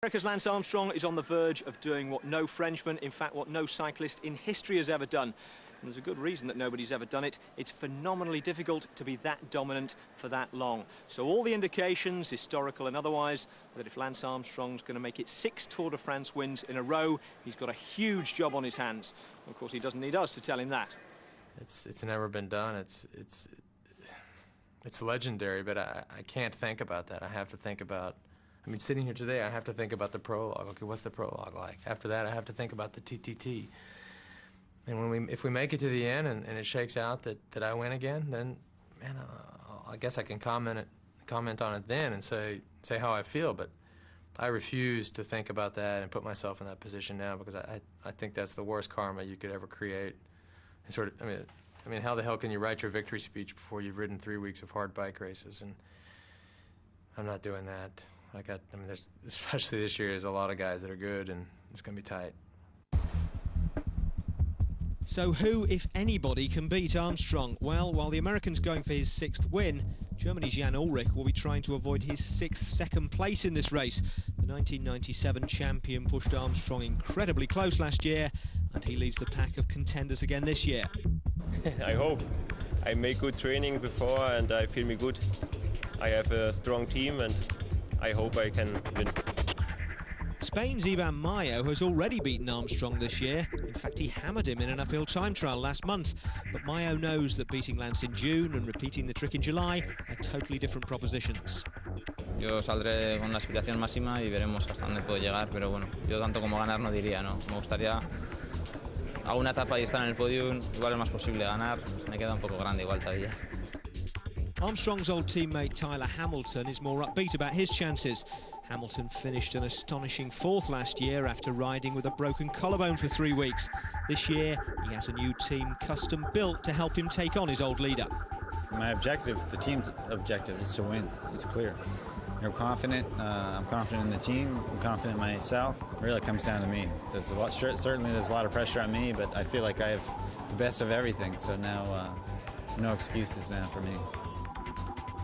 America's Lance Armstrong is on the verge of doing what no Frenchman, in fact what no cyclist in history has ever done. And there's a good reason that nobody's ever done it. It's phenomenally difficult to be that dominant for that long. So all the indications, historical and otherwise, that if Lance Armstrong's going to make it 6 Tour de France wins in a row, he's got a huge job on his hands. Of course, he doesn't need us to tell him that. It's never been done. It's legendary, but I can't think about that. I have to think about, I mean, sitting here today, I have to think about the prologue. Okay, what's the prologue like? After that, I have to think about the TTT. And if we make it to the end and it shakes out that I win again, then, man, I guess I can comment on it then and say how I feel. But I refuse to think about that and put myself in that position now, because I think that's the worst karma you could ever create. And sort of, I mean, how the hell can you write your victory speech before you've ridden 3 weeks of hard bike races? And I'm not doing that. I mean, there's, especially this year, there's a lot of guys that are good, and it's going to be tight. So who, if anybody, can beat Armstrong? Well, while the American's going for his 6th win, Germany's Jan Ullrich will be trying to avoid his 6th second place in this race. The 1997 champion pushed Armstrong incredibly close last year, and he leads the pack of contenders again this year. I hope. I make good training before and I feel me good. I have a strong team and I hope I can win. Spain's Iban Mayo has already beaten Armstrong this year. In fact, he hammered him in an uphill time trial last month. But Mayo knows that beating Lance in June and repeating the trick in July are totally different propositions. Yo saldré con la aspiración máxima y veremos hasta dónde puedo llegar, pero bueno, yo tanto como ganar no diría, ¿no? Me gustaría a una etapa y estar en el podio, igual es más posible ganar, me queda un poco grande igual todavía. Armstrong's old teammate Tyler Hamilton is more upbeat about his chances. Hamilton finished an astonishing 4th last year after riding with a broken collarbone for 3 weeks. This year, he has a new team custom built to help him take on his old leader. My objective, the team's objective, is to win. It's clear. I'm confident. I'm confident in the team. I'm confident in myself. It really comes down to me. There's a lot. Certainly, there's a lot of pressure on me, but I feel like I have the best of everything. So now, no excuses now for me.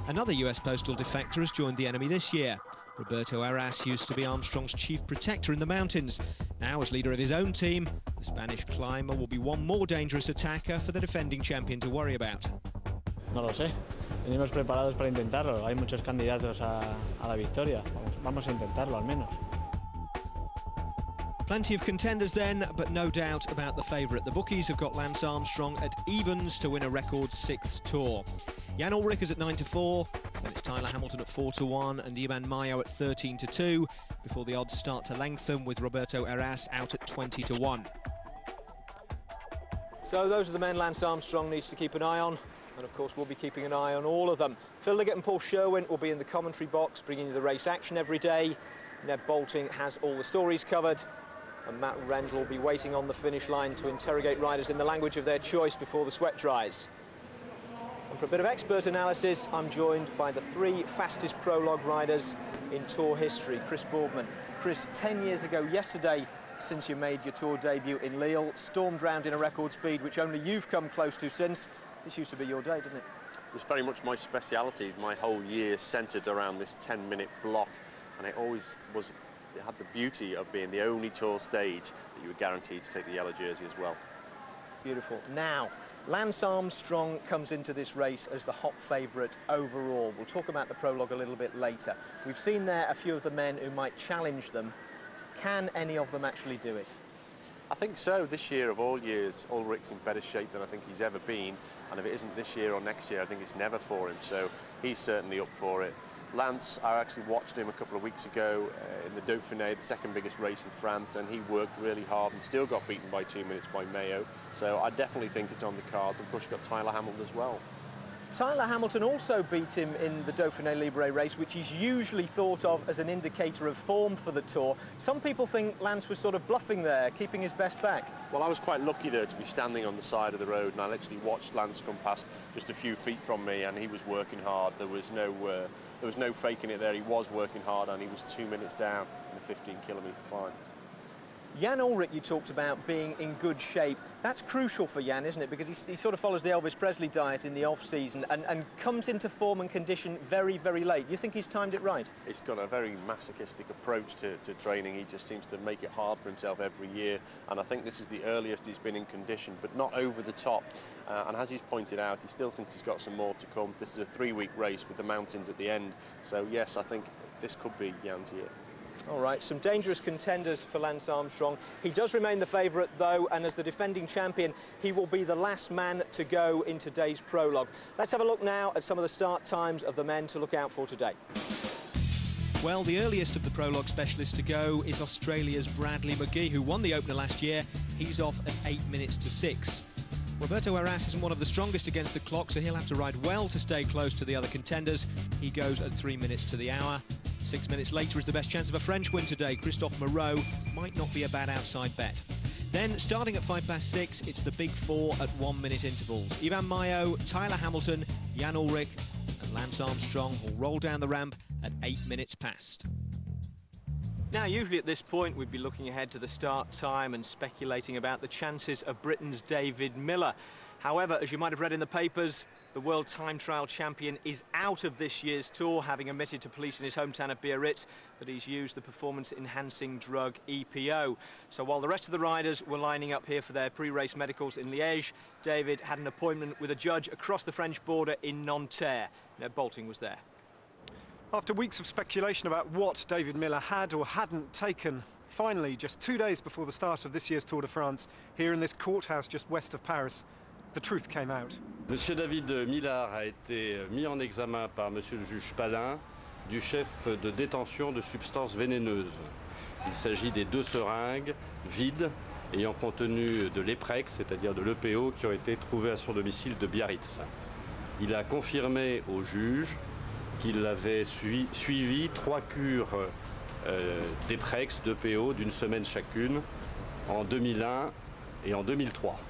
Another US postal defector has joined the enemy this year. Roberto Arras used to be Armstrong's chief protector in the mountains. Now, as leader of his own team, the Spanish climber will be one more dangerous attacker for the defending champion to worry about. No lo sé. Venimos preparados para intentarlo. Hay muchos candidatos a la victoria. Vamos a intentarlo, al menos. Plenty of contenders then, but no doubt about the favourite. The bookies have got Lance Armstrong at evens to win a record 6th Tour. Jan Ullrich is at 9-4, then it's Tyler Hamilton at 4-1 and Iban Mayo at 13-2, before the odds start to lengthen with Roberto Arras out at 20-1. So those are the men Lance Armstrong needs to keep an eye on, and of course we'll be keeping an eye on all of them. Phil Liggett and Paul Sherwin will be in the commentary box, bringing you the race action every day. Ned Bolting has all the stories covered, and Matt Rendell will be waiting on the finish line to interrogate riders in the language of their choice before the sweat dries. And for a bit of expert analysis, I'm joined by the 3 fastest prologue riders in Tour history. Chris Boardman. Chris, 10 years ago yesterday, since you made your Tour debut in Lille, stormed round in a record speed, which only you've come close to since. This used to be your day, didn't it? It was very much my speciality. My whole year centred around this 10-minute block, and it always was. It had the beauty of being the only Tour stage that you were guaranteed to take the yellow jersey as well. Beautiful. Now, Lance Armstrong comes into this race as the hot favourite overall. We'll talk about the prologue a little bit later. We've seen there a few of the men who might challenge them. Can any of them actually do it? I think so. This year, of all years, Ullrich's in better shape than I think he's ever been. And if it isn't this year or next year, I think it's never for him. So he's certainly up for it. Lance, I actually watched him a couple of weeks ago in the Dauphiné, the 2nd biggest race in France, and he worked really hard and still got beaten by 2 minutes by Mayo. So I definitely think it's on the cards. Of course, you've got Tyler Hamilton as well. Tyler Hamilton also beat him in the Dauphiné Libre race, which is usually thought of as an indicator of form for the Tour. Some people think Lance was sort of bluffing there, keeping his best back. Well, I was quite lucky there to be standing on the side of the road, and I literally watched Lance come past just a few feet from me, and he was working hard. There was no faking it there. He was working hard, and he was 2 minutes down in a 15-kilometre climb. Jan Ullrich, you talked about being in good shape. That's crucial for Jan, isn't it? Because he sort of follows the Elvis Presley diet in the off-season and comes into form and condition very, very late. You think he's timed it right? He's got a very masochistic approach to training. He just seems to make it hard for himself every year. And I think this is the earliest he's been in condition, but not over the top. And as he's pointed out, he still thinks he's got some more to come. This is a 3-week race with the mountains at the end. So, yes, I think this could be Jan's year. All right, some dangerous contenders for Lance Armstrong. He does remain the favourite, though, and as the defending champion, he will be the last man to go in today's prologue. Let's have a look now at some of the start times of the men to look out for today. Well, the earliest of the prologue specialists to go is Australia's Bradley McGee, who won the opener last year. He's off at 8 minutes to 6. Roberto Arras isn't one of the strongest against the clock, so he'll have to ride well to stay close to the other contenders. He goes at 3 minutes to the hour. 6 minutes later is the best chance of a French win today. Christophe Moreau might not be a bad outside bet. Then, starting at 6:05, it's the big four at 1 minute intervals. Ivan Mayo, Tyler Hamilton, Jan Ullrich and Lance Armstrong will roll down the ramp at 8 minutes past. Now, usually at this point, we'd be looking ahead to the start time and speculating about the chances of Britain's David Miller. However, as you might have read in the papers, the World Time Trial champion is out of this year's tour, having admitted to police in his hometown of Biarritz that he's used the performance-enhancing drug EPO. So while the rest of the riders were lining up here for their pre-race medicals in Liège, David had an appointment with a judge across the French border in Nanterre. Ned Boulting was there. After weeks of speculation about what David Miller had or hadn't taken, finally, just 2 days before the start of this year's Tour de France, here in this courthouse just west of Paris, the truth came out. Monsieur David Miller a été mis en examen par Monsieur le juge Palin du chef de détention de substances vénéneuses. Il s'agit des 2 seringues vides ayant contenu de l'Eprex, c'est-à-dire de l'EPO, qui ont été trouvées à son domicile de Biarritz. Il a confirmé au juge qu'il avait suivi 3 cures d'Eprex, d'EPO, d'une semaine chacune, en 2001 et en 2003.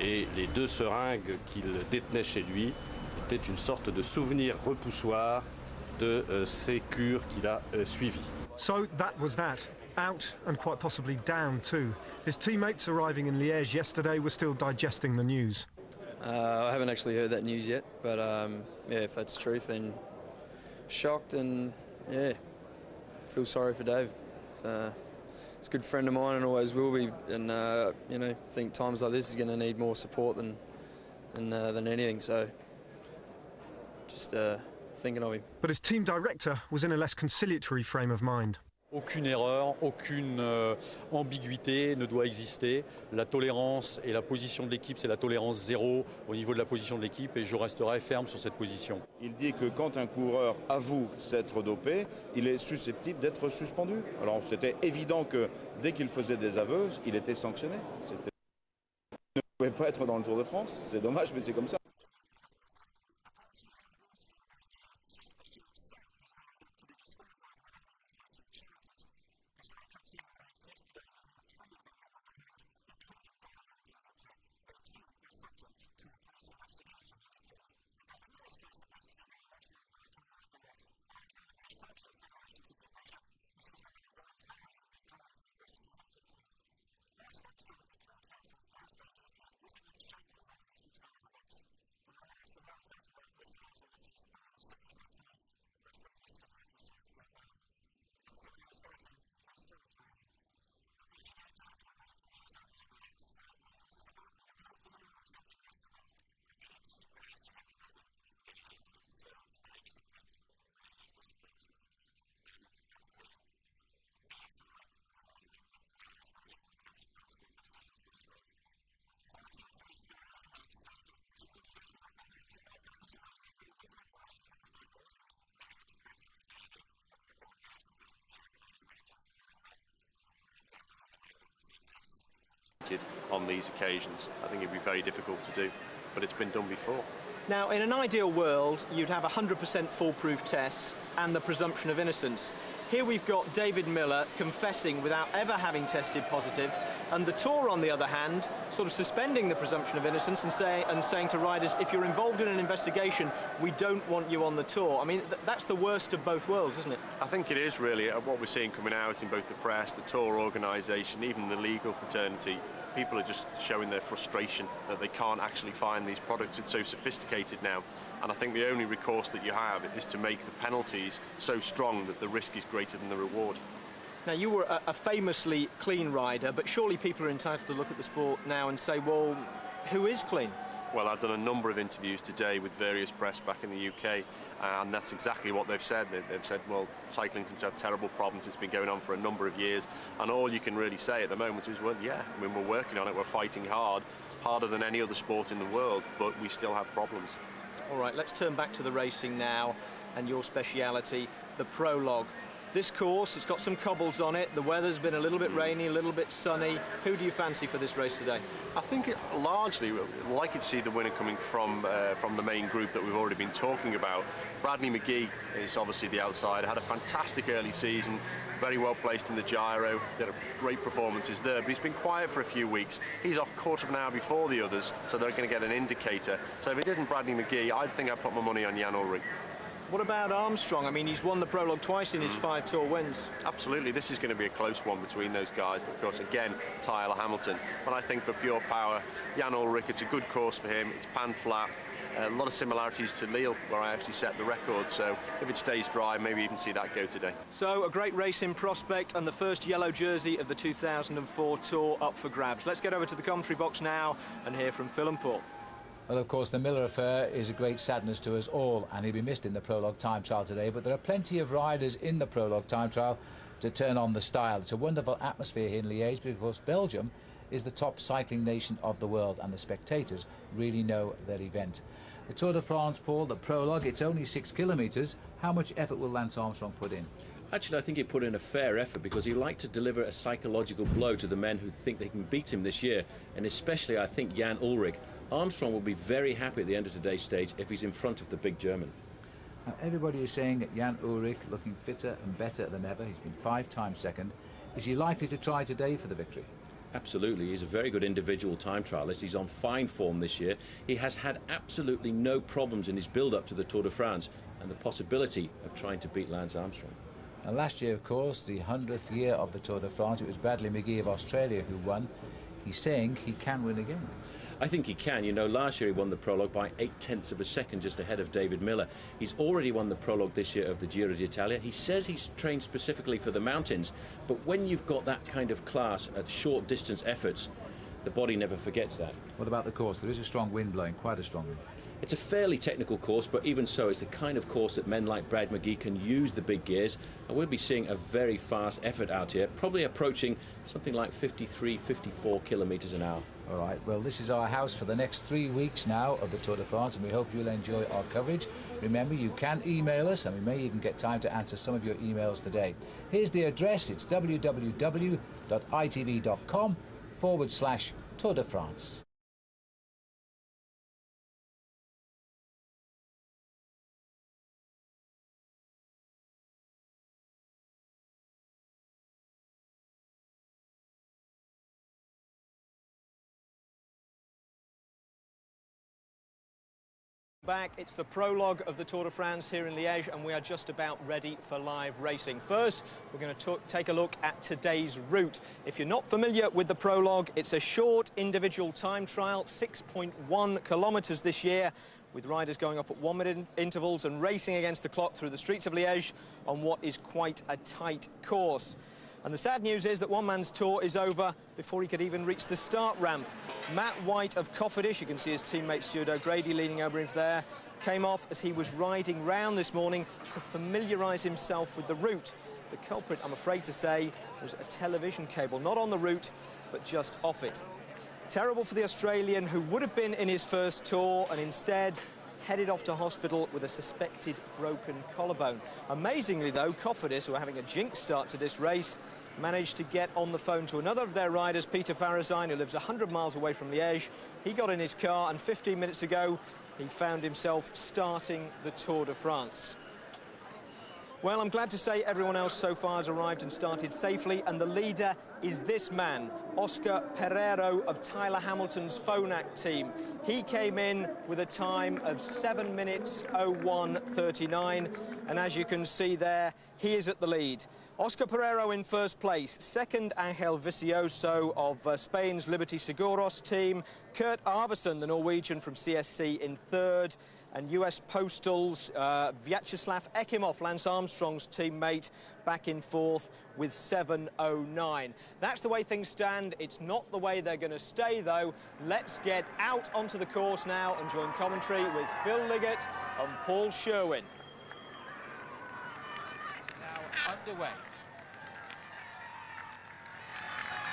Et les 2 seringues qu'il détenait chez lui étaient une sorte de souvenir repoussoir de ces cures qu'il a suivies. So that was that. Out and quite possibly down too. His teammates arriving in Liège yesterday were still digesting the news. I haven't actually heard that news yet, but yeah, if that's truth, then shocked and yeah, feel sorry for Dave. It's a good friend of mine and always will be, and you know, think times like this is going to need more support than anything. So just thinking of him. But his team director was in a less conciliatory frame of mind. Aucune erreur, aucune ambiguïté ne doit exister. La tolérance et la position de l'équipe, c'est la tolérance zéro au niveau de la position de l'équipe et je resterai ferme sur cette position. Il dit que quand un coureur avoue s'être dopé, il est susceptible d'être suspendu. Alors c'était évident que dès qu'il faisait des aveux, il était sanctionné. Il ne pouvait pas être dans le Tour de France, c'est dommage mais c'est comme ça. On these occasions, I think it'd be very difficult to do, but it's been done before. Now, in an ideal world, you'd have 100% foolproof tests and the presumption of innocence. here we've got David Miller confessing without ever having tested positive, and the Tour, on the other hand, sort of suspending the presumption of innocence and saying to riders, if you're involved in an investigation, we don't want you on the Tour. I mean, that's the worst of both worlds, isn't it? I think it is really what we're seeing coming out in both the press, the Tour organisation, even the legal fraternity. People are just showing their frustration that they can't actually find these products. It's so sophisticated now. And I think the only recourse that you have is to make the penalties so strong that the risk is greater than the reward. Now, you were a famously clean rider, but surely people are entitled to look at the sport now and say, well, who is clean? Well, I've done a number of interviews today with various press back in the UK, and that's exactly what they've said. They've said, well, cycling seems to have terrible problems. It's been going on for a number of years, and all you can really say at the moment is, well, yeah, I mean, we're working on it, we're fighting hard, harder than any other sport in the world, but we still have problems. All right, let's turn back to the racing now, and your speciality, the prologue. This course, it's got some cobbles on it. The weather's been a little bit rainy, a little bit sunny. Who do you fancy for this race today? I think largely, I'd like to see the winner coming from the main group that we've already been talking about. Bradley McGee is obviously the outsider, had a fantastic early season, very well placed in the Giro, did great performances there, but he's been quiet for a few weeks. He's off quarter of an hour before the others, so they're going to get an indicator. So if it isn't Bradley McGee, I think I'd put my money on Jan Ullrich. What about Armstrong? I mean, he's won the prologue twice in his 5 Tour wins. Absolutely, this is going to be a close one between those guys. Of course, again, Tyler Hamilton. But I think for pure power, Jan Ullrich, it's a good course for him. It's pan flat. A lot of similarities to Lille, where I actually set the record. So if it stays dry, maybe even see that go today. So a great race in prospect, and the first yellow jersey of the 2004 Tour up for grabs. Let's get over to the commentary box now and hear from Phil and Paul. Well, of course, the Miller affair is a great sadness to us all, and he'll be missed in the prologue time trial today, but there are plenty of riders in the prologue time trial to turn on the style. It's a wonderful atmosphere here in Liège because Belgium is the top cycling nation of the world, and the spectators really know their event. The Tour de France, Paul, the prologue, it's only 6 kilometres. How much effort will Lance Armstrong put in? Actually, I think he put in a fair effort because he liked to deliver a psychological blow to the men who think they can beat him this year, and especially, I think, Jan Ullrich. Armstrong will be very happy at the end of today's stage if he's in front of the big German. Now, everybody is saying that Jan Ullrich looking fitter and better than ever. He's been 5 times second. Is he likely to try today for the victory? Absolutely. He's a very good individual time trialist. He's on fine form this year. He has had absolutely no problems in his build-up to the Tour de France and the possibility of trying to beat Lance Armstrong. And last year, of course, the 100th year of the Tour de France, it was Bradley McGee of Australia who won. He's saying he can win again. I think he can. You know, last year he won the prologue by 0.8 of a second, just ahead of David Miller. He's already won the prologue this year of the Giro d'Italia. He says he's trained specifically for the mountains, but when you've got that kind of class at short distance efforts, the body never forgets that. What about the course? There is a strong wind blowing, quite a strong wind. It's a fairly technical course, but even so, it's the kind of course that men like Brad McGee can use the big gears, and we'll be seeing a very fast effort out here, probably approaching something like 53, 54 kilometres an hour. All right, well, this is our house for the next 3 weeks now of the Tour de France, and we hope you'll enjoy our coverage. Remember, you can email us, and we may even get time to answer some of your emails today. Here's the address. It's www.itv.com/Tour de France. Back, it's the prologue of the Tour de France here in Liège, and we are just about ready for live racing. First, we're going to take a look at today's route. If you're not familiar with the prologue, it's a short individual time trial, 6.1 kilometres this year, with riders going off at 1-minute intervals and racing against the clock through the streets of Liège on what is quite a tight course. And the sad news is that one man's tour is over before he could even reach the start ramp. Matt White of Cofferdish, you can see his teammate Stuart O'Grady leaning over him there, came off as he was riding round this morning to familiarise himself with the route. The culprit, I'm afraid to say, was a television cable, not on the route, but just off it. Terrible for the Australian, who would have been in his first tour and instead headed off to hospital with a suspected broken collarbone. Amazingly, though, Cofferdish, who are having a jinx start to this race, managed to get on the phone to another of their riders, Peter Farazine, who lives 100 miles away from Liège. He got in his car, and 15 minutes ago, he found himself starting the Tour de France. Well, I'm glad to say everyone else so far has arrived and started safely, and the leader is this man, Oscar Pereiro of Tyler Hamilton's Phonak team. He came in with a time of 7 minutes 01:39, and as you can see there, he is at the lead. Oscar Pereiro in first place, second Angel Vicioso of Spain's Liberty Seguros team, Kurt Arvidsson, the Norwegian from CSC, in third, and US Postal's Vyacheslav Ekimov, Lance Armstrong's teammate, back in fourth with 7:09. That's the way things stand. It's not the way they're going to stay, though. Let's get out onto the course now and join commentary with Phil Liggett and Paul Sherwin. Now underway.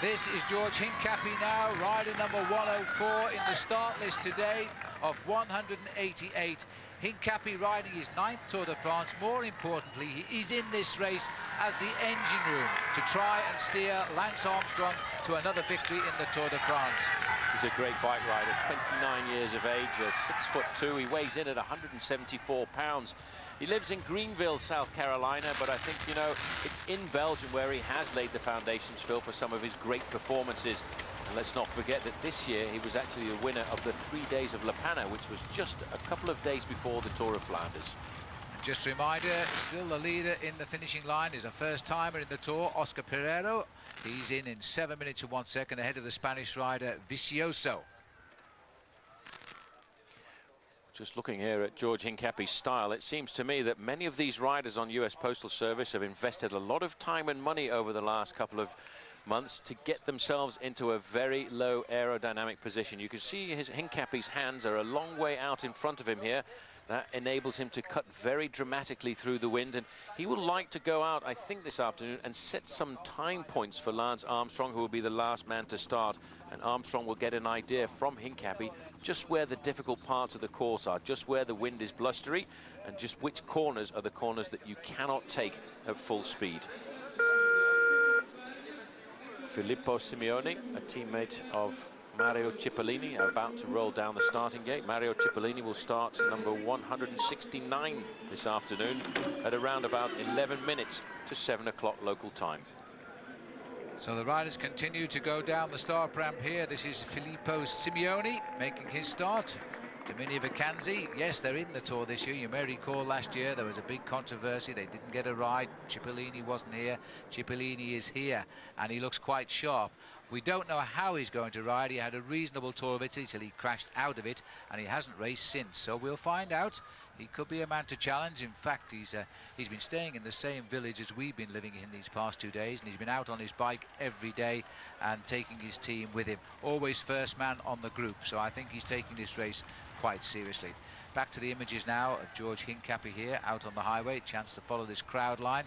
This is George Hincapie now, rider number 104 in the start list today of 188. Hincapie riding his 9th Tour de France. More importantly, he is in this race as the engine room to try and steer Lance Armstrong to another victory in the Tour de France. He's a great bike rider, 29 years of age, 6'2". He weighs in at 174 pounds. He lives in Greenville, South Carolina, but I think, you know, it's in Belgium where he has laid the foundations, Phil, for some of his great performances. And let's not forget that this year he was actually the winner of the 3 days of La Panna, which was just a couple of days before the Tour of Flanders. Just a reminder, still the leader in the finishing line is a first-timer in the Tour, Oscar Pereiro. He's in 7 minutes and 1 second ahead of the Spanish rider Vicioso. Just looking here at George Hincapie's style, it seems to me that many of these riders on US Postal Service have invested a lot of time and money over the last couple of months to get themselves into a very low aerodynamic position. You can see Hincapie's hands are a long way out in front of him here. That enables him to cut very dramatically through the wind, and he will like to go out, I think, this afternoon and set some time points for Lance Armstrong, who will be the last man to start. And Armstrong will get an idea from Hincapie just where the difficult parts of the course are, just where the wind is blustery, and just which corners are the corners that you cannot take at full speed. Filippo Simeoni, a teammate of Mario Cipollini, are about to roll down the starting gate. Mario Cipollini will start number 169 this afternoon at around about 11 minutes to 7 o'clock local time. So the riders continue to go down the start ramp here. This is Filippo Simeoni making his start. Domini Vacanzi, yes, they're in the Tour this year. You may recall last year there was a big controversy. They didn't get a ride. Cipollini wasn't here. Cipollini is here, and he looks quite sharp. We don't know how he's going to ride. He had a reasonable Tour of Italy till he crashed out of it, and he hasn't raced since. So we'll find out. He could be a man to challenge. In fact, he's been staying in the same village as we've been living in these past 2 days, and he's been out on his bike every day and taking his team with him. Always first man on the group. So I think he's taking this race quite seriously. Back to the images now of George Hincapie here out on the highway. Chance to follow this crowd line.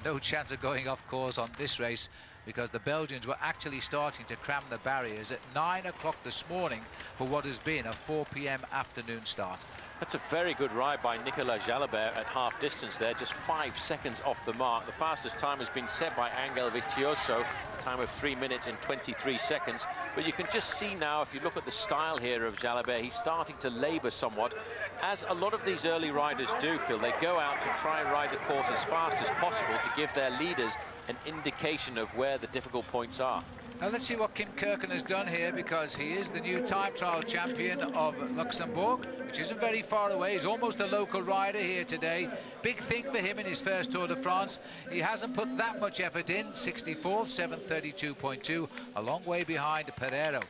No chance of going off course on this race, because the Belgians were actually starting to cram the barriers at 9 o'clock this morning for what has been a 4 p.m. afternoon start. That's a very good ride by Nicolas Jalabert at half distance there, just 5 seconds off the mark. The fastest time has been set by Angel Vicioso, a time of 3 minutes and 23 seconds. But you can just see now, if you look at the style here of Jalabert, he's starting to labour somewhat, as a lot of these early riders do, Phil. They go out to try and ride the course as fast as possible to give their leaders an indication of where the difficult points are. Now let's see what Kim Kirken has done here, because he is the new time trial champion of Luxembourg, which isn't very far away. He's almost a local rider here today. Big thing for him in his first Tour de France. He hasn't put that much effort in. 64th, 7:32.2, a long way behind Pereiro.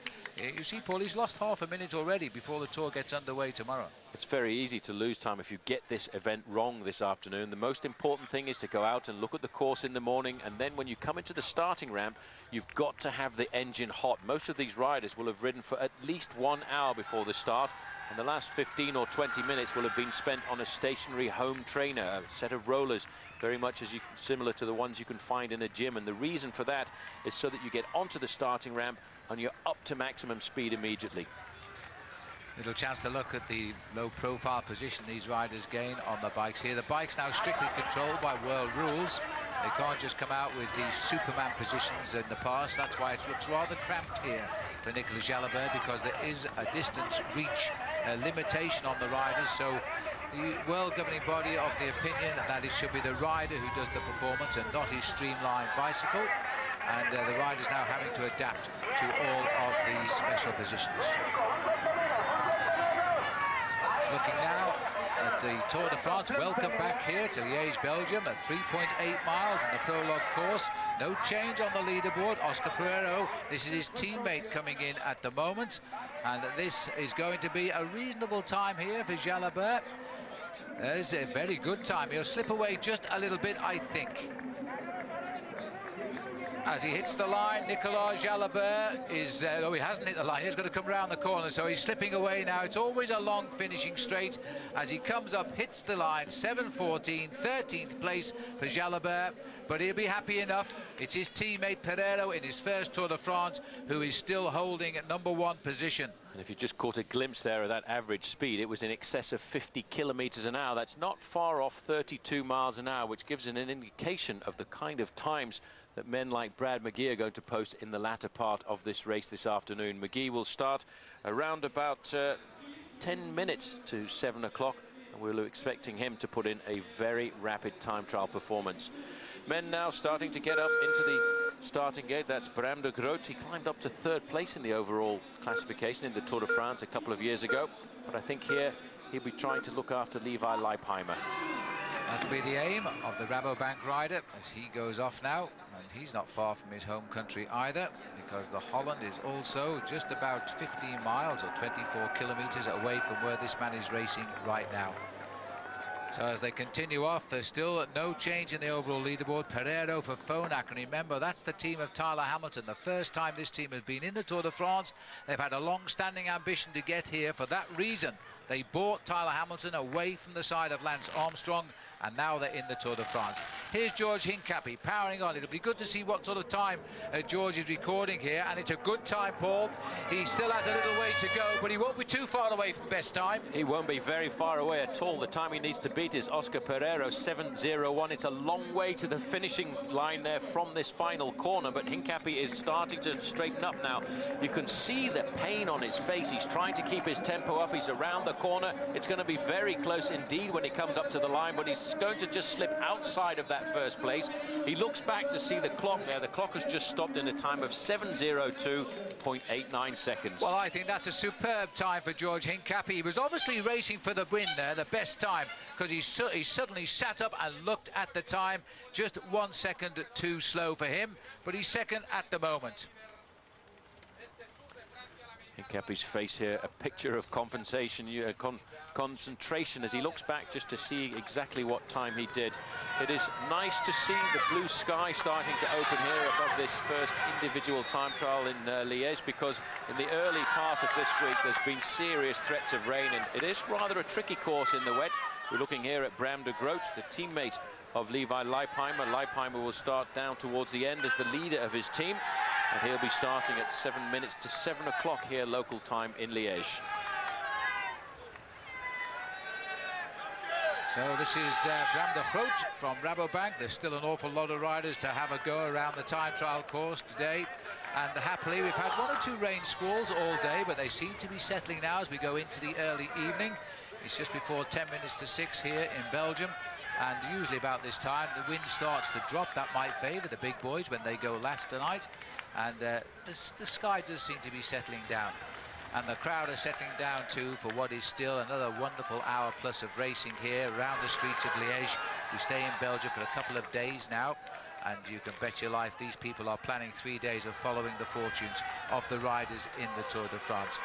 You see, Paul, he's lost half a minute already before the Tour gets underway tomorrow. It's very easy to lose time if you get this event wrong this afternoon. The most important thing is to go out and look at the course in the morning, and then when you come into the starting ramp, you've got to have the engine hot. Most of these riders will have ridden for at least 1 hour before the start, and the last 15 or 20 minutes will have been spent on a stationary home trainer, a set of rollers, very much similar to the ones you can find in a gym. And the reason for that is so that you get onto the starting ramp and you're up to maximum speed immediately. Little chance to look at the low-profile position these riders gain on the bikes here. The bike's now strictly controlled by world rules. They can't just come out with these Superman positions in the past. That's why it looks rather cramped here for Nicolas Jalabert, because there is a distance reach limitation on the riders. So the world governing body of the opinion that it should be the rider who does the performance and not his streamlined bicycle. And the rider's now having to adapt to all of these special positions. Looking now at the Tour de France. Welcome back here to Liège, Belgium, at 3.8 miles in the prologue course. No change on the leaderboard. Oscar Pereiro, this is his teammate coming in at the moment. And this is going to be a reasonable time here for July Le Bourg. It's a very good time. He'll slip away just a little bit, I think. As he hits the line, Nicolas July Le Bourg is... oh, he hasn't hit the line. He's got to come round the corner, so he's slipping away now. It's always a long finishing straight. As he comes up, hits the line, 7:14, 13th place for July Le Bourg. But he'll be happy enough. It's his teammate Pereiro in his first Tour de France who is still holding at #1 position. And if you just caught a glimpse there of that average speed, it was in excess of 50 kilometers an hour. That's not far off 32 miles an hour, which gives an indication of the kind of times that men like Brad McGee are going to post in the latter part of this race this afternoon. McGee will start around about 10 minutes to 7 o'clock, and we're expecting him to put in a very rapid time trial performance. Men now starting to get up into the starting gate. That's Bram de Groot. He climbed up to 3rd place in the overall classification in the Tour de France a couple of years ago, but I think here he'll be trying to look after Levi Leipheimer. That'll be the aim of the Rabobank rider as he goes off now. And he's not far from his home country either, because the Holland is also just about 15 miles or 24 kilometers away from where this man is racing right now. So as they continue off, there's still no change in the overall leaderboard. Pereiro for Phonak, and remember, that's the team of Tyler Hamilton. The first time this team has been in the Tour de France, they've had a long-standing ambition to get here. For that reason, they bought Tyler Hamilton away from the side of Lance Armstrong, and now they're in the Tour de France. Here's George Hincapie powering on. It'll be good to see what sort of time George is recording here, and it's a good time, Paul. He still has a little way to go, but he won't be too far away from best time. He won't be very far away at all. The time he needs to beat is Oscar Pereiro, 7:01. It's a long way to the finishing line there from this final corner, but Hincapie is starting to straighten up now. You can see the pain on his face. He's trying to keep his tempo up. He's around the corner. It's going to be very close indeed when he comes up to the line, but he's going to just slip outside of that first place. He looks back to see the clock there. The clock has just stopped in a time of 7:02.89 seconds. Well, I think that's a superb time for George Hincapie. He was obviously racing for the win there, the best time, because he suddenly sat up and looked at the time. Just 1 second too slow for him, but he's second at the moment. Hincapie's face here, a picture of concentration as he looks back just to see exactly what time he did. It is nice to see the blue sky starting to open here above this first individual time trial in Liège, because in the early part of this week there's been serious threats of rain, and it is rather a tricky course in the wet. We're looking here at Bram de Groot, the teammate of Levi Leipheimer. Leipheimer will start down towards the end as the leader of his team, and he'll be starting at 7 minutes to 7 o'clock here local time in Liège. So this is Bram de Groot from Rabobank. There's still an awful lot of riders to have a go around the time trial course today, and happily we've had 1 or 2 rain squalls all day, but they seem to be settling now as we go into the early evening. It's just before 10 minutes to 6 here in Belgium, and usually about this time the wind starts to drop. That might favour the big boys when they go last tonight, and the sky does seem to be settling down, and the crowd are settling down too for what is still another wonderful hour plus of racing here around the streets of Liège. We stay in Belgium for a couple of days now, and you can bet your life these people are planning 3 days of following the fortunes of the riders in the Tour de France.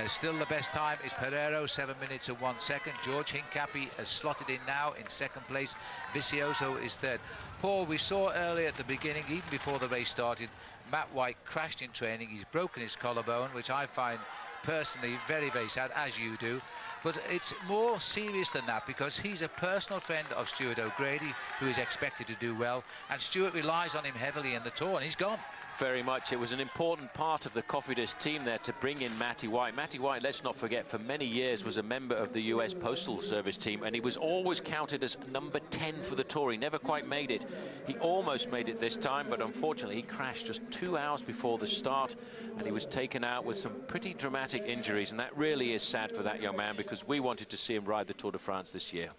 Still the best time is Pereiro, 7 minutes and 1 second. George Hincapie has slotted in now in 2nd place. Vicioso is 3rd. Paul, we saw earlier at the beginning, even before the race started, Matt White crashed in training. He's broken his collarbone, which I find personally very, very sad, as you do. But it's more serious than that, because he's a personal friend of Stuart O'Grady, who is expected to do well, and Stuart relies on him heavily in the Tour, and he's gone. very much. It was an important part of the Cofidis team there to bring in Matty White. Matty White, let's not forget, for many years was a member of the US Postal Service team, and he was always counted as number 10 for the Tour. He never quite made it. He almost made it this time, but unfortunately he crashed just 2 hours before the start, and he was taken out with some pretty dramatic injuries, and that really is sad for that young man, because we wanted to see him ride the Tour de France this year.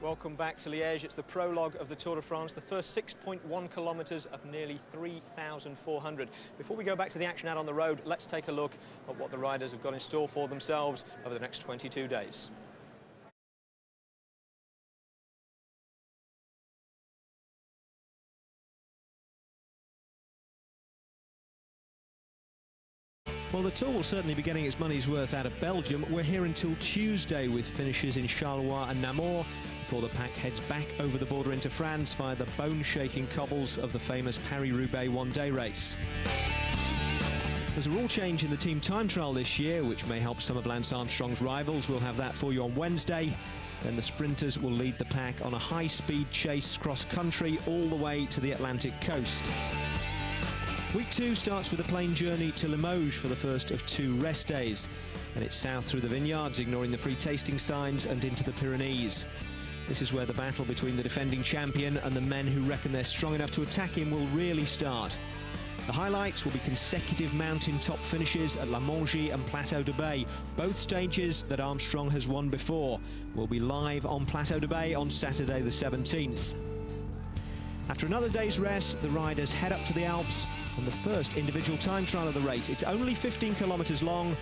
Welcome back to Liège. It's the prologue of the Tour de France, the first 6.1 kilometres of nearly 3,400. Before we go back to the action out on the road, let's take a look at what the riders have got in store for themselves over the next 22 days. Well, the Tour will certainly be getting its money's worth out of Belgium. We're here until Tuesday with finishes in Charleroi and Namur before the pack heads back over the border into France via the bone-shaking cobbles of the famous Paris-Roubaix one-day race. There's a rule change in the team time trial this year, which may help some of Lance Armstrong's rivals. We'll have that for you on Wednesday. Then the sprinters will lead the pack on a high-speed chase cross-country all the way to the Atlantic coast. Week 2 starts with a plane journey to Limoges for the first of 2 rest days. And it's south through the vineyards, ignoring the free tasting signs, and into the Pyrenees. This is where the battle between the defending champion and the men who reckon they're strong enough to attack him will really start. The highlights will be consecutive mountain top finishes at La Mongie and Plateau de Beille, both stages that Armstrong has won before. We'll be live on Plateau de Beille on Saturday the 17th. After another day's rest, the riders head up to the Alps and the first individual time trial of the race. It's only 15 kilometres long.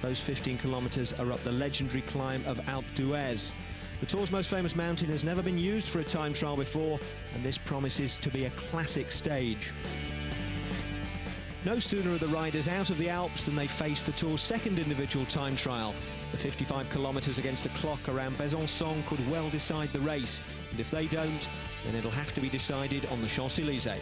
Those 15 kilometres are up the legendary climb of Alpe d'Huez. The Tour's most famous mountain has never been used for a time trial before, and this promises to be a classic stage. No sooner are the riders out of the Alps than they face the Tour's second individual time trial. The 55 kilometres against the clock around Besançon could well decide the race, and if they don't, then it'll have to be decided on the Champs-Élysées.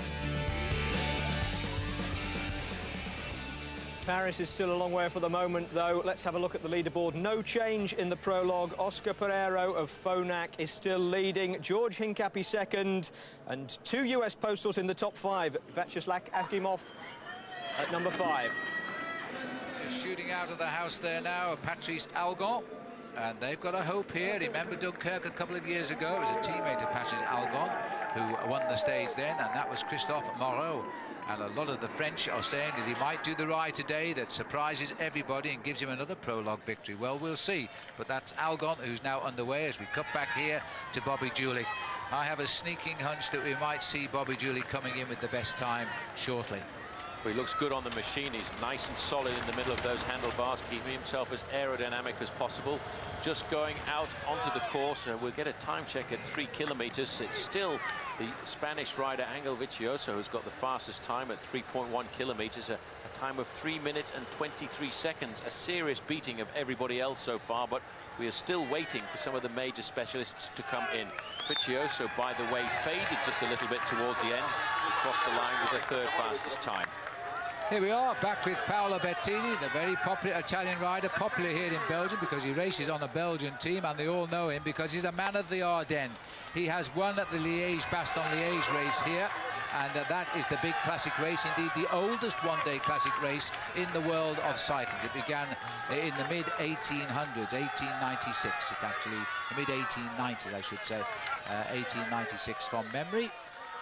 Paris is still a long way for the moment, though. Let's have a look at the leaderboard. No change in the prologue. Oscar Pereiro of Phonak is still leading. George Hincapie second, and 2 US postals in the top 5. Vyacheslav Akimov at number 5. Just shooting out of the house there now, Patrice Algon. And they've got a hope here. Remember Dunkirk a couple of years ago? It was a teammate of Patrice Algon who won the stage then, and that was Christophe Moreau. And a lot of the French are saying that he might do the ride today that surprises everybody and gives him another prologue victory. Well, we'll see. But that's Algon who's now underway as we cut back here to Bobby Julich. I have a sneaking hunch that we might see Bobby Julich coming in with the best time shortly. Well, he looks good on the machine. He's nice and solid in the middle of those handlebars, keeping himself as aerodynamic as possible. Just going out onto the course. We'll get a time check at 3 kilometers. It's still the Spanish rider Angel Vicioso who's got the fastest time at 3.1 kilometers, a time of 3 minutes and 23 seconds. A serious beating of everybody else so far, but we are still waiting for some of the major specialists to come in. Vicioso, by the way, faded just a little bit towards the end. He crossed the line with the 3rd fastest time. Here we are, back with Paolo Bettini, the very popular Italian rider, popular here in Belgium because he races on a Belgian team, and they all know him because he's a man of the Ardennes. He has won at the Liège-Bastogne-Liège race here, and that is the big classic race, indeed the oldest one-day classic race in the world of cycling. It began in the mid-1800s, 1896, it actually, the mid-1890s, I should say, 1896 from memory.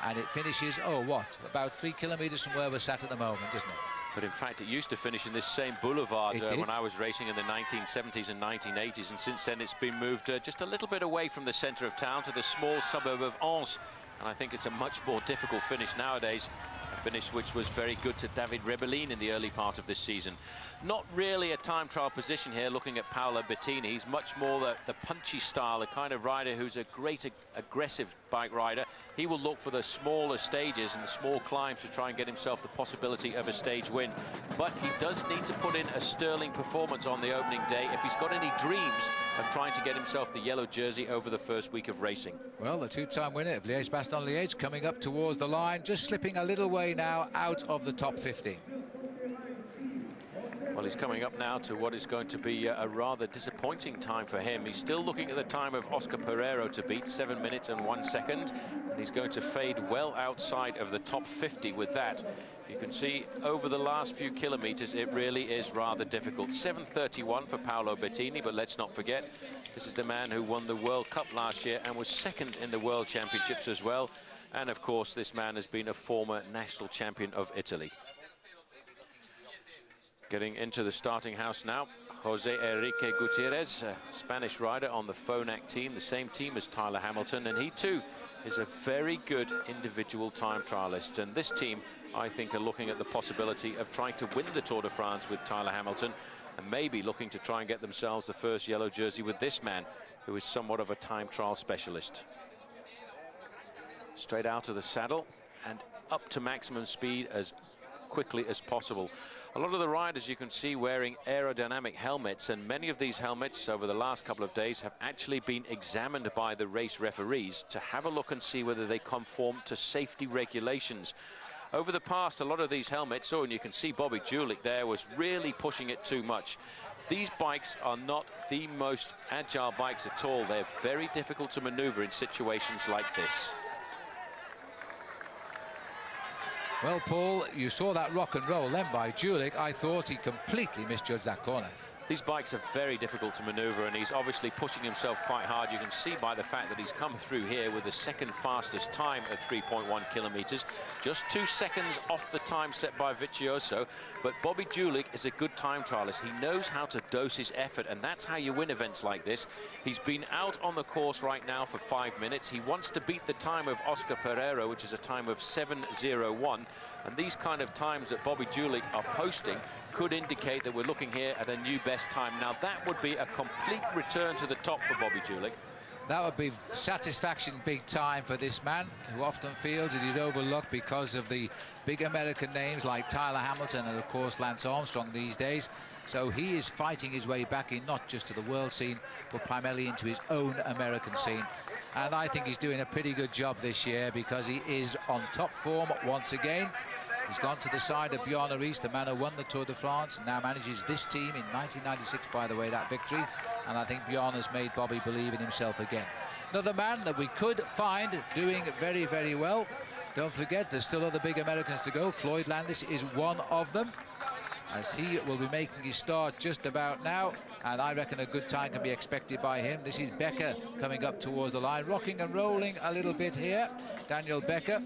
And it finishes, about 3 kilometers from where we're sat at the moment, isn't it? But in fact, it used to finish in this same boulevard when I was racing in the 1970s and 1980s, and since then it's been moved just a little bit away from the centre of town to the small suburb of Ans. And I think it's a much more difficult finish nowadays, a finish which was very good to David Rebellin in the early part of this season. Not really a time trial position here, looking at Paolo Bettini. He's much more the punchy style, the kind of rider who's a great aggressive bike rider. he will look for the smaller stages and the small climbs to try and get himself the possibility of a stage win. But he does need to put in a sterling performance on the opening day if he's got any dreams of trying to get himself the yellow jersey over the first week of racing. Well, the two-time winner of Liège-Bastogne-Liège coming up towards the line, just slipping a little way now out of the top 15. Well, he's coming up now to what is going to be a rather disappointing time for him. He's still looking at the time of Oscar Pereiro to beat, 7 minutes and 1 second. And he's going to fade well outside of the top 50 with that. You can see over the last few kilometers, it really is rather difficult. 7:31 for Paolo Bettini, but let's not forget, this is the man who won the World Cup last year and was second in the World Championships as well. And of course, this man has been a former national champion of Italy. Getting into the starting house now, Jose Enrique Gutierrez, a Spanish rider on the Phonak team, the same team as Tyler Hamilton, and he too is a very good individual time trialist. And this team, I think, are looking at the possibility of trying to win the Tour de France with Tyler Hamilton, and maybe looking to try and get themselves the first yellow jersey with this man, who is somewhat of a time trial specialist. Straight out of the saddle and up to maximum speed as quickly as possible. A lot of the riders you can see wearing aerodynamic helmets, and many of these helmets over the last couple of days have actually been examined by the race referees to have a look and see whether they conform to safety regulations. Over the past, a lot of these helmets, and you can see Bobby Julich there, was really pushing it too much. These bikes are not the most agile bikes at all. They're very difficult to maneuver in situations like this. Well, Paul, you saw that rock and roll then by Julich. I thought he completely misjudged that corner. These bikes are very difficult to maneuver, and he's obviously pushing himself quite hard. You can see by the fact that he's come through here with the second fastest time at 3.1 kilometers, just 2 seconds off the time set by Vicioso. But Bobby Julich is a good time trialist. He knows how to dose his effort, and that's how you win events like this. He's been out on the course right now for 5 minutes. He wants to beat the time of Oscar Pereiro, which is a time of 7:01. And these kind of times that Bobby Julich are posting could indicate that we're looking here at a new best time. Now, that would be a complete return to the top for Bobby Julich. That would be satisfaction big time for this man, who often feels that he's overlooked because of the big American names like Tyler Hamilton and, of course, Lance Armstrong these days. So he is fighting his way back in, not just to the world scene, but primarily into his own American scene. And I think he's doing a pretty good job this year because he is on top form once again. He's gone to the side of Bjarne Riis, the man who won the Tour de France, and now manages this team in 1996, by the way, that victory. And I think Bjarne has made Bobby believe in himself again. Another man that we could find doing very, very well. Don't forget, there's still other big Americans to go. Floyd Landis is one of them, as he will be making his start just about now. And I reckon a good time can be expected by him. This is Becker coming up towards the line, rocking and rolling a little bit here, Daniel Becker.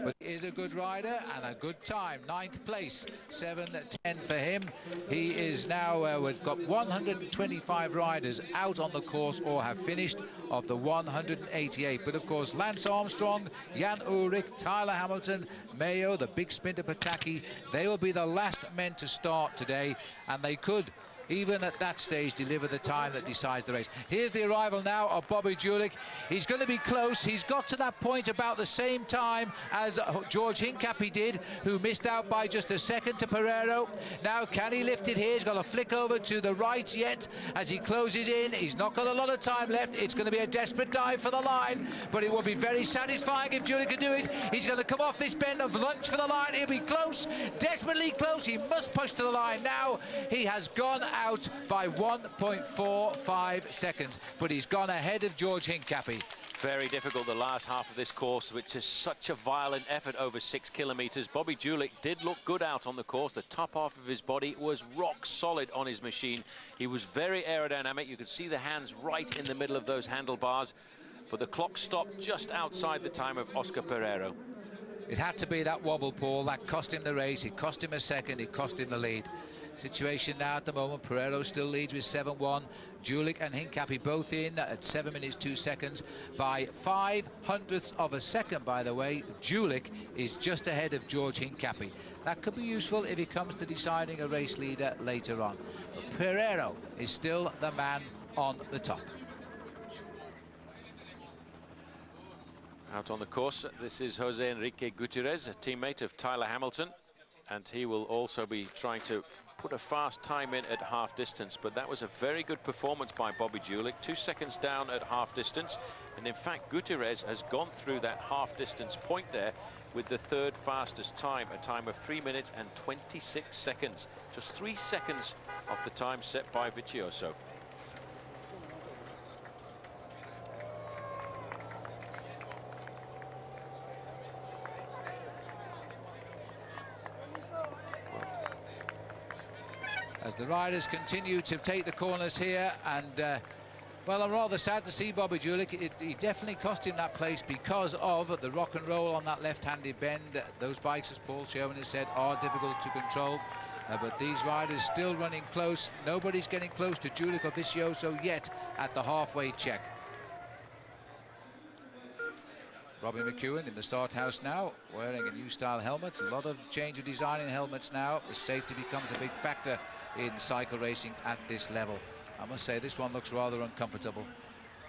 But he is a good rider and a good time. 9th place, 7:10 for him. He is now, we've got 125 riders out on the course or have finished of the 188. But of course, Lance Armstrong, Jan Ullrich, Tyler Hamilton, Mayo, the big sprinter Pataki, they will be the last men to start today, and they could, even at that stage, deliver the time that decides the race. Here's the arrival now of Bobby Julich. He's going to be close. He's got to that point about the same time as George Hincapie did, who missed out by just a second to Pereiro. Now, can he lift it here? He's got a flick over to the right yet as he closes in. He's not got a lot of time left. It's going to be a desperate dive for the line, but it will be very satisfying if Julich can do it. He's going to come off this bend and lunge for the line. He'll be close, desperately close. He must push to the line now. He has gone out by 1.45 seconds, but he's gone ahead of George Hincapie. Very difficult the last half of this course, which is such a violent effort over 6 kilometers. Bobby Julich did look good out on the course. The top half of his body was rock solid on his machine. He was very aerodynamic. You could see the hands right in the middle of those handlebars, but the clock stopped just outside the time of Oscar Pereiro. It had to be that wobble, Paul. That cost him the race. It cost him a second. It cost him the lead. Situation now at the moment, Pereiro still leads with 7-1. Julich and Hincapie both in at 7 minutes 2 seconds by 0.05 of a second, by the way. Julich is just ahead of George Hincapie. That could be useful if it comes to deciding a race leader later on. But Pereiro is still the man on the top. Out on the course, this is Jose Enrique Gutierrez, a teammate of Tyler Hamilton, and he will also be trying to put a fast time in at half distance, but that was a very good performance by Bobby Julich, 2 seconds down at half distance, and in fact Gutierrez has gone through that half distance point there with the third fastest time, a time of 3 minutes and 26 seconds, just 3 seconds off the time set by Vicioso. As the riders continue to take the corners here, and well, I'm rather sad to see Bobby Julich. He definitely cost him that place because of the rock and roll on that left-handed bend. Those bikes, as Paul Sherman has said, are difficult to control, but these riders still running close. Nobody's getting close to Julich or Vicioso yet at the halfway check. Robbie McEwen in the start house now, wearing a new style helmet. A lot of change of design in helmets now. The safety becomes a big factor in cycle racing at this level. I must say this one looks rather uncomfortable.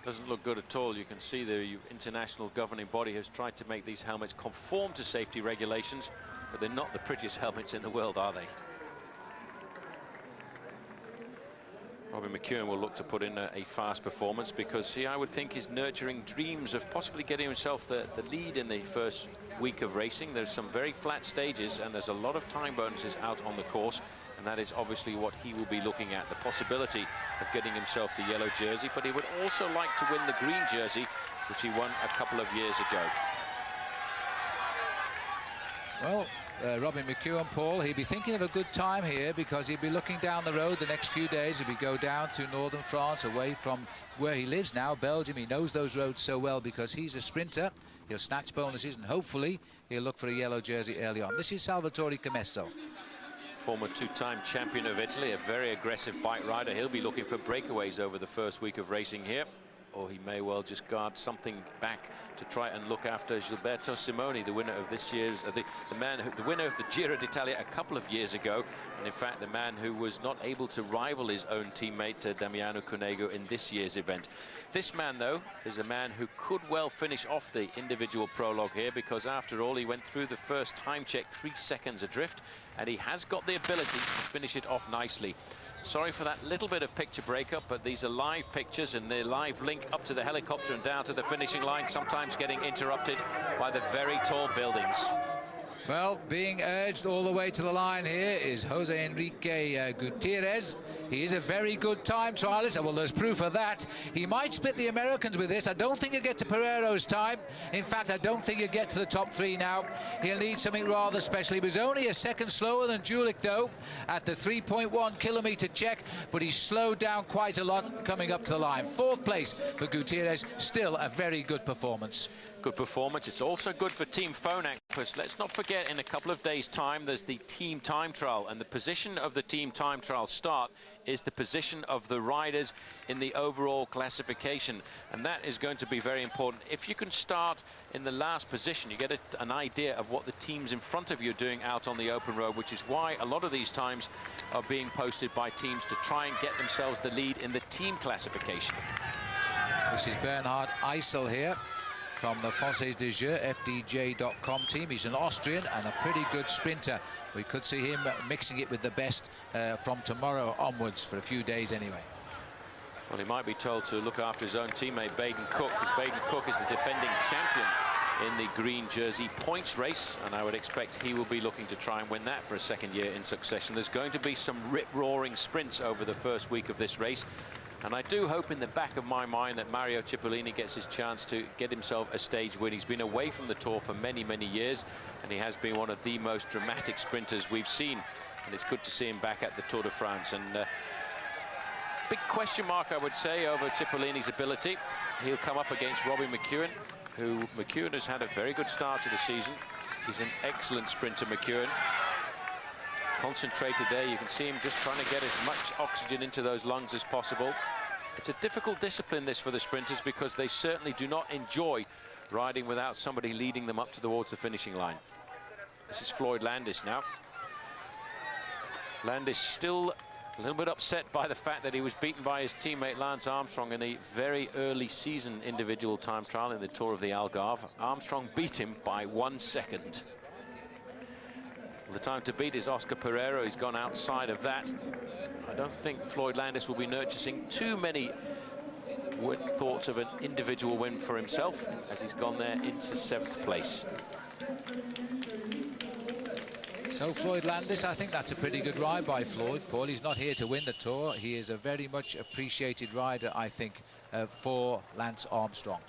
Doesn't look good at all. You can see the international governing body has tried to make these helmets conform to safety regulations, but they're not the prettiest helmets in the world, are they? Robbie McEwen will look to put in a fast performance because he, I would think, is nurturing dreams of possibly getting himself the lead in the first week of racing. There's some very flat stages and there's a lot of time bonuses out on the course, and that is obviously what he will be looking at, the possibility of getting himself the yellow jersey, but he would also like to win the green jersey, which he won a couple of years ago. Well, Robin McEwen, Paul, he'd be thinking of a good time here because he'd be looking down the road the next few days. If we go down through northern France, away from where he lives now, Belgium, he knows those roads so well because he's a sprinter. He'll snatch bonuses and hopefully he'll look for a yellow jersey early on. This is Salvatore Camesso. Former two-time champion of Italy, a very aggressive bike rider. He'll be looking for breakaways over the first week of racing here, or he may well just guard something back to try and look after Gilberto Simoni, the winner of this year's, the winner of the Giro d'Italia a couple of years ago, and in fact the man who was not able to rival his own teammate Damiano Cunego in this year's event. This man, though, is a man who could well finish off the individual prologue here because, after all, he went through the first time check 3 seconds adrift, and he has got the ability to finish it off nicely. Sorry for that little bit of picture breakup, but these are live pictures and the live link up to the helicopter and down to the finishing line, sometimes getting interrupted by the very tall buildings. Well, being urged all the way to the line here is Jose Enrique Gutierrez. He is a very good time trialist. Well, there's proof of that. He might split the Americans with this. I don't think he'll get to Pereiro's time. In fact, I don't think he'll get to the top 3 now. He'll need something rather special. He was only a second slower than Julich, though, at the 3.1 kilometre check, but he slowed down quite a lot coming up to the line. 4th place for Gutierrez, still a very good performance. Good performance. It's also good for Team Phonak, because let's not forget, in a couple of days' time, there's the team time trial, and the position of the team time trial start is the position of the riders in the overall classification, and that is going to be very important. If you can start in the last position, you get an idea of what the teams in front of you are doing out on the open road, which is why a lot of these times are being posted by teams to try and get themselves the lead in the team classification. This is Bernhard Eisel here from the Française des Jeux, FDJ.com team. He's an Austrian and a pretty good sprinter. We could see him mixing it with the best from tomorrow onwards for a few days anyway. Well, he might be told to look after his own teammate Baden Cook, because Baden Cook is the defending champion in the green jersey points race, and I would expect he will be looking to try and win that for a second year in succession. There's going to be some rip-roaring sprints over the first week of this race, and I do hope in the back of my mind that Mario Cipollini gets his chance to get himself a stage win. He's been away from the Tour for many, many years, and he has been one of the most dramatic sprinters we've seen, and it's good to see him back at the Tour de France. And big question mark, I would say, over Cipollini's ability. He'll come up against Robbie McEwen, who McEwen has had a very good start to the season. He's an excellent sprinter, McEwen. Concentrated there, you can see him just trying to get as much oxygen into those lungs as possible. It's a difficult discipline, this, for the sprinters, because they certainly do not enjoy riding without somebody leading them up towards the finishing line. This is Floyd Landis now. Landis still A little bit upset by the fact that he was beaten by his teammate Lance Armstrong in a very early season individual time trial in the Tour of the Algarve. Armstrong beat him by 1 second. The time to beat is Oscar Pereira. He's gone outside of that. I don't think Floyd Landis will be nurturing too many thoughts of an individual win for himself, as he's gone there into 7th place. So Floyd Landis, I think that's a pretty good ride by Floyd, Paul. He's not here to win the Tour. He is a very much appreciated rider, I think, for Lance Armstrong.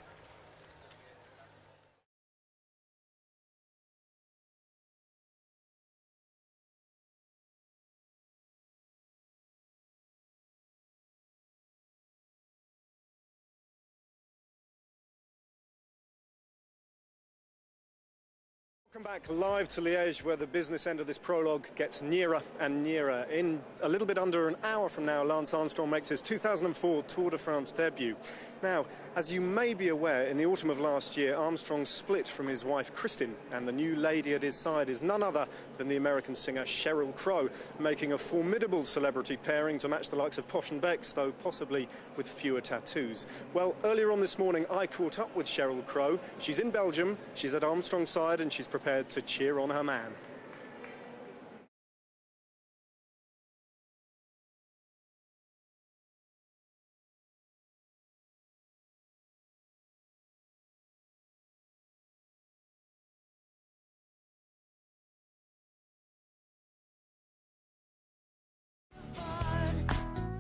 Welcome back live to Liège, where the business end of this prologue gets nearer and nearer. In a little bit under an hour from now, Lance Armstrong makes his 2004 Tour de France debut. Now, as you may be aware, in the autumn of last year, Armstrong split from his wife Kristin, and the new lady at his side is none other than the American singer Sheryl Crow, making a formidable celebrity pairing to match the likes of Posh and Becks, though possibly with fewer tattoos. Well, earlier on this morning, I caught up with Sheryl Crow. She's in Belgium, she's at Armstrong's side, and she's prepared to cheer on her man.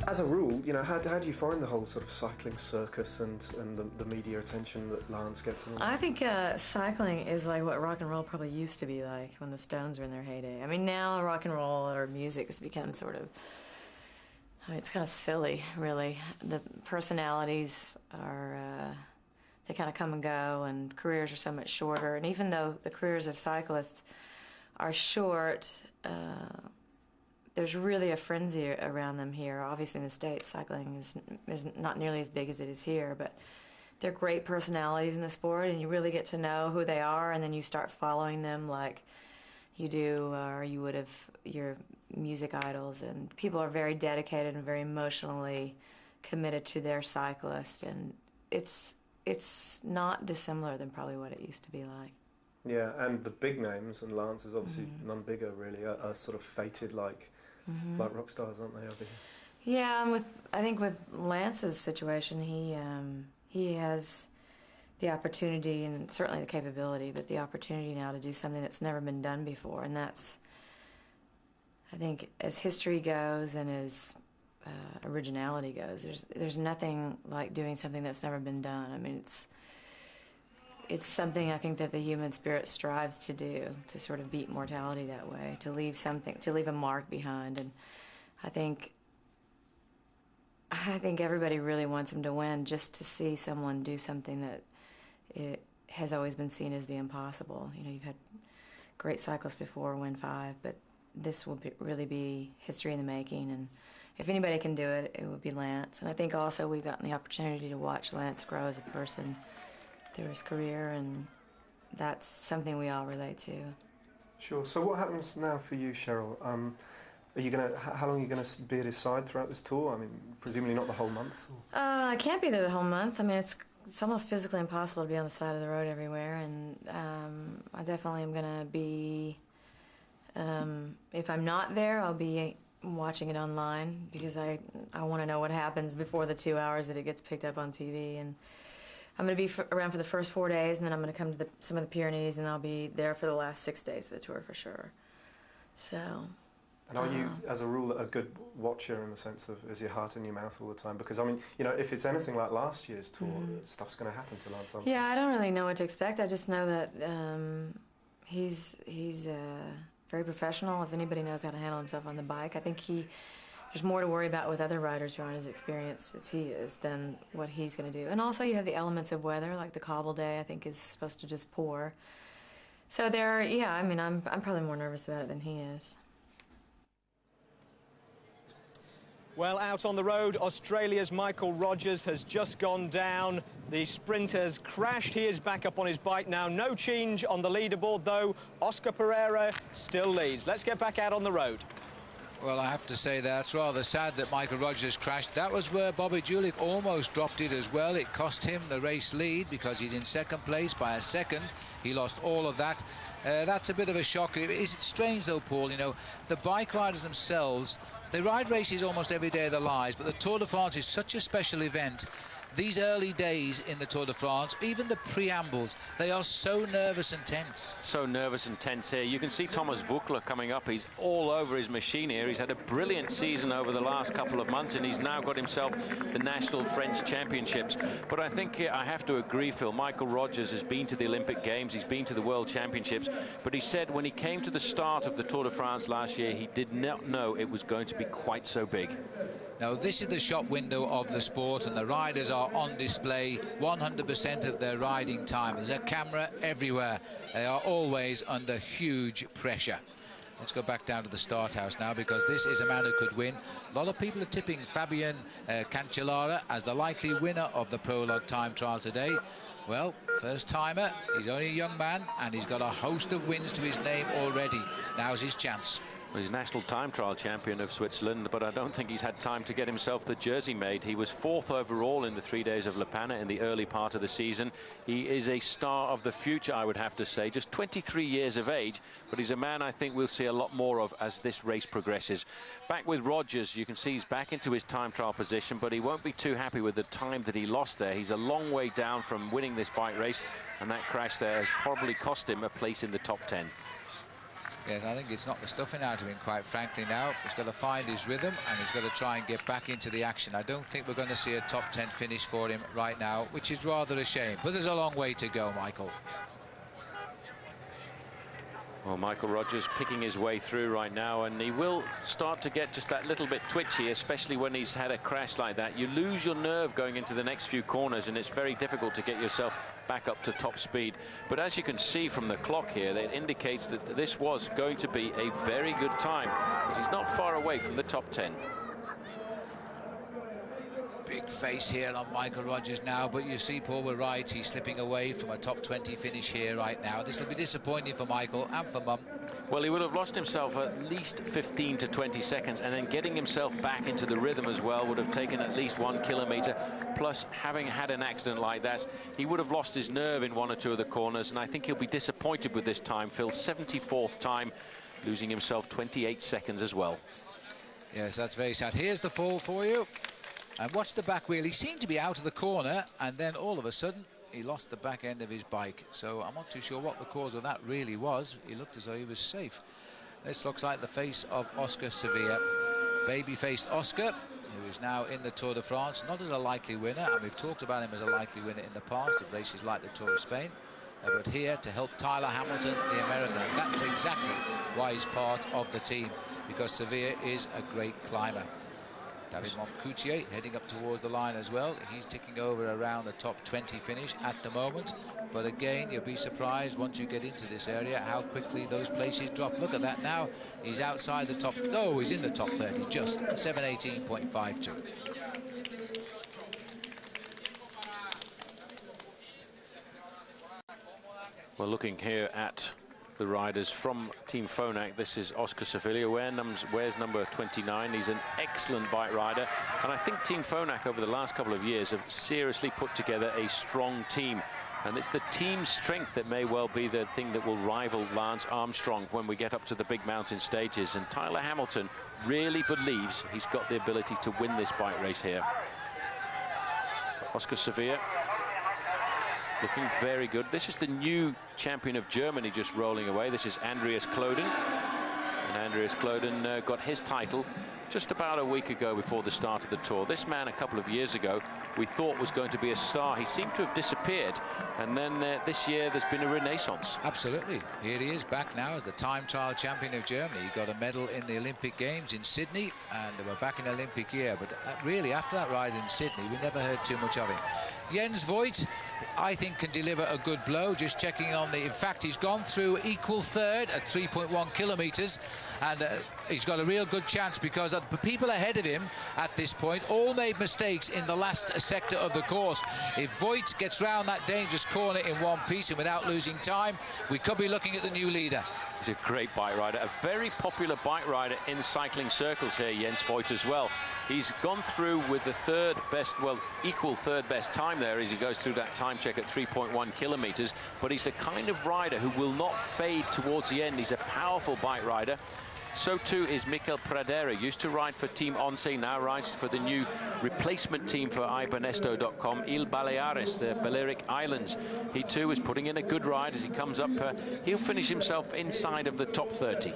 As a rule, you know, how do you find the whole sort of cycling circus and the media attention that Lance gets? I think cycling is like what rock and roll probably used to be like when the Stones were in their heyday. I mean, now rock and roll or music has become sort of, I mean, it's kind of silly, really. The personalities are, they kind of come and go, and careers are so much shorter. And even though the careers of cyclists are short, there's really a frenzy around them here. Obviously in the States, cycling is not nearly as big as it is here, but they're great personalities in the sport, and you really get to know who they are, and then you start following them like you do, or you would have your music idols. And people are very dedicated and very emotionally committed to their cyclist, and it's not dissimilar than probably what it used to be like. Yeah, and the big names, and Lance is obviously none bigger really, are sort of fated like rock stars, aren't they, over here? Yeah, and I think with Lance's situation, he has the opportunity, and certainly the capability, but the opportunity now to do something that's never been done before, and that's, I think, as history goes and as originality goes, there's nothing like doing something that's never been done. I mean, it's something I think that the human spirit strives to do, to sort of beat mortality that way, to leave something, to leave a mark behind. And I think everybody really wants him to win, just to see someone do something that it has always been seen as the impossible. You know, you've had great cyclists before win 5, but this will really be history in the making. And if anybody can do it, it would be Lance. And I think also we've gotten the opportunity to watch Lance grow as a person through his career, and that's something we all relate to. Sure. So what happens now for you, Sheryl? Are you gonna? How long are you gonna be at his side throughout this tour? I mean, presumably not the whole month. I can't be there the whole month. I mean, it's almost physically impossible to be on the side of the road everywhere, and I definitely am gonna be. If I'm not there, I'll be watching it online, because I want to know what happens before the 2 hours that it gets picked up on TV. And I'm going to be around for the first 4 days, and then I'm going to come to some of the Pyrenees, and I'll be there for the last 6 days of the tour for sure. So. And are you, as a rule, a good watcher in the sense of, is your heart in your mouth all the time? Because I mean, you know, if it's anything like last year's tour, stuff's going to happen to Lance Armstrong. Yeah, I don't really know what to expect. I just know that he's very professional. If anybody knows how to handle himself on the bike, I think there's more to worry about with other riders who aren't as experienced as he is than what he's going to do. And also you have the elements of weather, like the cobble day, I think, is supposed to just pour. So yeah, I mean, I'm probably more nervous about it than he is. Well, out on the road, Australia's Michael Rogers has just gone down. The sprint has crashed. He is back up on his bike now. No change on the leaderboard, though. Oscar Pereira still leads. Let's get back out on the road. Well, I have to say that's rather sad that Michael Rogers crashed. That was where Bobby Julich almost dropped it as well. It cost him the race lead because he's in second place by a second. He lost all of that. That's a bit of a shock. Is it strange though, Paul? You know, the bike riders themselves, they ride races almost every day of their lives, but the Tour de France is such a special event. These early days in the Tour de France, even the preambles, they are so nervous and tense. So nervous and tense here. You can see Thomas Voeckler coming up. He's all over his machine here. He's had a brilliant season over the last couple of months, and he's now got himself the National French Championships. But I think I have to agree, Phil, Michael Rogers has been to the Olympic Games, he's been to the World Championships, but he said when he came to the start of the Tour de France last year, he did not know it was going to be quite so big. Now, this is the shop window of the sport, and the riders are on display 100% of their riding time. There's a camera everywhere. They are always under huge pressure. Let's go back down to the start house now, because this is a man who could win. A lot of people are tipping Fabian Cancellara as the likely winner of the prologue time trial today. Well, first timer, he's only a young man, and he's got a host of wins to his name already. Now's his chance. Well, he's national time trial champion of Switzerland, but I don't think he's had time to get himself the jersey made. He was 4th overall in the 3 days of Le Panne in the early part of the season. He is a star of the future, I would have to say. Just 23 years of age, but he's a man I think we'll see a lot more of as this race progresses. Back with Rogers, you can see he's back into his time trial position, but he won't be too happy with the time that he lost there. He's a long way down from winning this bike race, and that crash there has probably cost him a place in the top 10. Yes, I think it's not the stuffing out of him, quite frankly, now. He's got to find his rhythm, and he's got to try and get back into the action. I don't think we're going to see a top 10 finish for him right now, which is rather a shame. But there's a long way to go, Michael. Well, Michael Rogers picking his way through right now, and he will start to get just that little bit twitchy, especially when he's had a crash like that. You lose your nerve going into the next few corners, and it's very difficult to get yourself back up to top speed. But as you can see from the clock here, that indicates that this was going to be a very good time, because he's not far away from the top 10. Big face here on Michael Rogers now, but you see, Paul, we're right. He's slipping away from a top 20 finish here right now. This will be disappointing for Michael and for Mum. Well, he would have lost himself at least 15 to 20 seconds, and then getting himself back into the rhythm as well would have taken at least 1 kilometre. Plus, having had an accident like that, he would have lost his nerve in 1 or 2 of the corners, and I think he'll be disappointed with this time. Phil, 74th time, losing himself 28 seconds as well. Yes, that's very sad. Here's the fall for you. And watch the back wheel. He seemed to be out of the corner, and then all of a sudden he lost the back end of his bike. So I'm not too sure what the cause of that really was. He looked as though he was safe. This looks like the face of Oscar Sevilla. Baby-faced Oscar, who is now in the Tour de France, not as a likely winner, and we've talked about him as a likely winner in the past of races like the Tour of Spain, but here to help Tyler Hamilton, the American. And that's exactly why he's part of the team, because Sevilla is a great climber. David Moncoutier heading up towards the line as well. He's ticking over around the top 20 finish at the moment. But again, you'll be surprised once you get into this area how quickly those places drop. Look at that now. He's outside the top. Oh, he's in the top 30, just 7:18.52. We're looking here at the riders from Team Phonak. This is Oscar Sevilla, wears number 29. He's an excellent bike rider, and I think Team Phonak over the last couple of years have seriously put together a strong team, and it's the team strength that may well be the thing that will rival Lance Armstrong when we get up to the big mountain stages. And Tyler Hamilton really believes he's got the ability to win this bike race here. Oscar Sevilla looking very good. This is the new champion of Germany just rolling away. This is Andreas Kloden. And Andreas Kloden got his title just about a week ago before the start of the Tour. This man a couple of years ago we thought was going to be a star. He seemed to have disappeared, and then this year there's been a renaissance. Absolutely. Here he is back now as the time trial champion of Germany. He got a medal in the Olympic Games in Sydney, and we're back in Olympic year. But really, after that ride in Sydney, we never heard too much of him. Jens Voigt, I think, can deliver a good blow. Just checking on the... In fact, he's gone through equal third at 3.1 kilometres, and he's got a real good chance because the people ahead of him at this point all made mistakes in the last sector of the course. If Voigt gets round that dangerous corner in one piece and without losing time, we could be looking at the new leader. He's a great bike rider, a very popular bike rider in cycling circles here, Jens Voigt as well. He's gone through with the third best, well, equal third best time there as he goes through that time check at 3.1 kilometers. But he's the kind of rider who will not fade towards the end. He's a powerful bike rider. So too is Mikel Pradera, used to ride for Team Once, now rides for the new replacement team for iBernesto.com, Il Baleares, the Balearic Islands. He too is putting in a good ride as he comes up. He'll finish himself inside of the top 30.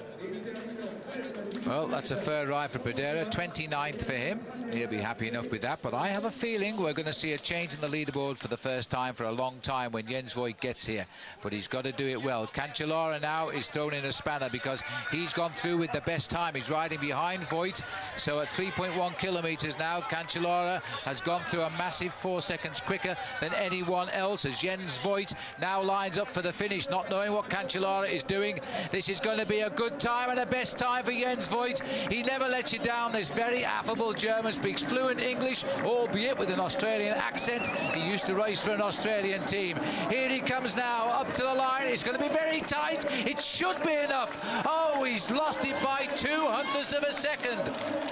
Well, that's a fair ride for Pradera, 29th for him. He'll be happy enough with that, but I have a feeling we're going to see a change in the leaderboard for the first time for a long time when Jens Voigt gets here. But he's got to do it well. Cancellara now is thrown in a spanner because he's gone through with the best time. He's riding behind Voigt, so at 3.1 kilometers now, Cancellara has gone through a massive 4 seconds quicker than anyone else as Jens Voigt now lines up for the finish, not knowing what Cancellara is doing. This is going to be a good time and a best time for Jens Voigt. He never lets you down, this very affable German, speaks fluent English, albeit with an Australian accent. He used to race for an Australian team. Here he comes now, up to the line. It's going to be very tight. It should be enough. Oh, he's lost it by 0.02 of a second.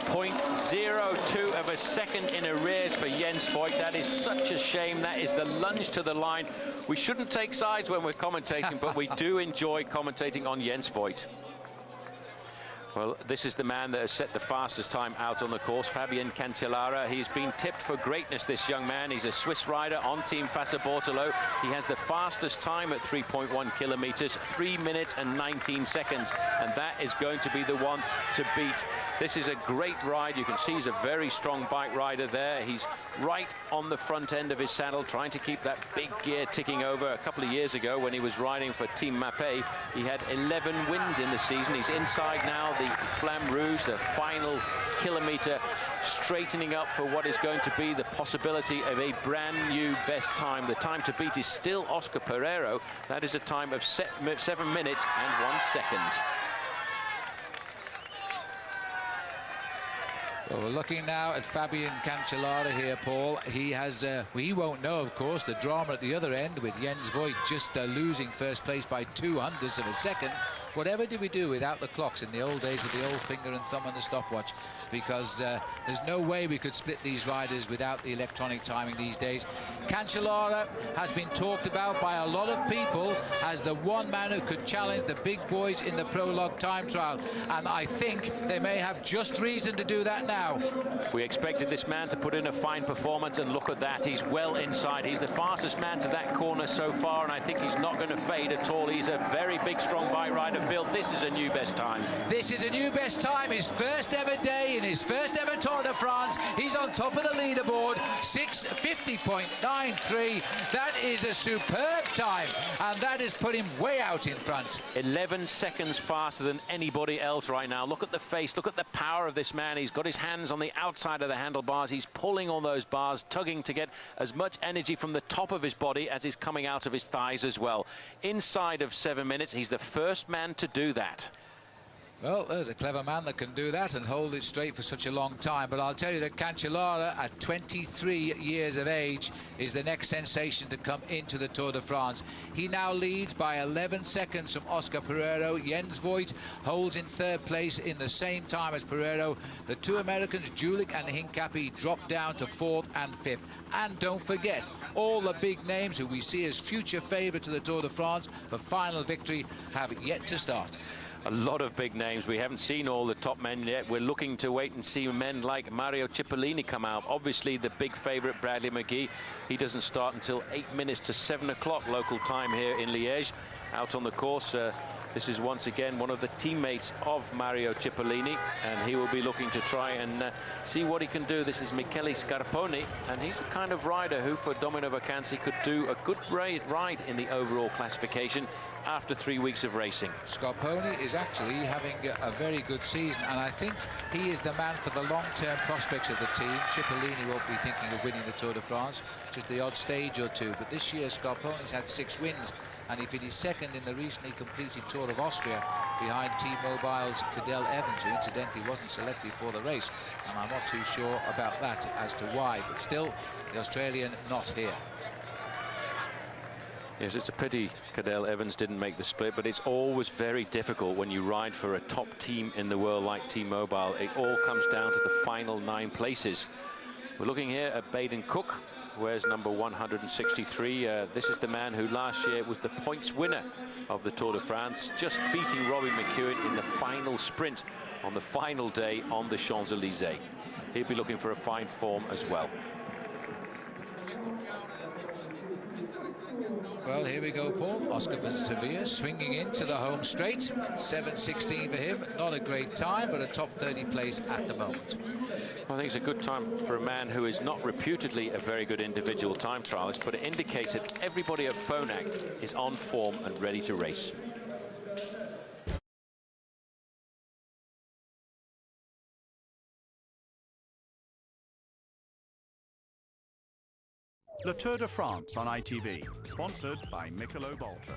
0.02 of a second in arrears for Jens Voigt. That is such a shame. That is the lunge to the line. We shouldn't take sides when we're commentating, but we do enjoy commentating on Jens Voigt. Well, this is the man that has set the fastest time out on the course, Fabien Cancellara. He's been tipped for greatness, this young man. He's a Swiss rider on Team Fassa Bortolo. He has the fastest time at 3.1 kilometers, 3 minutes and 19 seconds. And that is going to be the one to beat. This is a great ride. You can see he's a very strong bike rider there. He's right on the front end of his saddle, trying to keep that big gear ticking over. A couple of years ago, when he was riding for Team Mapei, he had 11 wins in the season. He's inside now the Flamme Rouge, the final kilometer, straightening up for what is going to be the possibility of a brand new best time. The time to beat is still Oscar Pereiro. That is a time of 7 minutes and 1 second. Well, we're looking now at Fabien Cancellara here, Paul. He has, he won't know, of course, the drama at the other end with Jens Voigt just losing first place by 0.02 of a second. Whatever did we do without the clocks in the old days with the old finger and thumb and the stopwatch? Because there's no way we could split these riders without the electronic timing these days. Cancellara has been talked about by a lot of people as the one man who could challenge the big boys in the prologue time trial. And I think they may have just reason to do that now. We expected this man to put in a fine performance, and look at that. He's well inside. He's the fastest man to that corner so far, and I think he's not going to fade at all. He's a very big, strong bike rider. Phil, this is a new best time. This is a new best time, his first ever day in his first ever Tour de France. He's on top of the leaderboard, 6:50.93. That is a superb time, and that has put him way out in front. 11 seconds faster than anybody else right now. Look at the face, look at the power of this man. He's got his hands on the outside of the handlebars. He's pulling on those bars, tugging to get as much energy from the top of his body as is coming out of his thighs as well. Inside of 7 minutes, he's the first man to do that. Well, there's a clever man that can do that and hold it straight for such a long time. But I'll tell you that Cancellara, at 23 years of age, is the next sensation to come into the Tour de France. He now leads by 11 seconds from Oscar Pereiro. Jens Voigt holds in third place in the same time as Pereiro. The two Americans, Julich and Hincapie, drop down to 4th and 5th. And don't forget, all the big names who we see as future favourites to the Tour de France for final victory have yet to start. A lot of big names. We haven't seen all the top men yet. We're looking to wait and see men like Mario Cipollini come out. Obviously, the big favourite, Bradley McGee. He doesn't start until 8 minutes to 7 o'clock local time here in Liège. Out on the course, this is once again one of the teammates of Mario Cipollini, and he will be looking to try and see what he can do. This is Michele Scarponi, and he's the kind of rider who, for Domino Vacanze, could do a good ride in the overall classification after 3 weeks of racing. Scarponi is actually having a very good season, and I think he is the man for the long-term prospects of the team. Cipollini won't be thinking of winning the Tour de France, just the odd stage or two, but this year Scarponi's had 6 wins, and he finished second in the recently completed Tour of Austria behind T-Mobile's Cadel Evans, who incidentally wasn't selected for the race, and I'm not too sure about that as to why, but still the Australian not here. Yes, it's a pity Cadel Evans didn't make the split, but it's always very difficult when you ride for a top team in the world like T-Mobile. It all comes down to the final 9 places. We're looking here at Baden Cook. Where's number 163? This is the man who last year was the points winner of the Tour de France, just beating Robbie McEwen in the final sprint on the final day on the Champs-Élysées. He'll be looking for a fine form as well. Well, here we go, Paul. Oscar Sevilla swinging into the home straight. 7:16 for him. Not a great time, but a top 30 place at the moment. I think it's a good time for a man who is not reputedly a very good individual time trialist, but it indicates that everybody at Phonak is on form and ready to race. Le Tour de France on ITV, sponsored by Michelob Ultra.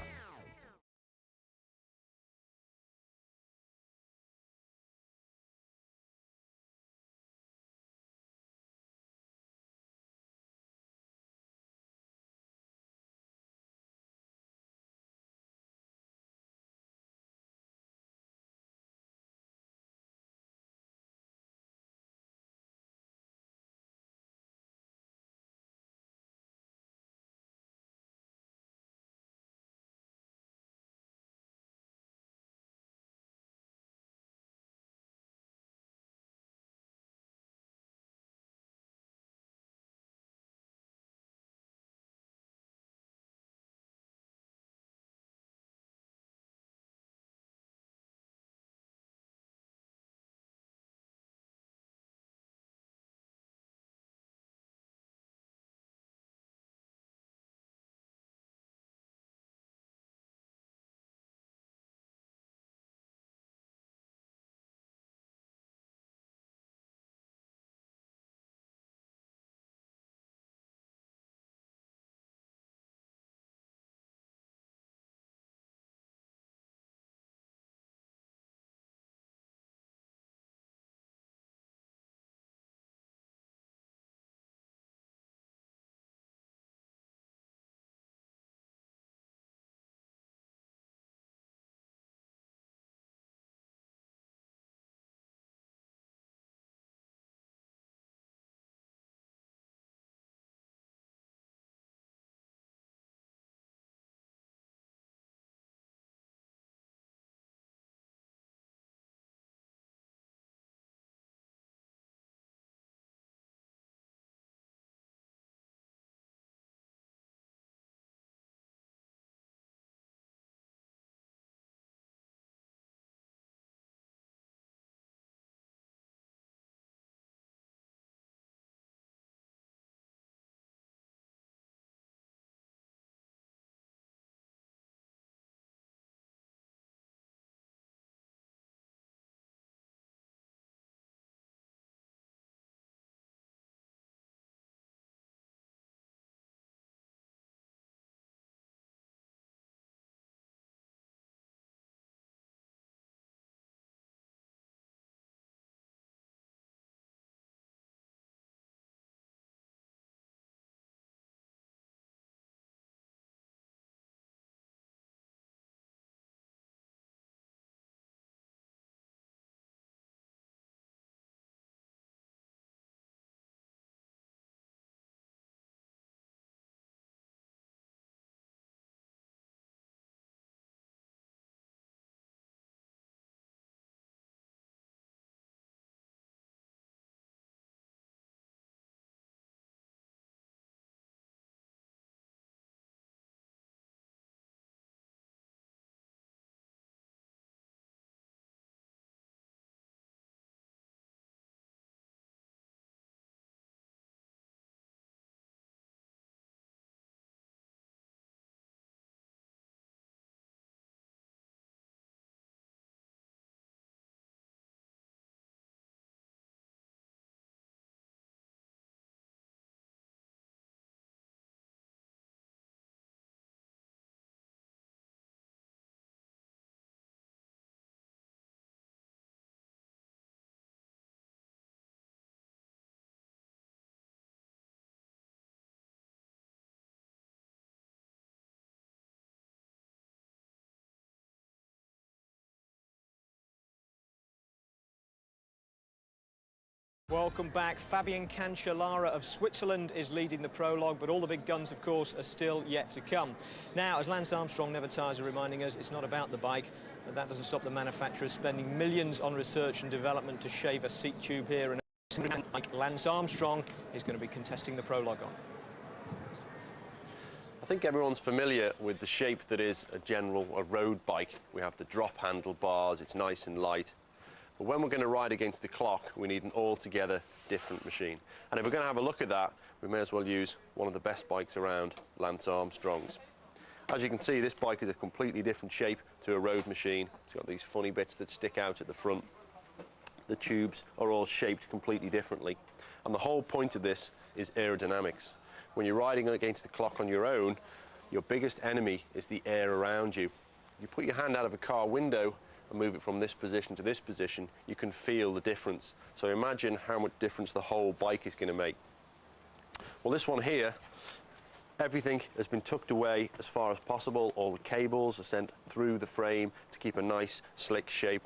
Welcome back. Fabian Cancellara of Switzerland is leading the prologue, but all the big guns, of course, are still yet to come. Now, as Lance Armstrong never tires of reminding us, it's not about the bike, but that doesn't stop the manufacturers spending millions on research and development to shave a seat tube here, and like Lance Armstrong is going to be contesting the prologue on. I think everyone's familiar with the shape that is a road bike. We have the drop handlebars, it's nice and light. But when we're going to ride against the clock, we need an altogether different machine. And if we're going to have a look at that, we may as well use one of the best bikes around, Lance Armstrong's. As you can see, this bike is a completely different shape to a road machine. It's got these funny bits that stick out at the front. The tubes are all shaped completely differently. And the whole point of this is aerodynamics. When you're riding against the clock on your own, your biggest enemy is the air around you. You put your hand out of a car window and move it from this position to this position, you can feel the difference. So imagine how much difference the whole bike is going to make. Well, this one here, everything has been tucked away as far as possible. All the cables are sent through the frame to keep a nice, slick shape.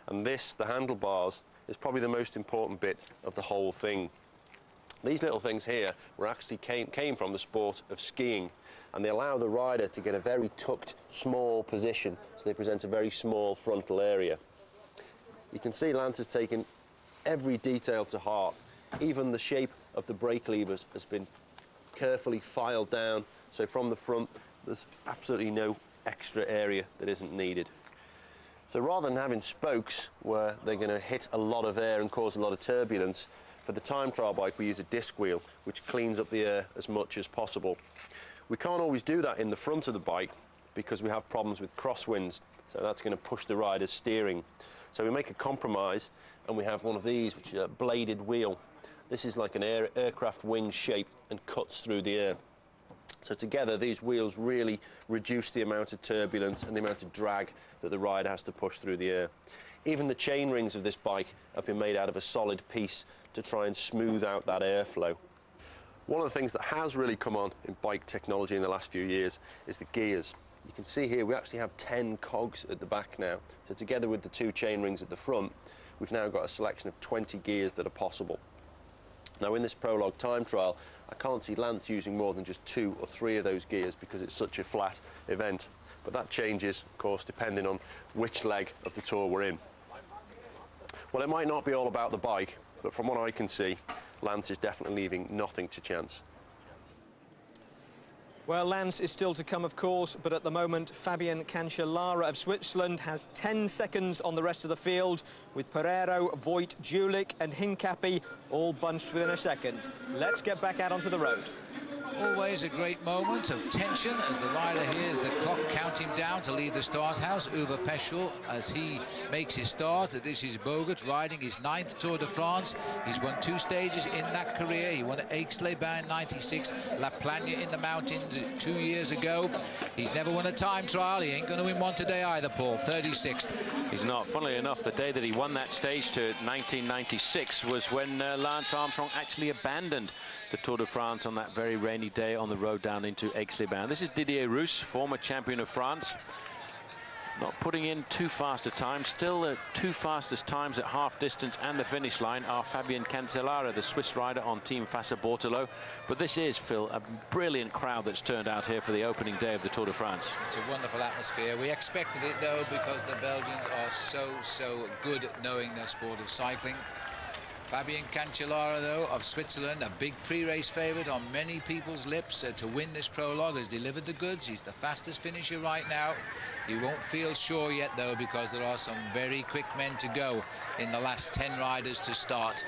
And this, the handlebars, is probably the most important bit of the whole thing. These little things here were actually came from the sport of skiing, and they allow the rider to get a very tucked, small position, so they present a very small frontal area. You can see Lance has taken every detail to heart. Even the shape of the brake levers has been carefully filed down, so from the front there's absolutely no extra area that isn't needed. So rather than having spokes where they're going to hit a lot of air and cause a lot of turbulence, for the time trial bike we use a disc wheel which cleans up the air as much as possible. We can't always do that in the front of the bike because we have problems with crosswinds, so that's going to push the rider's steering. So we make a compromise and we have one of these, which is a bladed wheel. This is like an aircraft wing shape and cuts through the air. So together these wheels really reduce the amount of turbulence and the amount of drag that the rider has to push through the air. Even the chain rings of this bike have been made out of a solid piece to try and smooth out that airflow. One of the things that has really come on in bike technology in the last few years is the gears. You can see here we actually have 10 cogs at the back now. So together with the 2 chain rings at the front, we've now got a selection of 20 gears that are possible. Now in this prologue time trial, I can't see Lance using more than just 2 or 3 of those gears because it's such a flat event. But that changes, of course, depending on which leg of the tour we're in. Well, it might not be all about the bike, but from what I can see, Lance is definitely leaving nothing to chance. Well, Lance is still to come, of course, but at the moment, Fabian Cancellara of Switzerland has 10 seconds on the rest of the field, with Pereiro, Voigt, Julich and Hincapie all bunched within a second. Let's get back out onto the road. Always a great moment of tension as the rider hears the clock counting down to leave the start house. Uwe Peschel, as he makes his start. This is Bogut riding his 9th Tour de France. He's won 2 stages in that career. He won at Aix-les-Bains in '96, La Plagne in the mountains 2 years ago. He's never won a time trial. He ain't going to win one today either, Paul. 36th. He's not. Funnily enough, the day that he won that stage to 1996 was when Lance Armstrong actually abandoned the Tour de France on that very rainy day on the road down into Aix-les-Bains. This is Didier Rousse, former champion of France. Not putting in too fast a time. Still the 2 fastest times at half distance and the finish line are Fabian Cancellara, the Swiss rider on Team Fassa Bortolo. But this is, Phil, a brilliant crowd that's turned out here for the opening day of the Tour de France. It's a wonderful atmosphere. We expected it, though, because the Belgians are so good at knowing their sport of cycling. Fabian Cancellara, though, of Switzerland, a big pre-race favourite on many people's lips to win this prologue, has delivered the goods. He's the fastest finisher right now. He won't feel sure yet, though, because there are some very quick men to go in the last 10 riders to start.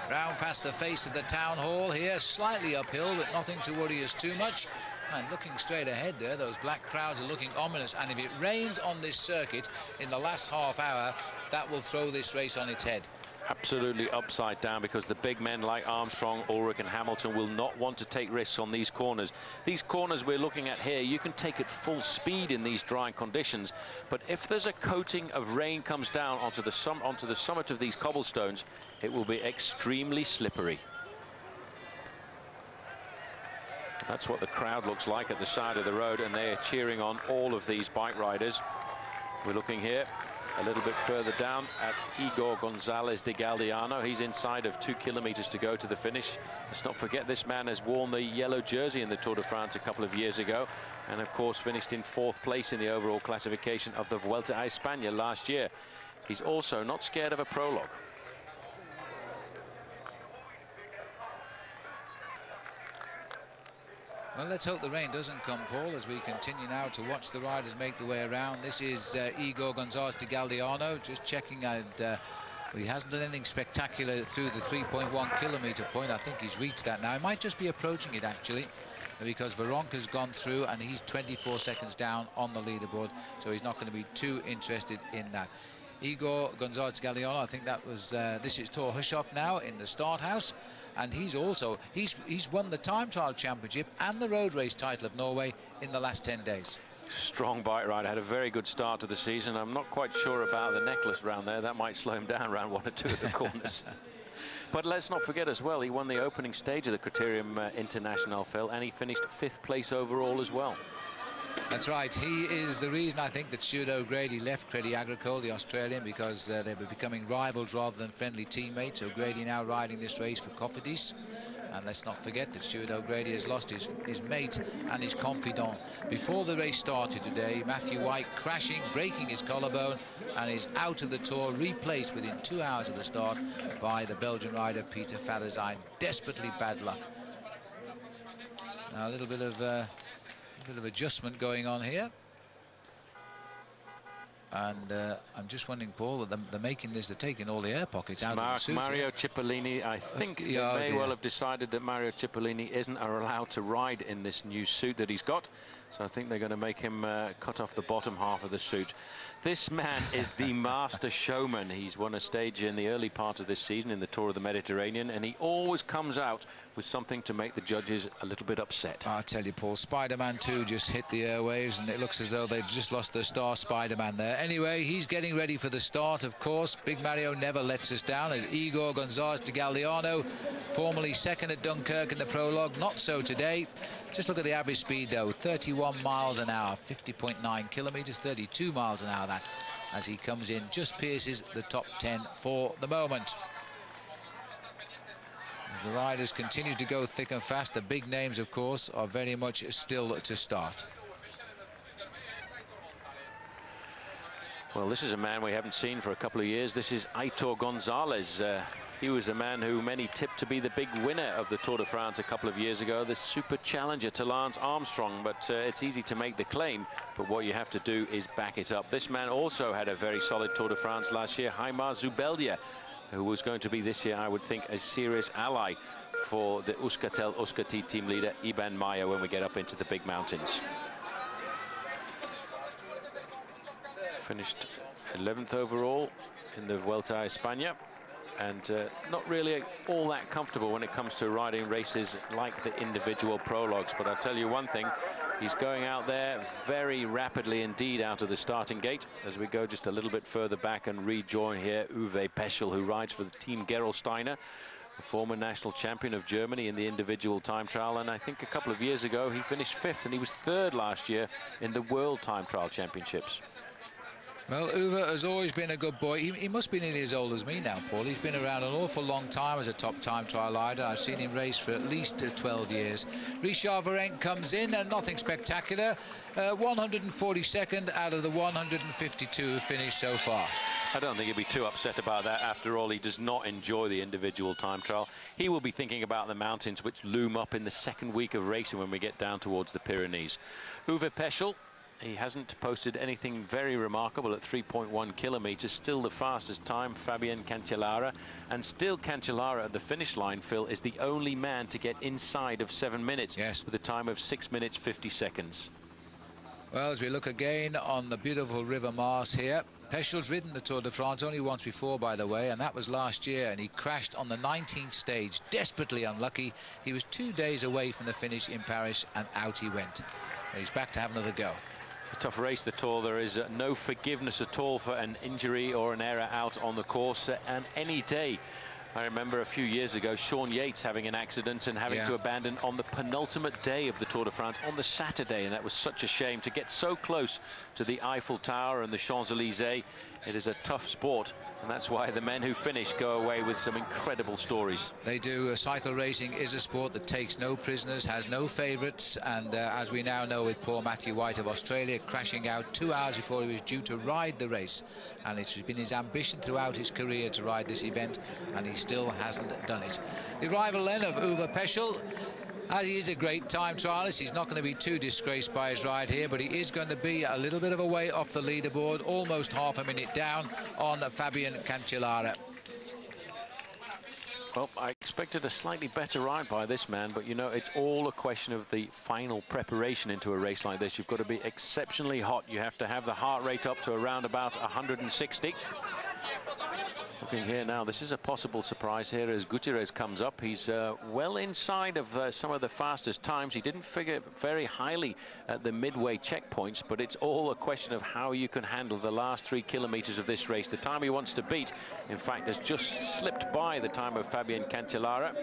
Round past the face of the town hall here, slightly uphill, but nothing to worry us too much. And looking straight ahead there, those black crowds are looking ominous. And if it rains on this circuit in the last half hour, that will throw this race on its head. Absolutely upside down, because the big men like Armstrong, Ulrich and Hamilton will not want to take risks on these corners. These corners we're looking at here, you can take at full speed in these dry conditions, but if there's a coating of rain comes down onto the summit of these cobblestones, it will be extremely slippery. That's what the crowd looks like at the side of the road, and they're cheering on all of these bike riders. We're looking here a little bit further down at Igor Gonzalez de Galdiano. He's inside of 2 kilometers to go to the finish. Let's not forget this man has worn the yellow jersey in the Tour de France a couple of years ago, and of course finished in 4th place in the overall classification of the Vuelta a España last year. He's also not scared of a prologue. Well, let's hope the rain doesn't come, Paul, as we continue now to watch the riders make the way around. This is Igor Gonzalez de Galdiano, just checking out. Well, he hasn't done anything spectacular through the 3.1 kilometer point. I think he's reached that now. He might just be approaching it, actually, because Veronka's gone through and he's 24 seconds down on the leaderboard, so he's not going to be too interested in that. Igor Gonzalez de Galdiano, I think that was, this is Tor Hushoff now in the start house. And he's won the time trial championship and the road race title of Norway in the last 10 days. Strong bike ride, had a very good start to the season. I'm not quite sure about the necklace round there. That might slow him down around 1 or 2 of the corners. But let's not forget as well, he won the opening stage of the Criterium International, Phil, and he finished 5th place overall as well. That's right. He is the reason, I think, that Stuart O'Grady left Crédit Agricole, the Australian, because they were becoming rivals rather than friendly teammates. O'Grady now riding this race for Cofidis. And let's not forget that Stuart O'Grady has lost his mate and his confidant. Before the race started today, Matthew White crashing, breaking his collarbone, and is out of the Tour, replaced within 2 hours of the start by the Belgian rider Peter Faderzijn. Desperately bad luck. Now a little bit of adjustment going on here, and I'm just wondering, Paul, that they're making this, they're taking all the air pockets out of the suit. Mario Cipollini, I think they may well have decided that Mario Cipollini isn't allowed to ride in this new suit that he's got, so I think they're going to make him cut off the bottom half of the suit. This man is the master showman. He's won a stage in the early part of this season in the Tour of the Mediterranean, and he always comes out with something to make the judges a little bit upset. I tell you, Paul, Spider-Man 2 just hit the airwaves, and it looks as though they've just lost their star Spider-Man there. Anyway, he's getting ready for the start, of course. Big Mario never lets us down, as Igor Gonzalez de Galdiano, formerly 2nd at Dunkirk in the prologue. Not so today. Just look at the average speed, though, 31 miles an hour, 50.9 kilometers, 32 miles an hour, that, as he comes in, just pierces the top 10 for the moment. As the riders continue to go thick and fast, the big names, of course, are very much still to start. Well, this is a man we haven't seen for a couple of years. This is Aitor Gonzalez. He was a man who many tipped to be the big winner of the Tour de France a couple of years ago, the super challenger to Lance Armstrong. But it's easy to make the claim, but what you have to do is back it up. This man also had a very solid Tour de France last year, Haimar Zubeldia, who was going to be this year, I would think, a serious ally for the Euskaltel-Euskadi team leader Iban Maia when we get up into the big mountains. Finished 11th overall in the Vuelta a España, and not really all that comfortable when it comes to riding races like the individual prologues. But I'll tell you one thing, he's going out there very rapidly indeed out of the starting gate. As we go just a little bit further back and rejoin here Uwe Peschel, who rides for the team Gerolsteiner, a former national champion of Germany in the individual time trial, and I think a couple of years ago he finished 5th, and he was 3rd last year in the World Time Trial Championships. Well, Uwe has always been a good boy. He must be nearly as old as me now, Paul. He's been around an awful long time as a top time trial rider. I've seen him race for at least 12 years. Richard Virenque comes in, and nothing spectacular. 142nd out of the 152 finished so far. I don't think he'll be too upset about that. After all, he does not enjoy the individual time trial. He will be thinking about the mountains which loom up in the 2nd week of racing when we get down towards the Pyrenees. Uwe Peschel, he hasn't posted anything very remarkable at 3.1 kilometers. Still the fastest time, Fabian Cancellara. And still Cancellara at the finish line, Phil, is the only man to get inside of 7 minutes. Yes. With a time of 6 minutes 50 seconds. Well, as we look again on the beautiful River Mars here, Peschel's ridden the Tour de France only once before, by the way, and that was last year, and he crashed on the 19th stage, desperately unlucky. He was 2 days away from the finish in Paris, and out he went. He's back to have another go. A tough race, the Tour. There is no forgiveness at all for an injury or an error out on the course, and any day. I remember a few years ago Sean Yates having an accident and having to abandon on the penultimate day of the Tour de France on the Saturday, and that was such a shame. To get so close to the Eiffel Tower and the Champs-Élysées It is a tough sport, and that's why the men who finish go away with some incredible stories. They do. Cycle racing is a sport that takes no prisoners, has no favourites, and as we now know with poor Matthew White of Australia crashing out 2 hours before he was due to ride the race, and it's been his ambition throughout his career to ride this event, and he still hasn't done it. The arrival then of Uwe Peschel. As he is a great time trialist, he's not going to be too disgraced by his ride here, but he is going to be a little bit of a way off the leaderboard, almost half a minute down on Fabian Cancellara. Well, I expected a slightly better ride by this man, but you know, it's all a question of the final preparation into a race like this. You've got to be exceptionally hot. You have to have the heart rate up to around about 160. Looking here now, this is a possible surprise here as Gutierrez comes up. He's well inside of some of the fastest times. He didn't figure very highly at the midway checkpoints, but it's all a question of how you can handle the last 3 kilometers of this race. The time he wants to beat, in fact, has just slipped by the time of Fabian Cancellara.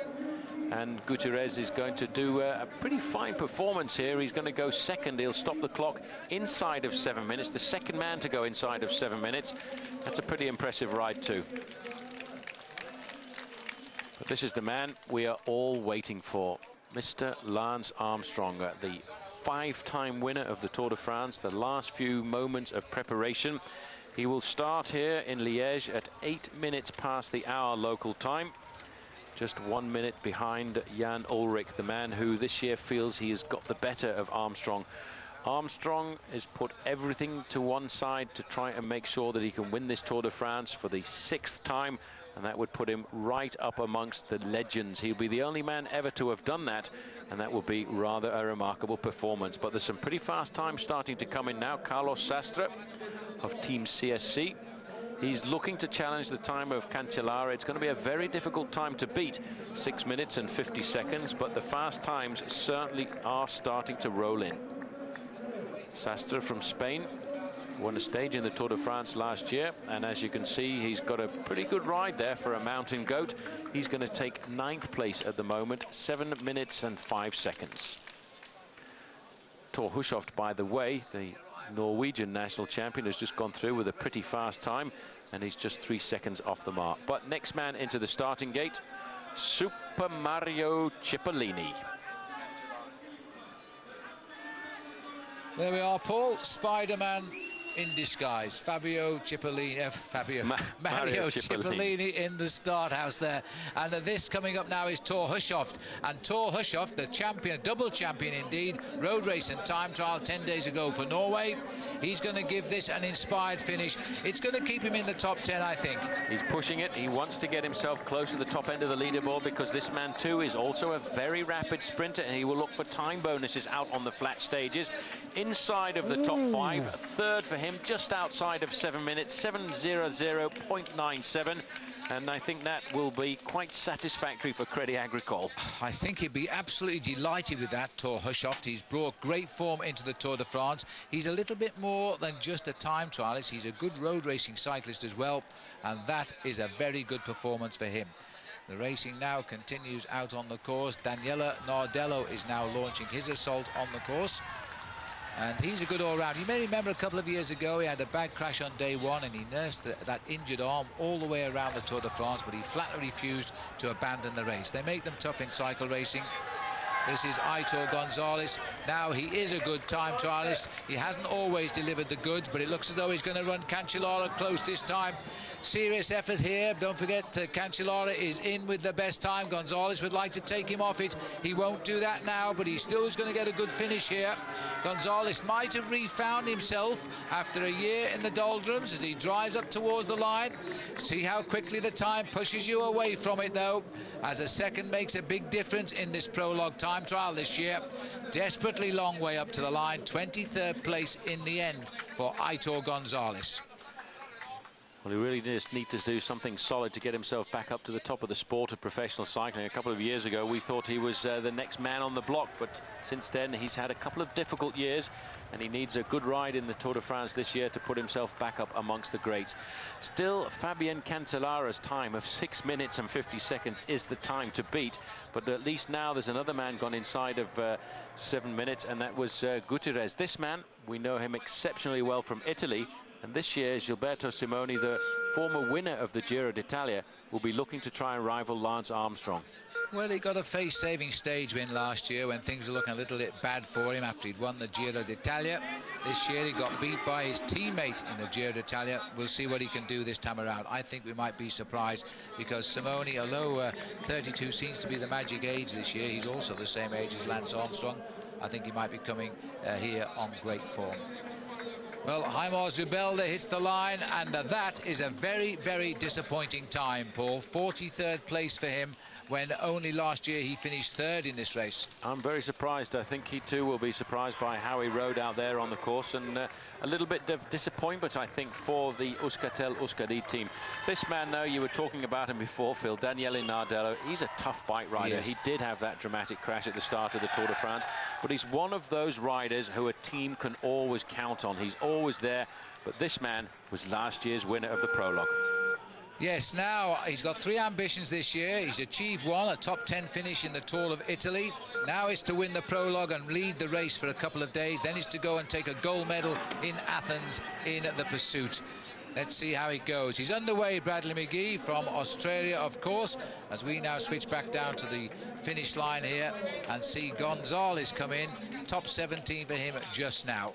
And Gutierrez is going to do a pretty fine performance here. He's going to go second. He'll stop the clock inside of 7 minutes. The second man to go inside of 7 minutes. That's a pretty impressive ride too. But this is the man we are all waiting for. Mr. Lance Armstrong, the 5-time winner of the Tour de France. The last few moments of preparation. He will start here in Liège at 8 minutes past the hour local time. Just 1 minute behind Jan Ullrich, the man who this year feels he has got the better of Armstrong. Armstrong has put everything to one side to try and make sure that he can win this Tour de France for the 6th time, and that would put him right up amongst the legends. He'll be the only man ever to have done that, and that will be rather a remarkable performance. But there's some pretty fast times starting to come in now. Carlos Sastre of Team CSC. He's looking to challenge the time of Cancellara. It's going to be a very difficult time to beat, 6 minutes and 50 seconds, but the fast times certainly are starting to roll in. Sastre from Spain won a stage in the Tour de France last year, and as you can see, he's got a pretty good ride there for a mountain goat. He's going to take 9th place at the moment, 7 minutes and 5 seconds. Thor Hushovd, by the way, the Norwegian national champion, has just gone through with a pretty fast time, and he's just 3 seconds off the mark. But next man into the starting gate, Super Mario Cipollini. There we are, Paul. Spider-Man in disguise. Mario Cipollini in the start house there. And this coming up now is Thor Hushovd. And Thor Hushovd, the champion, double champion indeed, road race and time trial 10 days ago for Norway. He's going to give this an inspired finish. It's going to keep him in the top 10, I think. He's pushing it. He wants to get himself close to the top end of the leaderboard, because this man too is also a very rapid sprinter, and he will look for time bonuses out on the flat stages. Inside of the top 5, third for him, just outside of 7 minutes, 7:00.97. And I think that will be quite satisfactory for Crédit Agricole. I think he'd be absolutely delighted with that, Thor Hushovd. He's brought great form into the Tour de France. He's a little bit more than just a time trialist. He's a good road racing cyclist as well, and that is a very good performance for him. The racing now continues out on the course. Daniele Nardello is now launching his assault on the course. And he's a good all-round. You may remember a couple of years ago he had a bad crash on day 1, and he nursed that injured arm all the way around the Tour de France, but he flatly refused to abandon the race. They make them tough in cycle racing. This is Aitor Gonzalez. Now, he is a good time trialist. He hasn't always delivered the goods, but it looks as though he's going to run Cancellara close this time. Serious effort here. Don't forget, Cancellara is in with the best time. Gonzalez would like to take him off it. He won't do that now, but he still is going to get a good finish here. Gonzalez might have refound himself after a year in the doldrums as he drives up towards the line. See how quickly the time pushes you away from it, though, as a second makes a big difference in this prologue time trial this year. Desperately long way up to the line. 23rd place in the end for Aitor Gonzalez. Well, he really just needs to do something solid to get himself back up to the top of the sport of professional cycling. A couple of years ago, we thought he was the next man on the block, but since then, he's had a couple of difficult years, and he needs a good ride in the Tour de France this year to put himself back up amongst the greats. Still, Fabian Cancellara's time of 6 minutes and 50 seconds is the time to beat, but at least now there's another man gone inside of 7 minutes, and that was Gutierrez. This man, we know him exceptionally well from Italy, And this year, Gilberto Simoni, the former winner of the Giro d'Italia, will be looking to try and rival Lance Armstrong. Well, he got a face-saving stage win last year when things were looking a little bit bad for him after he'd won the Giro d'Italia. This year he got beat by his teammate in the Giro d'Italia. We'll see what he can do this time around. I think we might be surprised because Simoni, although 32 seems to be the magic age this year, he's also the same age as Lance Armstrong. I think he might be coming here on great form. Well, Jaime Zubelda hits the line, and that is a very, very disappointing time, Paul. 43rd place for him, when only last year he finished 3rd in this race. I'm very surprised. I think he too will be surprised by how he rode out there on the course, and a little bit of disappointment, I think, for the Euskaltel-Euskadi team. This man, though, you were talking about him before, Phil, Daniele Nardello. He's a tough bike rider. He did have that dramatic crash at the start of the Tour de France, but he's one of those riders who a team can always count on. He's always there, but this man was last year's winner of the prologue. Yes, now he's got 3 ambitions this year. He's achieved one, a top 10 finish in the Tour of Italy. Now it's to win the prologue and lead the race for a couple of days. Then it's to go and take a gold medal in Athens in the pursuit. Let's see how it goes. He's underway, Bradley McGee, from Australia, of course, as we now switch back down to the finish line here and see Gonzalez come in. Top 17 for him just now.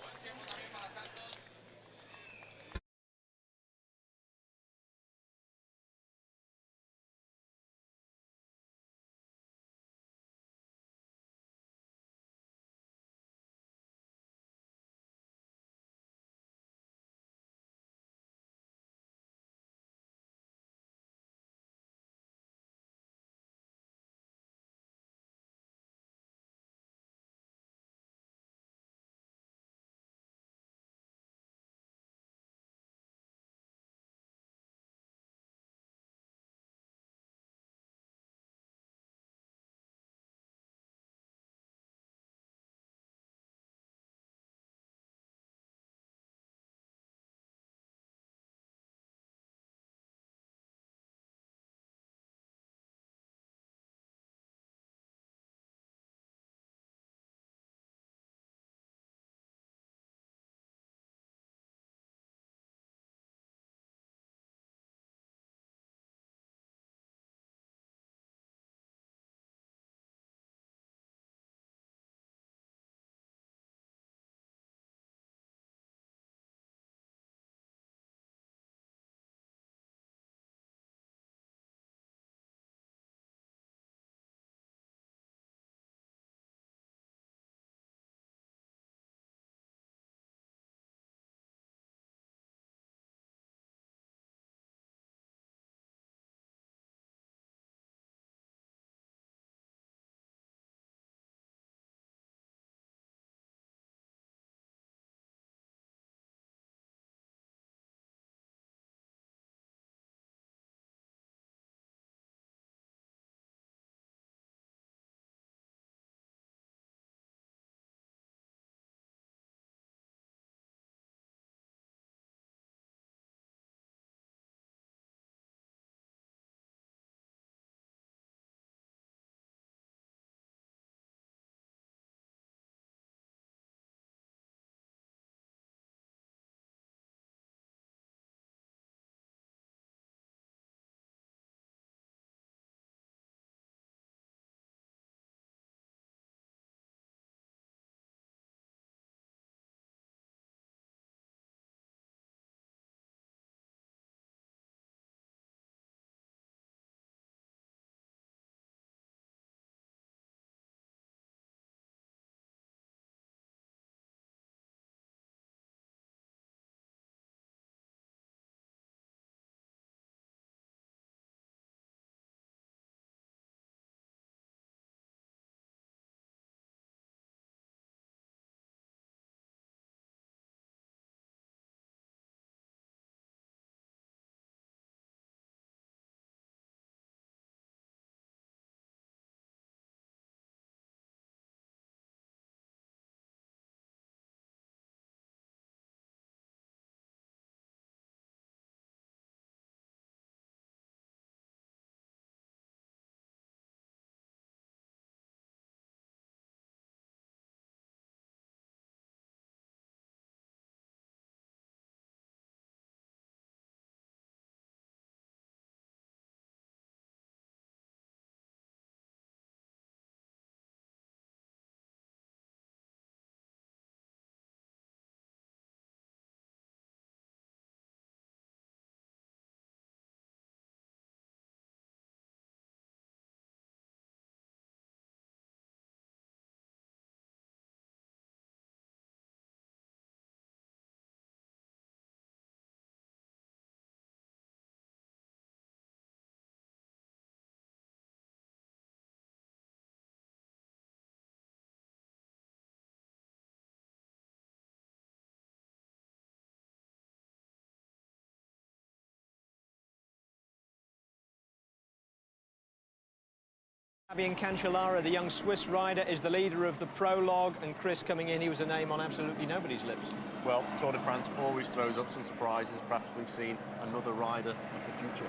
Fabian Cancellara, the young Swiss rider, is the leader of the prologue, and Chris coming in, he was a name on absolutely nobody's lips. Well, Tour de France always throws up some surprises. Perhaps we've seen another rider of the future.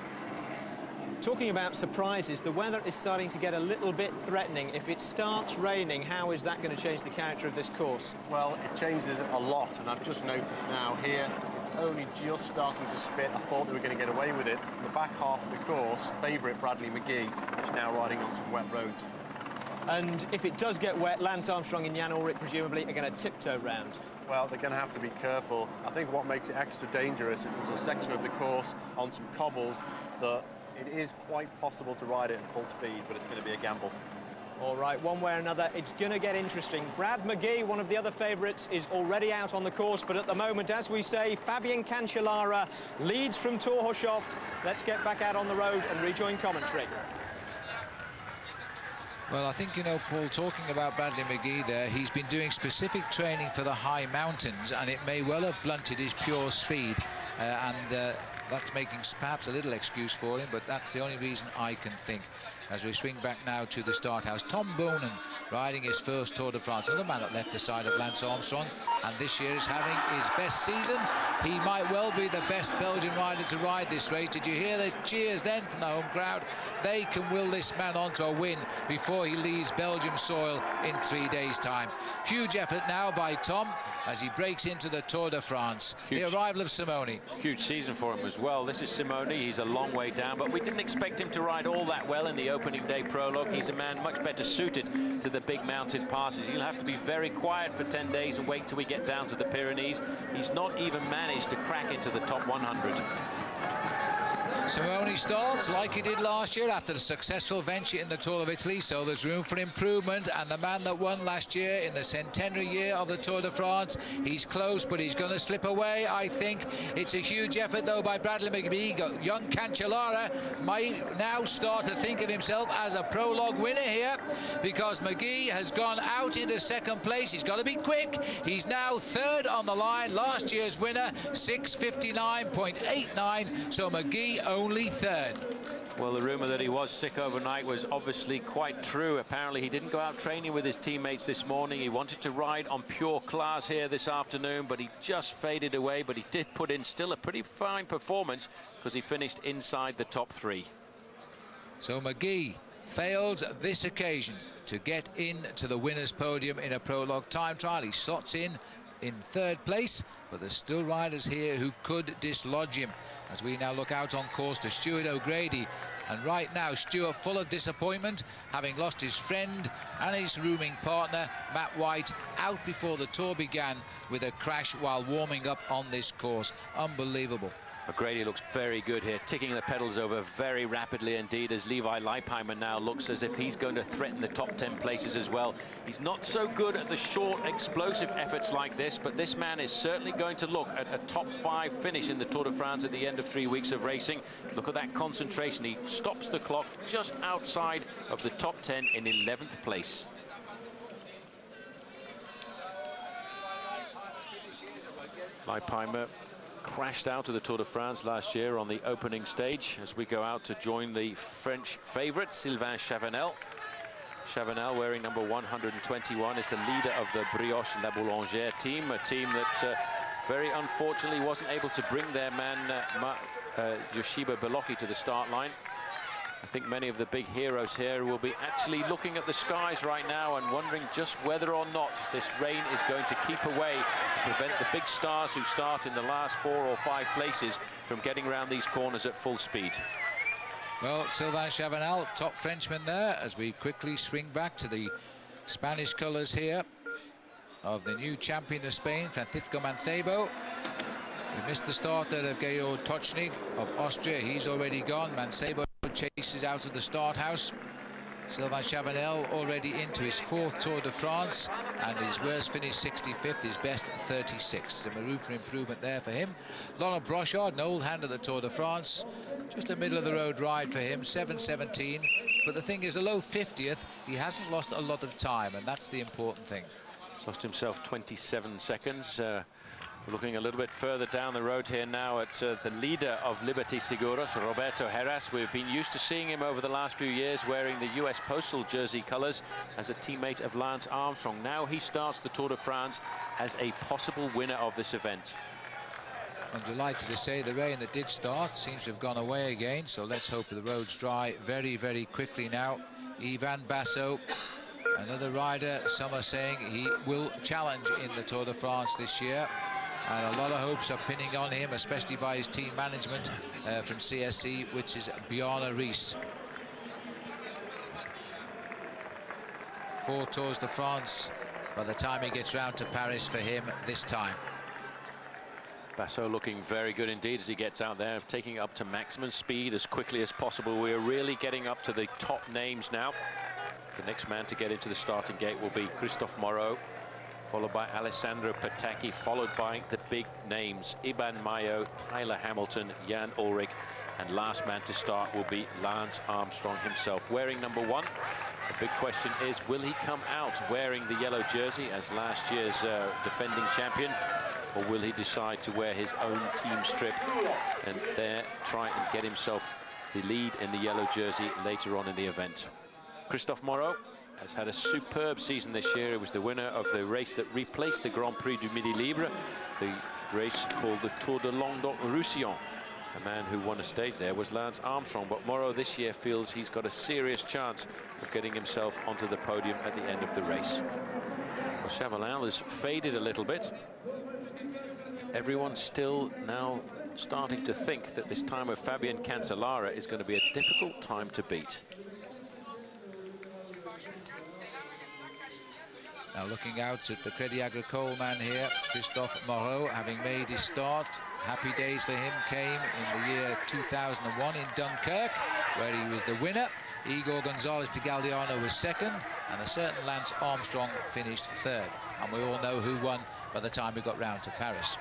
Talking about surprises, the weather is starting to get a little bit threatening. If it starts raining, how is that going to change the character of this course? Well, it changes a lot, and I've just noticed now here, it's only just starting to spit. I thought they were going to get away with it. The back half of the course, favourite Bradley McGee, is now riding on some wet roads. And if it does get wet, Lance Armstrong and Jan Ullrich presumably are going to tiptoe round. Well, they're going to have to be careful. I think what makes it extra dangerous is there's a section of the course on some cobbles that it is quite possible to ride it at full speed, but it's going to be a gamble. All right, one way or another, it's going to get interesting. Brad McGee, one of the other favourites, is already out on the course, but at the moment, as we say, Fabian Cancellara leads from Torhushoft. Let's get back out on the road and rejoin commentary. Well, I think, you know, Paul, talking about Bradley McGee there, he's been doing specific training for the high mountains, and it may well have blunted his pure speed, that's making perhaps a little excuse for him, but that's the only reason I can think. As we swing back now to the start house, Tom Boonen riding his first Tour de France, another man that left the side of Lance Armstrong, and this year is having his best season. He might well be the best Belgian rider to ride this race. Did you hear the cheers then from the home crowd? They can will this man on to a win before he leaves Belgium soil in 3 days' time. Huge effort now by Tom as he breaks into the Tour de France. The arrival of Simoni. Huge season for him as well. This is Simoni. He's a long way down, but we didn't expect him to ride all that well in the opening day prologue. He's a man much better suited to the big mountain passes. He'll have to be very quiet for 10 days and wait till we get down to the Pyrenees. He's not even managed to crack into the top 100. Simoni starts like he did last year after a successful venture in the Tour of Italy, so there's room for improvement. And the man that won last year in the centenary year of the Tour de France, he's close, but he's going to slip away, I think. It's a huge effort, though, by Bradley McGee. Young Cancellara might now start to think of himself as a prologue winner here, because McGee has gone out into second place. He's got to be quick. He's now third on the line. Last year's winner, 6:59.89, so McGee only third. Well, the rumour that he was sick overnight was obviously quite true. Apparently, he didn't go out training with his teammates this morning. He wanted to ride on pure class here this afternoon, but he just faded away. But he did put in still a pretty fine performance because he finished inside the top 3. So McGee fails this occasion to get into the winner's podium in a prologue time trial. He slots in third place, but there's still riders here who could dislodge him. As we now look out on course to Stuart O'Grady, and right now Stuart full of disappointment, having lost his friend and his rooming partner Matt White out before the Tour began with a crash while warming up on this course. Unbelievable. O'Grady looks very good here, ticking the pedals over very rapidly indeed, as Levi Leipheimer now looks as if he's going to threaten the top 10 places as well. He's not so good at the short, explosive efforts like this, but this man is certainly going to look at a top 5 finish in the Tour de France at the end of 3 weeks of racing. Look at that concentration. He stops the clock just outside of the top 10 in 11th place. Leipheimer crashed out of the Tour de France last year on the opening stage as we go out to join the French favourite, Sylvain Chavanel. Chavanel, wearing number 121, is the leader of the Brioche La Boulangère team, a team that very unfortunately wasn't able to bring their man Yoshiba Belocchi to the start line. I think many of the big heroes here will be actually looking at the skies right now and wondering just whether or not this rain is going to keep away to prevent the big stars who start in the last 4 or 5 places from getting around these corners at full speed. Well, Sylvain Chavanel, top Frenchman there, as we quickly swing back to the Spanish colours here of the new champion of Spain, Francisco Mancebo. We missed the start there of Georg Tochnig of Austria. He's already gone. Mancebo chases out of the start house. Sylvain Chavanel already into his 4th Tour de France, and his worst finish 65th, his best 36th. Some room for improvement there for him. Laurent Brochard, an old hand at the Tour de France, just a middle-of-the-road ride for him, 7:17. But the thing is, a low 50th, he hasn't lost a lot of time, and that's the important thing. Lost himself 27 seconds. Looking a little bit further down the road here now at the leader of Liberty Seguros, Roberto Heras. We've been used to seeing him over the last few years wearing the US Postal jersey colours as a teammate of Lance Armstrong. Now he starts the Tour de France as a possible winner of this event. I'm delighted to say the rain that did start seems to have gone away again, so let's hope the roads dry very, very quickly now. Ivan Basso, another rider, some are saying he will challenge in the Tour de France this year. And a lot of hopes are pinning on him, especially by his team management from CSC, which is Bjarne Riis. 4 Tours de France by the time he gets round to Paris for him this time. Basso looking very good indeed as he gets out there, taking it up to maximum speed as quickly as possible. We're really getting up to the top names now. The next man to get into the starting gate will be Christophe Moreau, followed by Alessandro Patacchi, followed by the big names, Iban Mayo, Tyler Hamilton, Jan Ullrich, and last man to start will be Lance Armstrong himself, wearing number 1. The big question is, will he come out wearing the yellow jersey as last year's defending champion, or will he decide to wear his own team strip and there try and get himself the lead in the yellow jersey later on in the event? Christophe Moreau has had a superb season this year. He was the winner of the race that replaced the Grand Prix du Midi Libre, the race called the Tour de Languedoc-Roussillon. The man who won a stage there was Lance Armstrong, but Moreau this year feels he's got a serious chance of getting himself onto the podium at the end of the race. Well, Chavanel has faded a little bit. Everyone's still now starting to think that this time of Fabian Cancellara is going to be a difficult time to beat. Now looking out at the Crédit Agricole man here, Christophe Moreau, having made his start. Happy days for him came in the year 2001 in Dunkirk, where he was the winner. Igor Gonzalez de Galdeano was second, and a certain Lance Armstrong finished third. And we all know who won by the time we got round to Paris.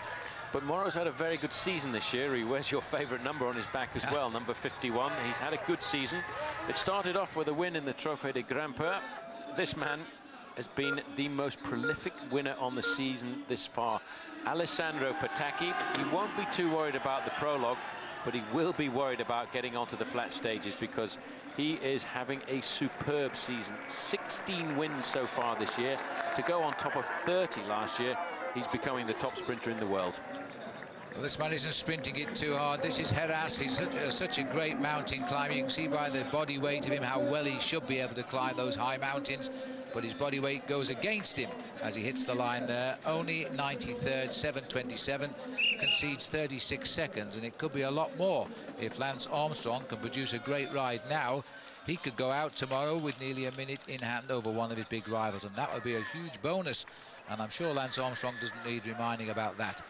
But Moreau's had a very good season this year. He wears your favourite number on his back as well, number 51. He's had a good season. It started off with a win in the Trophée de Grimpeur. This man has been the most prolific winner on the season this far. Alessandro Patacchi, he won't be too worried about the prologue, but he will be worried about getting onto the flat stages because he is having a superb season. 16 wins so far this year. To go on top of 30 last year, he's becoming the top sprinter in the world. Well, this man isn't sprinting it too hard. This is Heras. He's such a great mountain climber. You can see by the body weight of him how well he should be able to climb those high mountains. But his body weight goes against him as he hits the line there. Only 93rd, 7:27, concedes 36 seconds, and it could be a lot more if Lance Armstrong can produce a great ride now. He could go out tomorrow with nearly a minute in hand over one of his big rivals, and that would be a huge bonus. And I'm sure Lance Armstrong doesn't need reminding about that.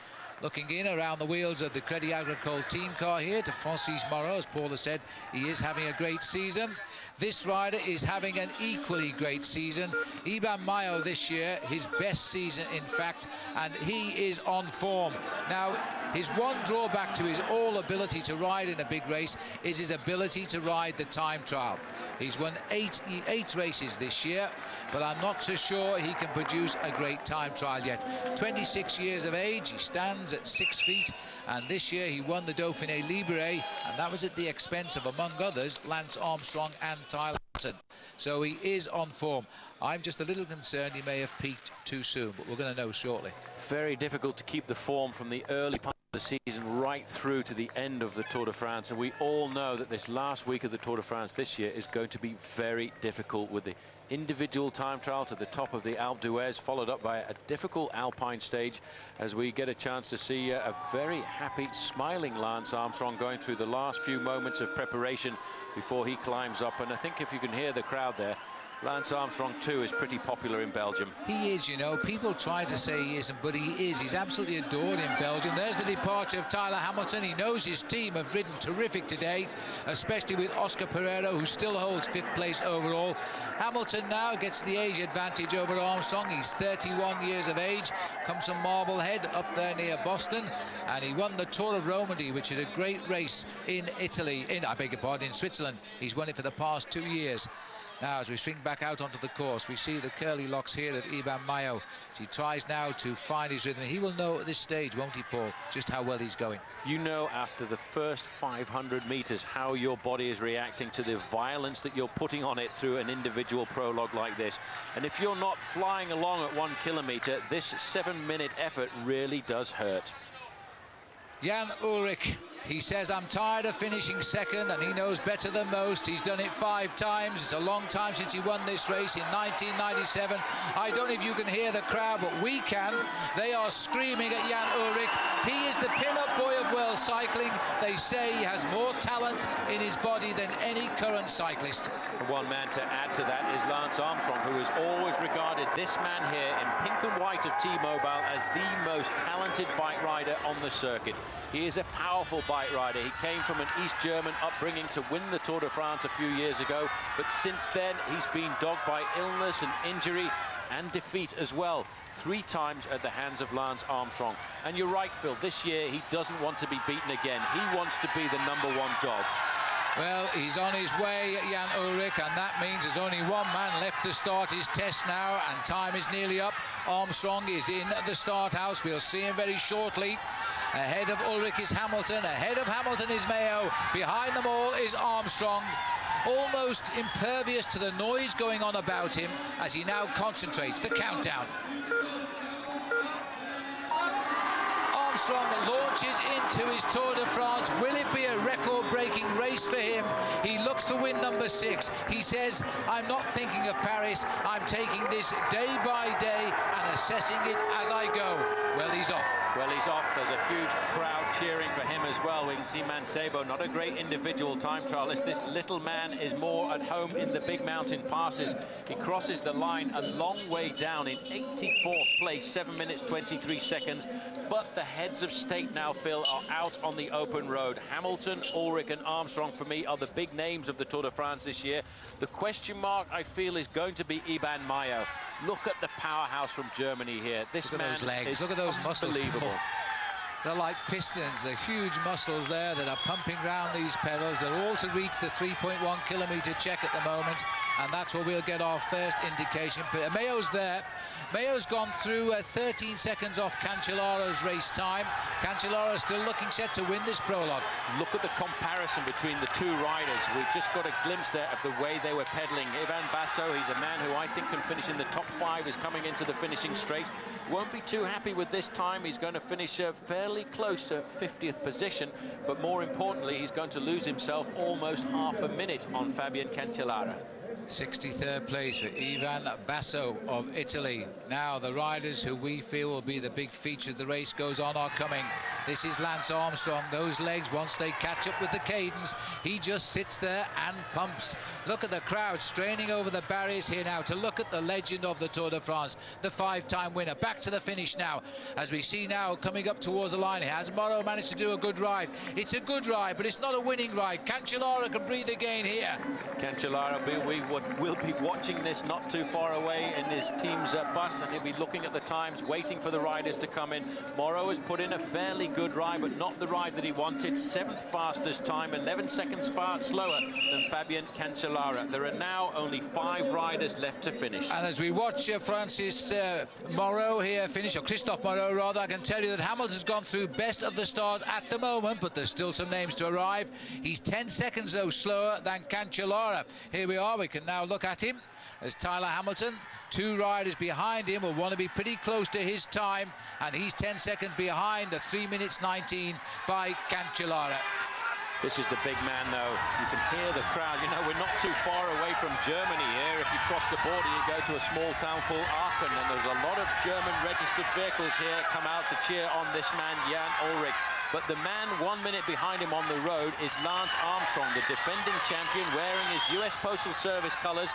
Looking in around the wheels of the Crédit Agricole team car here to Francis Moreau. As Paul has said, he is having a great season. This rider is having an equally great season. Iban Mayo this year, his best season in fact, and he is on form. Now, his one drawback to his all ability to ride in a big race is his ability to ride the time trial. He's won eight races this year, but I'm not so sure he can produce a great time trial yet. 26 years of age, he stands at 6 feet, and this year he won the Dauphiné Libre, and that was at the expense of, among others, Lance Armstrong and Tyler Hamilton. So he is on form. I'm just a little concerned he may have peaked too soon, but we're going to know shortly. Very difficult to keep the form from the early part of the season right through to the end of the Tour de France, and we all know that this last week of the Tour de France this year is going to be very difficult, with the individual time trial to the top of the Alpe d'Huez, followed up by a difficult alpine stage, as we get a chance to see a very happy, smiling Lance Armstrong going through the last few moments of preparation before he climbs up. And I think if you can hear the crowd there, Lance Armstrong too is pretty popular in Belgium. He is, you know. People try to say he isn't, but he is. He's absolutely adored in Belgium. There's the departure of Tyler Hamilton. He knows his team have ridden terrific today, especially with Oscar Pereiro, who still holds 5th place overall. Hamilton now gets the age advantage over Armstrong. He's 31 years of age, comes from Marblehead up there near Boston, and he won the Tour of Romandy, which is a great race in Italy, in Switzerland. He's won it for the past 2 years. Now, as we swing back out onto the course, we see the curly locks here of Iban Mayo. He tries now to find his rhythm. He will know at this stage, won't he, Paul, just how well he's going. You know after the first 500 metres how your body is reacting to the violence that you're putting on it through an individual prologue like this. And if you're not flying along at 1 kilometre, this 7-minute effort really does hurt. Jan Ullrich, he says, I'm tired of finishing second, and he knows better than most. He's done it 5 times. It's a long time since he won this race in 1997. I don't know if you can hear the crowd, but we can. They are screaming at Jan Ullrich. He is the pin-up boy of world cycling. They say he has more talent in his body than any current cyclist. And one man to add to that is Lance Armstrong, who has always regarded this man here in pink and white of T-Mobile as the most talented bike rider on the circuit. He is a powerful bike rider. He came from an East German upbringing to win the Tour de France a few years ago, but since then he's been dogged by illness and injury and defeat as well, 3 times at the hands of Lance Armstrong. And you're right, Phil, this year he doesn't want to be beaten again. He wants to be the #1 dog. Well, he's on his way, Jan Ullrich, and that means there's only one man left to start his test now, and time is nearly up. Armstrong is in the start house. We'll see him very shortly. Ahead of Ullrich is Hamilton. Ahead of Hamilton is Mayo. Behind them all is Armstrong, almost impervious to the noise going on about him as he now concentrates. The countdown. Armstrong launches into his Tour de France. Will it be a record-breaking race for him? He looks for win number 6. He says, I'm not thinking of Paris. I'm taking this day by day and assessing it as I go. Well, he's off. Well, he's off. There's a huge crowd cheering for him as well. We can see Mancebo, not a great individual time trialist. This little man is more at home in the big mountain passes. He crosses the line a long way down in 84th place, 7 minutes 23 seconds. But the heads of state now, Phil, are out on the open road. Hamilton, Ullrich and Armstrong, for me, are the big names of the Tour de France this year. The question mark, I feel, is going to be Iban Mayo. Look at the powerhouse from Germany here. This man, those legs. Look at those muscles. Unbelievable. They're like pistons. They're huge muscles there that are pumping round these pedals. They're all to reach the 3.1 kilometre check at the moment, and that's where we'll get our first indication. But Mayo's there. Mayo's gone through 13 seconds off Cancellara's race time. Cancellara still looking set to win this prologue. Look at the comparison between the 2 riders. We've just got a glimpse there of the way they were pedaling. Ivan Basso, he's a man who I think can finish in the top 5, is coming into the finishing straight. Won't be too happy with this time. He's going to finish fairly close to 50th position, but more importantly, he's going to lose himself almost half a minute on Fabian Cancellara. 63rd place for Ivan Basso of Italy. Now the riders who we feel will be the big feature as the race goes on are coming. This is Lance Armstrong. Those legs, once they catch up with the cadence, he just sits there and pumps. Look at the crowd straining over the barriers here now to look at the legend of the Tour de France, the 5-time winner. Back to the finish now, as we see now coming up towards the line. Has Morrow managed to do a good ride? It's a good ride, but it's not a winning ride. Cancellara can breathe again here. Cancellara, we'll be watching this not too far away in his team's bus, and he'll be looking at the times, waiting for the riders to come in. Morrow has put in a fairly good ride, but not the ride that he wanted. 7th fastest time, 11 seconds far slower than Fabian Cancellara. There are now only 5 riders left to finish. And as we watch Francis Moreau here finish, or Christophe Moreau rather, I can tell you that Hamilton's gone through best of the stars at the moment, but there's still some names to arrive. He's 10 seconds though slower than Cancellara. Here we are, we can now look at him as Tyler Hamilton. 2 riders behind him will want to be pretty close to his time, and he's 10 seconds behind the 3 minutes 19 by Cancellara. This is the big man, though. You can hear the crowd. You know, we're not too far away from Germany here. If you cross the border, you go to a small town called Aachen, and there's a lot of German-registered vehicles here come out to cheer on this man, Jan Ullrich. But the man 1 minute behind him on the road is Lance Armstrong, the defending champion, wearing his US Postal Service colours.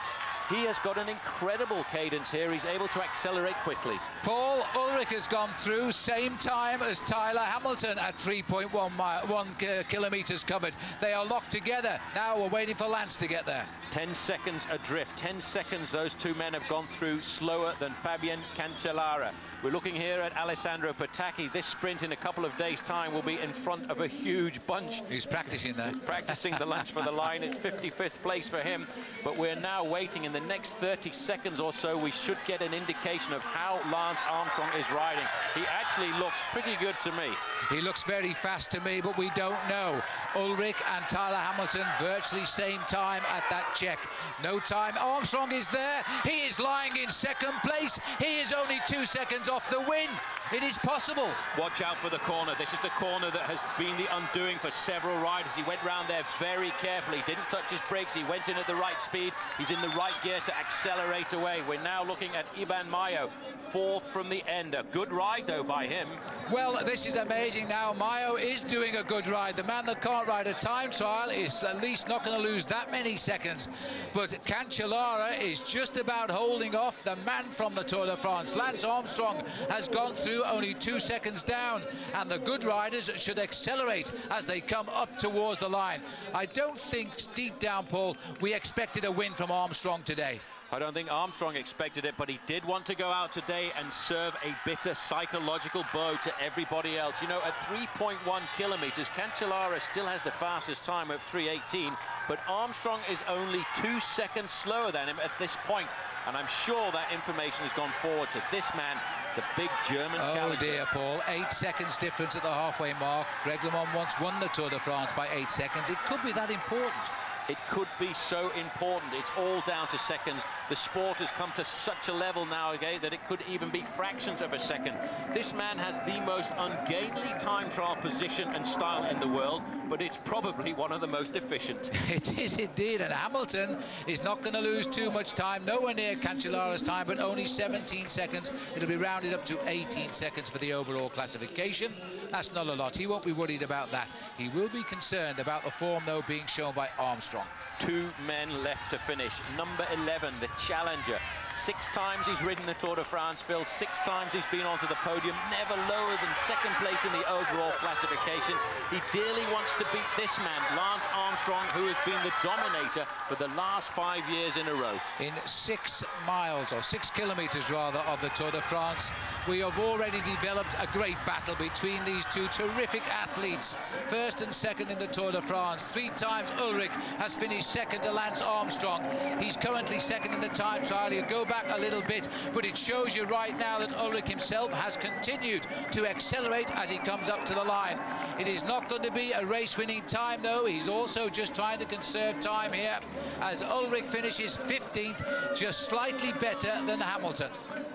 He has got an incredible cadence here. He's able to accelerate quickly. Paul, Ulrich has gone through, same time as Tyler Hamilton at 3.1 kilometres covered. They are locked together. Now we're waiting for Lance to get there. 10 seconds adrift. 10 seconds those two men have gone through slower than Fabian Cancellara. We're looking here at Alessandro Patacchi. This sprint in a couple of days' time will be in front of a huge bunch. He's practicing there. Practicing the launch for the line. It's 55th place for him. But we're now waiting. In the next 30 seconds or so, we should get an indication of how Lance Armstrong is riding. He actually looks pretty good to me. He looks very fast to me, but we don't know. Ulrich and Tyler Hamilton virtually same time at that check. No time. Armstrong is there. He is lying in second place. He is only 2 seconds off the win. It is possible. Watch out for the corner. This is the corner that has been the undoing for several riders. He went round there very carefully, didn't touch his brakes. He went in at the right speed. He's in the right gear to accelerate away. We're now looking at Iban Mayo, 4th from the end. A good ride, though, by him. Well, this is amazing now. Mayo is doing a good ride. The man that can't ride a time trial is at least not going to lose that many seconds. But Cancellara is just about holding off the man from the Tour de France. Lance Armstrong has gone through only 2 seconds down, and the good riders should accelerate as they come up towards the line. I don't think deep down, Paul, we expected a win from Armstrong today. I don't think Armstrong expected it, but he did want to go out today and serve a bitter psychological blow to everybody else. You know, at 3.1 kilometres, Cancellara still has the fastest time of 3:18, but Armstrong is only 2 seconds slower than him at this point. And I'm sure that information has gone forward to this man, the big German challenger. Oh dear, Paul, 8 seconds difference at the halfway mark. Greg LeMond once won the Tour de France by 8 seconds. It could be that important. It could be so important. It's all down to seconds. The sport has come to such a level now, okay, that it could even be fractions of a second. This man has the most ungainly time trial position and style in the world, but it's probably one of the most efficient. It is indeed, and Hamilton is not going to lose too much time. Nowhere near Cancellara's time, but only 17 seconds. It'll be rounded up to 18 seconds for the overall classification. That's not a lot. He won't be worried about that. He will be concerned about the form, though, being shown by Armstrong. 2 men left to finish. Number 11, the challenger. 6 times he's ridden the Tour de France, Phil. 6 times he's been onto the podium, never lower than second place in the overall classification. He dearly wants to beat this man, Lance Armstrong, who has been the dominator for the last 5 years in a row. In 6 miles, or 6 kilometres rather, of the Tour de France, we have already developed a great battle between these two terrific athletes. First and second in the Tour de France. 3 times Ulrich has finished second to Lance Armstrong. He's currently second in the time trial. He'll go back a little bit, but it shows you right now that Ulrich himself has continued to accelerate as he comes up to the line. It is not going to be a race-winning time, though. He's also just trying to conserve time here as Ulrich finishes 15th, just slightly better than Hamilton.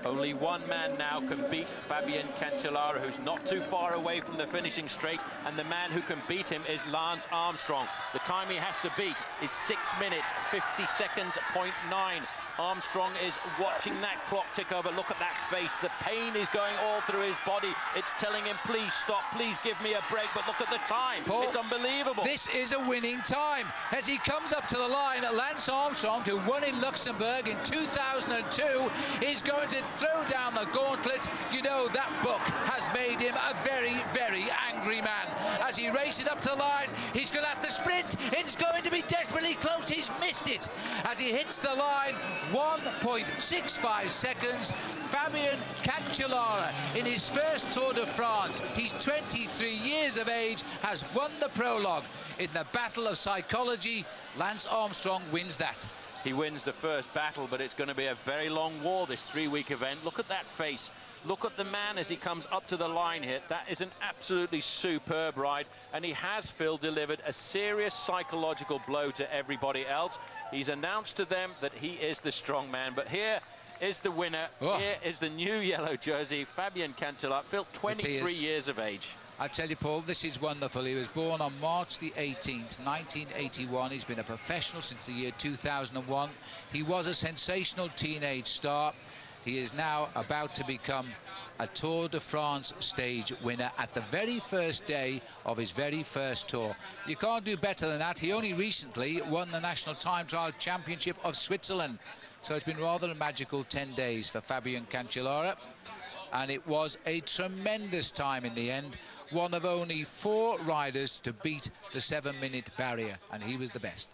Only one man now can beat Fabian Cancellara, who's not too far away from the finishing straight, and the man who can beat him is Lance Armstrong. The time he has to beat is 6 minutes, 50 seconds, 0.9. Armstrong is watching that clock tick over. Look at that face. The pain is going all through his body. It's telling him, please stop, please give me a break. But look at the time. Paul, it's unbelievable. This is a winning time. As he comes up to the line, Lance Armstrong, who won in Luxembourg in 2002, is going to throw down the gauntlet. You know, that book has made him a very, very angry man. As he races up to the line, he's going to have to sprint. It's going to be desperately close. He's missed it. As he hits the line, 1.65 seconds. Fabian Cancellara, in his first Tour de France, he's 23 years of age, has won the prologue. In the battle of psychology, Lance Armstrong wins that. He wins the first battle, but it's going to be a very long war, this 3-week event. Look at that face. Look at the man as he comes up to the line here. That is an absolutely superb ride, and he has, Phil, delivered a serious psychological blow to everybody else. He's announced to them that he is the strong man, but here is the winner. Oh. Here is the new yellow jersey, Fabian Cancellara, Phil, 23 years of age. I tell you, Paul, this is wonderful. He was born on March the 18th, 1981. He's been a professional since the year 2001. He was a sensational teenage star. He is now about to become a Tour de France stage winner at the very first day of his very first tour. You can't do better than that. He only recently won the National Time Trial Championship of Switzerland. So it's been rather a magical 10 days for Fabian Cancellara, and it was a tremendous time in the end. One of only 4 riders to beat the 7-minute barrier, and he was the best.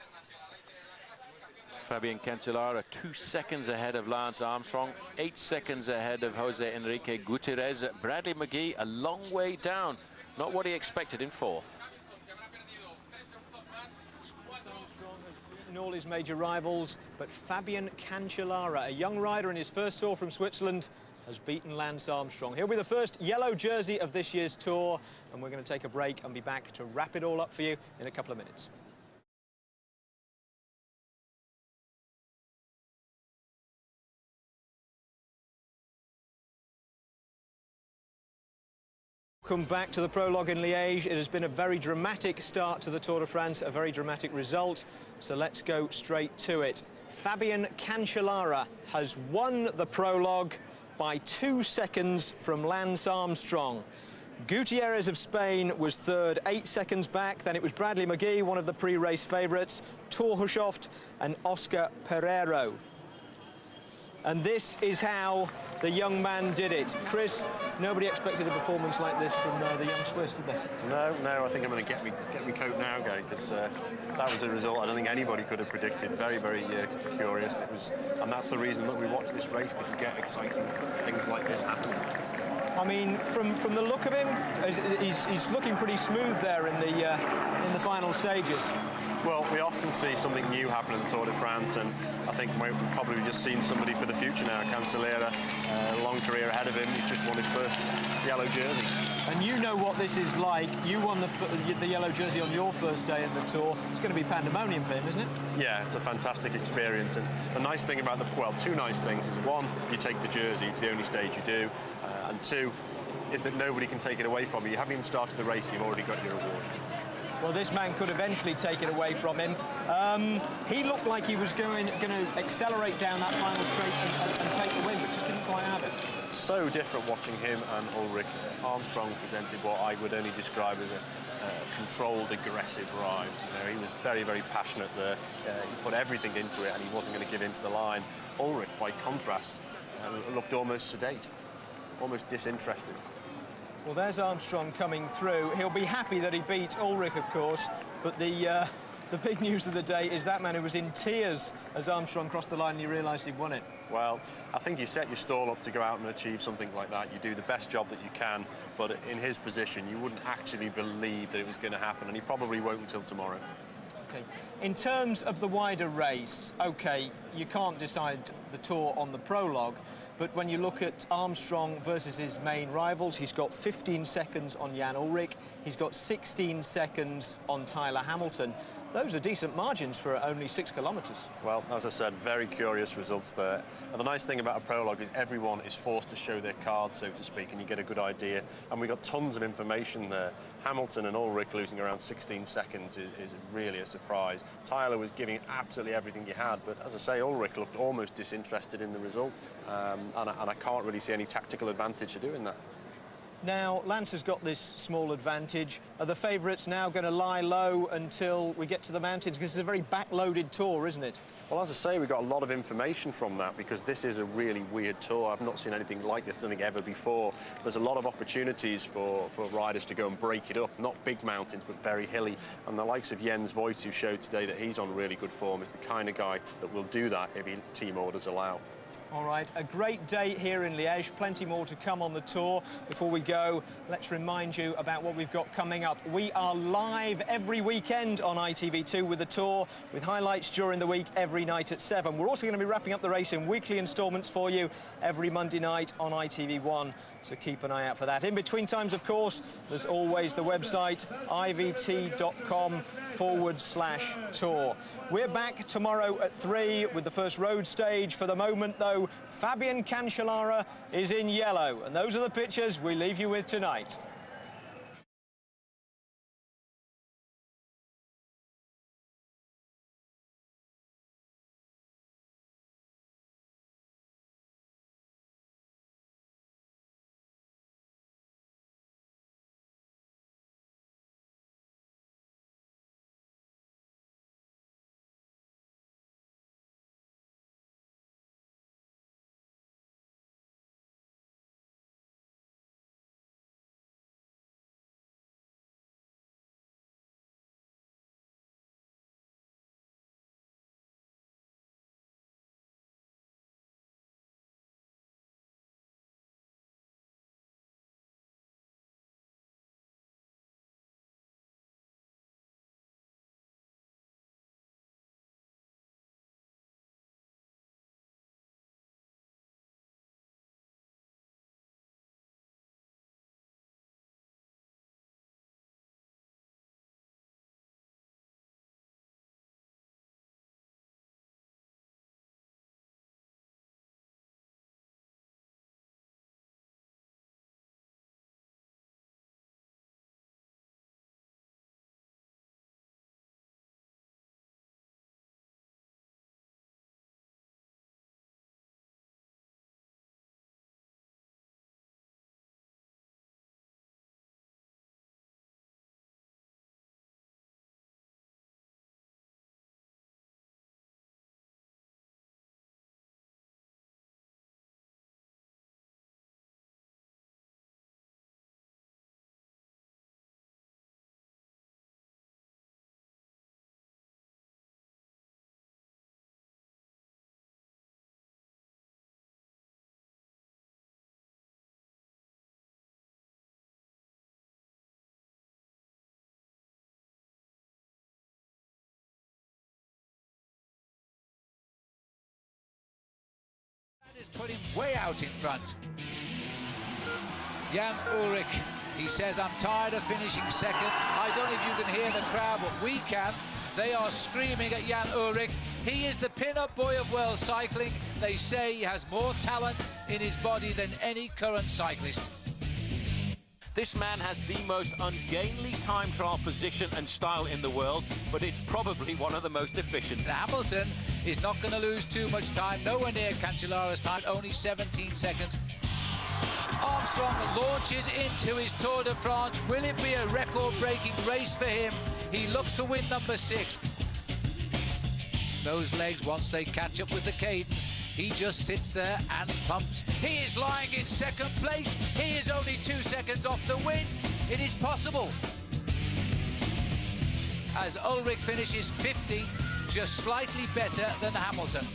Fabian Cancellara 2 seconds ahead of Lance Armstrong, 8 seconds ahead of Jose Enrique Gutierrez. Bradley McGee a long way down, not what he expected in 4th. In all his major rivals, but Fabian Cancellara, a young rider in his first tour from Switzerland, has beaten Lance Armstrong. He'll be the first yellow jersey of this year's tour, and we're going to take a break and be back to wrap it all up for you in a couple of minutes. Welcome back to the prologue in Liège. It has been a very dramatic start to the Tour de France, a very dramatic result. So let's go straight to it. Fabian Cancellara has won the prologue by 2 seconds from Lance Armstrong. Gutierrez of Spain was third, 8 seconds back. Then it was Bradley McGee, one of the pre-race favourites, Torhushoft and Oscar Pereiro. And this is how the young man did it. Chris, nobody expected a performance like this from the young Swiss, did they? No, I think I'm going to get me coat now, Gary, because that was a result I don't think anybody could have predicted. Very, very curious. And that's the reason that we watch this race, because you get exciting things like this happening. I mean, from the look of him, he's looking pretty smooth there in the final stages. Well, we often see something new happen in the Tour de France, and I think we've probably just seen somebody for the future now. Cancellara, a long career ahead of him. He just won his first yellow jersey. And you know what this is like. You won the yellow jersey on your first day in the Tour. It's going to be pandemonium for him, isn't it? Yeah, it's a fantastic experience. And the nice thing about two nice things is, one, you take the jersey. It's the only stage you do. And two, is that nobody can take it away from you. You haven't even started the race, you've already got your award. Well, this man could eventually take it away from him. He looked like he was going to accelerate down that final straight and take the win, but just didn't quite have it. So different watching him and Ulrich. Armstrong presented what I would only describe as a controlled, aggressive ride. You know, he was very, very passionate there. He put everything into it, and he wasn't going to give in to the line. Ulrich, by contrast, looked almost sedate, almost disinterested. Well, there's Armstrong coming through. He'll be happy that he beat Ulrich, of course, but the big news of the day is that man who was in tears as Armstrong crossed the line and he realised he'd won it. Well, I think you set your stall up to go out and achieve something like that. You do the best job that you can, but in his position, you wouldn't actually believe that it was going to happen, and he probably won't until tomorrow. Okay. In terms of the wider race, OK, you can't decide the Tour on the prologue, but when you look at Armstrong versus his main rivals, he's got 15 seconds on Jan Ullrich, he's got 16 seconds on Tyler Hamilton. Those are decent margins for only 6 kilometres. Well, as I said, very curious results there. And the nice thing about a prologue is everyone is forced to show their card, so to speak, and you get a good idea. And we got tons of information there. Hamilton and Ullrich losing around 16 seconds is really a surprise. Tyler was giving absolutely everything he had, but as I say, Ullrich looked almost disinterested in the result, and I can't really see any tactical advantage to doing that. Now, Lance has got this small advantage. Are the favourites now going to lie low until we get to the mountains? Because it's a very backloaded tour, isn't it? Well, as I say, we got a lot of information from that, because this is a really weird tour. I've not seen anything like this, I think, ever before. There's a lot of opportunities for riders to go and break it up. Not big mountains, but very hilly. And the likes of Jens Voigt, who showed today that he's on really good form, is the kind of guy that will do that if team orders allow. All right, a great day here in Liège. Plenty more to come on the tour. Before we go, let's remind you about what we've got coming up. We are live every weekend on ITV2 with the tour, with highlights during the week every night at 7. We're also going to be wrapping up the race in weekly instalments for you every Monday night on ITV1, so keep an eye out for that. In between times, of course, there's always the website, ivt.com/tour. We're back tomorrow at 3 with the first road stage. For the moment, though, Fabian Cancellara is in yellow, and those are the pictures we leave you with tonight. put him way out in front. Jan Ullrich, he says, I'm tired of finishing second. I don't know if you can hear the crowd, but we can. They are screaming at Jan Ullrich. He is the pin-up boy of world cycling. They say he has more talent in his body than any current cyclist. This man has the most ungainly time trial position and style in the world, but it's probably one of the most efficient. Hamilton is not going to lose too much time, nowhere near Cancellara's time, only 17 seconds. Armstrong launches into his Tour de France. Will it be a record-breaking race for him? He looks for win number 6. Those legs, once they catch up with the cadence, he just sits there and pumps. He is lying in second place. He is only 2 seconds off the win. It is possible. As Ullrich finishes 15th, just slightly better than Hamilton.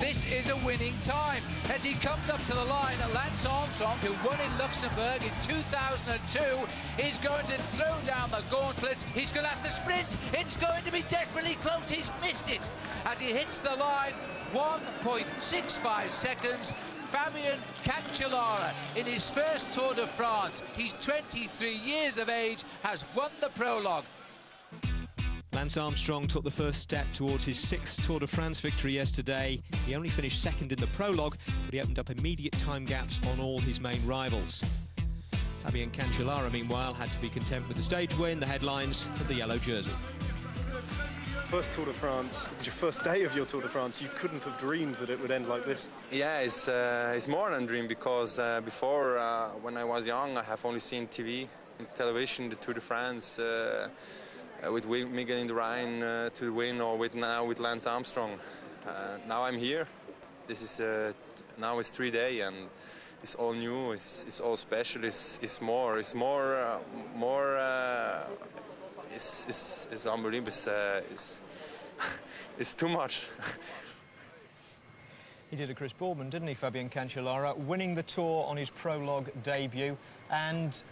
This is a winning time. As he comes up to the line, Lance Armstrong, who won in Luxembourg in 2002, is going to throw down the gauntlet. He's going to have to sprint. It's going to be desperately close. He's missed it. As he hits the line, 1.65 seconds. Fabian Cancellara, in his first Tour de France, he's 23 years of age, has won the prologue. Lance Armstrong took the first step towards his 6th Tour de France victory yesterday. He only finished second in the prologue, but he opened up immediate time gaps on all his main rivals. Fabian Cancellara, meanwhile, had to be content with the stage win, the headlines, and the yellow jersey. First Tour de France, it's your first day of your Tour de France. You couldn't have dreamed that it would end like this. Yeah, it's more than a dream, because before, when I was young, I have only seen TV and television, the Tour de France, with Miguel Indurain to win, or now with Lance Armstrong. Now I'm here. This is now it's 3 days, and it's all new. It's all special. It's unbelievable. It's too much. He did a Chris Boardman, didn't he, Fabian Cancellara, winning the Tour on his prologue debut. And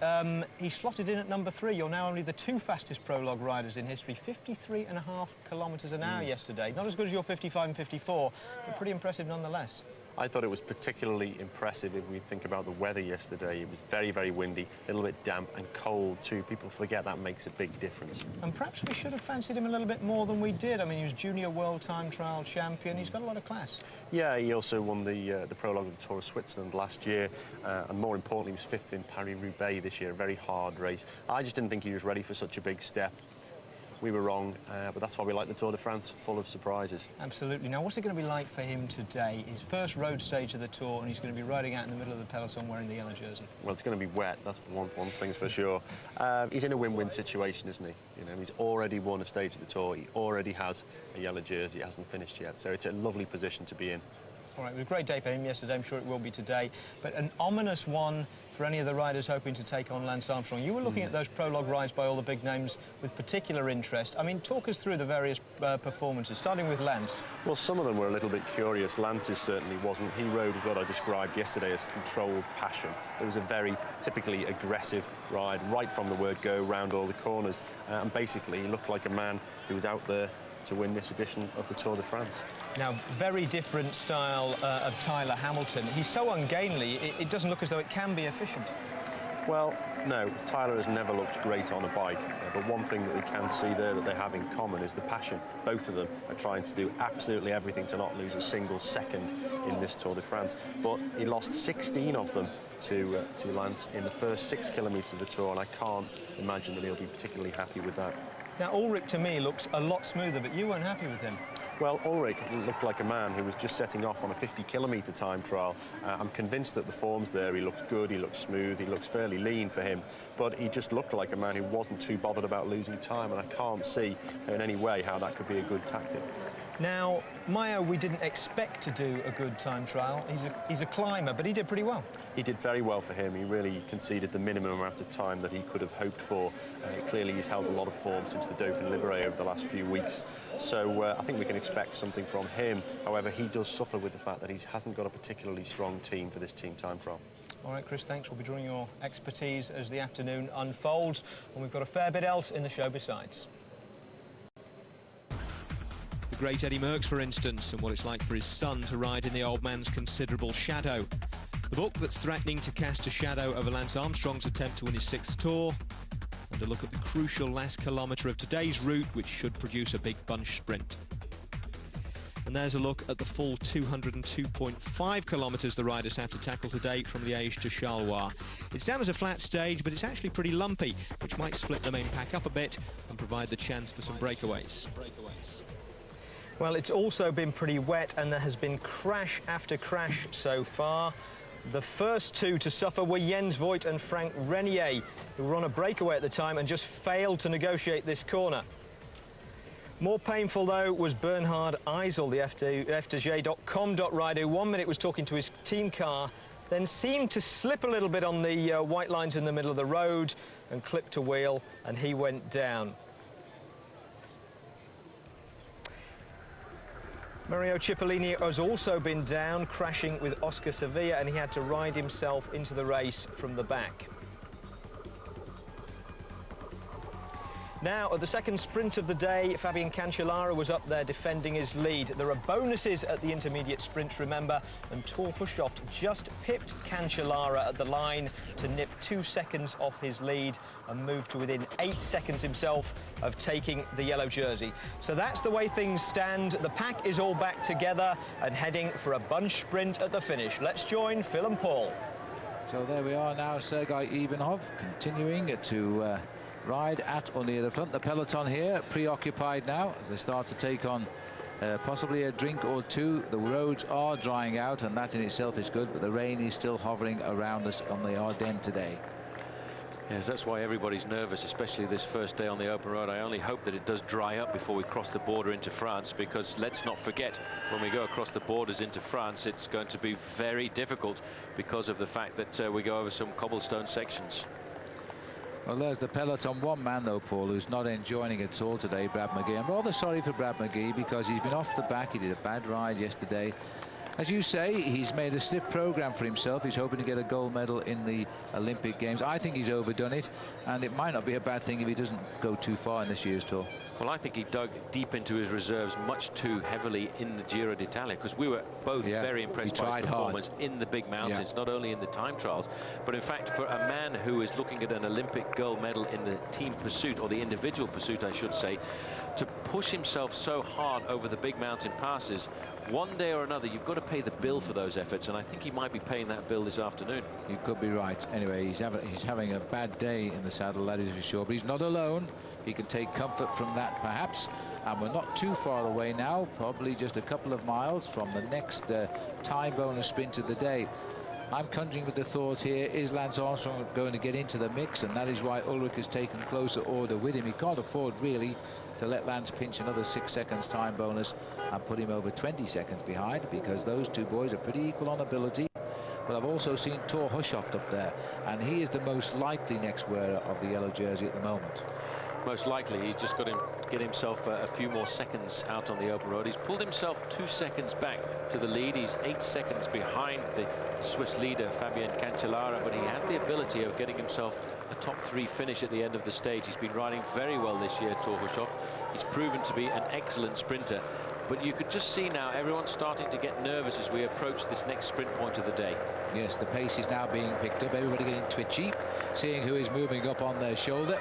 he slotted in at number 3. You're now only the 2 fastest prologue riders in history. 53.5 kilometres an hour yesterday. Not as good as your 55 and 54, but pretty impressive nonetheless. I thought it was particularly impressive if we think about the weather yesterday. It was very, very windy, a little bit damp and cold too. People forget that makes a big difference. And perhaps we should have fancied him a little bit more than we did. I mean, he was junior world time trial champion. He's got a lot of class. Yeah, he also won the prologue of the Tour of Switzerland last year, and more importantly, he was 5th in Paris-Roubaix this year, a very hard race. I just didn't think he was ready for such a big step. We were wrong, but that's why we like the Tour de France, full of surprises. Absolutely. Now, what's it going to be like for him today? His first road stage of the Tour, and he's going to be riding out in the middle of the peloton wearing the yellow jersey. Well, it's going to be wet, that's one thing's for sure. He's in a win-win situation, isn't he? You know, he's already won a stage of the Tour, he already has a yellow jersey, it hasn't finished yet, so it's a lovely position to be in. All right, it was a great day for him yesterday, I'm sure it will be today, but an ominous one for any of the riders hoping to take on Lance Armstrong. You were looking at those prologue rides by all the big names with particular interest. I mean, talk us through the various performances, starting with Lance. Well, some of them were a little bit curious. Lance's certainly wasn't. He rode what I described yesterday as controlled passion. It was a very typically aggressive ride, right from the word go, round all the corners. And basically, he looked like a man who was out there to win this edition of the Tour de France. Now, very different style of Tyler Hamilton. He's so ungainly, it doesn't look as though it can be efficient. Well, no, Tyler has never looked great on a bike, but one thing that we can see there that they have in common is the passion. Both of them are trying to do absolutely everything to not lose a single second in this Tour de France, but he lost 16 of them to Lance in the first 6 kilometres of the Tour, and I can't imagine that he'll be particularly happy with that. Now, Ullrich, to me, looks a lot smoother, but you weren't happy with him. Well, Ullrich looked like a man who was just setting off on a 50-kilometre time trial. I'm convinced that the form's there. He looks good, he looks smooth, he looks fairly lean for him, but he just looked like a man who wasn't too bothered about losing time, and I can't see in any way how that could be a good tactic. Now, Mayo, we didn't expect to do a good time trial. He's a climber, but he did pretty well. He did very well for him. He really conceded the minimum amount of time that he could have hoped for. Clearly, he's held a lot of form since the Dauphiné Libéré over the last few weeks. So I think we can expect something from him. However, he does suffer with the fact that he hasn't got a particularly strong team for this team time trial. All right, Chris, thanks. We'll be drawing your expertise as the afternoon unfolds. And we've got a fair bit else in the show besides. The great Eddie Merckx, for instance, and what it's like for his son to ride in the old man's considerable shadow. The book that's threatening to cast a shadow over Lance Armstrong's attempt to win his 6th Tour, and a look at the crucial last kilometre of today's route, which should produce a big bunch sprint. And there's a look at the full 202.5 kilometres the riders have to tackle today from Liège to Charleroi. It's down as a flat stage, but it's actually pretty lumpy, which might split the main pack up a bit and provide the chance for some breakaways. Well, it's also been pretty wet, and there has been crash after crash so far. The first two to suffer were Jens Voigt and Frank Renier, who were on a breakaway at the time and just failed to negotiate this corner. More painful, though, was Bernhard Eisel, the FDJ.com rider, who 1 minute was talking to his team car, then seemed to slip a little bit on the white lines in the middle of the road and clipped a wheel, and he went down. Mario Cipollini has also been down, crashing with Oscar Sevilla, and he had to ride himself into the race from the back. Now, at the second sprint of the day, Fabian Cancellara was up there defending his lead. There are bonuses at the intermediate sprints, remember, and Thor Hushovd just pipped Cancellara at the line to nip 2 seconds off his lead and move to within 8 seconds himself of taking the yellow jersey. So that's the way things stand. The pack is all back together and heading for a bunch sprint at the finish. Let's join Phil and Paul. So there we are now, Sergei Ivanov continuing to ride at or near the front. The peloton here preoccupied now as they start to take on possibly a drink or two. The roads are drying out, and that in itself is good, but the rain is still hovering around us on the Ardennes today. Yes, that's why everybody's nervous, especially this first day on the open road. I only hope that it does dry up before we cross the border into France, because let's not forget, when we go across the borders into France, it's going to be very difficult because of the fact that we go over some cobblestone sections. Well, there's the peloton. One man, though, Paul, who's not enjoying it at all today, Brad McGee. I'm rather sorry for Brad McGee because he's been off the back. He did a bad ride yesterday. As you say, he's made a stiff programme for himself. He's hoping to get a gold medal in the Olympic Games. I think he's overdone it, and it might not be a bad thing if he doesn't go too far in this year's Tour. Well, I think he dug deep into his reserves much too heavily in the Giro d'Italia, because we were both very impressed by his performance in the big mountains, not only in the time trials, but in fact for a man who is looking at an Olympic gold medal in the team pursuit, or the individual pursuit, I should say, to push himself so hard over the big mountain passes, one day or another you've got to pay the bill for those efforts, and I think he might be paying that bill this afternoon. You could be right. Anyway, he's having a bad day in the saddle, that is for sure, but he's not alone. He can take comfort from that, perhaps, and we're not too far away now, probably just a couple of miles from the next time bonus sprint of the day. I'm conjuring with the thought here, is Lance Armstrong going to get into the mix? And that is why Ulrich has taken closer order with him. He can't afford really to let Lance pinch another 6 seconds time bonus and put him over 20 seconds behind, because those two boys are pretty equal on ability. But I've also seen Thor Hushovd up there, and he is the most likely next wearer of the yellow jersey at the moment. Most likely, he's just got to get himself a few more seconds out on the open road. He's pulled himself 2 seconds back to the lead. He's 8 seconds behind the Swiss leader, Fabian Cancellara, but he has the ability of getting himself a top 3 finish at the end of the stage. He's been riding very well this year, Thor Hushovd. He's proven to be an excellent sprinter, but you could just see now everyone's starting to get nervous as we approach this next sprint point of the day. Yes, the pace is now being picked up. Everybody getting twitchy, seeing who is moving up on their shoulder.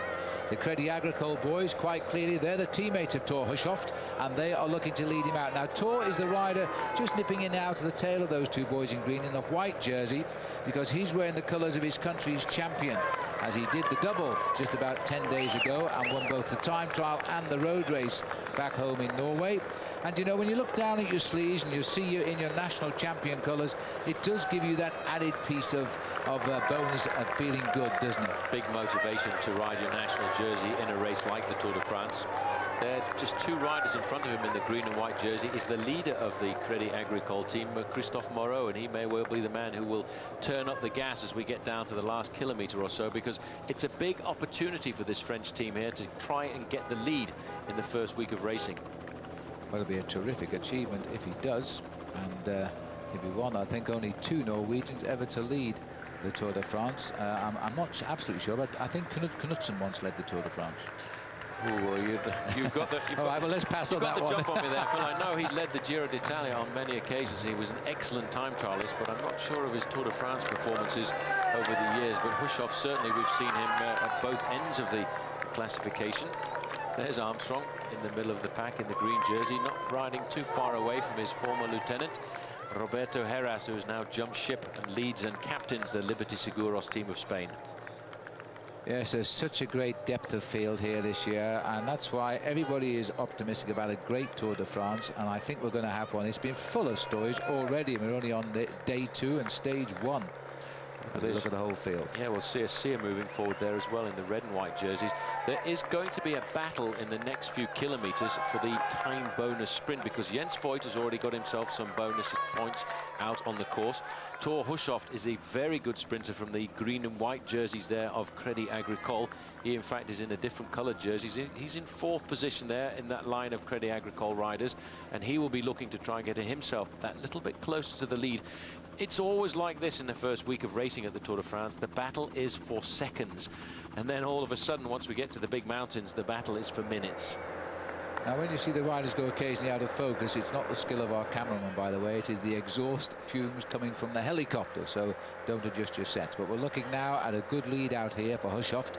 The Crédit Agricole boys, quite clearly, they're the teammates of Thor Hushovd, and they are looking to lead him out. Now, Thor is the rider just nipping in and out of the tail of those two boys in green in the white jersey, because he's wearing the colours of his country's champion, as he did the double just about 10 days ago and won both the time trial and the road race back home in Norway. And, you know, when you look down at your sleeves and you see you in your national champion colours, it does give you that added piece of bonus of feeling good, doesn't it? Big motivation to ride your national jersey in a race like the Tour de France. There are just 2 riders in front of him in the green and white jersey. Is the leader of the Crédit Agricole team, Christophe Moreau, and he may well be the man who will turn up the gas as we get down to the last kilometre or so, because it's a big opportunity for this French team here to try and get the lead in the first week of racing. Well, it'll be a terrific achievement if he does, and if he won, I think only 2 Norwegians ever to lead the Tour de France. I'm not absolutely sure, but I think Knut Knudsen once led the Tour de France. You've got the. All right, well, let's pass on that one. You've got the jump on me there, Phil. I know he led the Giro d'Italia on many occasions. He was an excellent time trialist, but I'm not sure of his Tour de France performances over the years. But Hushoff, certainly, we've seen him at both ends of the classification. There's Armstrong in the middle of the pack in the green jersey, not riding too far away from his former lieutenant, Roberto Heras, who has now jumped ship and leads and captains the Liberty Seguros team of Spain. Yes, there's such a great depth of field here this year, and that's why everybody is optimistic about a great Tour de France, and I think we're going to have one. It's been full of stories already. We're only on day 2 and stage 1. As we look at the whole field. Yeah, we'll see a Sear moving forward there as well in the red and white jerseys. There is going to be a battle in the next few kilometres for the time bonus sprint, because Jens Voigt has already got himself some bonus points out on the course. Thor Hushoft is a very good sprinter from the green and white jerseys there of Crédit Agricole. He, in fact, is in a different coloured jersey. He's in 4th position there in that line of Crédit Agricole riders, and he will be looking to try and get himself that little bit closer to the lead. It's always like this in the first week of racing at the Tour de France. The battle is for seconds. And then all of a sudden, once we get to the big mountains, the battle is for minutes. Now, when you see the riders go occasionally out of focus, it's not the skill of our cameraman, by the way. It is the exhaust fumes coming from the helicopter. So don't adjust your sets. But we're looking now at a good lead out here for Hushoft.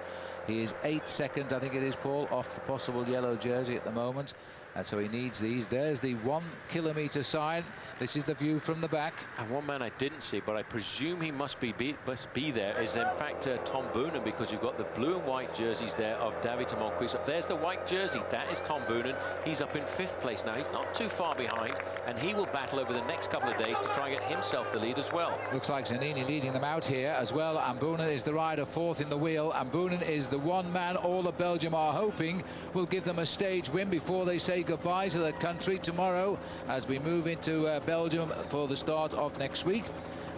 He is 8 seconds, I think it is, Paul, off the possible yellow jersey at the moment. And so he needs these. There's the 1 kilometre sign. This is the view from the back. And one man I didn't see, but I presume he must be there, is in fact Tom Boonen, because you've got the blue and white jerseys there of David Monquis. There's the white jersey. That is Tom Boonen. He's up in 5th place now. He's not too far behind, and he will battle over the next couple of days to try and get himself the lead as well. Looks like Zanini leading them out here as well, and Boonen is the rider 4th in the wheel, and Boonen is the one man all of Belgium are hoping will give them a stage win before they say goodbye to the country tomorrow as we move into Belgium for the start of next week.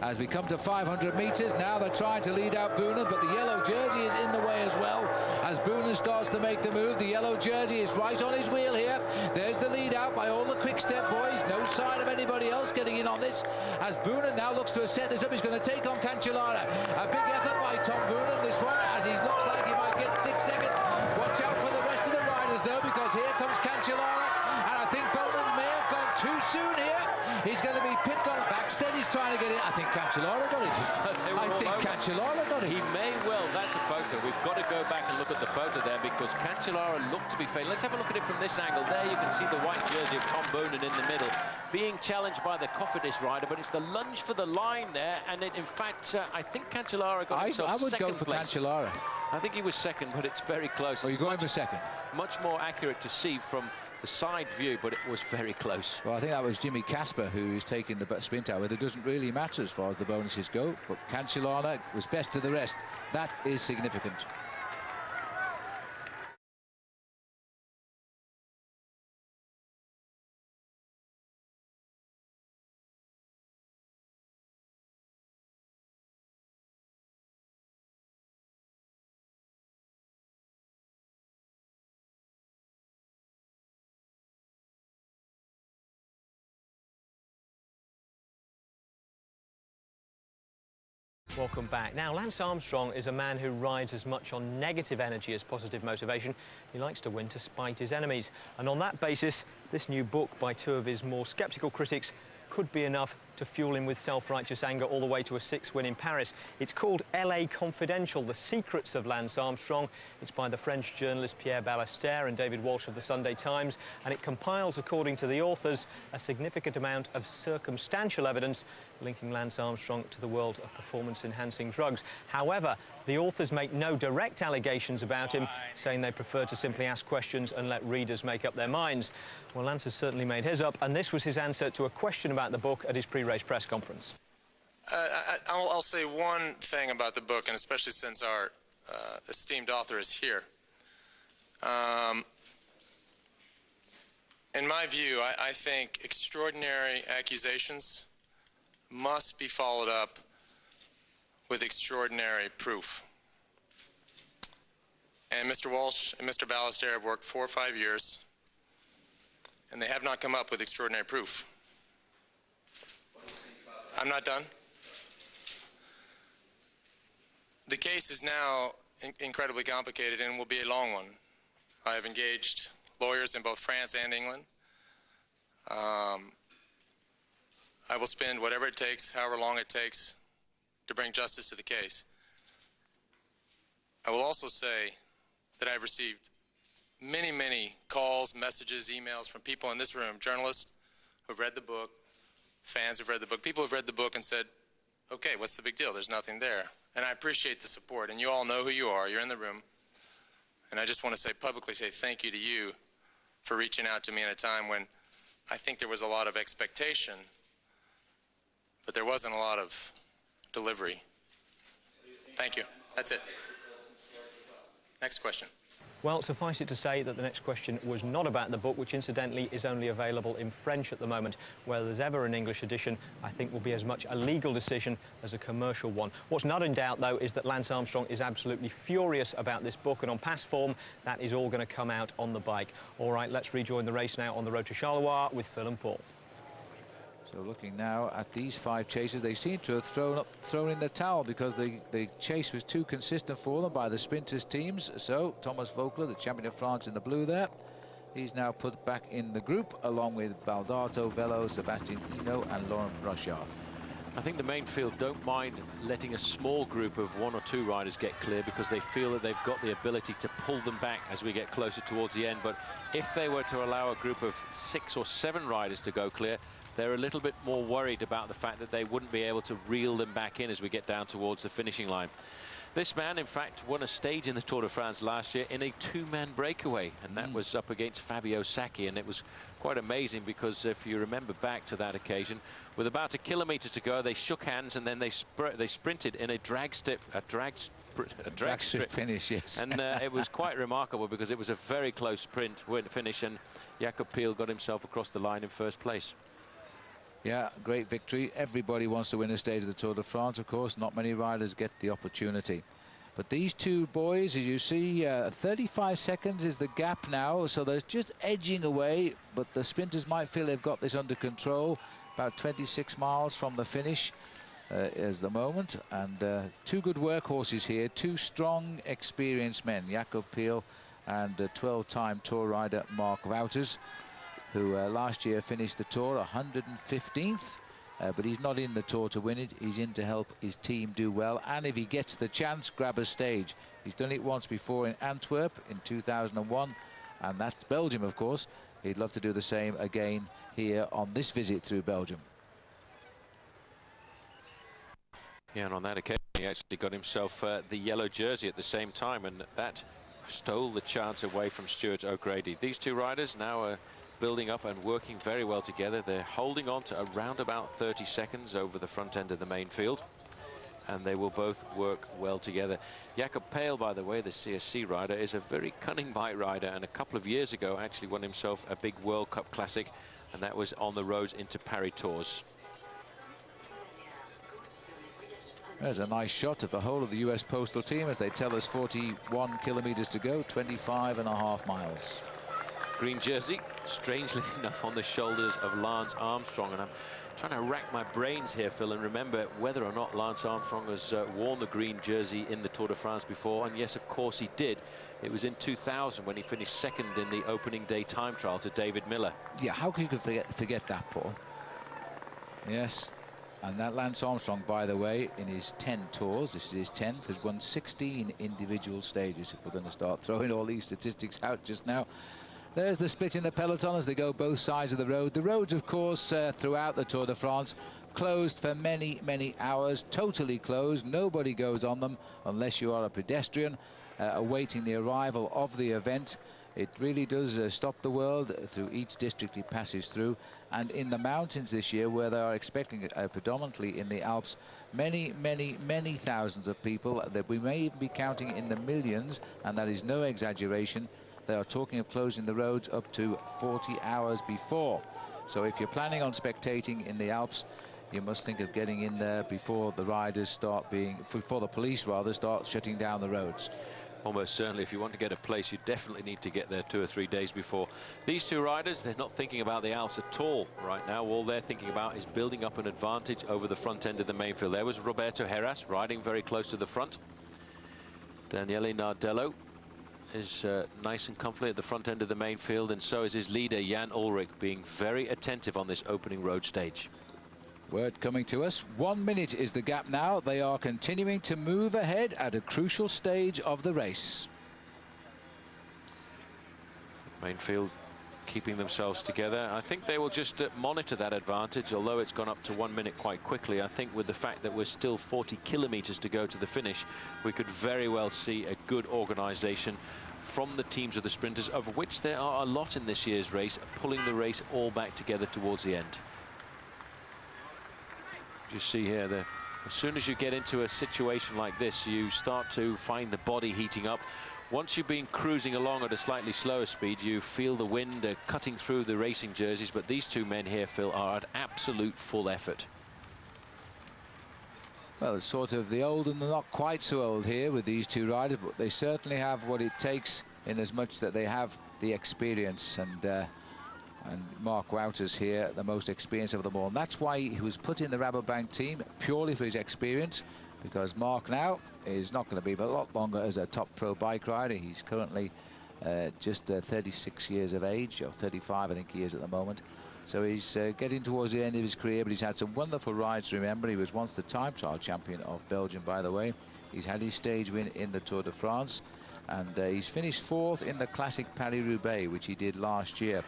As we come to 500 metres, now they're trying to lead out Boonen, but the yellow jersey is in the way as well. As Boonen starts to make the move, the yellow jersey is right on his wheel here. There's the lead out by all the quick-step boys. No sign of anybody else getting in on this. As Boonen now looks to have set this up, he's going to take on Cancellara. A big effort by Tom Boonen, this one, as he looks like he might get 6 seconds. Watch out for the rest of the riders, though, because here comes Cancellara. And I think Boonen may have gone too soon here. He's going to be pipped on the backstead. He's trying to get in. I think Cancellara got it. I think Cancellara got it. He may well. That's a photo. We've got to go back and look at the photo there, because Cancellara looked to be failing. Let's have a look at it from this angle. There you can see the white jersey of Tom Boonen in the middle, being challenged by the Cofidis rider, but it's the lunge for the line there, and it, in fact, I think Cancellara got himself I would second go for place. Cancellara. I think he was second, but it's very close. Oh, you're going for second? Much more accurate to see from the side view, but it was very close. Well, I think that was Jimmy Casper who is taking the sprint out. It doesn't really matter as far as the bonuses go, but Cancellara was best of the rest. That is significant. Welcome back. Now, Lance Armstrong is a man who rides as much on negative energy as positive motivation. He likes to win to spite his enemies. And on that basis, this new book by 2 of his more sceptical critics could be enough to fuel him with self-righteous anger all the way to a 6th win in Paris. It's called LA Confidential, The Secrets of Lance Armstrong. It's by the French journalists Pierre Ballester and David Walsh of the Sunday Times, and it compiles, according to the authors, a significant amount of circumstantial evidence linking Lance Armstrong to the world of performance-enhancing drugs. However, the authors make no direct allegations about him, saying they prefer to simply ask questions and let readers make up their minds. Well, Lance has certainly made his up, and this was his answer to a question about the book at his pre-race press conference. I'll say one thing about the book, and especially since our esteemed author is here. In my view, I think extraordinary accusations must be followed up with extraordinary proof. And Mr. Walsh and Mr. Ballester have worked 4 or 5 years, and they have not come up with extraordinary proof. I'm not done. The case is now incredibly complicated and will be a long one. I have engaged lawyers in both France and England. I will spend whatever it takes, however long it takes, to bring justice to the case. I will also say that I've received many, many calls, messages, emails from people in this room, journalists who've read the book, fans who've read the book, people who've read the book and said, okay, what's the big deal? There's nothing there. And I appreciate the support, and you all know who you are. You're in the room. And I just want to say publicly, say thank you to you for reaching out to me in a time when I think there was a lot of expectation, but there wasn't a lot of delivery. Thank you. That's it. Next question. Well, suffice it to say that the next question was not about the book, which incidentally is only available in French at the moment. Whether there's ever an English edition, I think will be as much a legal decision as a commercial one. What's not in doubt, though, is that Lance Armstrong is absolutely furious about this book, and on past form, that is all going to come out on the bike. All right, let's rejoin the race now on the road to Charleroi with Phil and Paul. So looking now at these 5 chasers, they seem to have thrown in the towel because the chase was too consistent for them by the sprinters teams. So Thomas Vogler, the champion of France in the blue there, he's now put back in the group along with Baldato, Velo, Sebastian Hinault and Laurent Brochard. I think the main field don't mind letting a small group of 1 or 2 riders get clear because they feel that they've got the ability to pull them back as we get closer towards the end. But if they were to allow a group of 6 or 7 riders to go clear, they're a little bit more worried about the fact that they wouldn't be able to reel them back in as we get down towards the finishing line. This man, in fact, won a stage in the Tour de France last year in a 2-man breakaway, and that was up against Fabio Sacchi, and it was quite amazing because if you remember back to that occasion, with about 1 kilometre to go, they shook hands and then they sprinted in a drag strip finish, yes. And it was quite remarkable because it was a very close finish, and Jakob Piel got himself across the line in first place. Yeah, great victory. Everybody wants to win a stage of the Tour de France, of course. Not many riders get the opportunity. But these 2 boys, as you see, 35 seconds is the gap now, so they're just edging away, but the sprinters might feel they've got this under control. About 26 miles from the finish is the moment, and 2 good workhorses here, 2 strong, experienced men, Jakob Piel and 12-time Tour rider Mark Wouters, who last year finished the Tour 115th, but he's not in the Tour to win it. He's in to help his team do well, and if he gets the chance, grab a stage. He's done it once before in Antwerp in 2001, and that's Belgium, of course. He'd love to do the same again here on this visit through Belgium. Yeah, and on that occasion, he actually got himself the yellow jersey at the same time, and that stole the chance away from Stuart O'Grady. These 2 riders now are building up and working very well together. They're holding on to around about 30 seconds over the front end of the main field, and they will both work well together. Jakob Piel, by the way, the CSC rider, is a very cunning bike rider, and a couple of years ago actually won himself a big World Cup Classic, and that was on the roads into Paris Tours. There's a nice shot of the whole of the US Postal team as they tell us 41 kilometers to go, 25.5 miles. Green jersey, strangely enough, on the shoulders of Lance Armstrong, and I'm trying to rack my brains here, Phil, and remember whether or not Lance Armstrong has worn the green jersey in the Tour de France before, and yes, of course he did. It was in 2000 when he finished 2nd in the opening day time trial to David Miller. Yeah, how can you forget that, Paul? Yes, and that Lance Armstrong, by the way, in his 10 tours, this is his 10th, has won 16 individual stages, if we're going to start throwing all these statistics out just now. There's the split in the peloton as they go both sides of the road. The roads, of course, throughout the Tour de France, closed for many, many hours, totally closed. Nobody goes on them unless you are a pedestrian awaiting the arrival of the event. It really does stop the world through each district it passes through. And in the mountains this year, where they are expecting predominantly in the Alps, many, many, many thousands of people that we may even be counting in the millions, and that is no exaggeration. They are talking of closing the roads up to 40 hours before. So if you're planning on spectating in the Alps, you must think of getting in there before the riders start before the police rather start shutting down the roads. Almost certainly, if you want to get a place, you definitely need to get there 2 or 3 days before. These 2 riders, they're not thinking about the Alps at all right now. All they're thinking about is building up an advantage over the front end of the main field. There was Roberto Heras riding very close to the front. Daniele Nardello is nice and comfortably at the front end of the main field, and so is his leader, Jan Ullrich, being very attentive on this opening road stage. Word coming to us. 1 minute is the gap now. They are continuing to move ahead at a crucial stage of the race. Main field keeping themselves together. I think they will just monitor that advantage, although it's gone up to 1 minute quite quickly. I think with the fact that we're still 40 kilometers to go to the finish, we could very well see a good organization from the teams of the sprinters, of which there are a lot in this year's race, pulling the race all back together towards the end. You see here, as soon as you get into a situation like this, you start to find the body heating up. Once you've been cruising along at a slightly slower speed, you feel the wind cutting through the racing jerseys, but these two men here, Phil, are at absolute full effort. Well, it's sort of the old and the not quite so old here with these two riders, but they certainly have what it takes in as much that they have the experience, and Mark Wouters here, the most experienced of them all. And that's why he was put in the Rabobank team, purely for his experience, because Mark now is not going to be a lot longer as a top pro bike rider. He's currently just 36 years of age, or 35 I think he is at the moment. So he's getting towards the end of his career, but he's had some wonderful rides to remember. He was once the time trial champion of Belgium, by the way. He's had his stage win in the Tour de France, and he's finished 4th in the Classic Paris-Roubaix, which he did last year.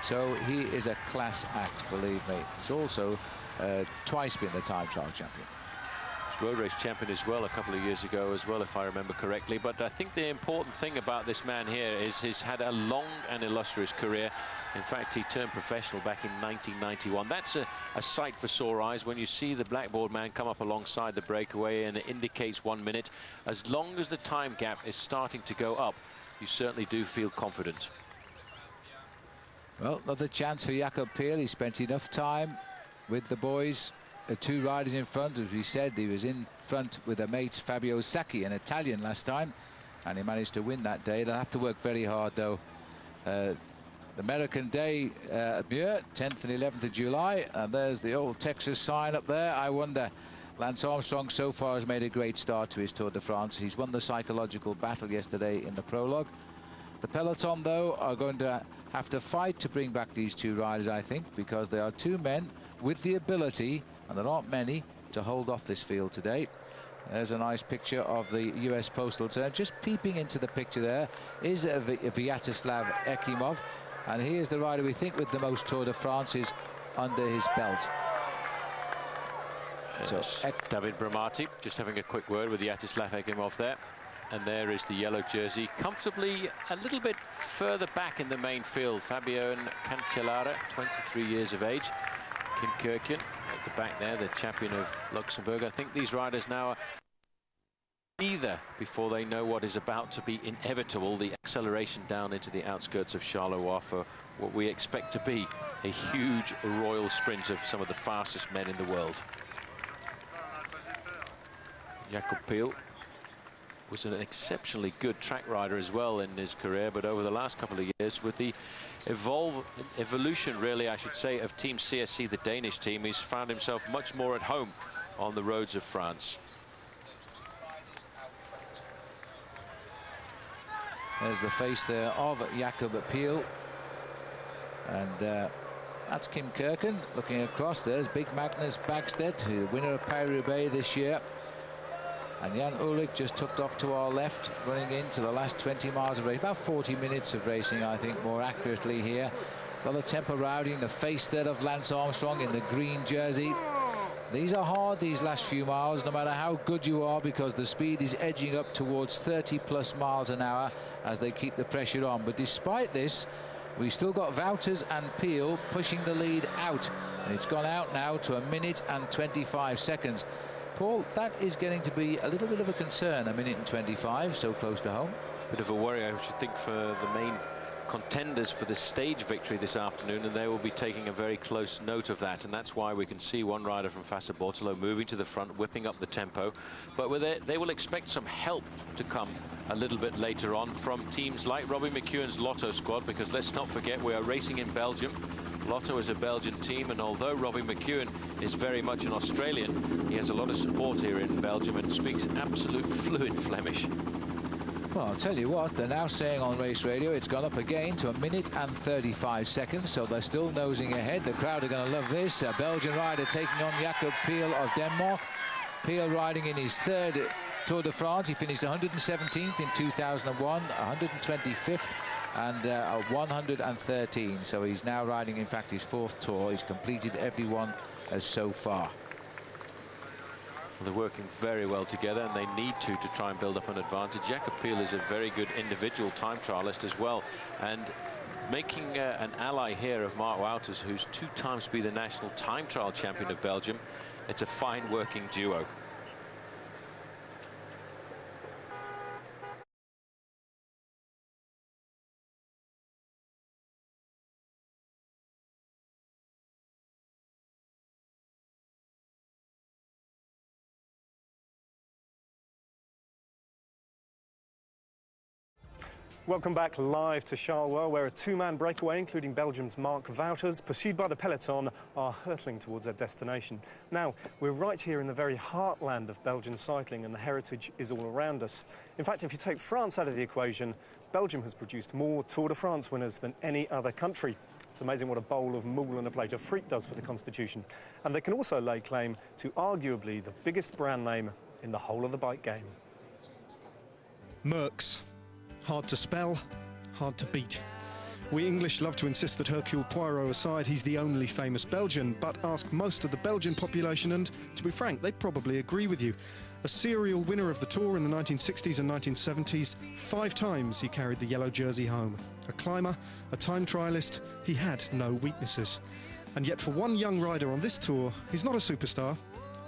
So he is a class act, believe me. He's also twice been the time trial champion. Road race champion as well a couple of years ago as well, if I remember correctly. But I think the important thing about this man here is he's had a long and illustrious career. In fact, he turned professional back in 1991. That's a sight for sore eyes when you see the blackboard man come up alongside the breakaway, and it indicates 1 minute. As long as the time gap is starting to go up, you certainly do feel confident. Well, another chance for Jakob Piel. He spent enough time with the boys. Two riders in front, as we said. He was in front with a mate, Fabio Sacchi, an Italian last time, and he managed to win that day. They'll have to work very hard, though. The American Day at Muir, 10th and 11th of July, and there's the old Texas sign up there. I wonder, Lance Armstrong so far has made a great start to his Tour de France. He's won the psychological battle yesterday in the prologue. The peloton, though, are going to have to fight to bring back these two riders, I think, because they are two men with the ability, and there aren't many, to hold off this field today. There's a nice picture of the US Postal Service. Just peeping into the picture there is Vyacheslav Ekimov, and he is the rider we think with the most Tour de France's under his belt. So David Bramati just having a quick word with Vyacheslav Ekimov there. And there is the yellow jersey, comfortably a little bit further back in the main field. Fabio Cancellara, 23 years of age. Kim Kirkian at the back there, the champion of Luxembourg. I think these riders now are either before they know what is about to be inevitable, the acceleration down into the outskirts of Charleroi for what we expect to be a huge royal sprint of some of the fastest men in the world. Jakob Piel was an exceptionally good track rider as well in his career, but over the last couple of years, with the evolution, really, I should say, of Team CSC, the Danish team, he's found himself much more at home on the roads of France. There's the face there of Jakob Piel, and that's Kim Kirken looking across. There's big Magnus Bagstedt, the winner of Paris-Roubaix this year. And Jan Ullrich just tucked off to our left, running into the last 20 miles of race. About 40 minutes of racing, I think, more accurately here. A lot of tempo routing, the face there of Lance Armstrong in the green jersey. These are hard, these last few miles, no matter how good you are, because the speed is edging up towards 30+ miles an hour as they keep the pressure on. But despite this, we've still got Wouters and Piel pushing the lead out. And it's gone out now to 1 minute and 25 seconds. Paul, that is getting to be a little bit of a concern, 1 minute and 25, so close to home. Bit of a worry, I should think, for the main contenders for the stage victory this afternoon, and they will be taking a very close note of that, and that's why we can see one rider from Fassa Bortolo moving to the front, whipping up the tempo. But with it, they will expect some help to come a little bit later on from teams like Robbie McEwen's Lotto squad, because let's not forget we are racing in Belgium. Lotto is a Belgian team, and although Robbie McEwen is very much an Australian, he has a lot of support here in Belgium and speaks absolute fluent Flemish. Well, I'll tell you what, they're now saying on race radio it's gone up again to 1 minute and 35 seconds, so they're still nosing ahead. The crowd are going to love this. A Belgian rider taking on Jacob Peel of Denmark. Peel riding in his third Tour de France. He finished 117th in 2001, 125th and 113. So he's now riding, in fact, his fourth tour. He's completed every one so far. They're working very well together, and they need to try and build up an advantage. Jacob Peel is a very good individual time trialist as well, and making an ally here of Mark Wouters, who's 2 times been the national time trial champion of Belgium. It's a fine working duo. Welcome back live to Charleroi, where a 2-man breakaway, including Belgium's Mark Wouters, pursued by the peloton, are hurtling towards their destination. Now, we're right here in the very heartland of Belgian cycling, and the heritage is all around us. In fact, if you take France out of the equation, Belgium has produced more Tour de France winners than any other country. It's amazing what a bowl of moule and a plate of fruit does for the constitution. And they can also lay claim to arguably the biggest brand name in the whole of the bike game. Merckx. Hard to spell, hard to beat. We English love to insist that Hercule Poirot aside, he's the only famous Belgian, but ask most of the Belgian population and, to be frank, they probably agree with you. A serial winner of the Tour in the 1960s and 1970s, 5 times he carried the yellow jersey home. A climber, a time trialist, he had no weaknesses. And yet for one young rider on this Tour, he's not a superstar,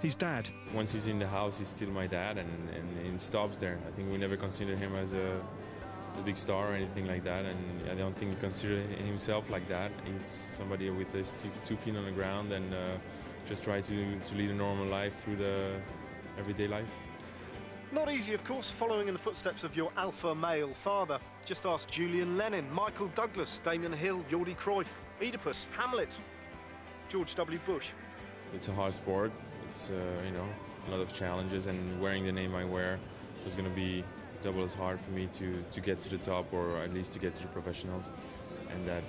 he's dad. Once he's in the house, he's still my dad, and it stops there. I think we never considered him as a big star or anything like that, and I don't think he considers himself like that. He's somebody with his 2 feet on the ground and just try to lead a normal life through the everyday life. Not easy, of course, following in the footsteps of your alpha male father. Just ask Julian Lennon, Michael Douglas, Damien Hill, Jordi Cruyff, Oedipus, Hamlet, George W. Bush. It's a hard sport. It's you know, a lot of challenges, and wearing the name I wear was going to be double as hard for me to get to the top, or at least to get to the professionals. And that,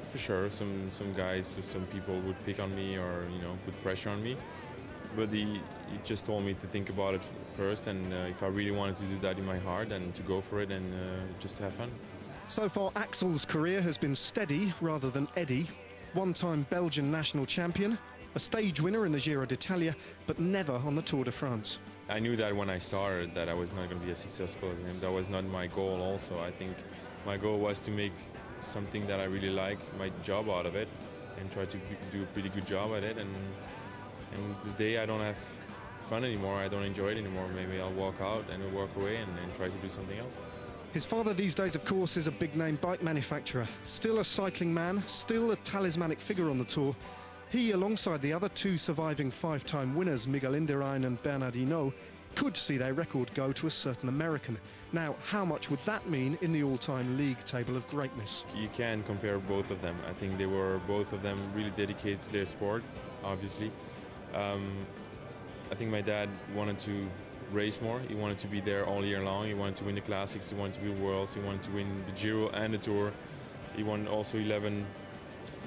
for sure, some guys, some people would pick on me, or put pressure on me. But he just told me to think about it first, and if I really wanted to do that in my heart, and to go for it, and just to have fun. So far, Axel's career has been steady rather than eddy. 1-time Belgian national champion, a stage winner in the Giro d'Italia, but never on the Tour de France. I knew that when I started that I was not going to be as successful as him. That was not my goal also. I think my goal was to make something that I really like, my job out of it, and try to do a pretty good job at it. And the day I don't have fun anymore, I don't enjoy it anymore, maybe I'll walk out and walk away and try to do something else. His father these days, of course, is a big-name bike manufacturer. Still a cycling man, still a talismanic figure on the Tour. He, alongside the other 2 surviving 5-time winners, Miguel Indurain and Bernard Hinault, could see their record go to a certain American. Now, how much would that mean in the all-time league table of greatness? You can compare both of them. I think they were, both of them, really dedicated to their sport, obviously. I think my dad wanted to race more. He wanted to be there all year long. He wanted to win the classics. He wanted to win Worlds. He wanted to win the Giro and the Tour. He won also 11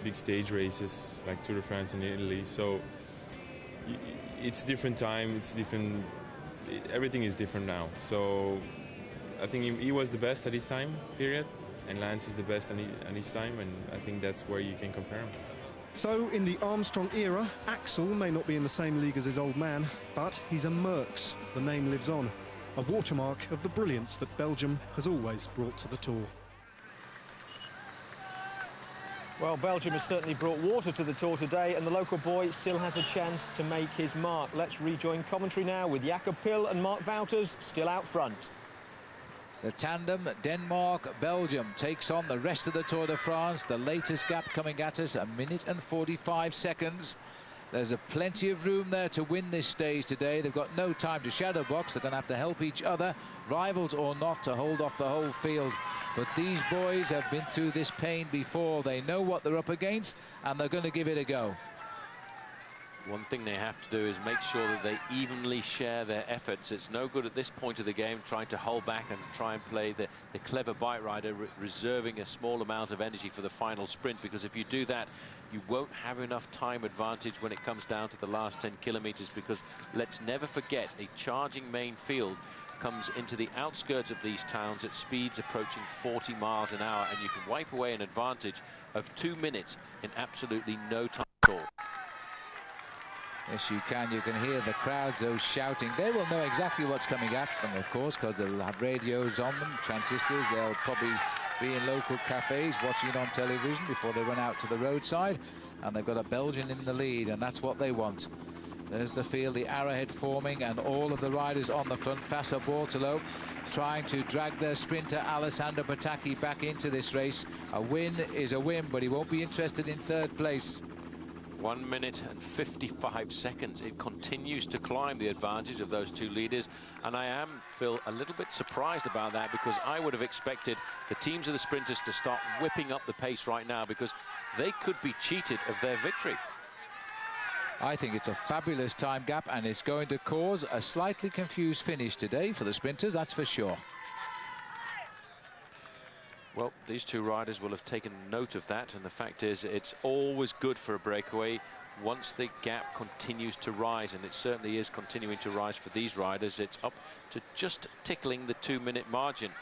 big stage races like Tour de France in Italy. So it's different time. It's different. Everything is different now. So I think he was the best at his time period, and Lance is the best at his time, and I think that's where you can compare him. So, in the Armstrong era, Axel may not be in the same league as his old man, but he's a Merckx. The name lives on, a watermark of the brilliance that Belgium has always brought to the Tour. Well, Belgium has certainly brought water to the Tour today, and the local boy still has a chance to make his mark. Let's rejoin commentary now with Jacob Peel and Mark Wouters still out front. The tandem, Denmark-Belgium, takes on the rest of the Tour de France. The latest gap coming at us, 1 minute and 45 seconds. There's plenty of room there to win this stage today. They've got no time to shadow box. They're going to have to help each other, rivals or not, to hold off the whole field. But these boys have been through this pain before. They know what they're up against, and they're going to give it a go. One thing they have to do is make sure that they evenly share their efforts. It's no good at this point of the game trying to hold back and try and play the clever bike rider, reserving a small amount of energy for the final sprint, because if you do that, you won't have enough time advantage when it comes down to the last 10 kilometers, because let's never forget, a charging main field comes into the outskirts of these towns at speeds approaching 40 miles an hour, and you can wipe away an advantage of 2 minutes in absolutely no time at all. Yes, you can. You can hear the crowds, those shouting. They will know exactly what's coming at them, of course, because they'll have radios on them, transistors. They'll probably be in local cafes watching it on television before they run out to the roadside. And they've got a Belgian in the lead, and that's what they want. There's the field, the arrowhead forming, and all of the riders on the front. Fassa Bortolo trying to drag their sprinter Alessandro Patacchi back into this race. A win is a win, but he won't be interested in third place. 1 minute and 55 seconds. It continues to climb, the advantage of those two leaders. And I am, Phil, a little bit surprised about that, because I would have expected the teams of the sprinters to start whipping up the pace right now, because they could be cheated of their victory. I think it's a fabulous time gap, and it's going to cause a slightly confused finish today for the sprinters, that's for sure. Well, these two riders will have taken note of that, and the fact is it's always good for a breakaway once the gap continues to rise, and it certainly is continuing to rise for these riders. It's up to just tickling the 2-minute margin,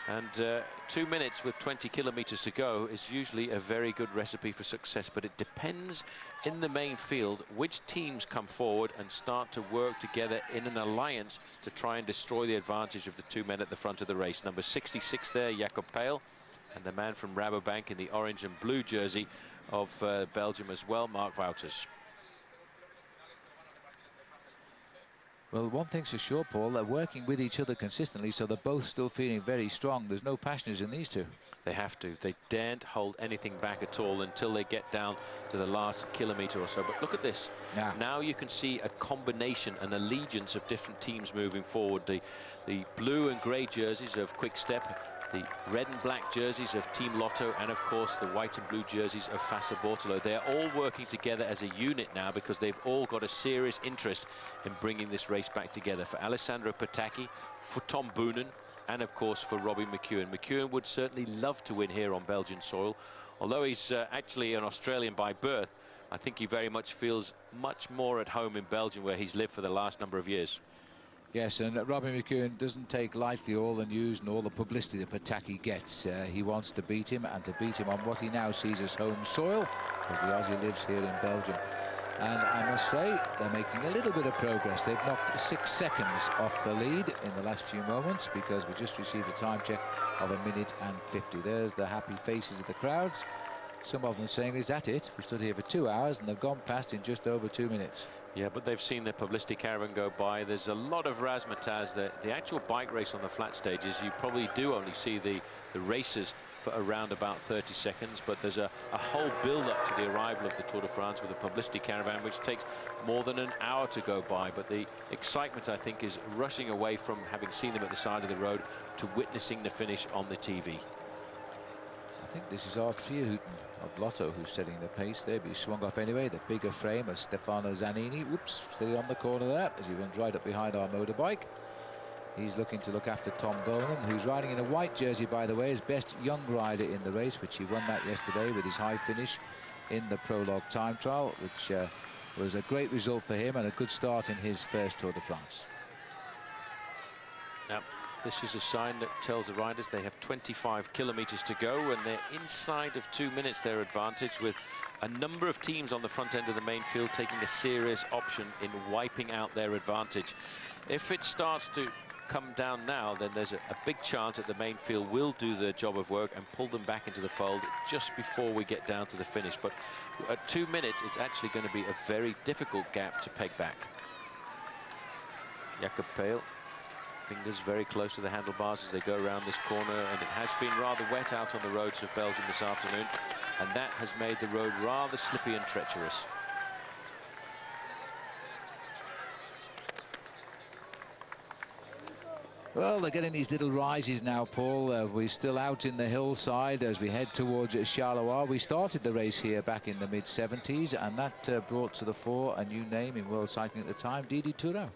and 2 minutes with 20 kilometers to go is usually a very good recipe for success, but it depends in the main field which teams come forward and start to work together in an alliance to try and destroy the advantage of the two men at the front of the race. Number 66 there, Jacob Pale, and the man from Rabobank in the orange and blue jersey of Belgium as well, Mark Wouters. Well, one thing's for sure, Paul, they're working with each other consistently, so they're both still feeling very strong. There's no passioners in these two. They have to. They daren't hold anything back at all until they get down to the last kilometre or so. But look at this. Yeah. Now you can see a combination, an allegiance of different teams moving forward. The blue and grey jerseys of Quick Step, the red and black jerseys of Team Lotto, and of course the white and blue jerseys of Fassa Bortolo. They're all working together as a unit now, because they've all got a serious interest in bringing this race back together. For Alessandro Patacchi, for Tom Boonen, and of course for Robbie McEwen. McEwen would certainly love to win here on Belgian soil. Although he's actually an Australian by birth, I think he very much feels much more at home in Belgium, where he's lived for the last number of years. Yes, and Robbie McEwen doesn't take lightly all the news and all the publicity that Patacchi gets. He wants to beat him, and to beat him on what he now sees as home soil, because the Aussie lives here in Belgium. And I must say, they're making a little bit of progress. They've knocked 6 seconds off the lead in the last few moments, because we just received a time check of 1 minute and 50. There's the happy faces of the crowds. Some of them saying, is that it? We stood here for 2 hours and they've gone past in just over 2 minutes. Yeah, but they've seen their publicity caravan go by. There's a lot of razzmatazz. The actual bike race on the flat stages, you probably do only see the racers for around about 30 seconds, but there's a whole build-up to the arrival of the Tour de France with a publicity caravan, which takes more than an hour to go by. But the excitement, I think, is rushing away from having seen them at the side of the road to witnessing the finish on the TV. I think this is Art Vierhouten of Lotto who's setting the pace there, but he swung off anyway. The bigger frame of Stefano Zanini. Whoops, still on the corner there as he runs right up behind our motorbike. He's looking to look after Tom Bowman, who's riding in a white jersey, by the way, his best young rider in the race, which he won that yesterday with his high finish in the prologue time trial, which was a great result for him and a good start in his first Tour de France. Now, this is a sign that tells the riders they have 25 kilometers to go, and they're inside of 2 minutes their advantage, with a number of teams on the front end of the main field taking a serious option in wiping out their advantage. If it starts to come down now, then there's a big chance that the main field will do their job of work and pull them back into the fold just before we get down to the finish. But at 2 minutes, it's actually going to be a very difficult gap to peg back. Jacob Pale, fingers very close to the handlebars as they go around this corner, and it has been rather wet out on the roads of Belgium this afternoon, and that has made the road rather slippy and treacherous. Well, they're getting these little rises now, Paul. We're still out in the hillside as we head towards Charleroi. We started the race here back in the mid-70s, and that brought to the fore a new name in world cycling at the time, Didi Tourau.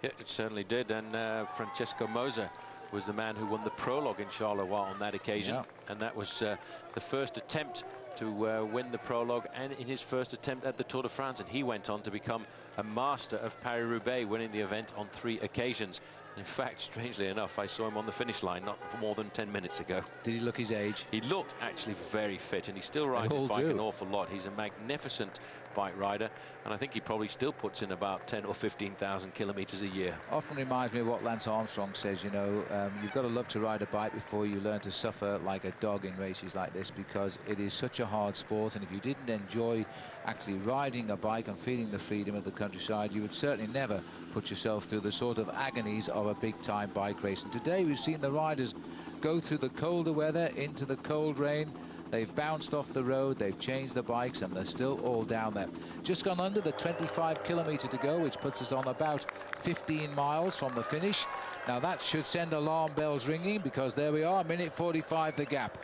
Yeah, it certainly did, and Francesco Moser was the man who won the prologue in Charleroi on that occasion, and that was the first attempt to win the prologue and in his first attempt at the Tour de France, and he went on to become a master of Paris-Roubaix, winning the event on 3 occasions. In fact, strangely enough, I saw him on the finish line not more than 10 minutes ago. Did he look his age? He looked actually very fit, and he still rides his bike an awful lot. He's a magnificent bike rider, and I think he probably still puts in about 10 or 15,000 kilometers a year. Often reminds me of what Lance Armstrong says, you know, you've got to love to ride a bike before you learn to suffer like a dog in races like this, because it is such a hard sport, and if you didn't enjoy actually riding a bike and feeling the freedom of the countryside, you would certainly never put yourself through the sort of agonies of a big-time bike race. And today we've seen the riders go through the colder weather into the cold rain. They've bounced off the road, they've changed the bikes, and they're still all down there. Just gone under the 25 kilometre to go, which puts us on about 15 miles from the finish. Now that should send alarm bells ringing, because there we are, minute 45 the gap.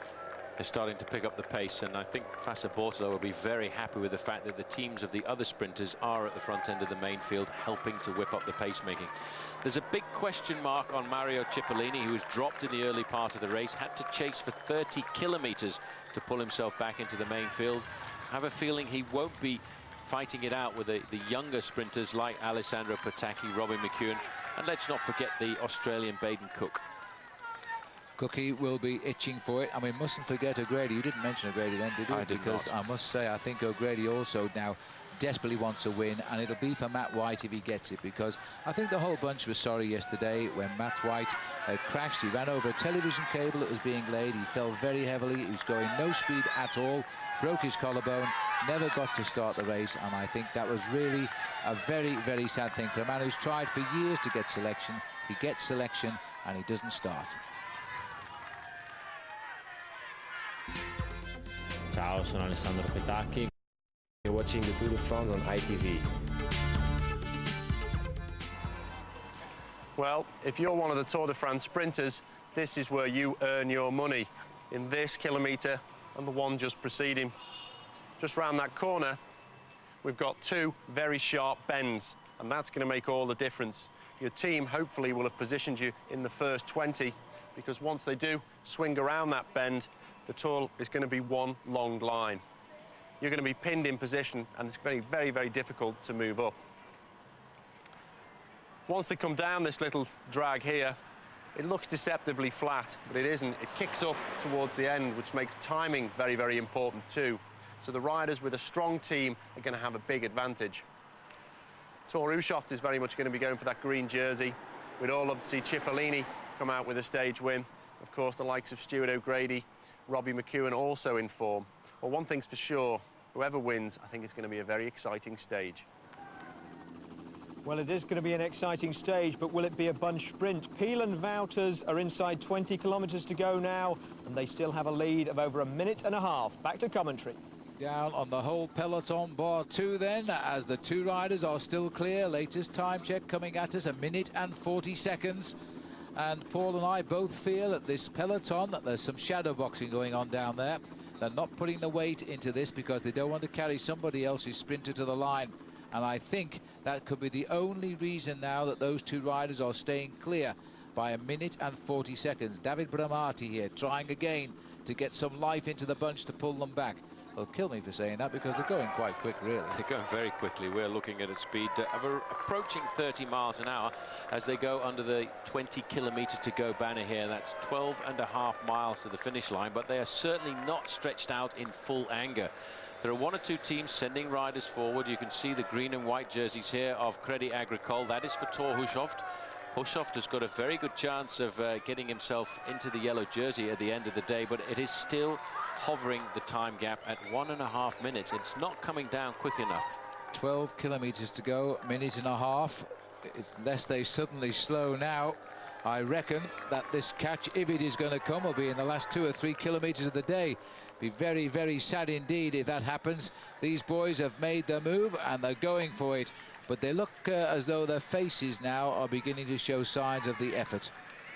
They're starting to pick up the pace, and I think Fassa Bortolo will be very happy with the fact that the teams of the other sprinters are at the front end of the main field, helping to whip up the pacemaking. There's a big question mark on Mario Cipollini, who was dropped in the early part of the race, had to chase for 30 kilometres to pull himself back into the main field. I have a feeling he won't be fighting it out with the younger sprinters like Alessandro Patacchi, Robbie McEwen, and let's not forget the Australian Baden Cook. Cookie will be itching for it, and we mustn't forget O'Grady. You didn't mention O'Grady then, did you? I did because not. I must say, I think O'Grady also now desperately wants a win, and it'll be for Matt White if he gets it, because I think the whole bunch was sorry yesterday when Matt White crashed. He ran over a television cable that was being laid. He fell very heavily. He was going no speed at all, broke his collarbone, never got to start the race, and I think that was really a very, very sad thing for a man who's tried for years to get selection. He gets selection, and he doesn't start. Ciao, sono Alessandro Petacchi. You're watching the Tour de France on ITV. Well, if you're one of the Tour de France sprinters, this is where you earn your money, in this kilometre and the one just preceding. Just round that corner, we've got 2 very sharp bends, and that's going to make all the difference. Your team hopefully will have positioned you in the first 20, because once they do swing around that bend, the Tour is going to be one long line. You're going to be pinned in position, and it's going to be very, very difficult to move up. Once they come down this little drag here, it looks deceptively flat, but it isn't. It kicks up towards the end, which makes timing very, very important too. So the riders with a strong team are going to have a big advantage. Thor Hushovd is very much going to be going for that green jersey. We'd all love to see Cipollini come out with a stage win. Of course, the likes of Stuart O'Grady, Robbie McEwen also in form. Well, one thing's for sure, whoever wins, I think it's going to be a very exciting stage. Well, it is going to be an exciting stage, but will it be a bunch sprint? Peel and Wouters are inside 20 kilometres to go now, and they still have a lead of over a minute and a half. Back to commentary. Down on the whole peloton, bar 2 then, as the 2 riders are still clear. Latest time check coming at us, 1 minute and 40 seconds. And Paul and I both feel at this peloton that there's some shadow boxing going on down there. They're not putting the weight into this because they don't want to carry somebody else's sprinter to the line. And I think that could be the only reason now that those 2 riders are staying clear by 1 minute and 40 seconds. David Bramati here trying again to get some life into the bunch to pull them back. They'll kill me for saying that because they're going quite quick, really. They're going very quickly. We're looking at a speed of approaching 30 miles an hour as they go under the 20 kilometre to go banner here. That's 12.5 miles to the finish line, but they are certainly not stretched out in full anger. There are 1 or 2 teams sending riders forward. You can see the green and white jerseys here of Crédit Agricole. That is for Thor Hushovd. Hushovd has got a very good chance of getting himself into the yellow jersey at the end of the day, but it is still hovering the time gap at 1.5 minutes. It's not coming down quick enough. 12 kilometres to go, 1.5 minutes. Unless they suddenly slow now, I reckon that this catch, if it is going to come, will be in the last 2 or 3 kilometres of the day. Be very, very sad indeed if that happens. These boys have made their move and they're going for it, but they look as though their faces now are beginning to show signs of the effort.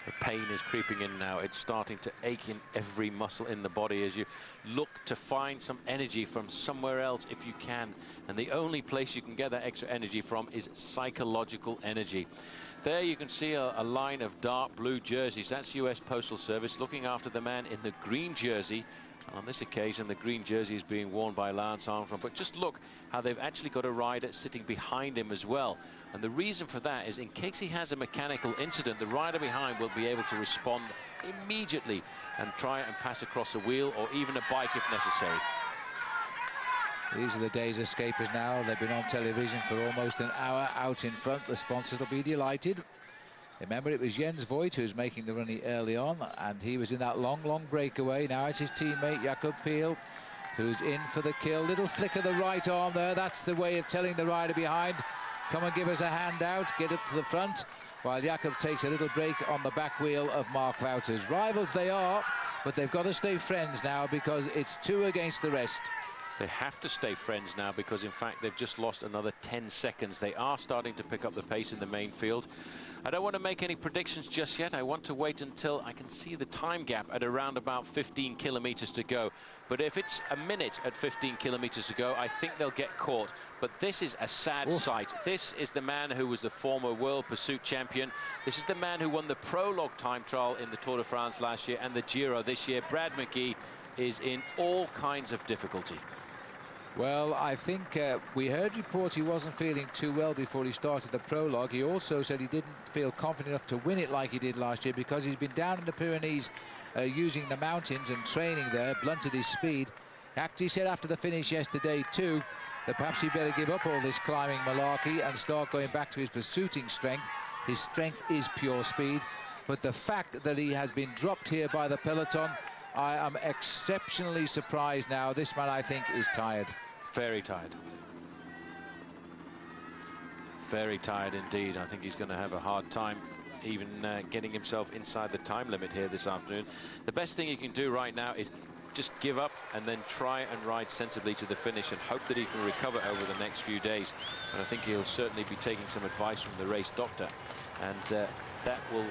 The pain is creeping in now. It's starting to ache in every muscle in the body as you look to find some energy from somewhere else if you can. And the only place you can get that extra energy from is psychological energy. There you can see a line of dark blue jerseys. That's US Postal Service looking after the man in the green jersey. And on this occasion, the green jersey is being worn by Lance Armstrong. But just look how they've actually got a rider sitting behind him as well. And the reason for that is in case he has a mechanical incident, the rider behind will be able to respond immediately and try and pass across a wheel or even a bike if necessary. These are the days of escapers now. They've been on television for almost an hour out in front. The sponsors will be delighted. Remember, it was Jens Voigt who was making the run early on, and he was in that long breakaway. Now it's his teammate, Jakob Peel, who's in for the kill. Little flick of the right arm there. That's the way of telling the rider behind, come and give us a hand out, get up to the front, while Jakob takes a little break on the back wheel of Mark Wouters. Rivals they are, but they've got to stay friends now because it's 2 against the rest. They have to stay friends now because, in fact, they've just lost another 10 seconds. They are starting to pick up the pace in the main field. I don't want to make any predictions just yet. I want to wait until I can see the time gap at around about 15 kilometers to go. But if it's a minute at 15 kilometers to go, I think they'll get caught. But this is a sad sight. This is the man who was the former World Pursuit Champion. This is the man who won the prologue time trial in the Tour de France last year and the Giro this year. Brad McGee is in all kinds of difficulty. Well, I think we heard reports he wasn't feeling too well before he started the prologue. He also said he didn't feel confident enough to win it like he did last year because he's been down in the Pyrenees using the mountains and training there, blunted his speed. Actually said after the finish yesterday too that perhaps he better give up all this climbing malarkey and start going back to his pursuing strength. His strength is pure speed, but the fact that he has been dropped here by the peloton, I am exceptionally surprised now. This man, I think, is tired. Very tired. Very tired indeed. I think he's going to have a hard time even getting himself inside the time limit here this afternoon. The best thing he can do right now is just give up and then try and ride sensibly to the finish and hope that he can recover over the next few days. And I think he'll certainly be taking some advice from the race doctor. And that will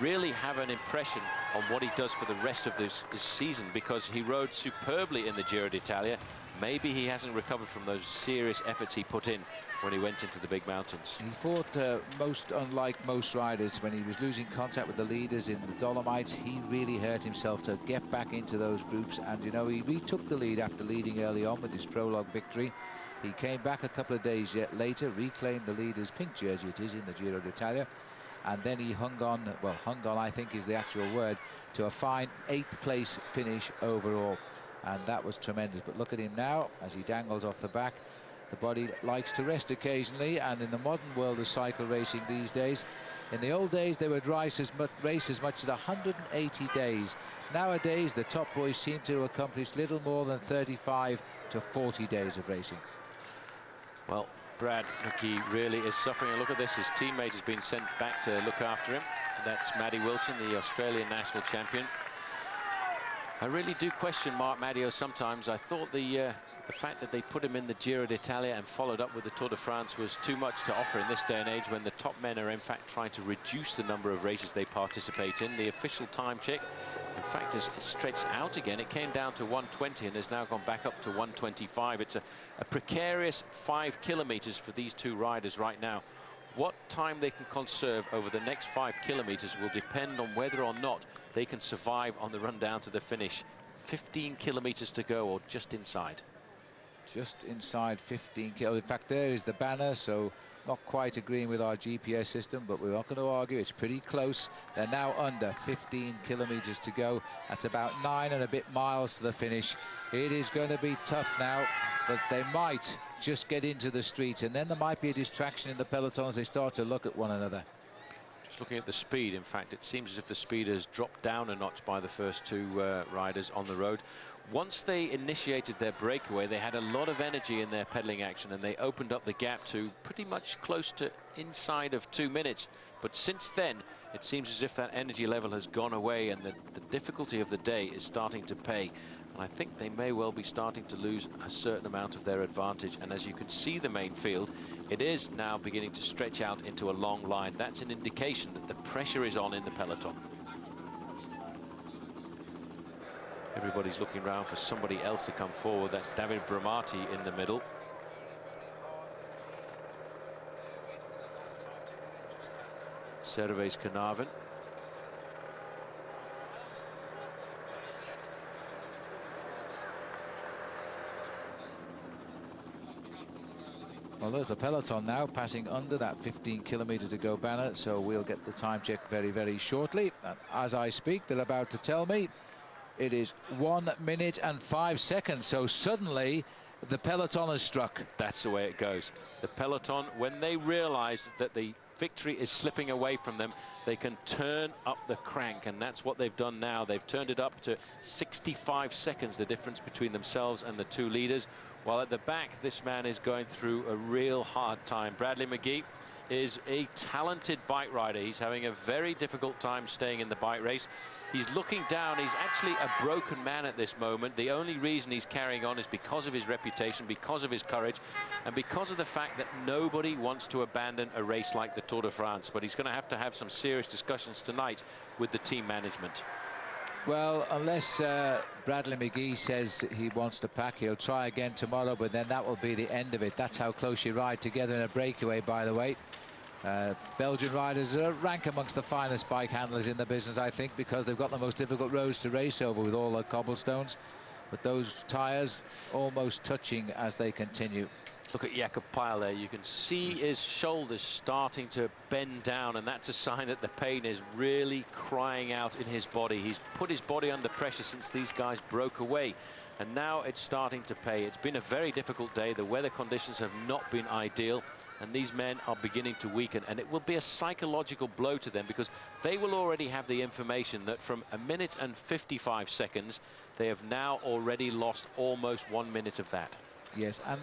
really have an impression on what he does for the rest of this season, because he rode superbly in the Giro d'Italia. Maybe he hasn't recovered from those serious efforts he put in when he went into the big mountains. He fought most unlike most riders. When he was losing contact with the leaders in the Dolomites, he really hurt himself to get back into those groups. And, you know, he retook the lead after leading early on with his prologue victory. He came back a couple of days later, reclaimed the leader's pink jersey, it is, in the Giro d'Italia. And then he hung on, well, hung on, I think is the actual word, to a fine 8th place finish overall. And that was tremendous. But look at him now as he dangles off the back. The body likes to rest occasionally, and in the modern world of cycle racing these days, in the old days they would race as much as 180 days. Nowadays the top boys seem to accomplish little more than 35 to 40 days of racing. Well, Brad McGee really is suffering. And look at this, his teammate has been sent back to look after him. That's Maddie Wilson, the Australian national champion. I really do question Marc Madiot sometimes. I thought the fact that they put him in the Giro d'Italia and followed up with the Tour de France was too much to offer in this day and age, when the top men are in fact trying to reduce the number of races they participate in. The official time check, in fact, is stretched out again. It came down to 1:20 and has now gone back up to 1:25. It's a precarious 5 kilometers for these two riders right now. What time they can conserve over the next 5 kilometers will depend on whether or not they can survive on the run down to the finish. 15 kilometers to go, or just inside. Just inside 15 kilometers. In fact, there is the banner, so not quite agreeing with our GPS system, but we're not going to argue. It's pretty close. They're now under 15 kilometers to go. That's about 9 and a bit miles to the finish. It is going to be tough now, but they might just get into the street, and then there might be a distraction in the peloton as they start to look at one another. Just looking at the speed, in fact, it seems as if the speed has dropped down a notch by the first two riders on the road. Once they initiated their breakaway, they had a lot of energy in their pedaling action, and they opened up the gap to pretty much close to inside of 2 minutes. But since then, it seems as if that energy level has gone away, and the difficulty of the day is starting to pay. And I think they may well be starting to lose a certain amount of their advantage. And as you can see, the main field, it is now beginning to stretch out into a long line. That's an indication that the pressure is on in the peloton. Everybody's looking around for somebody else to come forward. That's David Bramati in the middle. Servais Carnarvon. Well, there's the peloton now passing under that 15-kilometre to go banner, so we'll get the time check very, very shortly. And as I speak, they're about to tell me it is 1 minute and 5 seconds. So suddenly the peloton has struck. That's the way it goes. The peloton, when they realise that the victory is slipping away from them, they can turn up the crank, and that's what they've done now. They've turned it up to 65 seconds, the difference between themselves and the two leaders. While at the back, this man is going through a real hard time. Bradley McGee is a talented bike rider. He's having a very difficult time staying in the bike race. He's looking down. He's actually a broken man at this moment. The only reason he's carrying on is because of his reputation, because of his courage, and because of the fact that nobody wants to abandon a race like the Tour de France. But he's going to have some serious discussions tonight with the team management. Well, unless Bradley McGee says he wants to pack, he'll try again tomorrow, but then that will be the end of it. That's how close you ride together in a breakaway, by the way. Belgian riders are rank amongst the finest bike handlers in the business, I think, because they've got the most difficult roads to race over with all the cobblestones. But those tyres almost touching as they continue. Look at Jakob Pyle there. You can see his shoulders starting to bend down, and that's a sign that the pain is really crying out in his body. He's put his body under pressure since these guys broke away, and now it's starting to pay. It's been a very difficult day. The weather conditions have not been ideal, and these men are beginning to weaken, and it will be a psychological blow to them because they will already have the information that from 1 minute and 55 seconds, they have now already lost almost 1 minute of that. Yes, and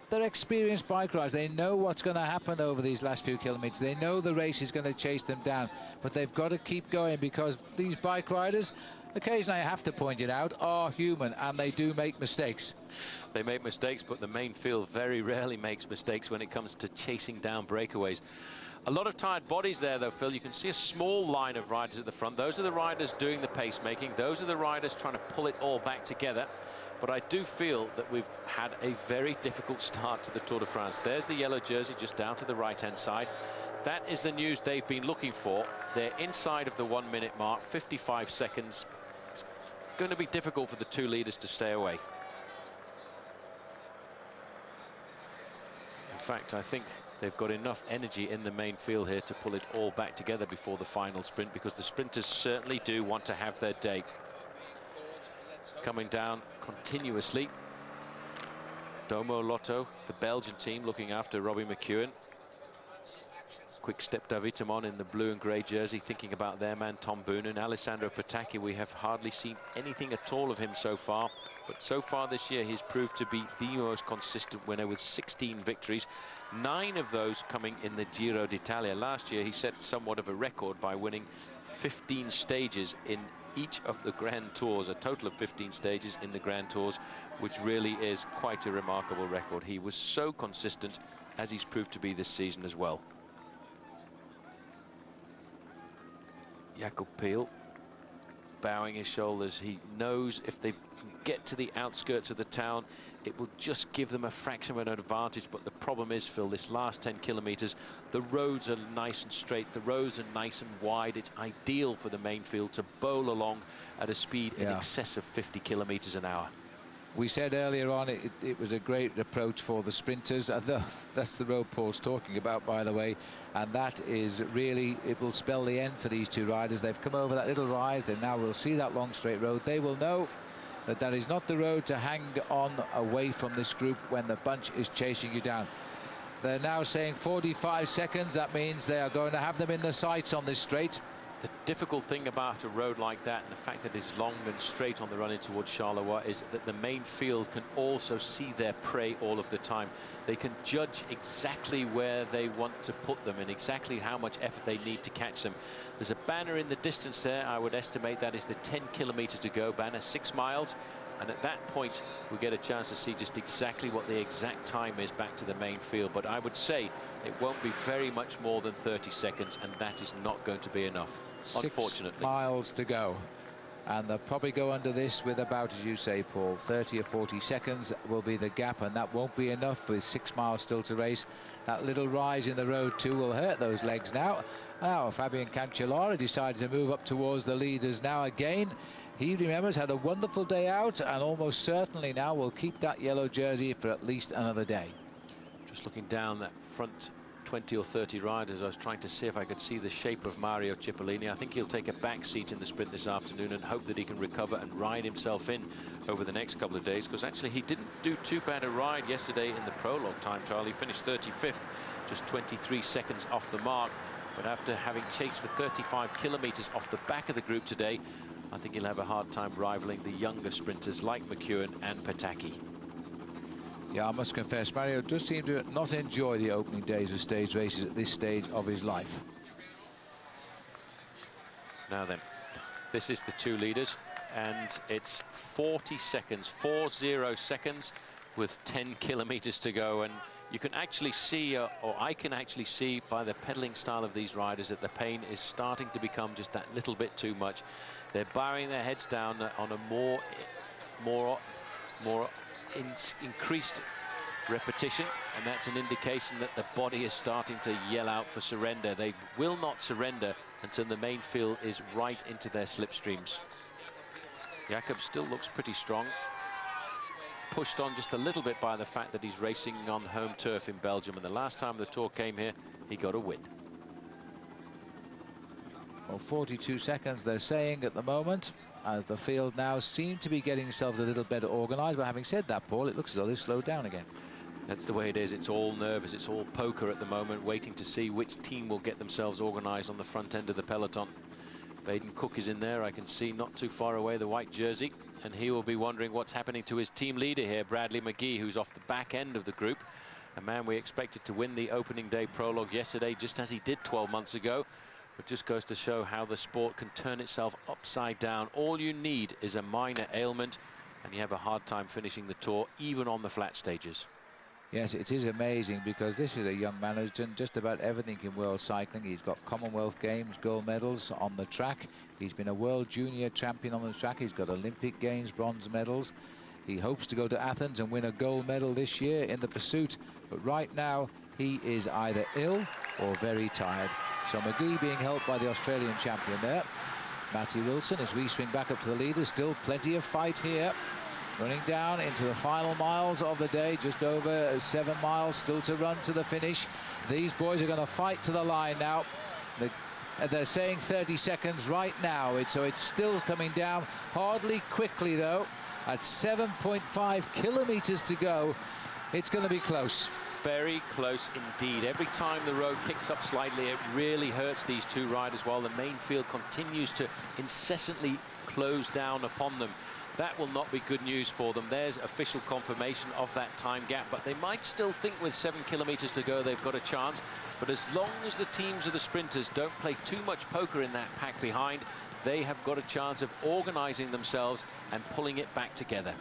they're experienced bike riders. They know what's going to happen over these last few kilometres. They know the race is going to chase them down, but they've got to keep going because these bike riders, occasionally I have to point it out, are human, and they do make mistakes. They make mistakes, but the main field very rarely makes mistakes when it comes to chasing down breakaways. A lot of tired bodies there, though, Phil. You can see a small line of riders at the front. Those are the riders doing the pacemaking. Those are the riders trying to pull it all back together. But I do feel that we've had a very difficult start to the Tour de France. There's the yellow jersey just down to the right-hand side. That is the news they've been looking for. They're inside of the 1 minute mark, 55 seconds. It's going to be difficult for the two leaders to stay away. In fact, I think they've got enough energy in the main field here to pull it all back together before the final sprint, because the sprinters certainly do want to have their day. Coming down continuously, Domo Lotto, the Belgian team, looking after Robbie McEwen. Quick Step Davitamon in the blue and grey jersey, thinking about their man Tom Boonen. Alessandro Petacchi, we have hardly seen anything at all of him so far, but so far this year he's proved to be the most consistent winner with 16 victories, 9 of those coming in the Giro d'Italia. Last year he set somewhat of a record by winning 15 stages in each of the Grand Tours, a total of 15 stages in the Grand Tours, which really is quite a remarkable record. He was so consistent, as he's proved to be this season as well. Jakob Pyle bowing his shoulders. He knows if they get to the outskirts of the town, it will just give them a fraction of an advantage. But the problem is, Phil, this last 10 kilometres, the roads are nice and straight, the roads are nice and wide. It's ideal for the main field to bowl along at a speed in excess of 50 kilometres an hour. We said earlier on it was a great approach for the sprinters. That's the road Paul's talking about, by the way, and that is really, it will spell the end for these two riders. They've come over that little rise, they now will see that long straight road. They will know that that is not the road to hang on away from this group when the bunch is chasing you down. They're now saying 45 seconds. That means they are going to have them in the sights on this straight. The difficult thing about a road like that, and the fact that it's long and straight on the run in towards Charleroi, is that the main field can also see their prey all of the time. They can judge exactly where they want to put them and exactly how much effort they need to catch them. There's a banner in the distance there. I would estimate that is the 10 kilometres to go banner, 6 miles. And at that point, we get a chance to see just exactly what the exact time is back to the main field. But I would say it won't be very much more than 30 seconds, and that is not going to be enough, unfortunately. 6 miles to go. And they'll probably go under this with about, as you say, Paul, 30 or 40 seconds will be the gap, and that won't be enough with 6 miles still to race. That little rise in the road too will hurt those legs now. Now Fabian Cancellara decides to move up towards the leaders now again. He remembers had a wonderful day out and almost certainly now will keep that yellow jersey for at least another day. Just looking down that front 20 or 30 riders, I was trying to see if I could see the shape of Mario Cipollini. I think he'll take a back seat in the sprint this afternoon and hope that he can recover and ride himself in over the next couple of days, because actually he didn't do too bad a ride yesterday in the prologue time trial. He finished 35th, just 23 seconds off the mark, but after having chased for 35 kilometers off the back of the group today, I think he'll have a hard time rivaling the younger sprinters like McEwen and Pataki. Yeah, I must confess, Mario does seem to not enjoy the opening days of stage races at this stage of his life. Now then, this is the two leaders, and it's 40 seconds, 40 seconds with 10 kilometers to go. And you can actually see, or I can actually see by the pedaling style of these riders, that the pain is starting to become just that little bit too much. They're bowing their heads down on a more increased repetition, and that's an indication that the body is starting to yell out for surrender. They will not surrender until the main field is right into their slipstreams. Jakob still looks pretty strong, pushed on just a little bit by the fact that he's racing on home turf in Belgium, and the last time the Tour came here he got a win. Well, 42 seconds they're saying at the moment, as the field now seem to be getting themselves a little better organised. But having said that, Paul, it looks as though they've slowed down again. That's the way it is. It's all nervous, it's all poker at the moment, waiting to see which team will get themselves organised on the front end of the peloton. Baden Cook is in there, I can see not too far away, the white jersey, and he will be wondering what's happening to his team leader here, Bradley McGee, who's off the back end of the group. A man we expected to win the opening day prologue yesterday, just as he did 12 months ago. It just goes to show how the sport can turn itself upside down. All you need is a minor ailment, and you have a hard time finishing the Tour, even on the flat stages. Yes, it is amazing, because this is a young man who's done just about everything in world cycling. He's got Commonwealth Games gold medals on the track. He's been a world junior champion on the track. He's got Olympic Games bronze medals. He hopes to go to Athens and win a gold medal this year in the pursuit. But right now, he is either ill or very tired. So McGee being helped by the Australian champion there. Matty Wilson, as we swing back up to the leaders, still plenty of fight here. Running down into the final miles of the day, just over 7 miles still to run to the finish. These boys are going to fight to the line now. They're saying 30 seconds right now, so it's still coming down, hardly quickly though. At 7.5 kilometers to go, it's going to be close. Very close indeed. Every time the road kicks up slightly, it really hurts these two riders, while the main field continues to incessantly close down upon them. That will not be good news for them. There's official confirmation of that time gap, but they might still think with 7 kilometers to go they've got a chance. But as long as the teams of the sprinters don't play too much poker in that pack behind, they have got a chance of organising themselves and pulling it back together.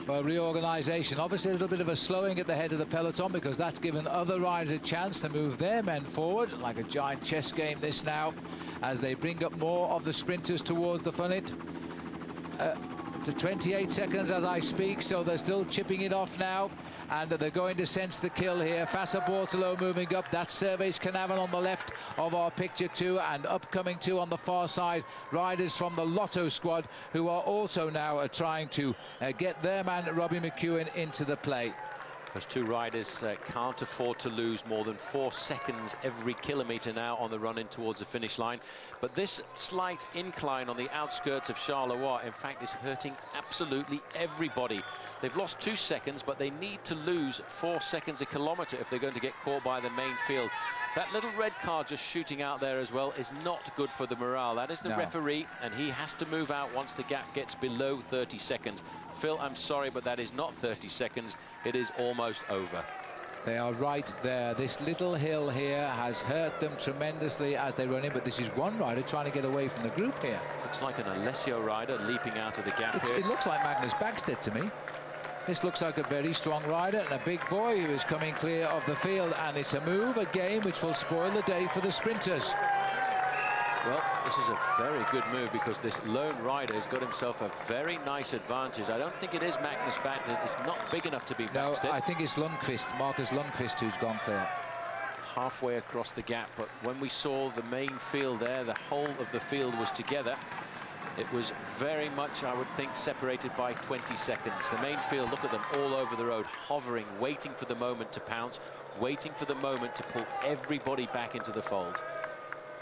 Well, reorganisation, obviously a little bit of a slowing at the head of the peloton, because that's given other riders a chance to move their men forward, like a giant chess game this now, as they bring up more of the sprinters towards the front. To 28 seconds as I speak, so they're still chipping it off now, and they're going to sense the kill here. Fassa Bortolo moving up, that's Servais Canavan on the left of our picture too, and upcoming too on the far side, riders from the Lotto squad, who are also now trying to get their man Robbie McEwen into the play. Those two riders can't afford to lose more than 4 seconds every kilometre now on the run in towards the finish line. But this slight incline on the outskirts of Charleroi, in fact, is hurting absolutely everybody. They've lost 2 seconds, but they need to lose 4 seconds a kilometre if they're going to get caught by the main field. That little red car just shooting out there as well is not good for the morale. That is the referee, and he has to move out once the gap gets below 30 seconds. Phil, I'm sorry, but that is not 30 seconds. It is almost over. They are right there. This little hill here has hurt them tremendously as they run in, but this is one rider trying to get away from the group here. Looks like an Alessio rider leaping out of the gap here. It looks like Magnus Bagstedt to me. This looks like a very strong rider and a big boy who is coming clear of the field, and it's a move, a game which will spoil the day for the sprinters. Well, this is a very good move because this lone rider has got himself a very nice advantage. I don't think it is Magnus Backstedt. It's not big enough to be Backstedt. No, I think it's Lundqvist, Marcus Lundqvist, who's gone clear. Halfway across the gap, but when we saw the main field there, the whole of the field was together. It was very much, I would think, separated by 20 seconds. The main field, look at them all over the road, hovering, waiting for the moment to pounce, waiting for the moment to pull everybody back into the fold.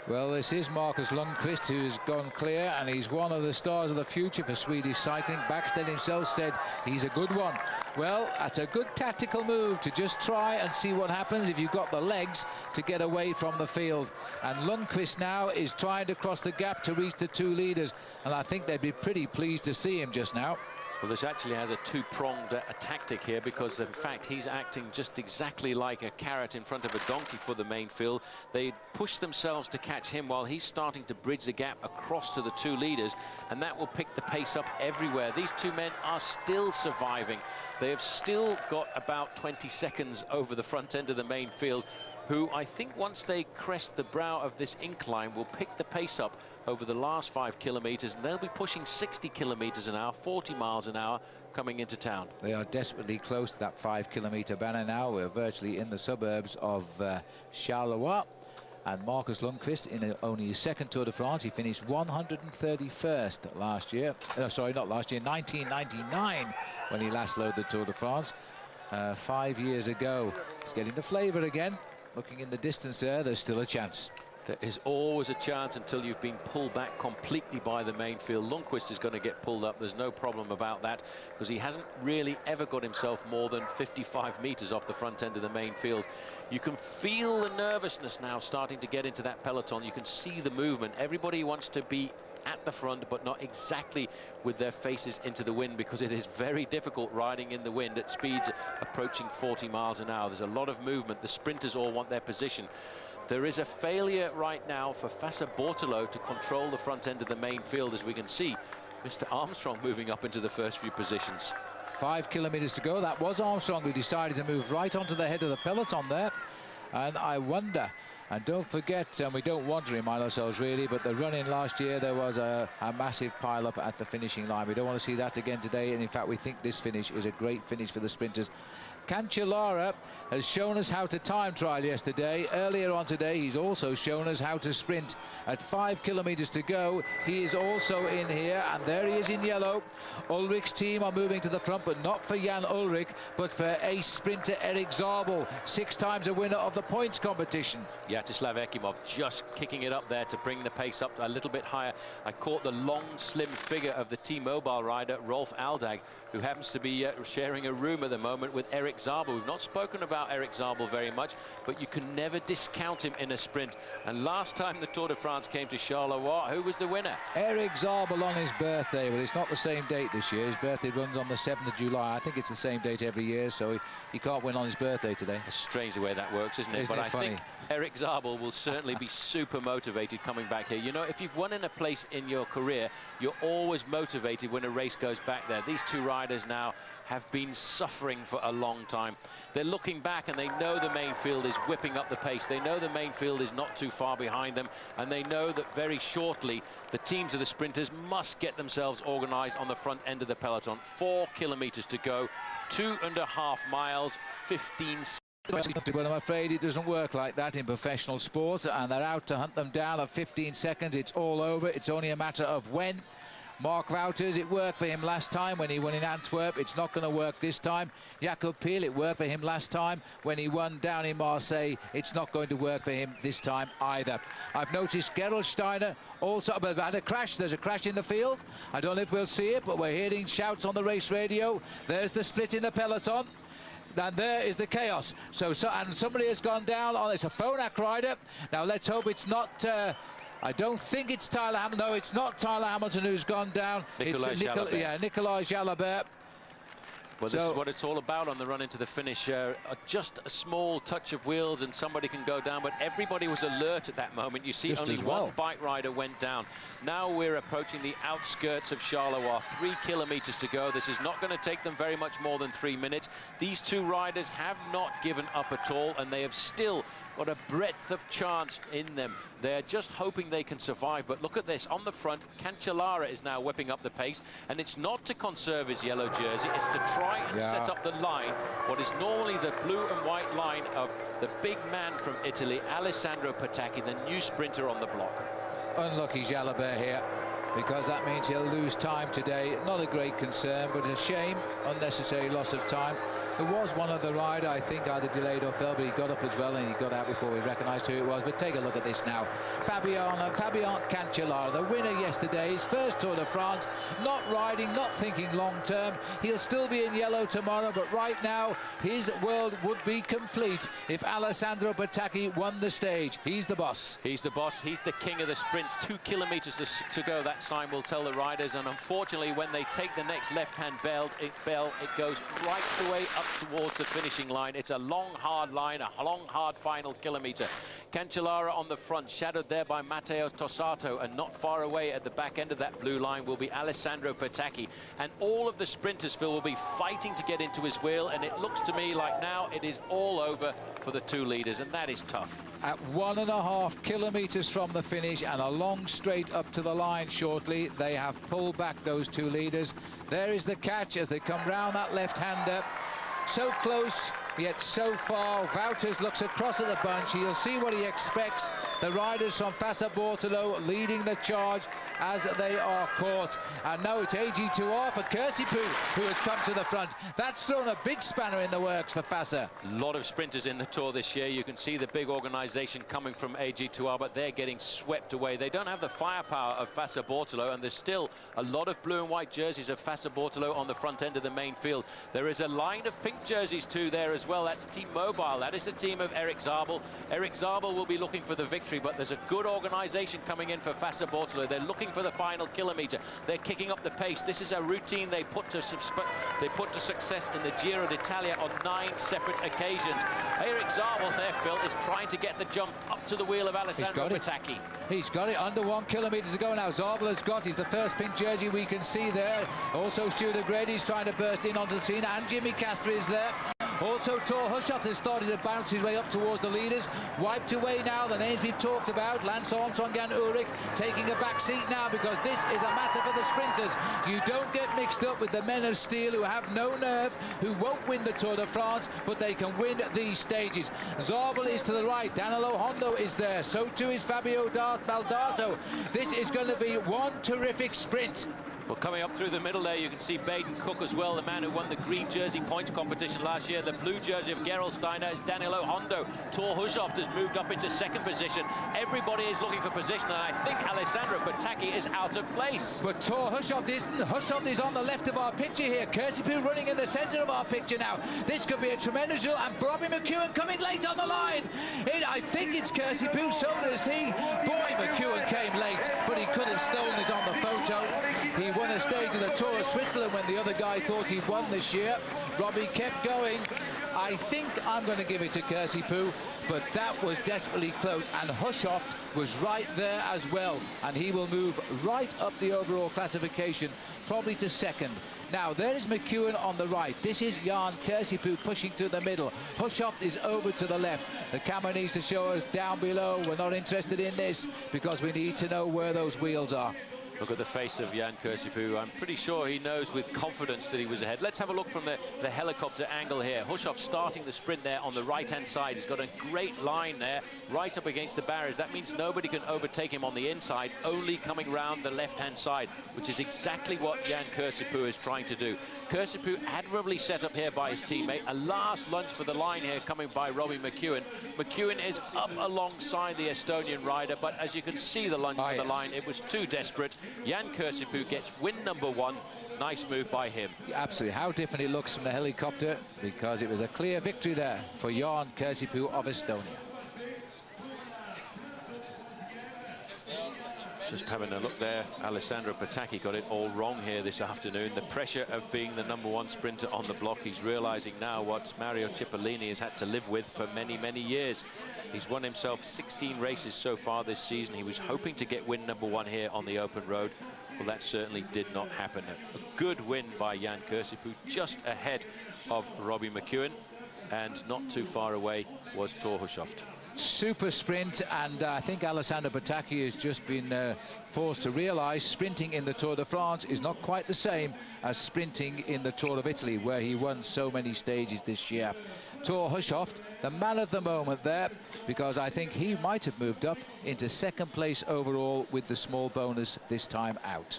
Well, this is Marcus Lundqvist, who's gone clear, and he's one of the stars of the future for Swedish cycling. Backstedt himself said he's a good one. Well, that's a good tactical move to just try and see what happens if you've got the legs to get away from the field. And Lundqvist now is trying to cross the gap to reach the two leaders, and I think they'd be pretty pleased to see him just now. Well, this actually has a two-pronged tactic here, because in fact he's acting just exactly like a carrot in front of a donkey for the main field. They push themselves to catch him while he's starting to bridge the gap across to the two leaders, and that will pick the pace up everywhere. These two men are still surviving. They have still got about 20 seconds over the front end of the main field, who I think once they crest the brow of this incline will pick the pace up over the last 5 kilometres, and they'll be pushing 60 kilometres an hour, 40 miles an hour coming into town. They are desperately close to that 5-kilometre banner now. We're virtually in the suburbs of Charleroi. And Marcus Lundqvist, in only his second Tour de France, he finished 131st last year. Sorry, not last year, 1999, when he last rode the Tour de France. 5 years ago. He's getting the flavour again. Looking in the distance there, there's still a chance. There is always a chance until you've been pulled back completely by the main field. Lundqvist is going to get pulled up. There's no problem about that, because he hasn't really ever got himself more than 55 metres off the front end of the main field. You can feel the nervousness now starting to get into that peloton. You can see the movement. Everybody wants to be at the front, but not exactly with their faces into the wind, because it is very difficult riding in the wind at speeds approaching 40 miles an hour. There's a lot of movement. The sprinters all want their position. There is a failure right now for Fassa Bortolo to control the front end of the main field, as we can see Mr. Armstrong moving up into the first few positions. 5 kilometres to go. That was Armstrong who decided to move right onto the head of the peloton there. And I wonder, and don't forget, and we don't want to remind ourselves really, but the run-in last year, there was a massive pile-up at the finishing line. We don't want to see that again today, and in fact we think this finish is a great finish for the sprinters. Cancellara has shown us how to time trial yesterday. Earlier on today, he's also shown us how to sprint. At 5 kilometres to go, he is also in here, and there he is in yellow. Ulrich's team are moving to the front, but not for Jan Ulrich, but for ace sprinter Erik Zabel, 6 times a winner of the points competition. Yaroslav Ekimov just kicking it up there to bring the pace up a little bit higher. I caught the long, slim figure of the T-Mobile rider, Rolf Aldag, who happens to be sharing a room at the moment with Erik Zabel. We've not spoken about Erik Zabel very much, but you can never discount him in a sprint. And last time the Tour de France came to Charleroi, who was the winner? Erik Zabel on his birthday. Well, it's not the same date this year. His birthday runs on the 7th of July. I think it's the same date every year, so he can't win on his birthday today. It's strange the way that works, isn't it? Isn't but it funny? I think Erik Zabel will certainly be super motivated coming back here. You know, if you've won in a place in your career, you're always motivated when a race goes back there. These two riders now have been suffering for a long time. They're looking back and they know the main field is whipping up the pace. They know the main field is not too far behind them, and they know that very shortly the teams of the sprinters must get themselves organised on the front end of the peloton. 4 kilometres to go, 2.5 miles, 15 seconds. Well, I'm afraid it doesn't work like that in professional sport, and they're out to hunt them down at 15 seconds. It's all over. It's only a matter of when. Mark Wouters, it worked for him last time when he won in Antwerp. It's not going to work this time. Jakob Piel, it worked for him last time when he won down in Marseille. It's not going to work for him this time either. I've noticed Gerolsteiner also had a crash. There's a crash in the field. I don't know if we'll see it, but we're hearing shouts on the race radio. There's the split in the peloton. And there is the chaos. And somebody has gone down. Oh, it's a Phonak rider. Now let's hope it's not. I don't think it's Tyler Hamilton. No, it's not Tyler Hamilton who's gone down. Nicolas Jalabert. Nicolas Jalabert. Well, this is what it's all about on the run into the finish. Just a small touch of wheels and somebody can go down, but everybody was alert at that moment. You see Just only as well. one bike rider went down. Now we're approaching the outskirts of Charleroi. 3 kilometres to go. This is not going to take them very much more than 3 minutes. These two riders have not given up at all, and they have still got a breadth of chance in them. They're just hoping they can survive, but look at this. On the front, Cancellara is now whipping up the pace, and it's not to conserve his yellow jersey, it's to try and set up the line, what is normally the blue and white line of the big man from Italy, Alessandro Patacchi, the new sprinter on the block. Unlucky Jalabert here, because that means he'll lose time today. Not a great concern, but a shame, unnecessary loss of time. There was one other rider, I think, either delayed or fell, but he got up as well, and he got out before we recognised who it was. But take a look at this now. Fabian Cancellara, the winner yesterday, his first Tour de France, not riding, not thinking long-term. He'll still be in yellow tomorrow, but right now, his world would be complete if Alessandro Patacchi won the stage. He's the boss. He's the boss. He's the king of the sprint. 2 kilometres to go, that sign will tell the riders. And unfortunately, when they take the next left-hand bell, it goes right the way up towards the finishing line. It's a long, hard line, a long, hard final kilometre. Cancellara on the front, shadowed there by Matteo Tossato, and not far away at the back end of that blue line will be Alessandro Patacchi. And all of the sprinters, Phil, will be fighting to get into his wheel, and it looks to me like now it is all over for the 2 leaders, and that is tough. At 1.5 kilometres from the finish and a long straight up to the line shortly, they have pulled back those 2 leaders. There is the catch as they come round that left-hander. So close, yet so far. Wouters looks across at the bunch. He'll see what he expects. The riders from Fassa Bortolo leading the charge as they are caught. And now it's AG2R for Kersipou, who has come to the front. That's thrown a big spanner in the works for Fassa. A lot of sprinters in the Tour this year. You can see the big organisation coming from AG2R, but they're getting swept away. They don't have the firepower of Fassa Bortolo, and there's still a lot of blue and white jerseys of Fassa Bortolo on the front end of the main field. There is a line of pink jerseys too there as well. That's Team Mobile. That is the team of Eric Zabel. Eric Zabel will be looking for the victory, but there's a good organisation coming in for Fassa Bortolo. They're looking for the final kilometre. They're kicking up the pace. This is a routine they put to success in the Giro d'Italia on 9 separate occasions. Eric Zabel there, Phil, is trying to get the jump up to the wheel of Alessandro Patacchi. He's got it. Under 1 kilometre to go now. Zabel has got. He's the first pink jersey we can see there. Also, Stuart O'Grady's trying to burst in onto the scene, and Jimmy Castro is there. Also, Thor Hushoff has started to bounce his way up towards the leaders. Wiped away now, the names we've talked about. Lance Armstrong, Jan Ulrich taking a back seat now, because this is a matter for the sprinters. You don't get mixed up with the men of steel who have no nerve, who won't win the Tour de France, but they can win these stages. Zabel is to the right. Danilo Hondo is there. So too is Fabio Baldato. This is going to be one terrific sprint. Well, coming up through the middle there, you can see Baden Cook as well, the man who won the green jersey points competition last year. The blue jersey of Gerolsteiner is Danilo Hondo. Thor Hushoff has moved up into 2nd position. Everybody is looking for position, and I think Alessandro Patacchi is out of place. But Thor Hushoff isn't. Hushoff is on the left of our picture here. Kersipou running in the centre of our picture now. This could be a tremendous result, and Robbie McEwen coming late on the line. I think it's Kersipou, so does he. Boy, McEwen came late, but he could have stolen it on the photo. He won a stage of the Tour of Switzerland when the other guy thought he'd won this year. Robbie kept going. I think I'm going to give it to Kersipou, but that was desperately close, and Hushoff was right there as well, and he will move right up the overall classification, probably to 2nd. Now, there is McEwen on the right. This is Jan Kersipou pushing to the middle. Hushoff is over to the left. The camera needs to show us down below. We're not interested in this because we need to know where those wheels are. Look at the face of Jan Kersipou. I'm pretty sure he knows with confidence that he was ahead. Let's have a look from the helicopter angle here. Hushoff starting the sprint there on the right-hand side. He's got a great line there, right up against the barriers. That means nobody can overtake him on the inside, only coming round the left-hand side, which is exactly what Jan Kersipou is trying to do. Kersipou admirably set up here by his teammate. A last lunge for the line here coming by Robbie McEwen. McEwen is up alongside the Estonian rider, but as you can see the lunge for the line, it was too desperate. Jan Kersipou gets win number 1. Nice move by him. Absolutely. How different it looks from the helicopter, because it was a clear victory there for Jan Kersipou of Estonia. Just having a look there, Alessandro Patacchi got it all wrong here this afternoon. The pressure of being the number 1 sprinter on the block. He's realizing now what Mario Cipollini has had to live with for many, many years. He's won himself 16 races so far this season. He was hoping to get win number 1 here on the open road. Well, that certainly did not happen. A good win by Jan Kersipou, just ahead of Robbie McEwen, and not too far away was Thor Hushoff. super sprint, and I think Alessandro Petacchi has just been forced to realise sprinting in the Tour de France is not quite the same as sprinting in the Tour of Italy, where he won so many stages this year. Thor Hushovd, the man of the moment there, because I think he might have moved up into second place overall with the small bonus this time out.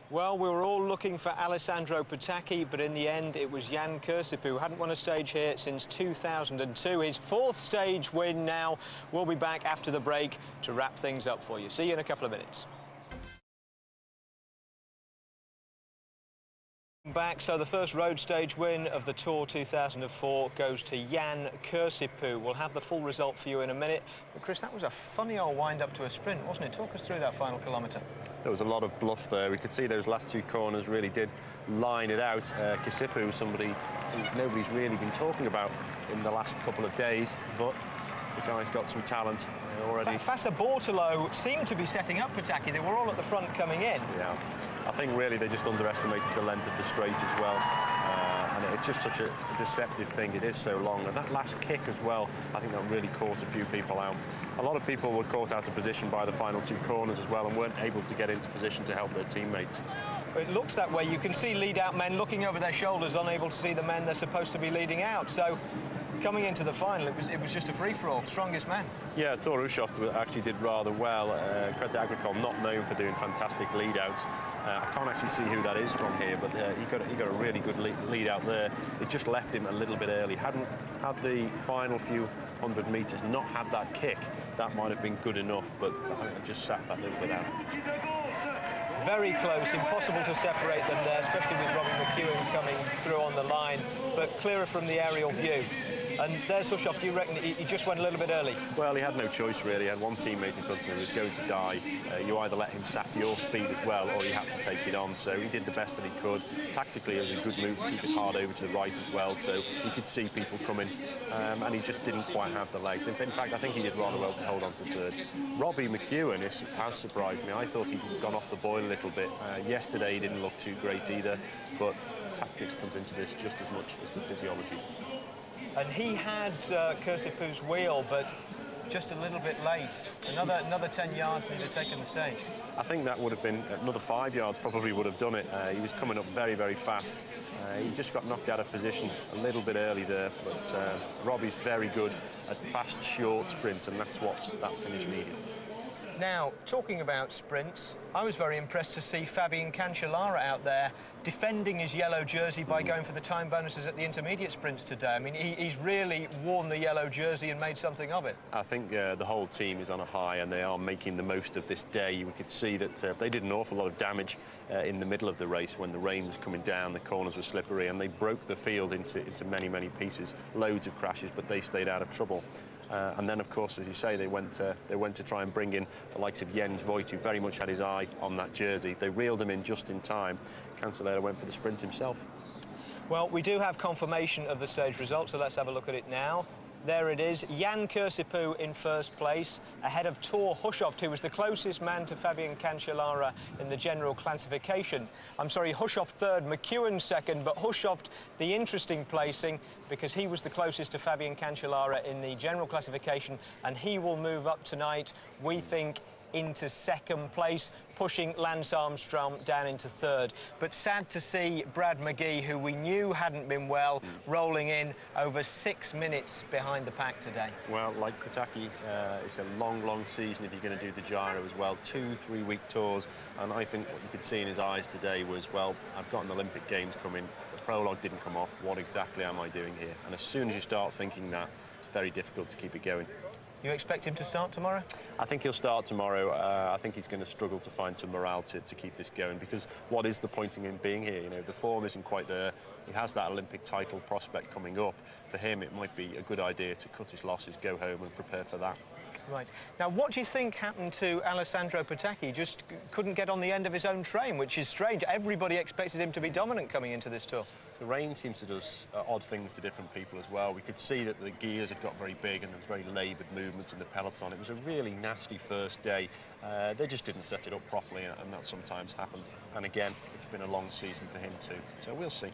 Well, we were all looking for Alessandro Petacchi, but in the end it was Jan Kursipuu, who hadn't won a stage here since 2002. His 4th stage win now. We'll be back after the break to wrap things up for you. See you in a couple of minutes. Back, so the first road stage win of the Tour 2004 goes to Jan Kursipuu. We'll have the full result for you in a minute. But Chris, that was a funny old wind-up to a sprint, wasn't it? Talk us through that final kilometre. There was a lot of bluff there. We could see those last 2 corners really did line it out. Kursipuu, somebody who nobody's really been talking about in the last couple of days, but the guy's got some talent already. Fassa Bortolo seemed to be setting up Petacchi. They were all at the front coming in. Yeah, I think really they just underestimated the length of the straight as well. And it's just such a deceptive thing. It is so long. And that last kick as well, I think that really caught a few people out. A lot of people were caught out of position by the final 2 corners as well and weren't able to get into position to help their teammates. It looks that way. You can see lead-out men looking over their shoulders, unable to see the men they're supposed to be leading out. So coming into the final, it was just a free-for-all, strongest man. Yeah, Thor Hushovd actually did rather well. Crédit Agricole not known for doing fantastic lead-outs. I can't actually see who that is from here, but he got a really good lead out there. It just left him a little bit early. Hadn't had the final few 100 metres, not had that kick, that might have been good enough, but I think I just sat that little bit out. Very close, impossible to separate them there, especially with Robbie McEwen coming through on the line, but clearer from the aerial view. And there's Hushovd. Do you reckon he just went a little bit early? Well, he had no choice really. He had one teammate in front of him who was going to die. You either let him sap your speed as well, or you had to take it on. So he did the best that he could. Tactically, it was a good move to keep it hard over to the right as well. So you could see people coming, and he just didn't quite have the legs. In fact, I think he did rather well to hold on to 3rd. Robbie McEwen has surprised me. I thought he'd gone off the boil a little bit. Yesterday, he didn't look too great either, but tactics comes into this just as much as the physiology. And he had Kursipuu's wheel, but just a little bit late. Another 10 yards and he'd have taken the stage. I think that would have been another 5 yards, probably would have done it. He was coming up very, very fast. He just got knocked out of position a little bit early there, but Robbie's very good at fast, short sprints, and that's what that finish needed. Now, talking about sprints, I was very impressed to see Fabian Cancellara out there defending his yellow jersey by going for the time bonuses at the intermediate sprints today. I mean, he's really worn the yellow jersey and made something of it. I think the whole team is on a high and they are making the most of this day. We could see that they did an awful lot of damage in the middle of the race when the rain was coming down, the corners were slippery, and they broke the field into many, many pieces. Loads of crashes, but they stayed out of trouble. And then, of course, as you say, they went to try and bring in the likes of Jens Voigt, who very much had his eye on that jersey. They reeled him in just in time. Cancellara went for the sprint himself. Well, we do have confirmation of the stage result, so let's have a look at it now. There it is, Jan Kursipuu in first place, ahead of Thor Hushovd, who was the closest man to Fabian Cancellara in the general classification. I'm sorry, Hushovd third, McEwen second, but Hushovd the interesting placing because he was the closest to Fabian Cancellara in the general classification, and he will move up tonight, we think, into second place, pushing Lance Armstrong down into third. But sad to see Brad McGee, who we knew hadn't been well, rolling in over 6 minutes behind the pack today. Well, like Petacchi, it's a long, long season if you're going to do the gyro as well. 2-3 week tours, and I think what you could see in his eyes today was, well, I've got an Olympic Games coming, the prologue didn't come off, what exactly am I doing here? And as soon as you start thinking that, it's very difficult to keep it going. You expect him to start tomorrow? I think he'll start tomorrow. I think he's going to struggle to find some morale to keep this going, because what is the point in him being here? You know, the form isn't quite there. He has that Olympic title prospect coming up. For him, it might be a good idea to cut his losses, go home and prepare for that. Right. Now, what do you think happened to Alessandro Petacchi? He just couldn't get on the end of his own train, which is strange. Everybody expected him to be dominant coming into this tour. The rain seems to do odd things to different people as well. We could see that the gears had got very big and there was very laboured movements in the peloton. It was a really nasty first day. They just didn't set it up properly, and that sometimes happens. And again, it's been a long season for him too. So we'll see.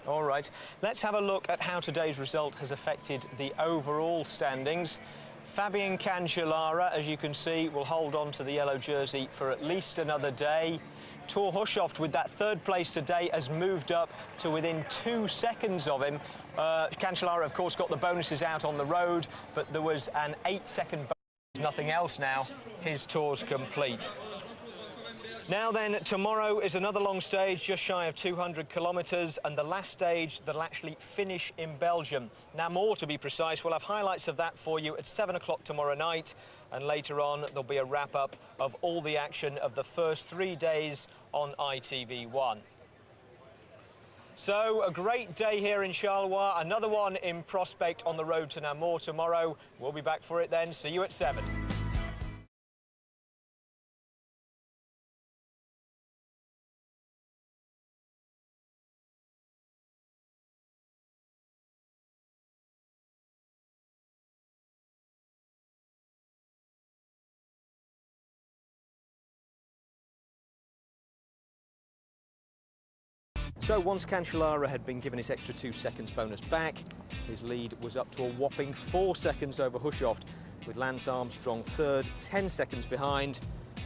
All right, let's have a look at how today's result has affected the overall standings. Fabian Cancellara, as you can see, will hold on to the yellow jersey for at least another day. Thor Hushovd, with that third place today, has moved up to within 2 seconds of him. Cancellara, of course, got the bonuses out on the road, but there was an 8-second bonus. Nothing else now. His tour's complete. Now then, tomorrow is another long stage, just shy of 200 kilometres, and the last stage that'll actually finish in Belgium. Namur, to be precise. We'll have highlights of that for you at 7 o'clock tomorrow night, and later on there'll be a wrap-up of all the action of the first 3 days on ITV1. So, a great day here in Charleroi, another one in prospect on the road to Namur tomorrow. We'll be back for it then. See you at 7. So once Cancellara had been given his extra 2 seconds bonus back, his lead was up to a whopping 4 seconds over Hushovd, with Lance Armstrong third, 10 seconds behind,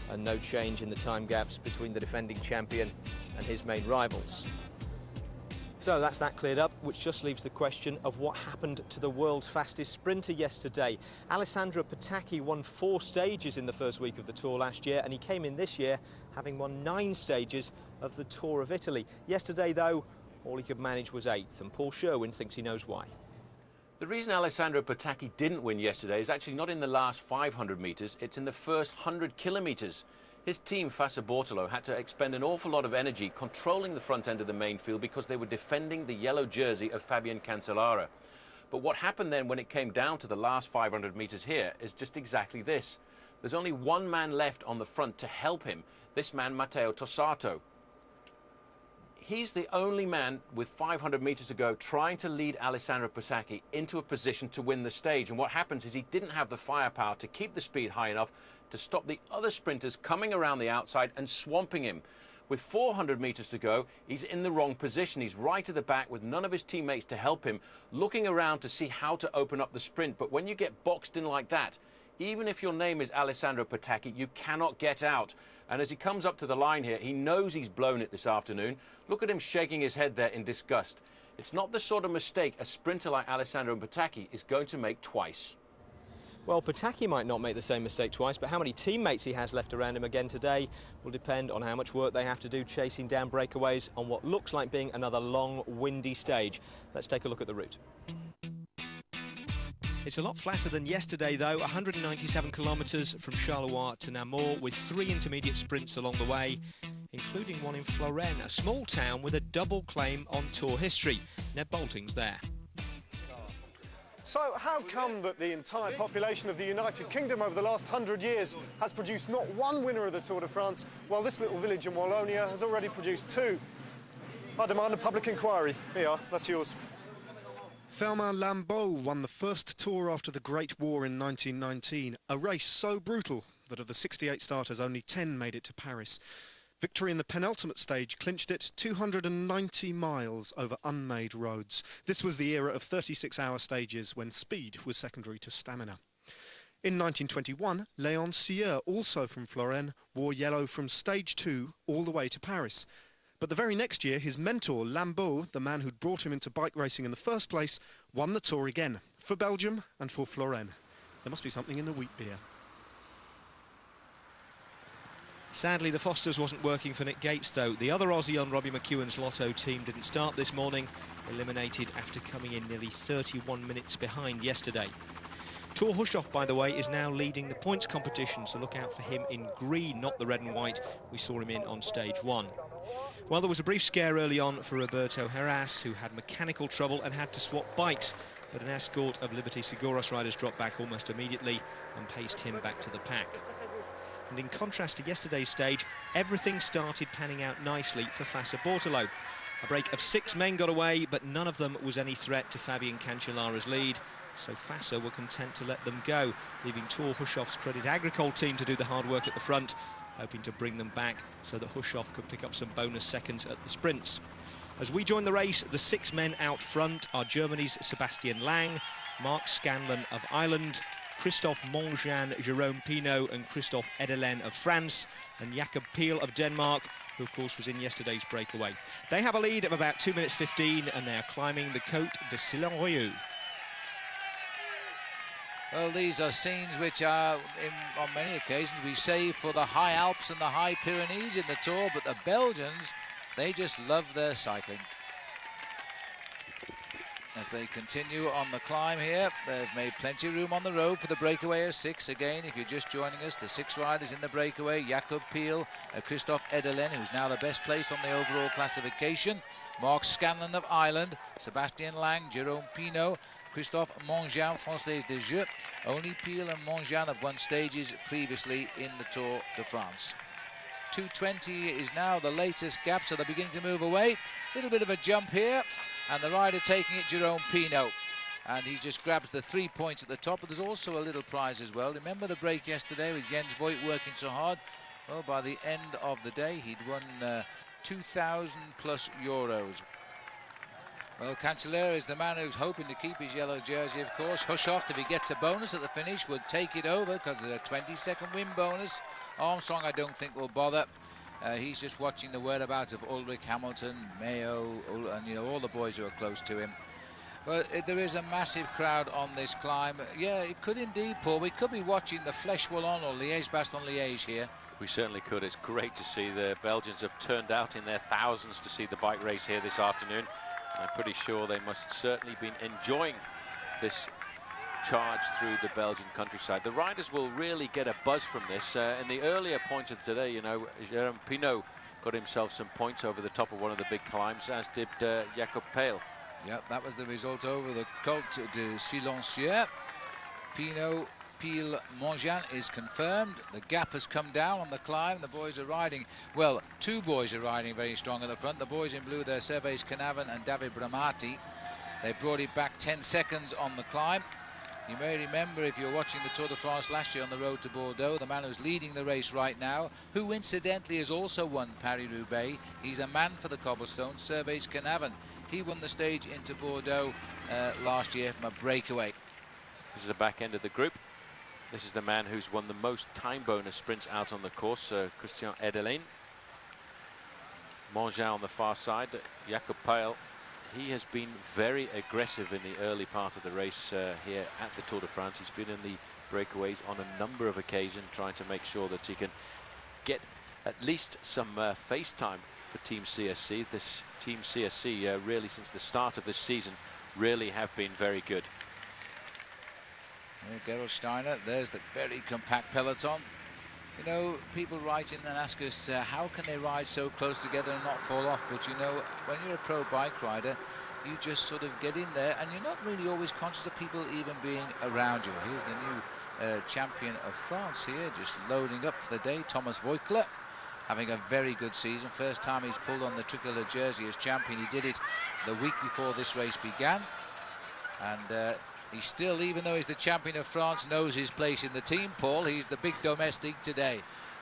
and no change in the time gaps between the defending champion and his main rivals. So that's that cleared up, which just leaves the question of what happened to the world's fastest sprinter yesterday. Alessandro Petacchi won 4 stages in the first week of the Tour last year, and he came in this year having won 9 stages of the Tour of Italy. Yesterday, though, all he could manage was 8th, and Paul Sherwin thinks he knows why. The reason Alessandro Petacchi didn't win yesterday is actually not in the last 500 metres, it's in the first 100 kilometres. His team, Waterloo, had to expend an awful lot of energy controlling the front end of the main field because they were defending the yellow jersey of Fabian Cancellara. But what happened then when it came down to the last 500 metres here is just exactly this. There's only one man left on the front to help him, this man Matteo Tossato. He's the only man with 500 metres to go trying to lead Alessandro Petacchi into a position to win the stage. And what happens is he didn't have the firepower to keep the speed high enough to stop the other sprinters coming around the outside and swamping him. With 400 metres to go, he's in the wrong position. He's right at the back with none of his teammates to help him, looking around to see how to open up the sprint. But when you get boxed in like that, even if your name is Alessandro Petacchi, you cannot get out. And as he comes up to the line here, he knows he's blown it this afternoon. Look at him shaking his head there in disgust. It's not the sort of mistake a sprinter like Alessandro Petacchi is going to make twice. Well, Petacchi might not make the same mistake twice, but how many teammates he has left around him again today will depend on how much work they have to do chasing down breakaways on what looks like being another long, windy stage. Let's take a look at the route. It's a lot flatter than yesterday, though. 197 kilometres from Charleroi to Namur, with 3 intermediate sprints along the way, including one in Florence, a small town with a double claim on Tour history. Ned Boulting's there. So how come that the entire population of the United Kingdom over the last 100 years has produced not one winner of the Tour de France, while this little village in Wallonia has already produced 2? I demand a public inquiry. Here you are, that's yours. Firmin Lamballe won the first Tour after the Great War in 1919, a race so brutal that of the 68 starters, only 10 made it to Paris. Victory in the penultimate stage clinched it 290 miles over unmade roads. This was the era of 36-hour stages when speed was secondary to stamina. In 1921, Léon Sieur, also from Florence, wore yellow from stage 2 all the way to Paris. But the very next year, his mentor, Lamballe, the man who'd brought him into bike racing in the first place, won the Tour again, for Belgium and for Florence. There must be something in the wheat beer. Sadly, the Fosters wasn't working for Nick Gates, though. The other Aussie on Robbie McEwen's Lotto team didn't start this morning, eliminated after coming in nearly 31 minutes behind yesterday. Thor Hushovd, by the way, is now leading the points competition, so look out for him in green, not the red and white we saw him in on stage 1. Well, there was a brief scare early on for Roberto Arras, who had mechanical trouble and had to swap bikes, but an escort of Liberty Seguros riders dropped back almost immediately and paced him back to the pack. And in contrast to yesterday's stage, everything started panning out nicely for Waterloo. A break of 6 men got away, but none of them was any threat to Fabian Cancellara's lead, so Fassa were content to let them go, leaving Thor Hushovd's Credit Agricole team to do the hard work at the front, hoping to bring them back so that Hushovd could pick up some bonus seconds at the sprints. As we join the race, the 6 men out front are Germany's Sebastian Lang, Mark Scanlon of Ireland, Christophe Mongean, Jérôme Pinault and Christophe Edelen of France, and Jakob Peel of Denmark, who of course was in yesterday's breakaway. They have a lead of about 2 minutes 15 and they are climbing the Côte de Saint-Brieuc. Well, these are scenes which are, on many occasions, we save for the high Alps and the high Pyrenees in the Tour, but the Belgians, they just love their cycling. As they continue on the climb here, they've made plenty of room on the road for the breakaway of 6. Again, if you're just joining us, the 6 riders in the breakaway: Jakob Peel, Christophe Edelen, who's now the best placed on the overall classification, Mark Scanlon of Ireland, Sebastian Lang, Jérôme Pinault, Christophe Mongean, Français de Jeu. Only Peel and Mongean have won stages previously in the Tour de France. 2:20 is now the latest gap, so they're beginning to move away. Little bit of a jump here, and the rider taking it, Jérôme Pinault. And he just grabs the 3 points at the top, but there's also a little prize as well. Remember the break yesterday with Jens Voigt working so hard? Well, by the end of the day, he'd won 2,000 plus euros. Well, Cancellara is the man who's hoping to keep his yellow jersey, of course. Hushoft, if he gets a bonus at the finish, would take it over because there's a 20-second win bonus. Armstrong, I don't think, will bother. He's just watching the whereabouts of Ulrich Hamilton, Mayo, and you know, all the boys who are close to him. But there is a massive crowd on this climb. Yeah, it could indeed, Paul. We could be watching the Flèche Wallonne or Liège-Bastogne-Liège here. We certainly could. It's great to see the Belgians have turned out in their thousands to see the bike race here this afternoon. I'm pretty sure they must certainly been enjoying this charge through the Belgian countryside. The riders will really get a buzz from this. In the earlier points of today, you know, Jérôme Pinault got himself some points over the top of one of the big climbs, as did Jakob Peel. Yeah, that was the result over the Côte de Silencieux. Pinault, Peel, Mongean is confirmed. The gap has come down on the climb. The boys are riding, well, 2 boys are riding very strong at the front. The boys in blue, they're Servais Canavan and David Bramati. They brought it back 10 seconds on the climb. You may remember, if you're watching the Tour de France last year on the road to Bordeaux, the man who's leading the race right now, who incidentally has also won Paris-Roubaix, he's a man for the cobblestone, Servais Canavan. He won the stage into Bordeaux last year from a breakaway. This is the back end of the group. This is the man who's won the most time bonus sprints out on the course, Christian Edelen. Mongean on the far side, Jakob Peel. He has been very aggressive in the early part of the race here at the Tour de France. He's been in the breakaways on a number of occasions, trying to make sure that he can get at least some face time for Team CSC. This Team CSC really, since the start of this season, really have been very good. Well, Gerald Steiner, there's the very compact peloton. You know, people write in and ask us how can they ride so close together and not fall off, but you know, when you're a pro bike rider, you just sort of get in there and you're not really always conscious of people even being around you. Here's the new champion of France here, just loading up for the day, Thomas Voigtler, having a very good season. First time he's pulled on the tricolour jersey as champion. He did it the week before this race began, and he still, even though he's the champion of France, knows his place in the team, Paul. He's the big domestic today.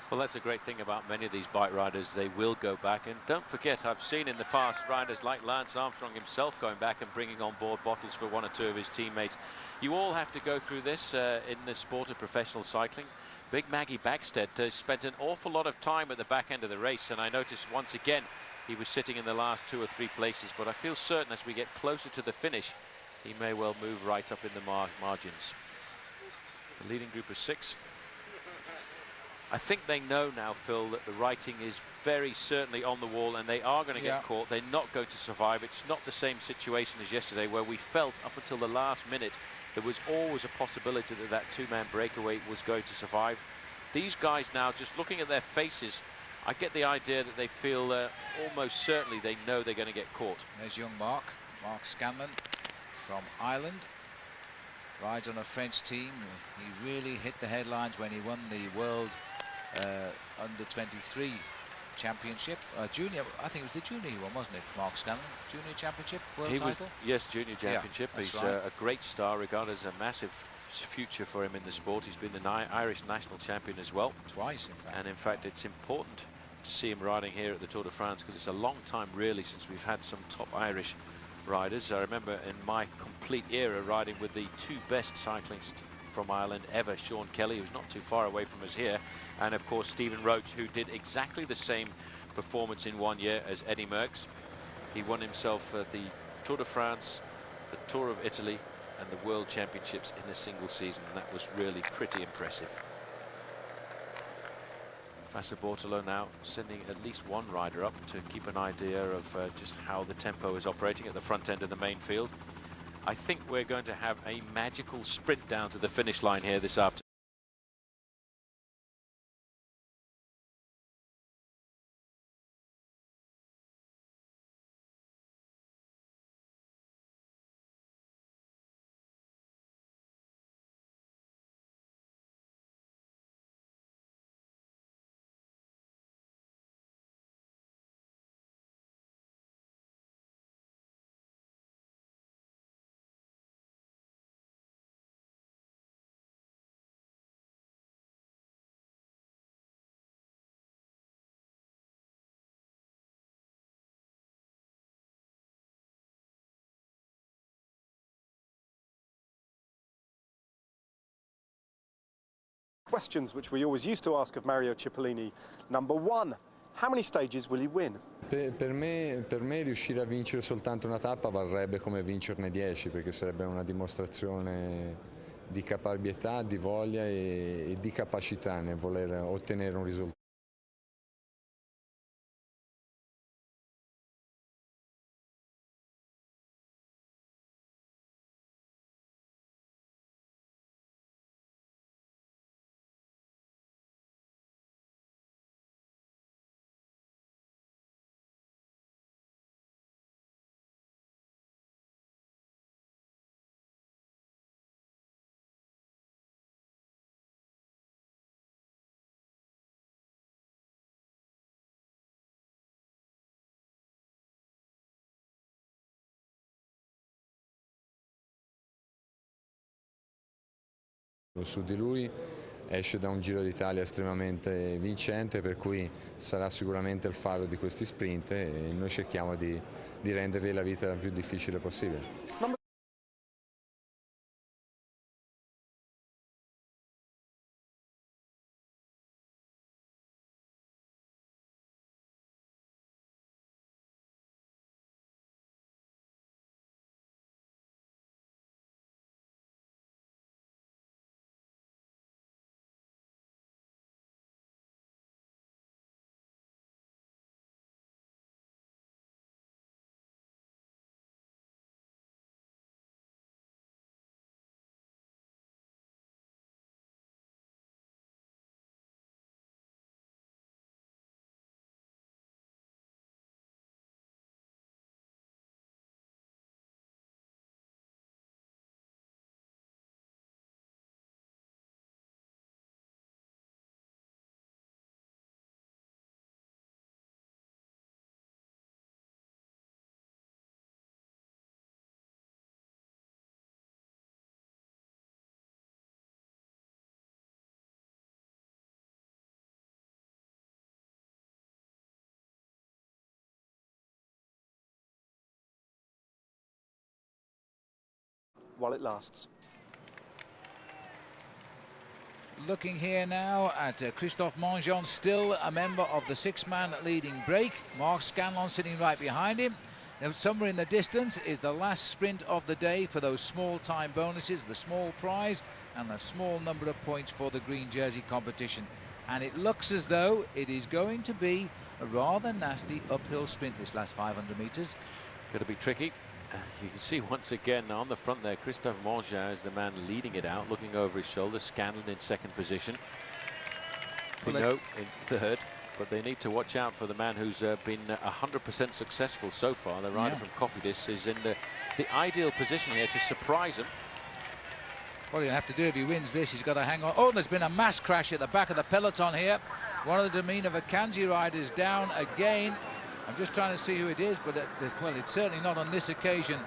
Well, that's a great thing about many of these bike riders. They will go back. And don't forget, I've seen in the past riders like Lance Armstrong himself going back and bringing on board bottles for 1 or 2 of his teammates. You all have to go through this in the sport of professional cycling. Big Maggie Bagstead spent an awful lot of time at the back end of the race. And I noticed once again, he was sitting in the last 2 or 3 places. But I feel certain as we get closer to the finish, he may well move right up in the margins. The leading group of 6. I think they know now, Phil, that the writing is very certainly on the wall and they are going to get caught. They're not going to survive. It's not the same situation as yesterday, where we felt up until the last minute there was always a possibility that that 2-man breakaway was going to survive. These guys now, just looking at their faces, I get the idea that they feel almost certainly they know they're going to get caught. There's young Mark Scanlon from Ireland, rides on a French team. He really hit the headlines when he won the World Under-23 Championship. Junior, I think it was the junior he won, wasn't it, Mark Scanlon? Junior Championship, world title? Yes, Junior Championship. Yeah, he's right. A great star, regarded as a massive future for him in the sport. He's been the Irish national champion as well. Twice, in fact. And in fact, it's important to see him riding here at the Tour de France, because it's a long time really since we've had some top Irish riders. I remember in my complete era riding with the two best cyclists from Ireland ever, Sean Kelly, who's not too far away from us here, and of course Stephen Roach, who did exactly the same performance in 1 year as Eddie Merckx. He won himself the Tour de France, the Tour of Italy and the World Championships in a single season, and that was really pretty impressive. Fassa Bortolo now sending at least one rider up to keep an idea of just how the tempo is operating at the front end of the main field. I think we're going to have a magical sprint down to the finish line here this afternoon. Questions which we always used to ask of Mario Cipollini. Number one, how many stages will he win? Per me riuscire a vincere soltanto una tappa varrebbe come vincerne 10, perché sarebbe una dimostrazione di caparbietà, di voglia e di capacità nel voler ottenere un risultato. Su di lui esce da un Giro d'Italia estremamente vincente, per cui sarà sicuramente il faro di questi sprint e noi cerchiamo di rendergli la vita la più difficile possibile. While it lasts. Looking here now at Christophe Mongeon, still a member of the six-man leading break. Mark Scanlon sitting right behind him. Now, somewhere in the distance is the last sprint of the day for those small time bonuses, the small prize and the small number of points for the green jersey competition. And it looks as though it is going to be a rather nasty uphill sprint this last 500 metres. Going to be tricky. You can see once again on the front there, Christophe Mongeon is the man leading it out, looking over his shoulder. Scanlon in second position. Pinot in third, but they need to watch out for the man who's been 100% successful so far. The rider from Cofidis is in the ideal position here to surprise him. What he'll have to do if he wins this, he's got to hang on. Oh, there's been a mass crash at the back of the peloton here. One of the Domina Vacanzi riders down again. I'm just trying to see who it is, but well, it's certainly not on this occasion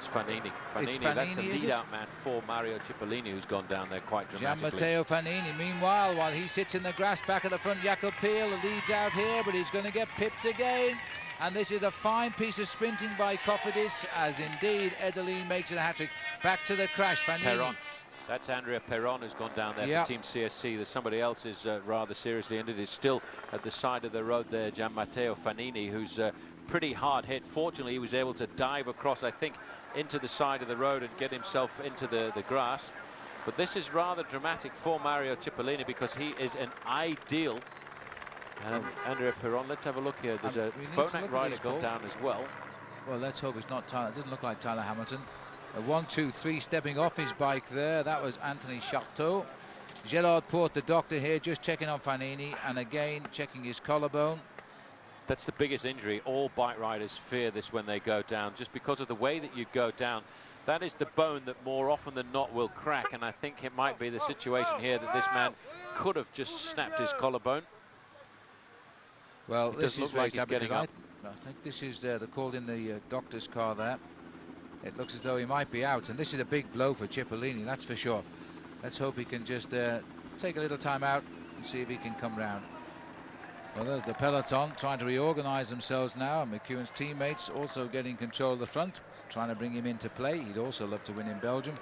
It's Fanini. It's Fanini, that's Fanini, the is it? lead-out man for Mario Cipollini, who's gone down there quite dramatically. Gian-Matteo Fanini, meanwhile, while he sits in the grass back at the front, Jakob Peel leads out here, but he's going to get pipped again. And this is a fine piece of sprinting by Cofidis, as indeed Edelin makes it a hat-trick. Back to the crash, Fanini. Perron. That's Andrea Perron who's gone down there for Team CSC. There's somebody else who's rather seriously injured. He's still at the side of the road there, Gian-Matteo Fanini, who's pretty hard hit. Fortunately, he was able to dive across, I think, into the side of the road and get himself into the grass. But this is rather dramatic for Mario Cipollini because he is an ideal. And Andrea Perron, let's have a look here. There's a Phonak rider gone down as well. Well, let's hope it's not Tyler. It doesn't look like Tyler Hamilton. 1, 2, 3 stepping off his bike there. That was Anthony Chartres. Gerard Porte, the doctor here, just checking on Fanini and again checking his collarbone. That's the biggest injury. All bike riders fear this when they go down, just because of the way that you go down. That is the bone that more often than not will crack, and I think it might be the situation here that this man could have just snapped his collarbone. Well, it this doesn't look like he's getting up. I think this is they're called in the doctor's car there. It looks as though he might be out, and this is a big blow for Cipollini, that's for sure. Let's hope he can just take a little time out and see if he can come round. Well, there's the peloton trying to reorganize themselves now, and McEwen's teammates also getting control of the front, trying to bring him into play. He'd also love to win in Belgium.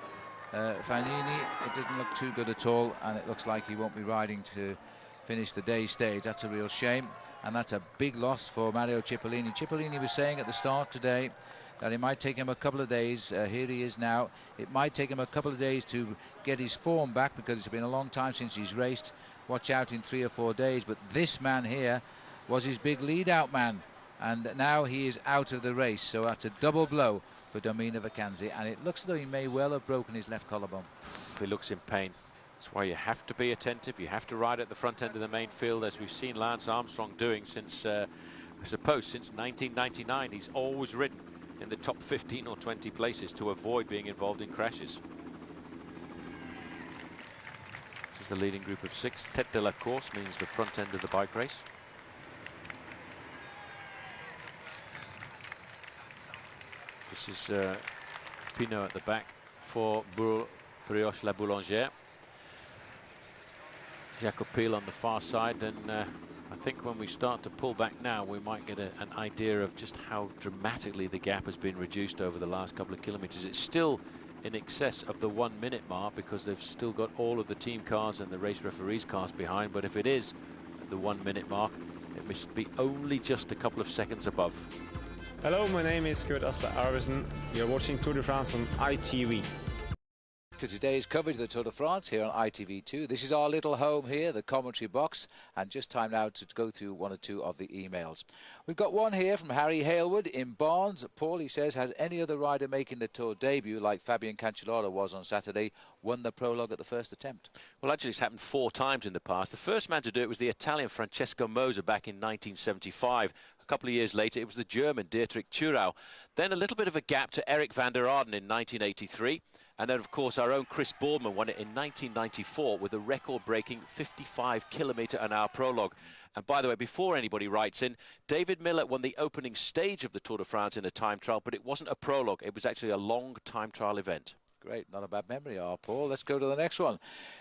Fanini, it doesn't look too good at all, and it looks like he won't be riding to finish the day stage. That's a real shame, and that's a big loss for Mario Cipollini. Cipollini was saying at the start today that it might take him a couple of days. Here he is now. It might take him a couple of days to get his form back because it's been a long time since he's raced. Watch out in 3 or 4 days. But this man here was his big lead-out man, and now he is out of the race. So that's a double blow for Domino Vacanzi, and it looks as though he may well have broken his left collarbone. He looks in pain. That's why you have to be attentive. You have to ride at the front end of the main field, as we've seen Lance Armstrong doing since, I suppose, since 1999. He's always ridden in the top 15 or 20 places to avoid being involved in crashes. This is the leading group of 6. Tête de la course means the front end of the bike race. This is Pinot at the back for Brioche La Boulangère. Jakob Peel on the far side, and I think when we start to pull back now, we might get an idea of just how dramatically the gap has been reduced over the last couple of kilometres. It's still in excess of the 1 minute mark because they've still got all of the team cars and the race referees' cars behind, but if it is at the 1 minute mark, it must be only just a couple of seconds above. Hello, my name is Kurt Asper Arvesen. You're watching Tour de France on ITV. To today's coverage of the Tour de France here on ITV2. This is our little home here, the commentary box, and just time now to go through 1 or 2 of the emails. We've got one here from Harry Halewood in Barnes. Paul, he says, has any other rider making the Tour debut, like Fabian Cancellara was on Saturday, won the prologue at the first attempt? Well, actually, it's happened 4 times in the past. The first man to do it was the Italian Francesco Moser back in 1975. A couple of years later, it was the German Dietrich Thurau. Then a little bit of a gap to Eric van der Arden in 1983. And then, of course, our own Chris Boardman won it in 1994 with a record-breaking 55-kilometre-an-hour prologue. And by the way, before anybody writes in, David Miller won the opening stage of the Tour de France in a time trial, but it wasn't a prologue. It was actually a long time trial event. Great, not a bad memory, Paul. Let's go to the next one.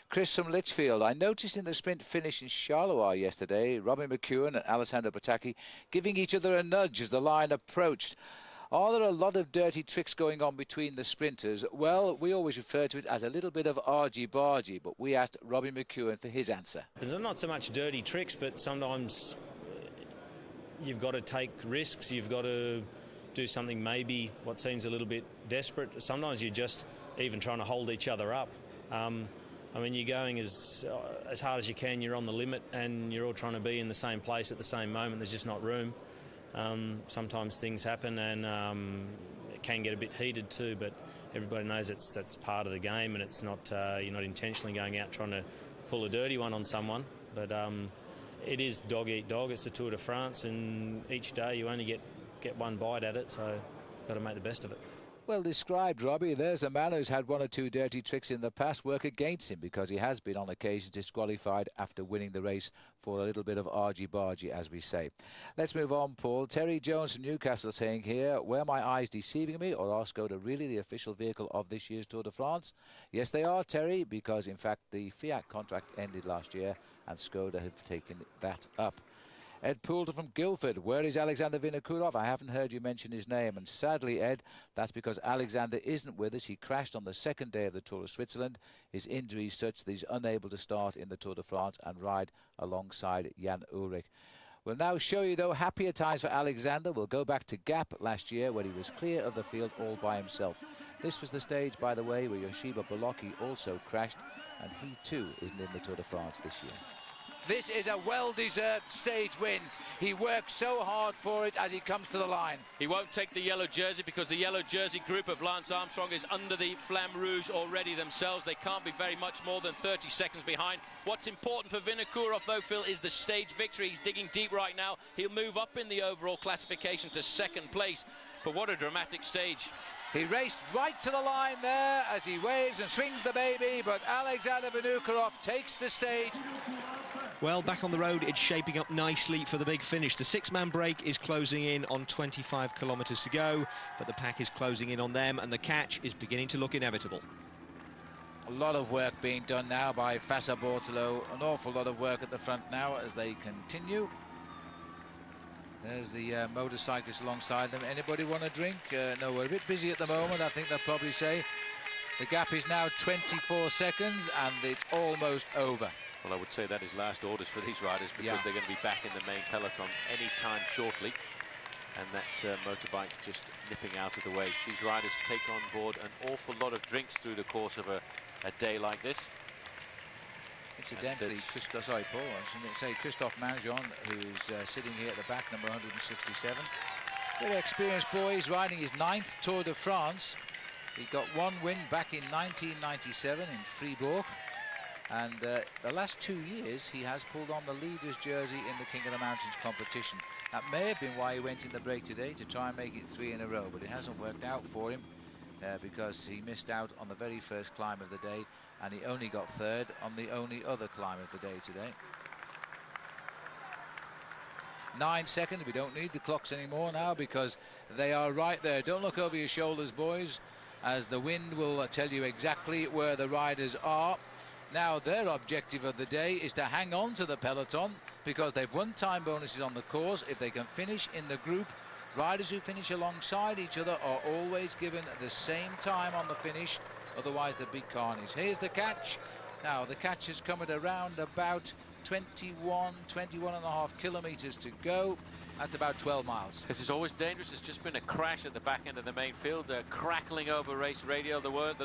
Chris from Litchfield. I noticed in the sprint finish in Charleroi yesterday, Robin McEwen and Alessandro Patacchi giving each other a nudge as the line approached. Are there a lot of dirty tricks going on between the sprinters? Well, we always refer to it as a little bit of argy-bargy, but we asked Robbie McEwen for his answer. There's not so much dirty tricks, but sometimes you've got to take risks. You've got to do something maybe what seems a little bit desperate. Sometimes you're just even trying to hold each other up. I mean, you're going as hard as you can. You're on the limit, and you're all trying to be in the same place at the same moment. There's just not room. Sometimes things happen, and it can get a bit heated too, but everybody knows that's part of the game, and it's not you're not intentionally going out trying to pull a dirty one on someone, but it is dog eat dog. It's the Tour de France, and each day you only get one bite at it, so got to make the best of it. Well described, Robbie. There's a man who's had one or two dirty tricks in the past work against him, because he has been on occasion disqualified after winning the race for a little bit of argy-bargy, as we say. Let's move on, Paul. Terry Jones from Newcastle saying here, were my eyes deceiving me, or are Skoda really the official vehicle of this year's Tour de France? Yes, they are, Terry, because in fact the Fiat contract ended last year and Skoda have taken that up. Ed Poulter from Guildford, where is Alexander Vinokourov? I haven't heard you mention his name, and sadly, Ed, that's because Alexander isn't with us. He crashed on the second day of the Tour of Switzerland. His injury is such that he's unable to start in the Tour de France and ride alongside Jan Ullrich. We'll now show you, though, happier times for Alexander. We'll go back to Gap last year, where he was clear of the field all by himself. This was the stage, by the way, where Yoshiba Bolocki also crashed, and he too isn't in the Tour de France this year. This is a well-deserved stage win. He works so hard for it as he comes to the line. He won't take the yellow jersey because the yellow jersey group of Lance Armstrong is under the Flamme Rouge already themselves. They can't be very much more than 30 seconds behind. What's important for Vinokourov, though, Phil, is the stage victory. He's digging deep right now. He'll move up in the overall classification to second place. But what a dramatic stage. He raced right to the line there as he waves and swings the baby, but Alexander Vinokourov takes the stage. Well, back on the road, it's shaping up nicely for the big finish. The six-man break is closing in on 25 kilometres to go, but the pack is closing in on them, and the catch is beginning to look inevitable. A lot of work being done now by Fassa Bortolo. An awful lot of work at the front now as they continue. There's the motorcyclist alongside them. Anybody want a drink? No, we're a bit busy at the moment, I think they'll probably say. The gap is now 24 seconds, and it's almost over. Well, I would say that is last orders for these riders, because they're going to be back in the main peloton any time shortly. And that motorbike just nipping out of the way. These riders take on board an awful lot of drinks through the course of a day like this. Incidentally, sorry, Paul, I was going to say Christophe Manjon, who's sitting here at the back, number 167. Very experienced boy. He's riding his 9th Tour de France. He got one win back in 1997 in Fribourg. And the last 2 years, he has pulled on the leader's jersey in the King of the Mountains competition. That may have been why he went in the break today, to try and make it 3 in a row, but it hasn't worked out for him because he missed out on the very first climb of the day, and he only got 3rd on the only other climb of the day today. 9 seconds. We don't need the clocks anymore now because they are right there. Don't look over your shoulders, boys, as the wind will tell you exactly where the riders are. Now their objective of the day is to hang on to the peloton, because they've won time bonuses on the course. If they can finish in the group, riders who finish alongside each other are always given the same time on the finish, otherwise the big carnage. Here's the catch. Now the catch has come at around about 21.5 kilometres to go. That's about 12 miles. This is always dangerous. There's just been a crash at the back end of the main field, crackling over race radio. The word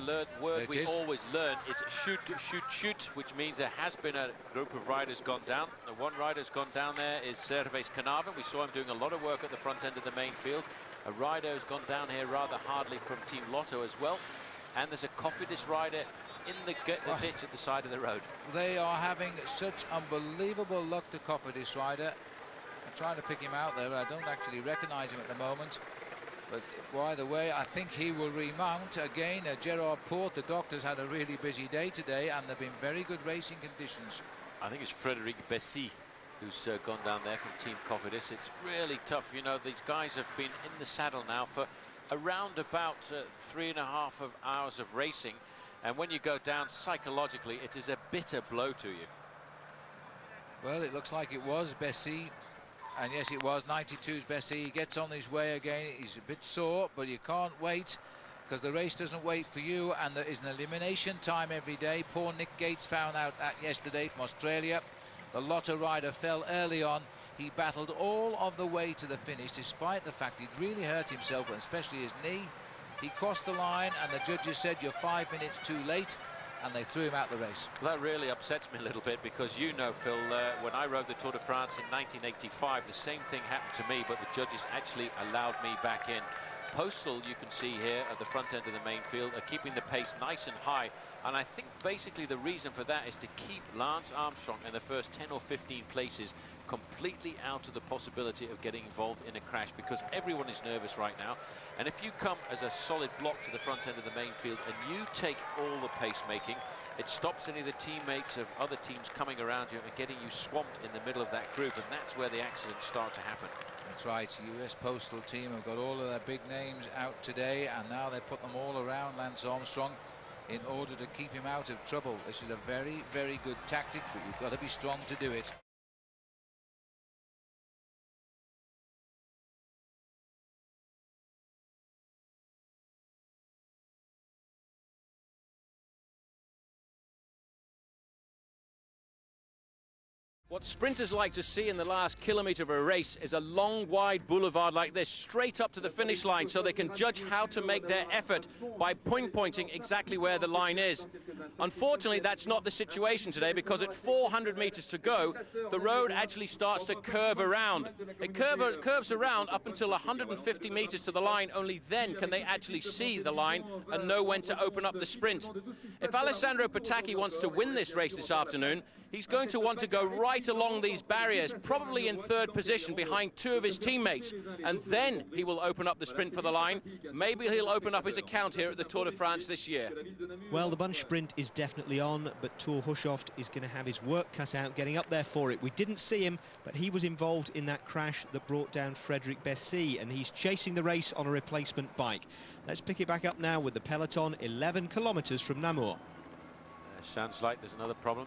we always learn is shoot, shoot, shoot, which means there has been a group of riders gone down. The one rider's gone down there is Servais Canavan. We saw him doing a lot of work at the front end of the main field. A rider has gone down here rather hardly from Team Lotto as well. And there's a Cofidis rider in the ditch at the side of the road. They are having such unbelievable luck, to Cofidis rider. I'm trying to pick him out there, but I don't actually recognize him at the moment. But by the way, I think he will remount again. Gerard Porte, the doctors had a really busy day today, and they've been very good racing conditions. I think it's Frédéric Bessy who's gone down there from Team Cofidis. It's really tough. You know, these guys have been in the saddle now for around about 3.5 hours of racing. And when you go down psychologically, it is a bitter blow to you. Well, it looks like it was Bessy. And yes, it was 92's Bessy. He gets on his way again. He's a bit sore, but you can't wait, because the race doesn't wait for you, and there is an elimination time every day. Poor Nick Gates found out that yesterday from Australia. The Lotto rider fell early on. He battled all of the way to the finish, despite the fact he'd really hurt himself, and especially his knee. He crossed the line, and the judges said, "You're 5 minutes too late," and they threw him out the race. Well, that really upsets me a little bit, because you know, Phil, when I rode the Tour de France in 1985, the same thing happened to me, but the judges actually allowed me back in. Postal, you can see here at the front end of the main field, are keeping the pace nice and high, and I think basically the reason for that is to keep Lance Armstrong in the first 10 or 15 places, completely out of the possibility of getting involved in a crash, because everyone is nervous right now. And if you come as a solid block to the front end of the main field and you take all the pace making, it stops any of the teammates of other teams coming around you and getting you swamped in the middle of that group, and that's where the accidents start to happen. That's right. US Postal team have got all of their big names out today, and now they put them all around Lance Armstrong in order to keep him out of trouble. This is a very, very good tactic, but you've got to be strong to do it. What sprinters like to see in the last kilometre of a race is a long, wide boulevard like this, straight up to the finish line, so they can judge how to make their effort by pinpointing exactly where the line is. Unfortunately, that's not the situation today, because at 400 metres to go, the road actually starts to curve around. It curves around up until 150 metres to the line. Only then can they actually see the line and know when to open up the sprint. If Alessandro Patacchi wants to win this race this afternoon, he's going to want to go right along these barriers, probably in third position behind two of his teammates, and then he will open up the sprint for the line. Maybe he'll open up his account here at the Tour de France this year. Well, the bunch sprint is definitely on, but Thor Hushovd is going to have his work cut out getting up there for it. We didn't see him, but he was involved in that crash that brought down Frederic Bessy, and he's chasing the race on a replacement bike. Let's pick it back up now with the peloton 11 kilometres from Namur. Sounds like there's another problem.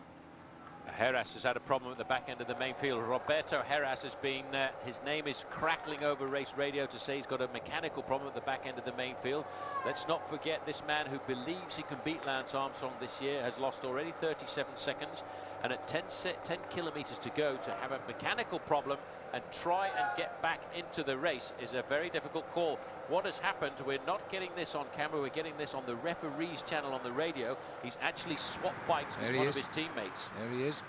Arras has had a problem at the back end of the main field. Roberto Arras has been, his name is crackling over race radio to say he's got a mechanical problem at the back end of the main field. Let's not forget, this man who believes he can beat Lance Armstrong this year has lost already 37 seconds. And at 10 kilometres to go, to have a mechanical problem and try and get back into the race is a very difficult call. What has happened, we're not getting this on camera, we're getting this on the referee's channel on the radio. He's actually swapped bikes with one of his teammates. There he is,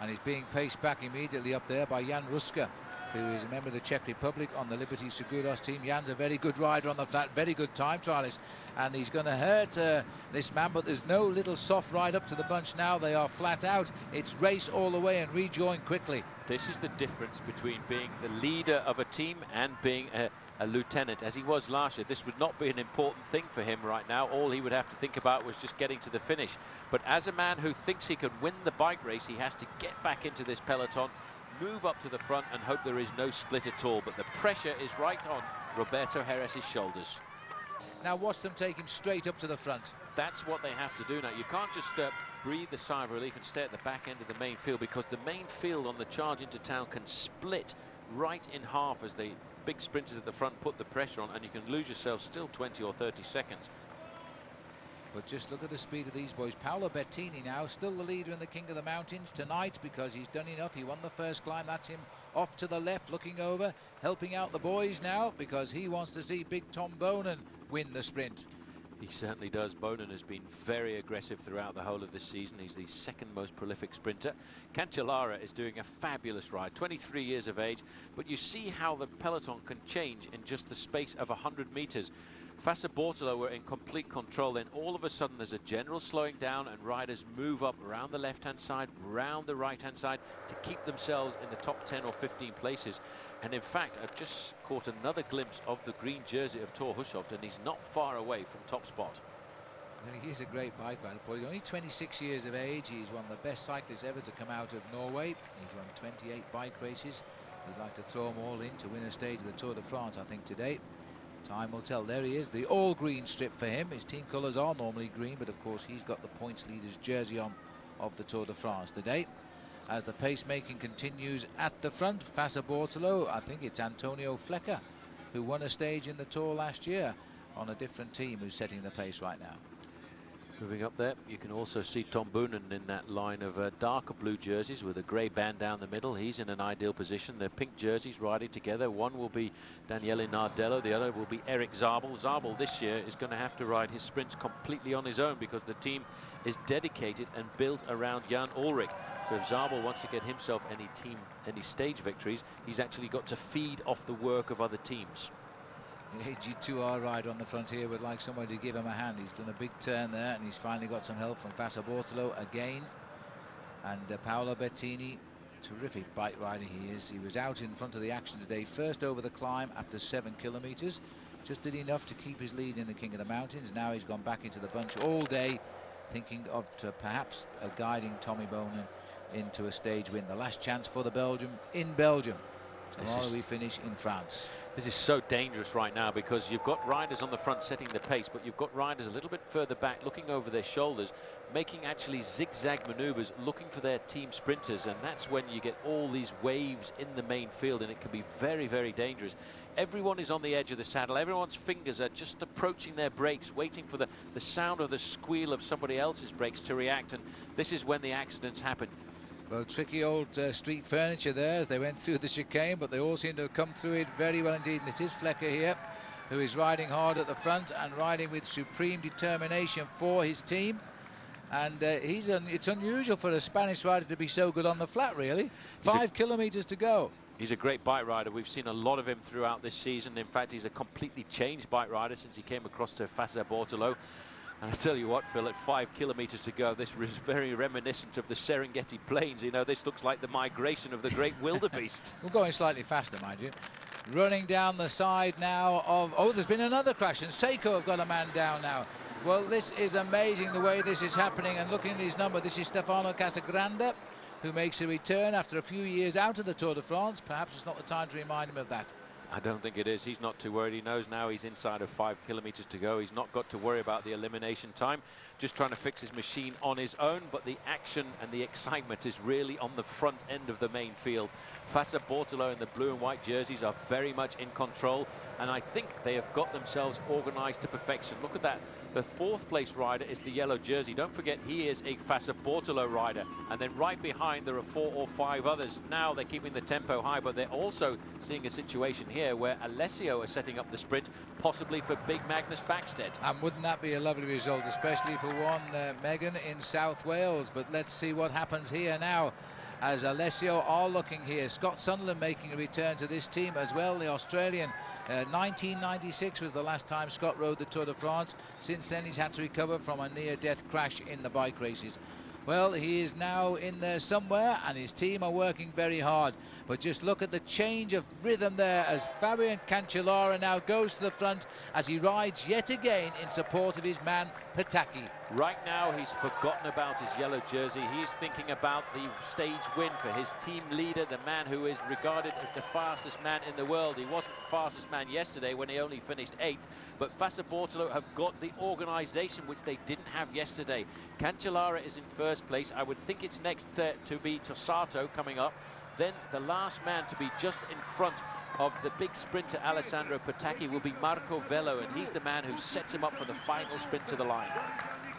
and he's being paced back immediately up there by Jan Ruska, who is a member of the Czech Republic on the Liberty Seguros team. Jan's a very good rider on the flat, very good time trialist, and he's going to hurt this man, but there's no little soft ride up to the bunch now. They are flat out. It's race all the way and rejoin quickly. This is the difference between being the leader of a team and being a lieutenant, as he was last year. This would not be an important thing for him right now. All he would have to think about was just getting to the finish. But as a man who thinks he could win the bike race, he has to get back into this peloton, move up to the front and hope there is no split at all. But the pressure is right on Roberto Arras' shoulders. Now watch them take him straight up to the front. That's what they have to do now. You can't just breathe a sigh of relief and stay at the back end of the main field, because the main field on the charge into town can split right in half as the big sprinters at the front put the pressure on, and you can lose yourself still 20 or 30 seconds. But just look at the speed of these boys. Paolo Bettini now still the leader in the King of the Mountains tonight, because he's done enough. He won the first climb. That's him off to the left, looking over, helping out the boys now, because he wants to see big Tom Bonen win the sprint. He certainly does. Bonen has been very aggressive throughout the whole of this season. He's the second most prolific sprinter. Cancellara is doing a fabulous ride, 23 years of age, but you see how the peloton can change in just the space of 100 meters. Fassa Bortolo were in complete control, then all of a sudden there's a general slowing down and riders move up around the left-hand side, round the right-hand side to keep themselves in the top 10 or 15 places. And in fact, I've just caught another glimpse of the green jersey of Thor Hushovd, and he's not far away from top spot. Well, he is a great bike rider, Paul. He's only 26 years of age. He's one of the best cyclists ever to come out of Norway. He's won 28 bike races. He'd like to throw them all in to win a stage of the Tour de France, I think, today. Time will tell. There he is, the all-green strip for him. His team colours are normally green, but of course he's got the points leader's jersey on of the Tour de France today. As the pacemaking continues at the front, Fassa Bortolo, I think it's Antonio Flecker, who won a stage in the Tour last year on a different team, who's setting the pace right now. Moving up there, you can also see Tom Bonen in that line of darker blue jerseys with a grey band down the middle. He's in an ideal position. They're pink jerseys riding together. One will be Daniele Nardello, the other will be Eric Zabel. Zabel this year is going to have to ride his sprints completely on his own, because the team is dedicated and built around Jan Ullrich. So if Zabel wants to get himself any stage victories, he's actually got to feed off the work of other teams. The AG2R rider on the front here would like somebody to give him a hand. He's done a big turn there, and he's finally got some help from Fassa Bortolo again. And Paolo Bettini Terrific bike riding he is. He was out in front of the action today, first over the climb after 7 kilometres. Just did enough to keep his lead in the King of the Mountains. Now he's gone back into the bunch all day, thinking of perhaps guiding Tommy Bonin into a stage win. The last chance for the Belgium in Belgium. Tomorrow we finish in France. This is so dangerous right now because you've got riders on the front setting the pace, but you've got riders a little bit further back looking over their shoulders, making actually zigzag maneuvers, looking for their team sprinters, and that's when you get all these waves in the main field, and it can be very, very dangerous. Everyone is on the edge of the saddle. Everyone's fingers are just approaching their brakes, waiting for the sound of the squeal of somebody else's brakes to react, and this is when the accidents happen. Well, tricky old street furniture there as they went through the chicane, but they all seem to have come through it very well indeed. And it is Flecker here, who is riding hard at the front and riding with supreme determination for his team. And it's unusual for a Spanish rider to be so good on the flat, really. 5 kilometres to go. He's a great bike rider. We've seen a lot of him throughout this season. In fact, he's a completely changed bike rider since he came across to Fassa-Bortolo. And I tell you what, Phil, at 5 kilometres to go, this is very reminiscent of the Serengeti Plains. You know, this looks like the migration of the great wildebeest. We're going slightly faster, mind you. Running down the side now of... Oh, there's been another crash, and Seiko have got a man down now. Well, this is amazing the way this is happening. And looking at his number, this is Stefano Casagrande, who makes a return after a few years out of the Tour de France. Perhaps it's not the time to remind him of that. I don't think it is. He's not too worried. He knows now he's inside of 5 kilometres to go. He's not got to worry about the elimination time. Just trying to fix his machine on his own. But the action and the excitement is really on the front end of the main field. Fassa-Bortolo in the blue and white jerseys are very much in control. And I think they have got themselves organised to perfection. Look at that. The 4th place rider is the yellow jersey. Don't forget, he is a Fassa-Bortolo rider. And then right behind, there are 4 or 5 others. Now they're keeping the tempo high, but they're also seeing a situation here where Alessio are setting up the sprint, possibly for big Magnus Backstedt. And wouldn't that be a lovely result, especially for one Megan in South Wales. But let's see what happens here now, as Alessio are looking here. Scott Sunderland making a return to this team as well, the Australian. 1996 was the last time Scott rode the Tour de France. Since then he's had to recover from a near-death crash in the bike races. Well, he is now in there somewhere, and his team are working very hard. But just look at the change of rhythm there as Fabian Cancellara now goes to the front as he rides yet again in support of his man Pataki. Right now he's forgotten about his yellow jersey. He's thinking about the stage win for his team leader, the man who is regarded as the fastest man in the world. He wasn't the fastest man yesterday when he only finished 8th, but Fassa-Bortolo have got the organisation which they didn't have yesterday. Cancellara is in 1st place. I would think it's next to be Tossato coming up. Then the last man to be just in front of the big sprinter Alessandro Pataki will be Marco Velo, and he's the man who sets him up for the final sprint to the line.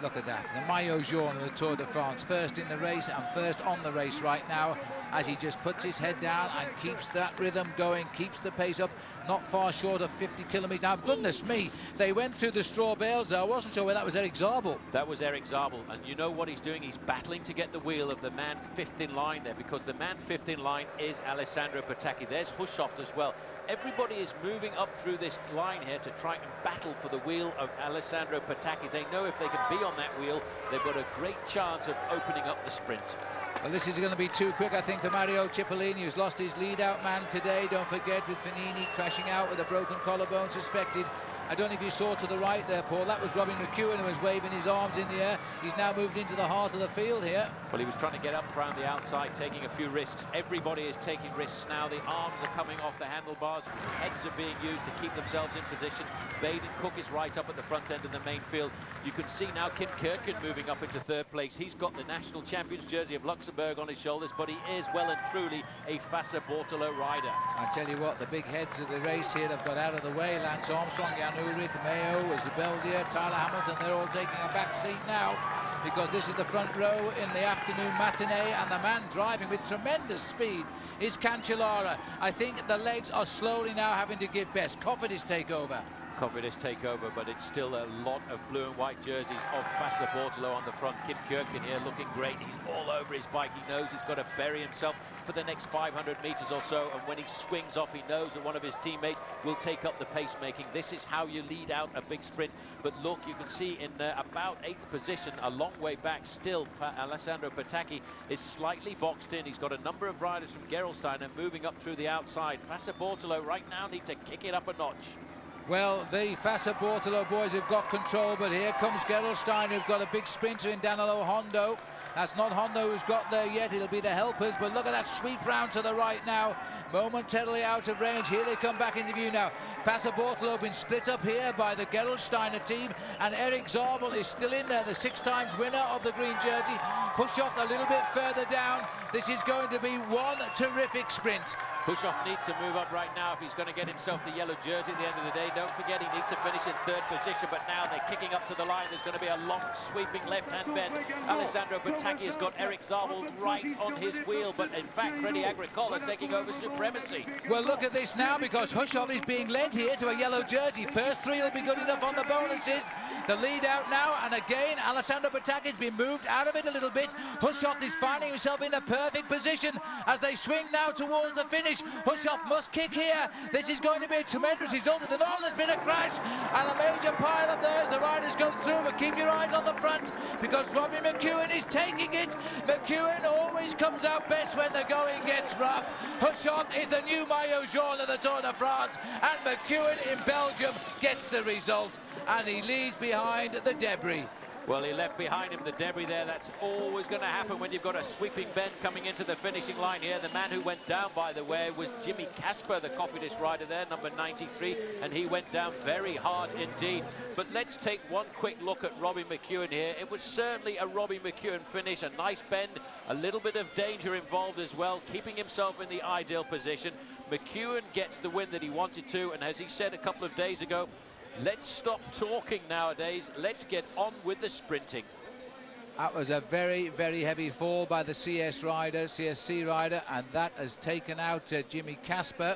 Look at that, the maillot jaune of the Tour de France, first in the race and first on the race right now, as he just puts his head down and keeps that rhythm going, keeps the pace up, not far short of 50 kilometres. Now, goodness me, they went through the straw bales there. I wasn't sure whether that was Eric Zabel. That was Eric Zabel, and you know what he's doing? He's battling to get the wheel of the man 5th in line there, because the man 5th in line is Alessandro Pataki. There's Hushoft as well. Everybody is moving up through this line here to try and battle for the wheel of Alessandro Pataki. They know if they can be on that wheel, they've got a great chance of opening up the sprint. Well, this is going to be too quick, I think, for Mario Cipollini, who's lost his lead-out man today. Don't forget, with Fanini crashing out with a broken collarbone suspected. I don't know if you saw to the right there, Paul. That was Robin McEwen, who was waving his arms in the air. He's now moved into the heart of the field here. Well, he was trying to get up around the outside, taking a few risks. Everybody is taking risks now. The arms are coming off the handlebars. Heads are being used to keep themselves in position. Baden Cook is right up at the front end of the main field. You can see now Kim Kirken moving up into 3rd place. He's got the national champions jersey of Luxembourg on his shoulders, but he is well and truly a Fassa-Bortolo rider. I tell you what, the big heads of the race here have got out of the way. Lance Armstrong, Jan Ulrich, Mayo, Isabeldia, Tyler Hamilton, they're all taking a back seat now, because this is the front row in the afternoon matinee, and the man driving with tremendous speed is Cancellara. I think the legs are slowly now having to give best. Cofidis take over. Cofidis take over, but it's still a lot of blue and white jerseys of Fassa Bortolo on the front. Kim Kirkin here looking great. He's all over his bike. He knows he's got to bury himself for the next 500 metres or so, and when he swings off, he knows that one of his teammates will take up the pace making. This is how you lead out a big sprint. But look, you can see in about 8th position, a long way back still, Alessandro Patacchi is slightly boxed in. He's got a number of riders from Gerolsteiner moving up through the outside. Fassa Bortolo right now need to kick it up a notch. Well, the Fassa Bortolo boys have got control, but here comes Gerolstein, who've got a big sprinter in Danilo Hondo. That's not Hondo who's got there yet, it'll be the helpers, but look at that sweep round to the right now. Momentarily out of range, here they come back into view now. Fassa Bortolo been split up here by the Gerolsteiner team, and Eric Zabel is still in there, the 6 times winner of the green jersey. Push off a little bit further down. This is going to be one terrific sprint. Pushoff needs to move up right now if he's going to get himself the yellow jersey at the end of the day. Don't forget he needs to finish in 3rd position, but now they're kicking up to the line. There's going to be a long sweeping left-hand bend. Alessandro Patacchi has got Eric Zabel right on his wheel, but in fact Freddy Agricola taking over supremacy. Well, look at this now, because Hushoff is being led here to a yellow jersey. First 3 will be good enough on the bonuses. The lead out now, and again Alessandro Patacchi has been moved out of it a little bit. Hushoff is finding himself in a perfect position as they swing now towards the finish. Hushoff must kick here. This is going to be a tremendous result. There's been a crash and a major pile up there as the riders go through, but keep your eyes on the front because Robbie McEwen is taking it. McEwen always comes out best when the going gets rough. Hushoff is the new maillot jaune of the Tour de France, and McEwen in Belgium gets the result, and he leaves behind the debris. Well, he left behind him the debris there. That's always going to happen when you've got a sweeping bend coming into the finishing line here. The man who went down, by the way, was Jimmy Casper, the Cofidis rider there, number 93, and he went down very hard indeed. But let's take one quick look at Robbie McEwen here. It was certainly a Robbie McEwen finish, a nice bend, a little bit of danger involved as well, keeping himself in the ideal position. McEwen gets the win that he wanted to, and as he said a couple of days ago, let's stop talking nowadays. Let's get on with the sprinting. That was a very, very heavy fall by the CSC rider, and that has taken out Jimmy Casper.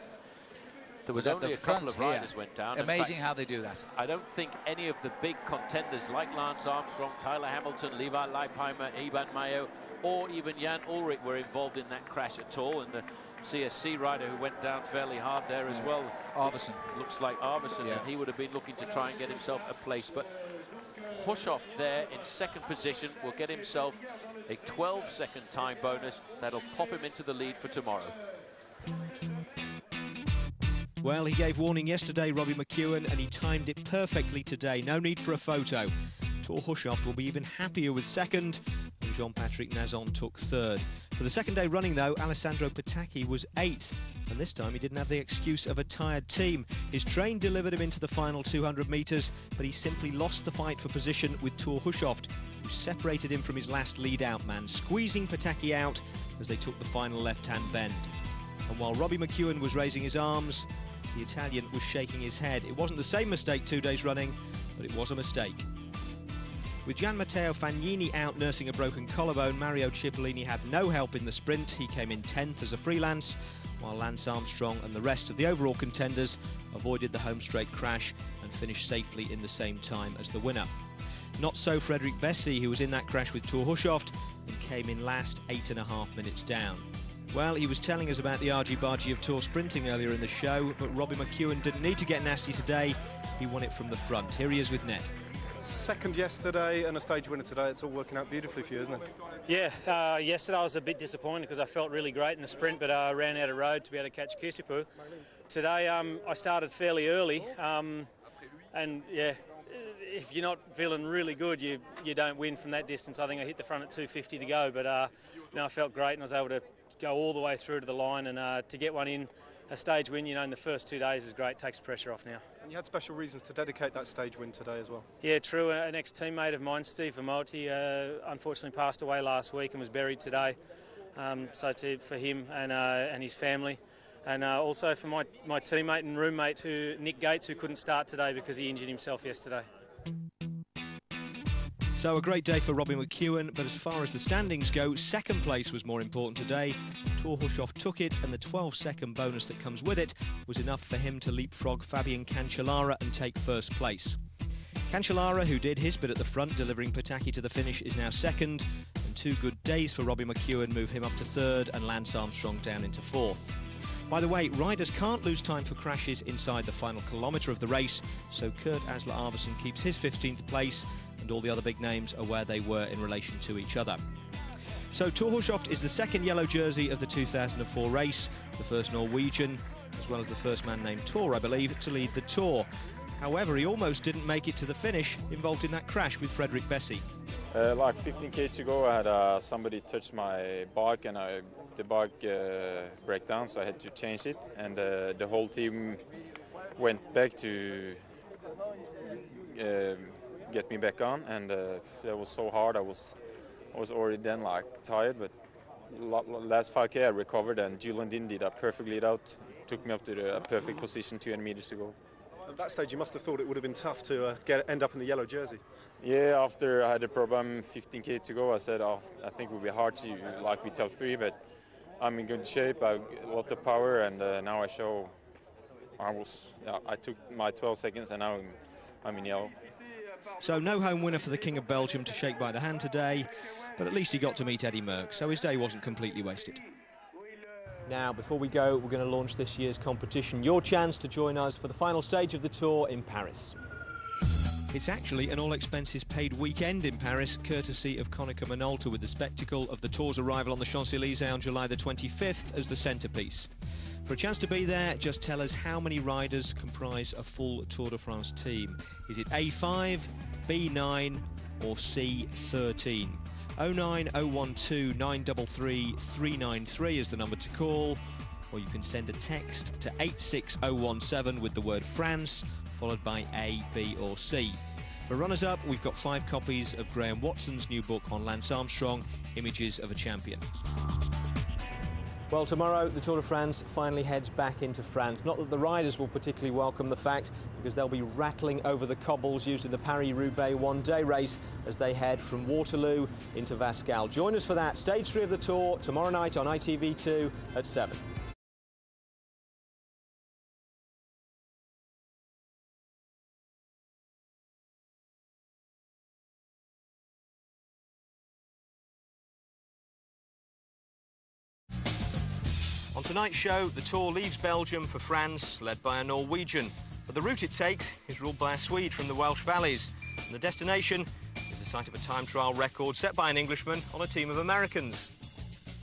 There was only a couple of riders went down. Amazing how they do that. I don't think any of the big contenders like Lance Armstrong, Tyler Hamilton, Levi Leipheimer, Iban Mayo, or even Jan Ullrich were involved in that crash at all. And the CSC rider who went down fairly hard there as well, Arvidsson. Looks like Arvidsson, yeah. And he would have been looking to try and get himself a place. But Hushoff there in 2nd position will get himself a 12-second time bonus. That'll pop him into the lead for tomorrow. Well, he gave warning yesterday, Robbie McEwen, and he timed it perfectly today. No need for a photo. Tor Hushoff will be even happier with 2nd, and Jean-Patrick Nazon took 3rd. For the 2nd day running, though, Alessandro Patacchi was 8th, and this time he didn't have the excuse of a tired team. His train delivered him into the final 200 metres, but he simply lost the fight for position with Tor Hushoff, who separated him from his last lead-out man, squeezing Patacchi out as they took the final left-hand bend. And while Robbie McEwen was raising his arms, the Italian was shaking his head. It wasn't the same mistake 2 days running, but it was a mistake. With Gian Matteo Fagnini out nursing a broken collarbone, Mario Cipollini had no help in the sprint. He came in 10th as a freelance, while Lance Armstrong and the rest of the overall contenders avoided the home straight crash and finished safely in the same time as the winner. Not so Frederic Bessy, who was in that crash with Tor Hushoff and came in last 8.5 minutes down. Well, he was telling us about the argy-bargy of Tour sprinting earlier in the show, but Robbie McEwen didn't need to get nasty today. He won it from the front. Here he is with Ned. 2nd yesterday and a stage winner today. It's all working out beautifully for you, isn't it? Yeah, yesterday I was a bit disappointed because I felt really great in the sprint, but I ran out of road to be able to catch Kisipu. Today I started fairly early, and yeah, if you're not feeling really good, you don't win from that distance. I think I hit the front at 2:50 to go, but I felt great and I was able to go all the way through to the line, and to get one in, a stage win, in the first 2 days is great, takes pressure off now. And you had special reasons to dedicate that stage win today as well. Yeah, true. An ex-teammate of mine, Steve Vermont, he unfortunately passed away last week and was buried today. So for him and his family, and also for my teammate and roommate, Nick Gates, who couldn't start today because he injured himself yesterday. So a great day for Robbie McEwen, but as far as the standings go, second place was more important today. Torhushoff took it, and the 12-second bonus that comes with it was enough for him to leapfrog Fabian Cancellara and take first place. Cancellara, who did his bit at the front, delivering Pataki to the finish, is now second, and 2 good days for Robbie McEwen move him up to third and Lance Armstrong down into fourth. By the way, riders can't lose time for crashes inside the final kilometre of the race, so Kurt Asler-Arvesen keeps his 15th place, and all the other big names are where they were in relation to each other. So Torhushoff is the second yellow jersey of the 2004 race, the first Norwegian, as well as the first man named Tor, I believe, to lead the Tour. However, he almost didn't make it to the finish, involved in that crash with Frederick Bessy. Like 15k to go, I had somebody touch my bike and the bike broke down, so I had to change it. And the whole team went back to get me back on, and that was so hard. I was already then like tired, but last 5k I recovered, and Julian Din did a perfect lead out, took me up to the perfect position 200 meters to go. At that stage, you must have thought it would have been tough to end up in the yellow jersey. Yeah, after I had a problem, 15k to go, I said, oh, I think it would be hard to be top 3, but I'm in good shape. I have a lot of power, and now I took my 12 seconds, and now I'm in yellow. So no home winner for the King of Belgium to shake by the hand today, but at least he got to meet Eddie Merckx, so his day wasn't completely wasted. Now, before we go, we're going to launch this year's competition. Your chance to join us for the final stage of the Tour in Paris. It's actually an all-expenses-paid weekend in Paris, courtesy of Konica Minolta, with the spectacle of the Tour's arrival on the Champs-Élysées on July the 25th as the centrepiece. For a chance to be there, just tell us how many riders comprise a full Tour de France team. Is it A5, B9 or C13? 09012 933 393 is the number to call, or you can send a text to 86017 with the word France, followed by A, B or C. For runners-up, we've got 5 copies of Graham Watson's new book on Lance Armstrong, Images of a Champion. Well, tomorrow the Tour de France finally heads back into France. Not that the riders will particularly welcome the fact, because they'll be rattling over the cobbles used in the Paris-Roubaix one-day race as they head from Waterloo into Wasquehal. Join us for that, stage 3 of the Tour, tomorrow night on ITV2 at 7. On tonight's show, the Tour leaves Belgium for France, led by a Norwegian. But the route it takes is ruled by a Swede from the Welsh valleys. And the destination is the site of a time trial record set by an Englishman on a team of Americans.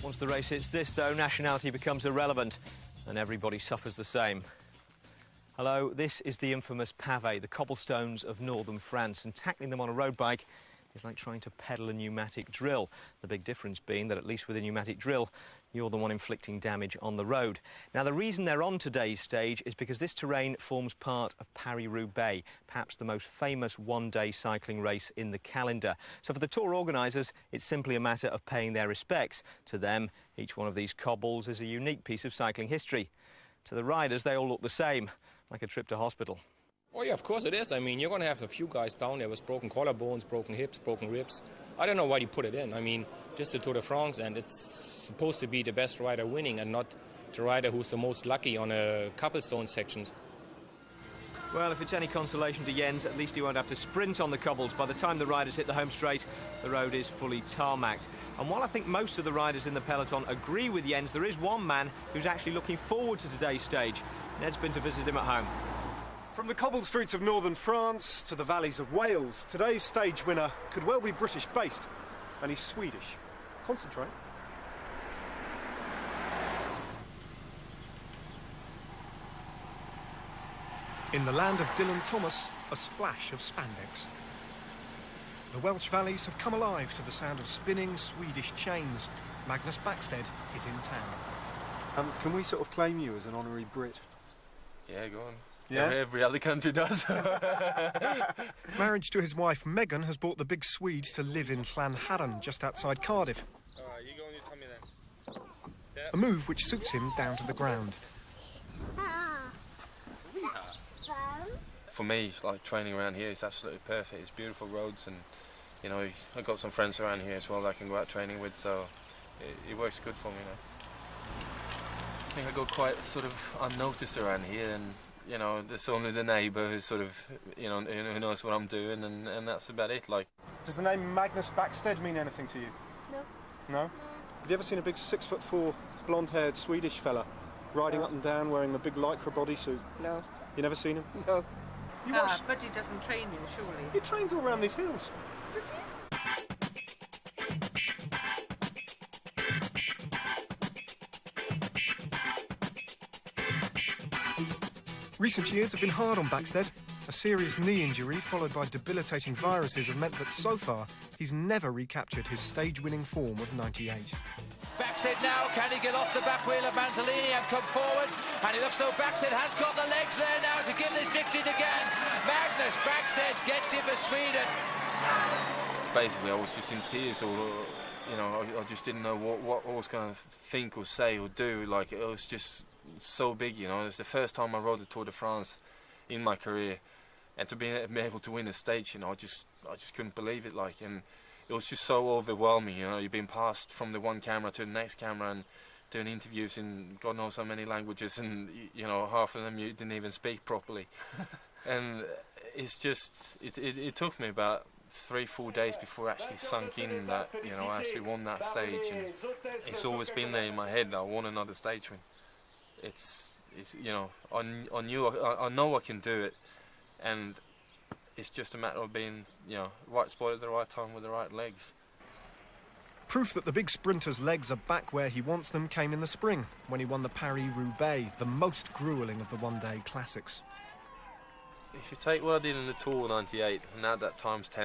Once the race hits this, though, nationality becomes irrelevant, and everybody suffers the same. Hello, this is the infamous pavé, the cobblestones of northern France, and tackling them on a road bike is like trying to pedal a pneumatic drill. The big difference being that at least with a pneumatic drill, you're the one inflicting damage on the road. Now, the reason they're on today's stage is because this terrain forms part of Paris-Roubaix, perhaps the most famous one-day cycling race in the calendar. So for the Tour organisers, it's simply a matter of paying their respects. To them, each one of these cobbles is a unique piece of cycling history. To the riders, they all look the same, like a trip to hospital. Oh yeah, of course it is. I mean, you're going to have a few guys down there with broken collarbones, broken hips, broken ribs. I don't know why you put it in. I mean, just the Tour de France, and it's supposed to be the best rider winning and not the rider who's the most lucky on a cobblestone sections. Well, if it's any consolation to Jens, at least he won't have to sprint on the cobbles. By the time the riders hit the home straight, the road is fully tarmacked. And while I think most of the riders in the peloton agree with Jens, there is one man who's actually looking forward to today's stage. Ned's been to visit him at home. From the cobbled streets of northern France to the valleys of Wales, today's stage winner could well be British-based, and he's Swedish. Concentrate. In the land of Dylan Thomas, a splash of spandex. The Welsh valleys have come alive to the sound of spinning Swedish chains. Magnus Backstead is in town. Can we sort of claim you as an honorary Brit? Yeah, go on. Yeah? Every other country does. Marriage to his wife Megan has brought the big Swede to live in Llanharan, just outside Cardiff. You go on your tummy then. Yeah. A move which suits him down to the ground. For me, like training around here is absolutely perfect. It's beautiful roads, and you know, I've got some friends around here as well that I can go out training with, so it works good for me now. I think I go quite sort of unnoticed around here, and you know, there's only the neighbour who sort of, you know, who knows what I'm doing, and that's about it. Like, does the name Magnus Backstedt mean anything to you? No. No? Have you ever seen a big 6'4", blonde-haired Swedish fella riding up and down wearing a big lycra bodysuit? No. You never seen him? No. You watch... But he doesn't train you, surely. He trains all around these hills. Does he? Recent years have been hard on Backstedt. A serious knee injury followed by debilitating viruses have meant that so far he's never recaptured his stage-winning form of '98. Backstedt now, can he get off the back wheel of Manzolini and come forward? And it looks though Backstedt has got the legs there now to give this victory to Gann. Magnus Backstedt gets it for Sweden. Basically, I was just in tears, or you know, I just didn't know what I was going to think or say or do. Like, it was just so big, you know. It's the first time I rode the Tour de France in my career, and to be able to win a stage, you know, I just couldn't believe it. Like, and it was just so overwhelming, you know. You've been passed from the one camera to the next camera and doing interviews in God knows how many languages, and you know, half of them you didn't even speak properly. And it's just, it took me about 3-4 days before it actually sunk in that, you know, I actually won that stage, and it's always been there in my head that I want another stage win. It's you know, I know I can do it, and it's just a matter of being, you know, right spot at the right time with the right legs. Proof that the big sprinter's legs are back where he wants them came in the spring, when he won the Paris-Roubaix, the most gruelling of the one-day classics. If you take what I did in the Tour '98 and add that times 10,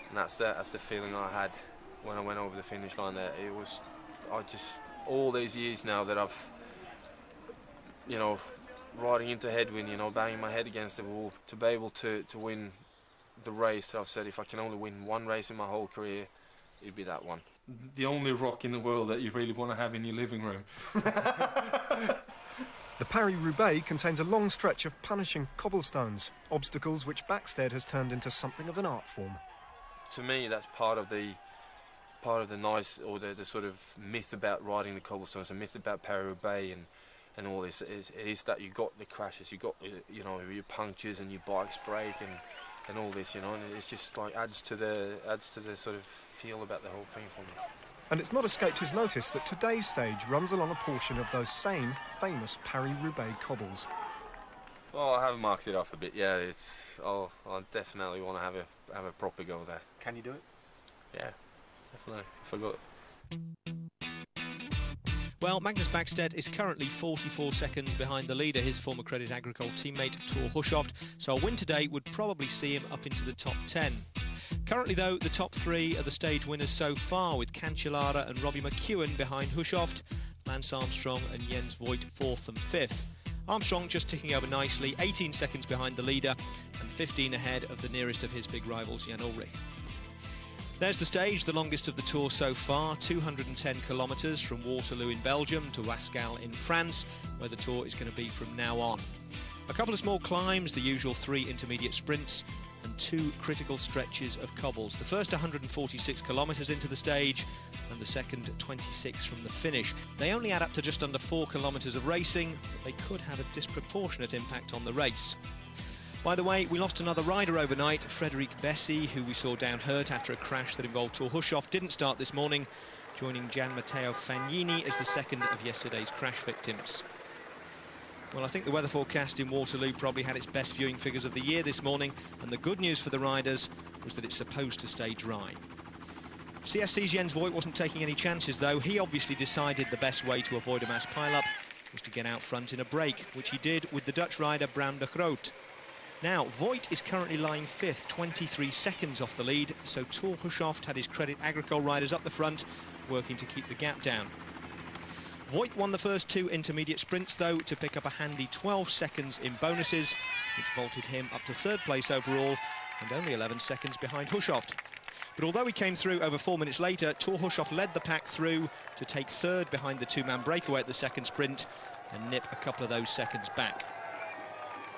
and that's the feeling I had when I went over the finish line there. It was, all these years now that I've, you know, riding into headwind, you know, banging my head against the wall, to be able to win the race that I've said, if I can only win one race in my whole career, it'd be that one. The only rock in the world that you really want to have in your living room. The Paris-Roubaix contains a long stretch of punishing cobblestones, obstacles which Backstedt has turned into something of an art form. To me, that's part of the nice, or the sort of myth about riding the cobblestones, a myth about Paris-Roubaix and all this. It is that you got the crashes, you got, you know, your punctures and your bikes break and all this, you know, and it's just like adds to the sort of feel about the whole thing for me. And it's not escaped his notice that today's stage runs along a portion of those same famous Paris-Roubaix cobbles. Well, I have marked it up a bit, yeah. I definitely want to have a proper go there. Can you do it? Yeah, definitely. If I got Well, Magnus Backstedt is currently 44 seconds behind the leader, his former Credit Agricole teammate Thor Hushovd, so a win today would probably see him up into the top 10. Currently, though, the top 3 are the stage winners so far, with Cancellara and Robbie McEwen behind Hushovd, Lance Armstrong and Jens Voigt 4th and 5th. Armstrong just ticking over nicely, 18 seconds behind the leader and 15 ahead of the nearest of his big rivals, Jan Ullrich. There's the stage, the longest of the tour so far, 210 kilometres from Waterloo in Belgium to Wasquehal in France, where the tour is going to be from now on. A couple of small climbs, the usual 3 intermediate sprints, and 2 critical stretches of cobbles. The first 146 kilometres into the stage, and the second 26 from the finish. They only add up to just under 4 kilometres of racing, but they could have a disproportionate impact on the race. By the way, we lost another rider overnight. Frederic Bessy, who we saw down hurt after a crash that involved Thor Hushovd, didn't start this morning, joining Gian Matteo Fagnini as the second of yesterday's crash victims. Well, I think the weather forecast in Waterloo probably had its best viewing figures of the year this morning, and the good news for the riders was that it's supposed to stay dry. CSC's Jens Voigt wasn't taking any chances, though. He obviously decided the best way to avoid a mass pile-up was to get out front in a break, which he did with the Dutch rider Bram de Groot. Now, Voigt is currently lying 5th, 23 seconds off the lead, so Thor Hushovd had his Credit Agricole riders up the front, working to keep the gap down. Voigt won the first 2 intermediate sprints, though, to pick up a handy 12 seconds in bonuses, which vaulted him up to 3rd place overall, and only 11 seconds behind Hushovd. But although he came through over 4 minutes later, Thor Hushovd led the pack through to take 3rd behind the 2-man breakaway at the second sprint and nip a couple of those seconds back.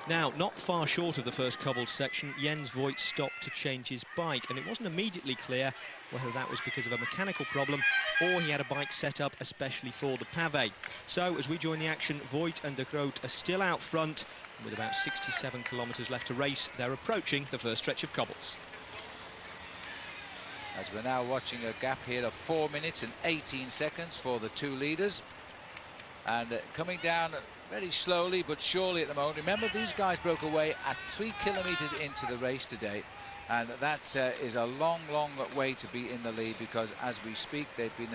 Now, not far short of the first cobbled section, Jens Voigt stopped to change his bike, and it wasn't immediately clear whether that was because of a mechanical problem or he had a bike set up especially for the pavé. So, as we join the action, Voigt and de Groot are still out front, and with about 67 kilometres left to race, they're approaching the first stretch of cobbles. As we're now watching a gap here of 4 minutes and 18 seconds for the two leaders. And coming down very slowly but surely at the moment. Remember, these guys broke away at 3 kilometres into the race today, and that is a long, long way to be in the lead, because as we speak, they've been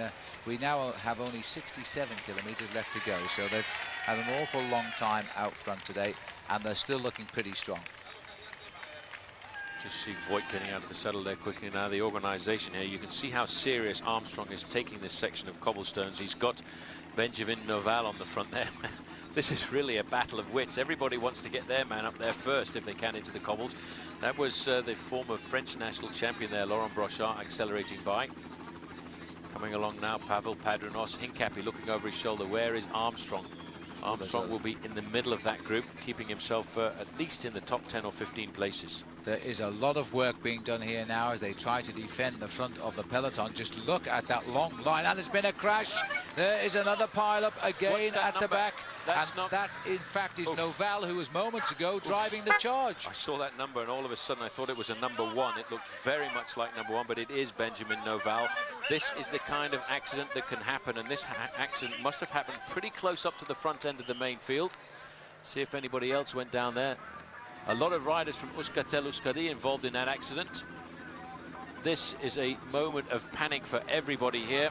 we now have only 67 kilometres left to go, so they've had an awful long time out front today, and they're still looking pretty strong. Just see Voigt getting out of the saddle there quickly now. The organisation here, you can see how serious Armstrong is taking this section of cobblestones. He's got Benjamin Noval on the front there. This is really a battle of wits. Everybody wants to get their man up there first if they can into the cobbles. That was the former French national champion there, Laurent Brochard, accelerating by. Coming along now, Pavel Padrinos, Hincapie looking over his shoulder. Where is Armstrong? Armstrong will be in the middle of that group, keeping himself at least in the top 10 or 15 places. There is a lot of work being done here now as they try to defend the front of the peloton. Just look at that long line, and there's been a crash. There is another pile-up again at the back. That, in fact, is Noval, who was moments ago driving the charge. I saw that number, and all of a sudden I thought it was a number 1. It looked very much like number 1, but it is Benjamin Noval. This is the kind of accident that can happen, and this accident must have happened pretty close up to the front end of the main field. See if anybody else went down there. A lot of riders from Euskaltel-Euskadi involved in that accident. This is a moment of panic for everybody here.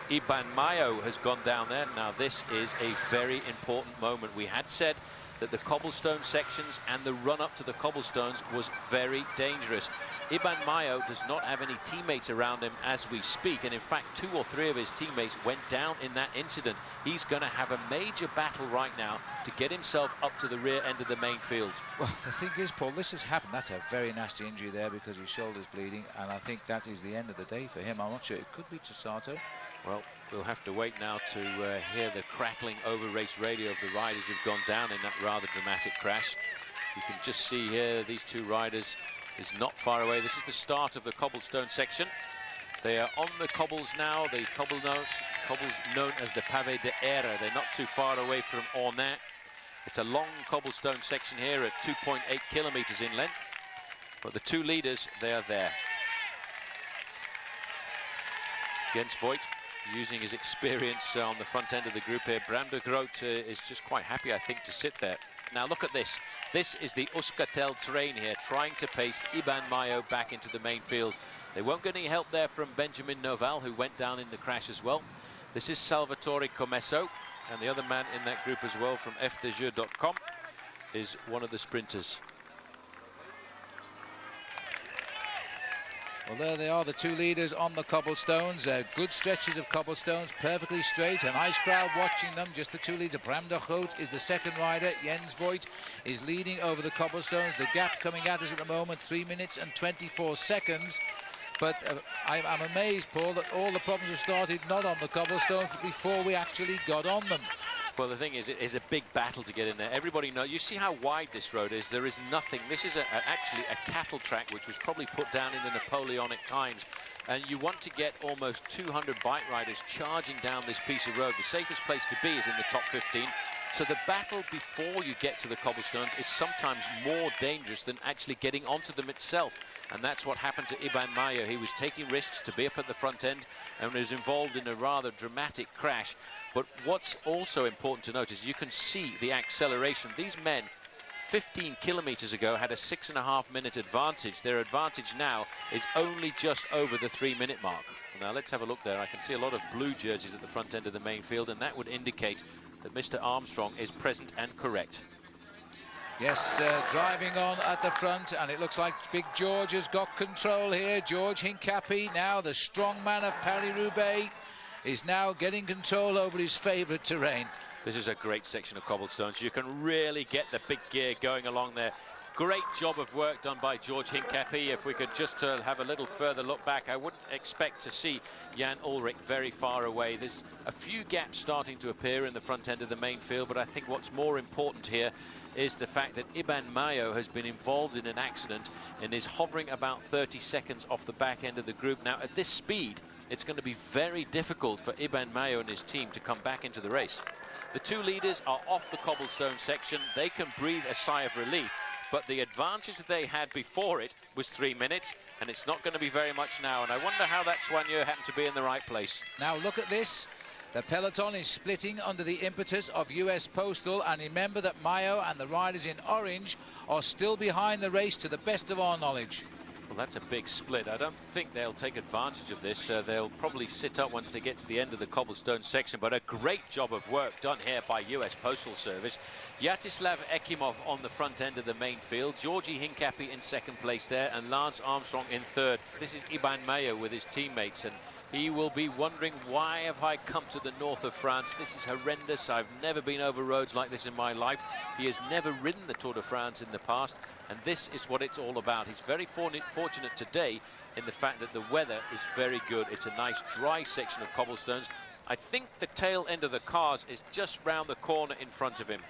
Iban Mayo has gone down there. Now this is a very important moment. We had said that the cobblestone sections and the run up to the cobblestones was very dangerous. Iban Mayo does not have any teammates around him as we speak, and in fact 2 or 3 of his teammates went down in that incident. He's going to have a major battle right now to get himself up to the rear end of the main field. Well, the thing is, Paul, this has happened. That's a very nasty injury there because his shoulder's bleeding, and I think that is the end of the day for him. I'm not sure. It could be Tasato. Well, we'll have to wait now to hear the crackling over race radio of the riders who've gone down in that rather dramatic crash. You can just see here these two riders is not far away. This is the start of the cobblestone section. They are on the cobbles now, the cobbles known as the Pavé de Aire. They're not too far away from Ornat. It's a long cobblestone section here at 2.8 kilometres in length. But the two leaders, they are there. Jens Voigt using his experience on the front end of the group here. Bram de Groot is just quite happy, I think, to sit there. Now look at this. This is the Euskaltel train here, trying to pace Iban Mayo back into the main field. They won't get any help there from Benjamin Noval, who went down in the crash as well. This is Salvatore Comesso, and the other man in that group as well from fdjeux.com is one of the sprinters. Well, there they are, the two leaders on the cobblestones. Good stretches of cobblestones, perfectly straight. A nice crowd watching them. Just the two leaders. Bram de Groot is the second rider. Jens Voigt is leading over the cobblestones. The gap coming at us at the moment, 3 minutes and 24 seconds. But I'm amazed, Paul, that all the problems have started not on the cobblestones, but before we actually got on them. Well, the thing is, it is a big battle to get in there. Everybody knows. You see how wide this road is. There is nothing. This is actually a cattle track, which was probably put down in the Napoleonic times. And you want to get almost 200 bike riders charging down this piece of road. The safest place to be is in the top 15. So the battle before you get to the cobblestones is sometimes more dangerous than actually getting onto them itself. And that's what happened to Iban Mayo. He was taking risks to be up at the front end and was involved in a rather dramatic crash. But what's also important to note is you can see the acceleration. These men 15 kilometres ago had a 6.5-minute advantage. Their advantage now is only just over the 3-minute mark. Now let's have a look there. I can see a lot of blue jerseys at the front end of the main field, and that would indicate that Mr. Armstrong is present and correct. Yes, driving on at the front, and it looks like Big George has got control here. George Hincapie, now the strong man of Paris-Roubaix, is now getting control over his favourite terrain. This is a great section of cobblestones. You can really get the big gear going along there. Great job of work done by George Hincapie. If we could just have a little further look back, I wouldn't expect to see Jan Ullrich very far away. There's a few gaps starting to appear in the front end of the main field, but I think what's more important here is the fact that Iban Mayo has been involved in an accident and is hovering about 30 seconds off the back end of the group. Now, at this speed, it's going to be very difficult for Iban Mayo and his team to come back into the race. The two leaders are off the cobblestone section. They can breathe a sigh of relief, but the advantage that they had before it was 3 minutes, and it's not going to be very much now. And I wonder how that Soigneur happened to be in the right place. Now look at this. The peloton is splitting under the impetus of US Postal, and remember that Mayo and the riders in orange are still behind the race to the best of our knowledge. Well, that's a big split. I don't think they'll take advantage of this. They'll probably sit up once they get to the end of the cobblestone section, but a great job of work done here by US Postal Service. Yatislav Ekimov on the front end of the main field, Georgi Hincapie in second place there, and Lance Armstrong in third. This is Iban Mayo with his teammates, and he will be wondering, why have I come to the north of France? This is horrendous. I've never been over roads like this in my life. He has never ridden the Tour de France in the past, and this is what it's all about. He's very fortunate today in the fact that the weather is very good. It's a nice dry section of cobblestones. I think the tail end of the cars is just round the corner in front of him.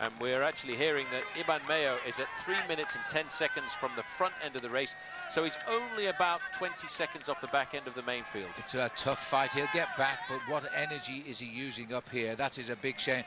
And we're actually hearing that Iban Mayo is at 3 minutes and 10 seconds from the front end of the race. So he's only about 20 seconds off the back end of the main field. It's a tough fight. He'll get back, but what energy is he using up here? That is a big shame.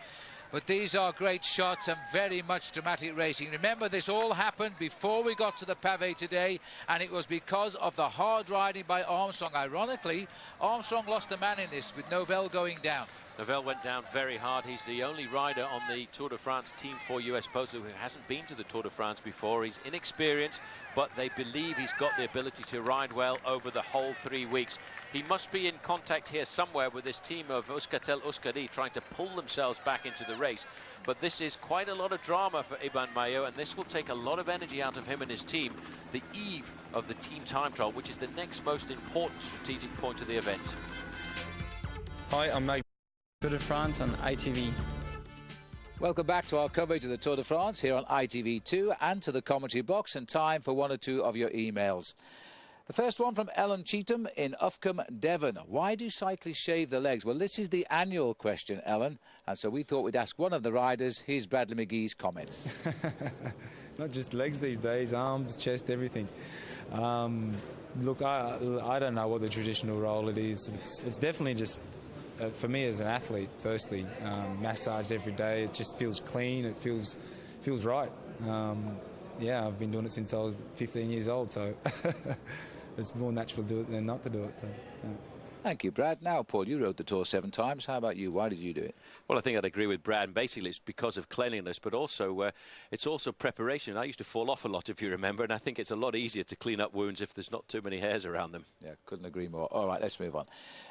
But these are great shots and very much dramatic racing. Remember, this all happened before we got to the pavé today, and it was because of the hard riding by Armstrong. Ironically, Armstrong lost a man in this with Novell going down. Novell went down very hard. He's the only rider on the Tour de France team for US Postal who hasn't been to the Tour de France before. He's inexperienced, but they believe he's got the ability to ride well over the whole 3 weeks. He must be in contact here somewhere with this team of Euskaltel-Euskadi trying to pull themselves back into the race. But this is quite a lot of drama for Iban Mayo, and this will take a lot of energy out of him and his team the eve of the team time trial, which is the next most important strategic point of the event. Hi, I'm Mike. Tour de France on ITV. Welcome back to our coverage of the Tour de France here on ITV2 and to the commentary box, and time for one or two of your emails. The first one from Ellen Cheetham in Ufcombe, Devon. Why do cyclists shave their legs? Well, this is the annual question, Ellen, and so we thought we'd ask one of the riders. Here's Bradley McGee's comments. Not just legs these days, arms, chest, everything. Look, I don't know what the traditional role it is. It's definitely just... for me as an athlete, firstly, massaged every day. It just feels clean. It feels right. Yeah, I've been doing it since I was 15 years old, so it's more natural to do it than not to do it. So, yeah. Thank you, Brad. Now, Paul, you rode the Tour 7 times. How about you? Why did you do it? Well, I think I'd agree with Brad. Basically, it's because of cleanliness, but also it's also preparation. I used to fall off a lot, if you remember, and I think it's a lot easier to clean up wounds if there's not too many hairs around them. Yeah, couldn't agree more. All right, let's move on.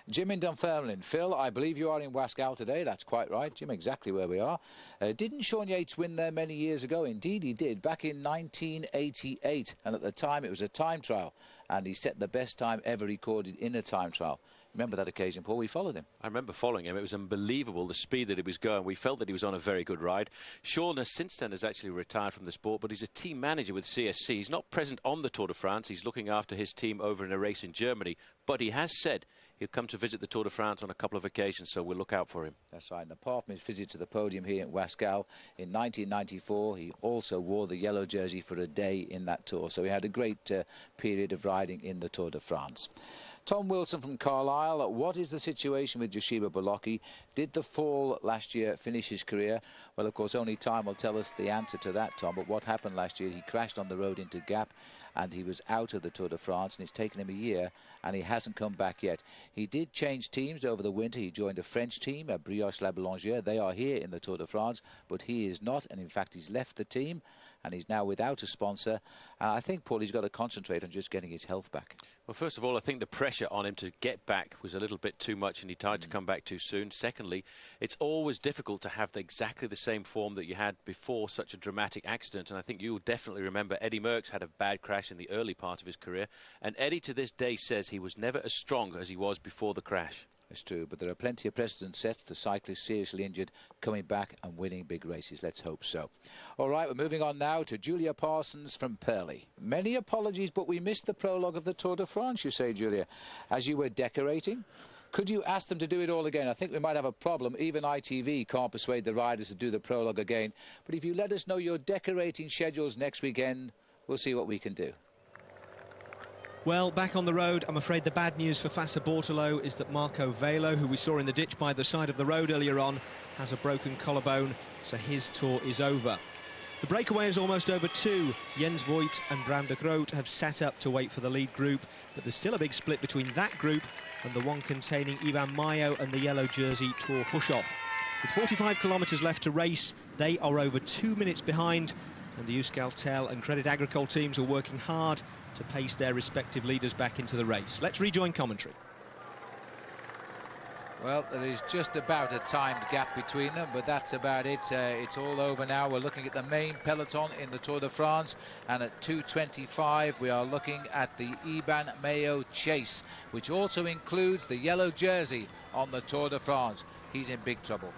Jim in Dunfermline. Phil, I believe you are in Wasquehal today. That's quite right, Jim, exactly where we are. Didn't Sean Yates win there many years ago? Indeed, he did, back in 1988, and at the time it was a time trial, and he set the best time ever recorded in a time trial. Remember that occasion, Paul? We followed him. I remember following him. It was unbelievable, the speed that he was going. We felt that he was on a very good ride. Sean has since then actually retired from the sport, but he's a team manager with CSC. He's not present on the Tour de France. He's looking after his team over in a race in Germany, but he has said he'll come to visit the Tour de France on a couple of occasions, so we'll look out for him. That's right. And apart from his visit to the podium here in Wasquehal in 1994, he also wore the yellow jersey for a day in that tour. So he had a great period of riding in the Tour de France. Tom Wilson from Carlisle. What is the situation with Yoshiba Bolocki? Did the fall last year finish his career? Well, of course, only time will tell us the answer to that, Tom. But what happened last year? He crashed on the road into Gap, and he was out of the Tour de France, and it's taken him a year, and he hasn't come back yet. He did change teams over the winter. He joined a French team, Brioche La Boulangère. They are here in the Tour de France, but he is not, and in fact he's left the team, and he's now without a sponsor. I think, Paul, he's got to concentrate on just getting his health back. Well, first of all, I think the pressure on him to get back was a little bit too much, and he tried to come back too soon. Secondly, it's always difficult to have exactly the same form that you had before such a dramatic accident, and I think you'll definitely remember Eddie Merckx had a bad crash in the early part of his career, and Eddie to this day says he was never as strong as he was before the crash. It's true, but there are plenty of precedents set for cyclists seriously injured coming back and winning big races. Let's hope so. All right, we're moving on now to Julia Parsons from Purley. Many apologies, but we missed the prologue of the Tour de France, you say, Julia, as you were decorating. Could you ask them to do it all again? I think we might have a problem. Even ITV can't persuade the riders to do the prologue again. But if you let us know your decorating schedules next weekend, we'll see what we can do. Well, back on the road, I'm afraid the bad news for Fassa Bortolo is that Marco Velo, who we saw in the ditch by the side of the road earlier on, has a broken collarbone, so his tour is over. The breakaway is almost over too. Jens Voigt and Bram de Groot have set up to wait for the lead group, but there's still a big split between that group and the one containing Ivan Mayo and the yellow jersey Tor Hushoff. With 45 kilometres left to race, they are over 2 minutes behind, and the Euskaltel and Credit Agricole teams are working hard to pace their respective leaders back into the race. Let's rejoin commentary. Well, there is just about a timed gap between them, but that's about it. It's all over now. We're looking at the main peloton in the Tour de France, and at 2:25 we are looking at the Iban Mayo chase, which also includes the yellow jersey on the Tour de France. He's in big trouble.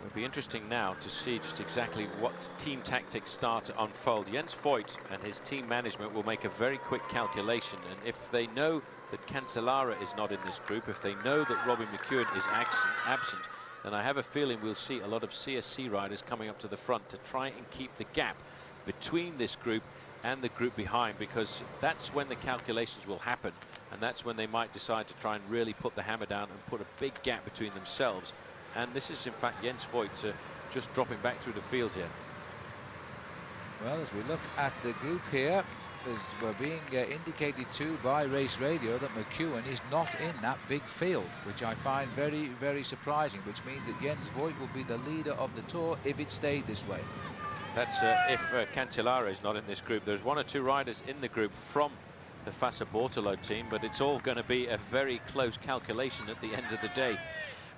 It'll be interesting now to see just exactly what team tactics start to unfold. Jens Voigt and his team management will make a very quick calculation, and if they know that Cancellara is not in this group, if they know that Robin McEwen is absent, then I have a feeling we'll see a lot of CSC riders coming up to the front to try and keep the gap between this group and the group behind, because that's when the calculations will happen, and that's when they might decide to try and really put the hammer down and put a big gap between themselves. And this is in fact Jens Voigt just dropping back through the field here. Well, as we look at the group here, we're being indicated to by Race Radio that McEwen is not in that big field, which I find very, very surprising, which means that Jens Voigt will be the leader of the Tour if it stayed this way. That's if Cancellara is not in this group. There's 1 or 2 riders in the group from the Fassa Bortolo team, but it's all going to be a very close calculation at the end of the day.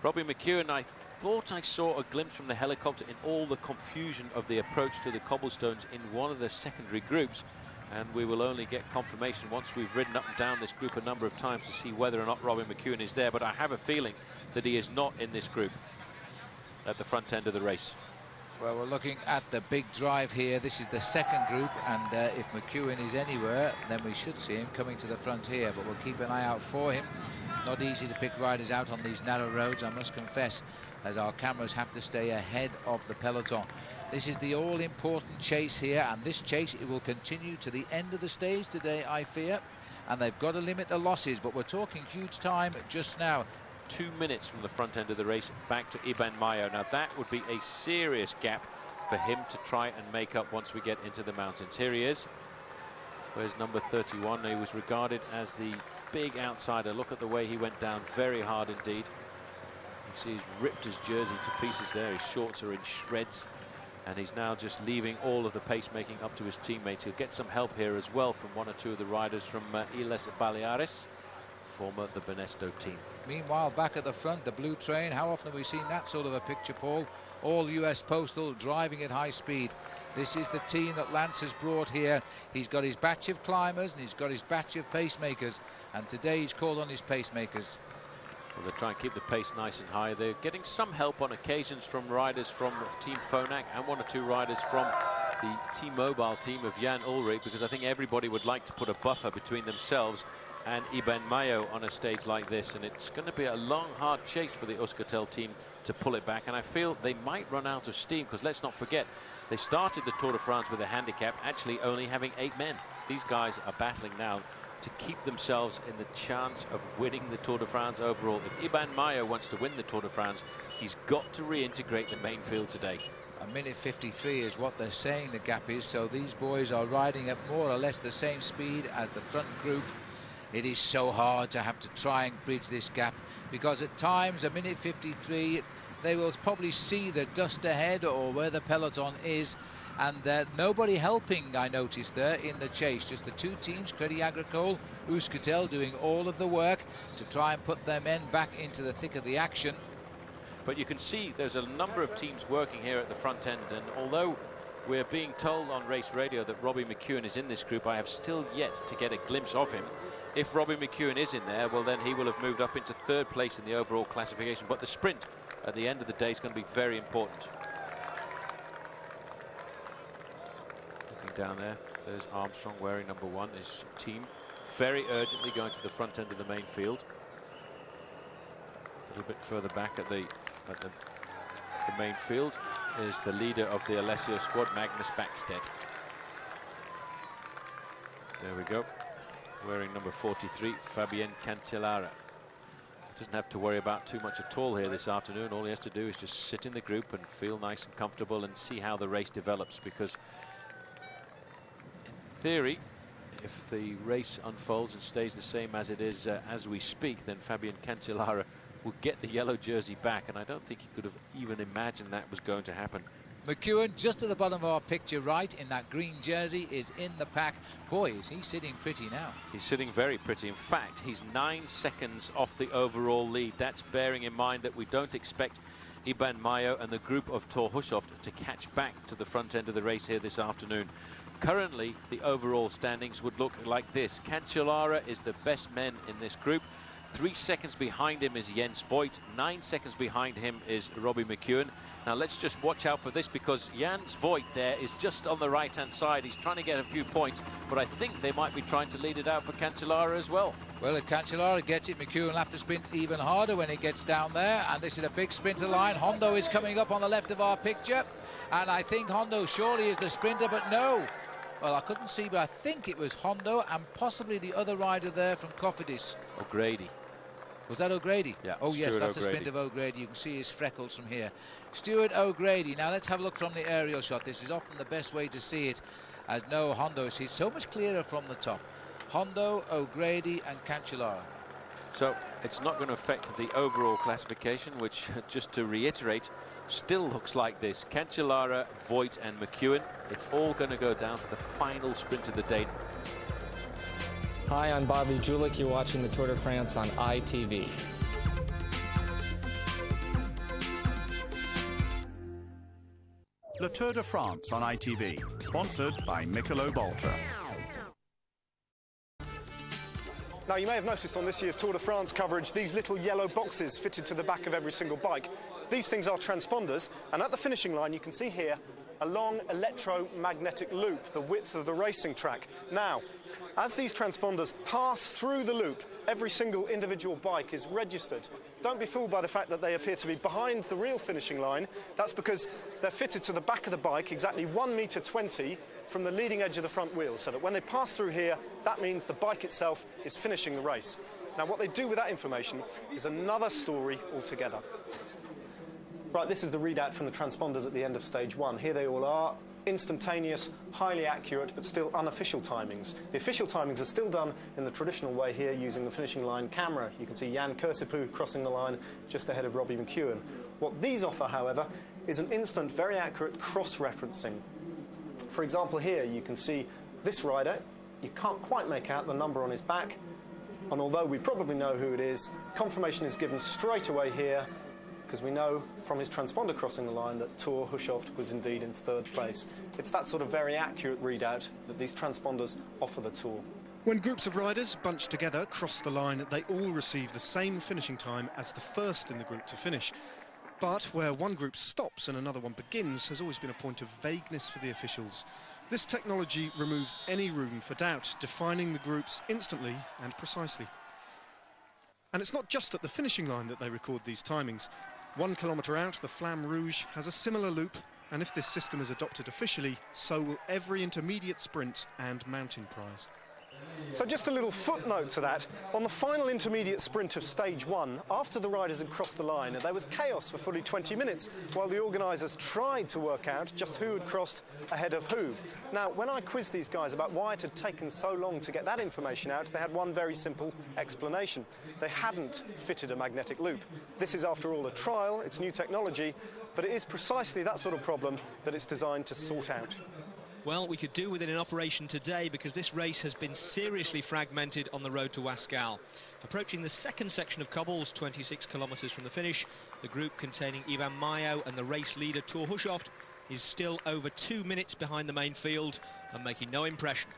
Robbie McEwen, I thought I saw a glimpse from the helicopter in all the confusion of the approach to the cobblestones in one of the secondary groups, and we will only get confirmation once we've ridden up and down this group a number of times to see whether or not Robin McEwen is there. But I have a feeling that he is not in this group at the front end of the race. Well, we're looking at the big drive here. This is the second group, and if McEwen is anywhere, then we should see him coming to the front here, but we'll keep an eye out for him. Not easy to pick riders out on these narrow roads, I must confess, as our cameras have to stay ahead of the peloton. This is the all-important chase here, and this chase, it will continue to the end of the stage today, I fear, and they've got to limit the losses, but we're talking huge time just now. 2 minutes from the front end of the race back to Iban Mayo. Now that would be a serious gap for him to try and make up once we get into the mountains. Here he is. Where's number 31? He was regarded as the big outsider. Look at the way he went down, very hard indeed. You see he's ripped his jersey to pieces there. His shorts are in shreds, and he's now just leaving all of the pacemaking up to his teammates. He'll get some help here as well from 1 or 2 of the riders from Illes Baleares, former the Benesto team. Meanwhile, back at the front, the blue train, how often have we seen that sort of a picture, Paul? All US Postal driving at high speed. This is the team that Lance has brought here. He's got his batch of climbers and he's got his batch of pacemakers, and today he's called on his pacemakers. Well, they try and keep the pace nice and high. They're getting some help on occasions from riders from Team Phonak and 1 or 2 riders from the T-Mobile team of Jan Ulrich, because I think everybody would like to put a buffer between themselves and Iban Mayo on a stage like this, and it's going to be a long, hard chase for the Euskaltel team to pull it back, and I feel they might run out of steam, because let's not forget, they started the Tour de France with a handicap, actually only having 8 men. These guys are battling now to keep themselves in the chance of winning the Tour de France overall. If Iban Mayo wants to win the Tour de France, he's got to reintegrate the main field today. A minute 53 is what they're saying the gap is, so these boys are riding at more or less the same speed as the front group. It is so hard to have to try and bridge this gap, because at times, a minute 53, they will probably see the dust ahead or where the peloton is, and nobody helping, I noticed there, in the chase. Just the 2 teams, Crédit Agricole, Euskaltel, doing all of the work to try and put their men back into the thick of the action. But you can see there's a number of teams working here at the front end, and although we're being told on Race Radio that Robbie McEwen is in this group, I have still yet to get a glimpse of him. If Robbie McEwen is in there, well, then he will have moved up into 3rd place in the overall classification. But the sprint at the end of the day is going to be very important. Looking down there, there's Armstrong wearing number 1, his team very urgently going to the front end of the main field. A little bit further back at the main field is the leader of the Alessio squad, Magnus Backstedt. There we go, wearing number 43, Fabien Cancellara. Doesn't have to worry about too much at all here this afternoon. All he has to do is just sit in the group and feel nice and comfortable and see how the race develops, because in theory, if the race unfolds and stays the same as it is as we speak, then Fabien Cancellara will get the yellow jersey back, and I don't think he could have even imagined that was going to happen. McEwen, just at the bottom of our picture right in that green jersey, is in the pack. Boy, is he sitting pretty now. He's sitting very pretty. In fact, he's 9 seconds off the overall lead. That's bearing in mind that we don't expect Iban Mayo and the group of Thor Hushovd to catch back to the front end of the race here this afternoon. Currently, the overall standings would look like this. Cancellara is the best man in this group. 3 seconds behind him is Jens Voigt. 9 seconds behind him is Robbie McEwen. Now let's just watch out for this, because Jens Voigt there is just on the right-hand side. He's trying to get a few points, but I think they might be trying to lead it out for Cancellara as well. Well, if Cancellara gets it, McEwen will have to sprint even harder when he gets down there. And this is a big sprinter line. Hondo is coming up on the left of our picture. And I think Hondo surely is the sprinter, but no. Well, I couldn't see, but I think it was Hondo and possibly the other rider there from Cofidis. O'Grady. Was that O'Grady? Yeah. Oh, yes, Stuart that's the sprint of O'Grady. You can see his freckles from here. Stuart O'Grady. Now, let's have a look from the aerial shot. This is often the best way to see it, as no Hondo. He's so much clearer from the top. Hondo, O'Grady and Cancellara. So it's not going to affect the overall classification, which, just to reiterate, still looks like this. Cancellara, Voigt and McEwen. It's all going to go down to the final sprint of the day. Hi, I'm Bobby Julich. You're watching the Tour de France on ITV. Le Tour de France on ITV, sponsored by Michelob Ultra. Now, you may have noticed on this year's Tour de France coverage these little yellow boxes fitted to the back of every single bike. These things are transponders, and at the finishing line you can see here a long electromagnetic loop, the width of the racing track. Now, as these transponders pass through the loop, every single individual bike is registered. Don't be fooled by the fact that they appear to be behind the real finishing line. That's because they're fitted to the back of the bike, exactly 1.20 meters from the leading edge of the front wheel, so that when they pass through here, that means the bike itself is finishing the race. Now, what they do with that information is another story altogether. Right, this is the readout from the transponders at the end of stage 1. Here they all are. Instantaneous, highly accurate, but still unofficial timings. The official timings are still done in the traditional way here, using the finishing line camera. You can see Jan Kursipuu crossing the line just ahead of Robbie McEwen. What these offer, however, is an instant, very accurate cross-referencing. For example, here you can see this rider. You can't quite make out the number on his back, and although we probably know who it is, confirmation is given straight away here, because we know from his transponder crossing the line that Thor Hushovd was indeed in 3rd place. It's that sort of very accurate readout that these transponders offer the Tour. When groups of riders bunched together cross the line, they all receive the same finishing time as the first in the group to finish. But where one group stops and another one begins has always been a point of vagueness for the officials. This technology removes any room for doubt, defining the groups instantly and precisely. And it's not just at the finishing line that they record these timings. 1 kilometre out, the Flamme Rouge has a similar loop, and if this system is adopted officially, so will every intermediate sprint and mountain prize. So just a little footnote to that. On the final intermediate sprint of stage 1, after the riders had crossed the line, there was chaos for fully 20 minutes while the organisers tried to work out just who had crossed ahead of who. Now, when I quizzed these guys about why it had taken so long to get that information out, they had one very simple explanation. They hadn't fitted a magnetic loop. This is, after all, a trial, it's new technology, but it is precisely that sort of problem that it's designed to sort out. Well, we could do with it in operation today, because this race has been seriously fragmented on the road to Wasquehal. Approaching the second section of cobbles, 26 kilometres from the finish, the group containing Iban Mayo and the race leader Thor Hushovd is still over 2 minutes behind the main field and making no impression.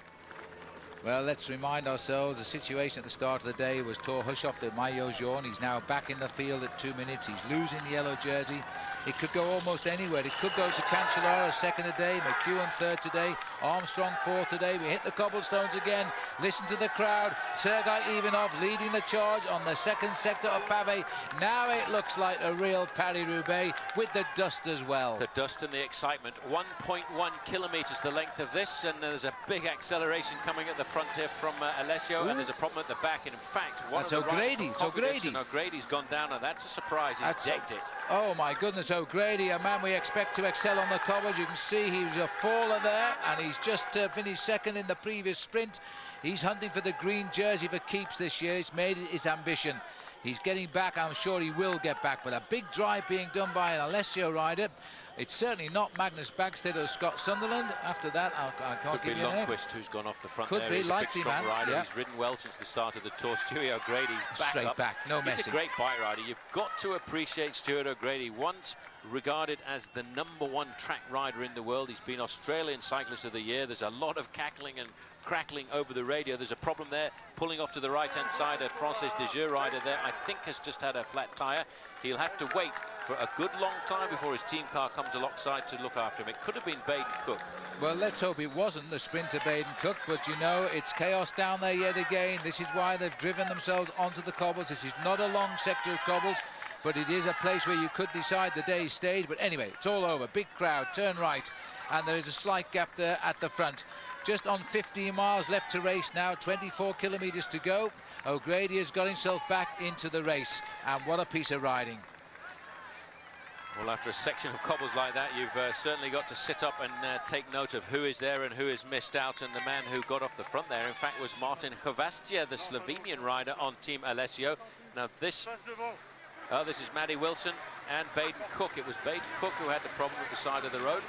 Well, let's remind ourselves the situation at the start of the day was Tor Hushoff, the maillot jaune. He's now back in the field at 2 minutes. He's losing the yellow jersey. It could go almost anywhere. It could go to Cancellara, second today, McEwen third today, Armstrong fourth today. We hit the cobblestones again. Listen to the crowd. Sergei Ivanov leading the charge on the second sector of Pavé. Now it looks like a real Paris-Roubaix with the dust as well. The dust and the excitement. 1.1 kilometres the length of this, and there's a big acceleration coming at the front here from Alessio, and there's a problem at the back. And in fact, one that's of the O'Grady. It's O'Grady. O'Grady's gone down, and that's a surprise. He's decked it. Oh my goodness, O'Grady, a man we expect to excel on the covers. You can see he was a faller there, and he's just finished second in the previous sprint. He's hunting for the green jersey for keeps this year. It's made it his ambition. He's getting back. I'm sure he will get back, but a big drive being done by an Alessio rider. It's certainly not Magnus Bagstead or Scott Sunderland. After that, I can't give you a name. Could be Lundqvist, who's gone off the front Could there. be, He's likely, a big, strong man. rider. Yeah. He's ridden well since the start of the Tour. Stewie O'Grady's back Straight up. back, no He's messing. a great bike rider. You've got to appreciate Stuart O'Grady. Once regarded as the #1 track rider in the world. He's been Australian Cyclist of the Year. There's a lot of cackling and crackling over the radio. There's a problem there. Pulling off to the right-hand side, a Francis Desjeux rider there, I think, has just had a flat tyre. He'll have to wait for a good long time before his team car comes alongside to look after him. It could have been Baden Cook. Well, let's hope it wasn't the sprinter Baden Cook, but you know, it's chaos down there yet again. This is why they've driven themselves onto the cobbles. This is not a long sector of cobbles, but it is a place where you could decide the day's stage. But anyway, it's all over. Big crowd, turn right, and there is a slight gap there at the front. Just on 15 miles left to race now, 24 kilometres to go. O'Grady has got himself back into the race, and what a piece of riding. Well, after a section of cobbles like that, you've certainly got to sit up and take note of who is there and who is missed out. And the man who got off the front there, in fact, was Martin Hvastia, the Slovenian rider on Team Alessio. Now this is Maddie Wilson and Baden Cook. It was Baden Cook who had the problem at the side of the road.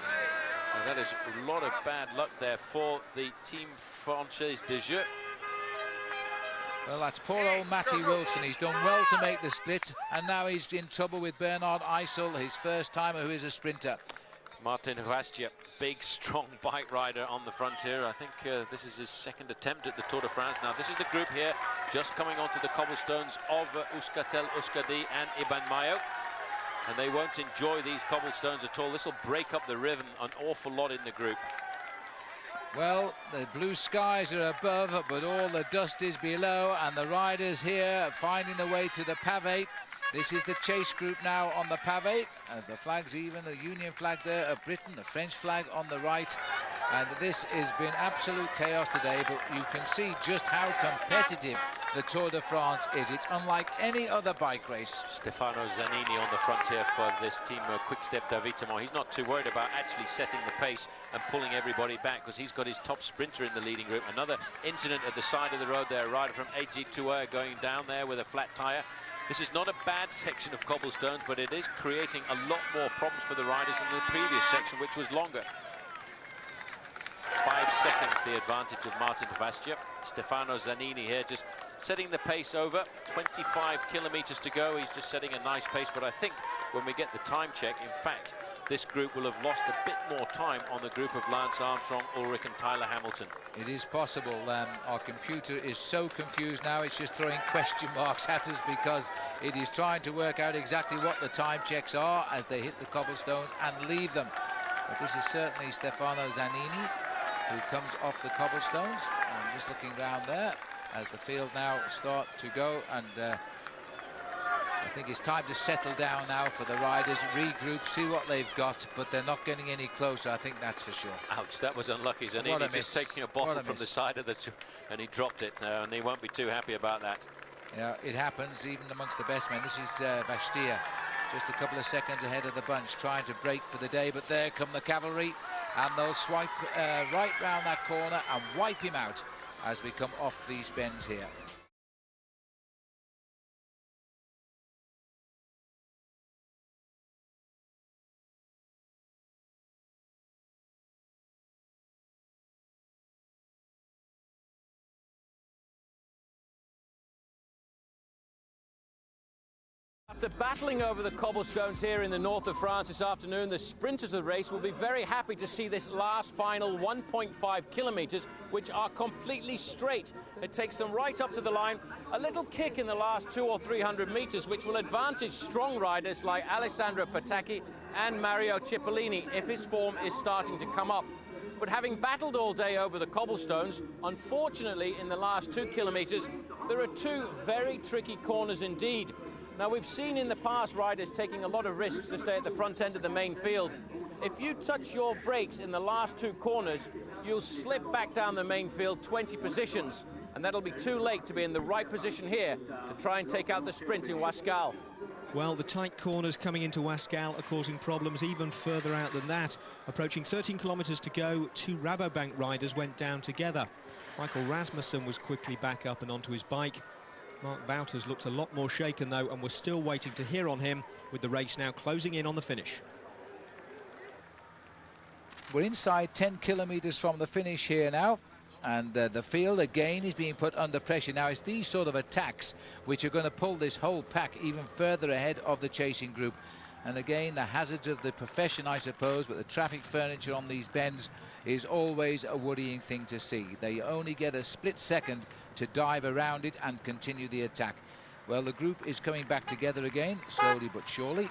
And that is a lot of bad luck there for the Team Francis Desjeux. Well, that's poor old Matty Wilson. He's done well to make the split, and now he's in trouble with Bernard Eisel, his first-timer, who is a sprinter. Martin Hvastia, big, strong bike rider on the frontier. I think this is his second attempt at the Tour de France. Now, this is the group here, just coming onto the cobblestones of Euskaltel, Euskadi and Iban Mayo. And they won't enjoy these cobblestones at all. This will break up the rhythm an awful lot in the group. Well, the blue skies are above, but all the dust is below, and the riders here are finding their way to the pavé. This is the chase group now on the pavé, as the flags even, the Union flag there of Britain, the French flag on the right. And this has been absolute chaos today, but you can see just how competitive the Tour de France is. It's unlike any other bike race. Stefano Zanini on the frontier for this team, Quick-Step Davitamon. He's not too worried about actually setting the pace and pulling everybody back, because he's got his top sprinter in the leading group. Another incident at the side of the road there, a rider from AG2R going down there with a flat tyre. This is not a bad section of cobblestones, but it is creating a lot more problems for the riders than the previous section, which was longer. 5 seconds the advantage of Martin Hvastia. Stefano Zanini here just setting the pace over. 25 kilometres to go. He's just setting a nice pace, but I think when we get the time check, in fact, this group will have lost a bit more time on the group of Lance Armstrong, Ulrich and Tyler Hamilton. It is possible. Our computer is so confused now, it's just throwing question marks at us, because it is trying to work out exactly what the time checks are as they hit the cobblestones and leave them. But this is certainly Stefano Zanini, who comes off the cobblestones. I'm just looking round there as the field now start to go, and I think it's time to settle down now for the riders, regroup, see what they've got, but they're not getting any closer, I think that's for sure. Ouch, that was unlucky. Zanini just taking a bottle from the side of the and he dropped it, and he won't be too happy about that. Yeah, it happens even amongst the best men. This is Hvastia, just a couple of seconds ahead of the bunch, trying to break for the day, but there come the cavalry, and they'll swipe right round that corner and wipe him out as we come off these bends here. After battling over the cobblestones here in the north of France this afternoon, the sprinters of the race will be very happy to see this last final 1.5 kilometres, which are completely straight. It takes them right up to the line. A little kick in the last 200 or 300 metres, which will advantage strong riders like Alessandro Patacchi and Mario Cipollini if his form is starting to come up. But having battled all day over the cobblestones, unfortunately in the last 2 kilometres, there are 2 very tricky corners indeed. Now, we've seen in the past riders taking a lot of risks to stay at the front end of the main field. If you touch your brakes in the last 2 corners, you'll slip back down the main field 20 positions, and that'll be too late to be in the right position here to try and take out the sprint in Wasquehal. Well, the tight corners coming into Wasquehal are causing problems even further out than that. Approaching 13 kilometres to go, 2 Rabobank riders went down together. Michael Rasmussen was quickly back up and onto his bike. Mark Wouters looked a lot more shaken, though, and we're still waiting to hear on him, with the race now closing in on the finish. We're inside 10 kilometres from the finish here now, and the field again is being put under pressure. Now, it's these sort of attacks which are going to pull this whole pack even further ahead of the chasing group. And again, the hazards of the profession, I suppose, but the traffic furniture on these bends is always a worrying thing to see. They only get a split second to dive around it and continue the attack. Well, the group is coming back together again, slowly but surely.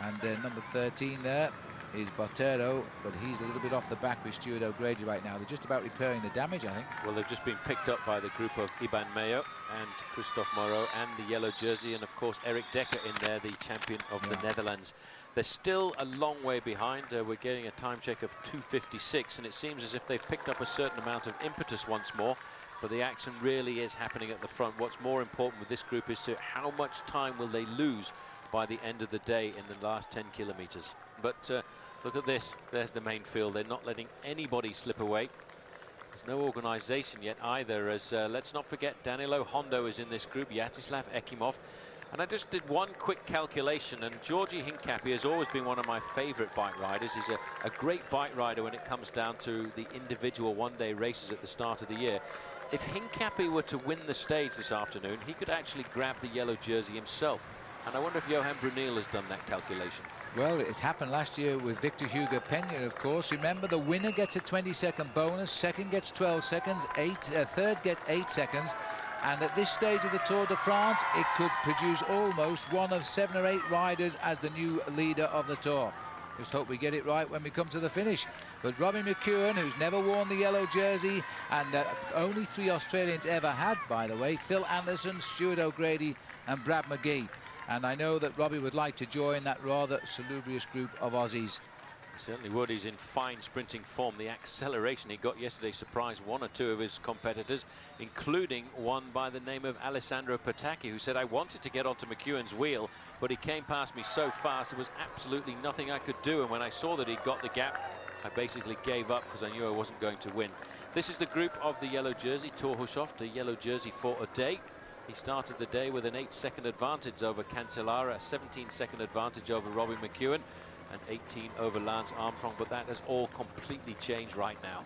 And number 13 there is Botero, but he's a little bit off the back with Stuart O'Grady right now. They're just about repairing the damage, I think. Well, they've just been picked up by the group of Iban Mayo and Christophe Moreau and the yellow jersey, and of course Eric Dekker in there, the champion of the Netherlands. They're still a long way behind. We're getting a time check of 2:56, and it seems as if they've picked up a certain amount of impetus once more. But the action really is happening at the front. What's more important with this group is to how much time will they lose by the end of the day in the last 10 kilometres. But look at this. There's the main field. They're not letting anybody slip away. There's no organisation yet either, as let's not forget Danilo Hondo is in this group, Yatislav Ekimov. And I just did one quick calculation, and Georgi Hincapie has always been one of my favourite bike riders. He's a great bike rider when it comes down to the individual one-day races at the start of the year. If Hincapie were to win the stage this afternoon, he could actually grab the yellow jersey himself. And I wonder if Johan Brunel has done that calculation. Well, it happened last year with Victor Hugo Peña, of course. Remember, the winner gets a 20-second bonus, second gets 12 seconds, third gets 8 seconds. And at this stage of the Tour de France, it could produce almost one of 7 or 8 riders as the new leader of the Tour. Just hope we get it right when we come to the finish. But Robbie McEwen, who's never worn the yellow jersey, and only 3 Australians ever had, by the way, Phil Anderson, Stuart O'Grady and Brad McGee. And I know that Robbie would like to join that rather salubrious group of Aussies. He certainly would. He's in fine sprinting form. The acceleration he got yesterday surprised 1 or 2 of his competitors, including one by the name of Alessandro Patacchi, who said, I wanted to get onto McEwen's wheel, but he came past me so fast there was absolutely nothing I could do. And when I saw that he got the gap, I basically gave up because I knew I wasn't going to win. This is the group of the yellow jersey, Thor Hushovd, the yellow jersey for a day. He started the day with an 8-second advantage over Cancellara, a 17-second advantage over Robbie McEwen, and 18 over Lance Armstrong, but that has all completely changed right now.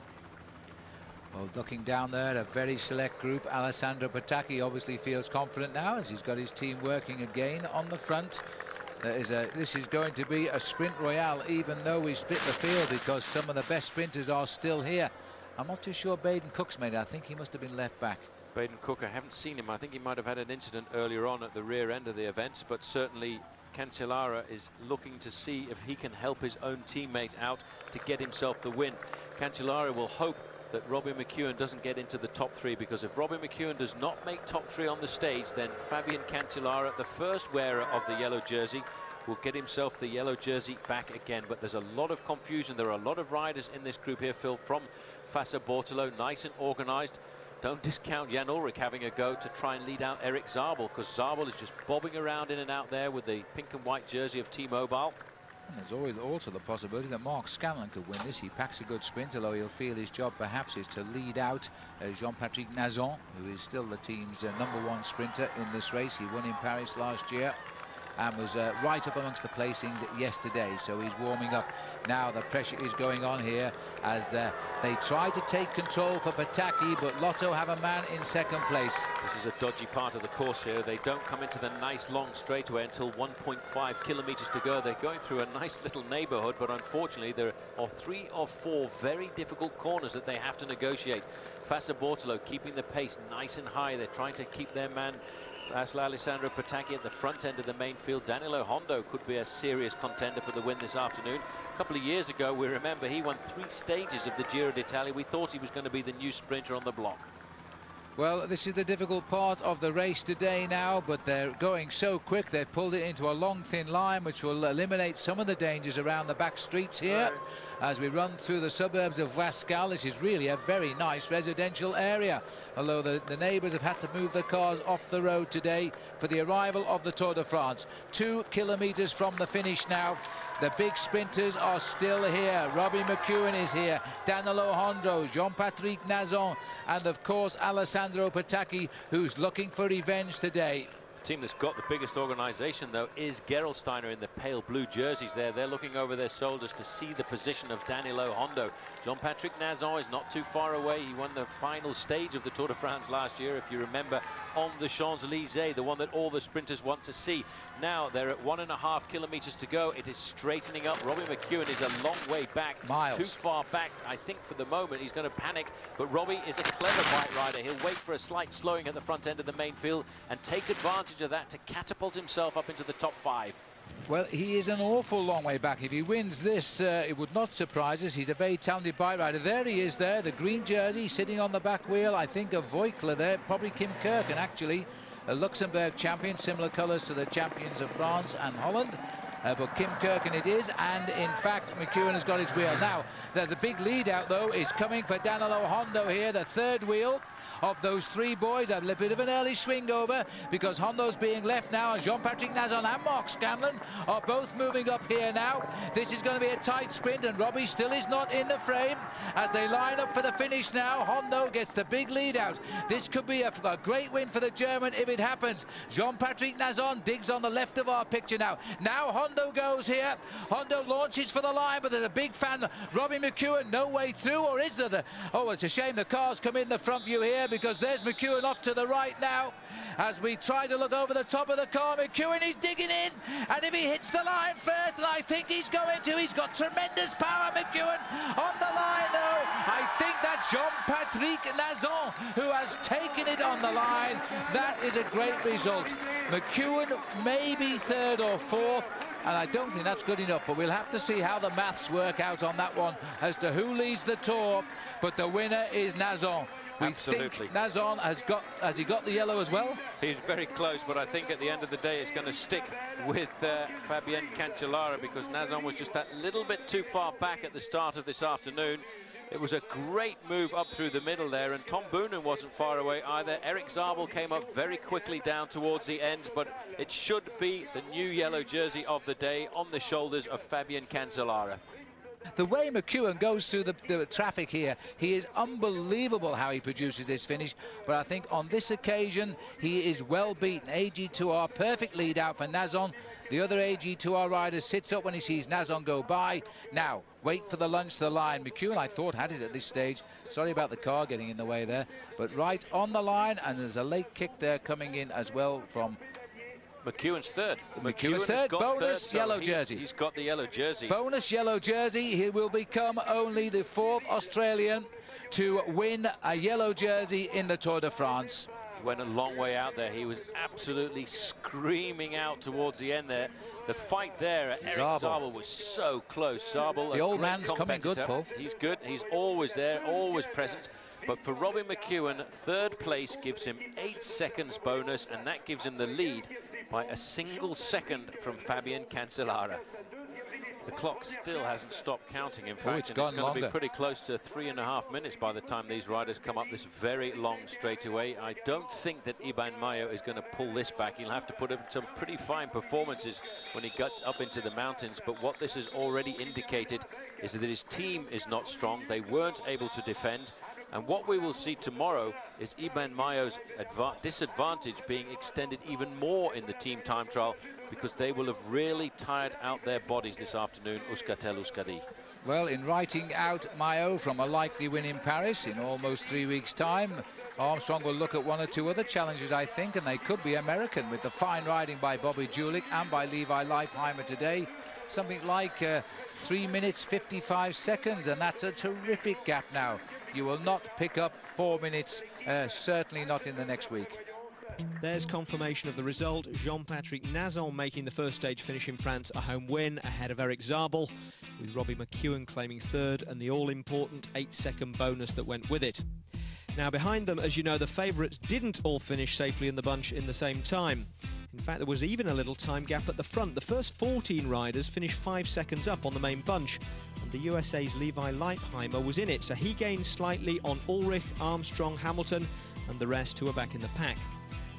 Well, looking down there at a very select group, Alessandro Patacchi obviously feels confident now as he's got his team working again on the front. This is going to be a sprint royale, even though we split the field, because some of the best sprinters are still here. I'm not too sure Baden Cook's made it. I think he must have been left back. Baden Cook, I haven't seen him. I think he might have had an incident earlier on at the rear end of the events, but certainly Cancellara is looking to see if he can help his own teammate out to get himself the win. Cancellara will hope that Robbie McEwen doesn't get into the top 3, because if Robbie McEwen does not make top 3 on the stage, then Fabian Cancellara, the first wearer of the yellow jersey, will get himself the yellow jersey back again. But there's a lot of confusion. There are a lot of riders in this group here, Phil, from Fassa Bortolo, nice and organised. Don't discount Jan Ullrich having a go to try and lead out Eric Zabel, because Zabel is just bobbing around in and out there with the pink and white jersey of T-Mobile. There's always also the possibility that Mark Scanlon could win this. He packs a good sprint, although he'll feel his job perhaps is to lead out Jean-Patrick Nazon, who is still the team's #1 sprinter in this race. He won in Paris last year. and was right up amongst the placings yesterday. So he's warming up. Now the pressure is going on here as they try to take control for Pataki, but Lotto have a man in second place. This is a dodgy part of the course here. They don't come into the nice long straightaway until 1.5 kilometres to go. They're going through a nice little neighbourhood, but unfortunately there are 3 or 4 very difficult corners that they have to negotiate. Fassa Bortolo keeping the pace nice and high. They're trying to keep their man Alessandro Pataki at the front end of the main field. Danilo Hondo could be a serious contender for the win this afternoon. A couple of years ago, we remember, he won 3 stages of the Giro d'Italia. We thought he was going to be the new sprinter on the block. Well, this is the difficult part of the race today now, but they're going so quick. They've pulled it into a long, thin line, which will eliminate some of the dangers around the back streets here. As we run through the suburbs of Wasquehal, this is really a very nice residential area, although the neighbours have had to move their cars off the road today for the arrival of the Tour de France. 2 kilometres from the finish now. The big sprinters are still here. Robbie McEwen is here, Danilo Hondo, Jean-Patrick Nazon, and of course Alessandro Pataki, who's looking for revenge today. The team that's got the biggest organisation, though, is Gerolsteiner in the pale blue jerseys there. They're looking over their shoulders to see the position of Danilo Hondo. Jean-Patrick Nazon is not too far away. He won the final stage of the Tour de France last year, if you remember, on the Champs-Élysées, the one that all the sprinters want to see. Now they're at 1.5 kilometres to go. It is straightening up. Robbie McEwen is a long way back. Miles. Too far back. I think for the moment he's going to panic, but Robbie is a clever bike rider. He'll wait for a slight slowing at the front end of the main field and take advantage of that to catapult himself up into the top 5. Well, he is an awful long way back. If he wins this, it would not surprise us. He's a very talented bike rider. There he is there, the green jersey, sitting on the back wheel, I think, of Voigtler there, probably Kim Kirk, and actually a Luxembourg champion, similar colours to the champions of France and Holland. But Kim Kirken it is, and in fact McEwen has got his wheel. Now the big lead out though is coming for Danilo Hondo here, the third wheel of those 3 boys. A bit of an early swing over because Hondo's being left now, and Jean-Patrick Nazon and Mark Scanlon are both moving up here now. This is going to be a tight sprint, and Robbie still is not in the frame as they line up for the finish now. Hondo gets the big lead out. This could be a great win for the German if it happens. Jean-Patrick Nazon digs on the left of our picture now. Now Hondo goes here. Hondo launches for the line, but there's a big fan. Robbie McEwen no way through, or is there? Oh, it's a shame the cars come in the front view here, because there's McEwen off to the right now as we try to look over the top of the car. McEwen is digging in, and if he hits the line first, and I think he's going to, he's got tremendous power. McEwen on the line though. I think that's Jean-Patrick Nazon who has taken it on the line. That is a great result. McEwen maybe 3rd or 4th, and I don't think that's good enough, but we'll have to see how the maths work out on that one as to who leads the Tour. But the winner is Nazon. We think Nazon has he got the yellow as well? He's very close, but I think at the end of the day it's going to stick with Fabian Cancellara, because Nazon was just that little bit too far back at the start of this afternoon. It was a great move up through the middle there, and Tom Boonen wasn't far away either. Eric Zabel came up very quickly down towards the end, but it should be the new yellow jersey of the day on the shoulders of Fabian Cancellara. The way McEwen goes through the traffic here, he is unbelievable how he produces this finish. But I think on this occasion, he is well beaten. AG2R, perfect lead out for Nazon. The other AG2R rider sits up when he sees Nazon go by. Now, wait for the lunge to the line. McEwen, I thought, had it at this stage. Sorry about the car getting in the way there. But right on the line, and there's a late kick there coming in as well from McEwen's 3rd. McEwen's 3rd, bonus yellow jersey. He's got the yellow jersey. Bonus yellow jersey. He will become only the 4th Australian to win a yellow jersey in the Tour de France. Went a long way out there. He was absolutely screaming out towards the end there. The fight there, Eric Zabel was so close. Zabel, the old man's coming good, Paul. He's good. He's always there, always present. But for Robbie McEwen, 3rd place gives him 8 seconds bonus, and that gives him the lead by a single second from Fabian Cancellara. The clock still hasn't stopped counting, in fact, and it's going to be pretty close to 3.5 minutes by the time these riders come up this very long straightaway. I don't think that Iban Mayo is going to pull this back. He'll have to put up some pretty fine performances when he gets up into the mountains, but what this has already indicated is that his team is not strong. They weren't able to defend. And what we will see tomorrow is Iban Mayo's disadvantage being extended even more in the team time trial, because they will have really tired out their bodies this afternoon, Euskaltel-Euskadi. Well, in writing out Mayo from a likely win in Paris in almost 3 weeks' time, Armstrong will look at one or two other challenges, I think, and they could be American, with the fine riding by Bobby Julich and by Levi Leipheimer today. Something like 3 minutes 55 seconds, and that's a terrific gap now. You will not pick up 4 minutes, certainly not in the next week. There's confirmation of the result. Jean-Patrick Nazon making the first stage finish in France a home win ahead of Eric Zabel, with Robbie McEwen claiming third and the all-important 8-second bonus that went with it. Now behind them, as you know, the favourites didn't all finish safely in the bunch in the same time. In fact, there was even a little time gap at the front. The first 14 riders finished 5 seconds up on the main bunch, and the USA's Levi Leipheimer was in it, so he gained slightly on Ulrich, Armstrong, Hamilton and the rest who were back in the pack.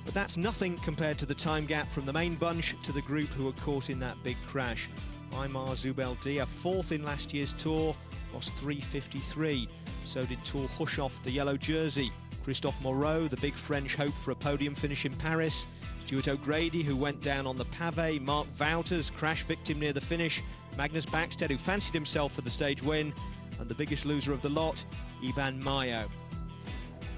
But that's nothing compared to the time gap from the main bunch to the group who were caught in that big crash. Aymar Zubeldia, fourth in last year's Tour, lost 3:53. So did Tour Hushoff, the yellow jersey. Christophe Moreau, the big French hope for a podium finish in Paris. Stuart O'Grady, who went down on the pavé. Mark Wouters, crash victim near the finish. Magnus Backstedt, who fancied himself for the stage win. And the biggest loser of the lot, Iban Mayo.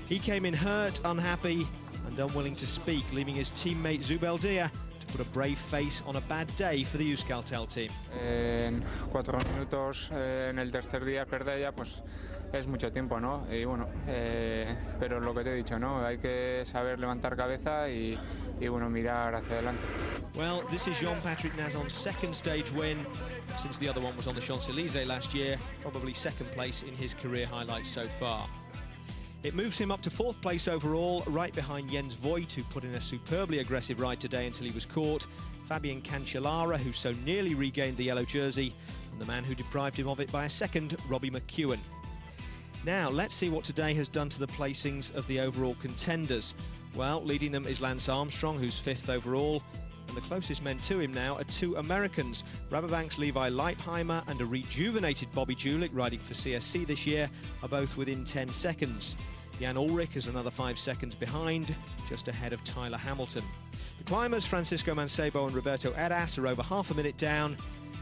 He came in hurt, unhappy and unwilling to speak, leaving his teammate Zubeldia to put a brave face on a bad day for the Euskaltel team. En 4 minutos en el tercer día perder ya pues es mucho tiempo, ¿no? Y bueno, pero lo que te he dicho, ¿no? Hay que saber levantar cabeza y bueno, mirar hacia adelante. Well, this is Jean-Patrick Nazon's second stage win since the other one was on the Champs-Élysées last year, probably second place in his career highlights so far. It moves him up to 4th place overall, right behind Jens Voigt, who put in a superbly aggressive ride today until he was caught, Fabian Cancellara, who so nearly regained the yellow jersey, and the man who deprived him of it by a second, Robbie McEwen. Now, let's see what today has done to the placings of the overall contenders. Well, leading them is Lance Armstrong, who's 5th overall, and the closest men to him now are 2 Americans. Rabobank's Levi Leipheimer and a rejuvenated Bobby Julich, riding for CSC this year, are both within 10 seconds. Jan Ullrich is another 5 seconds behind, just ahead of Tyler Hamilton. The climbers, Francisco Mancebo and Roberto Arras, are over half a minute down,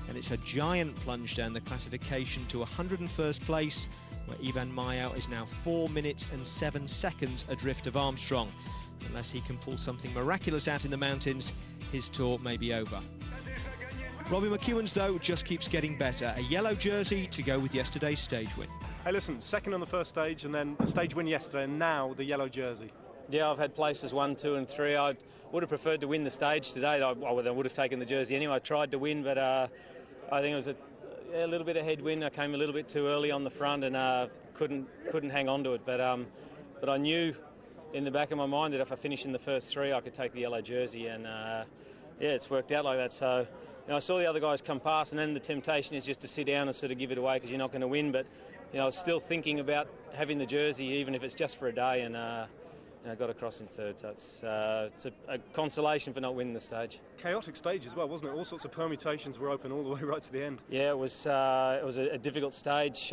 and it's a giant plunge down the classification to 101st place, where Iban Mayo is now 4 minutes and 7 seconds adrift of Armstrong. Unless he can pull something miraculous out in the mountains, his tour may be over. Robbie McEwen's, though, just keeps getting better. A yellow jersey to go with yesterday's stage win. Hey, listen, second on the first stage and then a stage win yesterday, and now the yellow jersey. Yeah, I've had places 1, 2 and 3. I would have preferred to win the stage today. I would have taken the jersey anyway. I tried to win, but I think it was a little bit of headwind. I came a little bit too early on the front and couldn't hang on to it. But I knew in the back of my mind that if I finished in the first 3, I could take the yellow jersey, and yeah, it's worked out like that. So I saw the other guys come past, and then the temptation is just to sit down and sort of give it away because you're not going to win. But I was still thinking about having the jersey, even if it's just for a day, and I got across in third. So it's a consolation for not winning the stage. Chaotic stage as well, wasn't it? All sorts of permutations were open all the way right to the end. Yeah, it was a difficult stage,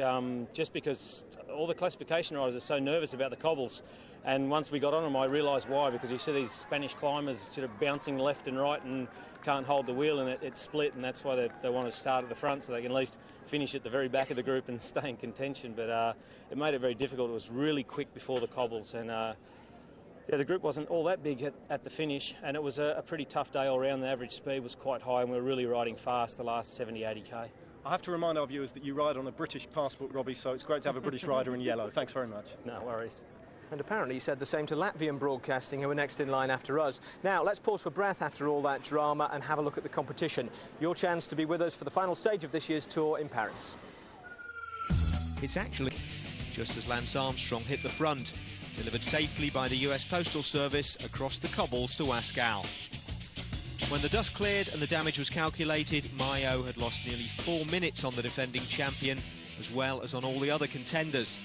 just because all the classification riders are so nervous about the cobbles. And once we got on them, I realised why, because you see these Spanish climbers sort of bouncing left and right and can't hold the wheel, and it split, and that's why they want to start at the front so they can at least finish at the very back of the group and stay in contention. But it made it very difficult. It was really quick before the cobbles, and yeah, the group wasn't all that big at the finish, and it was a pretty tough day all round. The average speed was quite high, and we were really riding fast the last 70-80k. I have to remind our viewers that you ride on a British passport, Robbie, so it's great to have a British rider in yellow. Thanks very much. No worries. And apparently he said the same to Latvian broadcasting, who were next in line after us. Now, let's pause for breath after all that drama and have a look at the competition. Your chance to be with us for the final stage of this year's Tour in Paris. It's actually just as Lance Armstrong hit the front, delivered safely by the US Postal Service across the cobbles to Wasquehal. When the dust cleared and the damage was calculated, Mayo had lost nearly 4 minutes on the defending champion, as well as on all the other contenders.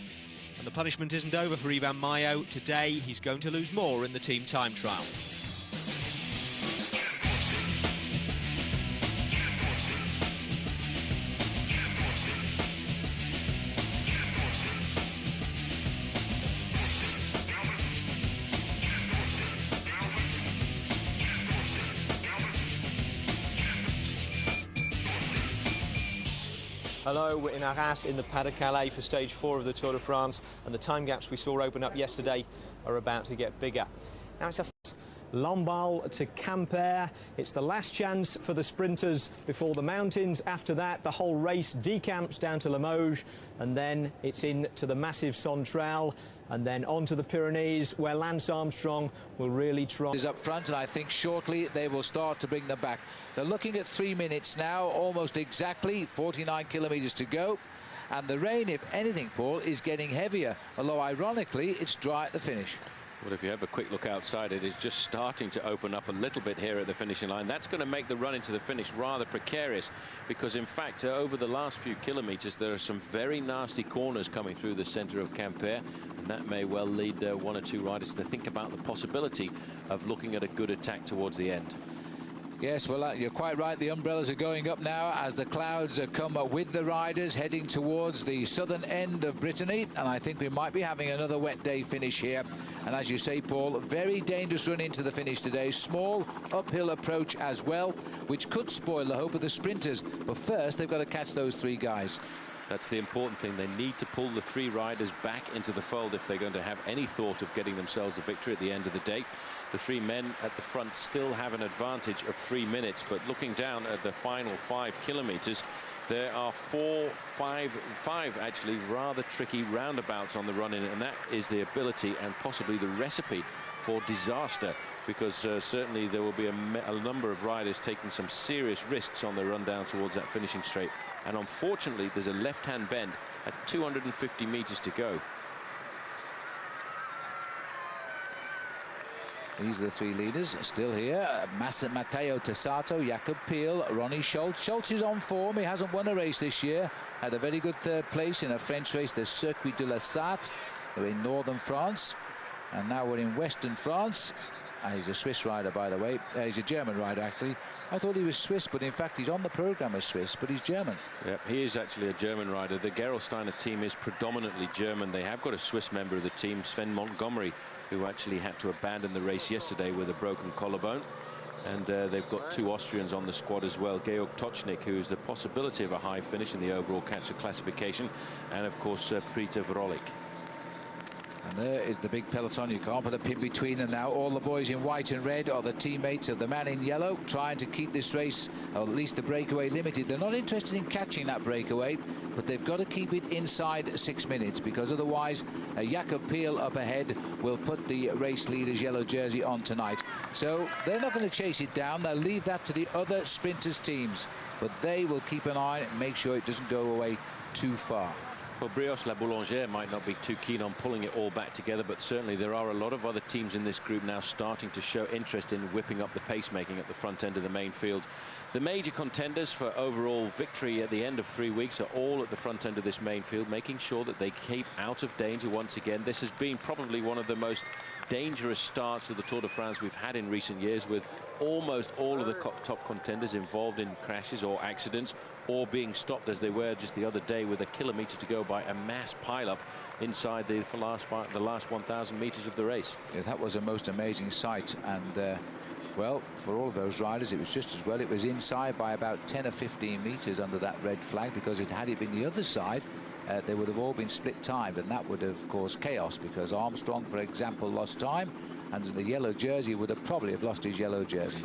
And the punishment isn't over for Iban Mayo. Today, he's going to lose more in the team time trial. Hello, we're in Arras in the Pas de Calais for stage 4 of the Tour de France, and the time gaps we saw open up yesterday are about to get bigger. Now it's a Lamballe to Quimper. It's the last chance for the sprinters before the mountains. After that, the whole race decamps down to Limoges, and then it's into the massive Centrale, and then on to the Pyrenees, where Lance Armstrong will really try. Is up front, and I think shortly they will start to bring them back. They're looking at 3 minutes now, almost exactly, 49 kilometres to go. And the rain, if anything, Paul, is getting heavier, although ironically it's dry at the finish. Well, if you have a quick look outside, it is just starting to open up a little bit here at the finishing line. That's going to make the run into the finish rather precarious, because in fact over the last few kilometres there are some very nasty corners coming through the centre of Quimper, and that may well lead one or two riders to think about the possibility of looking at a good attack towards the end. Yes, well, you're quite right. The umbrellas are going up now as the clouds come up with the riders heading towards the southern end of Brittany, and I think we might be having another wet day finish here. And as you say, Paul, very dangerous run into the finish today. Small uphill approach as well, which could spoil the hope of the sprinters. But first, they've got to catch those 3 guys. That's the important thing. They need to pull the 3 riders back into the fold if they're going to have any thought of getting themselves a victory at the end of the day. The 3 men at the front still have an advantage of 3 minutes, but looking down at the final 5 kilometres, there are 5 actually rather tricky roundabouts on the run-in, and that is the ability and possibly the recipe for disaster, because certainly there will be a number of riders taking some serious risks on the run down towards that finishing straight. And unfortunately, there's a left-hand bend at 250 metres to go. These are the 3 leaders still here. Matteo Tessato, Jakob Piel, Ronnie Schultz. Schultz is on form. He hasn't won a race this year. Had a very good 3rd place in a French race, the Circuit de la Sarthe, in northern France. And now we're in western France. He's a Swiss rider, by the way. He's a German rider, actually. I thought he was Swiss, but in fact he's on the programme as Swiss, but he's German. Yep, he is actually a German rider. The Gerolsteiner team is predominantly German. They have got a Swiss member of the team, Sven Montgomery, who actually had to abandon the race yesterday with a broken collarbone. And they've got 2 Austrians on the squad as well. Georg Tocznik, who's the possibility of a high finish in the overall catcher classification, and of course Peter Vrolik. And there is the big peloton. You can't put a pin between them now. All the boys in white and red are the teammates of the man in yellow, trying to keep this race, or at least the breakaway, limited. They're not interested in catching that breakaway, but they've got to keep it inside 6 minutes, because otherwise Jakob Piel up ahead will put the race leader's yellow jersey on tonight. So they're not going to chase it down. They'll leave that to the other sprinters' teams, but they will keep an eye and make sure it doesn't go away too far. Well, Brioche La Boulangère might not be too keen on pulling it all back together, but certainly there are a lot of other teams in this group now starting to show interest in whipping up the pacemaking at the front end of the main field. The major contenders for overall victory at the end of 3 weeks are all at the front end of this main field, making sure that they keep out of danger once again. This has been probably one of the most dangerous starts of the Tour de France we've had in recent years, with almost all of the top contenders involved in crashes or accidents, or being stopped as they were just the other day with a kilometre to go by a mass pile-up inside the last 1,000 metres of the race. Yeah, that was a most amazing sight, and well, for all of those riders, it was just as well. It was inside by about 10 or 15 metres under that red flag, because had it been the other side, they would have all been split timed, and that would have caused chaos, because Armstrong, for example, lost time, and the yellow jersey would have probably lost his yellow jersey.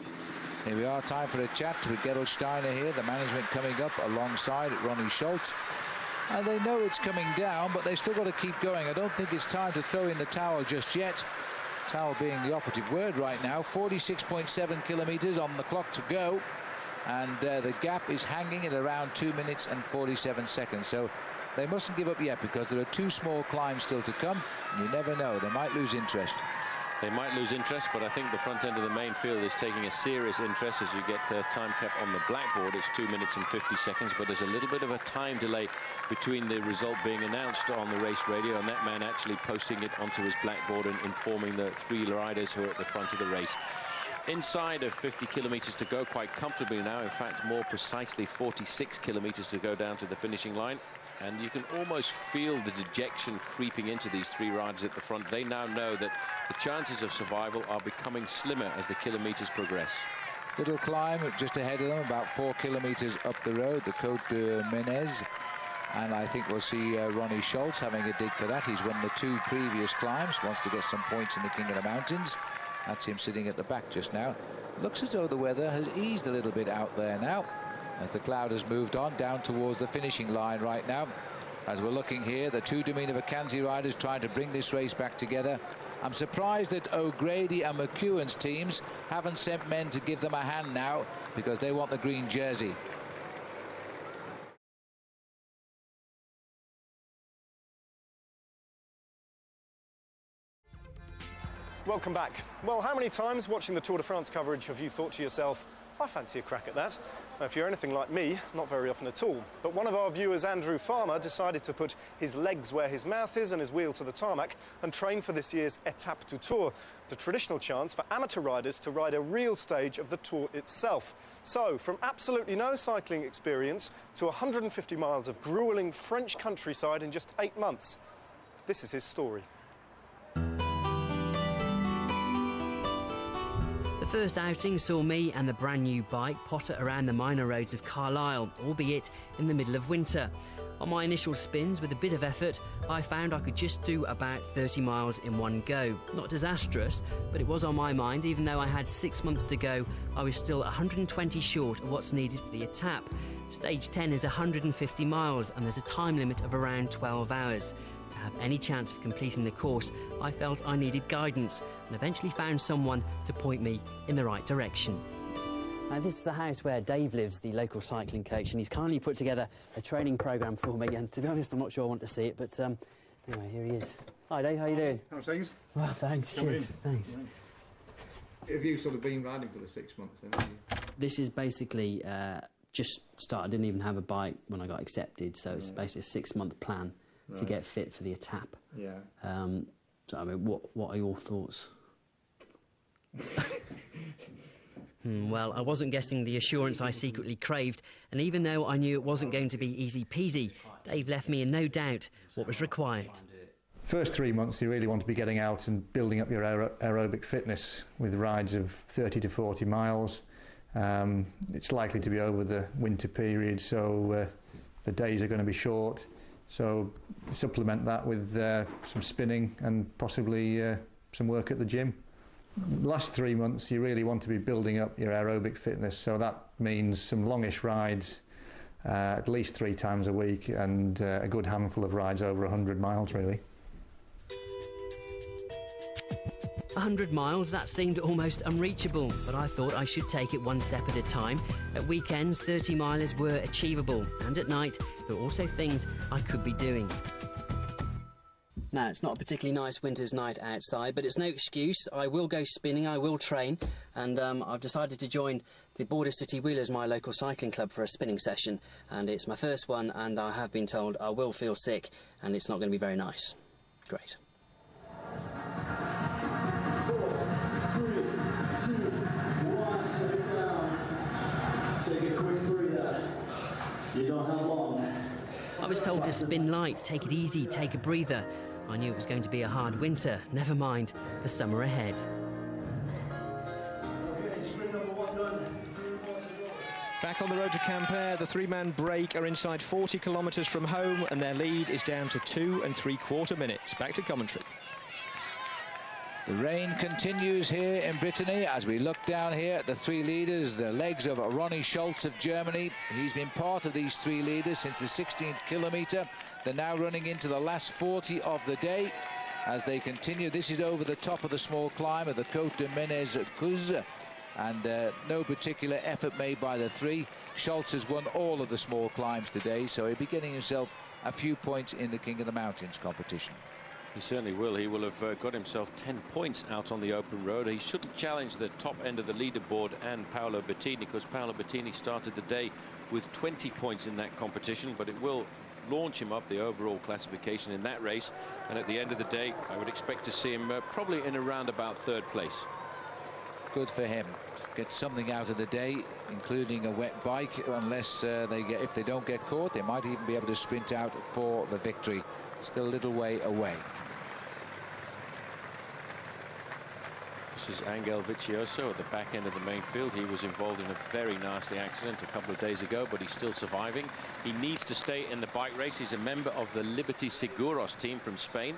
Here we are, time for a chat with Gerolsteiner here, the management coming up alongside Ronnie Schultz. And they know it's coming down, but they still got to keep going. I don't think it's time to throw in the towel just yet. Towel being the operative word right now. 46.7 kilometres on the clock to go, and the gap is hanging at around 2 minutes and 47 seconds. So they mustn't give up yet, because there are 2 small climbs still to come, and you never know, they might lose interest. They might lose interest, but I think the front end of the main field is taking a serious interest as you get the time cap on the blackboard. It's 2 minutes and 50 seconds, but there's a little bit of a time delay between the result being announced on the race radio and that man actually posting it onto his blackboard and informing the 3 riders who are at the front of the race. Inside of 50 kilometres to go quite comfortably now. In fact, more precisely 46 kilometres to go down to the finishing line. And you can almost feel the dejection creeping into these 3 riders at the front. They now know that the chances of survival are becoming slimmer as the kilometres progress. Little climb just ahead of them, about 4 kilometres up the road, the Côte de Menez. And I think we'll see Ronnie Schultz having a dig for that. He's won the 2 previous climbs, wants to get some points in the King of the Mountains. That's him sitting at the back just now. Looks as though the weather has eased a little bit out there now, as the cloud has moved on down towards the finishing line right now. As we're looking here, the 2 Domina Vacanze riders trying to bring this race back together. I'm surprised that O'Grady and McEwen's teams haven't sent men to give them a hand now, because they want the green jersey. Welcome back. Well, how many times watching the Tour de France coverage have you thought to yourself, I fancy a crack at that? Now, if you're anything like me, not very often at all. But one of our viewers, Andrew Farmer, decided to put his legs where his mouth is and his wheel to the tarmac and train for this year's Étape du Tour, the traditional chance for amateur riders to ride a real stage of the Tour itself. So, from absolutely no cycling experience to 150 miles of gruelling French countryside in just 8 months, this is his story. The first outing saw me and the brand new bike potter around the minor roads of Carlisle, albeit in the middle of winter. On my initial spins, with a bit of effort, I found I could just do about 30 miles in one go. Not disastrous, but it was on my mind. Even though I had 6 months to go, I was still 120 short of what's needed for the Étape. Stage 10 is 150 miles and there's a time limit of around 12 hours. To have any chance of completing the course, I felt I needed guidance and eventually found someone to point me in the right direction. Now, this is the house where Dave lives, the local cycling coach, and he's kindly put together a training programme for me, and to be honest, I'm not sure I want to see it, but anyway, here he is. Hi Dave, how you doing? How's things? Well, thanks, cheers. Thanks. Have you sort of been riding for the 6 months then, have you? This is basically just started, didn't even have a bike when I got accepted, so it's basically a 6-month plan to get fit for the Étape. Yeah. So, I mean, what are your thoughts? Well, I wasn't getting the assurance I secretly craved, and even though I knew it wasn't going to be easy peasy, Dave left me in no doubt what was required. First 3 months you really want to be getting out and building up your aerobic fitness with rides of 30 to 40 miles. It's likely to be over the winter period, so the days are going to be short. So supplement that with some spinning and possibly some work at the gym. The last 3 months you really want to be building up your aerobic fitness, so that means some longish rides at least 3 times a week and a good handful of rides over 100 miles really. 100 miles, that seemed almost unreachable, but I thought I should take it one step at a time. At weekends, 30 milers were achievable, and at night, there were also things I could be doing. Now, it's not a particularly nice winter's night outside, but it's no excuse. I will go spinning, I will train, and I've decided to join the Border City Wheelers, my local cycling club, for a spinning session, and it's my first one, and I have been told I will feel sick, and it's not going to be very nice. Great. 4, 3, 2, 1, sit down. Take a quick breather. You don't have long. I was told to spin light, take it easy, take a breather. I knew it was going to be a hard winter. Never mind the summer ahead. Back on the road to Quimper, the three-man break are inside 40 kilometres from home, and their lead is down to 2 3/4 minutes. Back to commentary. The rain continues here in Brittany as we look down here at the 3 leaders, the legs of Ronnie Schultz of Germany. He's been part of these 3 leaders since the 16th kilometre. They're now running into the last 40 of the day as they continue. This is over the top of the small climb of the Côte de Menez-Cuz, and no particular effort made by the 3. Schultz has won all of the small climbs today, so he'll be getting himself a few points in the King of the Mountains competition. He certainly will. He will have got himself 10 points out on the open road. He shouldn't challenge the top end of the leaderboard and Paolo Bettini, because Paolo Bettini started the day with 20 points in that competition, but it will launch him up the overall classification in that race, and at the end of the day I would expect to see him probably in around about 3rd place. Good for him. Get something out of the day, including a wet bike, unless if they don't get caught, they might even be able to sprint out for the victory. Still a little way away. This is Angel Vicioso at the back end of the main field. He was involved in a very nasty accident a couple of days ago, but he's still surviving. He needs to stay in the bike race. He's a member of the Liberty Seguros team from Spain,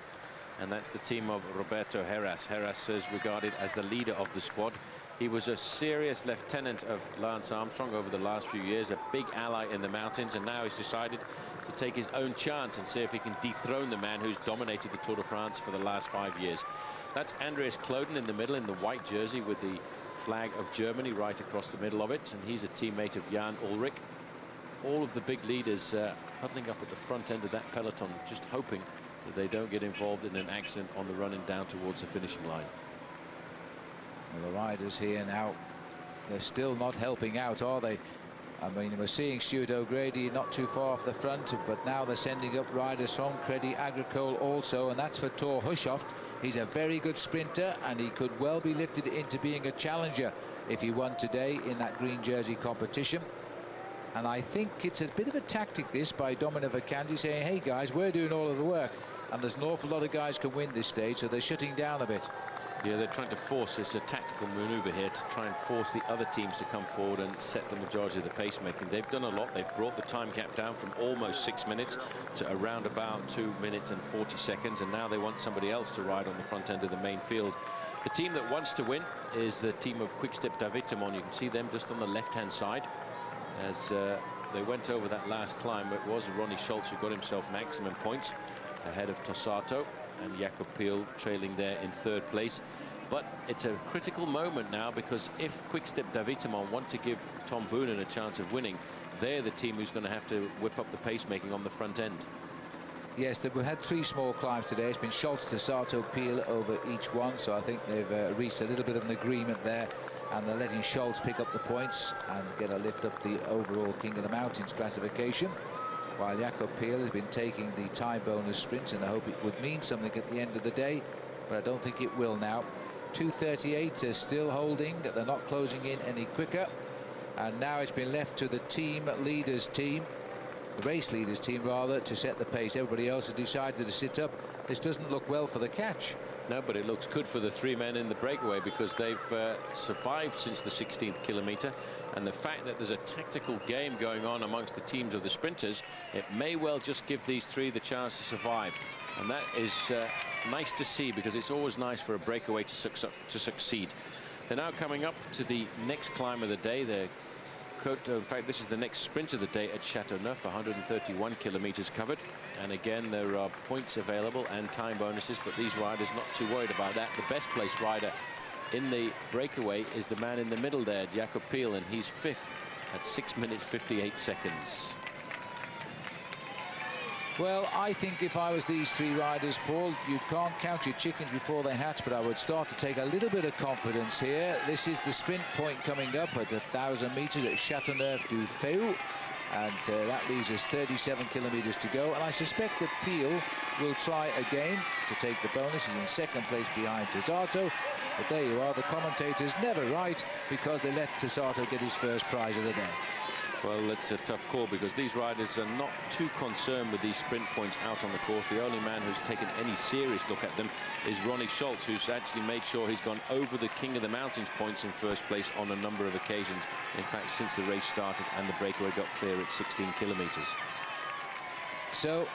and that's the team of Roberto Heras. Heras is regarded as the leader of the squad. He was a serious lieutenant of Lance Armstrong over the last few years, a big ally in the mountains, and now he's decided to take his own chance and see if he can dethrone the man who's dominated the Tour de France for the last 5 years. That's Andreas Kloden in the middle in the white jersey with the flag of Germany right across the middle of it, and he's a teammate of Jan Ullrich. All of the big leaders huddling up at the front end of that peloton, just hoping that they don't get involved in an accident on the running down towards the finishing line. Well, the riders here now, they're still not helping out, are they? I mean, we're seeing Stuart O'Grady not too far off the front, but now they're sending up riders from Crédit Agricole also, and that's for Thor Hushovd. He's a very good sprinter, and he could well be lifted into being a challenger if he won today in that green jersey competition. And I think it's a bit of a tactic, this, by Domino Vacanti, saying, hey guys, we're doing all of the work, and there's an awful lot of guys can win this stage, so they're shutting down a bit. Yeah, they're trying to force, it's a tactical maneuver here to try and force the other teams to come forward and set the majority of the pacemaking. They've done a lot. They've brought the time gap down from almost 6 minutes to around about 2 minutes and 40 seconds, and now they want somebody else to ride on the front end of the main field. The team that wants to win is the team of Quick-Step Davitamon. You can see them just on the left-hand side as they went over that last climb. It was Ronnie Schultz who got himself maximum points ahead of Tossato, and Jakob Piel trailing there in third place. But it's a critical moment now, because if Quick-Step Davitamon want to give Tom Boonen a chance of winning, they're the team who's going to have to whip up the pacemaking on the front end. Yes, we've had 3 small climbs today. It's been Schultz, Tossato, Piel over each one, so I think they've reached a little bit of an agreement there, and they're letting Schultz pick up the points and get a lift up the overall King of the Mountains classification, while Jakob Piel has been taking the time bonus sprints, and I hope it would mean something at the end of the day, but I don't think it will now. 2:38 is still holding. They're not closing in any quicker, and now it's been left to the team leaders team, the race leaders team rather, to set the pace. Everybody else has decided to sit up. This doesn't look well for the catch. No, but it looks good for the 3 men in the breakaway, because they've survived since the 16th kilometre, and the fact that there's a tactical game going on amongst the teams of the sprinters, it may well just give these 3 the chance to survive, and that is nice to see, because it's always nice for a breakaway to succeed. They're now coming up to the next climb of the day. In fact, this is the next sprint of the day at Châteauneuf, 131 kilometres covered. And again, there are points available and time bonuses, but these riders not too worried about that. The best placed rider in the breakaway is the man in the middle there, Jakob Piel, and he's 5th at 6 minutes 58 seconds. Well, I think if I was these 3 riders, Paul, you can't count your chickens before they hatch, but I would start to take a little bit of confidence here. This is the sprint point coming up at 1,000 metres at Châteauneuf-du-Feu, and that leaves us 37 kilometres to go, and I suspect that Piel will try again to take the bonus. He's in 2nd place behind Tossato, but there you are, the commentators never right, because they let Tossato get his first prize of the day. Well, it's a tough call, because these riders are not too concerned with these sprint points out on the course. The only man who's taken any serious look at them is Ronnie Schultz, who's actually made sure he's gone over the King of the Mountains points in first place on a number of occasions. In fact, since the race started and the breakaway got clear at 16 kilometres. So,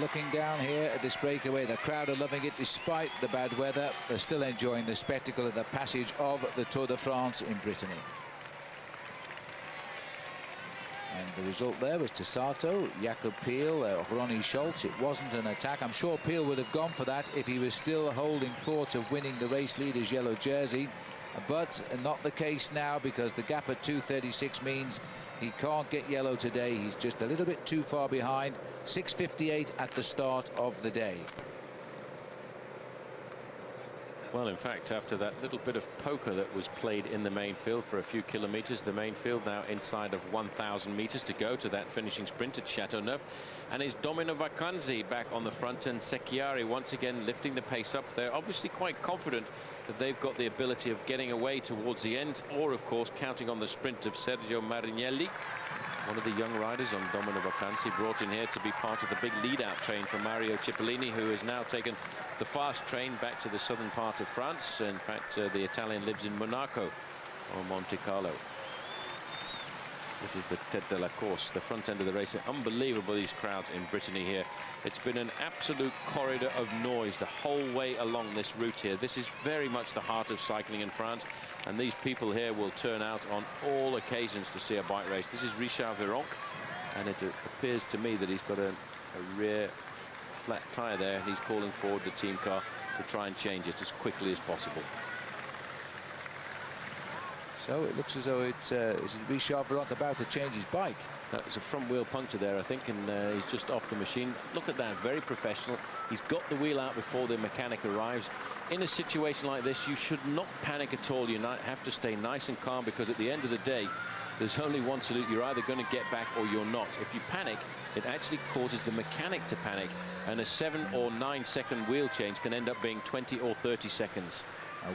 looking down here at this breakaway, the crowd are loving it despite the bad weather. They're still enjoying the spectacle of the passage of the Tour de France in Brittany. And the result there was Tossato, Jakob Piel, Ronnie Schultz. It wasn't an attack. I'm sure Piel would have gone for that if he was still holding thoughts of winning the race leader's yellow jersey. But not the case now, because the gap at 2:36 means he can't get yellow today. He's just a little bit too far behind. 6:58 at the start of the day. Well, in fact, after that little bit of poker that was played in the main field for a few kilometres, the main field now inside of 1,000 metres to go to that finishing sprint at Châteauneuf. And it's Domino Vacanti back on the front, and Secchiari once again lifting the pace up. They're obviously quite confident that they've got the ability of getting away towards the end, or, of course, counting on the sprint of Sergio Marinelli. one of the young riders on Domino Vacanzi, brought in here to be part of the big lead-out train for Mario Cipollini, who has now taken the fast train back to the southern part of France. In fact, the Italian lives in Monaco or Monte Carlo. This is the tête de la course, the front end of the race. Unbelievable, these crowds in Brittany here. It's been an absolute corridor of noise the whole way along this route here. This is very much the heart of cycling in France, and these people here will turn out on all occasions to see a bike race. This is Richard Virenque, and it appears to me that he's got a rear flat tyre there. He's pulling forward the team car to try and change it as quickly as possible. So it looks as though it's Richard Virenque about to change his bike. That was a front wheel puncture there, I think, and he's just off the machine. Look at that, very professional. He's got the wheel out before the mechanic arrives. In a situation like this, you should not panic at all. You have to stay nice and calm, because at the end of the day, there's only one solution. You're either going to get back or you're not. If you panic, it actually causes the mechanic to panic, and a 7 or 9 second wheel change can end up being 20 or 30 seconds.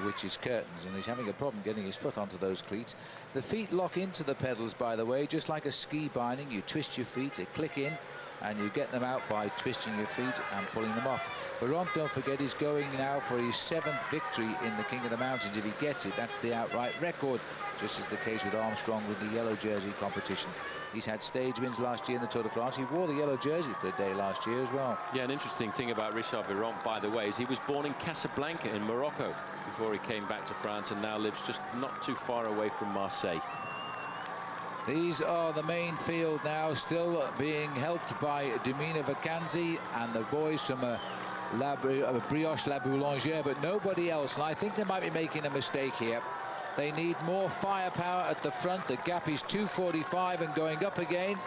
Which is curtains, and he's having a problem getting his foot onto those cleats. The feet lock into the pedals, by the way, just like a ski binding. You twist your feet, they click in, and you get them out by twisting your feet and pulling them off. Virenque, don't forget, is going now for his 7th victory in the King of the Mountains. If he gets it, that's the outright record, just as the case with Armstrong with the yellow jersey competition. He's had stage wins last year in the Tour de France. He wore the yellow jersey for a day last year as well. Yeah, an interesting thing about Richard Virenque, by the way, is he was born in Casablanca in Morocco before he came back to France, and now lives just not too far away from Marseille. These are the main field now, still being helped by Domino Vacanzi and the boys from Brioche La Boulangère, but nobody else. And I think they might be making a mistake here. They need more firepower at the front. The gap is 2:45 and going up again.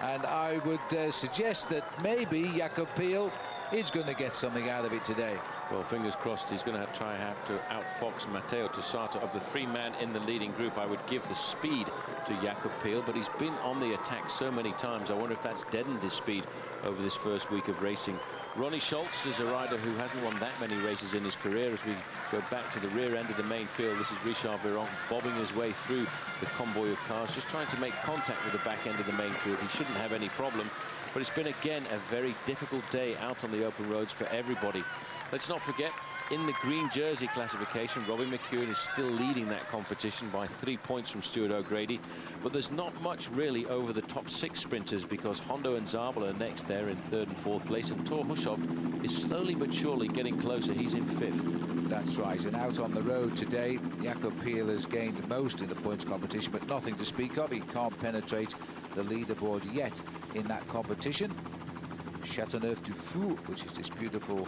And I would suggest that maybe Jakob Piel is going to get something out of it today. Well, fingers crossed. He's going to have to outfox Matteo Tossato. Of the 3 men in the leading group, I would give the speed to Jakob Piel, but he's been on the attack so many times. I wonder if that's deadened his speed over this first week of racing. Ronnie Schultz is a rider who hasn't won that many races in his career. As we go back to the rear end of the main field, this is Richard Virenque bobbing his way through the convoy of cars, just trying to make contact with the back end of the main field. He shouldn't have any problem, but it's been again a very difficult day out on the open roads for everybody. Let's not forget, in the green jersey classification, Robbie McEwen is still leading that competition by 3 points from Stuart O'Grady. But there's not much really over the top 6 sprinters, because Hondo and Zabel are next there in 3rd and 4th place, and Thor Hushovd is slowly but surely getting closer. He's in 5th. That's right, and out on the road today, Jakob Piel has gained most in the points competition, but nothing to speak of. He can't penetrate the leaderboard yet in that competition. Châteauneuf-du-Fou, which is this beautiful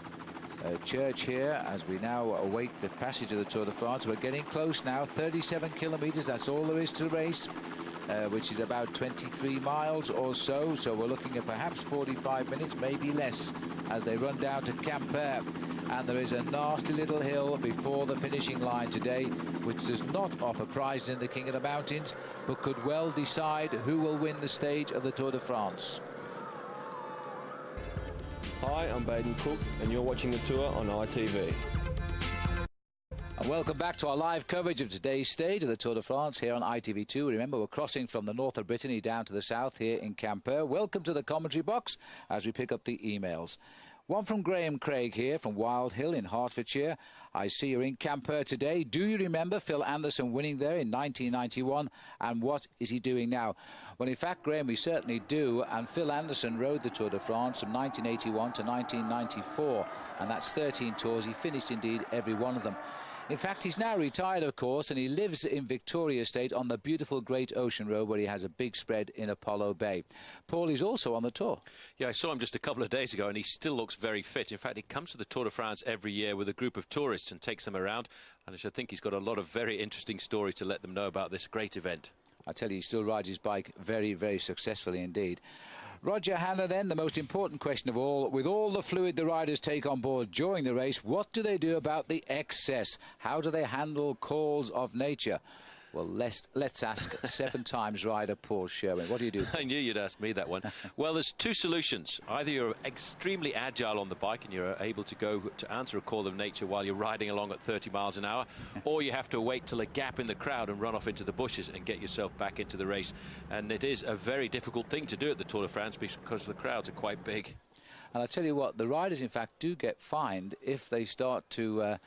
church here, as we now await the passage of the Tour de France. We're getting close now, 37 kilometres, that's all there is to race, which is about 23 miles or so. So we're looking at perhaps 45 minutes, maybe less, as they run down to Quimper. And there is a nasty little hill before the finishing line today, which does not offer prizes in the King of the Mountains, but could well decide who will win the stage of the Tour de France. Hi, I'm Baden Cook, and you're watching the tour on ITV. And welcome back to our live coverage of today's stage of the Tour de France here on ITV2. Remember, we're crossing from the north of Brittany down to the south here in Quimper. Welcome to the commentary box as we pick up the emails. One from Graham Craig here from Wild Hill in Hertfordshire. I see you're in Quimper today. Do you remember Phil Anderson winning there in 1991? And what is he doing now? Well, in fact, Graham, we certainly do. And Phil Anderson rode the Tour de France from 1981 to 1994. And that's 13 tours. He finished, indeed, every one of them. In fact, he's now retired, of course, and he lives in Victoria State on the beautiful Great Ocean Road, where he has a big spread in Apollo Bay. Paul is also on the tour. Yeah, I saw him just a couple of days ago, and he still looks very fit. In fact, he comes to the Tour de France every year with a group of tourists and takes them around. And I think he's got a lot of very interesting stories to let them know about this great event. I tell you, he still rides his bike very, very successfully indeed. Roger Hanna, then, the most important question of all. With all the fluid the riders take on board during the race, what do they do about the excess? How do they handle calls of nature? Well, let's ask 7-times rider Paul Sherwin. What do you do? I knew you'd ask me that one. Well, there's two solutions. Either you're extremely agile on the bike and you're able to go to answer a call of nature while you're riding along at 30 miles an hour, or you have to wait till a gap in the crowd and run off into the bushes and get yourself back into the race. And it is a very difficult thing to do at the Tour de France because the crowds are quite big. And I'll tell you what, the riders, in fact, do get fined if they start to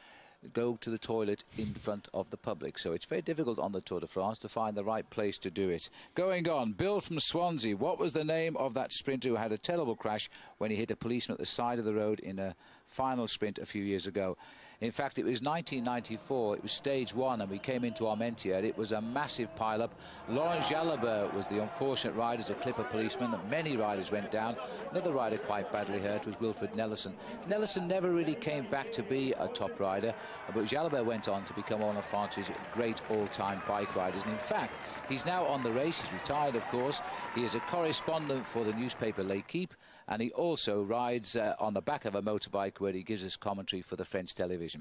go to the toilet in front of the public. So it's very difficult on the Tour de France to find the right place to do it. Going on, Bill from Swansea. What was the name of that sprinter who had a terrible crash when he hit a policeman at the side of the road in a final sprint a few years ago? In fact, it was 1994. It was stage 1, and we came into Armentières. It was a massive pile-up. Laurent Jalabert was the unfortunate rider to clip a policeman. Many riders went down. Another rider quite badly hurt was Wilfred Nelson. Nelson never really came back to be a top rider, but Jalabert went on to become one of France's great all-time bike riders. And in fact, he's now on the race. He's retired, of course. He is a correspondent for the newspaper L'Équipe, and he also rides on the back of a motorbike where he gives us commentary for the French television.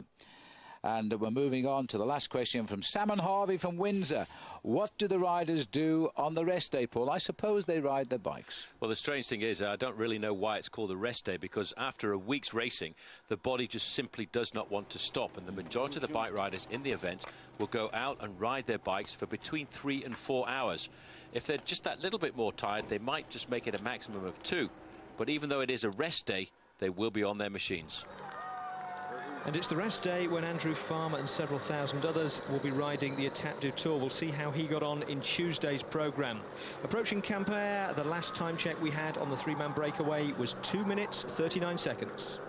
And we're moving on to the last question from Salmon Harvey from Windsor. What do the riders do on the rest day, Paul? I suppose they ride their bikes. Well, the strange thing is, I don't really know why it's called a rest day, because after a week's racing, the body just simply does not want to stop. And the majority of the bike riders in the event will go out and ride their bikes for between 3 and 4 hours. If they're just that little bit more tired, they might just make it a maximum of 2. But even though it is a rest day, they will be on their machines. And it's the rest day when Andrew Farmer and several thousand others will be riding the Étape du Tour. We'll see how he got on in Tuesday's programme. Approaching Quimper, the last time check we had on the 3-man breakaway was 2 minutes 39 seconds.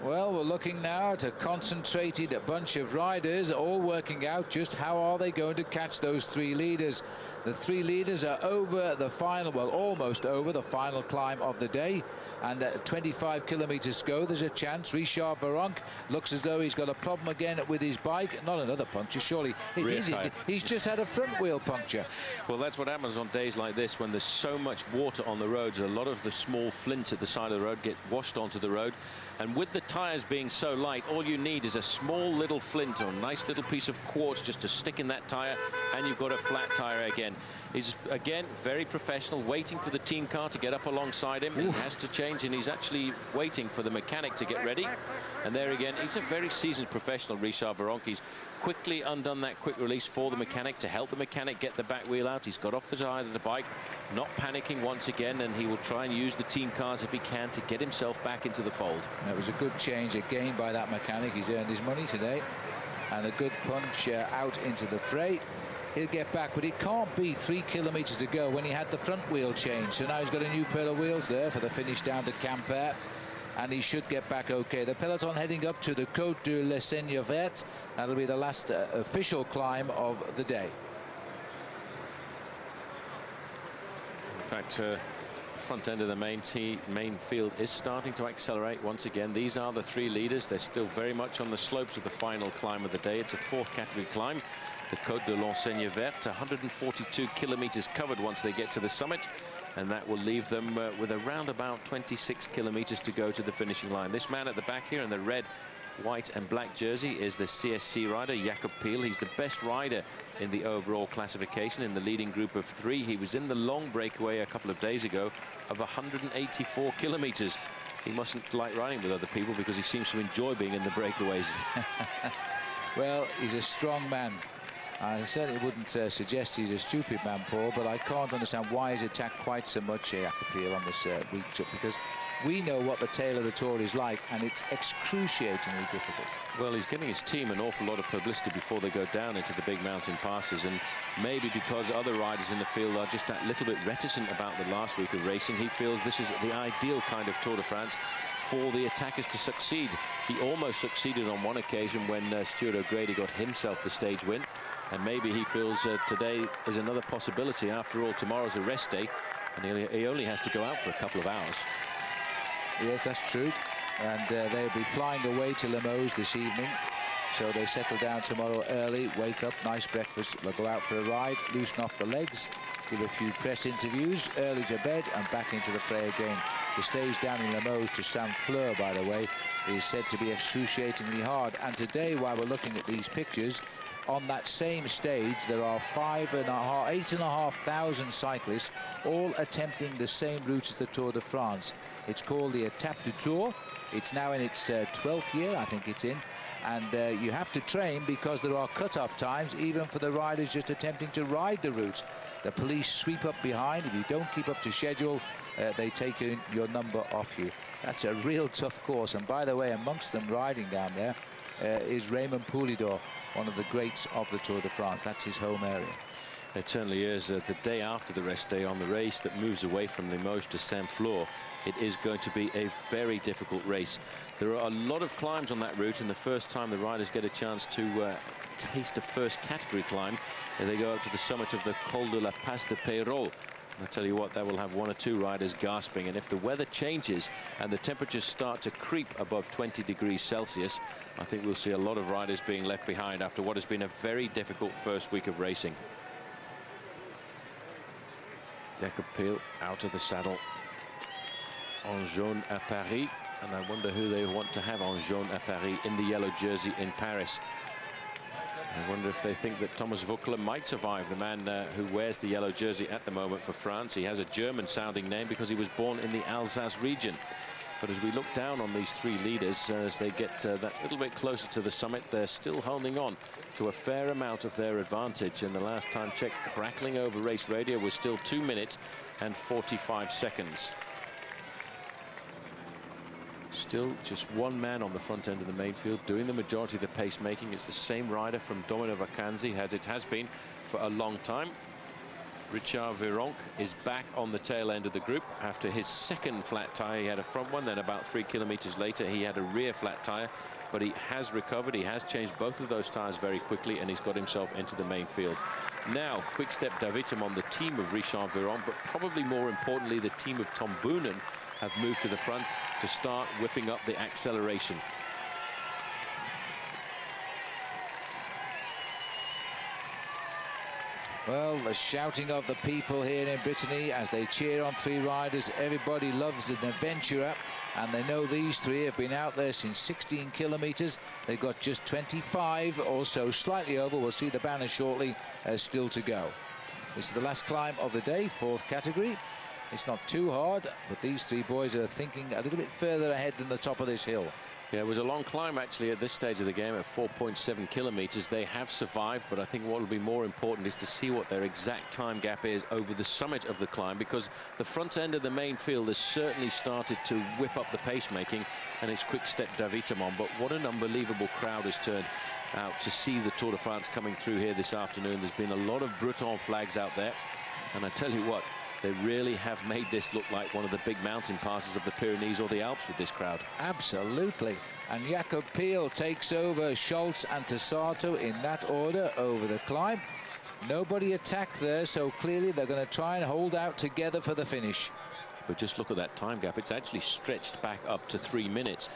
Well, we're looking now at a concentrated bunch of riders, all working out just how are they going to catch those 3 leaders. The 3 leaders are over the final, well, almost over the final climb of the day. And at 25 kilometres to go, there's a chance. Richard Virenque looks as though he's got a problem again with his bike. Not another puncture, surely. It is. He's just had a front wheel puncture. Well, that's what happens on days like this when there's so much water on the roads. A lot of the small flints at the side of the road get washed onto the road. And with the tyres being so light, all you need is a small little flint or a nice little piece of quartz just to stick in that tyre, and you've got a flat tyre again. He's, again, very professional, waiting for the team car to get up alongside him. He has to change, and he's actually waiting for the mechanic to get ready. And there again, he's a very seasoned professional, Richard Virenque. He's quickly undone that quick release for the mechanic to help the mechanic get the back wheel out. He's got off the side of the bike, not panicking once again, and he will try and use the team cars if he can to get himself back into the fold. That was a good change again by that mechanic. He's earned his money today. And a good punch out into the fray. He'll get back, but it can't be 3 kilometres to go when he had the front wheel change. So now he's got a new pair of wheels there for the finish down to Quimper, and he should get back okay. The peloton heading up to the Côte de la Seigne Verte. That'll be the last official climb of the day. In fact, front end of the main field is starting to accelerate once again. These are the 3 leaders. They're still very much on the slopes of the final climb of the day. It's a 4th category climb. The Côte de la Seigne Verte, 142 kilometres covered once they get to the summit, and that will leave them with around about 26 kilometres to go to the finishing line. This man at the back here in the red, white and black jersey is the CSC rider, Jakob Piel. He's the best rider in the overall classification in the leading group of 3. He was in the long breakaway a couple of days ago of 184 kilometres. He mustn't like riding with other people because he seems to enjoy being in the breakaways. Well, he's a strong man. I certainly wouldn't suggest he's a stupid man, Paul, but I can't understand why he's attacked quite so much Jakob Piel on this week, because we know what the tail of the Tour is like, and it's excruciatingly difficult. Well, he's giving his team an awful lot of publicity before they go down into the big mountain passes, and maybe because other riders in the field are just that little bit reticent about the last week of racing, he feels this is the ideal kind of Tour de France for the attackers to succeed. He almost succeeded on one occasion when Stuart O'Grady got himself the stage win. And maybe he feels today is another possibility. After all, tomorrow's a rest day, and he only has to go out for a couple of hours. Yes, that's true. And they'll be flying away to Limoges this evening. So they settle down tomorrow early, wake up, nice breakfast. They'll go out for a ride, loosen off the legs, give a few press interviews, early to bed, and back into the fray again. The stage down in Limoges to Saint-Fleur, by the way, is said to be excruciatingly hard. And today, while we're looking at these pictures, on that same stage, there are 8,500 cyclists, all attempting the same route as the Tour de France. It's called the Étape du Tour. It's now in its 12th year, I think it's in. And you have to train because there are cut-off times, even for the riders just attempting to ride the route. The police sweep up behind. If you don't keep up to schedule, they take your number off you. That's a real tough course. And by the way, amongst them riding down there is Raymond Poulidor, one of the greats of the Tour de France. That's his home area. It certainly is. The day after the rest day on the race that moves away from Limoges to Saint-Flour, it is going to be a very difficult race. There are a lot of climbs on that route, and the first time the riders get a chance to taste a first category climb, they go up to the summit of the Col de la Passe de Peyrol. I tell you what, that will have one or two riders gasping, and if the weather changes and the temperatures start to creep above 20 degrees Celsius, I think we'll see a lot of riders being left behind after what has been a very difficult first week of racing. Jacob Peel out of the saddle en jaune à Paris, and I wonder who they want to have en jaune à Paris in the yellow jersey in Paris. I wonder if they think that Thomas Voeckler might survive, the man who wears the yellow jersey at the moment for France. He has a German-sounding name because he was born in the Alsace region. But as we look down on these three leaders, as they get that little bit closer to the summit, they're still holding on to a fair amount of their advantage. And the last time checked, crackling over race radio was still 2 minutes and 45 seconds. Still just one man on the front end of the main field doing the majority of the pacemaking. It's the same rider from Domino Vacanzi as it has been for a long time. Richard Virenque is back on the tail end of the group after his second flat tire. He had a front one, then about 3 kilometers later he had a rear flat tire, but he has recovered. He has changed both of those tires very quickly, and he's got himself into the main field. Now Quick Step Davitem on the team of Richard Virenque, but probably more importantly the team of Tom Boonen have moved to the front to start whipping up the acceleration. Well, the shouting of the people here in Brittany as they cheer on three riders. Everybody loves an adventurer, and they know these three have been out there since 16 kilometers. They've got just 25 or so, slightly over. We'll see the banner shortly, still to go. This is the last climb of the day, 4th category. It's not too hard, but these three boys are thinking a little bit further ahead than the top of this hill. Yeah, it was a long climb actually at this stage of the game at 4.7 kilometers. They have survived, but I think what will be more important is to see what their exact time gap is over the summit of the climb, because the front end of the main field has certainly started to whip up the pacemaking, and it's Quick Step Davitamon. But what an unbelievable crowd has turned out to see the Tour de France coming through here this afternoon. There's been a lot of Breton flags out there, and I tell you what, they really have made this look like one of the big mountain passes of the Pyrenees or the Alps with this crowd. Absolutely. And Jacob Peel takes over Schultz and Tessato in that order over the climb. Nobody attacked there, so clearly they're going to try and hold out together for the finish. But just look at that time gap. It's actually stretched back up to 3 minutes.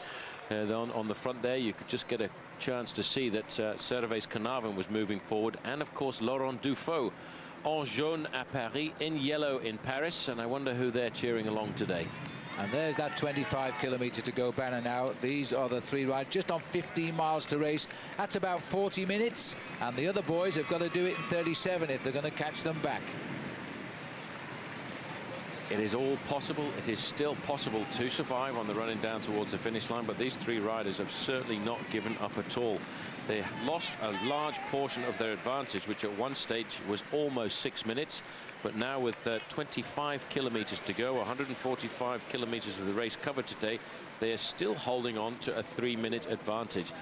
On the front there, you could just get a chance to see that Servais Carnavon was moving forward, and of course Laurent Dufaux en jaune à Paris, in yellow in Paris, and I wonder who they're cheering along today. And there's that 25 kilometre to go banner now. These are the three riders just on 15 miles to race. That's about 40 minutes, and the other boys have got to do it in 37 if they're going to catch them back. It is all possible. It is still possible to survive on the running down towards the finish line, but these three riders have certainly not given up at all. They lost a large portion of their advantage, which at one stage was almost 6 minutes. But now with 25 kilometers to go, 145 kilometers of the race covered today, they are still holding on to a 3-minute advantage.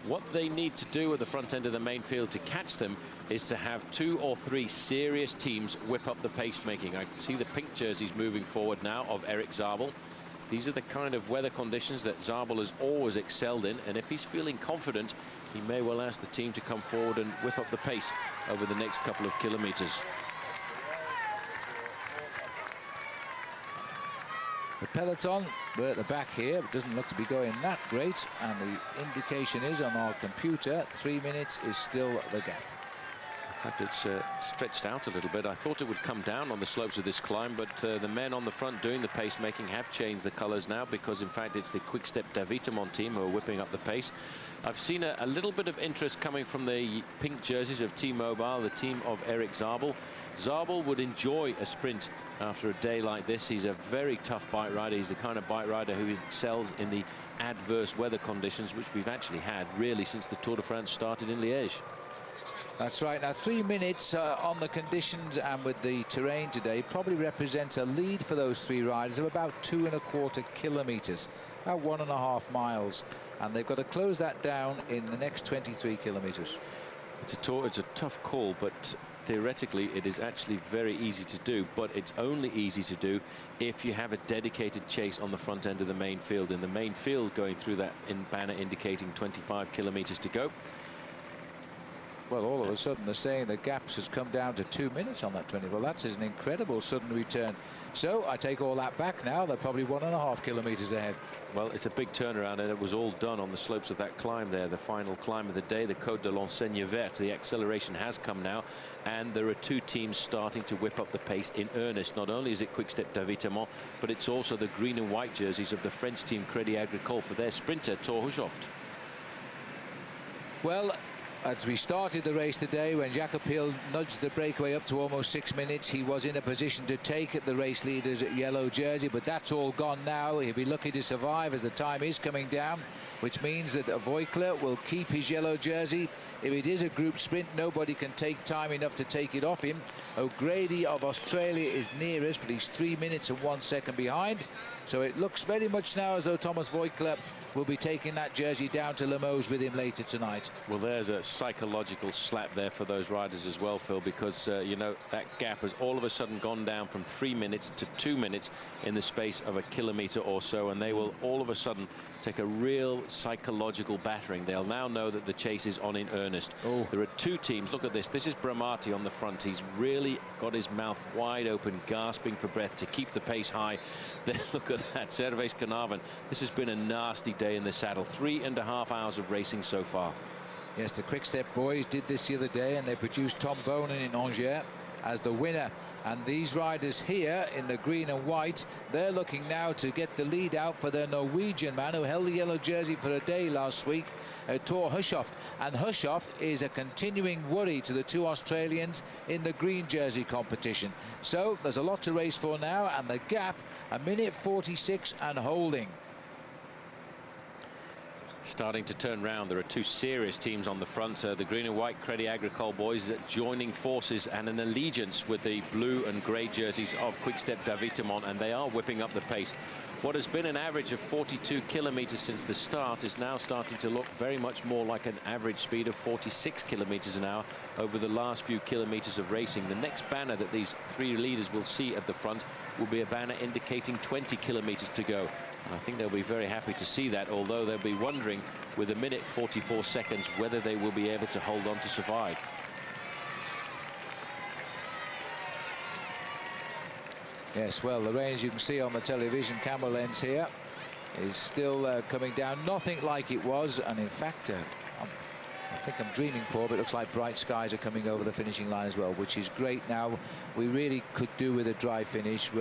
What they need to do at the front end of the main field to catch them is to have 2 or 3 serious teams whip up the pacemaking. I can see the pink jerseys moving forward now of Eric Zabel. These are the kind of weather conditions that Zabel has always excelled in, and if he's feeling confident, he may well ask the team to come forward and whip up the pace over the next couple of kilometers. The peloton, we're at the back here. It doesn't look to be going that great, and the indication is on our computer 3 minutes is still the gap. In fact, it's stretched out a little bit. I thought it would come down on the slopes of this climb, but the men on the front doing the pacemaking have changed the colours now, because in fact it's the Quick Step Davitamon team who are whipping up the pace. I've seen a little bit of interest coming from the pink jerseys of T-Mobile, the team of Eric Zabel. Zabel would enjoy a sprint after a day like this. He's a very tough bike rider. He's the kind of bike rider who excels in the adverse weather conditions, which we've actually had really since the Tour de France started in Liège. That's right. Now 3 minutes on the conditions and with the terrain today probably represents a lead for those three riders of about 2¼ kilometres, about 1.5 miles, and they've got to close that down in the next 23 kilometres. It's a tough call, but theoretically it is actually very easy to do, but it's only easy to do if you have a dedicated chase on the front end of the main field. In the main field, going through that banner indicating 25 kilometres to go. Well, all of a sudden they're saying the gaps has come down to 2 minutes on that 20. Well, that's an incredible sudden return. So I take all that back now. They're probably 1.5 kilometres ahead. Well, it's a big turnaround, and it was all done on the slopes of that climb there, the final climb of the day, the Côte de l'Enseigne Verte. The acceleration has come now, and there are two teams starting to whip up the pace in earnest. Not only is it Quick Step Davitamon, but it's also the green and white jerseys of the French team Crédit Agricole for their sprinter, Thor Hushovd. Well, as we started the race today, when Jacob Hill nudged the breakaway up to almost 6 minutes, he was in a position to take the race leader's yellow jersey, but that's all gone now. He'll be lucky to survive as the time is coming down, which means that Voigtler will keep his yellow jersey. If it is a group sprint, nobody can take time enough to take it off him. O'Grady of Australia is nearest, but he's 3 minutes and 1 second behind. So it looks very much now as though Thomas Voigtler will be taking that jersey down to Limoges with him later tonight. Well, there's a psychological slap there for those riders as well, Phil, because, you know, that gap has all of a sudden gone down from 3 minutes to 2 minutes in the space of a kilometre or so, and they will all of a sudden take a real psychological battering. They'll now know that the chase is on in earnest. Oh. There are two teams. Look at this. This is Bramati on the front. He's really got his mouth wide open, gasping for breath to keep the pace high. Then look at that, Servais Carnarvon. This has been a nasty day in the saddle. 3.5 hours of racing so far. Yes, the Quick Step boys did this the other day, and they produced Tom Bonen in Angers as the winner. And these riders here in the green and white, they're looking now to get the lead out for their Norwegian man who held the yellow jersey for a day last week, Thor Hushovd. And Hushovd is a continuing worry to the two Australians in the green jersey competition. So there's a lot to race for now, and the gap, 1:46 and holding. Starting to turn round. There are two serious teams on the front. The green and white Crédit Agricole boys joining forces and an allegiance with the blue and grey jerseys of Quick Step Davitamon, and they are whipping up the pace. What has been an average of 42 kilometres since the start is now starting to look very much more like an average speed of 46 kilometres an hour over the last few kilometres of racing. The next banner that these three leaders will see at the front will be a banner indicating 20 kilometres to go. And I think they'll be very happy to see that, although they'll be wondering with 1:44 seconds whether they will be able to hold on to survive. Yes, well, the rain, as you can see on the television camera lens here, is still coming down. Nothing like it was, and in fact, I think I'm dreaming, Paul, but it looks like bright skies are coming over the finishing line as well, which is great now. We really could do with a dry finish.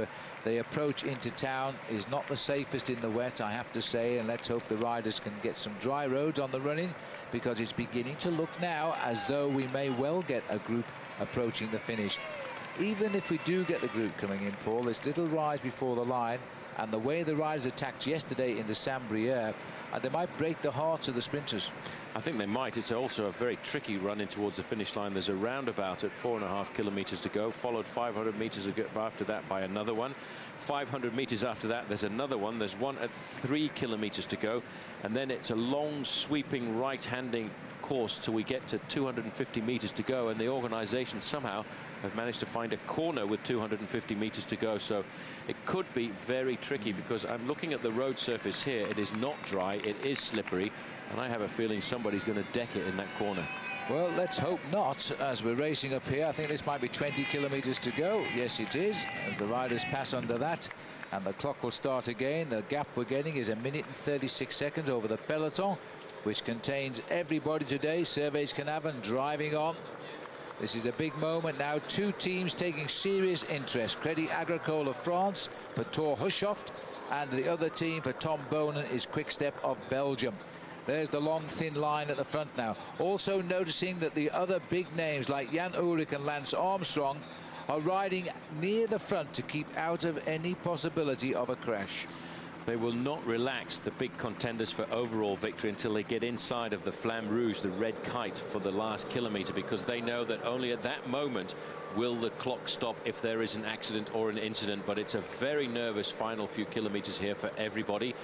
The approach into town is not the safest in the wet, I have to say, and let's hope the riders can get some dry roads on the running, because it's beginning to look now as though we may well get a group approaching the finish. Even if we do get the group coming in, Paul, this little rise before the line and the way the riders attacked yesterday in the Saint-Brieuc, they might break the hearts of the sprinters. I think they might. It's also a very tricky run in towards the finish line. There's a roundabout at 4.5 kilometres to go, followed 500 metres after that by another one. 500 metres after that, there's another one. There's one at 3 kilometres to go, and then it's a long, sweeping, right-handing course till we get to 250 metres to go, and the organisation somehow have managed to find a corner with 250 metres to go. So it could be very tricky, because I'm looking at the road surface here. It is not dry, it is slippery, and I have a feeling somebody's going to deck it in that corner. Well, let's hope not, as we're racing up here. I think this might be 20 kilometres to go. Yes, it is, as the riders pass under that, and the clock will start again. The gap we're getting is 1:36 seconds over the peloton, which contains everybody today. Servais Carnarvon driving on. This is a big moment now. Two teams taking serious interest. Crédit Agricole of France for Thor Hushovd, and the other team for Tom Boonen is Quick-Step of Belgium. There's the long, thin line at the front now. Also noticing that the other big names like Jan Ullrich and Lance Armstrong are riding near the front to keep out of any possibility of a crash. They will not relax, the big contenders for overall victory, until they get inside of the Flamme Rouge, the red kite, for the last kilometre, because they know that only at that moment will the clock stop if there is an accident or an incident. But it's a very nervous final few kilometres here for everybody.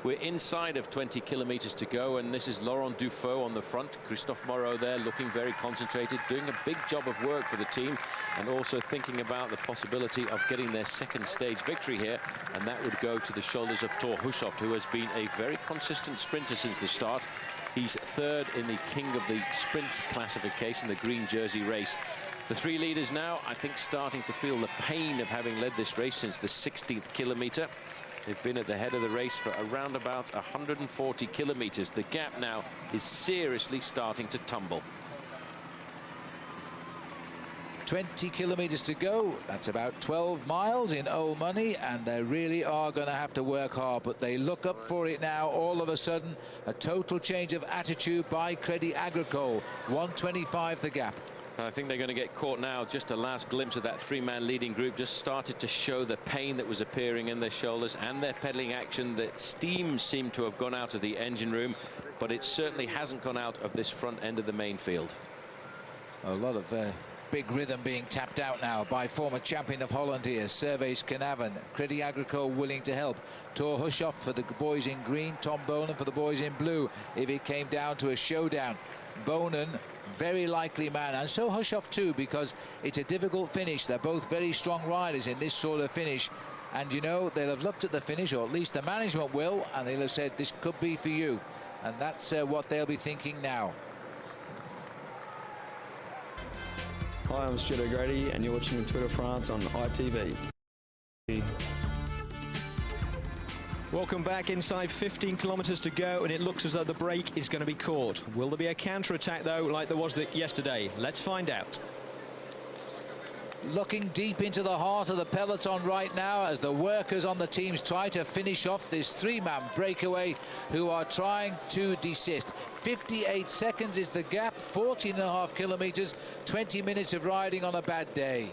We're inside of 20 kilometres to go, and this is Laurent Dufaux on the front. Christophe Moreau there, looking very concentrated, doing a big job of work for the team, and also thinking about the possibility of getting their second stage victory here, and that would go to the shoulders of Thor Hushovd, who has been a very consistent sprinter since the start. He's third in the King of the Sprint classification, the green jersey race. The three leaders now, I think, starting to feel the pain of having led this race since the 60th kilometre. They've been at the head of the race for around about 140 kilometres. The gap now is seriously starting to tumble. 20 kilometres to go. That's about 12 miles in old money, and they really are going to have to work hard, but they look up for it now. All of a sudden, a total change of attitude by Crédit Agricole. 1:25 the gap. I think they're going to get caught now. Just a last glimpse of that three-man leading group just started to show the pain that was appearing in their shoulders and their pedalling action. That steam seemed to have gone out of the engine room, but it certainly hasn't gone out of this front end of the main field. A lot of big rhythm being tapped out now by former champion of Holland here, Servaes Knaven. Crédit Agricole willing to help. Thor Hushovd for the boys in green, Tom Boonen for the boys in blue, if it came down to a showdown. Boonen, very likely man, and so Hushovd too, because it's a difficult finish. They're both very strong riders in this sort of finish, and you know, they'll have looked at the finish, or at least the management will, and they'll have said this could be for you, and that's what they'll be thinking now. Hi, I'm Stuart O'Grady, and you're watching the Tour de France on ITV. Welcome back. Inside 15 kilometres to go, and it looks as though the break is going to be caught. Will there be a counter-attack, though, like there was yesterday? Let's find out. Looking deep into the heart of the peloton right now as the workers on the teams try to finish off this three-man breakaway, who are trying to desist. 58 seconds is the gap, 14.5 kilometres, 20 minutes of riding on a bad day.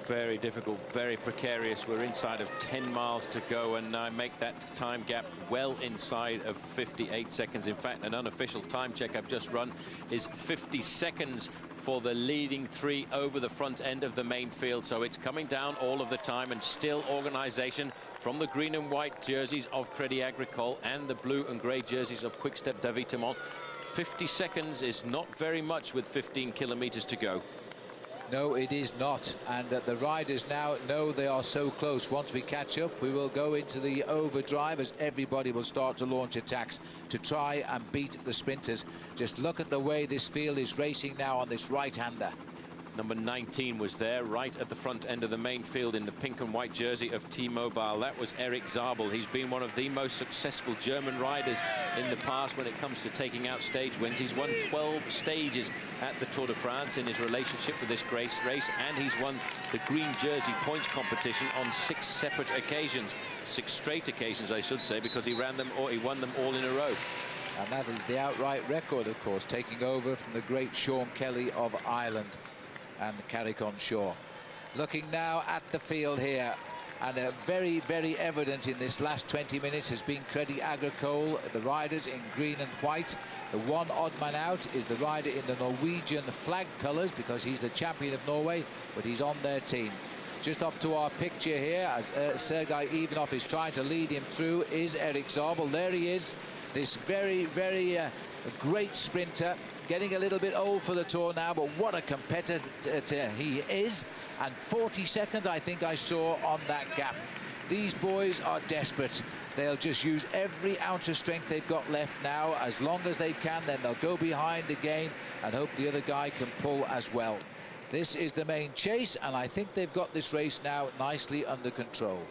Very difficult, very precarious. We're inside of 10 miles to go, and I make that time gap well inside of 58 seconds. In fact, an unofficial time check I've just run is 50 seconds for the leading three over the front end of the main field. So it's coming down all of the time, and still organisation from the green and white jerseys of Crédit Agricole and the blue and grey jerseys of Quick-Step d'Avitement. 50 seconds is not very much with 15 kilometres to go. No, it is not, and the riders now know they are so close. Once we catch up, we will go into the overdrive as everybody will start to launch attacks to try and beat the sprinters. Just look at the way this field is racing now on this right-hander. Number 19 was there, right at the front end of the main field in the pink and white jersey of T-Mobile. That was Eric Zabel. He's been one of the most successful German riders in the past when it comes to taking out stage wins. He's won 12 stages at the Tour de France in his relationship with this race, and he's won the green jersey points competition on 6 separate occasions. 6 straight occasions, I should say, because he won them all in a row. And that is the outright record, of course, taking over from the great Sean Kelly of Ireland and Carrick on shore. Looking now at the field here, and very, very evident in this last 20 minutes has been Crédit Agricole, the riders in green and white. The one odd man out is the rider in the Norwegian flag colours, because he's the champion of Norway, but he's on their team. Just up to our picture here, as Sergei Ivanov is trying to lead him through, is Eric Zabel. There he is, this very, very great sprinter. Getting a little bit old for the Tour now, but what a competitor he is. And 40 seconds, I think I saw on that gap. These boys are desperate. They'll just use every ounce of strength they've got left now. As long as they can, then they'll go behind again and hope the other guy can pull as well. This is the main chase, and I think they've got this race now nicely under control.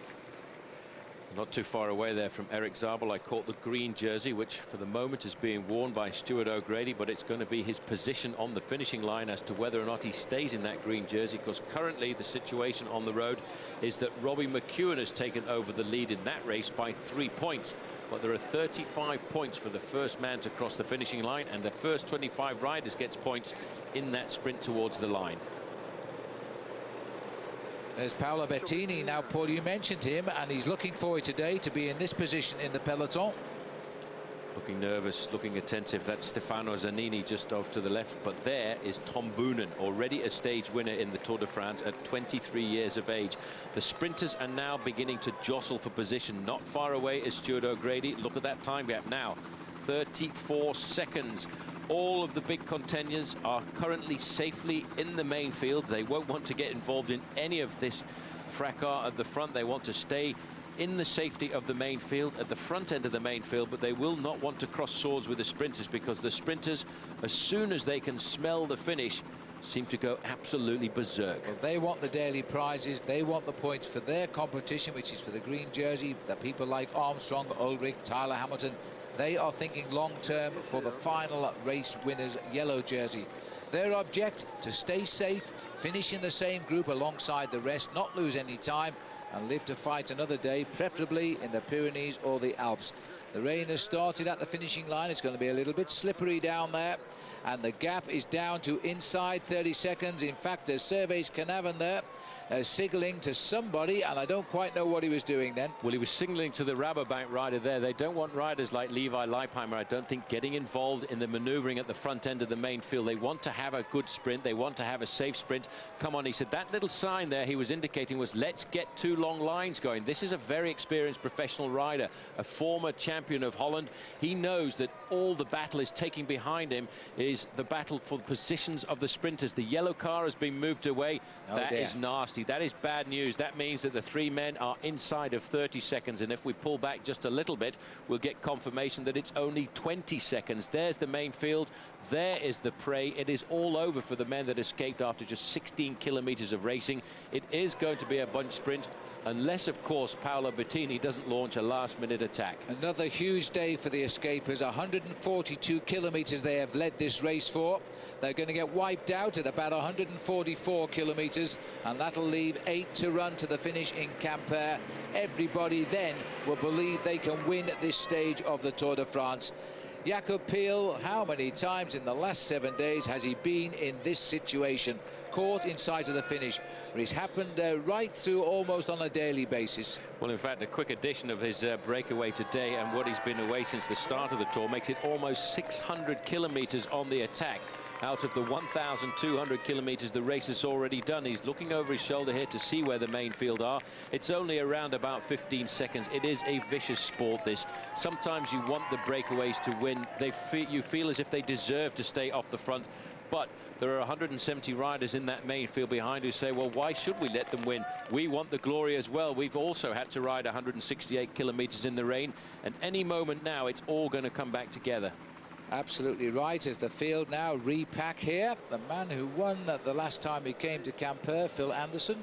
Not too far away there from Eric Zabel. I caught the green jersey, which for the moment is being worn by Stuart O'Grady, but it's going to be his position on the finishing line as to whether or not he stays in that green jersey, because currently the situation on the road is that Robbie McEwen has taken over the lead in that race by 3 points. But there are 35 points for the first man to cross the finishing line, and the first 25 riders gets points in that sprint towards the line. There's Paolo Bettini. Now, Paul, you mentioned him, and he's looking forward today to be in this position in the peloton. Looking nervous, looking attentive. That's Stefano Zanini just off to the left. But there is Tom Boonen, already a stage winner in the Tour de France at 23 years of age. The sprinters are now beginning to jostle for position. Not far away is Stuart O'Grady. Look at that time gap now. 34 seconds. All of the big contenders are currently safely in the main field. They won't want to get involved in any of this fracas at the front. They want to stay in the safety of the main field, at the front end of the main field, but they will not want to cross swords with the sprinters, because the sprinters, as soon as they can smell the finish, seem to go absolutely berserk. Well, they want the daily prizes. They want the points for their competition, which is for the green jersey. The people like Armstrong, Ulrich, Tyler Hamilton, they are thinking long-term for the final race winner's yellow jersey. Their object, to stay safe, finish in the same group alongside the rest, not lose any time, and live to fight another day, preferably in the Pyrenees or the Alps. The rain has started at the finishing line. It's going to be a little bit slippery down there, and the gap is down to inside 30 seconds. In fact, there's Servais Canavan there signalling to somebody, and I don't quite know what he was doing then. Well, he was signalling to the Rabobank rider there. They don't want riders like Levi Leipheimer, I don't think, getting involved in the manoeuvring at the front end of the main field. They want to have a good sprint. They want to have a safe sprint. Come on, he said. That little sign there he was indicating was, let's get 2 long lines going. This is a very experienced professional rider, a former champion of Holland. He knows that all the battle is taking behind him is the battle for the positions of the sprinters. The yellow car has been moved away. That is nasty. That is bad news. That means that the 3 men are inside of 30 seconds, and if we pull back just a little bit, we'll get confirmation that it's only 20 seconds. There's the main field. There is the prey. It is all over for the men that escaped after just 16 kilometers of racing. It is going to be a bunch sprint, unless, of course, Paolo Bettini doesn't launch a last-minute attack. Another huge day for the escapers. 142 kilometers they have led this race for. They're going to get wiped out at about 144 kilometers, and that'll leave 8 to run to the finish in Quimper. Everybody then will believe they can win at this stage of the Tour de France. Jakob Piel, how many times in the last 7 days has he been in this situation, caught in sight of the finish? It's happened right through almost on a daily basis. Well, in fact, a quick addition of his breakaway today and what he's been away since the start of the Tour makes it almost 600 kilometers on the attack. Out of the 1,200 kilometers the race has already done. He's looking over his shoulder here to see where the main field are. It's only around about 15 seconds. It is a vicious sport, this. Sometimes you want the breakaways to win. You feel as if they deserve to stay off the front. But there are 170 riders in that main field behind who say, well, why should we let them win? We want the glory as well. We've also had to ride 168 kilometers in the rain. And any moment now, it's all going to come back together. Absolutely right. As the field now repack here, the man who won the last time he came to Quimper, Phil Anderson,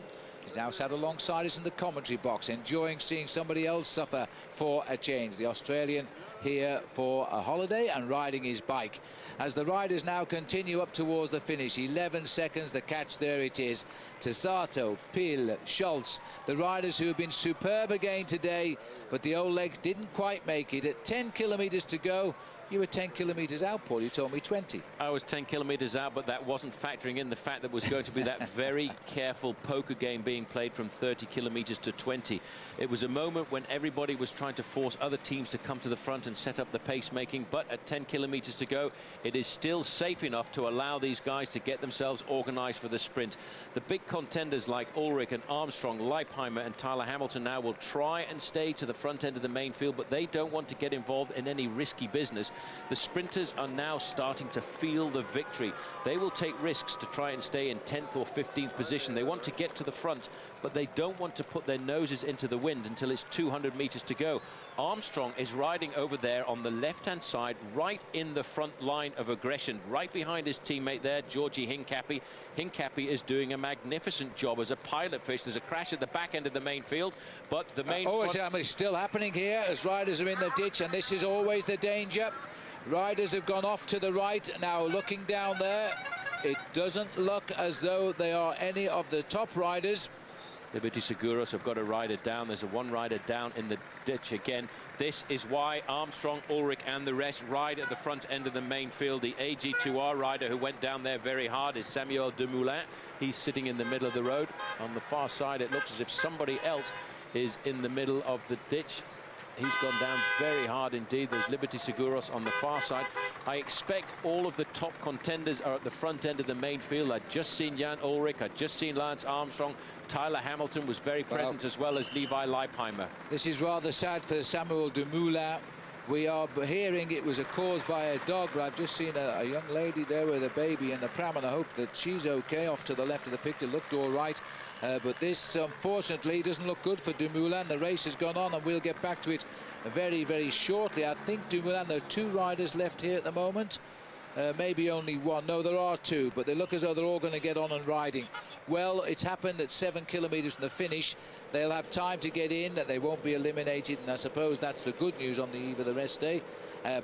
is now sat alongside us in the commentary box, enjoying seeing somebody else suffer for a change. The Australian here for a holiday and riding his bike. As the riders now continue up towards the finish, 11 seconds, the catch, there it is. Tessato, Piel, Schultz, the riders who have been superb again today, but the old legs didn't quite make it. At 10 kilometers to go, you were 10 kilometers out, Paul. You told me 20. I was 10 kilometers out, but that wasn't factoring in the fact that was going to be that very careful poker game being played from 30 kilometers to 20. It was a moment when everybody was trying to force other teams to come to the front and set up the pacemaking, but at 10 kilometers to go, it is still safe enough to allow these guys to get themselves organized for the sprint. The big contenders like Ulrich and Armstrong, Leipheimer and Tyler Hamilton now will try and stay to the front end of the main field, but they don't want to get involved in any risky business. The sprinters are now starting to feel the victory. They will take risks to try and stay in 10th or 15th position. They want to get to the front, but they don't want to put their noses into the wind until it's 200 meters to go. Armstrong is riding over there on the left-hand side, right in the front line of aggression, right behind his teammate there, Georgie Hincapie. Hincapie is doing a magnificent job as a pilot fish. There's a crash at the back end of the main field, but the main it's still happening here as riders are in the ditch, and this is always the danger. Riders have gone off to the right, now looking down there. It doesn't look as though they are any of the top riders. Liberty Seguros have got a rider down. There's a one rider down in the ditch again. This is why Armstrong, Ulrich and the rest ride at the front end of the main field. The AG2R rider who went down there very hard is Samuel Dumoulin. He's sitting in the middle of the road. On the far side, it looks as if somebody else is in the middle of the ditch. He's gone down very hard indeed. There's Liberty Seguros on the far side. I expect all of the top contenders are at the front end of the main field. I'd just seen Jan Ulrich, I'd just seen Lance Armstrong. Tyler Hamilton was very present, as well as Levi Leipheimer. This is rather sad for Samuel Dumoulin. We are hearing it was caused by a dog, but I've just seen a young lady there with a baby in the pram, and I hope that she's okay. Off to the left of the picture, looked all right. But this, unfortunately, doesn't look good for Dumoulin. The race has gone on, and we'll get back to it very, very shortly. I think Dumoulin, there are two riders left here at the moment. Maybe only one. No, there are two, but they look as though they're all going to get on and riding. Well, it's happened at 7 kilometres from the finish. They'll have time to get in, that they won't be eliminated, and I suppose that's the good news on the eve of the rest day.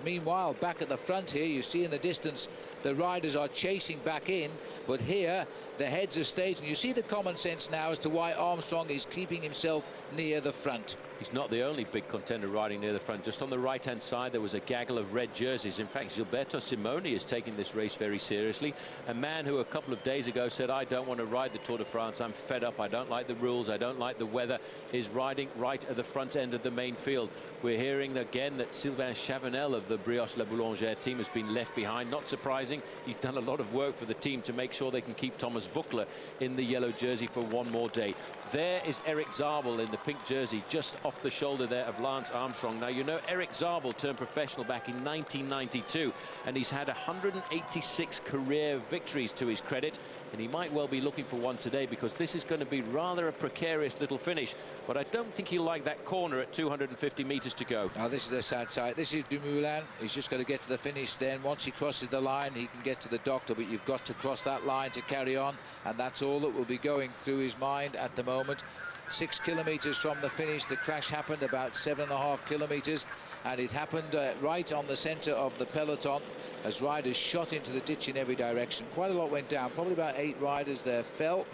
Meanwhile, back at the front here, you see in the distance the riders are chasing back in, but here the heads are stayed, and you see the common sense now as to why Armstrong is keeping himself near the front. He's not the only big contender riding near the front. Just on the right-hand side, there was a gaggle of red jerseys. In fact, Gilberto Simoni is taking this race very seriously. A man who a couple of days ago said, I don't want to ride the Tour de France, I'm fed up, I don't like the rules, I don't like the weather, is riding right at the front end of the main field. We're hearing again that Sylvain Chavanel of the Brioche La Boulangère team has been left behind. Not surprising. He's done a lot of work for the team to make sure they can keep Thomas Buchler in the yellow jersey for one more day. There is Eric Zabel in the pink jersey, just off the shoulder there of Lance Armstrong. Now, you know, Eric Zabel turned professional back in 1992, and he's had 186 career victories to his credit, and he might well be looking for one today, because this is going to be rather a precarious little finish. But I don't think he'll like that corner at 250 metres to go. Now, this is a sad sight. This is Dumoulin. He's just got to get to the finish then. Once he crosses the line, he can get to the doctor, but you've got to cross that line to carry on, and that's all that will be going through his mind at the moment. 6 kilometres from the finish, the crash happened about 7.5 kilometres, and it happened right on the centre of the peloton as riders shot into the ditch in every direction. Quite a lot went down. Probably about 8 riders there fell,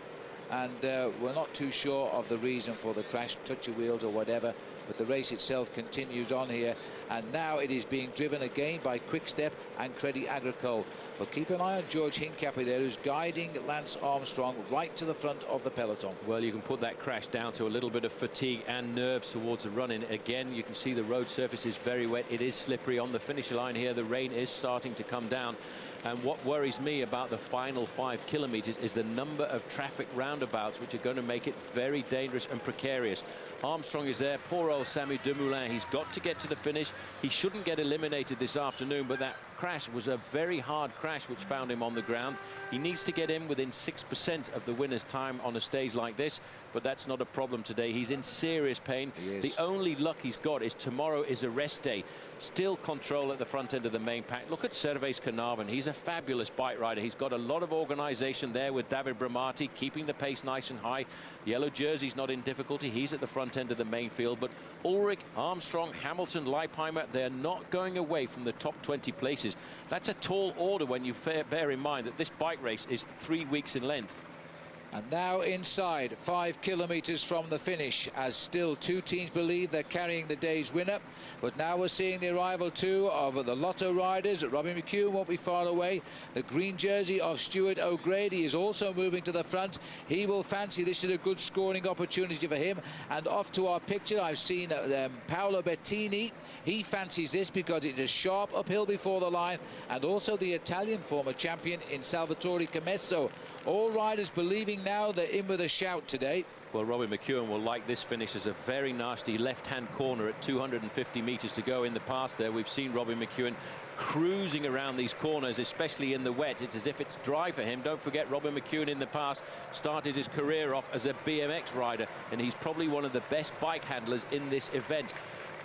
and we're not too sure of the reason for the crash, touch of wheels or whatever, but the race itself continues on here, and now it is being driven again by Quick-Step and Crédit Agricole. But keep an eye on George Hincapie there, who's guiding Lance Armstrong right to the front of the peloton. Well, you can put that crash down to a little bit of fatigue and nerves towards the run-in. Again, you can see the road surface is very wet. It is slippery on the finish line here. The rain is starting to come down. And what worries me about the final 5 kilometres is the number of traffic roundabouts, which are going to make it very dangerous and precarious. Armstrong is there. Poor old Samuel Dumoulin. He's got to get to the finish. He shouldn't get eliminated this afternoon, but that crash was a very hard crash which found him on the ground. He needs to get in within 6% of the winner's time on a stage like this, but that's not a problem today. He's in serious pain. The only luck he's got is tomorrow is a rest day. Still control at the front end of the main pack. Look at Servais Carnarvon. He's a fabulous bike rider. He's got a lot of organisation there with David Bramati, keeping the pace nice and high. The yellow jersey's not in difficulty. He's at the front end of the main field, but Ulrich, Armstrong, Hamilton, Leipheimer, they're not going away from the top 20 places. That's a tall order when you bear in mind that this bike race is 3 weeks in length. And now inside, 5 kilometres from the finish, as still 2 teams believe they're carrying the day's winner. But now we're seeing the arrival too of the Lotto riders. Robbie McHugh won't be far away. The green jersey of Stuart O'Grady is also moving to the front. He will fancy this is a good scoring opportunity for him. And off to our picture, I've seen Paolo Bettini. He fancies this because it's a sharp uphill before the line, and also the Italian former champion in Salvatore Camesso. All riders believing now they're in with a shout today. Well, Robbie McEwen will like this finish as a very nasty left-hand corner at 250 metres to go. In the past there, we've seen Robbie McEwen cruising around these corners, especially in the wet. It's as if it's dry for him. Don't forget, Robbie McEwen in the past started his career off as a BMX rider, and he's probably one of the best bike handlers in this event.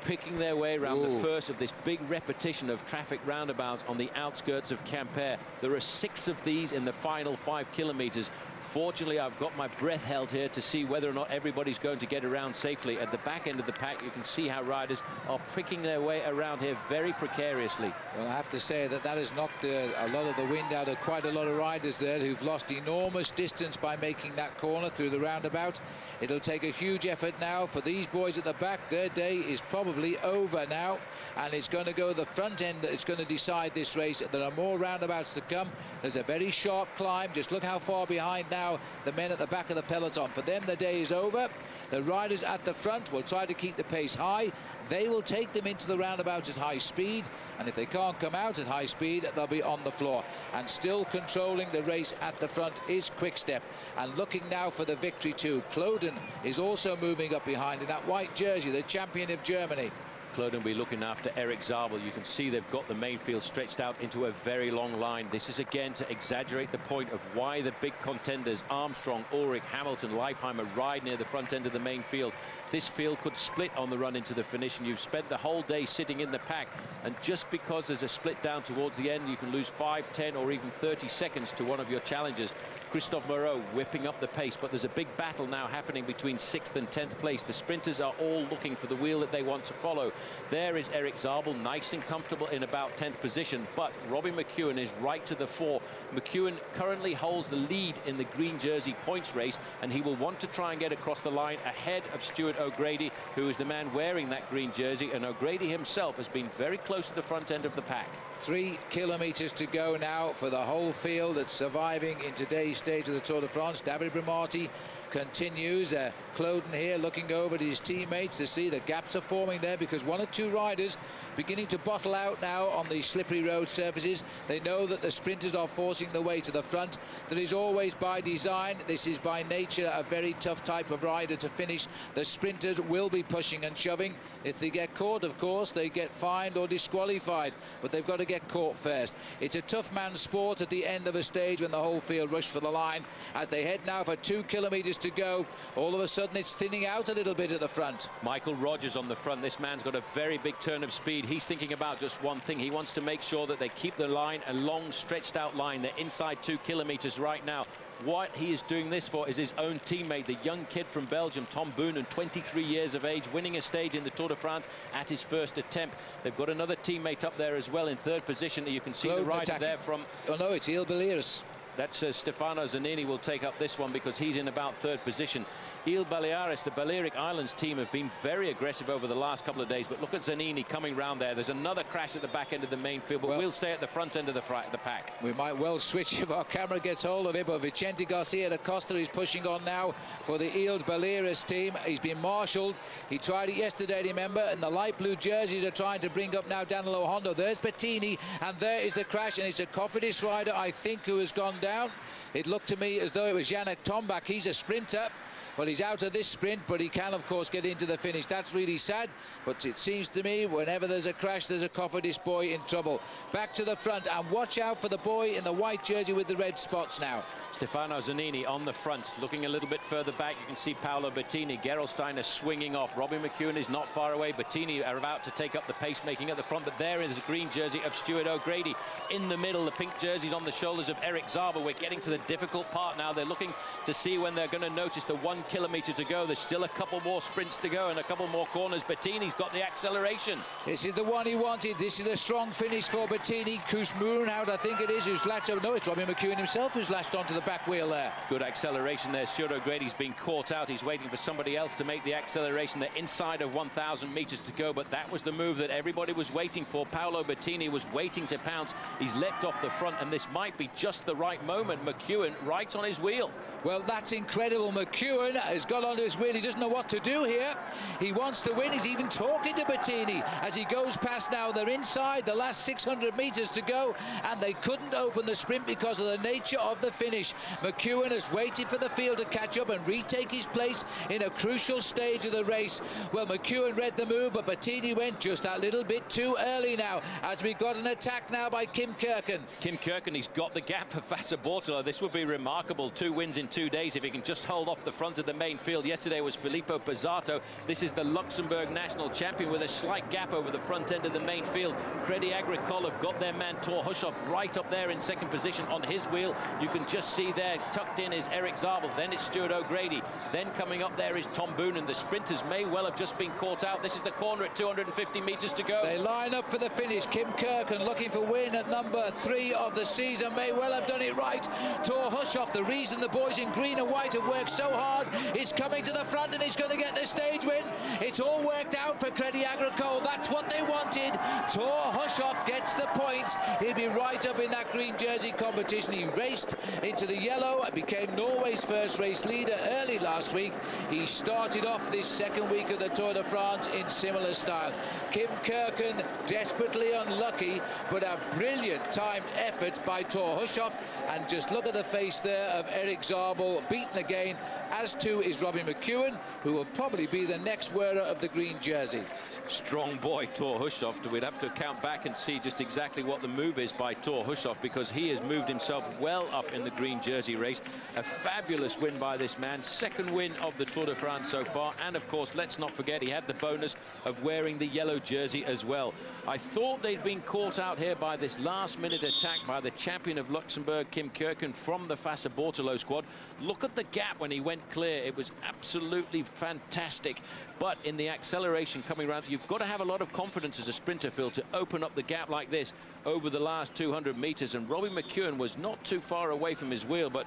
Picking their way around the first of this big repetition of traffic roundabouts on the outskirts of Quimper. There are 6 of these in the final 5 kilometres. Fortunately, I've got my breath held here to see whether or not everybody's going to get around safely. At the back end of the pack, you can see how riders are picking their way around here very precariously. Well, I have to say that has knocked a lot of the wind out of quite a lot of riders there who've lost enormous distance by making that corner through the roundabout. It'll take a huge effort now for these boys at the back. Their day is probably over now, and it's going to go the front end that it's going to decide this race. There are more roundabouts to come. There's a very sharp climb. Just look how far behind now the men at the back of the peloton. For them, the day is over. The riders at the front will try to keep the pace high. They will take them into the roundabouts at high speed, and if they can't come out at high speed, they'll be on the floor. And still controlling the race at the front is Quickstep, and looking now for the victory too. Kloden is also moving up behind in that white jersey, the champion of Germany. Kloden will be looking after Eric Zabel. You can see they've got the main field stretched out into a very long line. This is again to exaggerate the point of why the big contenders, Armstrong, Ulrich, Hamilton, Leipheimer, ride near the front end of the main field. This field could split on the run into the finish, and you've spent the whole day sitting in the pack, and just because there's a split down towards the end, you can lose 5, 10 or even 30 seconds to one of your challengers. Christophe Moreau whipping up the pace, but there's a big battle now happening between 6th and 10th place. The sprinters are all looking for the wheel that they want to follow. There is Eric Zabel, nice and comfortable in about 10th position, but Robbie McEwen is right to the fore. McEwen currently holds the lead in the green jersey points race, and he will want to try and get across the line ahead of Stuart O'Grady, who is the man wearing that green jersey, and O'Grady himself has been very close to the front end of the pack. 3 kilometres to go now for the whole field that's surviving in today's stage of the Tour de France. David Bramati continues. Kloden here looking over at his teammates to see the gaps are forming there, because 1 or 2 riders beginning to bottle out now on the slippery road surfaces. They know that the sprinters are forcing the way to the front. That is always by design. This is by nature a very tough type of rider to finish. The sprinters will be pushing and shoving. If they get caught, of course, they get fined or disqualified, but they've got to get caught first. It's a tough man's sport at the end of a stage when the whole field rush for the line. As they head now for 2 kilometres to go, all of a sudden it's thinning out a little bit at the front. Michael Rogers on the front. This man's got a very big turn of speed. He's thinking about just one thing. He wants to make sure that they keep the line a long, stretched out line. They're inside 2 kilometres right now. What he is doing this for is his own teammate, the young kid from Belgium, Tom Boonen, 23 years of age, winning a stage in the Tour de France at his first attempt. They've got another teammate up there as well in 3rd position. You can see the rider there from... Oh no, it's Il Baleares. That's Stefano Zanini will take up this one because he's in about 3rd position. Il Baleares, the Balearic Islands team, have been very aggressive over the last couple of days, but look at Zanini coming round there. There's another crash at the back end of the main field, but we'll stay at the front end of the pack. We might well switch if our camera gets hold of it, but Vicente Garcia da Costa is pushing on now for the Il Baleares team. He's been marshalled. He tried it yesterday, remember, and the light blue jerseys are trying to bring up now Danilo Hondo. There's Bettini, and there is the crash, and it's a Cofidis rider, I think, who has gone down. It looked to me as though it was Yannick Tombak. He's a sprinter. Well, he's out of this sprint, but he can, of course, get into the finish. That's really sad, but it seems to me whenever there's a crash, there's a Cofidis boy in trouble. Back to the front, and watch out for the boy in the white jersey with the red spots now. Stefano Zanini on the front, looking a little bit further back. You can see Paolo Bettini, Gerolsteiner swinging off. Robbie McEwen is not far away. Bettini are about to take up the pace making at the front, but there is the green jersey of Stuart O'Grady. In the middle, the pink jersey's on the shoulders of Eric Zabel. We're getting to the difficult part now. They're looking to see when they're going to notice the 1 kilometre to go. There's still a couple more sprints to go and a couple more corners. Bettini's got the acceleration. This is the one he wanted. This is a strong finish for Bettini. Koos Moerenhout, I think it is, who's latched up. No, it's Robbie McEwen himself who's latched onto the back wheel there. Good acceleration there. Stuart O'Grady's been caught out. He's waiting for somebody else to make the acceleration. They're inside of 1,000 metres to go, but that was the move that everybody was waiting for. Paolo Bettini was waiting to pounce. He's leapt off the front, and this might be just the right moment. McEwen right on his wheel. Well, that's incredible. McEwen McEwen has got onto his wheel. He doesn't know what to do here. He wants to win. He's even talking to Bettini as he goes past now. They're inside the last 600 metres to go, and they couldn't open the sprint because of the nature of the finish. McEwen has waited for the field to catch up and retake his place in a crucial stage of the race. Well, McEwen read the move, but Bettini went just a little bit too early now, as we got an attack now by Kim Kirken. Kim Kirken, he's got the gap for Fassa-Bortolo. This would be remarkable. 2 wins in 2 days if he can just hold off the front of the main field. Yesterday was Filippo Pozzato. This is the Luxembourg national champion with a slight gap over the front end of the main field. Crédit Agricole have got their man Thor Hushovd right up there in second position on his wheel. You can just see there tucked in is Eric Zabel, then it's Stuart O'Grady, then coming up there is Tom Boonen. The sprinters may well have just been caught out. This is the corner at 250 metres to go. They line up for the finish. Kim Kirken looking for win at number 3 of the season, may well have done it right. Thor Hushovd, the reason the boys in green and white have worked so hard, is coming to the front and he's going to get the stage win. It's all worked out for Crédit Agricole. That's what they wanted. Thor Hushovd gets the points. He'll be right up in that green jersey competition. He raced into the yellow and became Norway's first race leader early last week. He started off this second week of the Tour de France in similar style. Kim Kirken desperately unlucky, but a brilliant timed effort by Thor Hushovd. And just look at the face there of Eric Zabel, beaten again, as too is Robin McEwen, who will probably be the next wearer of the green jersey. Strong boy, Thor Hushovd. We'd have to count back and see just exactly what the move is by Thor Hushovd, because he has moved himself well up in the green jersey race. A fabulous win by this man, second win of the Tour de France so far, and of course, let's not forget, he had the bonus of wearing the yellow jersey as well. I thought they'd been caught out here by this last-minute attack by the champion of Luxembourg, Kim Kirken, from the Fassa-Bortolo squad. Look at the gap when he went clear. It was absolutely fantastic. But in the acceleration coming around, you've got to have a lot of confidence as a sprinter, Phil, to open up the gap like this over the last 200 metres. And Robin McEwen was not too far away from his wheel, but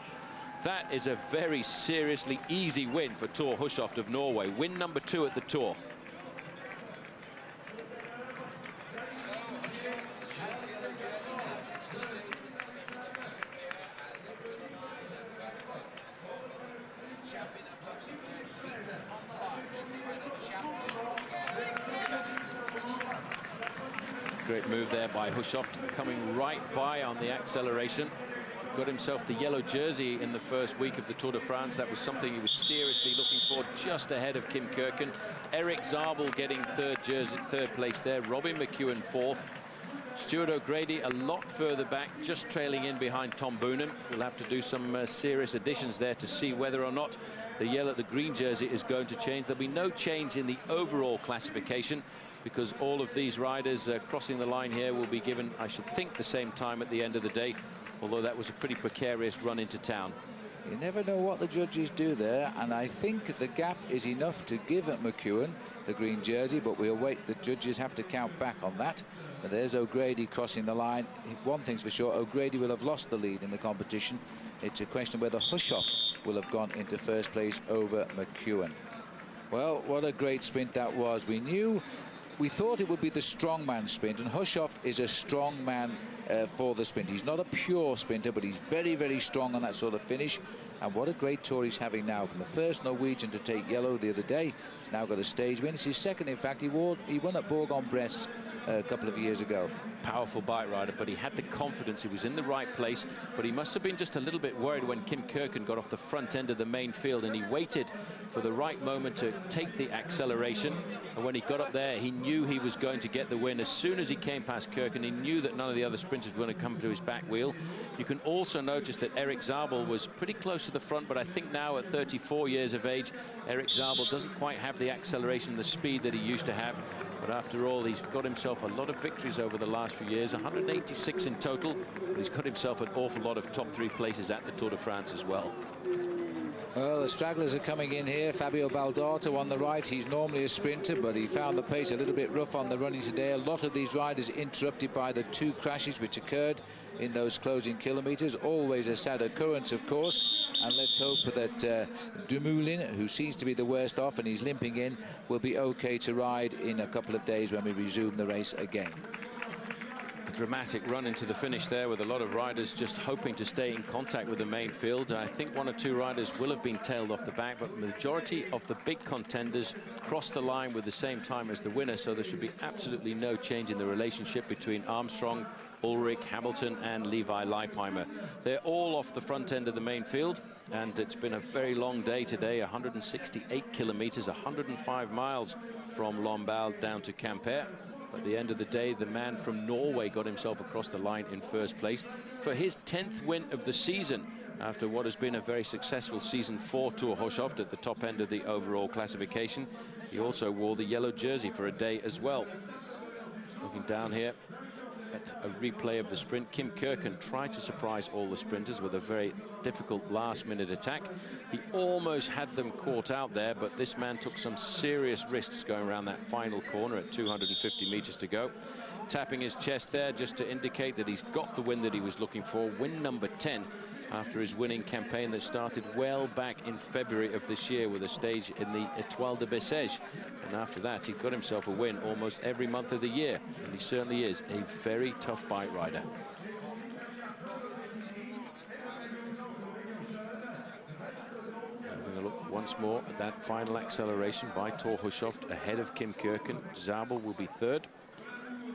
that is a very seriously easy win for Thor Hushovd of Norway. Win number 2 at the Tour. Great move there by Hushovd, coming right by on the acceleration. Got himself the yellow jersey in the first week of the Tour de France. That was something he was seriously looking for, just ahead of Kim Kirken. Eric Zabel getting third place there. Robin McEwen 4th. Stuart O'Grady a lot further back, just trailing in behind Tom Boonen. We'll have to do some serious additions there to see whether or not the green jersey is going to change. There'll be no change in the overall classification, because all of these riders crossing the line here will be given, I should think, the same time at the end of the day, although that was a pretty precarious run into town. You never know what the judges do there, and I think the gap is enough to give McEwen the green jersey, but we'll wait. The judges have to count back on that. And there's O'Grady crossing the line. One thing's for sure, O'Grady will have lost the lead in the competition. It's a question whether Hushovd will have gone into first place over McEwen. Well, what a great sprint that was. We thought it would be the strongman sprint, and Hushovd is a strong man for the sprint. He's not a pure sprinter, but he's very, very strong on that sort of finish. And what a great tour he's having now. From the first Norwegian to take yellow the other day, he's now got a stage win. It's his second, in fact. He won at Bourg-en-Bresse a couple of years ago. Powerful bike rider, but he had the confidence. He was in the right place, but he must have been just a little bit worried when Kim Kirken got off the front end of the main field, and he waited for the right moment to take the acceleration. And when he got up there, he knew he was going to get the win. As soon as he came past Kirken, he knew that none of the other sprinters were going to come to his back wheel. You can also notice that Eric Zabel was pretty close to the front, but I think now at 34 years of age, Eric Zabel doesn't quite have the acceleration, the speed that he used to have. But after all, he's got himself a lot of victories over the last few years, 186 in total, but he's got himself an awful lot of top 3 places at the Tour de France as well. Well, the stragglers are coming in here. Fabio Baldato on the right. He's normally a sprinter, but he found the pace a little bit rough on the running today. A lot of these riders interrupted by the 2 crashes which occurred in those closing kilometres. Always a sad occurrence, of course. And let's hope that Dumoulin, who seems to be the worst off and he's limping in, will be okay to ride in a couple of days when we resume the race again. dramatic run into the finish there, with a lot of riders just hoping to stay in contact with the main field. I think one or two riders will have been tailed off the back, but the majority of the big contenders crossed the line with the same time as the winner, so there should be absolutely no change in the relationship between Armstrong, Ulrich, Hamilton and Levi Leipheimer. They're all off the front end of the main field, and it's been a very long day today. 168 kilometers, 105 miles from Lamballe down to Quimper. At the end of the day, the man from Norway got himself across the line in first place for his 10th win of the season, after what has been a very successful season for Tour Hushovd at the top end of the overall classification. He also wore the yellow jersey for a day as well. Looking down here at a replay of the sprint, Kim Kirken tried to surprise all the sprinters with a very difficult last-minute attack. He almost had them caught out there, but this man took some serious risks going around that final corner at 250 meters to go. Tapping his chest there just to indicate that he's got the win that he was looking for, win number 10, after his winning campaign that started well back in February of this year with a stage in the Étoile de Bessèges. And after that, he got himself a win almost every month of the year. And he certainly is a very tough bike rider. Having a look once more at that final acceleration by Tour Hushovd ahead of Kim Kirken. Zabel will be third.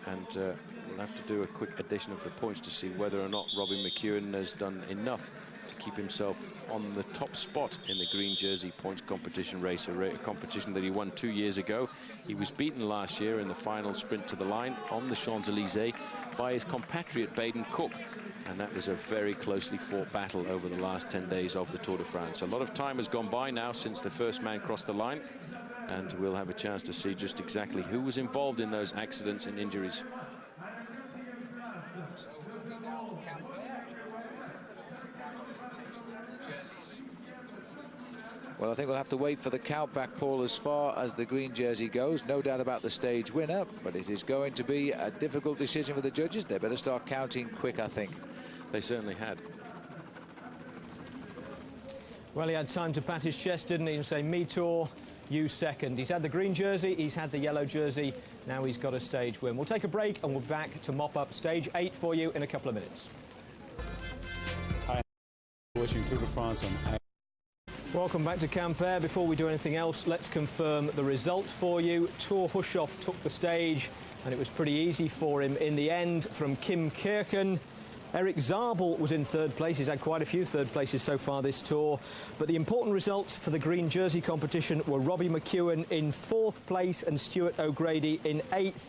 And we'll have to do a quick addition of the points to see whether or not Robbie McEwen has done enough to keep himself on the top spot in the green jersey points competition race, a competition that he won 2 years ago. He was beaten last year in the final sprint to the line on the Champs-Élysées by his compatriot Baden Cook, and that was a very closely fought battle over the last 10 days of the Tour de France. A lot of time has gone by now since the first man crossed the line, and we'll have a chance to see just exactly who was involved in those accidents and injuries. Well, I think we'll have to wait for the count back, Paul, as far as the green jersey goes. No doubt about the stage winner, but it is going to be a difficult decision for the judges. They better start counting quick, I think. They certainly had. Well, he had time to pat his chest, didn't he, and say, me Tour, you second. He's had the green jersey, he's had the yellow jersey, now he's got a stage win. We'll take a break and we'll be back to mop up stage 8 for you in a couple of minutes. Hi, watching Tour de France on. Welcome back to Quimper. Before we do anything else, let's confirm the result for you. Tour Hushovd took the stage, and it was pretty easy for him in the end from Kim Kirken. Erik Zabel was in third place. He's had quite a few third places so far this tour. But the important results for the green jersey competition were Robbie McEwen in 4th place and Stuart O'Grady in 8th.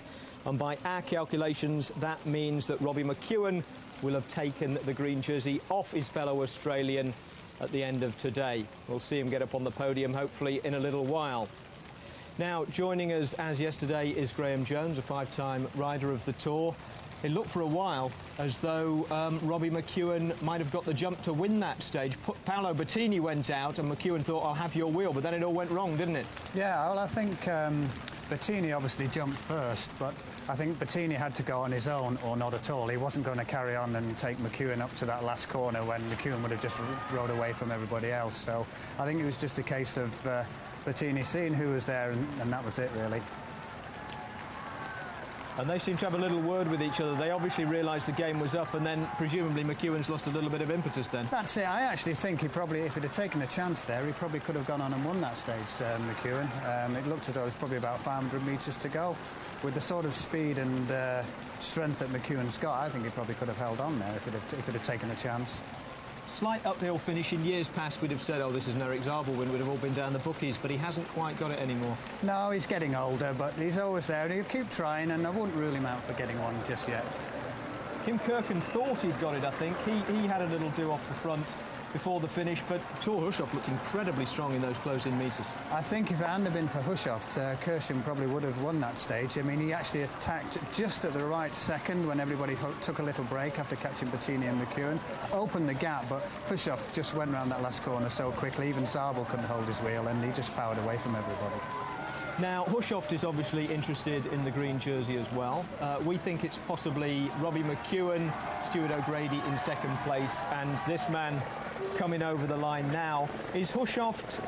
And by our calculations, that means that Robbie McEwen will have taken the green jersey off his fellow Australian at the end of today. We'll see him get up on the podium, hopefully, in a little while. Now, joining us as yesterday is Graham Jones, a 5-time rider of the Tour. It looked for a while as though Robbie McEwen might have got the jump to win that stage. Paolo Bettini went out and McEwen thought, I'll have your wheel, but then it all went wrong, didn't it? Yeah, well, I think Bettini obviously jumped first, but I think Bettini had to go on his own or not at all. He wasn't going to carry on and take McEwen up to that last corner when McEwen would have just rode away from everybody else. So I think it was just a case of Bettini seeing who was there, and that was it, really. And they seem to have a little word with each other. They obviously realised the game was up, and then presumably McEwen's lost a little bit of impetus then. That's it. I actually think he probably, if he'd have taken a chance there, he probably could have gone on and won that stage, McEwen. It looked as though it was probably about 500 metres to go. With the sort of speed and strength that McEwen's got, I think he probably could have held on there if it had taken a chance. Slight uphill finish. In years past, we'd have said, oh, this is an Erik Zabel win. We'd have all been down the bookies, but he hasn't quite got it anymore. No, he's getting older, but he's always there, and he'll keep trying, and I wouldn't rule him out for getting one just yet. Kim Kirken thought he'd got it, I think. He had a little do off the front before the finish, but Tour Hushovd looked incredibly strong in those closing metres. I think if it hadn't been for Hushovd, Kirchen probably would have won that stage. I mean, he actually attacked just at the right second when everybody took a little break after catching Bettini and McEwen. Opened the gap, but Hushovd just went around that last corner so quickly, even Zabel couldn't hold his wheel, and he just powered away from everybody. Now, Hushoft is obviously interested in the green jersey as well. We think it's possibly Robbie McEwen, Stuart O'Grady in second place, and this man coming over the line now. Is Hushoft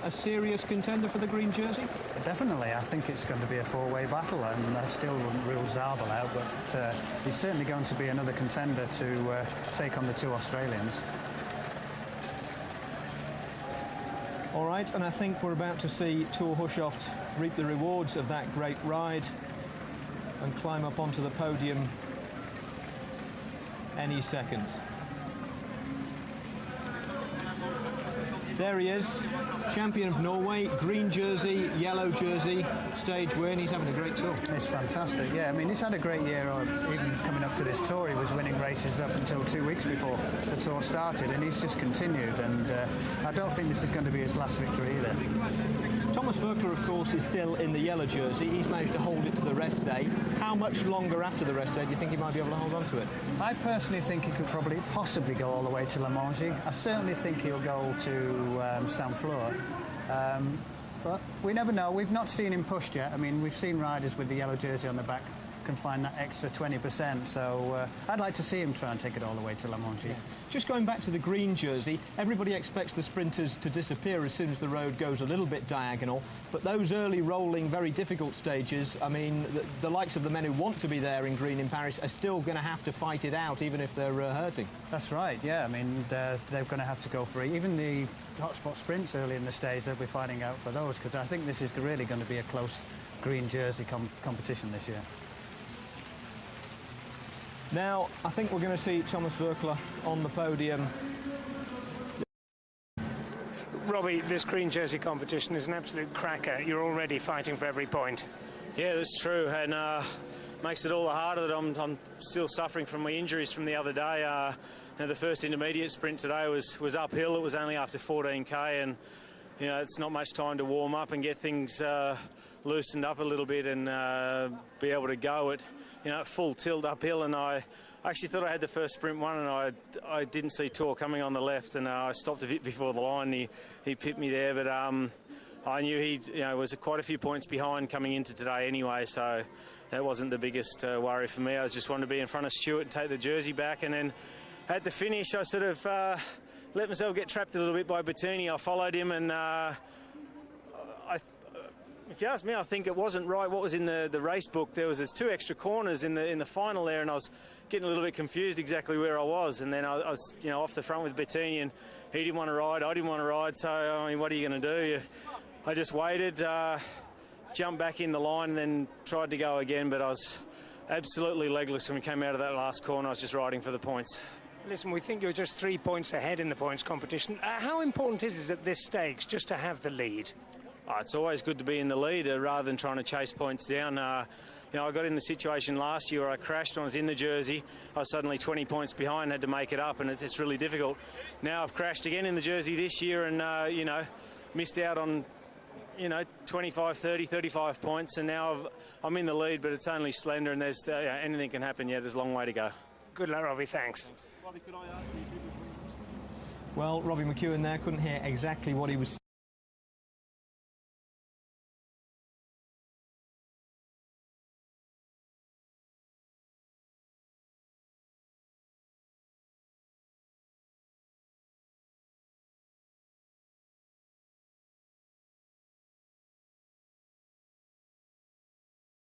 a serious contender for the green jersey? Definitely. I think it's going to be a four-way battle, and I still wouldn't rule Zabel out, but he's certainly going to be another contender to take on the two Australians. All right, and I think we're about to see Thor Hushoft reap the rewards of that great ride and climb up onto the podium any second. There he is, champion of Norway, green jersey, yellow jersey, stage win. He's having a great tour. It's fantastic, yeah. I mean, he's had a great year, even coming up to this tour. He was winning races up until 2 weeks before the tour started, and he's just continued, and I don't think this is going to be his last victory either. Thomas Verkler, of course, is still in the yellow jersey. He's managed to hold it to the rest day. How much longer after the rest day do you think he might be able to hold on to it? I personally think he could possibly go all the way to Mongie. I certainly think he'll go to Saint-Flour. But we never know. We've not seen him pushed yet. I mean, we've seen riders with the yellow jersey on the back can find that extra 20%, so I'd like to see him try and take it all the way to Mongie. Yeah. Just going back to the green jersey, everybody expects the sprinters to disappear as soon as the road goes a little bit diagonal, but those early rolling, very difficult stages, I mean, the likes of the men who want to be there in green in Paris are still going to have to fight it out, even if they're hurting. That's right, yeah. I mean, they're going to have to go for it. Even the hotspot sprints early in the stage, they'll be fighting out for those, because I think this is really going to be a close green jersey competition this year. Now, I think we're going to see Thomas Verkler on the podium. Robbie, this green jersey competition is an absolute cracker. You're already fighting for every point. Yeah, that's true, and makes it all the harder that I'm still suffering from my injuries from the other day. The first intermediate sprint today was uphill. It was only after 14k, and it's not much time to warm up and get things loosened up a little bit and be able to go at full tilt uphill. And I actually thought I had the first sprint won, and I didn't see Thor coming on the left, and I stopped a bit before the line. He pipped me there, but I knew he was quite a few points behind coming into today anyway, so that wasn't the biggest worry for me. I just wanted to be in front of Stuart and take the jersey back, and then at the finish I sort of let myself get trapped a little bit by Bettini. I followed him, and if you ask me, I think it wasn't right what was in the race book. There's 2 extra corners in the final there, and I was getting a little bit confused exactly where I was. And then I was off the front with Bettini, and he didn't want to ride, I didn't want to ride. So I mean, what are you going to do? I just waited, jumped back in the line, and then tried to go again. But I was absolutely legless when we came out of that last corner. I was just riding for the points. Listen, we think you're just 3 points ahead in the points competition. How important is it at this stage just to have the lead? It's always good to be in the lead rather than trying to chase points down. I got in the situation last year where I crashed when I was in the jersey. I was suddenly 20 points behind, had to make it up, and it's really difficult. Now I've crashed again in the jersey this year and, missed out on, 25, 30, 35 points, and now I'm in the lead, but it's only slender, and there's anything can happen yet. There's a long way to go. Good luck, Robbie. Thanks. Robbie, could I ask you? Well, Robbie McEwen there couldn't hear exactly what he was saying.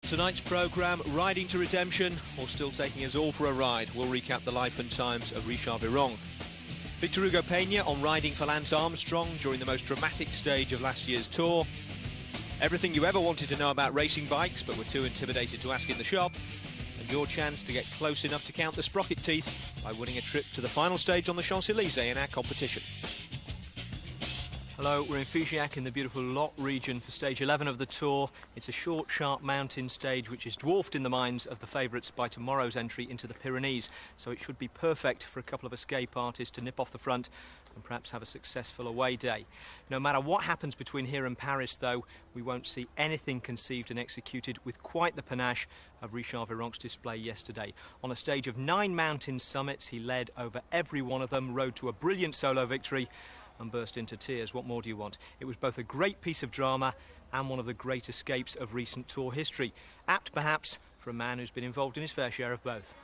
Tonight's programme, Riding to Redemption, or Still Taking Us All for a Ride. We'll recap the life and times of Richard Viron. Victor Hugo Peña on riding for Lance Armstrong during the most dramatic stage of last year's tour. Everything you ever wanted to know about racing bikes but were too intimidated to ask in the shop. And your chance to get close enough to count the sprocket teeth by winning a trip to the final stage on the Champs-Élysées in our competition. Hello, we're in Figeac in the beautiful Lot region for stage 11 of the Tour. It's a short, sharp mountain stage which is dwarfed in the minds of the favourites by tomorrow's entry into the Pyrenees. So it should be perfect for a couple of escape artists to nip off the front and perhaps have a successful away day. No matter what happens between here and Paris, though, we won't see anything conceived and executed with quite the panache of Richard Viron's display yesterday. On a stage of 9 mountain summits, he led over every one of them, rode to a brilliant solo victory, and burst into tears. What more do you want? It was both a great piece of drama and one of the great escapes of recent Tour history. Apt, perhaps, for a man who's been involved in his fair share of both.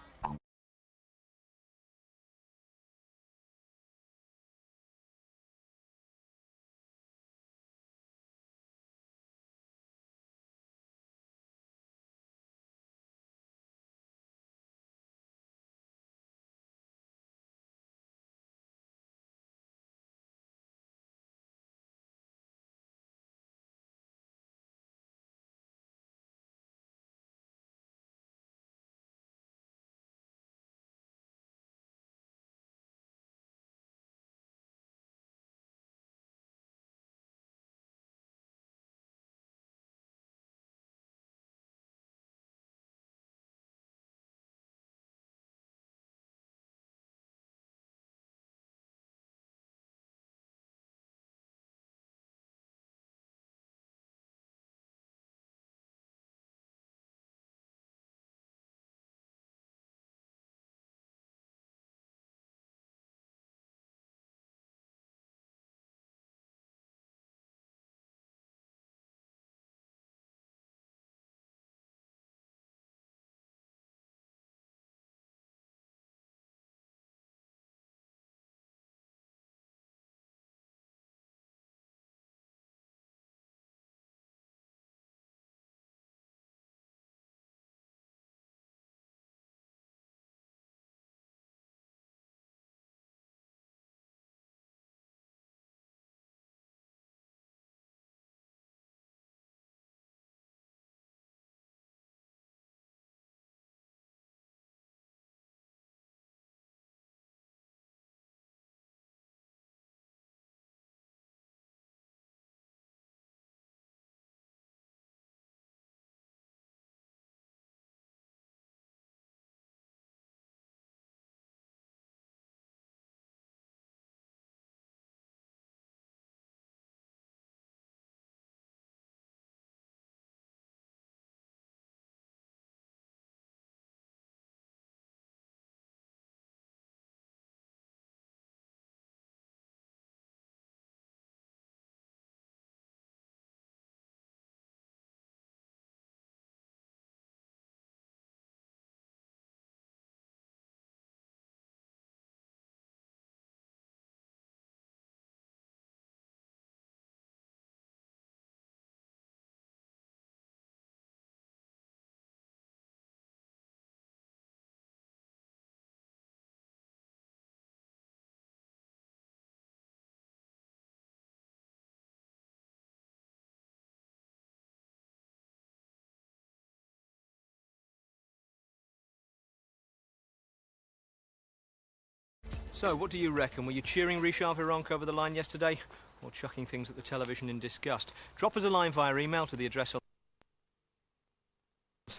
So, what do you reckon? Were you cheering Richard Virenque over the line yesterday, or chucking things at the television in disgust? Drop us a line via email to the address of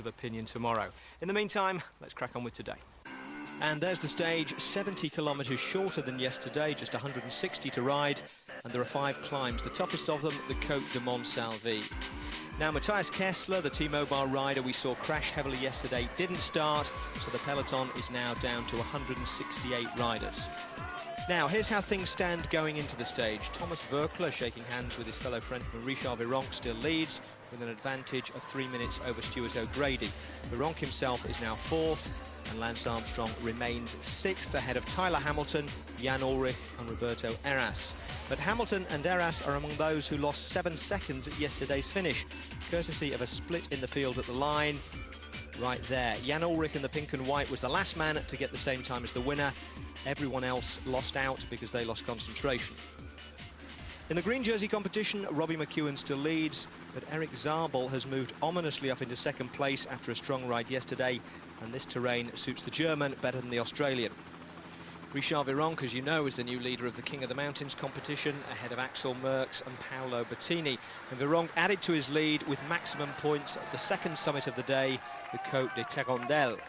opinion tomorrow. In the meantime, let's crack on with today. And there's the stage, 70 kilometres shorter than yesterday, just 160 to ride, and there are 5 climbs, the toughest of them, the Côte de Montsalvi. Now, Matthias Kessler, the T-Mobile rider we saw crash heavily yesterday, didn't start, so the peloton is now down to 168 riders. Now, here's how things stand going into the stage. Thomas Voeckler, shaking hands with his fellow Frenchman Richard Virenque, still leads with an advantage of 3 minutes over Stuart O'Grady. Virenque himself is now 4th, and Lance Armstrong remains 6th ahead of Tyler Hamilton, Jan Ullrich and Roberto Arras. But Hamilton and Arras are among those who lost 7 seconds at yesterday's finish, courtesy of a split in the field at the line. Right there, Jan Ullrich in the pink and white was the last man to get the same time as the winner. Everyone else lost out because they lost concentration. In the green jersey competition, Robbie McEwen still leads, but Eric Zabel has moved ominously up into 2nd place after a strong ride yesterday, and this terrain suits the German better than the Australian. Richard Virenque, as you know, is the new leader of the King of the Mountains competition, ahead of Axel Merckx and Paolo Bettini. And Virenque added to his lead with maximum points at the 2nd summit of the day, the Côte de Terondelle.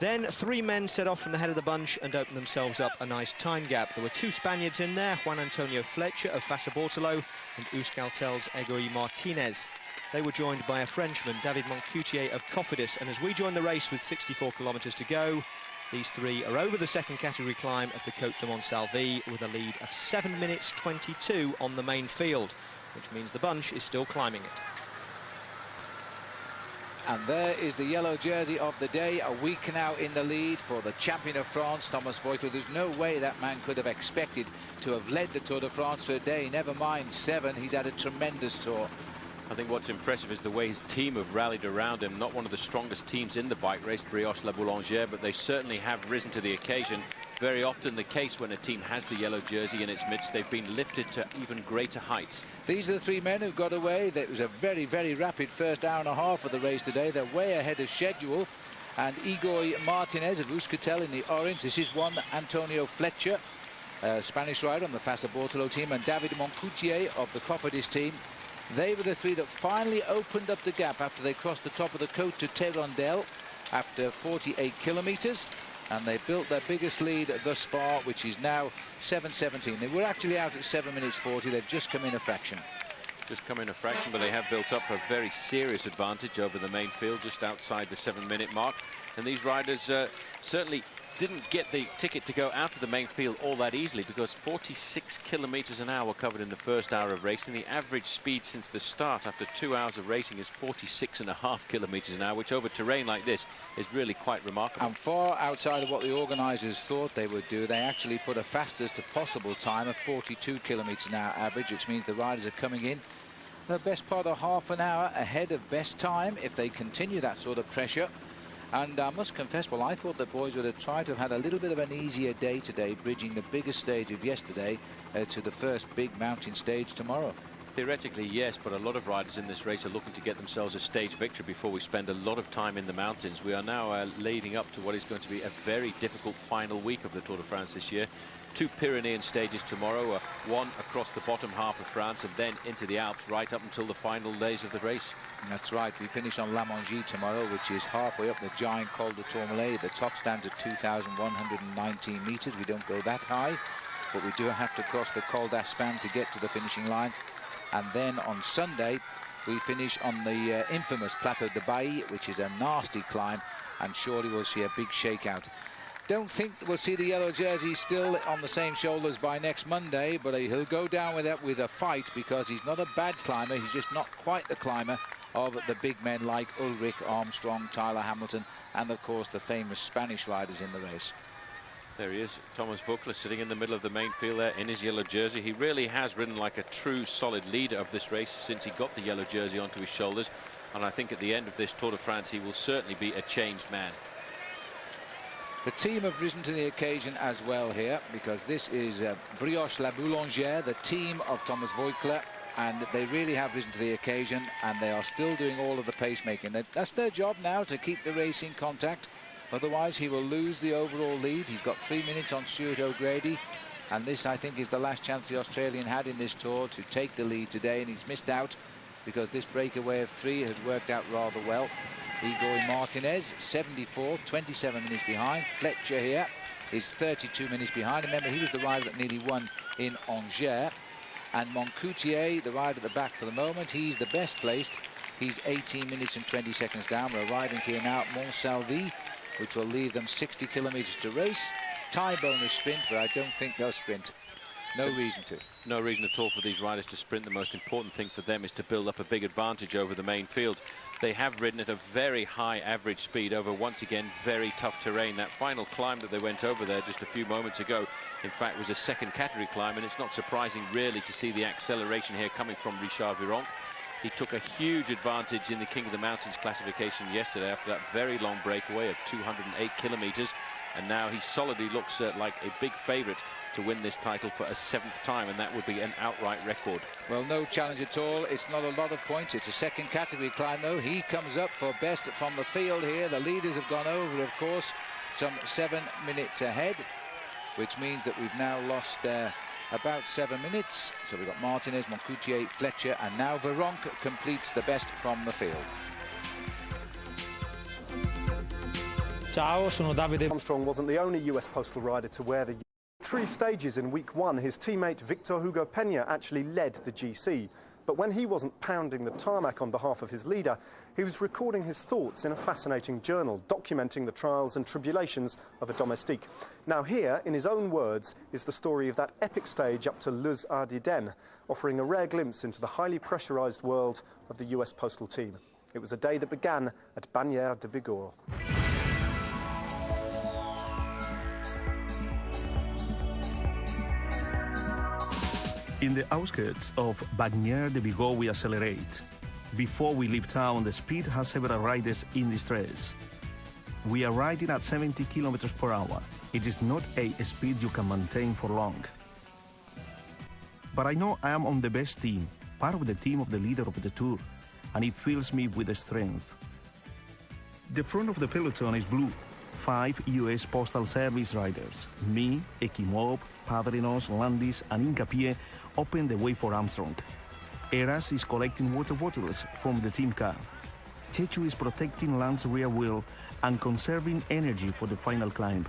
Then 3 men set off from the head of the bunch and opened themselves up a nice time gap. There were 2 Spaniards in there, Juan Antonio Fletcher of Fassa Bortolo and Euskaltel's Egoy Martinez. They were joined by a Frenchman, David Moncoutier of Cofidis, and as we join the race with 64 kilometres to go, These three are over the second category climb of the Côte de Montsalvi with a lead of 7 minutes 22 on the main field, which means the bunch is still climbing it. And there is the yellow jersey of the day, a week now in the lead for the champion of France, Thomas Voigtländer. There's no way that man could have expected to have led the Tour de France for a day, never mind 7. He's had a tremendous tour. I think what's impressive is the way his team have rallied around him. Not one of the strongest teams in the bike race, Brioche La Boulangère, but they certainly have risen to the occasion. Very often the case when a team has the yellow jersey in its midst, they've been lifted to even greater heights. These are the 3 men who got away. It was a very, very rapid first hour and a half of the race today. They're way ahead of schedule. And Igor Martinez of Euskaltel in the orange. This is one Antonio Fletcher, Spanish rider on the Fassa Bortolo team, and David Moncoutier of the Cofidis team. They were the 3 that finally opened up the gap after they crossed the top of the Côte de Terrandelle after 48 kilometres. And they built their biggest lead thus far, which is now 7:17. They were actually out at 7 minutes 40. They've just come in a fraction. Just come in a fraction, but they have built up a very serious advantage over the main field, just outside the 7-minute mark. And these riders certainly didn't get the ticket to go out of the main field all that easily, because 46 kilometers an hour covered in the first hour of racing. The average speed since the start after 2 hours of racing is 46.5 kilometers an hour, which over terrain like this is really quite remarkable. And far outside of what the organisers thought they would do. They actually put a fastest possible time of 42 kilometers an hour average, which means the riders are coming in the best part of half an hour ahead of best time if they continue that sort of pressure. And I must confess, well, I thought the boys would have tried to have had a little bit of an easier day today, bridging the biggest stage of yesterday to the first big mountain stage tomorrow. Theoretically, yes, but a lot of riders in this race are looking to get themselves a stage victory before we spend a lot of time in the mountains. We are now leading up to what is going to be a very difficult final week of the Tour de France this year. 2 Pyrenean stages tomorrow, one across the bottom half of France and then into the Alps right up until the final days of the race. That's right. We finish on La Mongie tomorrow, which is halfway up the giant Col de Tourmalet. The top stands at 2,119 metres. We don't go that high, but we do have to cross the Col d'Aspin to get to the finishing line. And then on Sunday, we finish on the infamous Plateau de Beille, which is a nasty climb, and surely we'll see a big shakeout. Don't think we'll see the yellow jersey still on the same shoulders by next Monday, but he'll go down with a fight, because he's not a bad climber. He's just not quite the climber of the big men like Ulrich, Armstrong, Tyler Hamilton, and of course the famous Spanish riders in the race. There he is, Thomas Voigtländer, sitting in the middle of the main field there in his yellow jersey. He really has ridden like a true solid leader of this race since he got the yellow jersey onto his shoulders, and I think at the end of this Tour de France he will certainly be a changed man. The team have risen to the occasion as well here, because this is Brioche La Boulangère, the team of Thomas Voigtländer, and they really have risen to the occasion, and they are still doing all of the pacemaking. That's their job now, to keep the race in contact. Otherwise, he will lose the overall lead. He's got 3 minutes on Stuart O'Grady, and this, I think, is the last chance the Australian had in this tour to take the lead today, and he's missed out because this breakaway of 3 has worked out rather well. Igor Martinez, 74th, 27 minutes behind. Fletcher here is 32 minutes behind. Remember, he was the rider that nearly won in Angers. And Moncoutier, the rider at the back for the moment, he's the best placed. He's 18 minutes and 20 seconds down. We're arriving here now at Montsalvi, which will leave them 60 kilometres to race. Tie bonus sprint, but I don't think they'll sprint. No reason to. No reason at all for these riders to sprint. The most important thing for them is to build up a big advantage over the main field. They have ridden at a very high average speed over, once again, very tough terrain. That final climb that they went over there just a few moments ago, in fact, was a second category climb, and it's not surprising really to see the acceleration here coming from Richard Virenque. He took a huge advantage in the King of the Mountains classification yesterday after that very long breakaway of 208 kilometres, and now he solidly looks like a big favourite to win this title for a 7th time, and that would be an outright record. Well, no challenge at all. It's not a lot of points. It's a second category climb, though. He comes up for best from the field here. The leaders have gone over, of course, some 7 minutes ahead, which means that we've now lost about 7 minutes. So we've got Martinez, Moncoutier, Fletcher, and now Virenque completes the best from the field. Ciao, sono Davide. Armstrong wasn't the only US postal rider to wear the 3 stages in week 1. His teammate Victor Hugo Peña actually led the GC. But when he wasn't pounding the tarmac on behalf of his leader, he was recording his thoughts in a fascinating journal, documenting the trials and tribulations of a domestique. Now here, in his own words, is the story of that epic stage up to Les Ardennes, offering a rare glimpse into the highly pressurised world of the US postal team. It was a day that began at Bagnères de Bigorre. In the outskirts of Bagnères de Bigorre we accelerate. Before we leave town, the speed has several riders in distress. We are riding at 70 kilometers per hour. It is not a speed you can maintain for long. But I know I am on the best team, part of the team of the leader of the Tour, and it fills me with strength. The front of the peloton is blue. 5 US Postal Service riders, me, Equimob, Padrinos, Landis, and Incapié, open the way for Armstrong. Arras is collecting water bottles from the team car. Chechu is protecting Lance's rear wheel and conserving energy for the final climb.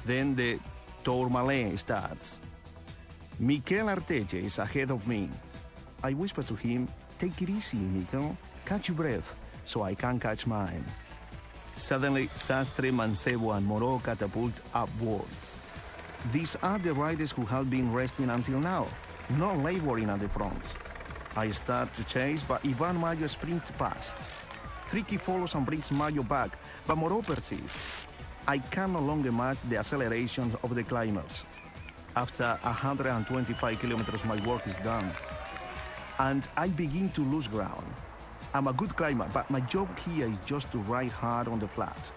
Then the Tourmalet starts. Mikel Arteche is ahead of me. I whisper to him, "Take it easy, Mikel. Catch your breath, so I can catch mine." Suddenly, Sastre, Mancebo, and Moreau catapult upwards. These are the riders who have been resting until now, not laboring at the front. I start to chase, but Ivan Mayo sprints past. Tricky follows and brings Mayo back, but Moreau persists. I can no longer match the acceleration of the climbers. After 125 kilometers, my work is done. And I begin to lose ground. I'm a good climber, but my job here is just to ride hard on the flat.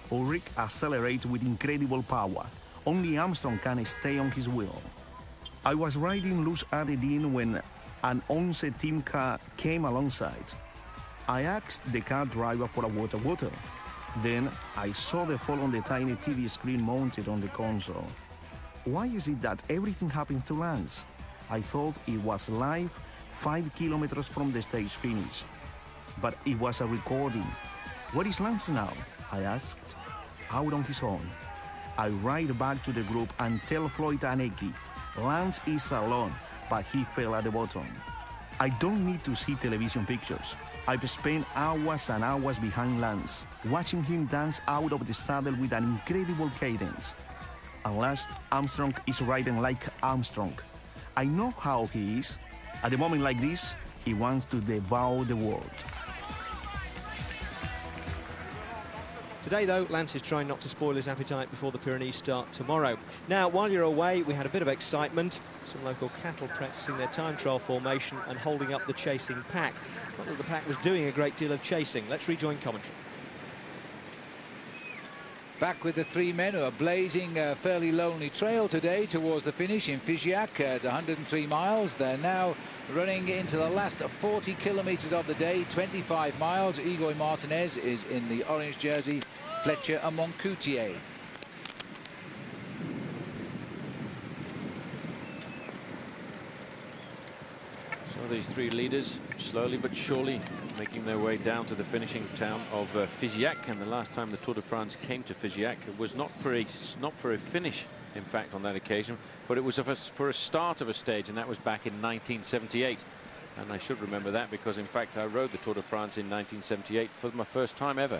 Ulrich accelerates with incredible power. Only Armstrong can stay on his wheel. I was riding Les Ardennes when an Once team car came alongside. I asked the car driver for a water bottle. Then I saw the fall on the tiny TV screen mounted on the console. Why is it that everything happened to Lance? I thought it was live 5 kilometers from the stage finish. But it was a recording. Where is Lance now? I asked. Out on his own. I ride back to the group and tell Floyd and Eki, Lance is alone, but he fell at the bottom. I don't need to see television pictures. I've spent hours and hours behind Lance, watching him dance out of the saddle with an incredible cadence. At last, Armstrong is riding like Armstrong. I know how he is. At a moment like this, he wants to devour the world. Today, though, Lance is trying not to spoil his appetite before the Pyrenees start tomorrow. Now, while you're away, we had a bit of excitement. Some local cattle practicing their time trial formation and holding up the chasing pack. Not that the pack was doing a great deal of chasing. Let's rejoin commentary. Back with the 3 men who are blazing a fairly lonely trail today towards the finish in Figeac at 103 miles. They're now running into the last 40 kilometres of the day, 25 miles. Igor Martinez is in the orange jersey, Fletcher and Moncoutier. So these 3 leaders slowly but surely making their way down to the finishing town of Figeac. And the last time the Tour de France came to Figeac, it was not for a finish, in fact, on that occasion, but it was for a start of a stage, and that was back in 1978. And I should remember that because, in fact, I rode the Tour de France in 1978 for my first time ever.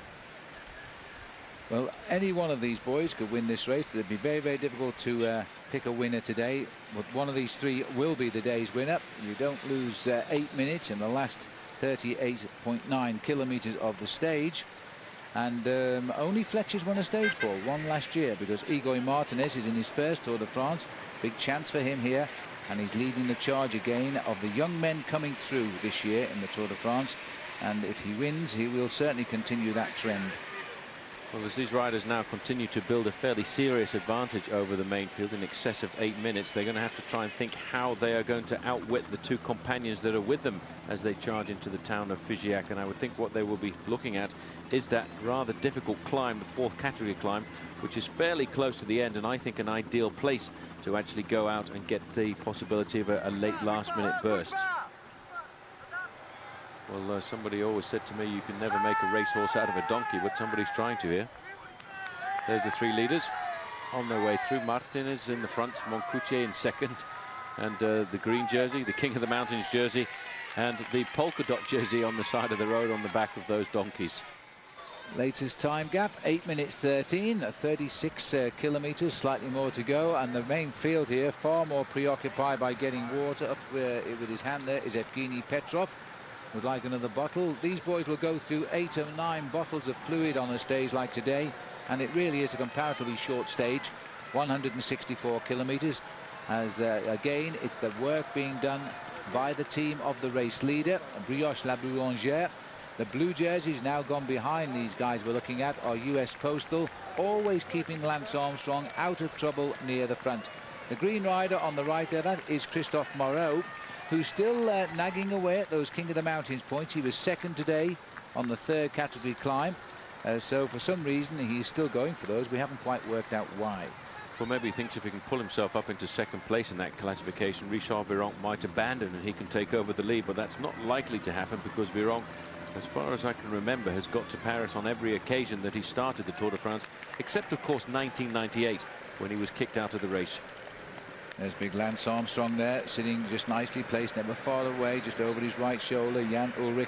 Well, any one of these boys could win this race. It'd be very, very difficult to pick a winner today, but one of these 3 will be the day's winner. You don't lose 8 minutes in the last 38.9 kilometres of the stage. And only Fletcher's won a stage ball, one last year, because Igor Martinez is in his first Tour de France. Big chance for him here, and he's leading the charge again of the young men coming through this year in the Tour de France. And if he wins, he will certainly continue that trend. Well, as these riders now continue to build a fairly serious advantage over the main field in excess of 8 minutes, they're going to have to try and think how they are going to outwit the 2 companions that are with them as they charge into the town of Figeac. And I would think what they will be looking at is that rather difficult climb, the 4th category climb, which is fairly close to the end, and I think an ideal place to actually go out and get the possibility of a late last-minute burst. Well, somebody always said to me, you can never make a racehorse out of a donkey, but somebody's trying to here. There's the 3 leaders on their way through. Martinez in the front, Moncoutier in second, and the green jersey, the King of the Mountains jersey, and the polka dot jersey on the side of the road on the back of those donkeys. Latest time gap, 8 minutes 13, 36 kilometres, slightly more to go, and the main field here far more preoccupied by getting water up with his hand. There is Evgeny Petrov, would like another bottle. These boys will go through 8 or 9 bottles of fluid on a stage like today, and it really is a comparatively short stage, 164 kilometres, as again it's the work being done by the team of the race leader, Brioche La Boulangère. The blue jerseys now gone behind. These guys we're looking at are US Postal, always keeping Lance Armstrong out of trouble near the front. The green rider on the right there, that is Christophe Moreau, who's still nagging away at those King of the Mountains points. He was second today on the 3rd category climb, so for some reason he's still going for those. We haven't quite worked out why. Well, maybe he thinks if he can pull himself up into 2nd place in that classification, Richard Virenque might abandon and he can take over the lead, but that's not likely to happen because Virenque, as far as I can remember, has got to Paris on every occasion that he started the Tour de France, except of course 1998 when he was kicked out of the race. There's big Lance Armstrong there, sitting just nicely placed, never far away, just over his right shoulder. Jan Ullrich.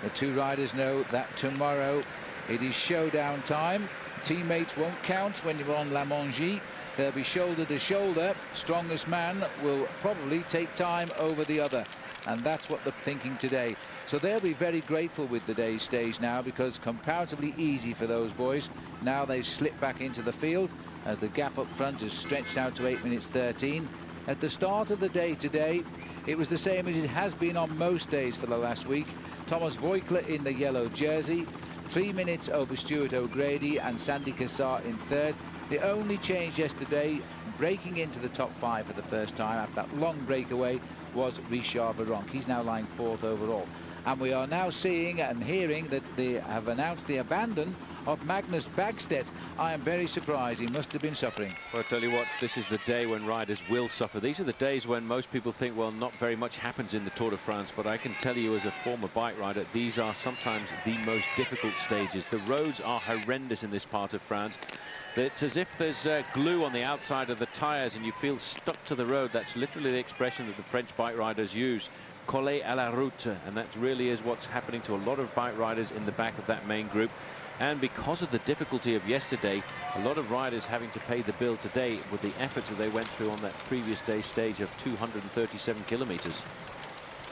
The two riders know that tomorrow it is showdown time. Teammates won't count when you're on La Mongie. They'll be shoulder to shoulder. Strongest man will probably take time over the other, and that's what they're thinking today. So they'll be very grateful with the day's stage now, because comparatively easy for those boys. Now they've slipped back into the field as the gap up front is stretched out to 8 minutes 13. At the start of the day today, it was the same as it has been on most days for the last week. Thomas Voigtler in the yellow jersey, 3 minutes over Stuart O'Grady and Sandy Cassar in 3rd. The only change yesterday, breaking into the top 5 for the first time after that long breakaway, was Richard Virenque. He's now lying 4th overall. And we are now seeing and hearing that they have announced the abandon of Magnus Bagstedt. I am very surprised. He must have been suffering. Well, I tell you what, this is the day when riders will suffer. These are the days when most people think, well, not very much happens in the Tour de France, but I can tell you as a former bike rider, these are sometimes the most difficult stages. The roads are horrendous in this part of France. It's as if there's glue on the outside of the tyres and you feel stuck to the road. That's literally the expression that the French bike riders use. Collé à la route, and that really is what's happening to a lot of bike riders in the back of that main group. And because of the difficulty of yesterday, a lot of riders having to pay the bill today with the efforts that they went through on that previous day's stage of 237 kilometres.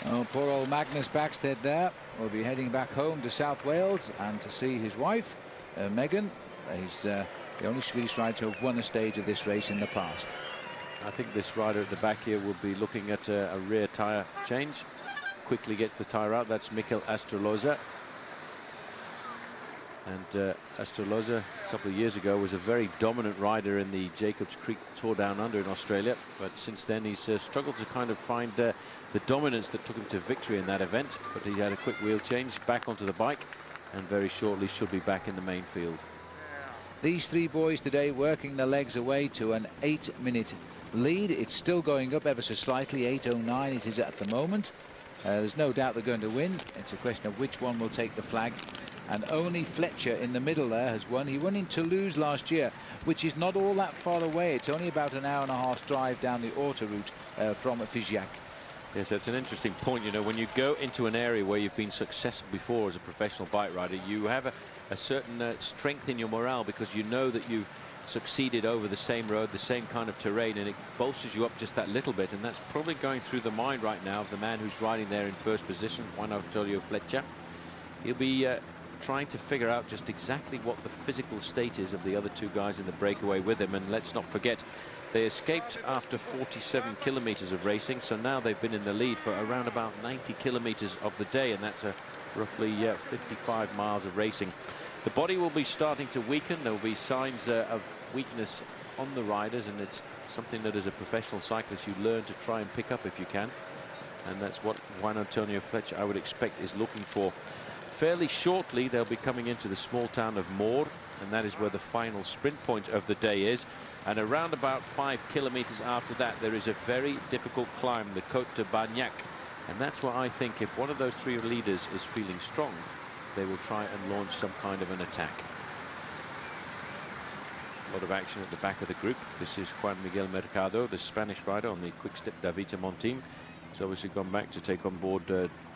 Oh, poor old Magnus Bagstedt there will be heading back home to South Wales and to see his wife, Megan. He's the only Swedish rider to have won a stage of this race in the past. I think this rider at the back here will be looking at a rear tyre change. Quickly gets the tyre out. That's Mikel Astroloza. And Astroloza, a couple of years ago, was a very dominant rider in the Jacobs Creek Tour Down Under in Australia. But since then, he's struggled to kind of find the dominance that took him to victory in that event. But he had a quick wheel change, back onto the bike, and very shortly should be back in the main field. These three boys today working their legs away to an 8-minute lead. It's still going up ever so slightly, 8:09 it is at the moment. There's no doubt they're going to win. It's a question of which one will take the flag. And only Fletcher in the middle there has won. He won in Toulouse last year, which is not all that far away. It's only about an hour and a half drive down the autoroute from Figeac. Yes, that's an interesting point. You know, when you go into an area where you've been successful before as a professional bike rider, you have a certain strength in your morale, because you know that you've succeeded over the same road, the same kind of terrain, and it bolsters you up just that little bit. And that's probably going through the mind right now of the man who's riding there in first position, Juan Antonio Fletcher. He'll be trying to figure out just exactly what the physical state is of the other two guys in the breakaway with him. And let's not forget, they escaped after 47 kilometers of racing, so now they've been in the lead for around about 90 kilometers of the day, and that's roughly 55 miles of racing. The body will be starting to weaken. There will be signs of weakness on the riders, and it's something that as a professional cyclist you learn to try and pick up if you can, and that's what Juan Antonio Fletcher, I would expect, is looking for. Fairly shortly they'll be coming into the small town of Moor, and that is where the final sprint point of the day is. And around about 5 kilometers after that, there is a very difficult climb, the Côte de Bagnac, and that's where I think if one of those three leaders is feeling strong, they will try and launch some kind of an attack. A lot of action at the back of the group. This is Juan Miguel Mercado, the Spanish rider on the quick-step Davita Monteim. He's obviously gone back to take on board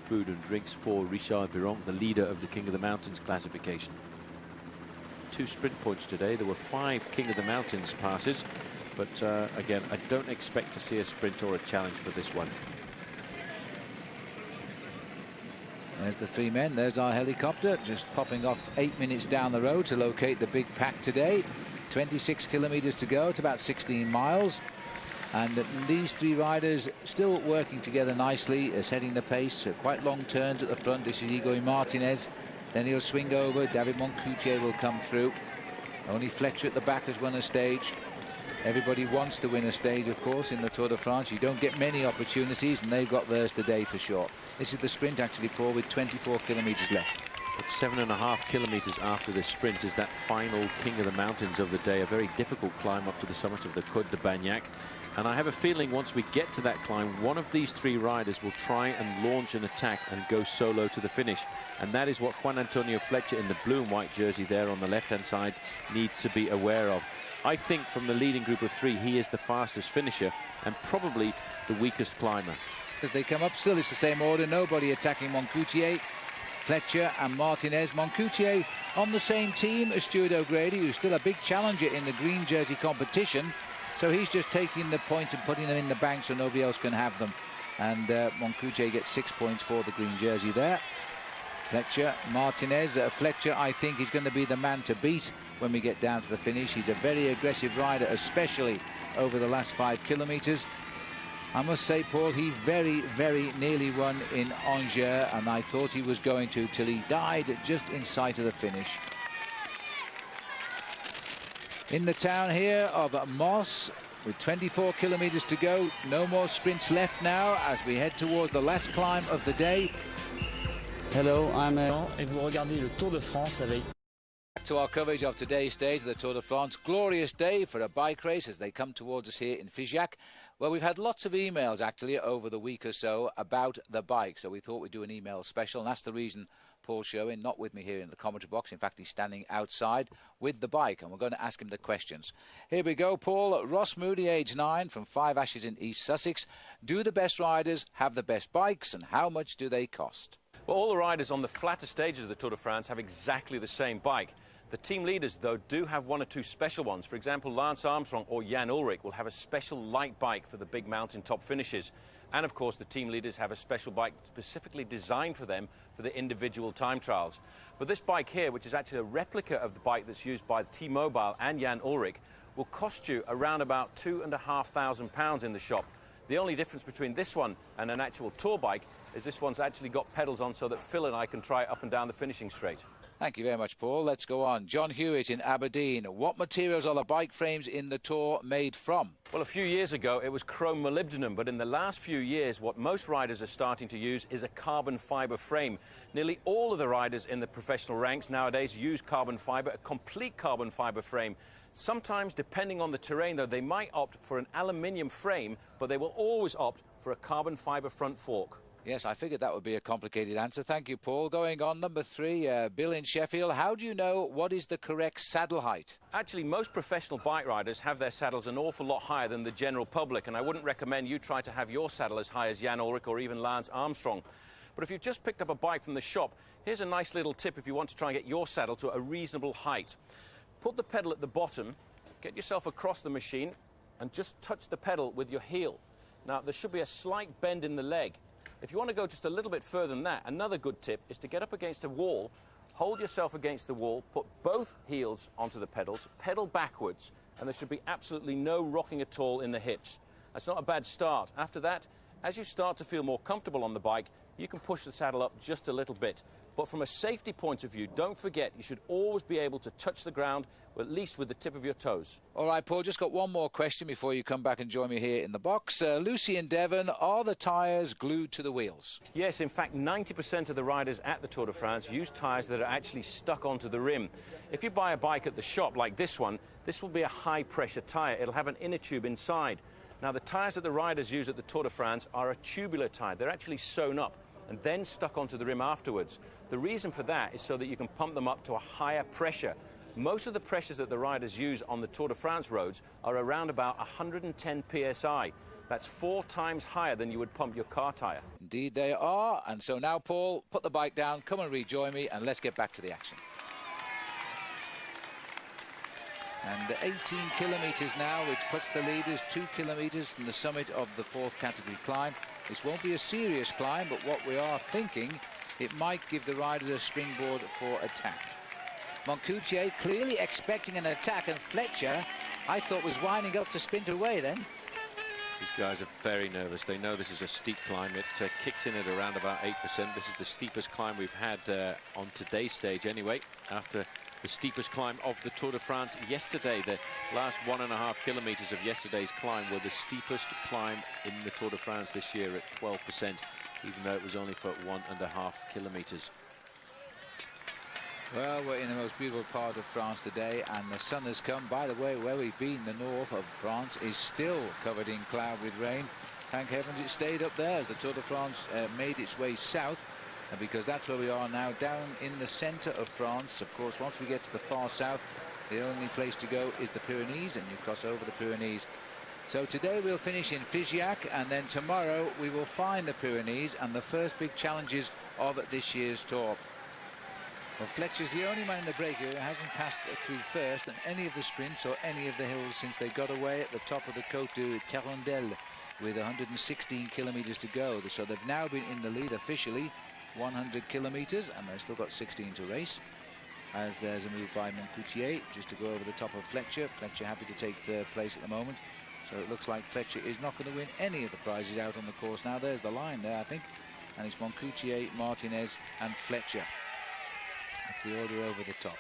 food and drinks for Richard Biron, the leader of the King of the Mountains classification. 2 sprint points today. There were 5 King of the Mountains passes, but again, I don't expect to see a sprint or a challenge for this one. There's the 3 men. There's our helicopter just popping off 8 minutes down the road to locate the big pack today. 26 kilometers to go. It's about 16 miles. And these 3 riders still working together nicely, setting the pace. Quite long turns at the front. This is Igor Martinez. Then he'll swing over. David Moncoutier will come through. Only Fletcher at the back has won a stage. Everybody wants to win a stage, of course, in the Tour de France. You don't get many opportunities, and they've got theirs today for sure. This is the sprint, actually, Paul, with 24 kilometers left. But 7.5 kilometers after this sprint is that final King of the Mountains of the day. A very difficult climb up to the summit of the Côte de Bagnac. And I have a feeling once we get to that climb, one of these 3 riders will try and launch an attack and go solo to the finish. And that is what Juan Antonio Fletcher in the blue and white jersey there on the left-hand side needs to be aware of. I think from the leading group of 3, he is the fastest finisher and probably the weakest climber. As they come up, still it's the same order. Nobody attacking Moncoutier, Fletcher and Martinez. Moncoutier on the same team as Stuart O'Grady, who's still a big challenger in the green jersey competition. So he's just taking the points and putting them in the bank so nobody else can have them. And Moncoutier gets 6 points for the green jersey there. Fletcher, Martinez. Fletcher, I think, is going to be the man to beat when we get down to the finish. He's a very aggressive rider, especially over the last 5 kilometers. I must say, Paul, he very, very nearly won in Angers, and I thought he was going to till he died just in sight of the finish. In the town here of Moss, with 24 kilometers to go, no more sprints left now as we head towards the last climb of the day. Hello, I'm Et vous regardez le Tour de France avec. Back to our coverage of today's stage of the Tour de France. Glorious day for a bike race as they come towards us here in Figeac. Well, we've had lots of emails actually over the week or so about the bike, so we thought we'd do an email special, and that's the reason Paul's showing, not with me here in the commentary box. In fact, he's standing outside with the bike, and we're going to ask him the questions. Here we go, Paul. Ross Moody, age 9, from Five Ashes in East Sussex. Do the best riders have the best bikes, and how much do they cost? Well, all the riders on the flatter stages of the Tour de France have exactly the same bike. The team leaders, though, do have 1 or 2 special ones. For example, Lance Armstrong or Jan Ullrich will have a special light bike for the big mountaintop finishes. And, of course, the team leaders have a special bike specifically designed for them for the individual time trials. But this bike here, which is actually a replica of the bike that's used by T-Mobile and Jan Ullrich, will cost you around about £2,500 in the shop. The only difference between this one and an actual tour bike is this one's actually got pedals on so that Phil and I can try it up and down the finishing straight. Thank you very much, Paul. Let's go on. John Hewitt in Aberdeen. What materials are the bike frames in the Tour made from? Well, a few years ago, it was chrome molybdenum, but in the last few years, what most riders are starting to use is a carbon fibre frame. Nearly all of the riders in the professional ranks nowadays use carbon fibre, a complete carbon fibre frame. Sometimes, depending on the terrain, though, they might opt for an aluminium frame, but they will always opt for a carbon fibre front fork. Yes, I figured that would be a complicated answer. Thank you, Paul. Going on, number 3, Bill in Sheffield. How do you know what is the correct saddle height? Actually, most professional bike riders have their saddles an awful lot higher than the general public, and I wouldn't recommend you try to have your saddle as high as Jan Ullrich or even Lance Armstrong. But if you've just picked up a bike from the shop, here's a nice little tip if you want to try and get your saddle to a reasonable height. Put the pedal at the bottom, get yourself across the machine, and just touch the pedal with your heel. Now, there should be a slight bend in the leg. If you want to go just a little bit further than that, another good tip is to get up against a wall, hold yourself against the wall, put both heels onto the pedals, pedal backwards, and there should be absolutely no rocking at all in the hips. That's not a bad start. After that, as you start to feel more comfortable on the bike, you can push the saddle up just a little bit. But from a safety point of view, don't forget, you should always be able to touch the ground, or at least with the tip of your toes. All right, Paul, just got one more question before you come back and join me here in the box. Lucy in Devon, are the tyres glued to the wheels? Yes, in fact, 90% of the riders at the Tour de France use tyres that are actually stuck onto the rim. If you buy a bike at the shop like this one, this will be a high-pressure tyre. It'll have an inner tube inside. Now, the tyres that the riders use at the Tour de France are a tubular tyre. They're actually sewn up and then stuck onto the rim afterwards. The reason for that is so that you can pump them up to a higher pressure. Most of the pressures that the riders use on the Tour de France roads are around about 110 psi. That's 4 times higher than you would pump your car tyre. Indeed they are. And so now, Paul, put the bike down, come and rejoin me, and let's get back to the action. And 18 kilometres now, which puts the leaders 2 kilometres from the summit of the 4th category climb. This won't be a serious climb, but what we are thinking, it might give the riders a springboard for attack. Moncoutier clearly expecting an attack, and Fletcher, I thought, was winding up to sprint away then. These guys are very nervous. They know this is a steep climb. It kicks in at around about 8%. This is the steepest climb we've had on today's stage anyway, after the steepest climb of the Tour de France yesterday. The last 1.5 kilometres of yesterday's climb were the steepest climb in the Tour de France this year at 12%, even though it was only for 1.5 kilometres. Well, we're in the most beautiful part of France today, and the sun has come. By the way, where we've been, the north of France is still covered in cloud with rain. Thank heavens it stayed up there as the Tour de France made its way south, because that's where we are now, down in the centre of France. Of course, once we get to the far south, the only place to go is the Pyrenees, and you cross over the Pyrenees. So today we'll finish in Figeac, and then tomorrow we will find the Pyrenees and the first big challenges of this year's Tour. Well, Fletcher's the only man in the breakaway who hasn't passed through first in any of the sprints or any of the hills since they got away at the top of the Côte de Tarandelle with 116 kilometres to go. So they've now been in the lead officially 100 kilometres, and they've still got 16 to race, as there's a move by Moncoutier just to go over the top of Fletcher. Fletcher happy to take third place at the moment, so it looks like Fletcher is not going to win any of the prizes out on the course. Now there's the line there, I think, and it's Moncoutier, Martinez and Fletcher. That's the order over the top.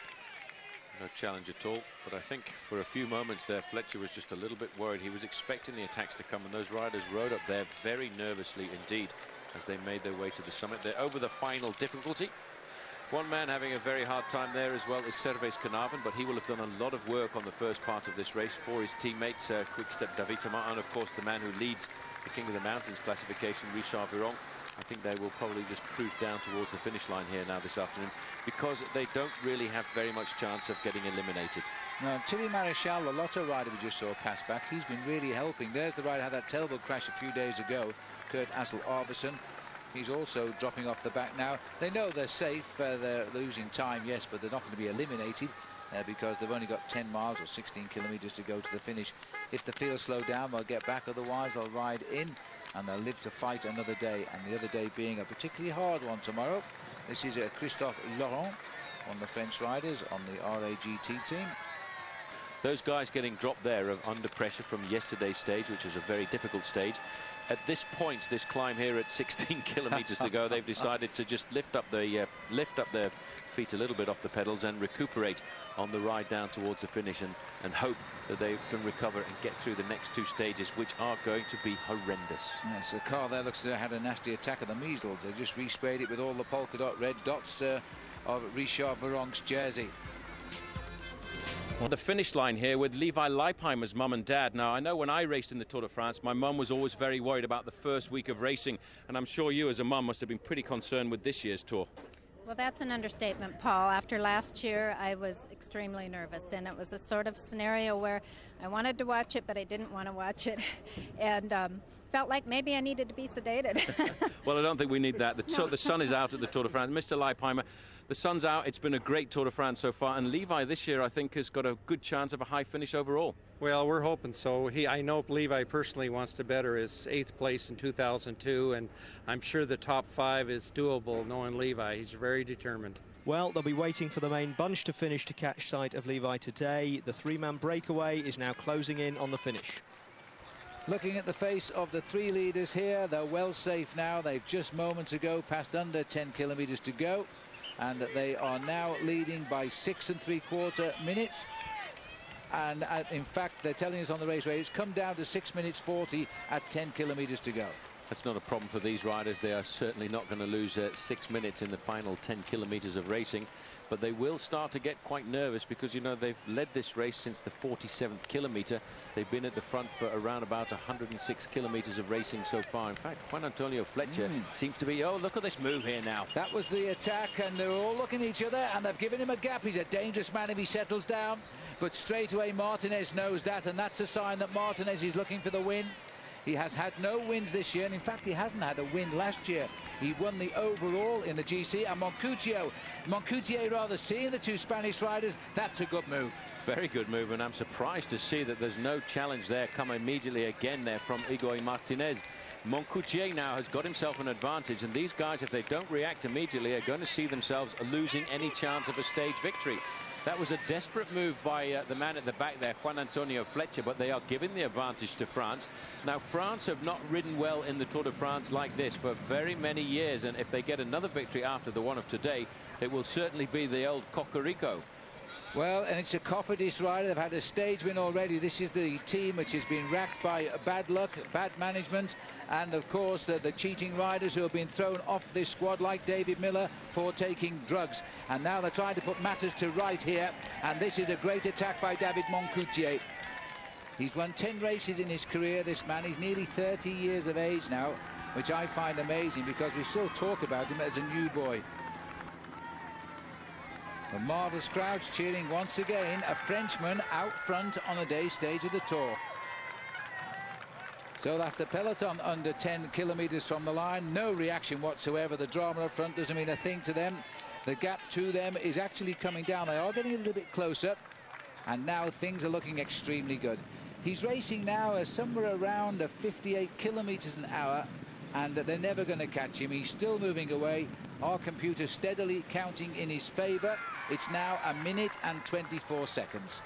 No challenge at all, but I think for a few moments there Fletcher was just a little bit worried. He was expecting the attacks to come, and those riders rode up there very nervously indeed as they made their way to the summit. They're over the final difficulty. One man having a very hard time there as well is Servais Knaven, but he will have done a lot of work on the first part of this race for his teammates, Quick-Step David Thomas, and of course the man who leads the King of the Mountains classification, Richard Viron. I think they will probably just cruise down towards the finish line here now this afternoon, because they don't really have very much chance of getting eliminated. Now, Thierry Maréchal, the Lotto rider we just saw pass back, he's been really helping. There's the rider who had that terrible crash a few days ago, Kurt Assel-Arvidsson. He's also dropping off the back now. They know they're safe. They're losing time, yes, but they're not going to be eliminated because they've only got 10 miles or 16 kilometres to go to the finish. If the field slow down, they'll get back. Otherwise, they'll ride in, and they'll live to fight another day, and the other day being a particularly hard one tomorrow. This is Christophe Laurent, one of the French riders on the RAGT team. Those guys getting dropped there are under pressure from yesterday's stage, which is a very difficult stage. At this point, this climb here at 16 kilometres to go, they've decided to just lift up their feet a little bit off the pedals and recuperate on the ride down towards the finish, and hope that they can recover and get through the next 2 stages, which are going to be horrendous. Yes, the car there looks to have had a nasty attack of the measles. They just resprayed it with all the polka dot red dots of Richard Viron's jersey. On the finish line here with Levi Leipheimer's mum and dad. Now, I know when I raced in the Tour de France, my mum was always very worried about the first week of racing, and I'm sure you as a mum must have been pretty concerned with this year's Tour. Well, that's an understatement, Paul. After last year, I was extremely nervous, and it was a sort of scenario where I wanted to watch it, but I didn't want to watch it, and felt like maybe I needed to be sedated. Well, I don't think we need that. The sun is out at the Tour de France. Mr. Leipheimer, the sun's out. It's been a great Tour de France so far, and Levi this year, I think, has got a good chance of a high finish overall. Well, we're hoping so. I know Levi personally wants to better his 8th place in 2002, and I'm sure the top 5 is doable, knowing Levi. He's very determined. Well, they'll be waiting for the main bunch to finish to catch sight of Levi today. The 3-man breakaway is now closing in on the finish. Looking at the face of the 3 leaders here, they're well safe now. They've just moments ago passed under 10 kilometres to go, and they are now leading by 6 3/4 minutes. And in fact, they're telling us on the raceway it's come down to 6 minutes 40 at 10 kilometres to go. That's not a problem for these riders. They are certainly not going to lose 6 minutes in the final 10 kilometres of racing. but they will start to get quite nervous because, you know, they've led this race since the 47th kilometre. They've been at the front for around about 106 kilometres of racing so far. In fact, Juan Antonio Fletcher seems to be, oh, look at this move here now. That was the attack, and they're all looking at each other, and they've given him a gap. He's a dangerous man if he settles down, but straight away Martinez knows that, and that's a sign that Martinez is looking for the win. He has had no wins this year, and in fact he hasn't had a win last year. He won the overall in the GC, and Moncoutier rather, seeing the two Spanish riders, that's a good move. Very good move, and I'm surprised to see that there's no challenge there come immediately again there from Igor Martinez. Moncoutier now has got himself an advantage, and these guys, if they don't react immediately, are going to see themselves losing any chance of a stage victory. That was a desperate move by the man at the back there, Juan Antonio Fletcher, but they are giving the advantage to France. Now, France have not ridden well in the Tour de France like this for very many years, and if they get another victory after the one of today, it will certainly be the old Cocorico. Well, and it's a Cofidis rider. They've had a stage win already. This is the team which has been racked by bad luck, bad management, and of course the cheating riders who have been thrown off this squad, like David Miller, for taking drugs. And now they're trying to put matters to right here, and this is a great attack by David Moncoutier. He's won 10 races in his career, this man. He's nearly 30 years of age now, which I find amazing because we still talk about him as a new boy. The marvellous crowds cheering once again, a Frenchman out front on a day stage of the Tour. So that's the peloton under 10 kilometres from the line. No reaction whatsoever. The drama up front doesn't mean a thing to them. The gap to them is actually coming down. They are getting a little bit closer, and now things are looking extremely good. He's racing now somewhere around 58 kilometres an hour, and they're never going to catch him. He's still moving away. Our computer steadily counting in his favour. It's now 1 minute and 24 seconds.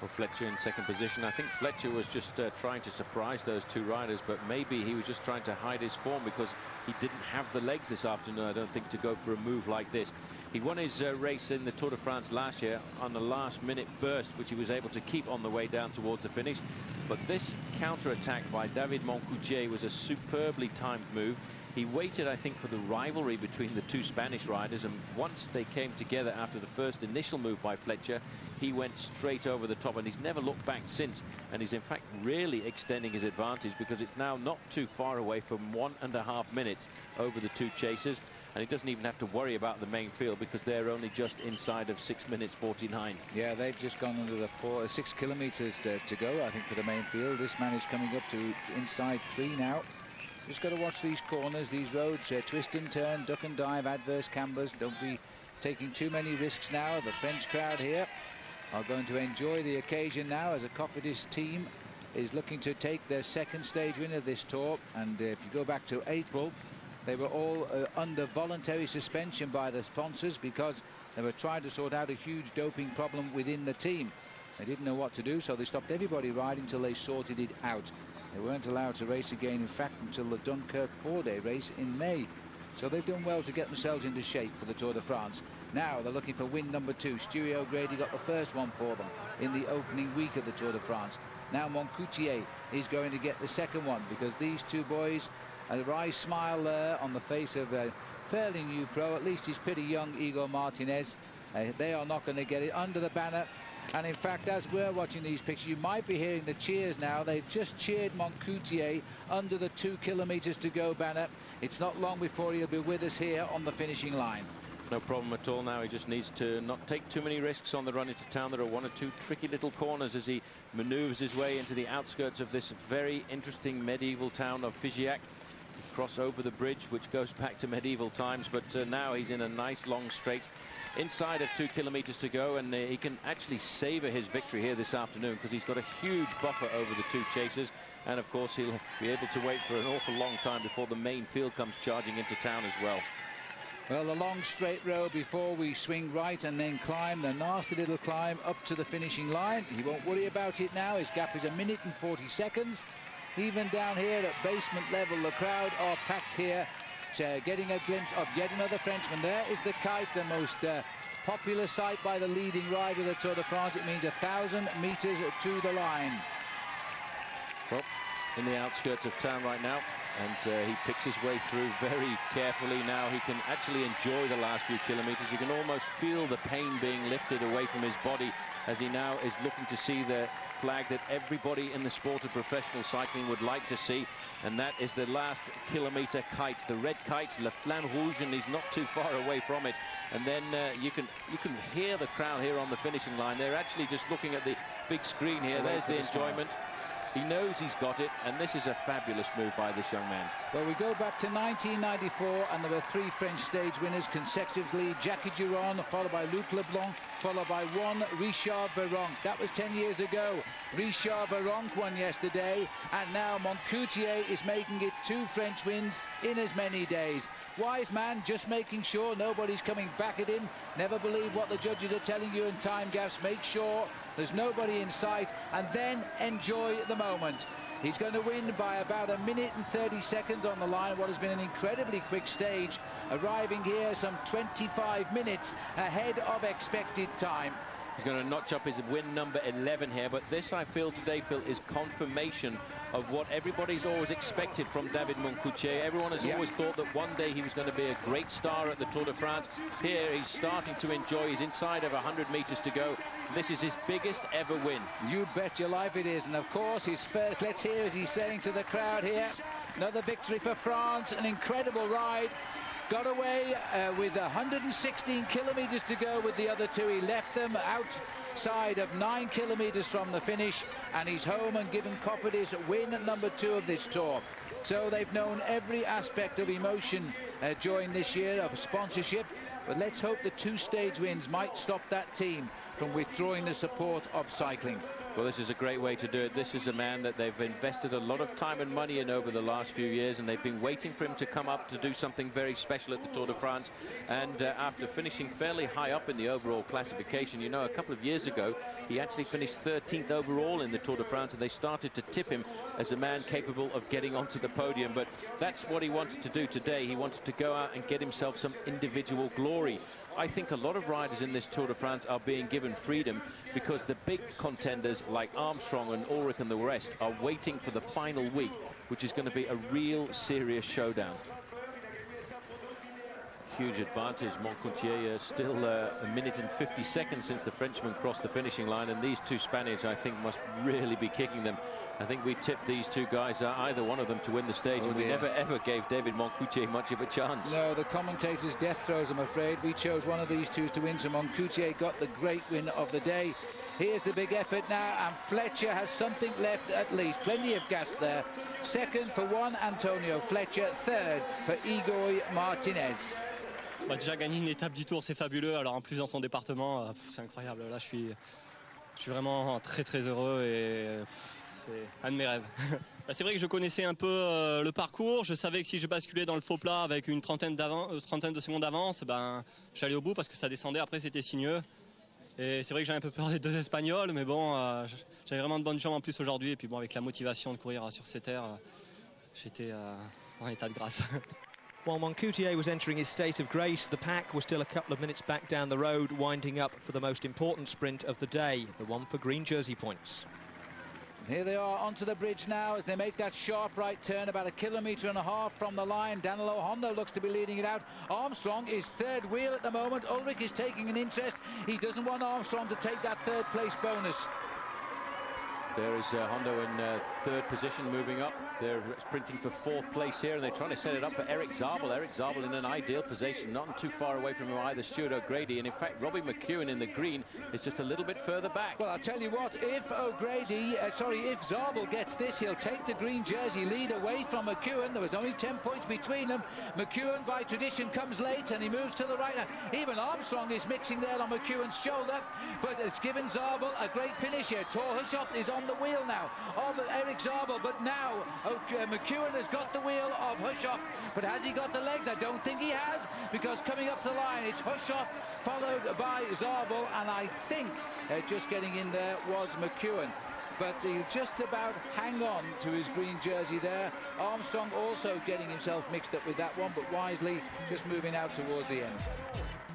Well, Fletcher in second position. I think Fletcher was just trying to surprise those two riders, but maybe he was just trying to hide his form because he didn't have the legs this afternoon, I don't think, to go for a move like this. He won his race in the Tour de France last year on the last-minute burst, which he was able to keep on the way down towards the finish. But this counter-attack by David Moncoutier was a superbly timed move. He waited, I think, for the rivalry between the two Spanish riders, and once they came together after the first initial move by Fletcher, he went straight over the top, and he's never looked back since, and he's in fact really extending his advantage because it's now not too far away from 1.5 minutes over the two chasers, and he doesn't even have to worry about the main field because they're only just inside of 6 minutes 49. Yeah, they've just gone under the 6 kilometres to go, I think, for the main field. This man is coming up to inside 3 now. Just got to watch these corners, these roads, twist and turn, duck and dive, adverse cambers. Don't be taking too many risks now. The French crowd here are going to enjoy the occasion now as a Cofidis team is looking to take their second stage win of this Tour. And if you go back to April, they were all under voluntary suspension by the sponsors because they were trying to sort out a huge doping problem within the team. They didn't know what to do, so they stopped everybody riding until they sorted it out. They weren't allowed to race again, in fact, until the Dunkirk 4-day race in May. So they've done well to get themselves into shape for the Tour de France. Now they're looking for win number 2. Stewie O'Grady got the first one for them in the opening week of the Tour de France. Now Moncoutier is going to get the second one because these two boys, a wry smile there on the face of a fairly new pro. At least he's pretty young, Igor Martinez. They are not going to get it under the banner. And in fact, as we're watching these pictures, you might be hearing the cheers now. They've just cheered Moncoutier under the 2 kilometres to go banner. It's not long before he'll be with us here on the finishing line. No problem at all now. He just needs to not take too many risks on the run into town. There are 1 or 2 tricky little corners as he manoeuvres his way into the outskirts of this very interesting medieval town of Figeac. Cross over the bridge, which goes back to medieval times, but now he's in a nice long straight inside of 2 kilometres to go, and he can actually savour his victory here this afternoon because he's got a huge buffer over the 2 chasers, and of course he'll be able to wait for an awful long time before the main field comes charging into town as well. Well, the long straight road before we swing right and then climb the nasty little climb up to the finishing line. He won't worry about it now. His gap is 1 minute and 40 seconds. Even down here at basement level, the crowd are packed here, getting a glimpse of yet another Frenchman. There is the kite, the most popular sight by the leading rider of the Tour de France. It means 1,000 metres to the line. Well, in the outskirts of town right now, and he picks his way through very carefully. Now he can actually enjoy the last few kilometres. You can almost feel the pain being lifted away from his body as he now is looking to see the flag that everybody in the sport of professional cycling would like to see, and that is the last kilometre kite, the red kite, Le Flamme Rouge, and he's not too far away from it. And then you can hear the crowd here on the finishing line. They're actually just looking at the big screen here. There's the enjoyment. He knows he's got it, and this is a fabulous move by this young man. Well, we go back to 1994, and there were 3 French stage winners consecutively. Jackie Durand, followed by Luc Leblanc, followed by one Richard Virenque. That was 10 years ago. Richard Virenque won yesterday, and now Moncoutier is making it 2 French wins in as many days. Wise man, just making sure nobody's coming back at him. Never believe what the judges are telling you in time gaps. Make sure there's nobody in sight, and then enjoy the moment. He's going to win by about 1 minute and 30 seconds on the line, what has been an incredibly quick stage, arriving here some 25 minutes ahead of expected time. He's going to notch up his win number 11 here, but this, I feel today, Phil, is confirmation of what everybody's always expected from David Moncoutier. Everyone has always thought that one day he was going to be a great star at the Tour de France. Here he's starting to enjoy. He's inside of 100 metres to go. This is his biggest ever win. You bet your life it is. And of course his first, let's hear what he's saying to the crowd here. Another victory for France, an incredible ride. Got away with 116 kilometres to go with the other 2. He left them outside of 9 kilometres from the finish, and he's home and given Cofidis win number 2 of this Tour. So they've known every aspect of emotion during this year of sponsorship, but let's hope the 2 stage wins might stop that team from withdrawing the support of cycling. Well, this is a great way to do it. This is a man that they've invested a lot of time and money in over the last few years, and they've been waiting for him to come up to do something very special at the Tour de France. And after finishing fairly high up in the overall classification, you know, a couple of years ago, he actually finished 13th overall in the Tour de France, and they started to tip him as a man capable of getting onto the podium. But that's what he wanted to do today. He wanted to go out and get himself some individual glory. I think a lot of riders in this Tour de France are being given freedom because the big contenders like Armstrong and Ulrich and the rest are waiting for the final week, which is going to be a real serious showdown. Huge advantage. Moncoutier still 1 minute and 50 seconds since the Frenchman crossed the finishing line, and these 2 Spaniards, I think, must really be kicking them. I think we tipped these 2 guys, either one of them, to win the stage, and we never ever gave David Moncoutier much of a chance. No, the commentators' death throes, I'm afraid. We chose one of these 2 to win, so Moncoutier got the great win of the day. Here's the big effort now, and Fletcher has something left at least. Plenty of gas there. Second for one Antonio Fletcher, third for Igor Martinez. Bah, déjà gagner une étape du Tour, c'est fabuleux. Alors en plus dans son département, c'est incroyable. Là, je suis vraiment très heureux et c'est un de mes rêves. C'est vrai que je connaissais un peu le parcours. Je savais que si je basculais dans le faux plat avec une trentaine de secondes d'avance, ben, j'allais au bout parce que ça descendait. Après, c'était sinueux. Et c'est vrai que j'avais un peu peur des 2 Espagnols, mais bon, j'avais vraiment de bonnes jambes en plus aujourd'hui. Et puis bon, avec la motivation de courir sur ces terres, j'étais en état de grâce. While Moncoutier was entering his state of grace, the pack was still a couple of minutes back down the road, winding up for the most important sprint of the day, the one for green jersey points. Here they are onto the bridge now as they make that sharp right turn about 1.5 kilometres from the line. Danilo Hondo looks to be leading it out. Armstrong is third wheel at the moment. Ulrich is taking an interest. He doesn't want Armstrong to take that 3rd place bonus. There is Hondo in 3rd position, moving up. They're sprinting for 4th place here, and they're trying to set it up for Eric Zabel. Eric Zabel in an ideal position, not too far away from either Stuart O'Grady. And in fact, Robbie McEwen in the green is just a little bit further back. Well, I'll tell you what, if Zabel gets this, he'll take the green jersey lead away from McEwen. There was only 10 points between them. McEwen, by tradition, comes late, and he moves to the right. Even Armstrong is mixing there on McEwen's shoulder, but it's given Zabel a great finish here. Thor Hushovd is on the wheel now of Eric Zabel, but now McEwen has got the wheel of Hushovd, but has he got the legs? I don't think he has, because coming up the line it's Hushovd followed by Zabel, and I think just getting in there was McEwen, but he'll just about hang on to his green jersey there. Armstrong also getting himself mixed up with that one, but wisely just moving out towards the end.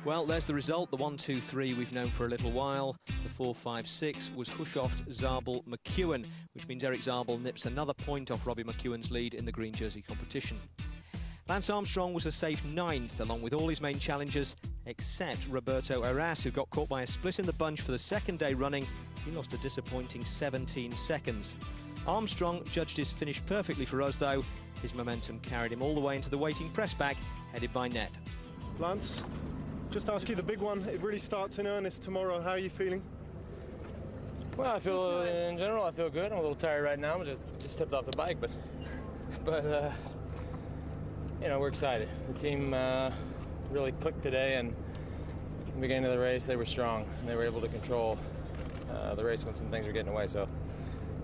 Well, there's the result. The 1-2-3 we've known for a little while. The 4-5-6 was Hushoft, Zabel, McEwen, which means Eric Zabel nips another point off Robbie McEwen's lead in the green jersey competition. Lance Armstrong was a safe 9th, along with all his main challengers, except Roberto Arras, who got caught by a split in the bunch for the second day running. He lost a disappointing 17 seconds. Armstrong judged his finish perfectly for us, though. His momentum carried him all the way into the waiting press back, headed by Ned. Lance, just ask you the big one. It really starts in earnest tomorrow. How are you feeling? Well, in general, I feel good. I'm a little tired right now. I just stepped off the bike, but you know, we're excited. The team really clicked today, and at the beginning of the race, they were strong, and they were able to control the race when some things were getting away, so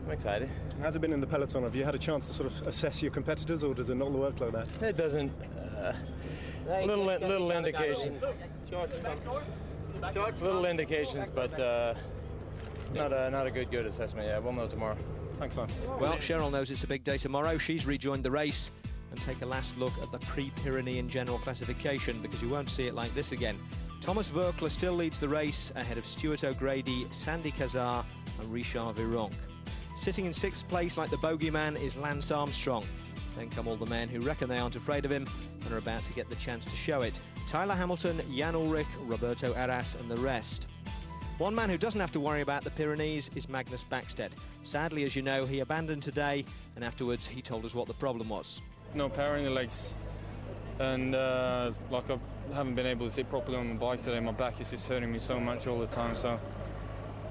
I'm excited. How's it been in the peloton? Have you had a chance to sort of assess your competitors, or does it not work like that? It doesn't. Little indications. Little indications, but not a good assessment. Yeah, we'll know tomorrow. Thanks, Lance. Well, Cheryl knows it's a big day tomorrow. She's rejoined the race. And take a last look at the pre-Pyrenean general classification, because you won't see it like this again. Thomas Verkler still leads the race ahead of Stuart O'Grady, Sandy Cazar and Richard Virenque. Sitting in 6th place like the bogeyman is Lance Armstrong. Then come all the men who reckon they aren't afraid of him and are about to get the chance to show it. Tyler Hamilton, Jan Ullrich, Roberto Arras and the rest. One man who doesn't have to worry about the Pyrenees is Magnus Backstedt. Sadly, as you know, he abandoned today, and afterwards he told us what the problem was. No power in the legs, and like I haven't been able to sit properly on the bike today. My back is just hurting me so much all the time, so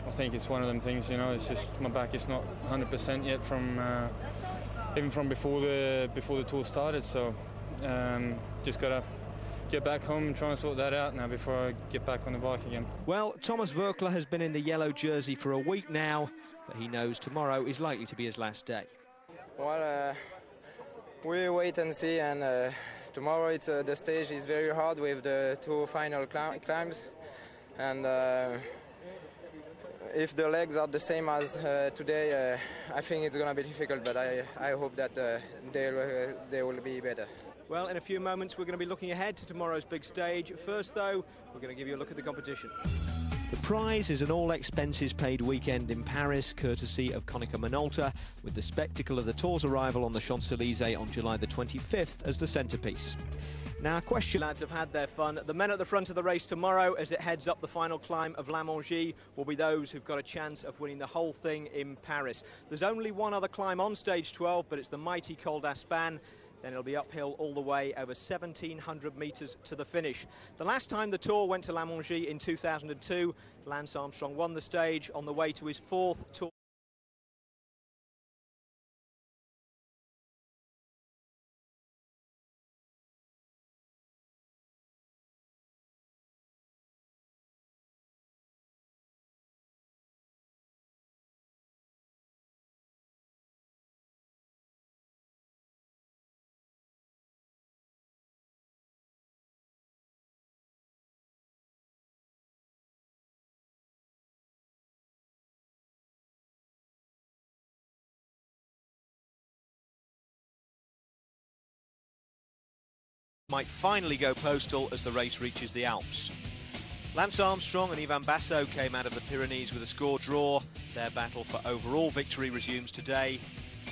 I think it's one of them things, you know, it's just my back is not 100% yet from even from before the tour started, so just gotta get back home and try and sort that out now before I get back on the bike again. Well, Thomas Verkler has been in the yellow jersey for a week now, but he knows tomorrow is likely to be his last day. Well, we wait and see, and tomorrow the stage is very hard with the 2 final climbs, and if the legs are the same as today, I think it's going to be difficult, but I hope that they will be better. Well, in a few moments we're going to be looking ahead to tomorrow's big stage. First, though, we're going to give you a look at the competition. The prize is an all-expenses-paid weekend in Paris, courtesy of Konica Minolta, with the spectacle of the Tour's arrival on the Champs-Élysées on July the 25th as the centrepiece. Now, question lads have had their fun. The men at the front of the race tomorrow, as it heads up the final climb of La Mongie, will be those who've got a chance of winning the whole thing in Paris. There's only one other climb on stage 12, but it's the mighty Col d'Aspan. Then it'll be uphill all the way over 1,700 metres to the finish. The last time the Tour went to La Mongie in 2002, Lance Armstrong won the stage on the way to his 4th Tour. Might finally go postal as the race reaches the Alps. Lance Armstrong and Ivan Basso came out of the Pyrenees with a score draw. Their battle for overall victory resumes today.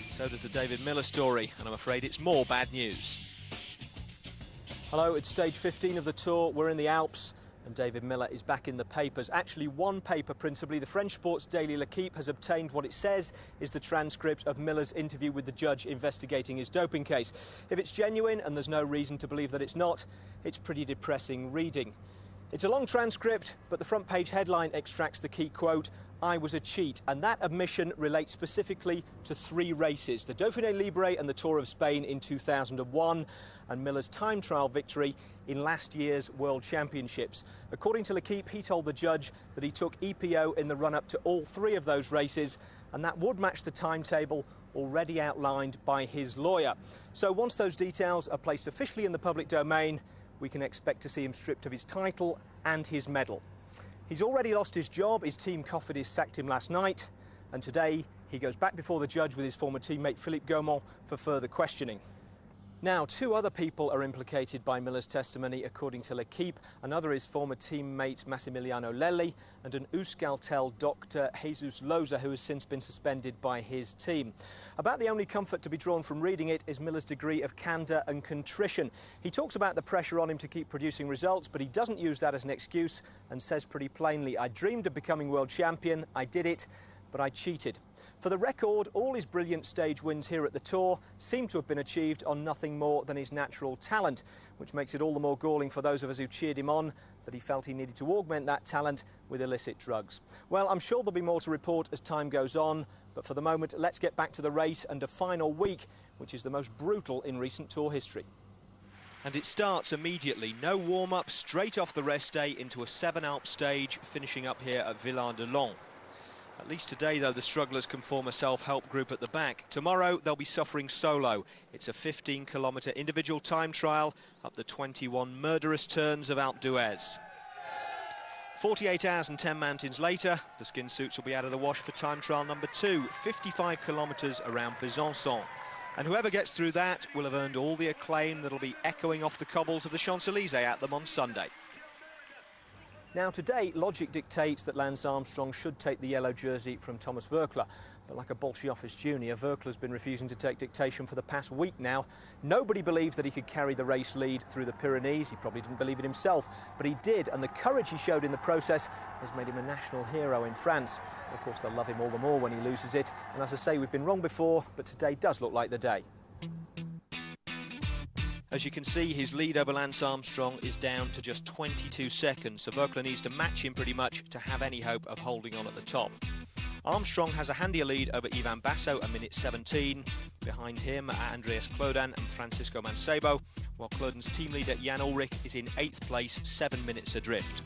So does the David Miller story, and I'm afraid it's more bad news. Hello, it's stage 15 of the Tour. We're in the Alps, and David Miller is back in the papers. Actually, one paper principally. The French sports daily L'Équipe has obtained what it says is the transcript of Miller's interview with the judge investigating his doping case. If it's genuine, and there's no reason to believe that it's not, it's pretty depressing reading. It's a long transcript, but the front page headline extracts the key quote, "I was a cheat," and that admission relates specifically to 3 races, the Dauphiné Libre and the Tour of Spain in 2001, and Miller's time trial victory in last year's World Championships. According to L'Équipe, he told the judge that he took EPO in the run-up to all 3 of those races, and that would match the timetable already outlined by his lawyer. So once those details are placed officially in the public domain, we can expect to see him stripped of his title and his medal. He's already lost his job. His team Cofidis sacked him last night, and today he goes back before the judge with his former teammate Philippe Gaumont for further questioning. Now, two other people are implicated by Miller's testimony, according to L'Equipe. Another is former teammate Massimiliano Lelli and an Euskaltel doctor, Jesus Loza, who has since been suspended by his team. About the only comfort to be drawn from reading it is Miller's degree of candour and contrition. He talks about the pressure on him to keep producing results, but he doesn't use that as an excuse and says pretty plainly, "I dreamed of becoming world champion, I did it, but I cheated." For the record, all his brilliant stage wins here at the Tour seem to have been achieved on nothing more than his natural talent, which makes it all the more galling for those of us who cheered him on that he felt he needed to augment that talent with illicit drugs. Well, I'm sure there'll be more to report as time goes on, but for the moment, let's get back to the race and a final week, which is the most brutal in recent Tour history. And it starts immediately. No warm-up, straight off the rest day into a 7-Alp stage, finishing up here at Villard-de-Lans. At least today, though, the strugglers can form a self-help group at the back. Tomorrow, they'll be suffering solo. It's a 15-kilometre individual time trial up the 21 murderous turns of Alpe d'Huez. 48 hours and 10 mountains later, the skin suits will be out of the wash for time trial number 2, 55 kilometres around Besançon. And whoever gets through that will have earned all the acclaim that'll be echoing off the cobbles of the Champs-Élysées at them on Sunday. Now, today, logic dictates that Lance Armstrong should take the yellow jersey from Thomas Voeckler. But like a Bolshe office junior, Voeckler's been refusing to take dictation for the past week now. Nobody believed that he could carry the race lead through the Pyrenees. He probably didn't believe it himself, but he did, and the courage he showed in the process has made him a national hero in France. Of course, they'll love him all the more when he loses it. And as I say, we've been wrong before, but today does look like the day. As you can see, his lead over Lance Armstrong is down to just 22 seconds, so Voeckler needs to match him pretty much to have any hope of holding on at the top. Armstrong has a handier lead over Ivan Basso, a minute 17. Behind him are Andreas Klöden and Francisco Mancebo, while Klöden's team leader Jan Ullrich is in 8th place, 7 minutes adrift.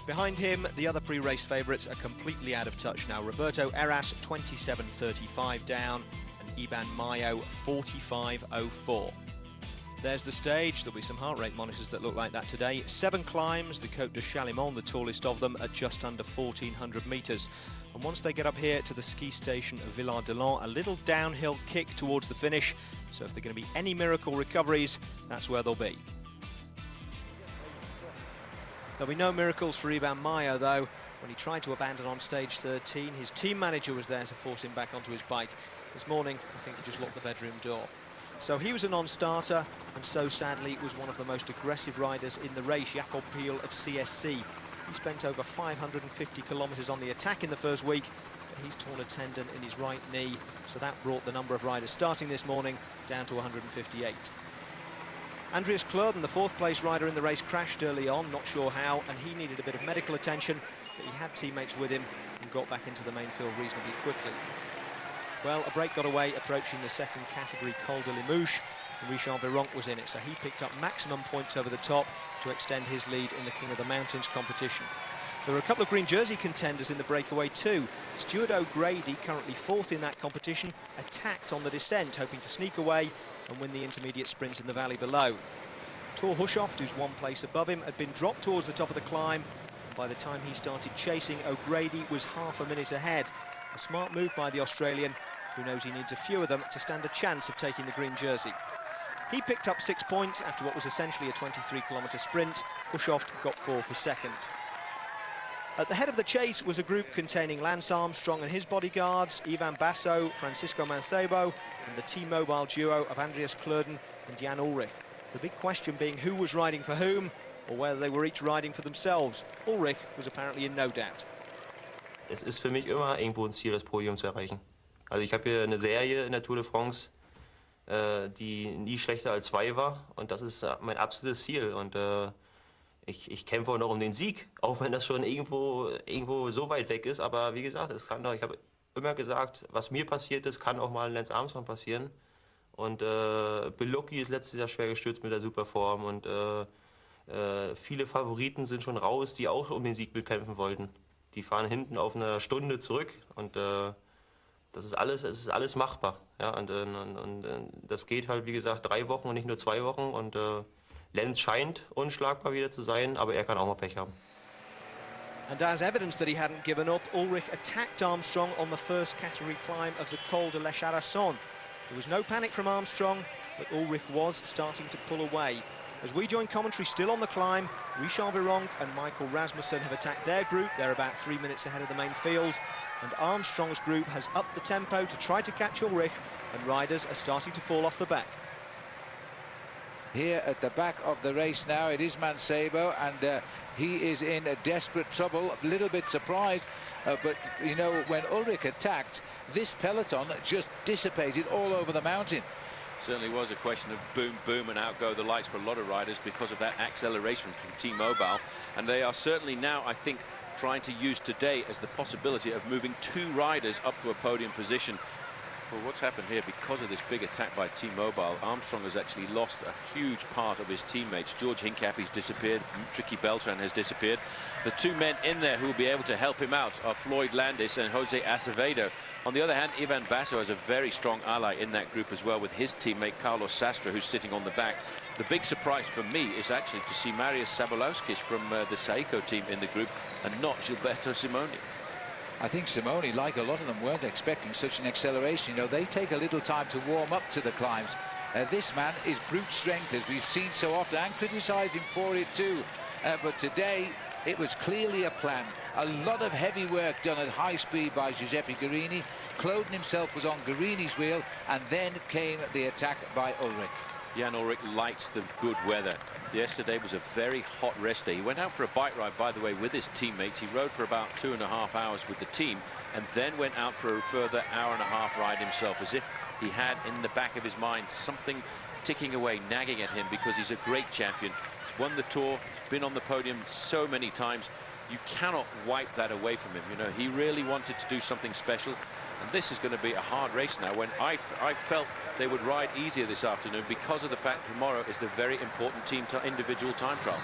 Behind him, the other pre-race favourites are completely out of touch now. Roberto Arras, 27.35 down, and Iban Mayo, 45.04. There's the stage. There'll be some heart rate monitors that look like that today. 7 climbs, the Côte de Chalimont, the tallest of them, at just under 1,400 metres. And once they get up here to the ski station of Villard-de-Lans, a little downhill kick towards the finish. So if there are going to be any miracle recoveries, that's where they'll be. There'll be no miracles for Iban Mayo, though. When he tried to abandon on stage 13, his team manager was there to force him back onto his bike. This morning, I think he just locked the bedroom door. So he was a non-starter, and so sadly was one of the most aggressive riders in the race, Jakob Piel of CSC. He spent over 550 kilometres on the attack in the first week, but he's torn a tendon in his right knee, so that brought the number of riders starting this morning down to 158. Andreas Klöden, the 4th place rider in the race, crashed early on, not sure how, and he needed a bit of medical attention, but he had teammates with him and got back into the main field reasonably quickly. Well, a break got away approaching the 2nd category Col de Limoges, and Richard Virenque was in it, so he picked up maximum points over the top to extend his lead in the King of the Mountains competition. There were a couple of green jersey contenders in the breakaway too. Stuart O'Grady, currently 4th in that competition, attacked on the descent, hoping to sneak away and win the intermediate sprint in the valley below. Thor Hushovd, who's 1 place above him, had been dropped towards the top of the climb, and by the time he started chasing, O'Grady was half a minute ahead. A smart move by the Australian, who knows he needs a few of them to stand a chance of taking the green jersey. He picked up 6 points after what was essentially a 23-kilometre sprint. Hushovd got 4 for 2nd. At the head of the chase was a group containing Lance Armstrong and his bodyguards, Ivan Basso, Francisco Mancebo, and the T-Mobile duo of Andreas Klöden and Jan Ullrich. The big question being who was riding for whom, or whether they were each riding for themselves. Ullrich was apparently in no doubt. Es ist für mich immer irgendwo ein Ziel, das Podium zu erreichen. Also ich habe hier eine Serie in der Tour de France, die nie schlechter als 2 war, und das ist mein absolutes Ziel. Und ich kämpfe auch noch um den Sieg, auch wenn das schon irgendwo so weit weg ist. Aber wie gesagt, es kann doch, ich habe immer gesagt, was mir passiert ist, kann auch mal Lance Armstrong passieren. Und Belucki ist letztes Jahr schwer gestürzt mit der Superform, und viele Favoriten sind schon raus, die auch um den Sieg mitkämpfen wollten. Die fahren hinten auf eine Stunde zurück, und es ist alles machbar. Ja, und das geht halt, wie gesagt, 3 Wochen und nicht nur 2 Wochen. Und Lenz scheint unschlagbar wieder zu sein, aber er kann auch mal Pech haben. And as evidence that he hadn't given up, Ullrich attacked Armstrong on the 1st category climb of the Col de l'Écharisson. There was no panic from Armstrong, but Ulrich was starting to pull away. As we join commentary still on the climb, Richard Virenque and Michael Rasmussen have attacked their group. They're about 3 minutes ahead of the main field, and Armstrong's group has upped the tempo to try to catch Ulrich, and riders are starting to fall off the back. Here at the back of the race now, it is Mancebo, and he is in desperate trouble. A little bit surprised, but you know, when Ulrich attacked, this peloton just dissipated all over the mountain. Certainly was a question of boom, boom, and out go the lights for a lot of riders because of that acceleration from T-Mobile. And they are certainly now, I think, trying to use today as the possibility of moving 2 riders up to a podium position. Well, what's happened here, because of this big attack by T-Mobile, Armstrong has actually lost a huge part of his teammates. George Hincapie's disappeared, Tricky Beltran has disappeared. The 2 men in there who will be able to help him out are Floyd Landis and Jose Acevedo. On the other hand, Ivan Basso has a very strong ally in that group as well, with his teammate Carlos Sastre, who's sitting on the back. The big surprise for me is actually to see Marius Sabolowskis from the Saeco team in the group, and not Gilberto Simoni. I think Simoni, like a lot of them, weren't expecting such an acceleration. You know, they take a little time to warm up to the climbs. This man is brute strength, as we've seen so often, and criticised him for it too. But today, it was clearly a plan. A lot of heavy work done at high speed by Giuseppe Guerini. Cloden himself was on Guerini's wheel, and then came the attack by Ulrich. Jan Ulrich likes the good weather. Yesterday was a very hot rest day. He went out for a bike ride, by the way, with his teammates. He rode for about 2.5 hours with the team, and then went out for a further hour-and-a-half ride himself, as if he had in the back of his mind something ticking away, nagging at him, because he's a great champion. He's won the Tour, he's been on the podium so many times. You cannot wipe that away from him. You know, he really wanted to do something special. And this is going to be a hard race now, when I felt they would ride easier this afternoon because of the fact tomorrow is the very important team to individual time trial.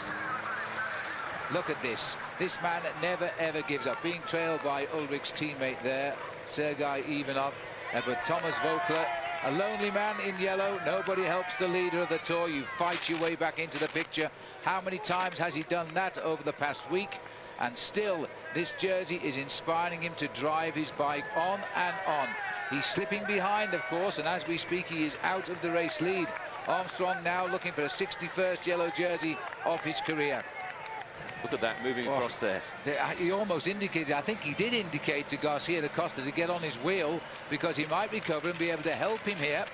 Look at this. This man never, ever gives up. Being trailed by Ulrich's teammate there, Sergei Ivanov. But Thomas Vogler, a lonely man in yellow. Nobody helps the leader of the Tour. You fight your way back into the picture. How many times has he done that over the past week? And still, this jersey is inspiring him to drive his bike on and on. He's slipping behind, of course, and as we speak, he is out of the race lead. Armstrong now looking for a 61st yellow jersey of his career. Look at that, moving across there. He almost indicated, I think he did indicate to Garcia da Costa to get on his wheel, because he might recover and be able to help him here,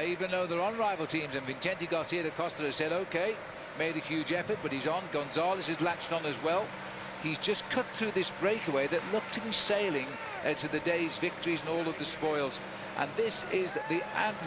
even though they're on rival teams. And Vicente Garcia da Costa has said, OK, made a huge effort, but he's on. Gonzalez has latched on as well. He's just cut through this breakaway that looked to be sailing to the day's victories and all of the spoils. And this is the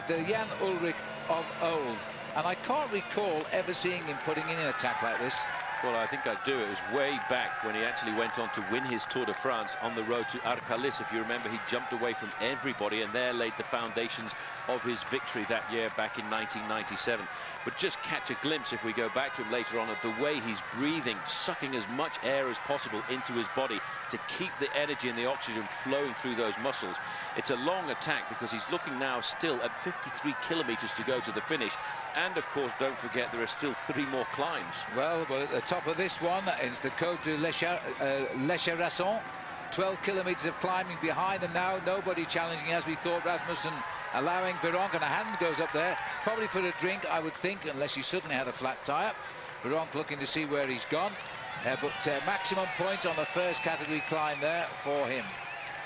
Jan Ulrich of old. And I can't recall ever seeing him putting in an attack like this. Well, I think I do. It was way back when he actually went on to win his Tour de France on the road to Arcalis. If you remember, he jumped away from everybody and there laid the foundations of his victory that year back in 1997. But just catch a glimpse, if we go back to him later on, of the way he's breathing, sucking as much air as possible into his body to keep the energy and the oxygen flowing through those muscles. It's a long attack because he's looking now still at 53 kilometers to go to the finish. And, of course, don't forget, there are still 3 more climbs. Well, at the top of this one is the Côte de l'Échirasson. 12 kilometers of climbing behind, and now nobody challenging, as we thought. Rasmussen allowing Virenque, and a hand goes up there, probably for a drink, I would think, unless he suddenly had a flat tire. Virenque looking to see where he's gone. But maximum points on the first category climb there for him.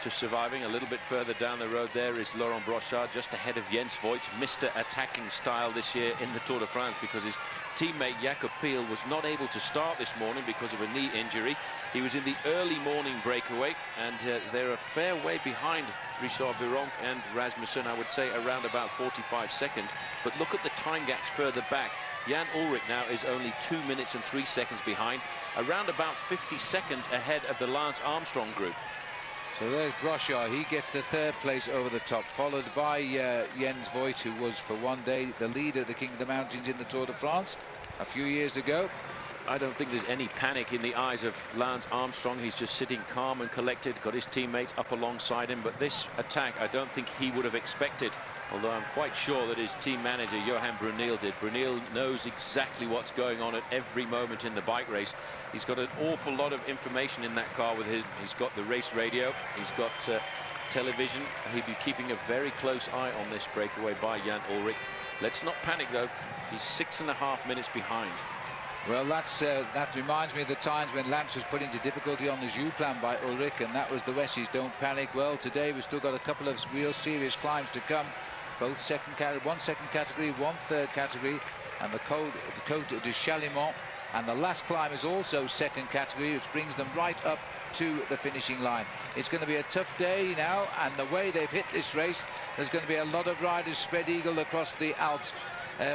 Just surviving a little bit further down the road there is Laurent Brochard, just ahead of Jens Voigt, Mr. Attacking Style this year in the Tour de France, because his teammate Jakob Piel was not able to start this morning because of a knee injury. He was in the early morning breakaway, and they're a fair way behind Richard Virenque and Rasmussen, I would say around about 45 seconds. But look at the time gaps further back. Jan Ulrich now is only 2 minutes and 3 seconds behind, around about 50 seconds ahead of the Lance Armstrong group. So there's Brochard. He gets the 3rd place over the top, followed by Jens Voigt, who was for one day the leader of the King of the Mountains in the Tour de France a few years ago. I don't think there's any panic in the eyes of Lance Armstrong. He's just sitting calm and collected, got his teammates up alongside him. But this attack, I don't think he would have expected, although I'm quite sure that his team manager, Johan Brunel, did. Brunel knows exactly what's going on at every moment in the bike race. He's got an awful lot of information in that car with his. He's got the race radio. He's got television. He'll be keeping a very close eye on this breakaway by Jan Ullrich. Let's not panic, though. He's 6.5 minutes behind. Well, that reminds me of the times when Lance was put into difficulty on the Joux plan by Ullrich, and that was the Westies don't panic. Well, today we've still got a couple of real serious climbs to come. Both one second category, one third category, and the Côte de Chalimont. And the last climb is also second category, which brings them right up to the finishing line. It's going to be a tough day now, and the way they've hit this race, there's going to be a lot of riders spread eagle across the Alps.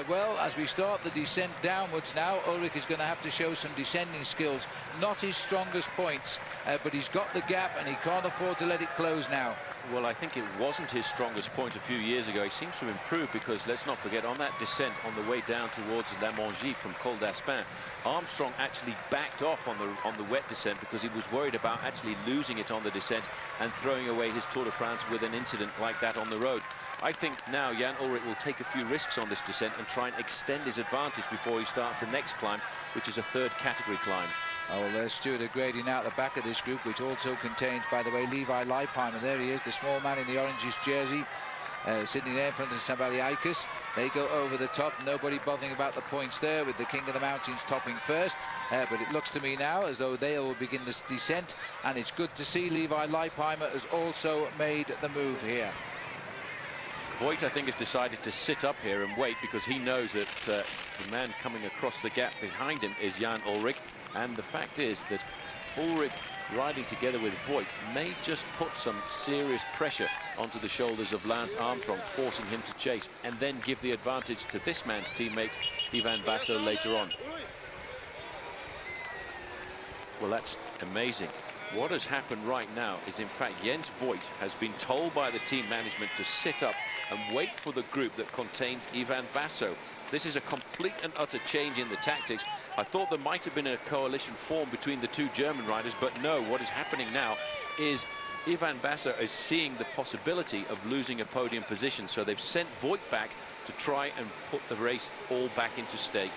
Well, as we start the descent downwards now, Ullrich is going to have to show some descending skills. Not his strongest points, but he's got the gap and he can't afford to let it close now. Well, I think it wasn't his strongest point a few years ago. He seems to have improved because, let's not forget, on that descent on the way down towards La Mongie from Col d'Aspin, Armstrong actually backed off on the wet descent because he was worried about actually losing it on the descent and throwing away his Tour de France with an incident like that on the road. I think now Jan Ullrich will take a few risks on this descent and try and extend his advantage before he starts the next climb, which is a third category climb. Oh, well, there's Stuart O'Grady now at the back of this group, which also contains, by the way, Levi Leipheimer. There he is, the small man in the orangish jersey, sitting there in front of Saint-Brieuc. They go over the top, nobody bothering about the points there, with the King of the Mountains topping first. But it looks to me now as though they will begin this descent, and it's good to see Levi Leipheimer has also made the move here. Voigt, I think, has decided to sit up here and wait because he knows that the man coming across the gap behind him is Jan Ullrich. And the fact is that Ullrich riding together with Voigt may just put some serious pressure onto the shoulders of Lance Armstrong, forcing him to chase and then give the advantage to this man's teammate, Ivan Basso, later on. Well, that's amazing. What has happened right now is, in fact, Jens Voigt has been told by the team management to sit up and wait for the group that contains Ivan Basso. This is a complete and utter change in the tactics. I thought there might have been a coalition formed between the two German riders, but no, what is happening now is Ivan Basso is seeing the possibility of losing a podium position, so they've sent Voigt back to try and put the race all back into state.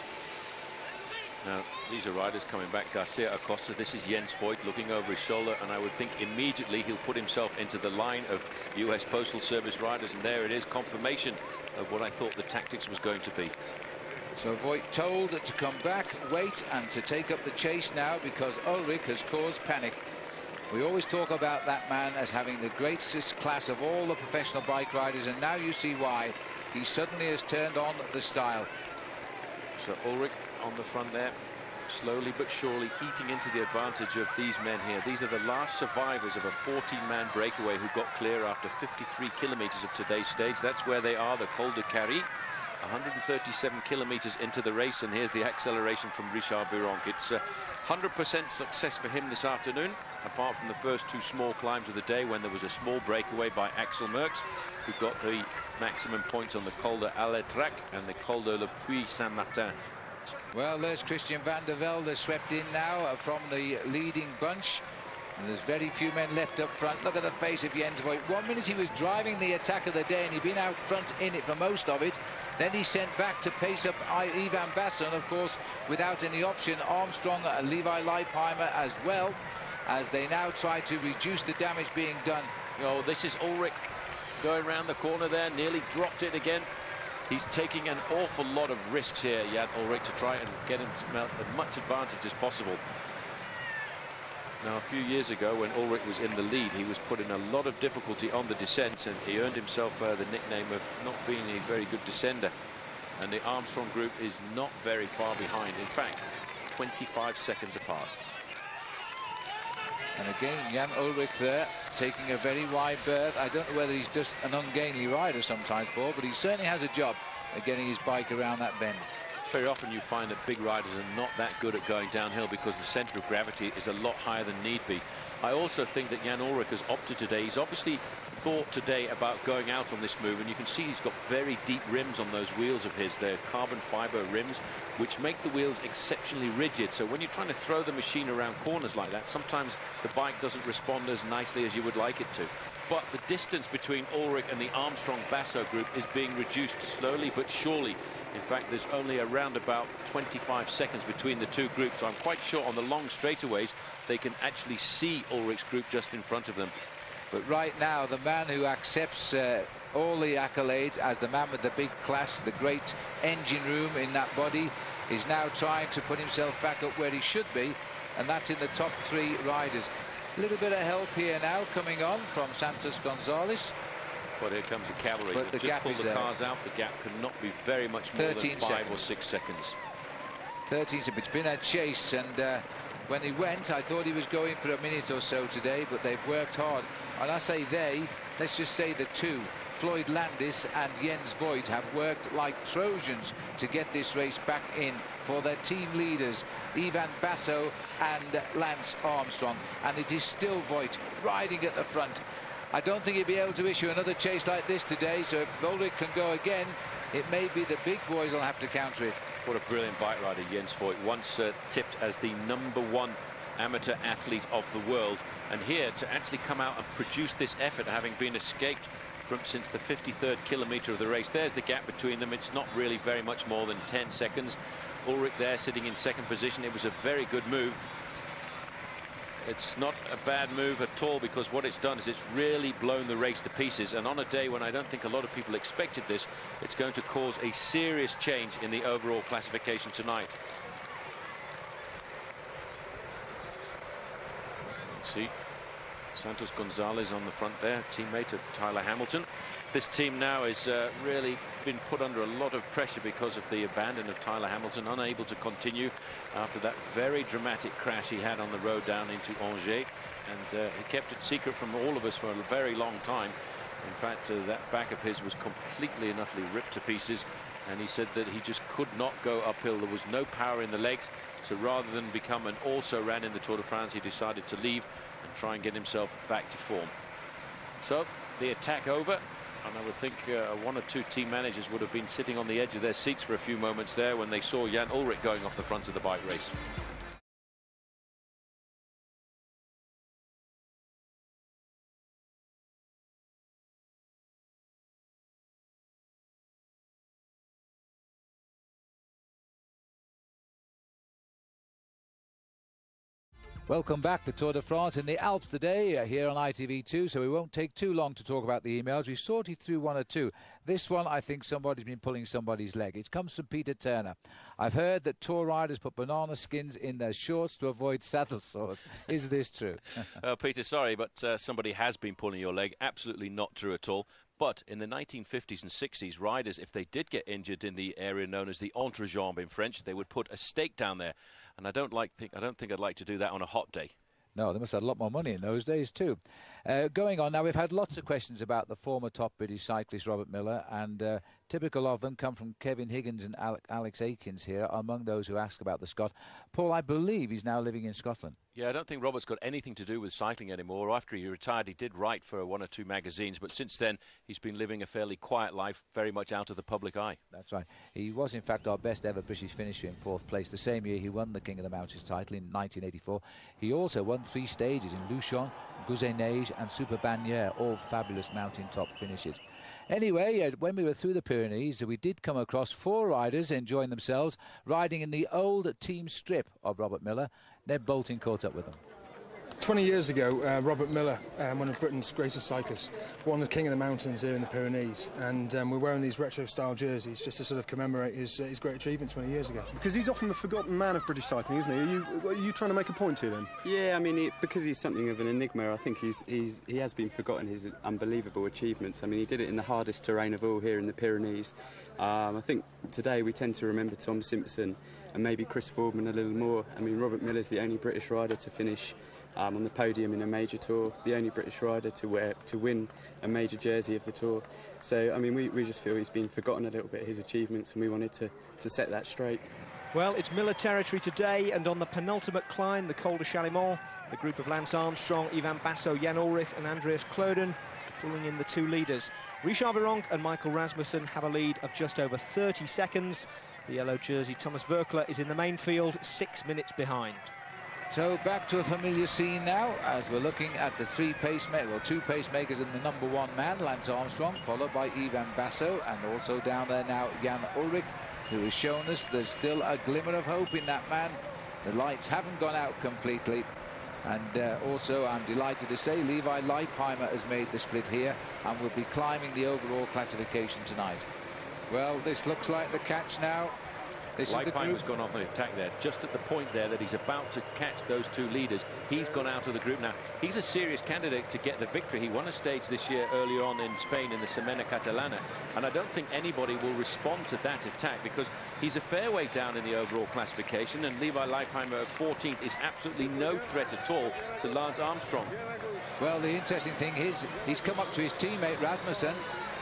Now, these are riders coming back. Garcia Acosta, this is Jens Voigt looking over his shoulder, and I would think immediately he'll put himself into the line of US Postal Service riders, and there it is, confirmation of what I thought the tactics was going to be. So Voigt told to come back, wait, and to take up the chase now because Ullrich has caused panic. We always talk about that man as having the greatest class of all the professional bike riders, and now you see why. He suddenly has turned on the style. So Ullrich on the front there, slowly but surely eating into the advantage of these men here. These are the last survivors of a 14-man breakaway who got clear after 53 kilometers of today's stage. That's where they are, the Col de Carry, 137 kilometers into the race, and here's the acceleration from Richard Virenque. It's 100% success for him this afternoon, apart from the first two small climbs of the day when there was a small breakaway by Axel Merckx, who got the maximum points on the Col de Aletrac and the Col de Le Puy-Saint-Martin. Well, there's Christian van der Velde swept in now from the leading bunch. And there's very few men left up front. Look at the face of Jens Voigt. 1 minute he was driving the attack of the day and he'd been out front in it for most of it. Then he sent back to pace up Ivan Basso, and of course, without any option, Armstrong and Levi Leipheimer as well, as they now try to reduce the damage being done. Oh, this is Ullrich going around the corner there, nearly dropped it again. He's taking an awful lot of risks here, Jan Ullrich, to try and get him as much advantage as possible. Now, a few years ago, when Ullrich was in the lead, he was put in a lot of difficulty on the descents, and he earned himself the nickname of not being a very good descender. And the Armstrong group is not very far behind. In fact, 25 seconds apart. And again, Jan Ullrich there, taking a very wide berth. I don't know whether he's just an ungainly rider sometimes, Paul, but he certainly has a job at getting his bike around that bend. Very often you find that big riders are not that good at going downhill because the centre of gravity is a lot higher than need be. I also think that Jan Ullrich has opted today. He's obviously thought today about going out on this move, and you can see he's got very deep rims on those wheels of his. They're carbon fibre rims, which make the wheels exceptionally rigid. So when you're trying to throw the machine around corners like that, sometimes the bike doesn't respond as nicely as you would like it to. But the distance between Ullrich and the Armstrong-Basso group is being reduced slowly but surely. In fact, there's only around about 25 seconds between the two groups. So I'm quite sure on the long straightaways they can actually see Ullrich's group just in front of them. But right now, the man who accepts all the accolades as the man with the big class, the great engine room in that body, is now trying to put himself back up where he should be, and that's in the top 3 riders. A little bit of help here now coming on from Santos Gonzalez. But here comes the cavalry. But the gap pulled is the cars out. The gap could not be very much more than 5 or 6 seconds. 13 seconds. It's been a chase, and when he went, I thought he was going for a minute or so today, but they've worked hard. And I say they, let's just say the two, Floyd Landis and Jens Voigt, have worked like Trojans to get this race back in for their team leaders, Ivan Basso and Lance Armstrong. And it is still Voigt riding at the front. I don't think he'll be able to issue another chase like this today, so if Ulrich can go again, it may be the big boys will have to counter it. What a brilliant bike rider, Jens Voigt, once tipped as the #1 amateur athlete of the world, and here to actually come out and produce this effort, having been escaped from since the 53rd kilometre of the race. There's the gap between them. It's not really very much more than 10 seconds. Ulrich there sitting in 2nd position. It was a very good move. It's not a bad move at all, because what it's done is it's really blown the race to pieces, and on a day when I don't think a lot of people expected this, it's going to cause a serious change in the overall classification tonight. See Santos Gonzalez on the front there, teammate of Tyler Hamilton. This team now has really been put under a lot of pressure because of the abandon of Tyler Hamilton, unable to continue after that very dramatic crash he had on the road down into Angers, and he kept it secret from all of us for a very long time. In fact, that back of his was completely and utterly ripped to pieces, and he said that he just could not go uphill. There was no power in the legs, so rather than become an also-ran in the Tour de France, he decided to leave and try and get himself back to form. So the attack over, and I would think 1 or 2 team managers would have been sitting on the edge of their seats for a few moments there when they saw Jan Ullrich going off the front of the bike race. Welcome back to Tour de France in the Alps today here on ITV2, so we won't take too long to talk about the emails. We've sorted through 1 or 2. This one, I think somebody's been pulling somebody's leg. It comes from Peter Turner. I've heard that tour riders put banana skins in their shorts to avoid saddle sores. Is this true? Peter, sorry, but somebody has been pulling your leg. Absolutely not true at all. But in the 1950s and 60s, riders, if they did get injured in the area known as the entrejambe in French, they would put a stake down there. And I don't think I'd like to do that on a hot day. No, they must have had a lot more money in those days too. Going on now, we've had lots of questions about the former top British cyclist Robert Miller, and typical of them come from Kevin Higgins and Alex Aikins here, among those who ask about the Scot. Paul, I believe he's now living in Scotland. Yeah, I don't think Robert's got anything to do with cycling anymore. After he retired, he did write for 1 or 2 magazines, but since then he's been living a fairly quiet life, very much out of the public eye. That's right. He was, in fact, our best ever British finisher in 4th place. The same year he won the King of the Mountains title in 1984. He also won 3 stages in Luchon, Gouzenège and Super Bagnères, all fabulous mountaintop finishes. Anyway, when we were through the Pyrenees, we did come across 4 riders enjoying themselves riding in the old team strip of Robert Miller. Ned Boulting caught up with them. 20 years ago, Robert Miller, one of Britain's greatest cyclists, won the King of the Mountains here in the Pyrenees, and we're wearing these retro-style jerseys just to sort of commemorate his great achievement 20 years ago. Because he's often the forgotten man of British cycling, isn't he? Are you trying to make a point here then? Yeah, I mean, because he's something of an enigma, I think he has been forgotten, his unbelievable achievements. I mean, he did it in the hardest terrain of all here in the Pyrenees. I think today we tend to remember Tom Simpson and maybe Chris Boardman a little more. I mean, Robert Miller's the only British rider to finish on the podium in a major tour, the only British rider to win a major jersey of the tour. So, I mean, we just feel he's been forgotten a little bit, his achievements, and we wanted to set that straight. Well, it's Miller territory today, and on the penultimate climb, the Col de Chalimont, the group of Lance Armstrong, Ivan Basso, Jan Ullrich and Andreas Kloden pulling in the 2 leaders. Richard Virenque and Michael Rasmussen have a lead of just over 30 seconds. The yellow jersey Thomas Voeckler is in the main field, 6 minutes behind. So back to a familiar scene now, as we're looking at the 2 pacemakers and the #1 man, Lance Armstrong, followed by Ivan Basso, and also down there now Jan Ullrich, who has shown us there's still a glimmer of hope in that man. The lights haven't gone out completely. And also, I'm delighted to say, Levi Leipheimer has made the split here and will be climbing the overall classification tonight. Well, this looks like the catch now. Leipheimer's gone off the attack there, just at the point there that he's about to catch those two leaders. He's gone out of the group now. He's a serious candidate to get the victory. He won a stage this year earlier on in Spain in the Semana Catalana, and I don't think anybody will respond to that attack because he's a fair way down in the overall classification, and Levi Leipheimer at 14th is absolutely no threat at all to Lance Armstrong. Well, the interesting thing is he's come up to his teammate Rasmussen,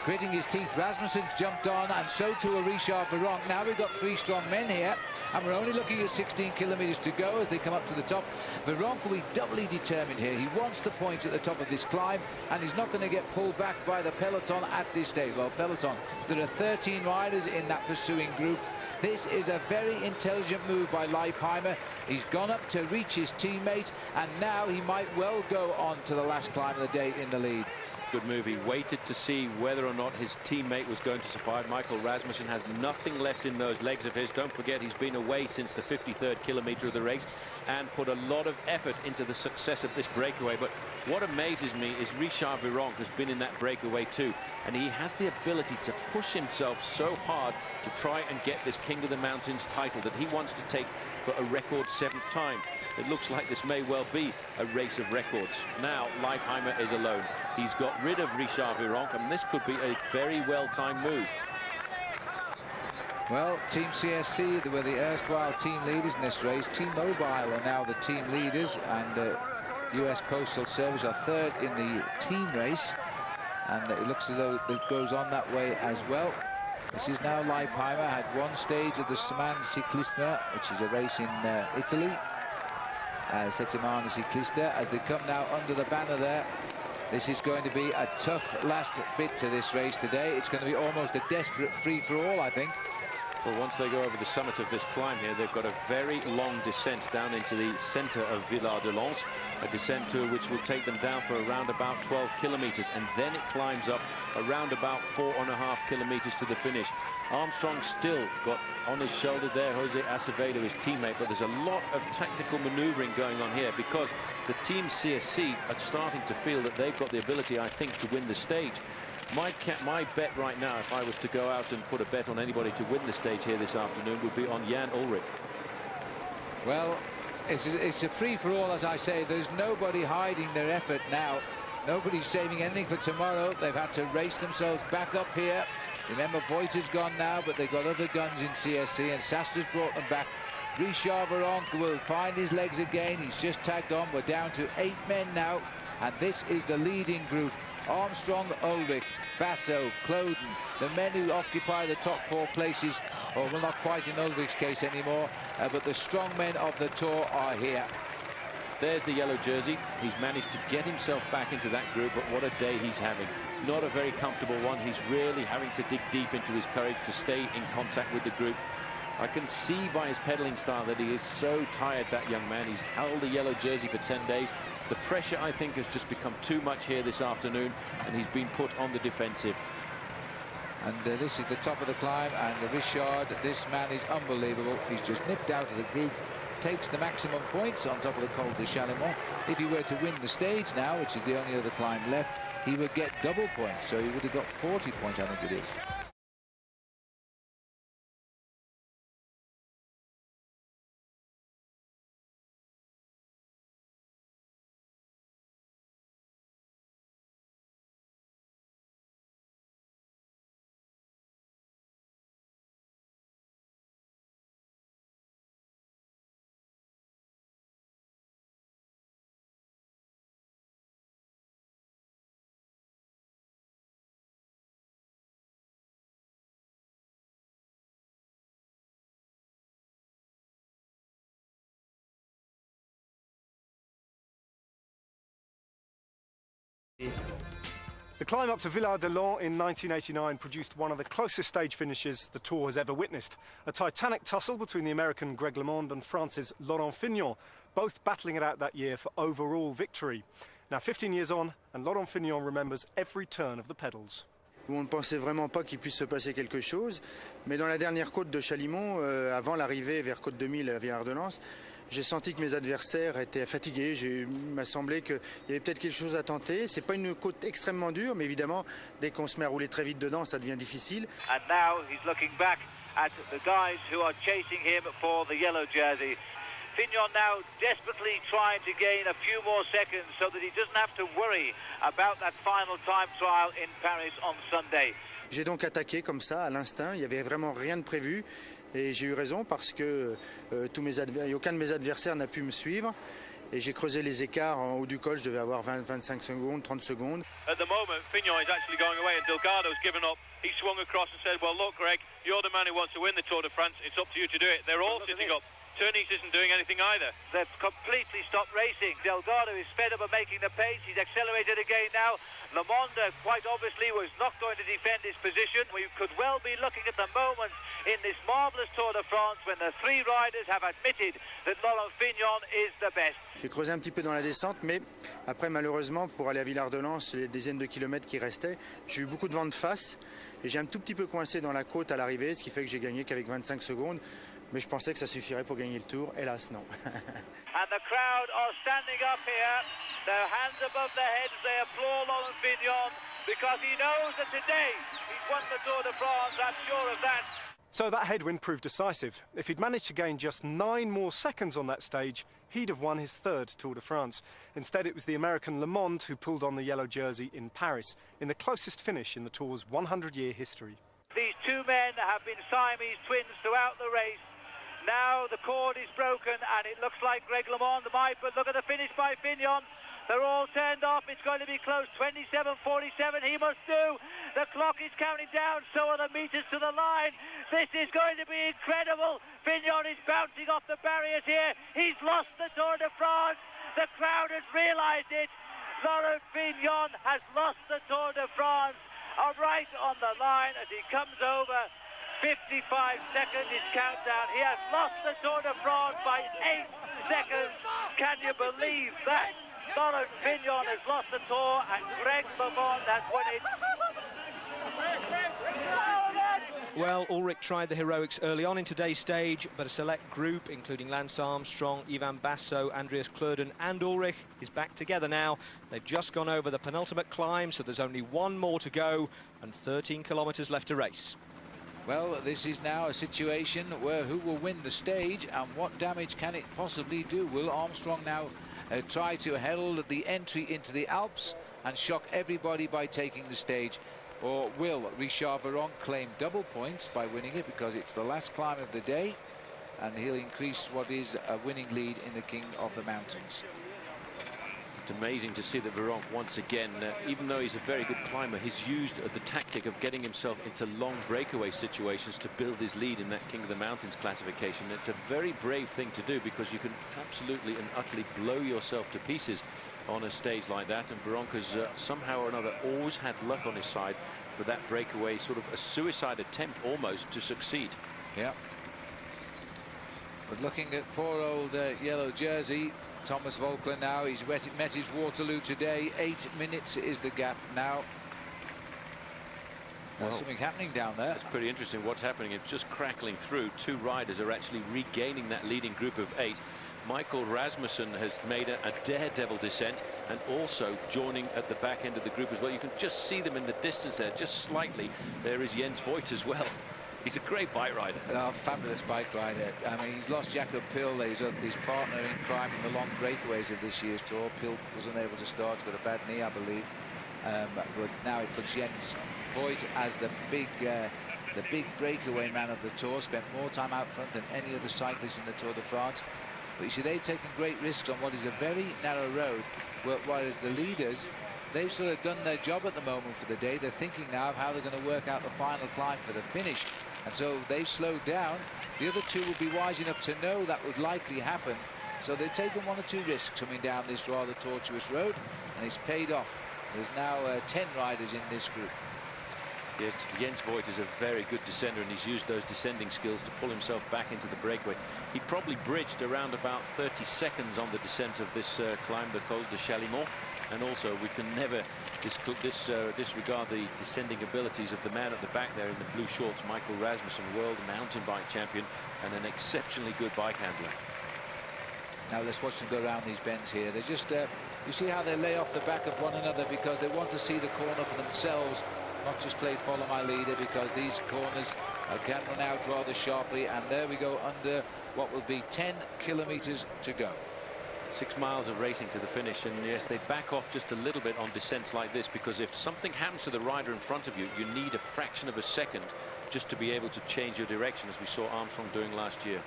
gritting his teeth. Rasmussen's jumped on, and so too are Richard Virenque. Now we've got three strong men here, and we're only looking at 16 kilometres to go as they come up to the top. Virenque will be doubly determined here. He wants the points at the top of this climb, and he's not going to get pulled back by the peloton at this stage. Well, peloton, there are 13 riders in that pursuing group. This is a very intelligent move by Leipheimer. He's gone up to reach his teammate, and now he might well go on to the last climb of the day in the lead. Good move. He waited to see whether or not his teammate was going to survive. Michael Rasmussen has nothing left in those legs of his. Don't forget, he's been away since the 53rd kilometre of the race and put a lot of effort into the success of this breakaway. But what amazes me is Richard Virenque has been in that breakaway too, and he has the ability to push himself so hard to try and get this King of the Mountains title that he wants to take for a record 7th time. It looks like this may well be a race of records. Now Leipheimer is alone. He's got rid of Richard Virenque, and this could be a very well-timed move. Well, Team CSC, they were the erstwhile team leaders in this race. T-Mobile are now the team leaders, and US Postal Service are third in the team race, and it looks as though it goes on that way as well. This is now Leipheimer, had one stage of the Semaine Cycliste, which is a race in Italy. Settimana Ciclista, as they come now under the banner there. This is going to be a tough last bit to this race today. It's going to be almost a desperate free-for-all, I think. Well, once they go over the summit of this climb here, they've got a very long descent down into the centre of Villard-de-Lans, a descent tour which will take them down for around about 12 kilometres, and then it climbs up around about 4.5 kilometres to the finish. Armstrong still got on his shoulder there Jose Acevedo, his teammate, but there's a lot of tactical manoeuvring going on here because the Team CSC are starting to feel that they've got the ability, I think, to win the stage. My bet right now, if I was to go out and put a bet on anybody to win the stage here this afternoon, would be on Jan Ullrich. Well, it's a free-for-all, as I say. There's nobody hiding their effort now. Nobody's saving anything for tomorrow. They've had to race themselves back up here. Remember, Voiter's gone now, but they've got other guns in CSC, and Sastra's brought them back. Richard Virenque will find his legs again. He's just tagged on. We're down to 8 men now, and this is the leading group. Armstrong, Ullrich, Basso, Cloden, the men who occupy the top 4 places, or well, not quite in Ullrich's case anymore, but the strong men of the Tour are here. There's the yellow jersey. He's managed to get himself back into that group, but what a day he's having. Not a very comfortable one. He's really having to dig deep into his courage to stay in contact with the group. I can see by his pedaling style that he is so tired, that young man. He's held the yellow jersey for 10 days. The pressure, I think, has just become too much here this afternoon, and he's been put on the defensive. And this is the top of the climb, and Richard, this man is unbelievable. He's just nipped out of the group, takes the maximum points on top of the Col de Chalemont. If he were to win the stage now, which is the only other climb left, he would get double points, so he would have got 40 points, I think it is. The climb up to Villard-de-Lans in 1989 produced one of the closest stage finishes the Tour has ever witnessed. A titanic tussle between the American Greg LeMond and France's Laurent Fignon, both battling it out that year for overall victory. Now 15 years on, and Laurent Fignon remembers every turn of the pedals. On ne pensait vraiment pas qu'il puisse se passer quelque chose, mais dans la dernière côte de Chalimont, avant l'arrivée vers Côte 2000 à Villard-de-Lans, J'ai senti que mes adversaires étaient fatigués. Il m'a semblé qu'il y avait peut-être quelque chose à tenter. C'est pas une côte extrêmement dure, mais évidemment, dès qu'on se met à rouler très vite dedans, ça devient difficile. And now he's looking back at the guys who are chasing him for the yellow jersey. Fignon now desperately trying to gain a few more seconds so that he doesn't have to worry about that final time trial in Paris on Sunday. J'ai donc attaqué comme ça, à l'instinct. Il n'y avait vraiment rien de prévu. Et j'ai eu raison parce que aucun de mes adversaires n'a pu me suivre. Et j'ai creusé les écarts en haut du col. Je devais avoir 20, 25 secondes, 30 secondes. At the moment, Fignon is actually going away and Delgado's given up. He swung across and said, well, look, Greg, you're the man who wants to win the Tour de France. It's up to you to do it. They're all sitting up. Turney's isn't doing anything either. They've completely stopped racing. Delgado is fed up of making the pace. He's accelerated again now. Le Monde, quite obviously, was not going to defend his position. We could well be looking at the moment in this marvellous Tour de France when the three riders have admitted that Laurent Fignon is the best. J'ai creusé un petit peu dans la descente, mais après, malheureusement, pour aller à Villard-de-Lans, les dizaines de kilomètres qui restaient, j'ai eu beaucoup de vent de face et j'ai un tout petit peu coincé dans la côte à l'arrivée, ce qui fait que j'ai gagné qu'avec 25 secondes. Mais je pensais que ça suffirait pour gagner le Tour. Hélas, non. And the crowd are standing up here, their hands above their heads. They applaud Laurent Fignon because he knows that today he's won the Tour de France. I'm sure of that. So that headwind proved decisive. If he'd managed to gain just 9 more seconds on that stage, he'd have won his third Tour de France. Instead, it was the American Le Monde who pulled on the yellow jersey in Paris, in the closest finish in the Tour's 100-year history. These two men have been Siamese twins throughout the race. Now the cord is broken and it looks like Greg LeMond might, but look at the finish by Fignon. They're all turned off. It's going to be close. 27.47 he must do. The clock is counting down. So are the meters to the line. This is going to be incredible. Fignon is bouncing off the barriers here. He's lost the Tour de France. The crowd has realised it. Laurent Fignon has lost the Tour de France. Right on the line as he comes over. 55 seconds is countdown. He has lost the Tour de France by 8 seconds. Can you believe that? Laurent Fignon has lost the Tour and Greg LeMond has won it. Well, Ulrich tried the heroics early on in today's stage, but a select group, including Lance Armstrong, Ivan Basso, Andreas Klöden and Ulrich, is back together now. They've just gone over the penultimate climb, so there's only one more to go and 13 kilometres left to race. Well, this is now a situation where who will win the stage and what damage can it possibly do? Will Armstrong now try to herald the entry into the Alps and shock everybody by taking the stage? Or will Richard Veron claim double points by winning it because it's the last climb of the day and he'll increase what is a winning lead in the King of the Mountains? It's amazing to see that Veron once again, even though he's a very good climber, he's used the tactic of getting himself into long breakaway situations to build his lead in that King of the Mountains classification. It's a very brave thing to do because you can absolutely and utterly blow yourself to pieces on a stage like that, and Veronka's somehow or another always had luck on his side for that breakaway, sort of a suicide attempt almost to succeed. Yeah. But looking at poor old yellow jersey, Thomas Volkler now, he's met his Waterloo today. 8 minutes is the gap now. There's something happening down there. It's pretty interesting what's happening. It's just crackling through. Two riders are actually regaining that leading group of 8. Michael Rasmussen has made a daredevil descent and also joining at the back end of the group as well. You can just see them in the distance there, just slightly. There is Jens Voigt as well. He's a great bike rider. Oh, fabulous bike rider. I mean, he's lost Jakob Pill, his partner in crime in the long breakaways of this year's Tour. Pill was unable to start, he's got a bad knee, I believe. But now it puts Jens Voigt as the big breakaway man of the Tour. Spent more time out front than any other cyclist in the Tour de France. But you see, they've taken great risks on what is a very narrow road, whereas the leaders, they've sort of done their job at the moment for the day. They're thinking now of how they're going to work out the final climb for the finish. And so they've slowed down. The other two will be wise enough to know that would likely happen. So they've taken 1 or 2 risks coming down this rather tortuous road, and it's paid off. There's now 10 riders in this group. Yes, Jens Voigt is a very good descender, and he's used those descending skills to pull himself back into the breakaway. He probably bridged around about 30 seconds on the descent of this climb, the Col de Chalimont. And also, we can never disregard the descending abilities of the man at the back there in the blue shorts, Michael Rasmussen, world mountain bike champion and an exceptionally good bike handler. Now let's watch them go around these bends here. They're just, you see how they lay off the back of one another because they want to see the corner for themselves, not just play follow my leader, because these corners can run out rather sharply. And there we go, under what will be 10 kilometres to go. 6 miles of racing to the finish, and yes, they back off just a little bit on descents like this, because if something happens to the rider in front of you, you need a fraction of a second just to be able to change your direction, as we saw Armstrong doing last year.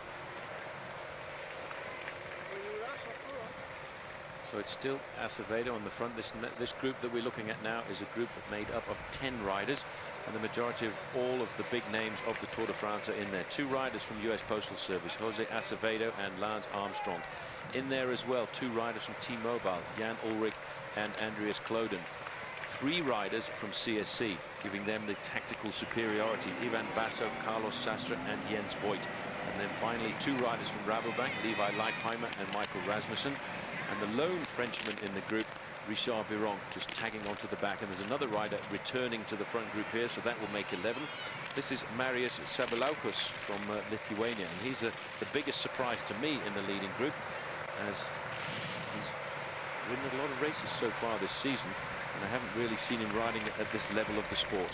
So it's still Acevedo on the front. This group that we're looking at now is a group made up of 10 riders, and the majority of all of the big names of the Tour de France are in there. 2 riders from US Postal Service, Jose Acevedo and Lance Armstrong. In there as well, 2 riders from T-Mobile, Jan Ulrich and Andreas Kloden. 3 riders from CSC, giving them the tactical superiority, Ivan Basso, Carlos Sastre and Jens Voigt. And then finally 2 riders from Rabobank, Levi Leipheimer and Michael Rasmussen. And the lone Frenchman in the group, Richard Viron, just tagging onto the back. And there's another rider returning to the front group here, so that will make 11. This is Marius Sabalauskas from Lithuania, and he's the biggest surprise to me in the leading group, as he's ridden a lot of races so far this season, and I haven't really seen him riding at this level of the sport.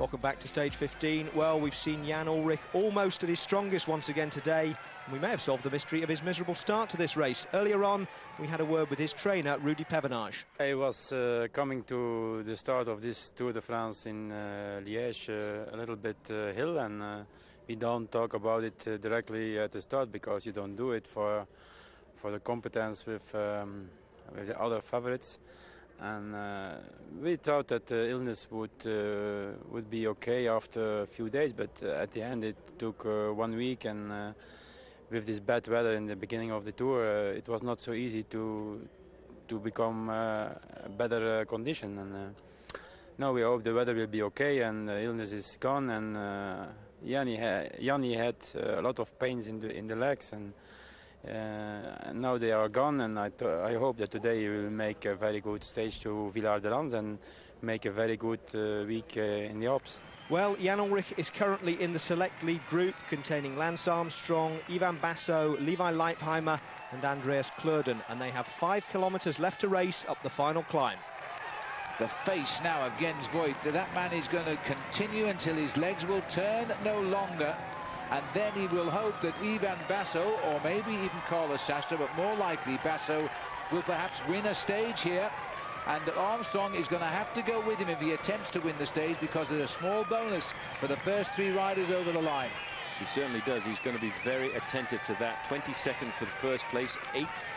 Welcome back to stage 15. Well, we've seen Jan Ullrich almost at his strongest once again today. And we may have solved the mystery of his miserable start to this race. Earlier on, we had a word with his trainer, Rudy Pevenage. I was coming to the start of this Tour de France in Liège a little bit hill, and we don't talk about it directly at the start because you don't do it for the competence with the other favorites. And we thought that the illness would be okay after a few days, but at the end it took 1 week, and with this bad weather in the beginning of the tour, it was not so easy to become a better condition. And now we hope the weather will be okay and the illness is gone. And Yanni had a lot of pains in the legs, and now they are gone, and I hope that today he will make a very good stage to Villard-de-Lans and make a very good week in the Alps. Well, Jan Ullrich is currently in the select lead group containing Lance Armstrong, Ivan Basso, Levi Leipheimer and Andreas Klöden, and they have 5 kilometres left to race up the final climb. The face now of Jens Voigt. That man is going to continue until his legs will turn no longer. And then he will hope that Ivan Basso, or maybe even Carlos Sastre, but more likely Basso, will perhaps win a stage here. And Armstrong is going to have to go with him if he attempts to win the stage, because there's a small bonus for the first 3 riders over the line. He certainly does. He's going to be very attentive to that. 22nd for the first place,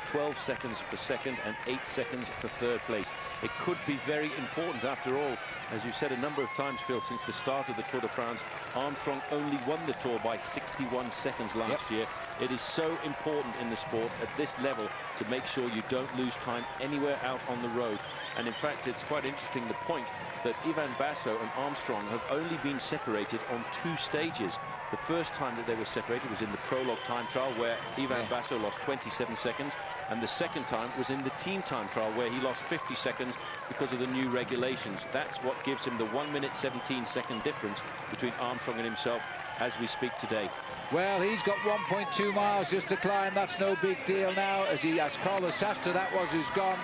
12 seconds for second, and 8 seconds for third place. It could be very important after all. As you said a number of times, Phil, since the start of the Tour de France, Armstrong only won the Tour by 61 seconds last year. It is so important in the sport at this level to make sure you don't lose time anywhere out on the road. And in fact, it's quite interesting, the point that Ivan Basso and Armstrong have only been separated on 2 stages. The first time that they were separated was in the prologue time trial, where Ivan Basso lost 27 seconds, and the second time was in the team time trial, where he lost 50 seconds because of the new regulations. That's what gives him the 1 minute 17 second difference between Armstrong and himself as we speak today. Well, he's got 1.2 miles just to climb. That's no big deal now, as Carlos Sastre, that was, who's gone.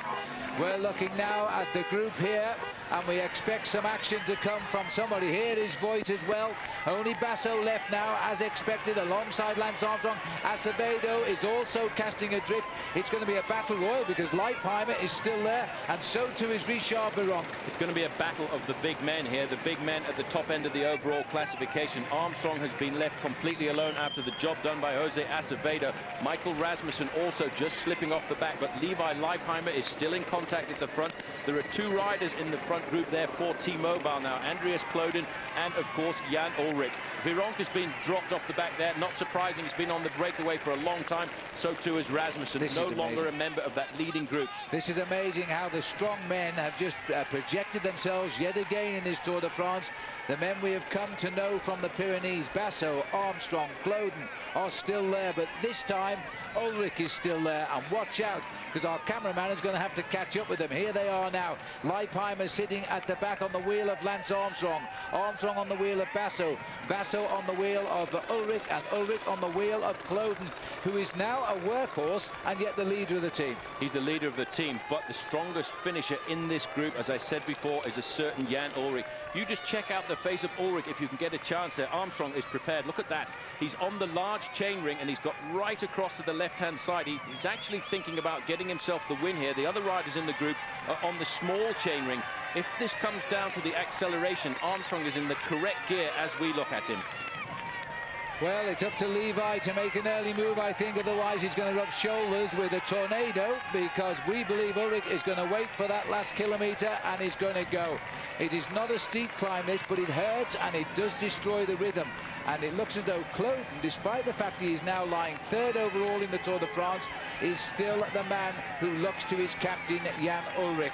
We're looking now at the group here, and we expect some action to come from somebody. Here is Voigt as well. Only Basso left now, as expected, alongside Lance Armstrong. Acevedo is also casting adrift. It's going to be a battle royal because Leipheimer is still there, and so too is Richard Virenque. It's going to be a battle of the big men here, the big men at the top end of the overall classification. Armstrong has been left completely alone after the job done by Jose Acevedo. Michael Rasmussen also just slipping off the back, but Levi Leipheimer is still in contact at the front. There are 2 riders in the front group there for T-Mobile now, Andreas Klöden and of course Jan Ullrich. Virenque has been dropped off the back there, not surprising. He's been on the breakaway for a long time, so too is Rasmussen, no longer a member of that leading group. This is amazing how the strong men have just projected themselves yet again in this Tour de France. The men we have come to know from the Pyrenees, Basso, Armstrong, Klöden, are still there, but this time Ullrich is still there, and watch out, because our cameraman is going to have to catch up with them. Here they are now. Leipheimer sitting at the back on the wheel of Lance Armstrong. Armstrong on the wheel of Basso. Basso on the wheel of Ullrich, and Ullrich on the wheel of Klöden, who is now a workhorse and yet the leader of the team. He's the leader of the team, but the strongest finisher in this group, as I said before, is a certain Jan Ullrich. You just check out the face of Ullrich if you can get a chance there. Armstrong is prepared. Look at that. He's on the large chain ring, and he's got right across to the left-hand side. He's actually thinking about getting himself the win here. The other riders in the group are on the small chain ring. If this comes down to the acceleration, Armstrong is in the correct gear as we look at him. Well, it's up to Levi to make an early move, I think. Otherwise, he's going to rub shoulders with a tornado, because we believe Ullrich is going to wait for that last kilometre and is going to go. It is not a steep climb, this, but it hurts and it does destroy the rhythm. And it looks as though Klöden, despite the fact he is now lying 3rd overall in the Tour de France, is still the man who looks to his captain, Jan Ullrich.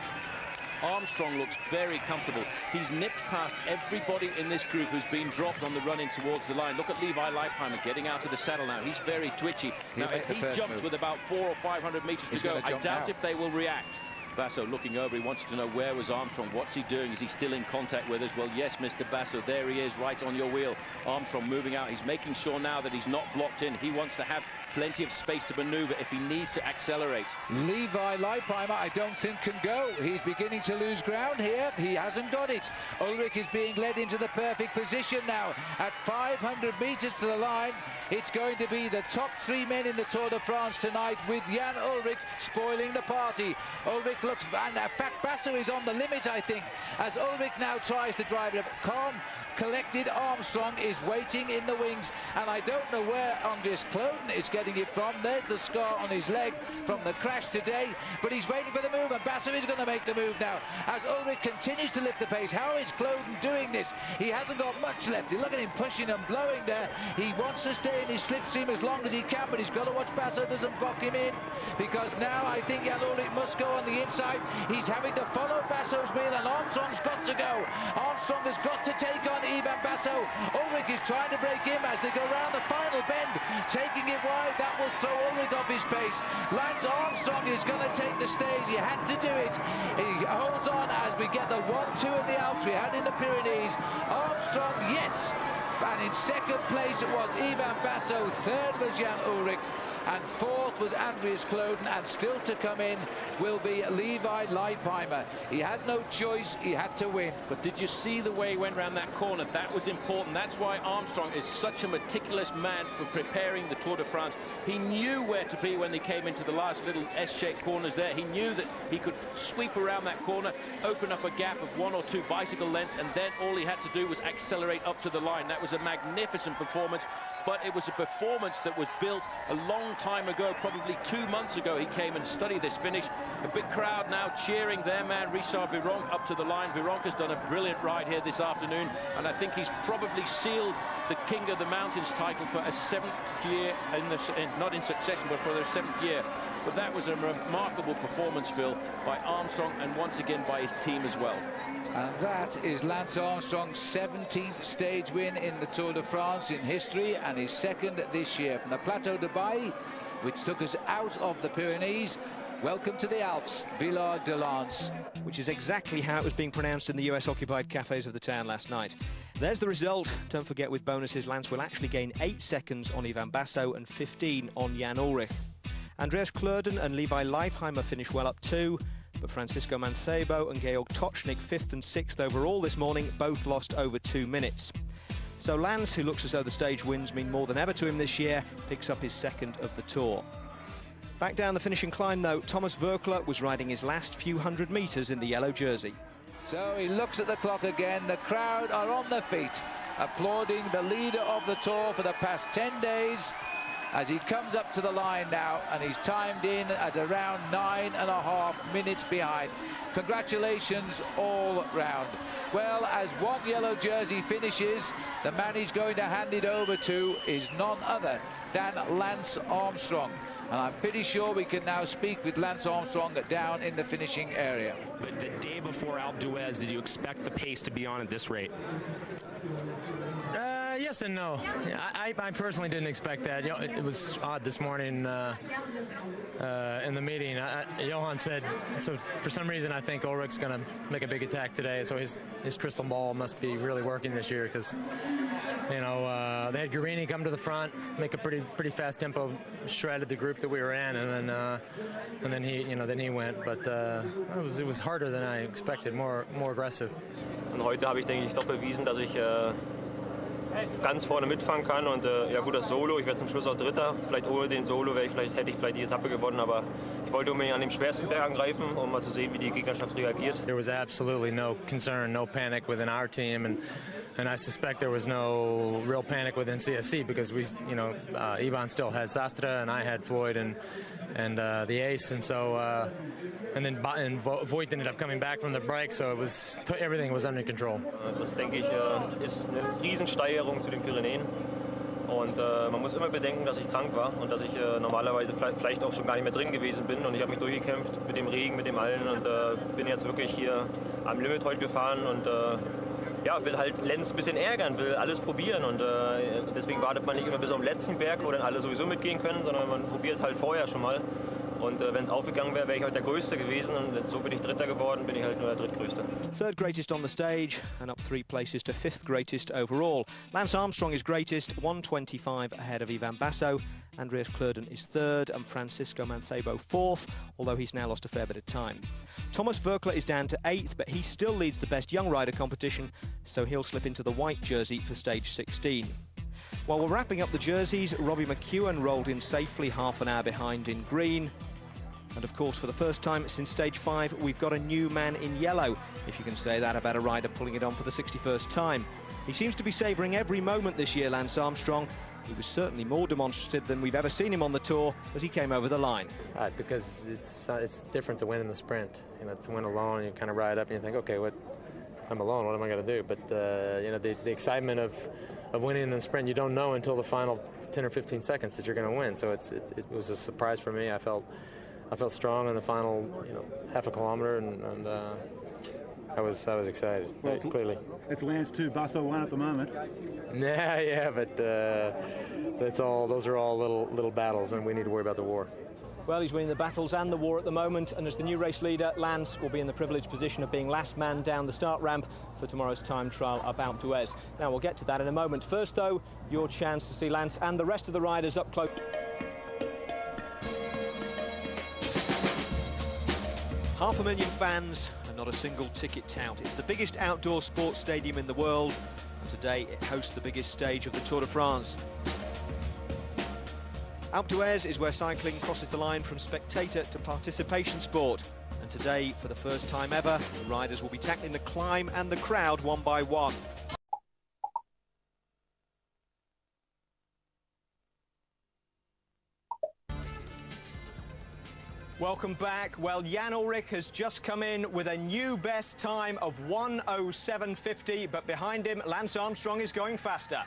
Armstrong looks very comfortable. He's nipped past everybody in this group who's been dropped on the run-in towards the line. Look at Levi Leipheimer getting out of the saddle now. He's very twitchy. Now, if he jumps with about 400 or 500 metres to go, I doubt if they will react. Basso looking over, he wants to know where was Armstrong, what's he doing, is he still in contact with us? Well, yes, Mr. Basso, there he is, right on your wheel. Armstrong moving out, he's making sure now that he's not blocked in. He wants to have plenty of space to manoeuvre if he needs to accelerate. Levi Leipheimer, I don't think can go. He's beginning to lose ground here. He hasn't got it. Ulrich is being led into the perfect position now. At 500 metres to the line, it's going to be the top 3 men in the Tour de France tonight, with Jan Ullrich spoiling the party. Ullrich looks, and in fact Basso is on the limit, I think, as Ullrich now tries to drive it. Calm, collected Armstrong is waiting in the wings, and I don't know where Andries Kloden is getting it from. There's the scar on his leg from the crash today, but he's waiting for the move, and Basso is going to make the move now as Ullrich continues to lift the pace. How is Kloden doing this? He hasn't got much left. Look at him pushing and blowing there. He wants to stay in his slipstream as long as he can, but he's got to watch Basso doesn't buck him in, because now I think Jan Ullrich must go on the inside. He's having to follow Basso's wheel, and Armstrong's got to go. Armstrong has got to take on Ivan Basso. Ullrich is trying to break him as they go round the final bend, taking it wide. That will throw Ullrich off his pace. Lance Armstrong is going to take the stage. He had to do it. He holds on as we get the 1-2 in the Alps we had in the Pyrenees. Armstrong, yes. And in second place it was Ivan Basso. Third was Jan Ullrich. And fourth was Andries Kloden, and still to come in will be Levi Leipheimer. He had no choice, he had to win. But did you see the way he went around that corner? That was important. That's why Armstrong is such a meticulous man for preparing the Tour de France. He knew where to be when they came into the last little S-shaped corners there. He knew that he could sweep around that corner, open up a gap of 1 or 2 bicycle lengths, and then all he had to do was accelerate up to the line. That was a magnificent performance. But it was a performance that was built a long time ago, probably 2 months ago. He came and studied this finish. A big crowd now cheering their man Richard Virenque up to the line. Virenque has done a brilliant ride here this afternoon, and I think he's probably sealed the King of the Mountains title for a 7th year, not in succession, but for their 7th year. But that was a remarkable performance, Phil, by Armstrong, and once again by his team as well. And that is Lance Armstrong's 17th stage win in the Tour de France in history, and his second this year. From the Plateau de Beille, which took us out of the Pyrenees, welcome to the Alps, Villard-de-Lans. Which is exactly how it was being pronounced in the US-occupied cafes of the town last night. There's the result. Don't forget, with bonuses, Lance will actually gain 8 seconds on Ivan Basso and 15 on Jan Ullrich. Andreas Kloden and Levi Leipheimer finish well up too, but Francisco Mancebo and Georg Tocznik, 5th and 6th overall this morning, both lost over 2 minutes. So Lance, who looks as though the stage wins mean more than ever to him this year, picks up his 2nd of the Tour. Back down the finishing climb though, Thomas Voeckler was riding his last few hundred metres in the yellow jersey. So he looks at the clock again. The crowd are on their feet, applauding the leader of the Tour for the past 10 days. As he comes up to the line now, and he's timed in at around 9.5 minutes behind. Congratulations all round. Well, as one yellow jersey finishes, the man he's going to hand it over to is none other than Lance Armstrong. And I'm pretty sure we can now speak with Lance Armstrong down in the finishing area. But the day before Alpe d'Huez, did you expect the pace to be on at this rate? Yes and no. I personally didn't expect that. It was odd this morning in the meeting. Johan said, so for some reason I think Ulrich's going to make a big attack today, so his crystal ball must be really working this year, because they had Guarini come to the front, make a pretty fast tempo, shredded the group that we were in, and then he went. But it was harder than I expected, more aggressive. Und heute habe ich, denke ich, doch bewiesen, dass ich ganz vorne mitfahren kann, und ja gut, das Solo, ich werde zum Schluss auch Dritter, vielleicht ohne den Solo hätte ich vielleicht die Etappe gewonnen, aber ich wollte unbedingt an dem schwersten Berg angreifen, um mal zu sehen, wie die Gegnerschaft reagiert. There was absolutely no concern, no panic within our team, and I suspect there was no real panic within CSC, because Ivan still had Sastre and I had Floyd and the ace, and so and then Voigt ended up coming back from the break, so everything was under control. Das, denke ich, ist eine Riesensteigerung zu den Pyrenäen, und man muss immer bedenken, dass ich krank war und dass ich normalerweise vielleicht auch schon gar nicht mehr drin gewesen bin, und ich habe mich durchgekämpft mit dem Regen, mit dem allen, und bin jetzt wirklich hier am Limit heute gefahren, und ja, will halt Lenz ein bisschen ärgern, will alles probieren, und deswegen wartet man nicht immer bis auf den letzten Berg, wo dann alle sowieso mitgehen können, sondern man probiert halt vorher schon mal. Und wenn es aufgegangen wäre, wäre ich heute der Größte gewesen. Und so bin ich Dritter geworden, bin ich halt nur der Drittgrößte. Third greatest on the stage and up 3 places to 5th greatest overall. Lance Armstrong is greatest, 1:25 ahead of Ivan Basso. Andreas Klöden is 3rd and Francisco Mancebo 4th, although he's now lost a fair bit of time. Thomas Verkler is down to 8th, but he still leads the best young rider competition, so he'll slip into the white jersey for stage 16. While we're wrapping up the jerseys, Robbie McEwen rolled in safely half an hour behind in green. And of course, for the first time since stage 5, we've got a new man in yellow, if you can say that about a rider pulling it on for the 61st time. He seems to be savouring every moment this year, Lance Armstrong. He was certainly more demonstrative than we've ever seen him on the tour as he came over the line. Because it's different to win in the sprint. You know, to win alone, you kind of ride up and you think, okay, I'm alone, what am I going to do? But you know, the excitement of winning in the sprint, you don't know until the final 10 or 15 seconds that you're going to win. So it was a surprise for me. I felt strong in the final, half a kilometer, and I was excited. Well, clearly. It's Lance 2, Basso 1 at the moment. Yeah, but those are all little battles, and we need to worry about the war. Well, he's winning the battles and the war at the moment, and as the new race leader, Lance will be in the privileged position of being last man down the start ramp for tomorrow's time trial up Alpe d'Huez. Now, we'll get to that in a moment. First, though, your chance to see Lance and the rest of the riders up close. 500,000 fans and not a single ticket tout. It's the biggest outdoor sports stadium in the world, and today it hosts the biggest stage of the Tour de France. Alpe d'Huez is where cycling crosses the line from spectator to participation sport. And today, for the first time ever, the riders will be tackling the climb and the crowd one by one. Welcome back. Well, Jan Ullrich has just come in with a new best time of 1:07.50, but behind him, Lance Armstrong is going faster.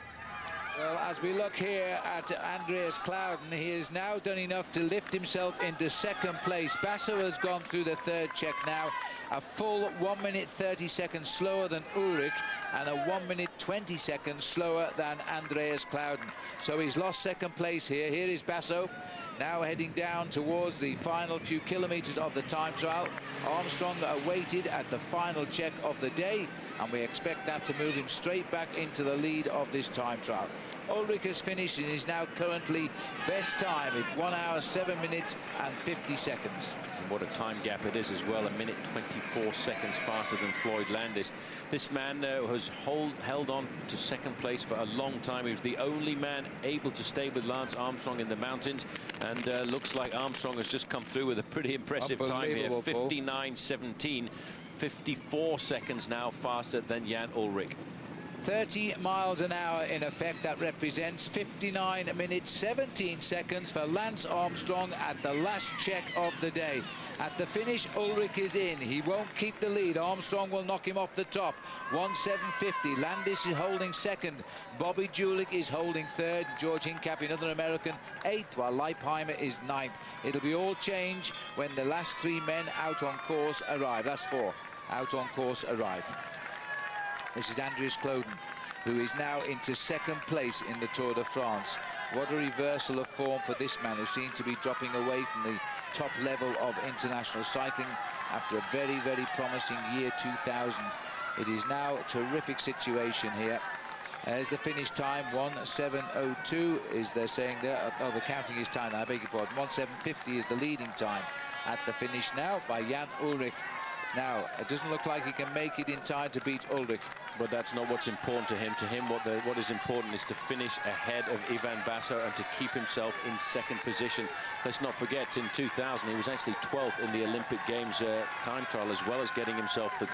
Well, as we look here at Andreas Klöden, he has now done enough to lift himself into second place. Basso has gone through the third check now, a full 1 minute 30 seconds slower than Ullrich and a 1 minute 20 seconds slower than Andreas Klöden. So he's lost second place here. Here is Basso, now heading down towards the final few kilometres of the time trial. Armstrong awaited at the final check of the day, and we expect that to move him straight back into the lead of this time trial. Ullrich has finished and is now currently best time at 1 hour 7 minutes and 50 seconds. And what a time gap it is as well, a minute 24 seconds faster than Floyd Landis. This man has held on to second place for a long time. He was the only man able to stay with Lance Armstrong in the mountains, and looks like Armstrong has just come through with a pretty impressive time here, 59.17. 54 seconds now faster than Jan Ullrich. 30 miles an hour in effect. That represents 59 minutes 17 seconds for Lance Armstrong at the last check of the day. At the finish, Ullrich is in. He won't keep the lead. Armstrong will knock him off the top. 1:07.50. Landis is holding second. Bobby Julich is holding third. George Hincapie, another American, 8th, while Leipheimer is 9th. It'll be all change when the last 3 men out on course arrive. That's 4 out on course arrive. This is Andreas Klöden, who is now into second place in the Tour de France. What a reversal of form for this man, who seems to be dropping away from the top level of international cycling after a very, very promising year 2000. It is now a terrific situation here. As the finish time, 1:07.02 is they're saying there. Oh, they're counting his time, I beg your pardon. 1:07.50 is the leading time at the finish now by Jan Ullrich. Now, it doesn't look like he can make it in time to beat Ullrich. But that's not what's important to him. To him, what is important is to finish ahead of Ivan Basso and to keep himself in second position. Let's not forget, in 2000, he was actually 12th in the Olympic Games time trial, as well as getting himself the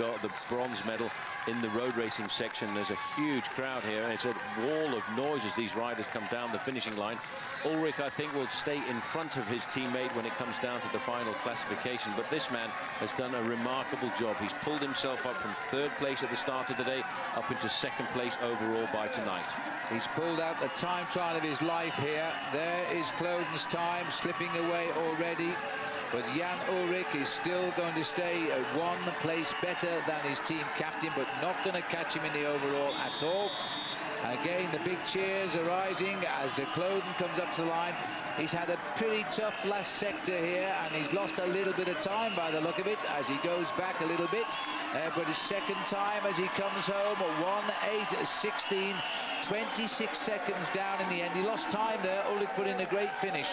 bronze medal in the road racing section. There's a huge crowd here, and it's a wall of noise as these riders come down the finishing line. Ullrich, I think, will stay in front of his teammate when it comes down to the final classification, but this man has done a remarkable job. He's pulled himself up from third place at the start of the day up into second place overall by tonight. He's pulled out the time trial of his life here. There is Klöden's time slipping away already, but Jan Ullrich is still going to stay at 1 place better than his team captain, but not going to catch him in the overall at all. Again, the big cheers are rising as Klöden comes up to the line. He's had a pretty tough last sector here, and he's lost a little bit of time by the look of it as he goes back a little bit. But his second time as he comes home, 1:8:16, 26 seconds down in the end. He lost time there. Ulrich put in a great finish.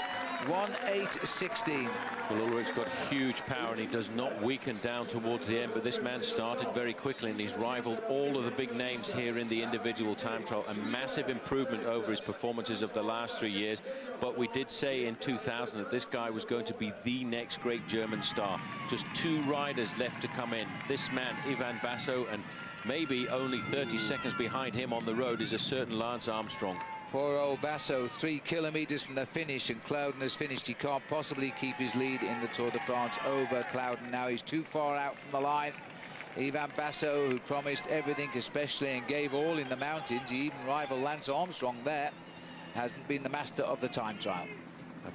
1:8:16. Well, Ulrich's got huge power and he does not weaken down towards the end, but this man started very quickly and he's rivaled all of the big names here in the individual time trial. A massive improvement over his performances of the last 3 years, but we did say in 2000 that this guy was going to be the next great German star. Just 2 riders left to come in. This man, Ivan Basso, and maybe only 30 seconds behind him on the road is a certain Lance Armstrong. Poor old Basso, 3 kilometres from the finish, and Clouden has finished. He can't possibly keep his lead in the Tour de France over Clouden. Now he's too far out from the line. Ivan Basso, who promised everything especially and gave all in the mountains, he even rivaled Lance Armstrong there, hasn't been the master of the time trial.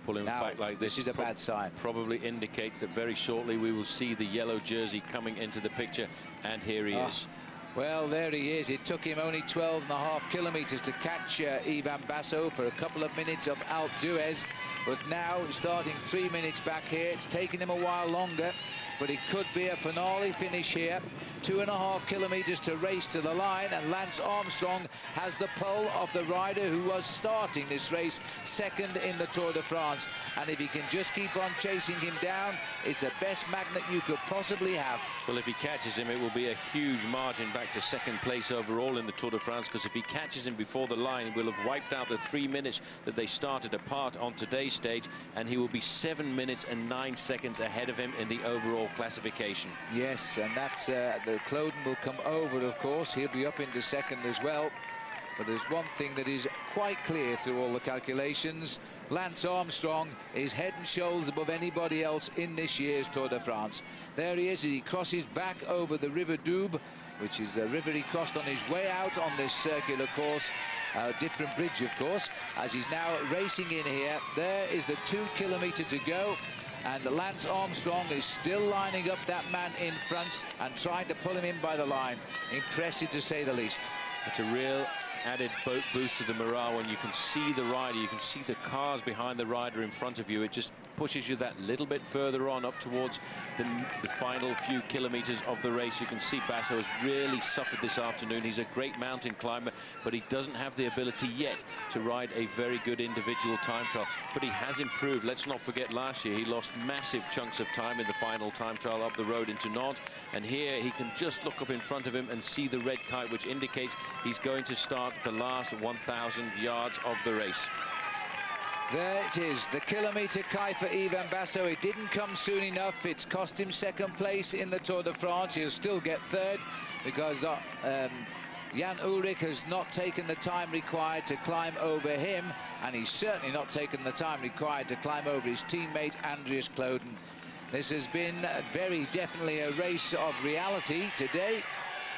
Pulling now, back like this is a bad sign. Probably indicates that very shortly we will see the yellow jersey coming into the picture, and here he is. Well, there he is. It took him only 12.5 kilometres to catch Ivan Basso for a couple of minutes of Alpe d'Huez. But now, starting 3 minutes back here, it's taken him a while longer. But it could be a finale finish here. 2.5 kilometres to race to the line, and Lance Armstrong has the pole of the rider who was starting this race second in the Tour de France. And if he can just keep on chasing him down, it's the best magnet you could possibly have. Well, if he catches him, it will be a huge margin back to second place overall in the Tour de France, because if he catches him before the line, he will have wiped out the 3 minutes that they started apart on today's stage, and he will be 7 minutes and 9 seconds ahead of him in the overall classification. Yes, and that's the Clouden will come over, of course. He'll be up into second as well. But there's one thing that is quite clear through all the calculations. Lance Armstrong is head and shoulders above anybody else in this year's Tour de France. There he is. He crosses back over the River Doubs, which is the river he crossed on his way out on this circular course. Different bridge, of course, as he's now racing in here. There is the 2 kilometres to go. And Lance Armstrong is still lining up that man in front and trying to pull him in by the line. Impressive, to say the least. It's a real added boost to the morale when you can see the rider, you can see the cars behind the rider in front of you. It just pushes you that little bit further on up towards the final few kilometres of the race. You can see Basso has really suffered this afternoon. He's a great mountain climber, but he doesn't have the ability yet to ride a very good individual time trial. But he has improved. Let's not forget last year he lost massive chunks of time in the final time trial up the road into Nantes, and here he can just look up in front of him and see the red kite, which indicates he's going to start the last 1,000 yards of the race. There it is, the kilometre kite for Ivan Basso. It didn't come soon enough. It's cost him second place in the Tour de France. He'll still get third because Jan Ullrich has not taken the time required to climb over him, and he's certainly not taken the time required to climb over his teammate Andreas Clouden. This has been very definitely a race of reality today.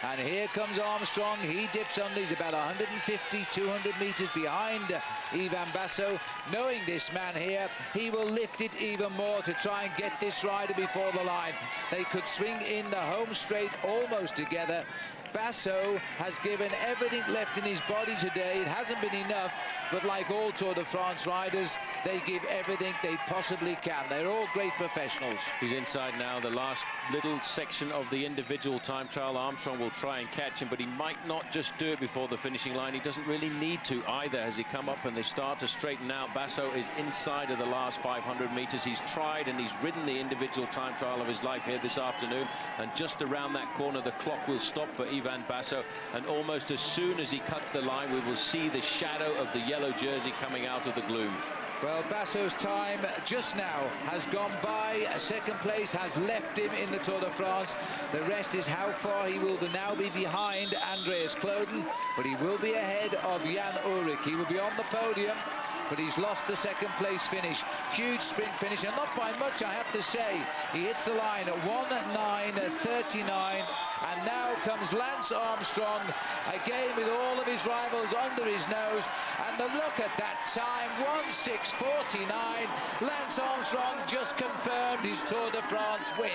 And here comes Armstrong. He dips under. He's about 150, 200 metres behind Ivan Basso. Knowing this man here, he will lift it even more to try and get this rider before the line. They could swing in the home straight almost together. Basso has given everything left in his body today. It hasn't been enough, but like all Tour de France riders, they give everything they possibly can. They're all great professionals. He's inside now, the last little section of the individual time trial. Armstrong will try and catch him, but he might not just do it before the finishing line. He doesn't really need to either as he come up and they start to straighten out. Basso is inside of the last 500 metres. He's tried and he's ridden the individual time trial of his life here this afternoon, and just around that corner the clock will stop for Ivan Basso, and almost as soon as he cuts the line we will see the shadow of the yellow jersey coming out of the gloom. Well, Basso's time just now has gone by. Second place has left him in the Tour de France. The rest is how far he will now be behind Andreas Clouden, but he will be ahead of Jan Ullrich. He will be on the podium, but he's lost the second place finish. Huge sprint finish, and not by much, I have to say. He hits the line at 1:09:39, and now comes Lance Armstrong, again with all of his rivals under his nose, and the look at that time, 1:06:49. Lance Lance Armstrong just confirmed his Tour de France win.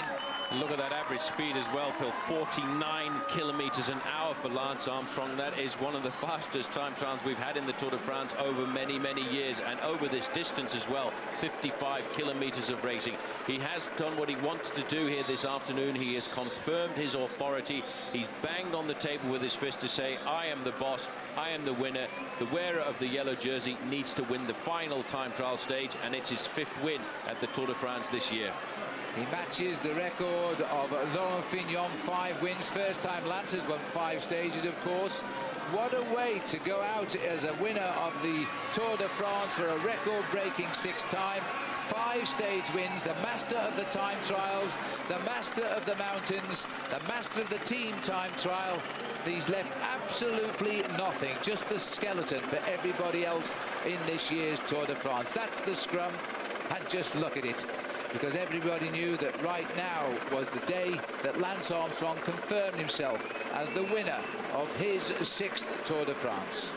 Look at that average speed as well, Phil. 49 kilometres an hour for Lance Armstrong. That is one of the fastest time trials we've had in the Tour de France over many, many years, and over this distance as well. 55 kilometres of racing. He has done what he wanted to do here this afternoon. He has confirmed his authority. He's banged on the table with his fist to say, I am the boss, I am the winner. The wearer of the yellow jersey needs to win the final time trial stage, and it's his 5th win at the Tour de France this year. He matches the record of Laurent Fignon, 5 wins. First time Lance has won 5 stages, of course. What a way to go out as a winner of the Tour de France for a record-breaking 6th time. 5 stage wins, the master of the time trials, the master of the mountains, the master of the team time trial. He's left absolutely nothing, just the skeleton for everybody else in this year's Tour de France. That's the scrum, and just look at it, because everybody knew that right now was the day that Lance Armstrong confirmed himself as the winner of his 6th Tour de France.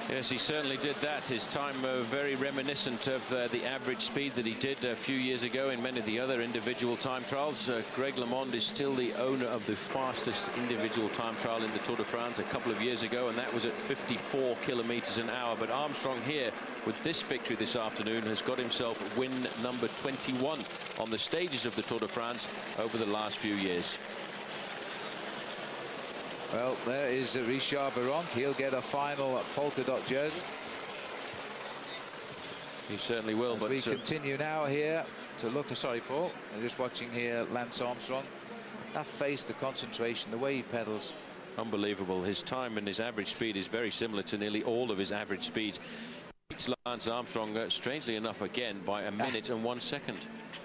Yes, he certainly did that. His time very reminiscent of the average speed that he did a few years ago in many of the other individual time trials. Greg LeMond is still the owner of the fastest individual time trial in the Tour de France a couple of years ago, and that was at 54 kilometres an hour. But Armstrong here, with this victory this afternoon, has got himself win number 21 on the stages of the Tour de France over the last few years. Well, there is Richard Virenque. He'll get a final polka dot jersey. He certainly will. As but we continue now here to look. Sorry, Paul. I'm just watching here Lance Armstrong. That face, the concentration, the way he pedals. Unbelievable. His time and his average speed is very similar to nearly all of his average speeds. Beats Lance Armstrong, strangely enough, again by a minute and 1 second.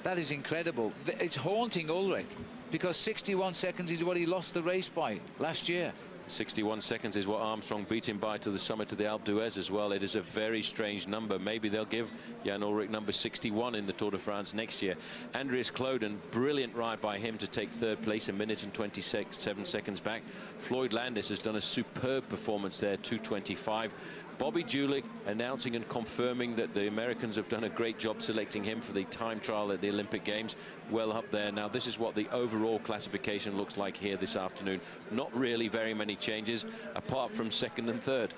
That is incredible. It's haunting Ulrich, because 61 seconds is what he lost the race by last year. 61 seconds is what Armstrong beat him by to the summit of the Alpe d'Huez as well. It is a very strange number. Maybe they'll give Jan Ullrich number 61 in the Tour de France next year. Andreas Klöden, brilliant ride by him to take 3rd place, a minute and 27 seconds back. Floyd Landis has done a superb performance there, 2:25. Bobby Julich announcing and confirming that the Americans have done a great job selecting him for the time trial at the Olympic Games. Well up there. Now this is what the overall classification looks like here this afternoon. Not really very many changes apart from 2nd and 3rd.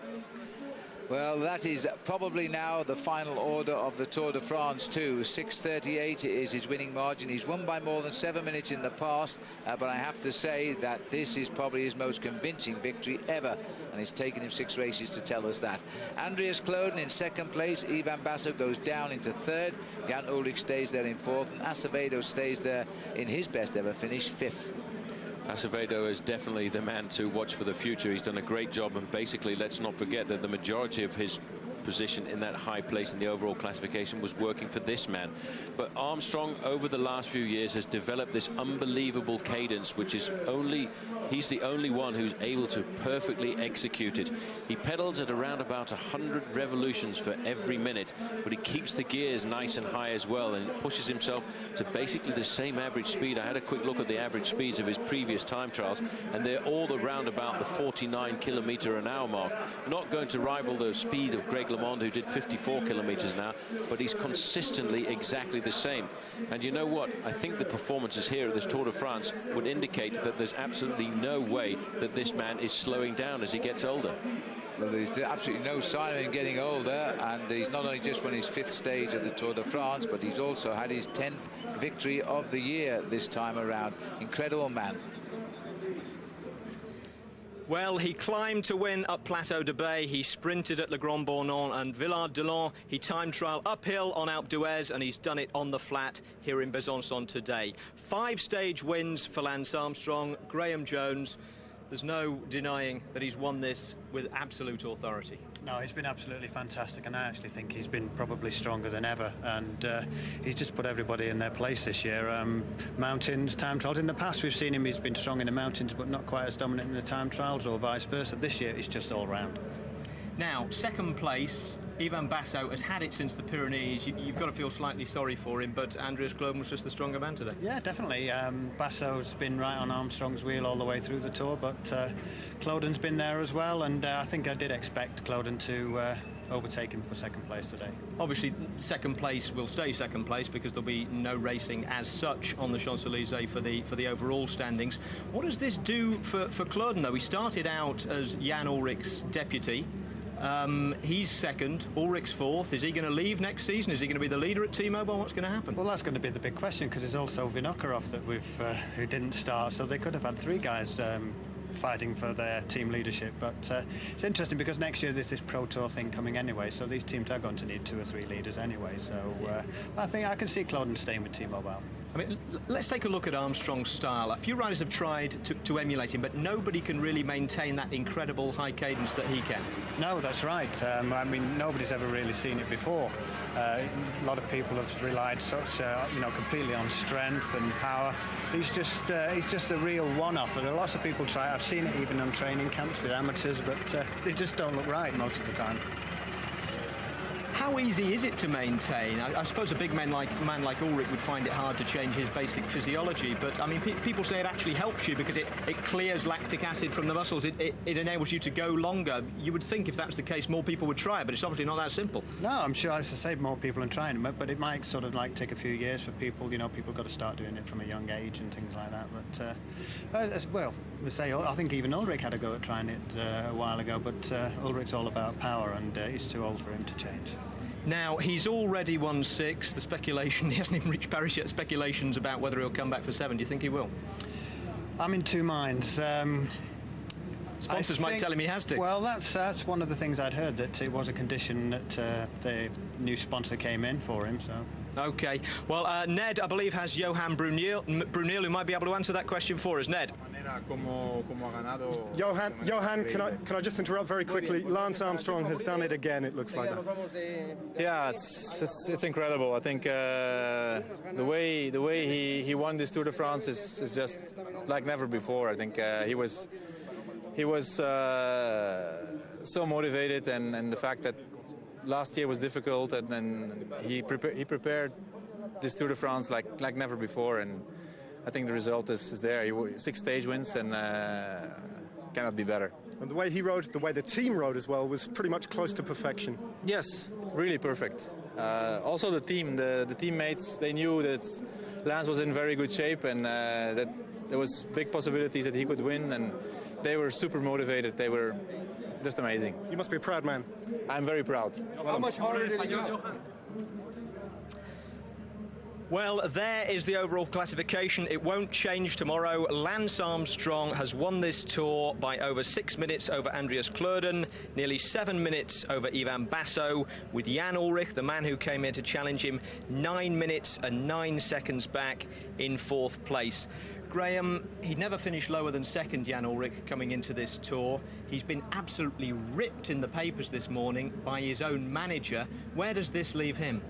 Well, that is probably now the final order of the Tour de France too. 6:38 is his winning margin. He's won by more than 7 minutes in the past, but I have to say that this is probably his most convincing victory ever, and it's taken him 6 races to tell us that. Andreas Klöden in 2nd place. Ivan Basso goes down into 3rd. Jan Ullrich stays there in 4th, and Acevedo stays there in his best ever finish, 5th. Acevedo is definitely the man to watch for the future. He's done a great job, and basically let's not forget that the majority of his position in that high place in the overall classification was working for this man. But Armstrong over the last few years has developed this unbelievable cadence, which is he's the only one who's able to perfectly execute it. He pedals at around about 100 revolutions for every minute, but he keeps the gears nice and high as well, and pushes himself to basically the same average speed. I had a quick look at the average speeds of his previous time trials, and they're all around about the 49 kilometre an hour mark. Not going to rival the speed of Greg LeMond, who did 54 kilometres an hour, but he's consistently exactly the same. And you know what? I think the performances here at this Tour de France would indicate that there's absolutely no way that this man is slowing down as he gets older. Well, there's absolutely no sign of him getting older, and he's not only just won his 5th stage of the Tour de France, but he's also had his 10th victory of the year this time around. Incredible man. Well, he climbed to win up Plateau de Beille, he sprinted at Le Grand-Bornand and Villard-de-Lans, he time trial uphill on Alpe d'Huez, and he's done it on the flat here in Besançon today. 5 stage wins for Lance Armstrong. Graham Jones, there's no denying that he's won this with absolute authority. No, he's been absolutely fantastic, and I actually think he's been probably stronger than ever, and he's just put everybody in their place this year. Mountains, time trials. In the past we've seen him, he's been strong in the mountains but not quite as dominant in the time trials, or vice versa. This year it's just all round. Now, 2nd place, Ivan Basso has had it since the Pyrenees. You've got to feel slightly sorry for him, but Andreas Klöden was just the stronger man today. Yeah, definitely. Basso's been right on Armstrong's wheel all the way through the Tour, but Klöden's been there as well, and I think I did expect Klöden to overtake him for second place today. Obviously, second place will stay second place because there'll be no racing as such on the Champs-Élysées for the overall standings. What does this do for Kloeden, though? He started out as Jan Ullrich's deputy. He's second, Ullrich's fourth. Is he going to leave next season? Is he going to be the leader at T-Mobile? What's going to happen? Well, that's going to be the big question, because there's also Vinokurov that who didn't start, so they could have had three guys fighting for their team leadership. But it's interesting because next year there's this Pro Tour thing coming anyway, so these teams are going to need 2 or 3 leaders anyway. So I think I can see Kloeden staying with T-Mobile. I mean, let's take a look at Armstrong's style. A few riders have tried to emulate him, but nobody can really maintain that incredible high cadence that he can. No, that's right. I mean, nobody's ever really seen it before. A lot of people have relied completely on strength and power. He's just a real one-off. There are lots of people try. I've seen it even on training camps with amateurs, but they just don't look right most of the time. How easy is it to maintain? I suppose a big man like Ullrich would find it hard to change his basic physiology, but I mean, people say it actually helps you because it clears lactic acid from the muscles. It enables you to go longer. You would think if that's the case, more people would try it, but it's obviously not that simple. No, I'm sure, as I say, more people are trying it, but it might sort of like take a few years for people. You know, people got to start doing it from a young age and things like that. But as well, we say, I think even Ullrich had a go at trying it a while ago, but Ullrich's all about power, and he's too old for him to change. Now, he's already won 6. The speculation, he hasn't even reached Paris yet, speculations about whether he'll come back for 7. Do you think he will? I'm in two minds. Sponsors might tell him he has to. Well, that's one of the things I'd heard, that it was a condition that the new sponsor came in for him, so... OK. Well, Ned, I believe, has Johan Bruneel, who might be able to answer that question for us. Ned. Johan, can I just interrupt very quickly? Lance Armstrong has done it again, it looks like that. Yeah, it's incredible. I think the way he won this Tour de France is just like never before. I think he was so motivated, and the fact that last year was difficult, and then he prepared this Tour de France like never before, and I think the result is there. 6 stage wins, and cannot be better. And the way he rode, the way the team rode as well, was pretty much close to perfection. Yes, really perfect. Also the team, the teammates, they knew that Lance was in very good shape, and that there was big possibilities that he could win, and they were super motivated. They were just amazing. You must be a proud man. I'm very proud. How much harder did he go? Well, there is the overall classification. It won't change tomorrow. Lance Armstrong has won this Tour by over 6 minutes over Andreas Kloeden, nearly 7 minutes over Ivan Basso, with Jan Ullrich, the man who came here to challenge him, 9 minutes and 9 seconds back in 4th place. Graham, he'd never finished lower than second, Jan Ullrich, coming into this Tour. He's been absolutely ripped in the papers this morning by his own manager. Where does this leave him?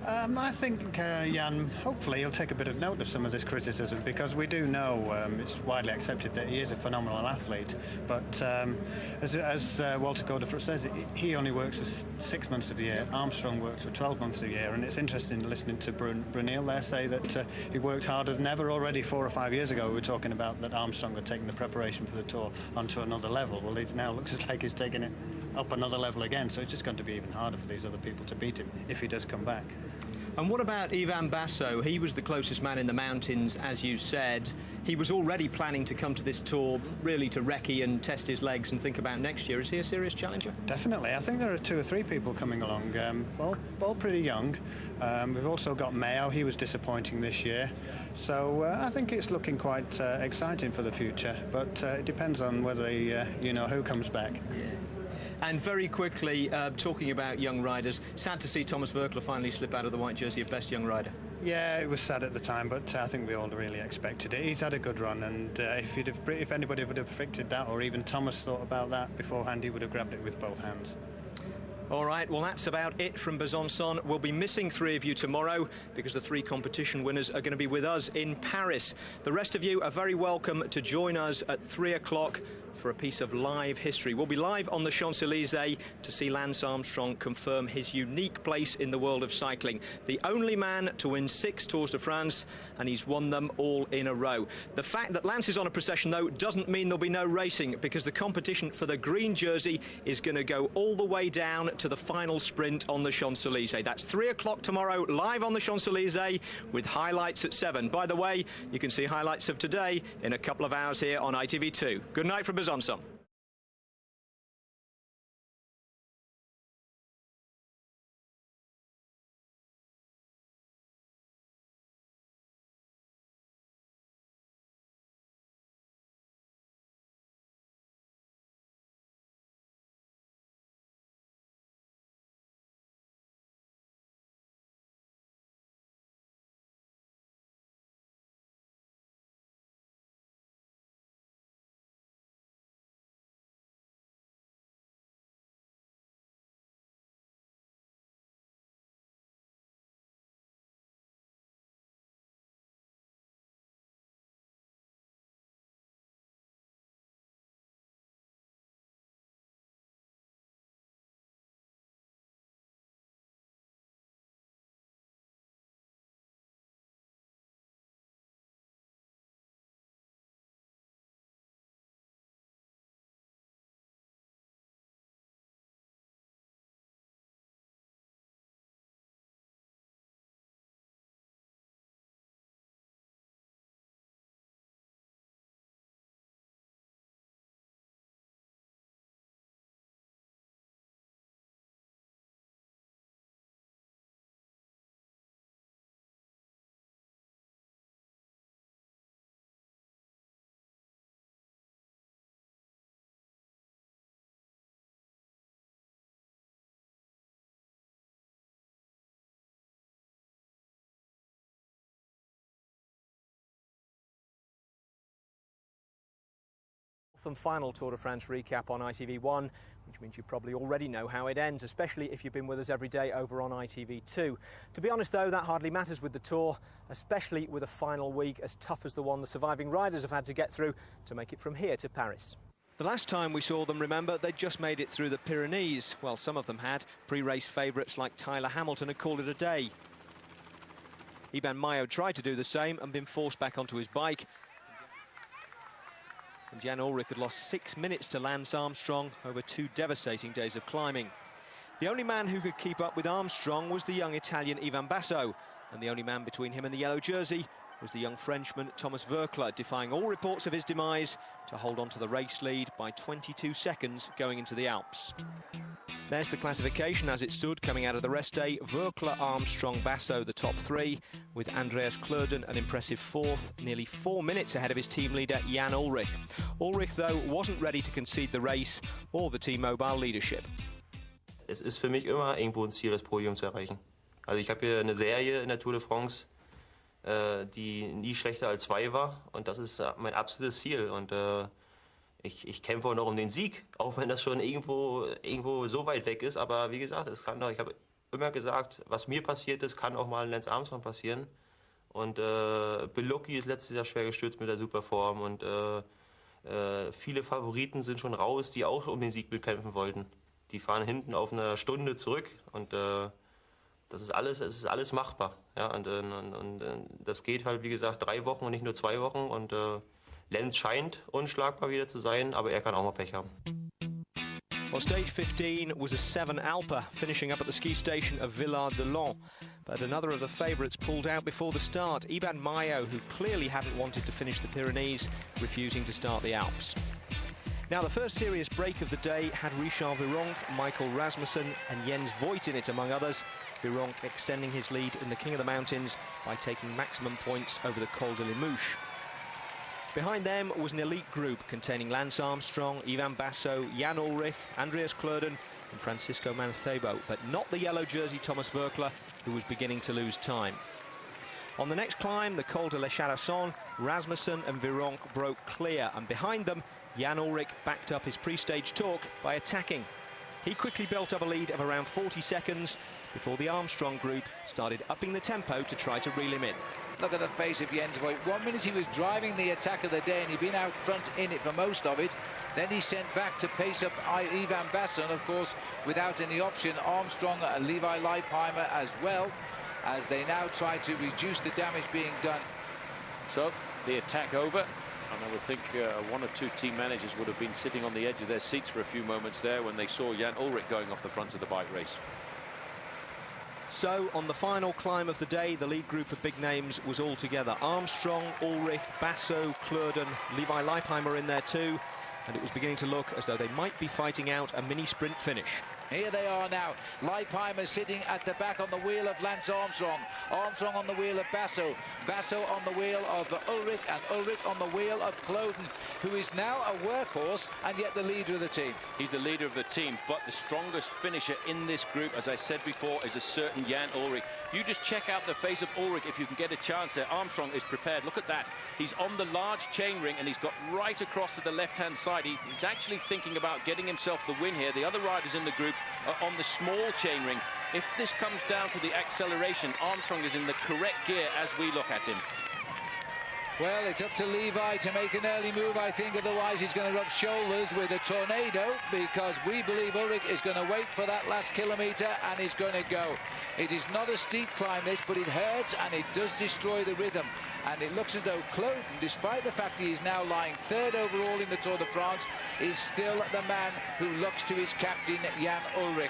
I think Jan, hopefully he'll take a bit of note of some of this criticism, because we do know it's widely accepted that he is a phenomenal athlete, but as Walter Godefroy says, he only works for 6 months of the year. Armstrong works for 12 months of the year, and it's interesting listening to Bruneel there say that he worked harder than ever. Already 4 or 5 years ago we were talking about that Armstrong had taken the preparation for the Tour onto another level. Well, it now looks like he's taking it up another level again, so it's just going to be even harder for these other people to beat him if he does come back. And what about Ivan Basso? He was the closest man in the mountains, as you said. He was already planning to come to this Tour really to recce and test his legs and think about next year. Is he a serious challenger? Definitely. I think there are 2 or 3 people coming along, all pretty young. We've also got Mayo. He was disappointing this year. So I think it's looking quite exciting for the future, but it depends on whether, who comes back. Yeah. And very quickly, talking about young riders, sad to see Thomas Voeckler finally slip out of the white jersey of best young rider. Yeah, it was sad at the time, but I think we all really expected it. He's had a good run, and if anybody would have predicted that, or even Thomas thought about that beforehand, he would have grabbed it with both hands. All right, well, that's about it from Besançon. We'll be missing 3 of you tomorrow because the 3 competition winners are going to be with us in Paris. The rest of you are very welcome to join us at 3 o'clock for a piece of live history. We'll be live on the Champs-Élysées to see Lance Armstrong confirm his unique place in the world of cycling. The only man to win 6 Tours de France, and he's won them all in a row. The fact that Lance is on a procession, though, doesn't mean there'll be no racing, because the competition for the green jersey is going to go all the way down to the final sprint on the Champs-Élysées. That's 3 o'clock tomorrow, live on the Champs-Élysées, with highlights at 7. By the way, you can see highlights of today in a couple of hours here on ITV2. Good night from Besançon. And final Tour de France recap on ITV1, which means you probably already know how it ends, especially if you've been with us every day over on ITV2. To be honest, though, that hardly matters with the Tour, especially with a final week as tough as the one the surviving riders have had to get through to make it from here to Paris. The last time we saw them, remember, they'd just made it through the Pyrenees. Well, some of them had. Pre-race favourites like Tyler Hamilton had called it a day. Iban Mayo tried to do the same and been forced back onto his bike. And Jan Ullrich had lost 6 minutes to Lance Armstrong over 2 devastating days of climbing. The only man who could keep up with Armstrong was the young Italian Ivan Basso, and the only man between him and the yellow jersey was the young Frenchman Thomas Voeckler, defying all reports of his demise to hold on to the race lead by 22 seconds going into the Alps. There's the classification as it stood coming out of the rest day. Voeckler, Armstrong, Basso the top 3, with Andreas Kleurden an impressive 4th, nearly 4 minutes ahead of his team leader Jan Ullrich. Ullrich, though, wasn't ready to concede the race or the T-Mobile leadership. Es ist für mich immer irgendwo ein Ziel, das Podium zu erreichen. Also ich habe hier eine Serie in der Tour de France, die nie schlechter als 2 war, und das ist mein absolutes Ziel. Und ich kämpfe auch noch um den Sieg, auch wenn das schon irgendwo so weit weg ist. Aber wie gesagt, es kann doch, ich habe immer gesagt, was mir passiert ist, kann auch mal Lance Armstrong passieren. Und Belucki ist letztes Jahr schwer gestürzt mit der Superform, und viele Favoriten sind schon raus, die auch um den Sieg bekämpfen wollten. Die fahren hinten auf eine Stunde zurück, und es ist alles machbar. Ja, und das geht halt, wie gesagt, 3 Wochen und nicht nur 2 Wochen. Und Lenz scheint unschlagbar wieder zu sein, aber er kann auch mal Pech haben. Well, stage 15 was a 7 Alpe, finishing up at the ski station of Villard-de-Lans. But another of the favourites pulled out before the start, Iban Mayo, who clearly hadn't wanted to finish the Pyrenees, refusing to start the Alps. Now, the first serious break of the day had Richard Virenque, Michael Rasmussen and Jens Voigt in it, among others. Virenque extending his lead in the King of the Mountains by taking maximum points over the Col de Limouche. Behind them was an elite group containing Lance Armstrong, Ivan Basso, Jan Ullrich, Andreas Kleurden and Francisco Mancebo, but not the yellow jersey Thomas Voeckler, who was beginning to lose time. On the next climb, the Col de la Châtre-Saint, Rasmussen and Virenque broke clear, and behind them, Jan Ullrich backed up his pre-stage talk by attacking. He quickly built up a lead of around 40 seconds before the Armstrong group started upping the tempo to try to reel him in. Look at the face of Jens Voigt. 1 minute he was driving the attack of the day and he'd been out front in it for most of it. Then he sent back to pace up Ivan Basso, and of course without any option Armstrong, Levi Leipheimer as well, as they now try to reduce the damage being done. So the attack over. And I would think one or two team managers would have been sitting on the edge of their seats for a few moments there when they saw Jan Ullrich going off the front of the bike race. So, on the final climb of the day, the lead group of big names was all together. Armstrong, Ullrich, Basso, Kloeden, Levi Leipheimer in there too. And it was beginning to look as though they might be fighting out a mini-sprint finish. Here they are now. Leipheimer sitting at the back on the wheel of Lance Armstrong. Armstrong on the wheel of Basso. Basso on the wheel of Ullrich, and Ullrich on the wheel of Kloeden, who is now a workhorse and yet the leader of the team. He's the leader of the team, but the strongest finisher in this group, as I said before, is a certain Jan Ullrich. You just check out the face of Ullrich if you can get a chance there. Armstrong is prepared. Look at that. He's on the large chain ring and he's got right across to the left-hand side. He's actually thinking about getting himself the win here. The other riders in the group are on the small chain ring. If this comes down to the acceleration, Armstrong is in the correct gear as we look at him. Well, it's up to Levi to make an early move, I think. Otherwise, he's going to rub shoulders with a tornado, because we believe Ullrich is going to wait for that last kilometre and he's going to go. It is not a steep climb, this, but it hurts and it does destroy the rhythm. And it looks as though Kloeden, despite the fact he is now lying third overall in the Tour de France, is still the man who looks to his captain, Jan Ullrich.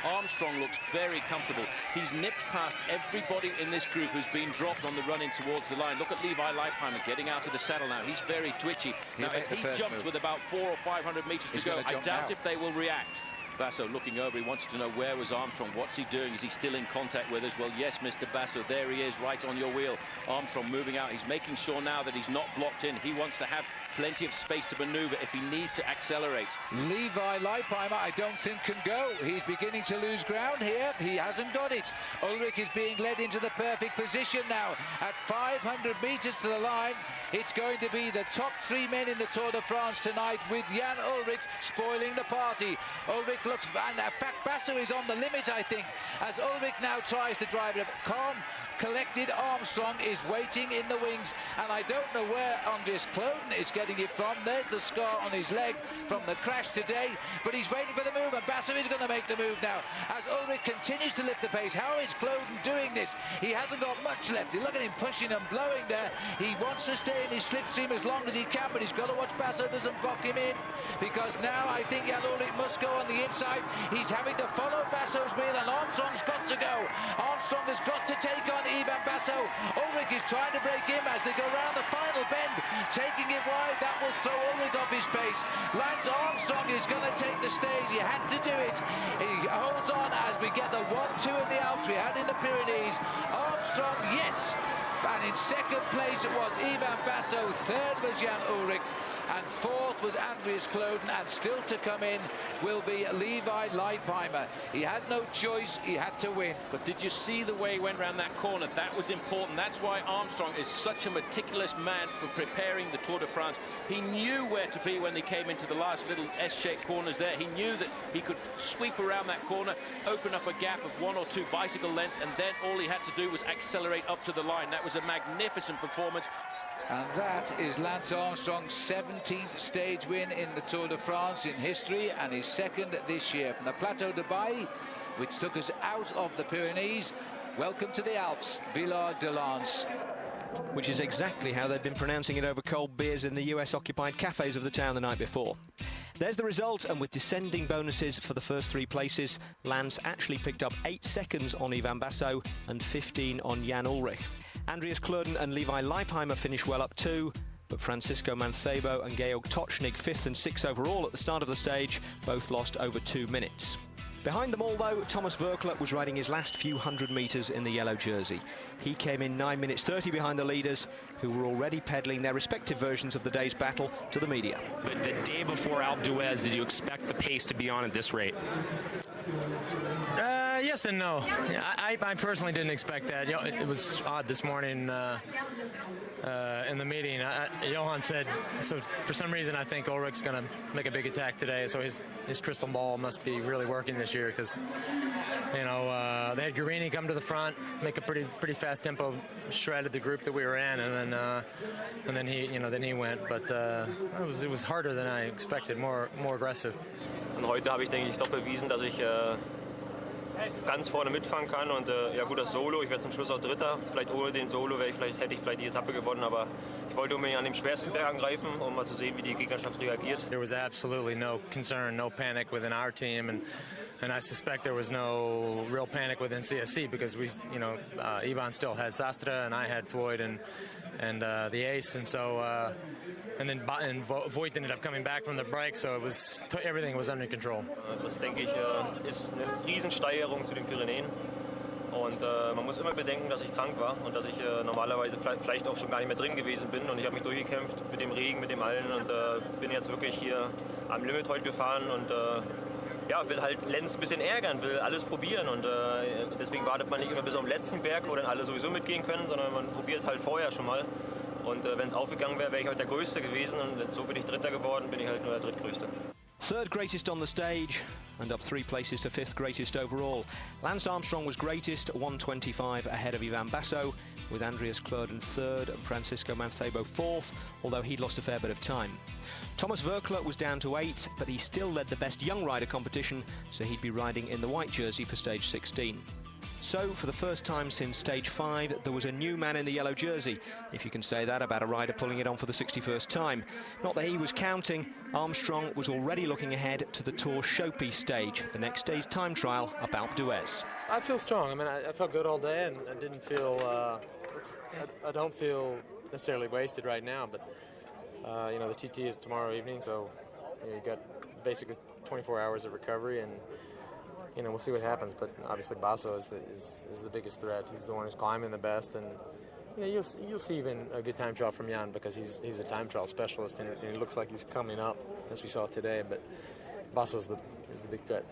Armstrong looks very comfortable. He's nipped past everybody in this group who's been dropped on the run in towards the line. Look at Levi Leipheimer getting out of the saddle now. He's very twitchy. Now, if he jumps with about 400 or 500 metres to go, I doubt if they will react. Basso looking over, he wants to know where was Armstrong, what's he doing, is he still in contact with us? Well, yes, Mr. Basso, there he is, right on your wheel. Armstrong moving out, he's making sure now that he's not blocked in. He wants to have plenty of space to manoeuvre if he needs to accelerate. Levi Leipheimer, I don't think can go. He's beginning to lose ground here. He hasn't got it. Ullrich is being led into the perfect position now. At 500 metres to the line, it's going to be the top three men in the Tour de France tonight, with Jan Ullrich spoiling the party. Ullrich looks, and in fact Basso is on the limit, I think, as Ullrich now tries to drive it up. Calm, collected Armstrong is waiting in the wings, and I don't know where Andreas Kloeden is getting it from. There's the scar on his leg from the crash today, but he's waiting for the move, and Basso is going to make the move now as Ullrich continues to lift the pace. How is Kloeden doing this? He hasn't got much left. Look at him pushing and blowing there. He wants to stay in his slipstream as long as he can, but he's got to watch Basso doesn't block him in, because now I think Jan Ullrich must go on the inside. He's having to follow Basso's wheel, and Armstrong's got to go. Armstrong has got to take on Ivan Basso. Ullrich is trying to break him as they go round the final bend, taking it wide. That will throw Ullrich off his pace. Lance Armstrong is going to take the stage. He had to do it. He holds on as we get the 1-2 in the Alps we had in the Pyrenees. Armstrong, yes. And in second place it was Ivan Basso, third was Jan Ullrich, and fourth was Andreas Kloeden, and still to come in will be Levi Leipheimer. He had no choice, he had to win. But did you see the way he went round that corner? That was important. That's why Armstrong is such a meticulous man for preparing the Tour de France. He knew where to be when they came into the last little S-shaped corners there. He knew that he could sweep around that corner, open up a gap of 1 or 2 bicycle lengths, and then all he had to do was accelerate up to the line. That was a magnificent performance. And that is Lance Armstrong's 17th stage win in the Tour de France in history, and his second this year. From the Plateau de Beille, which took us out of the Pyrenees, welcome to the Alps, Villard-de-Lans. Which is exactly how they'd been pronouncing it over cold beers in the US-occupied cafes of the town the night before. There's the result, and with descending bonuses for the first 3 places, Lance actually picked up 8 seconds on Ivan Basso and 15 on Jan Ullrich. Andreas Kloeden and Levi Leipheimer finished well up too, but Francisco Mancebo and Georg Tocznik, 5th and 6th overall at the start of the stage, both lost over 2 minutes. Behind them all, though, Thomas Verkler was riding his last few hundred metres in the yellow jersey. He came in 9 minutes 30 behind the leaders, who were already peddling their respective versions of the day's battle to the media. But the day before Alpe d'Huez, did you expect the pace to be on at this rate? Yes and no. I personally didn't expect that. It was odd this morning in the meeting. Johan said, so for some reason I think Ullrich's going to make a big attack today, so his crystal ball must be really working this year, because they had Guarini come to the front, make a pretty fast tempo, shredded the group that we were in, and then he went. But it was harder than I expected, more aggressive. Und heute habe ich, denke ich, doch bewiesen, dass ich ganz vorne mitfahren kann. Und ja gut, das Solo, ich werde zum Schluss auch Dritter. Vielleicht ohne den Solo hätte ich vielleicht die Etappe gewonnen, aber ich wollte unbedingt an dem schwersten Berg angreifen, um mal zu sehen, wie die Gegnerschaft reagiert. There was absolutely no concern, no panic within our team, and I suspect there was no real panic within CSC because we, you know, Ivan still had Sastre and I had Floyd and the ace, and so and then Voigt ended up coming back from the break, so it was everything was under control. Das denke ich ist eine Riesensteigerung zu den Pyrenäen. Und man muss immer bedenken, dass ich krank war und dass ich normalerweise vielleicht auch schon gar nicht mehr drin gewesen bin. Und ich habe mich durchgekämpft mit dem Regen, mit dem Allen und bin jetzt wirklich hier am Limit heute gefahren und ja, will halt Lenz ein bisschen ärgern, will alles probieren. Und deswegen wartet man nicht immer bis zum letzten Berg, wo dann alle sowieso mitgehen können, sondern man probiert halt vorher schon mal. Und wenn es aufgegangen wäre, wäre ich heute der Größte gewesen. Und so bin ich Dritter geworden, bin ich halt nur der Drittgrößte. Third greatest on the stage and up 3 places to 5th greatest overall. Lance Armstrong was greatest, 1:25 ahead of Ivan Basso, with Andreas Klöden 3rd and Francisco Mancebo 4th, although he'd lost a fair bit of time. Thomas Verkler was down to 8th, but he still led the best young rider competition, so he'd be riding in the white jersey for stage 16. So, for the first time since stage 5, there was a new man in the yellow jersey, if you can say that about a rider pulling it on for the 61st time. Not that he was counting, Armstrong was already looking ahead to the Tour showpiece stage, the next day's time trial up Alpe d'Huez. I feel strong. I mean, I felt good all day, and I didn't feel. I don't feel necessarily wasted right now, but you know, the TT is tomorrow evening, so you know, you got basically 24 hours of recovery, and you know, we'll see what happens. But obviously, Basso is the biggest threat. He's the one who's climbing the best, and you know, you'll see even a good time trial from Jan because he's a time trial specialist, and it looks like he's coming up as we saw today. But Basso is the big threat.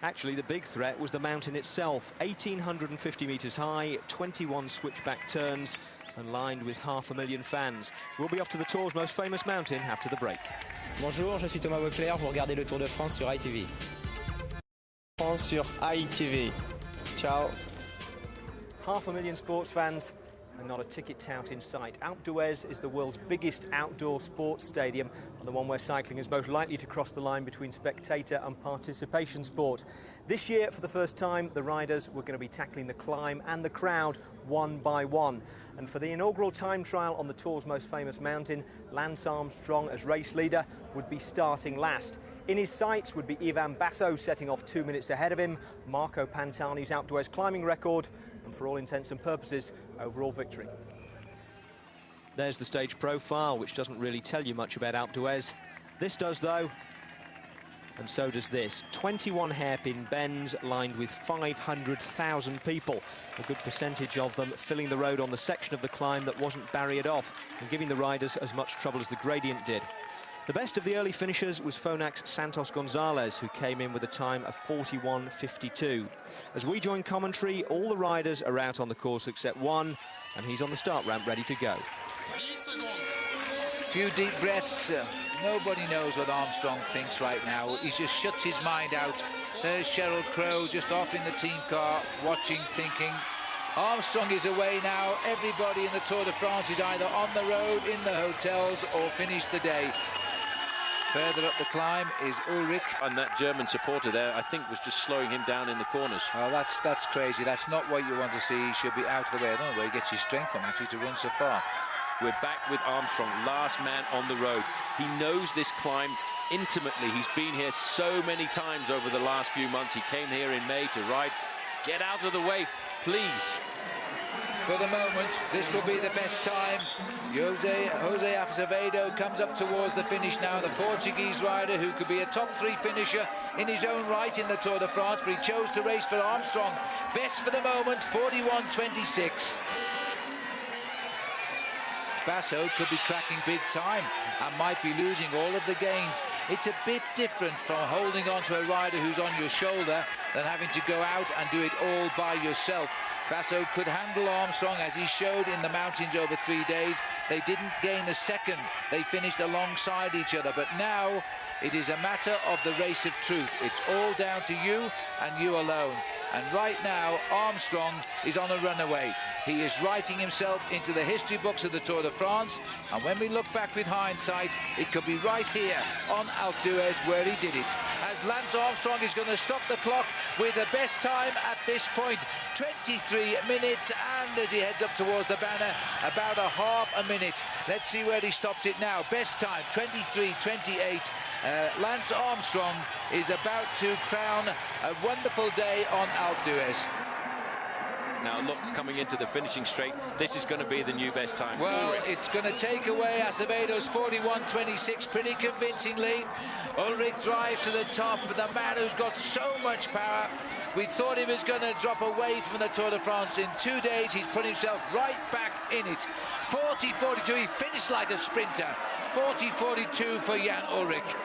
Actually, the big threat was the mountain itself, 1,850 metres high, 21 switchback turns, and lined with 500,000 fans. We'll be off to the Tour's most famous mountain after the break. Bonjour, je suis Thomas Vauclair, vous regardez le Tour de France sur ITV. Sur ITV. Ciao. 500,000 sports fans and not a ticket tout in sight. Alpe d'Huez is the world's biggest outdoor sports stadium and the one where cycling is most likely to cross the line between spectator and participation sport. This year, for the first time, the riders were going to be tackling the climb and the crowd one by one. And for the inaugural time trial on the Tour's most famous mountain, Lance Armstrong, as race leader, would be starting last. In his sights would be Ivan Basso setting off 2 minutes ahead of him, Marco Pantani's Alpe d'Huez climbing record, and for all intents and purposes, overall victory. There's the stage profile, which doesn't really tell you much about Alpe d'Huez. This does, though, and so does this. 21 hairpin bends lined with 500,000 people, a good percentage of them filling the road on the section of the climb that wasn't barriered off and giving the riders as much trouble as the gradient did. The best of the early finishers was Fonac's Santos Gonzalez, who came in with a time of 41.52. As we join commentary, all the riders are out on the course except one, and he's on the start ramp ready to go. Few deep breaths. Nobody knows what Armstrong thinks right now. He just shuts his mind out. There's Sheryl Crow just off in the team car, watching, thinking. Armstrong is away now. Everybody in the Tour de France is either on the road, in the hotels, or finished the day. Further up the climb is Ulrich. And that German supporter there, I think, was just slowing him down in the corners. Oh, that's crazy. That's not what you want to see. He should be out of the way. I don't know where he gets his strength from, actually, to run so far. We're back with Armstrong, last man on the road. He knows this climb intimately. He's been here so many times over the last few months. He came here in May to ride. Get out of the way, please. For the moment, this will be the best time. Jose Azevedo comes up towards the finish now, the Portuguese rider who could be a top 3 finisher in his own right in the Tour de France, but he chose to race for Armstrong. Best for the moment, 41.26. Basso could be cracking big time and might be losing all of the gains. It's a bit different from holding on to a rider who's on your shoulder than having to go out and do it all by yourself. Basso could handle Armstrong, as he showed in the mountains over 3 days. They didn't gain a second. They finished alongside each other. But now it is a matter of the race of truth. It's all down to you and you alone. And right now, Armstrong is on a runaway. He is writing himself into the history books of the Tour de France. And when we look back with hindsight, it could be right here on Alpe d'Huez where he did it. As Lance Armstrong is going to stop the clock with the best time at this point, 23 minutes. And as he heads up towards the banner, about a half a minute. Let's see where he stops it now. Best time, 23:28. Lance Armstrong is about to crown a wonderful day on Alpe d'Huez. Now look, coming into the finishing straight, this is going to be the new best time. Well, it's going to take away Acevedo's 41:26 pretty convincingly. Ulrich drives to the top, but the man who's got so much power. We thought he was going to drop away from the Tour de France. In 2 days, he's put himself right back in it. 40:42, he finished like a sprinter. 40:42 for Jan Ulrich.